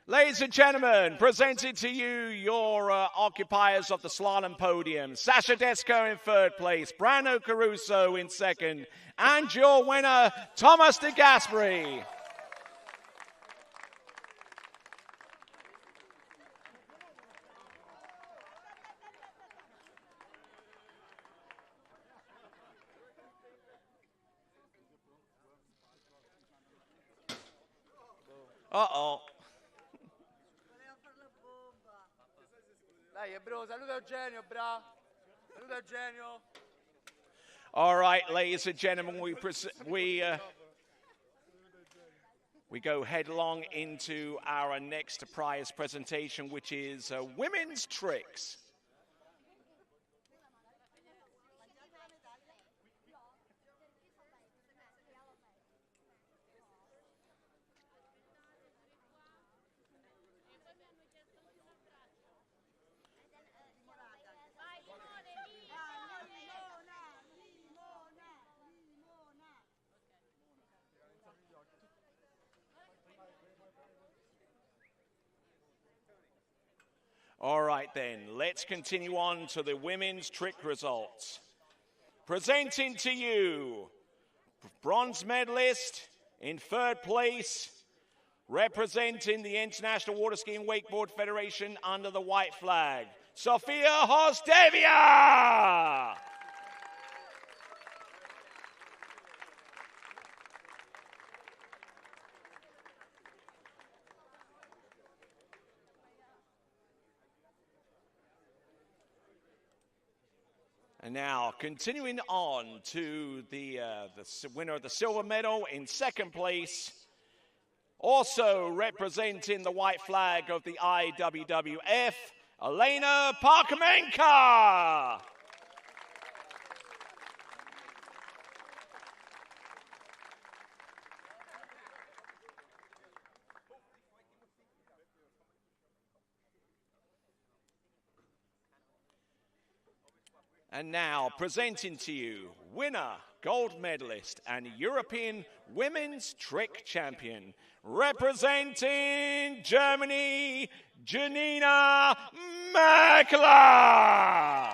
Ladies and gentlemen, presenting to you your occupiers of the slalom podium. Sasha Deska in third place, Brando Caruso in second, and your winner, Thomas De Gasperi. Uh-oh.
Dai, bro, saluta Eugenio, bra. Saluta Eugenio.
All right, ladies and gentlemen, we go headlong into our next prize presentation, which is women's tricks. All right, then, let's continue on to the women's trick results. Presenting to you, bronze medalist in third place, representing the International Water Skiing Wakeboard Federation under the white flag, Sofia Hostevia. And now, continuing on to the winner of the silver medal in second place, also representing the white flag of the IWWF, Elena Parkamenka. And now, presenting to you, winner, gold medalist, and European Women's Trick Champion, representing Germany, Janina Meckler.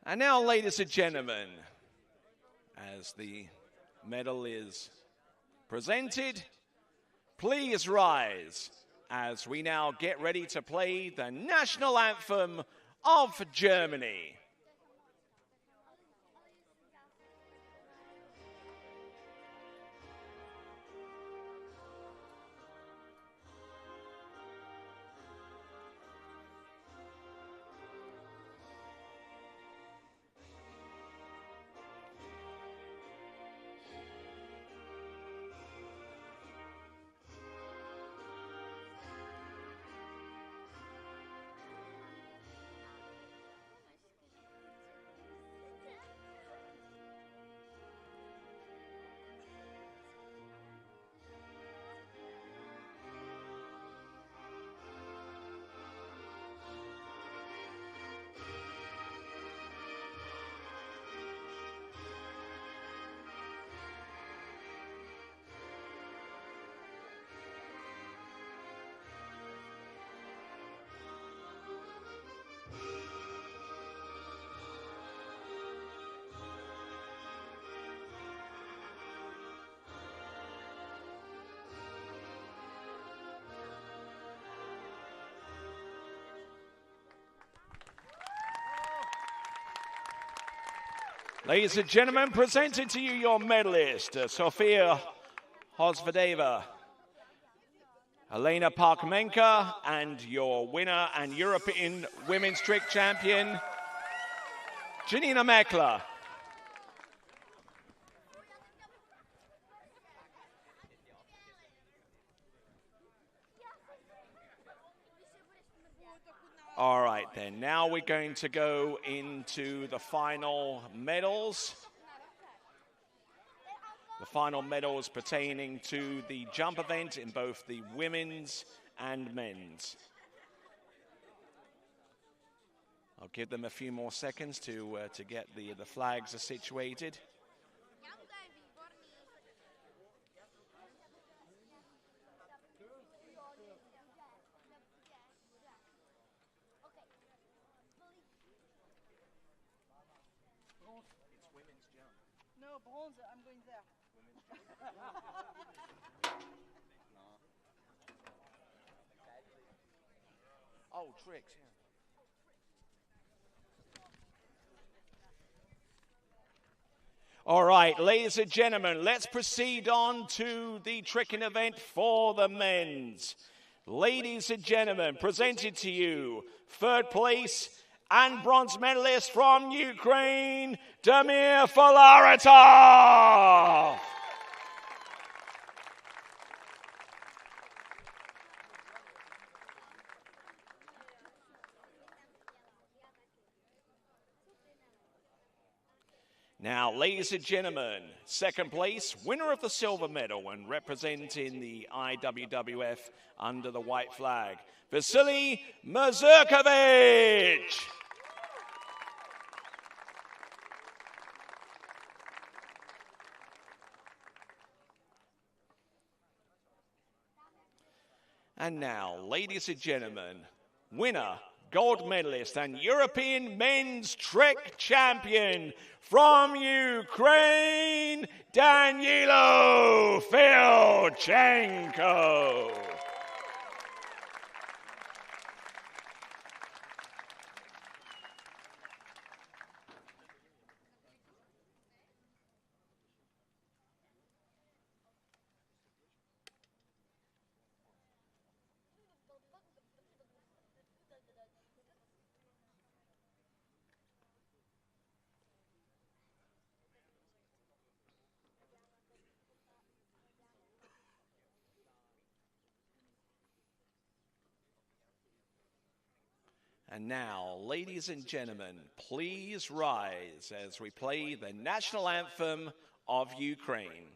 And now, ladies and gentlemen, as the medal is presented, please rise as we now get ready to play the national anthem of Germany. Ladies and gentlemen, presenting to you your medalist, Sofia Hostevia, Elena Parkamenka, and your winner and European Women's Trick Champion, Janina Meckler. All right, then. Now we're going to go into the final medals. The final medals pertaining to the jump event in both the women's and men's. I'll give them a few more seconds to get the flags are situated.
No, bronze, I'm going there.
Oh, tricks, yeah. All right, ladies and gentlemen, let's proceed on to the tricking event for the men's. Ladies and gentlemen, presented to you, third place and bronze medalist from Ukraine, Damir Falaratov. Now, ladies and gentlemen, second place, winner of the silver medal and representing the IWWF under the white flag, Vasily Mazurkovich. And now, ladies and gentlemen, winner, gold medalist, and European men's trek champion from Ukraine, Danilo Filchenko. And now, ladies and gentlemen, please rise as we play the national anthem of Ukraine.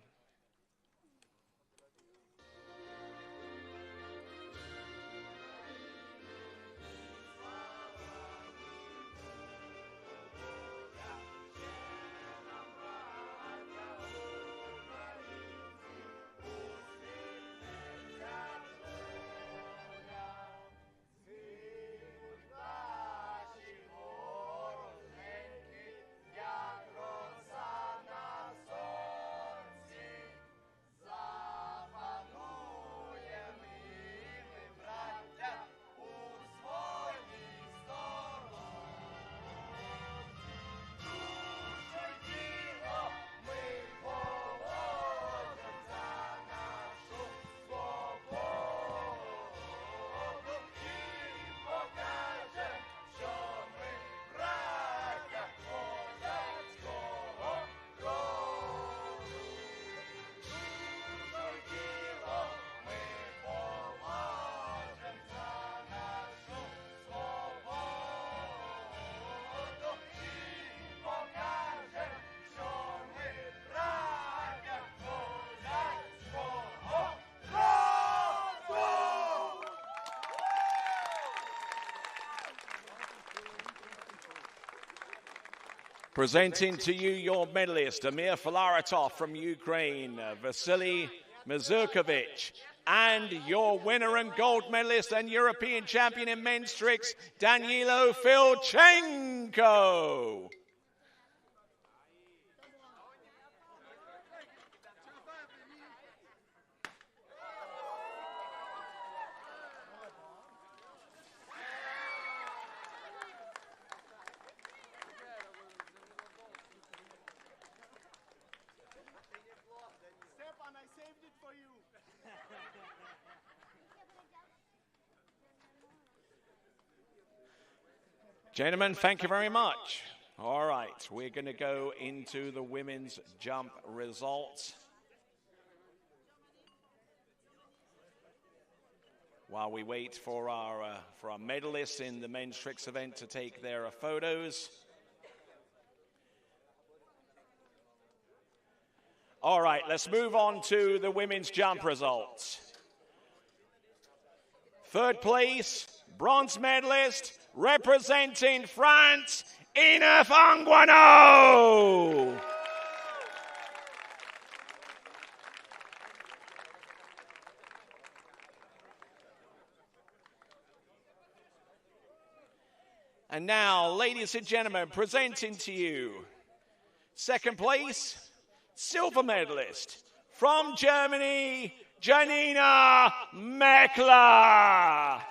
Presenting to you your medalist, Amir Filaretov from Ukraine, Vasily Mazurkovich, and your winner and gold medalist and European champion in men's tricks, Danilo Filchenko. Gentlemen, thank you very much. All right, we're going to go into the women's jump results. While we wait for our medalists in the men's tricks event to take their photos. All right, let's move on to the women's jump results. Third place, bronze medalist, representing France, Ina Fangwano. And now, ladies and gentlemen, presenting to you, second place, silver medalist, from Germany, Janina Meckler.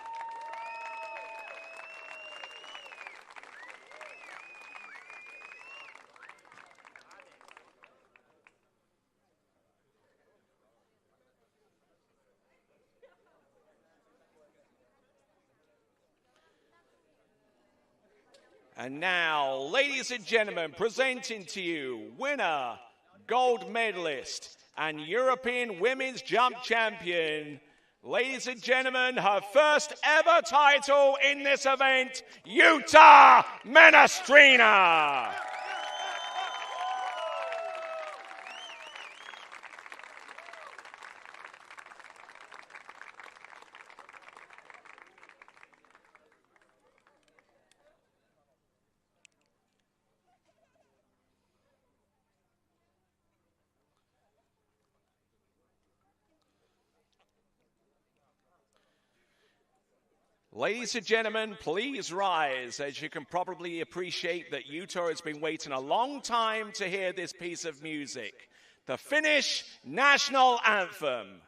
And now, ladies and gentlemen, presenting to you, winner, gold medalist, and European women's jump champion, ladies and gentlemen, her first ever title in this event, Yuta Menestrina. Ladies and gentlemen, please rise. As you can probably appreciate that Utah has been waiting a long time to hear this piece of music. The Finnish National Anthem.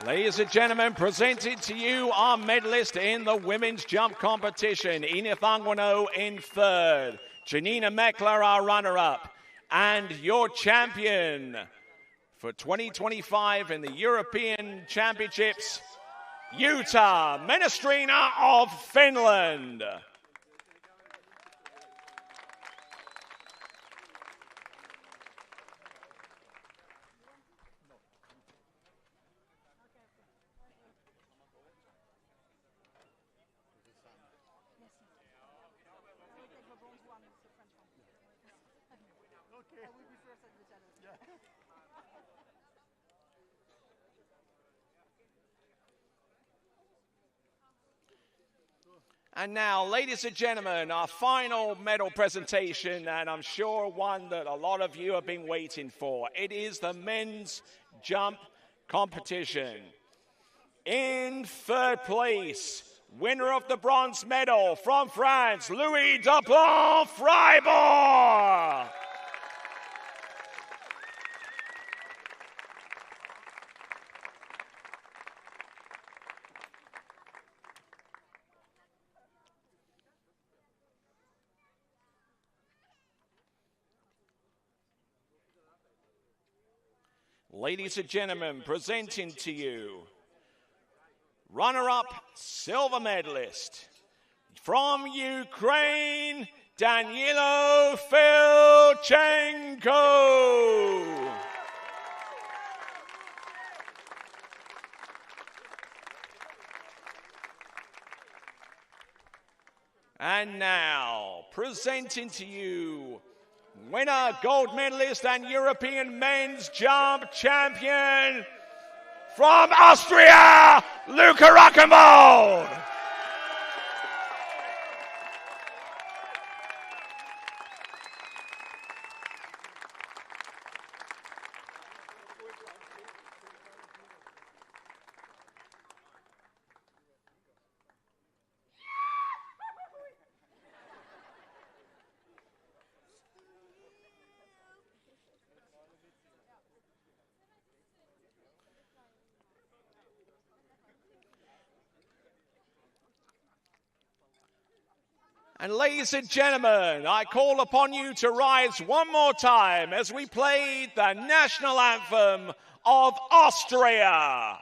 Ladies and gentlemen, presenting to you our medalist in the women's jump competition. Enith Angwano in third. Janina Meckler, our runner-up. And your champion for 2025 in the European Championships, Utah Menestrina of Finland. And now, ladies and gentlemen, our final medal presentation, and I'm sure one that a lot of you have been waiting for. It is the men's jump competition. In third place, winner of the bronze medal from France, Louis Duplan Freiburg. Ladies and gentlemen, presenting to you, runner-up silver medalist from Ukraine, Danilo Filchenko. And now, presenting to you, winner, gold medalist, and European men's jump champion from Austria, Luca Rockenwald. And ladies and gentlemen, I call upon you to rise one more time as we play the national anthem of Austria.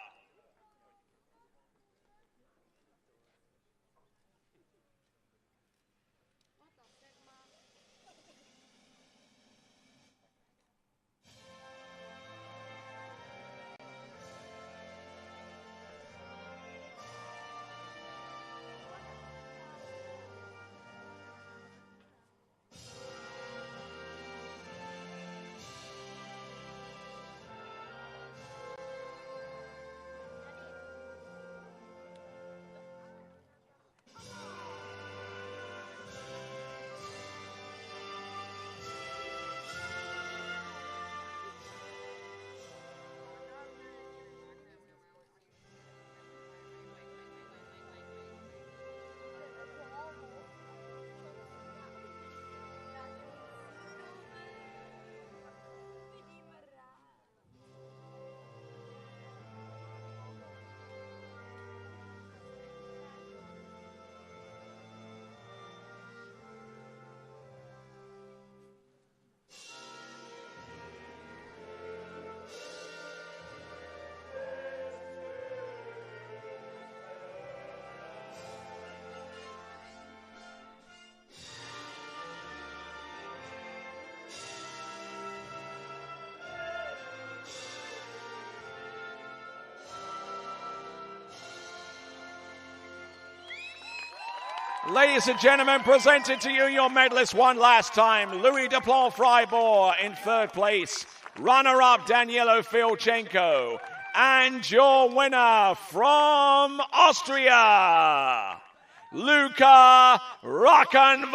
Ladies and gentlemen, presented to you your medalist one last time. Louis Dupont-Fribourg in third place. Runner-up Danielo Filchenko. And your winner from Austria, Luca Rockenwald.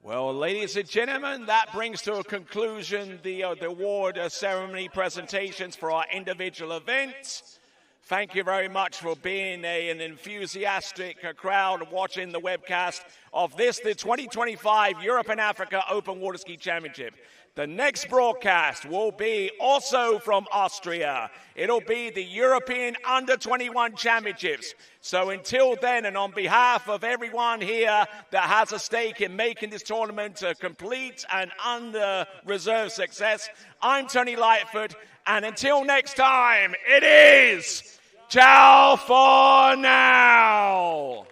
Well, ladies and gentlemen, that brings to a conclusion the award ceremony presentations for our individual events. Thank you very much for being an enthusiastic crowd watching the webcast of the 2025 Europe and Africa Open Water Ski Championship. The next broadcast will be also from Austria. It'll be the European Under-21 Championships. So until then, and on behalf of everyone here that has a stake in making this tournament a complete and under-reserved success, I'm Tony Lightfoot, and until next time, it is ciao for now.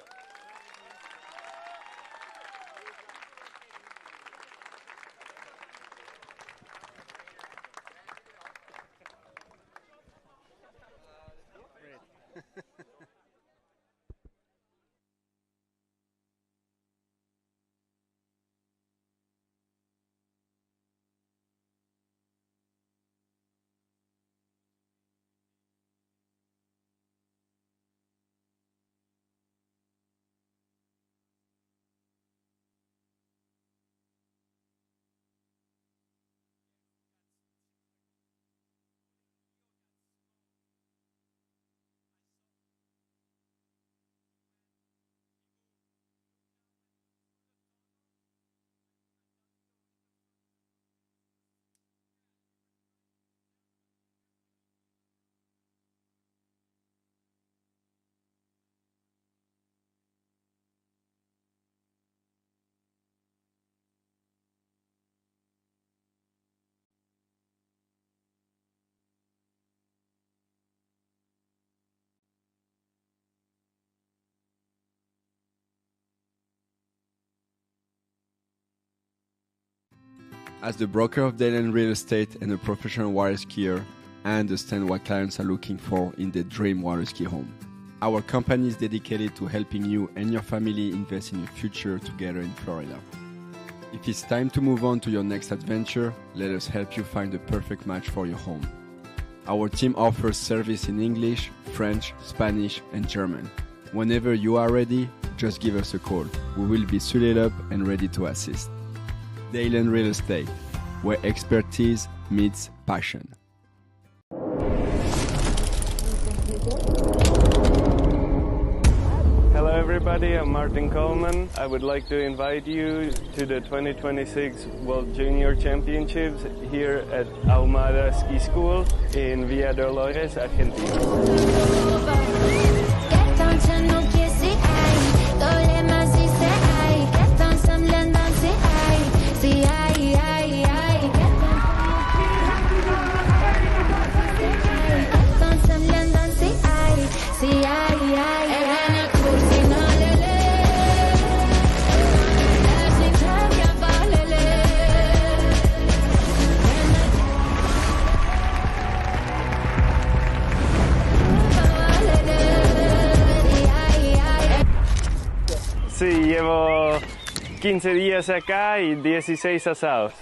As the broker of Dayland Real Estate and a professional water skier, I understand what clients are looking for in their dream water ski home. Our company is dedicated to helping you and your family invest in your future together in Florida. If it's time to move on to your next adventure, let us help you find the perfect match for your home. Our team offers service in English, French, Spanish, and German. Whenever you are ready, just give us a call. We will be suited up and ready to assist. Dayland Real Estate, where expertise meets passion.
Hello everybody, I'm Martin Coleman. I would like to invite you to the 2026 World Junior Championships here at Ahumada Ski School in Villa Dolores, Argentina. Sí, llevo 15 días acá y 16 asados.